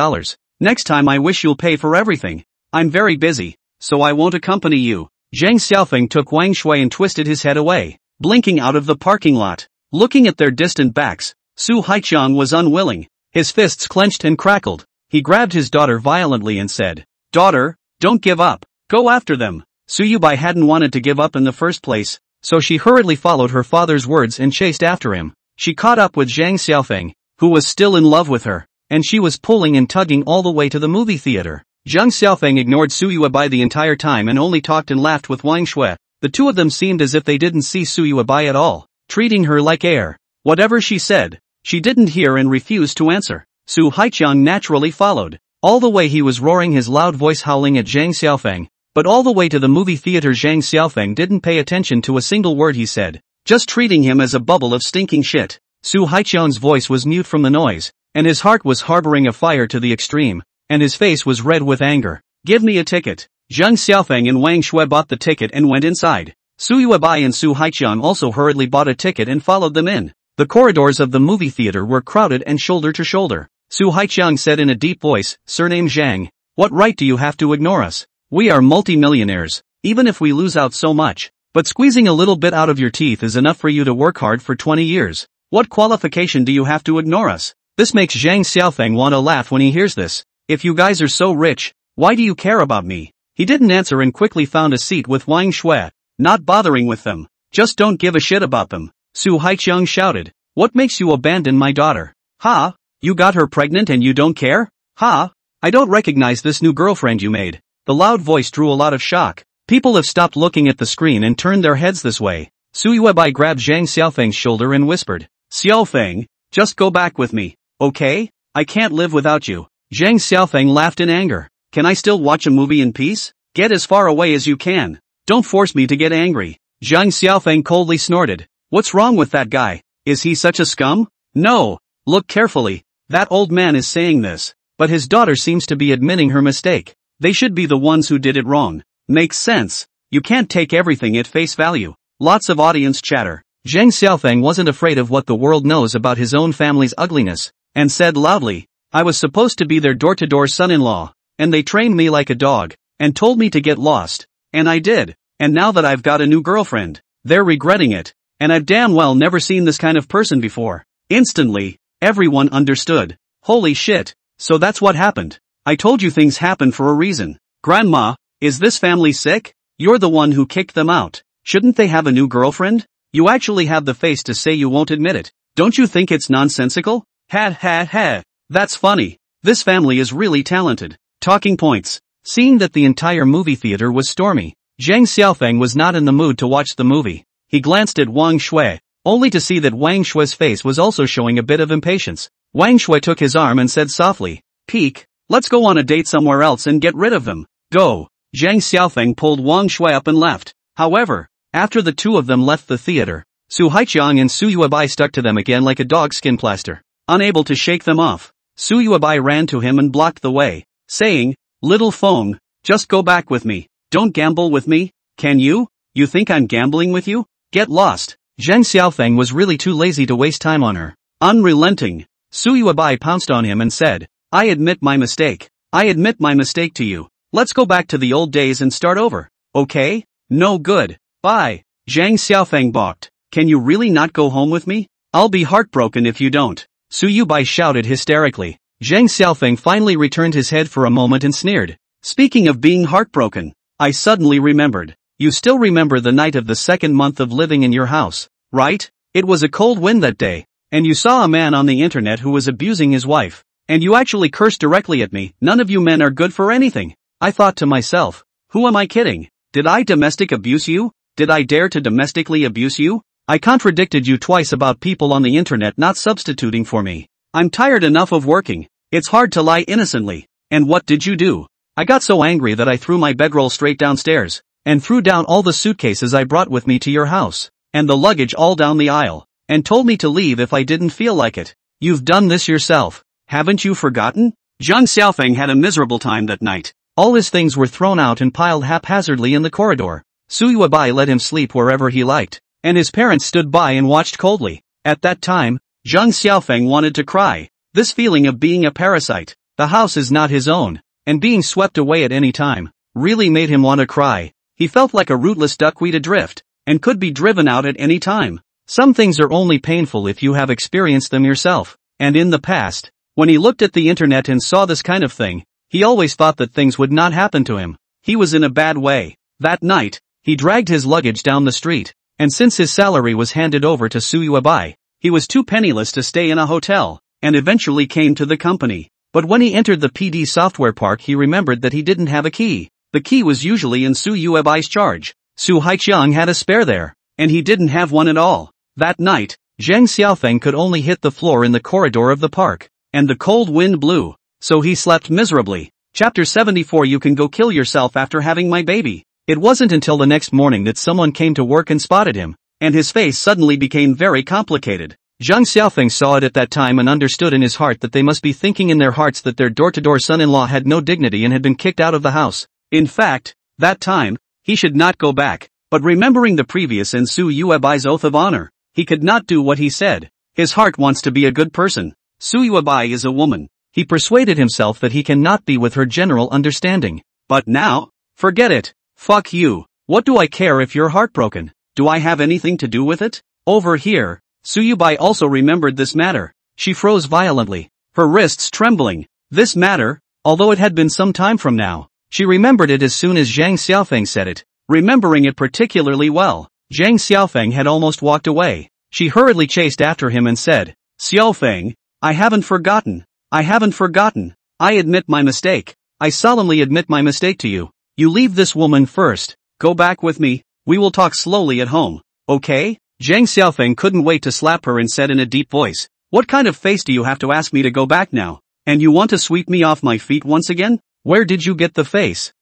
Next time I wish you'll pay for everything. I'm very busy, so I won't accompany you. Zhang Xiaofeng took Wang Shui and twisted his head away, blinking out of the parking lot. Looking at their distant backs, Su Haiqiang was unwilling. His fists clenched and crackled. He grabbed his daughter violently and said, "Daughter, don't give up. Go after them." Su Yubai hadn't wanted to give up in the first place, so she hurriedly followed her father's words and chased after him. She caught up with Zhang Xiaofeng, who was still in love with her, and she was pulling and tugging all the way to the movie theater. Zhang Xiaofeng ignored Su Yubai the entire time and only talked and laughed with Wang Shui. The two of them seemed as if they didn't see Su Yubai at all, treating her like air. Whatever she said, she didn't hear and refused to answer. Su Haiqiang naturally followed. All the way he was roaring his loud voice howling at Zhang Xiaofeng, but all the way to the movie theater Zhang Xiaofeng didn't pay attention to a single word he said, just treating him as a bubble of stinking shit. Su Haiqiang's voice was mute from the noise, and his heart was harboring a fire to the extreme, and his face was red with anger. "Give me a ticket." Zhang Xiaofeng and Wang Shui bought the ticket and went inside. Su Yubai and Su Haiqiang also hurriedly bought a ticket and followed them in. The corridors of the movie theater were crowded and shoulder to shoulder. Su Haiqiang said in a deep voice, "Surname Zhang, what right do you have to ignore us? We are multi-millionaires, even if we lose out so much. But squeezing a little bit out of your teeth is enough for you to work hard for 20 years. What qualification do you have to ignore us?" This makes Zhang Xiaofeng want to laugh when he hears this. "If you guys are so rich, why do you care about me?" He didn't answer and quickly found a seat with Wang Shui, not bothering with them. "Just don't give a shit about them." Su Haiqiang shouted. "What makes you abandon my daughter? Ha? You got her pregnant and you don't care? Ha? I don't recognize this new girlfriend you made." The loud voice drew a lot of shock. People have stopped looking at the screen and turned their heads this way. Su Yubai grabbed Zhang Xiaofeng's shoulder and whispered, "Xiaofeng, just go back with me, okay? I can't live without you." Zhang Xiaofeng laughed in anger. "Can I still watch a movie in peace? Get as far away as you can. Don't force me to get angry." Zhang Xiaofeng coldly snorted. "What's wrong with that guy? Is he such a scum? No. Look carefully. That old man is saying this, but his daughter seems to be admitting her mistake. They should be the ones who did it wrong. Makes sense. You can't take everything at face value." Lots of audience chatter. Zhang Xiaofeng wasn't afraid of what the world knows about his own family's ugliness, and said loudly, "I was supposed to be their door-to-door son-in-law, and they trained me like a dog, and told me to get lost, and I did, and now that I've got a new girlfriend, they're regretting it, and I've damn well never seen this kind of person before." Instantly, everyone understood. Holy shit, so that's what happened. I told you things happen for a reason. Grandma, is this family sick? You're the one who kicked them out. Shouldn't they have a new girlfriend? You actually have the face to say you won't admit it. Don't you think it's nonsensical? Ha ha ha. That's funny. This family is really talented. Talking points. Seeing that the entire movie theater was stormy, Zhang Xiaofeng was not in the mood to watch the movie. He glanced at Wang Shui, only to see that Wang Shui's face was also showing a bit of impatience. Wang Shui took his arm and said softly, "Peek, let's go on a date somewhere else and get rid of them." "Go." Zhang Xiaofeng pulled Wang Shui up and left. However, after the two of them left the theater, Su Haiqiang and Su Yubai stuck to them again like a dog's skin plaster. Unable to shake them off, Su Yubai ran to him and blocked the way, saying, "Little Feng, just go back with me. Don't gamble with me, can you? You think I'm gambling with you? Get lost." Zhang Xiaofeng was really too lazy to waste time on her. Unrelenting, Su Yubai pounced on him and said, "I admit my mistake. I admit my mistake to you. Let's go back to the old days and start over, okay? No good. Bye." Zhang Xiaofeng balked. "Can you really not go home with me? I'll be heartbroken if you don't." Su Yubai shouted hysterically. Zhang Xiaofeng finally returned his head for a moment and sneered. "Speaking of being heartbroken, I suddenly remembered. You still remember the night of the second month of living in your house, right? It was a cold wind that day, and you saw a man on the internet who was abusing his wife, and you actually cursed directly at me. None of you men are good for anything." I thought to myself, who am I kidding? Did I domestic abuse you? Did I dare to domestically abuse you? I contradicted you twice about people on the internet not substituting for me. I'm tired enough of working. It's hard to lie innocently. And what did you do? I got so angry that I threw my bedroll straight downstairs, and threw down all the suitcases I brought with me to your house, and the luggage all down the aisle, and told me to leave if I didn't feel like it. You've done this yourself. Haven't you forgotten? Zhang Xiaofeng had a miserable time that night. All his things were thrown out and piled haphazardly in the corridor. Su Yubai let him sleep wherever he liked, and his parents stood by and watched coldly. At that time, Zhang Xiaofeng wanted to cry. This feeling of being a parasite, the house is not his own, and being swept away at any time, really made him want to cry. He felt like a rootless duckweed adrift, and could be driven out at any time. Some things are only painful if you have experienced them yourself, and in the past, when he looked at the internet and saw this kind of thing, he always thought that things would not happen to him. He was in a bad way. That night, he dragged his luggage down the street, and since his salary was handed over to Suyuabai, he was too penniless to stay in a hotel, and eventually came to the company. But when he entered the PD software park, he remembered that he didn't have a key. The key was usually in Suyuabai's charge. Su Haiqiang had a spare there, and he didn't have one at all. That night, Zhang Xiaofeng could only hit the floor in the corridor of the park, and the cold wind blew, so he slept miserably. Chapter 74. You can go kill yourself after having my baby. It wasn't until the next morning that someone came to work and spotted him, and his face suddenly became very complicated. Zhang Xiaofeng saw it at that time and understood in his heart that they must be thinking in their hearts that their door-to-door son-in-law had no dignity and had been kicked out of the house. In fact, that time, he should not go back, but remembering the previous and Su Yuebai's oath of honor, he could not do what he said. His heart wants to be a good person. Su Yuebai is a woman. He persuaded himself that he cannot be with her general understanding. But now, forget it. Fuck you. What do I care if you're heartbroken? Do I have anything to do with it? Over here, Su Yuebai also remembered this matter. She froze violently, her wrists trembling. This matter, although it had been some time from now, she remembered it as soon as Zhang Xiaofeng said it, remembering it particularly well. Zhang Xiaofeng had almost walked away. She hurriedly chased after him and said, Xiaofeng, I haven't forgotten. I haven't forgotten. I admit my mistake. I solemnly admit my mistake to you. You leave this woman first. Go back with me. We will talk slowly at home. Okay? Zhang Xiaofeng couldn't wait to slap her and said in a deep voice, what kind of face do you have to ask me to go back now? And you want to sweep me off my feet once again? Where did you get the face?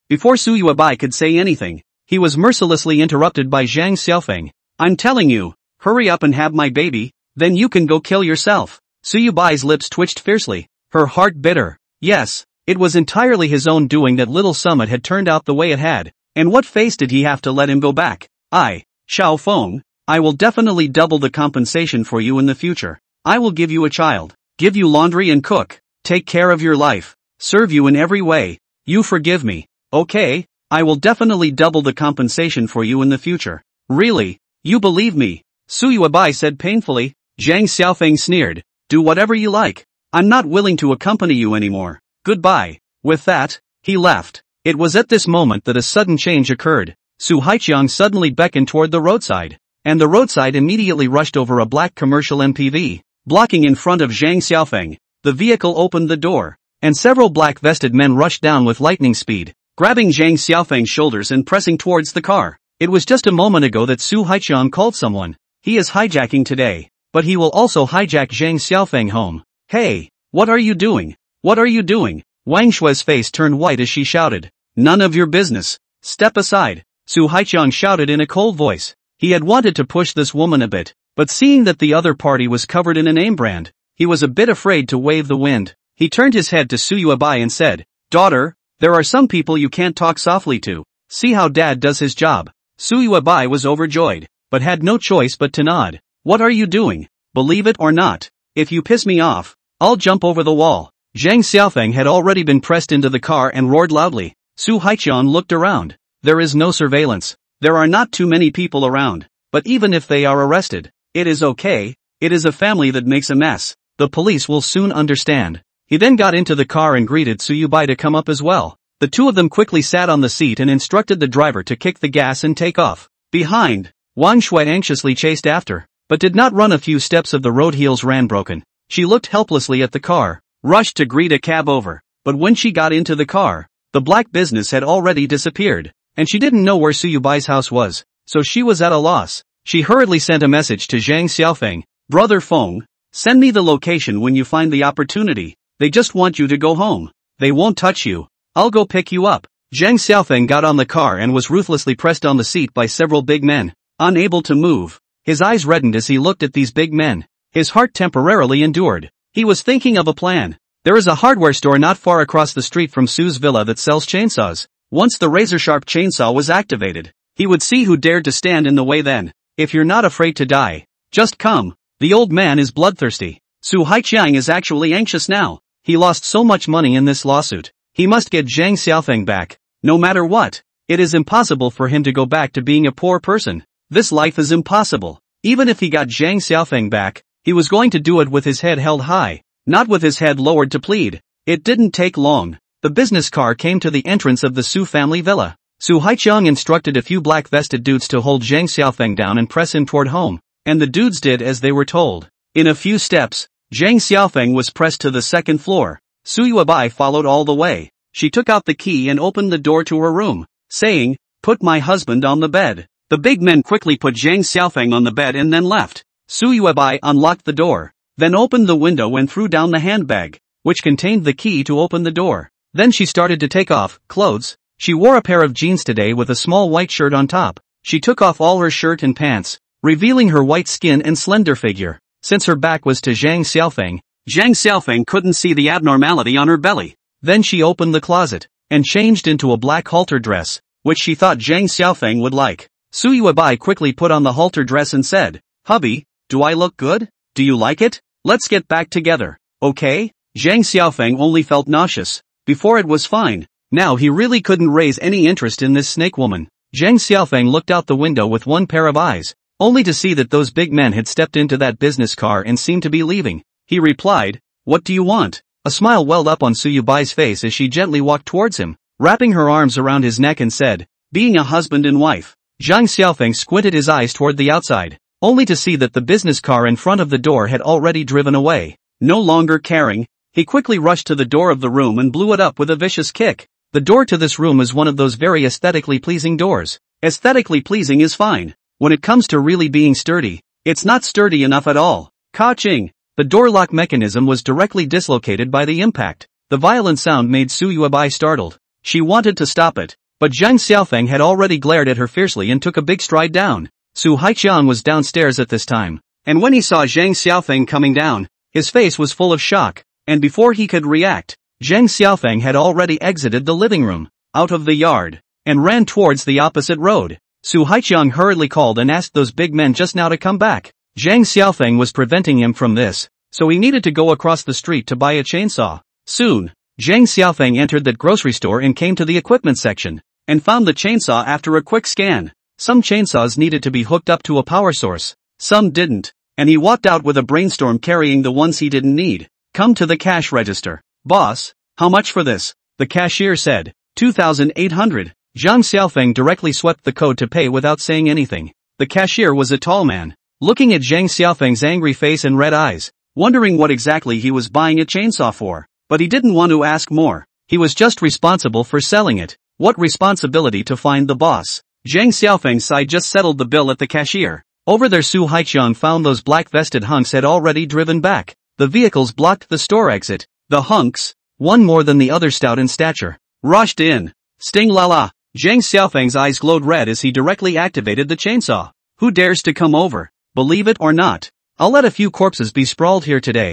Before Su Yuebai could say anything, he was mercilessly interrupted by Zhang Xiaofeng. I'm telling you, hurry up and have my baby, then you can go kill yourself. Su Yuebai's lips twitched fiercely, her heart bitter. Yes, it was entirely his own doing that Little Summit had turned out the way it had, and what face did he have to let him go back? Xiao Feng, I will definitely double the compensation for you in the future. I will give you a child, give you laundry and cook, take care of your life, serve you in every way. You forgive me, okay? I will definitely double the compensation for you in the future. Really? You believe me? Su Yuebai said painfully. Zhang Xiaofeng sneered. Do whatever you like. I'm not willing to accompany you anymore. Goodbye. With that, he left. It was at this moment that a sudden change occurred. Su Haiqiang suddenly beckoned toward the roadside, and the roadside immediately rushed over a black commercial MPV, blocking in front of Zhang Xiaofeng. The vehicle opened the door, and several black-vested men rushed down with lightning speed, grabbing Zhang Xiaofeng's shoulders and pressing towards the car. It was just a moment ago that Su Haiqiang called someone. He is hijacking today, but he will also hijack Zhang Xiaofeng home. Hey, what are you doing? What are you doing? Wang Shui's face turned white as she shouted. None of your business. Step aside. Su Haiqiang shouted in a cold voice. He had wanted to push this woman a bit, but seeing that the other party was covered in a name brand, he was a bit afraid to wave the wind. He turned his head to Su Yuebai and said, Daughter, there are some people you can't talk softly to. See how dad does his job. Su Yuebai was overjoyed, but had no choice but to nod. What are you doing? Believe it or not, if you piss me off, I'll jump over the wall. Zhang Xiaofeng had already been pressed into the car and roared loudly. Su Haiqiang looked around. There is no surveillance. There are not too many people around, but even if they are arrested, it is okay. It is a family that makes a mess. The police will soon understand. He then got into the car and greeted Su Yuebai to come up as well. The two of them quickly sat on the seat and instructed the driver to kick the gas and take off. Behind, Wang Shui anxiously chased after, but did not run a few steps of the road. Heels ran broken. She looked helplessly at the car, rushed to greet a cab over, but when she got into the car, the black business had already disappeared, and she didn't know where Su Yuebai's house was, so she was at a loss. She hurriedly sent a message to Zhang Xiaofeng. Brother Feng, send me the location when you find the opportunity. They just want you to go home. They won't touch you. I'll go pick you up. Zhang Xiaofeng got on the car and was ruthlessly pressed on the seat by several big men. Unable to move, his eyes reddened as he looked at these big men. His heart temporarily endured. He was thinking of a plan. There is a hardware store not far across the street from Su's villa that sells chainsaws. Once the razor-sharp chainsaw was activated, he would see who dared to stand in the way then. If you're not afraid to die, just come. The old man is bloodthirsty. Su Haiqiang is actually anxious now. He lost so much money in this lawsuit. He must get Zhang Xiaofeng back. No matter what. It is impossible for him to go back to being a poor person. This life is impossible. Even if he got Zhang Xiaofeng back, he was going to do it with his head held high, not with his head lowered to plead. It didn't take long. The business car came to the entrance of the Su family villa. Su Haiqiang instructed a few black-vested dudes to hold Zhang Xiaofeng down and press him toward home, and the dudes did as they were told. In a few steps, Zhang Xiaofeng was pressed to the second floor. Su Yuebai followed all the way. She took out the key and opened the door to her room, saying, "Put my husband on the bed." The big men quickly put Zhang Xiaofeng on the bed and then left. Su Yuebai unlocked the door, then opened the window and threw down the handbag, which contained the key to open the door. Then she started to take off clothes. She wore a pair of jeans today with a small white shirt on top. She took off all her shirt and pants, revealing her white skin and slender figure. Since her back was to Zhang Xiaofeng couldn't see the abnormality on her belly. Then she opened the closet, and changed into a black halter dress, which she thought Zhang Xiaofeng would like. Su Yuebai quickly put on the halter dress and said, "Hubby, do I look good? Do you like it? Let's get back together, okay?" Zhang Xiaofeng only felt nauseous. Before it was fine. Now he really couldn't raise any interest in this snake woman. Zhang Xiaofeng looked out the window with one pair of eyes, only to see that those big men had stepped into that business car and seemed to be leaving. He replied, "What do you want?" A smile welled up on Su Yubai's face as she gently walked towards him, wrapping her arms around his neck and said, "Being a husband and wife." Zhang Xiaofeng squinted his eyes toward the outside, only to see that the business car in front of the door had already driven away. No longer caring, he quickly rushed to the door of the room and blew it up with a vicious kick. The door to this room is one of those very aesthetically pleasing doors. Aesthetically pleasing is fine. When it comes to really being sturdy, it's not sturdy enough at all. Ka-ching! The door lock mechanism was directly dislocated by the impact. The violent sound made Su Yuebai startled. She wanted to stop it, but Zhang Xiaofeng had already glared at her fiercely and took a big stride down. Su Haiqiang was downstairs at this time, and when he saw Zhang Xiaofeng coming down, his face was full of shock, and before he could react, Zhang Xiaofeng had already exited the living room, out of the yard, and ran towards the opposite road. Su Haiqiang hurriedly called and asked those big men just now to come back. Zhang Xiaofeng was preventing him from this, so he needed to go across the street to buy a chainsaw. Soon, Zhang Xiaofeng entered that grocery store and came to the equipment section, and found the chainsaw after a quick scan. Some chainsaws needed to be hooked up to a power source, some didn't, and he walked out with a brainstorm carrying the ones he didn't need. "Come to the cash register." "Boss, how much for this?" the cashier said. 2,800. Zhang Xiaofeng directly swept the code to pay without saying anything. The cashier was a tall man, looking at Zhang Xiaofeng's angry face and red eyes, wondering what exactly he was buying a chainsaw for. But he didn't want to ask more. He was just responsible for selling it. What responsibility to find the boss. Zhang Xiaofeng's side just settled the bill at the cashier. Over there Su Haiqiang found those black-vested hunks had already driven back. The vehicles blocked the store exit. The hunks, one more than the other stout in stature, rushed in. "Sting la la." Zhang Xiaofeng's eyes glowed red as he directly activated the chainsaw. "Who dares to come over? Believe it or not, I'll let a few corpses be sprawled here today."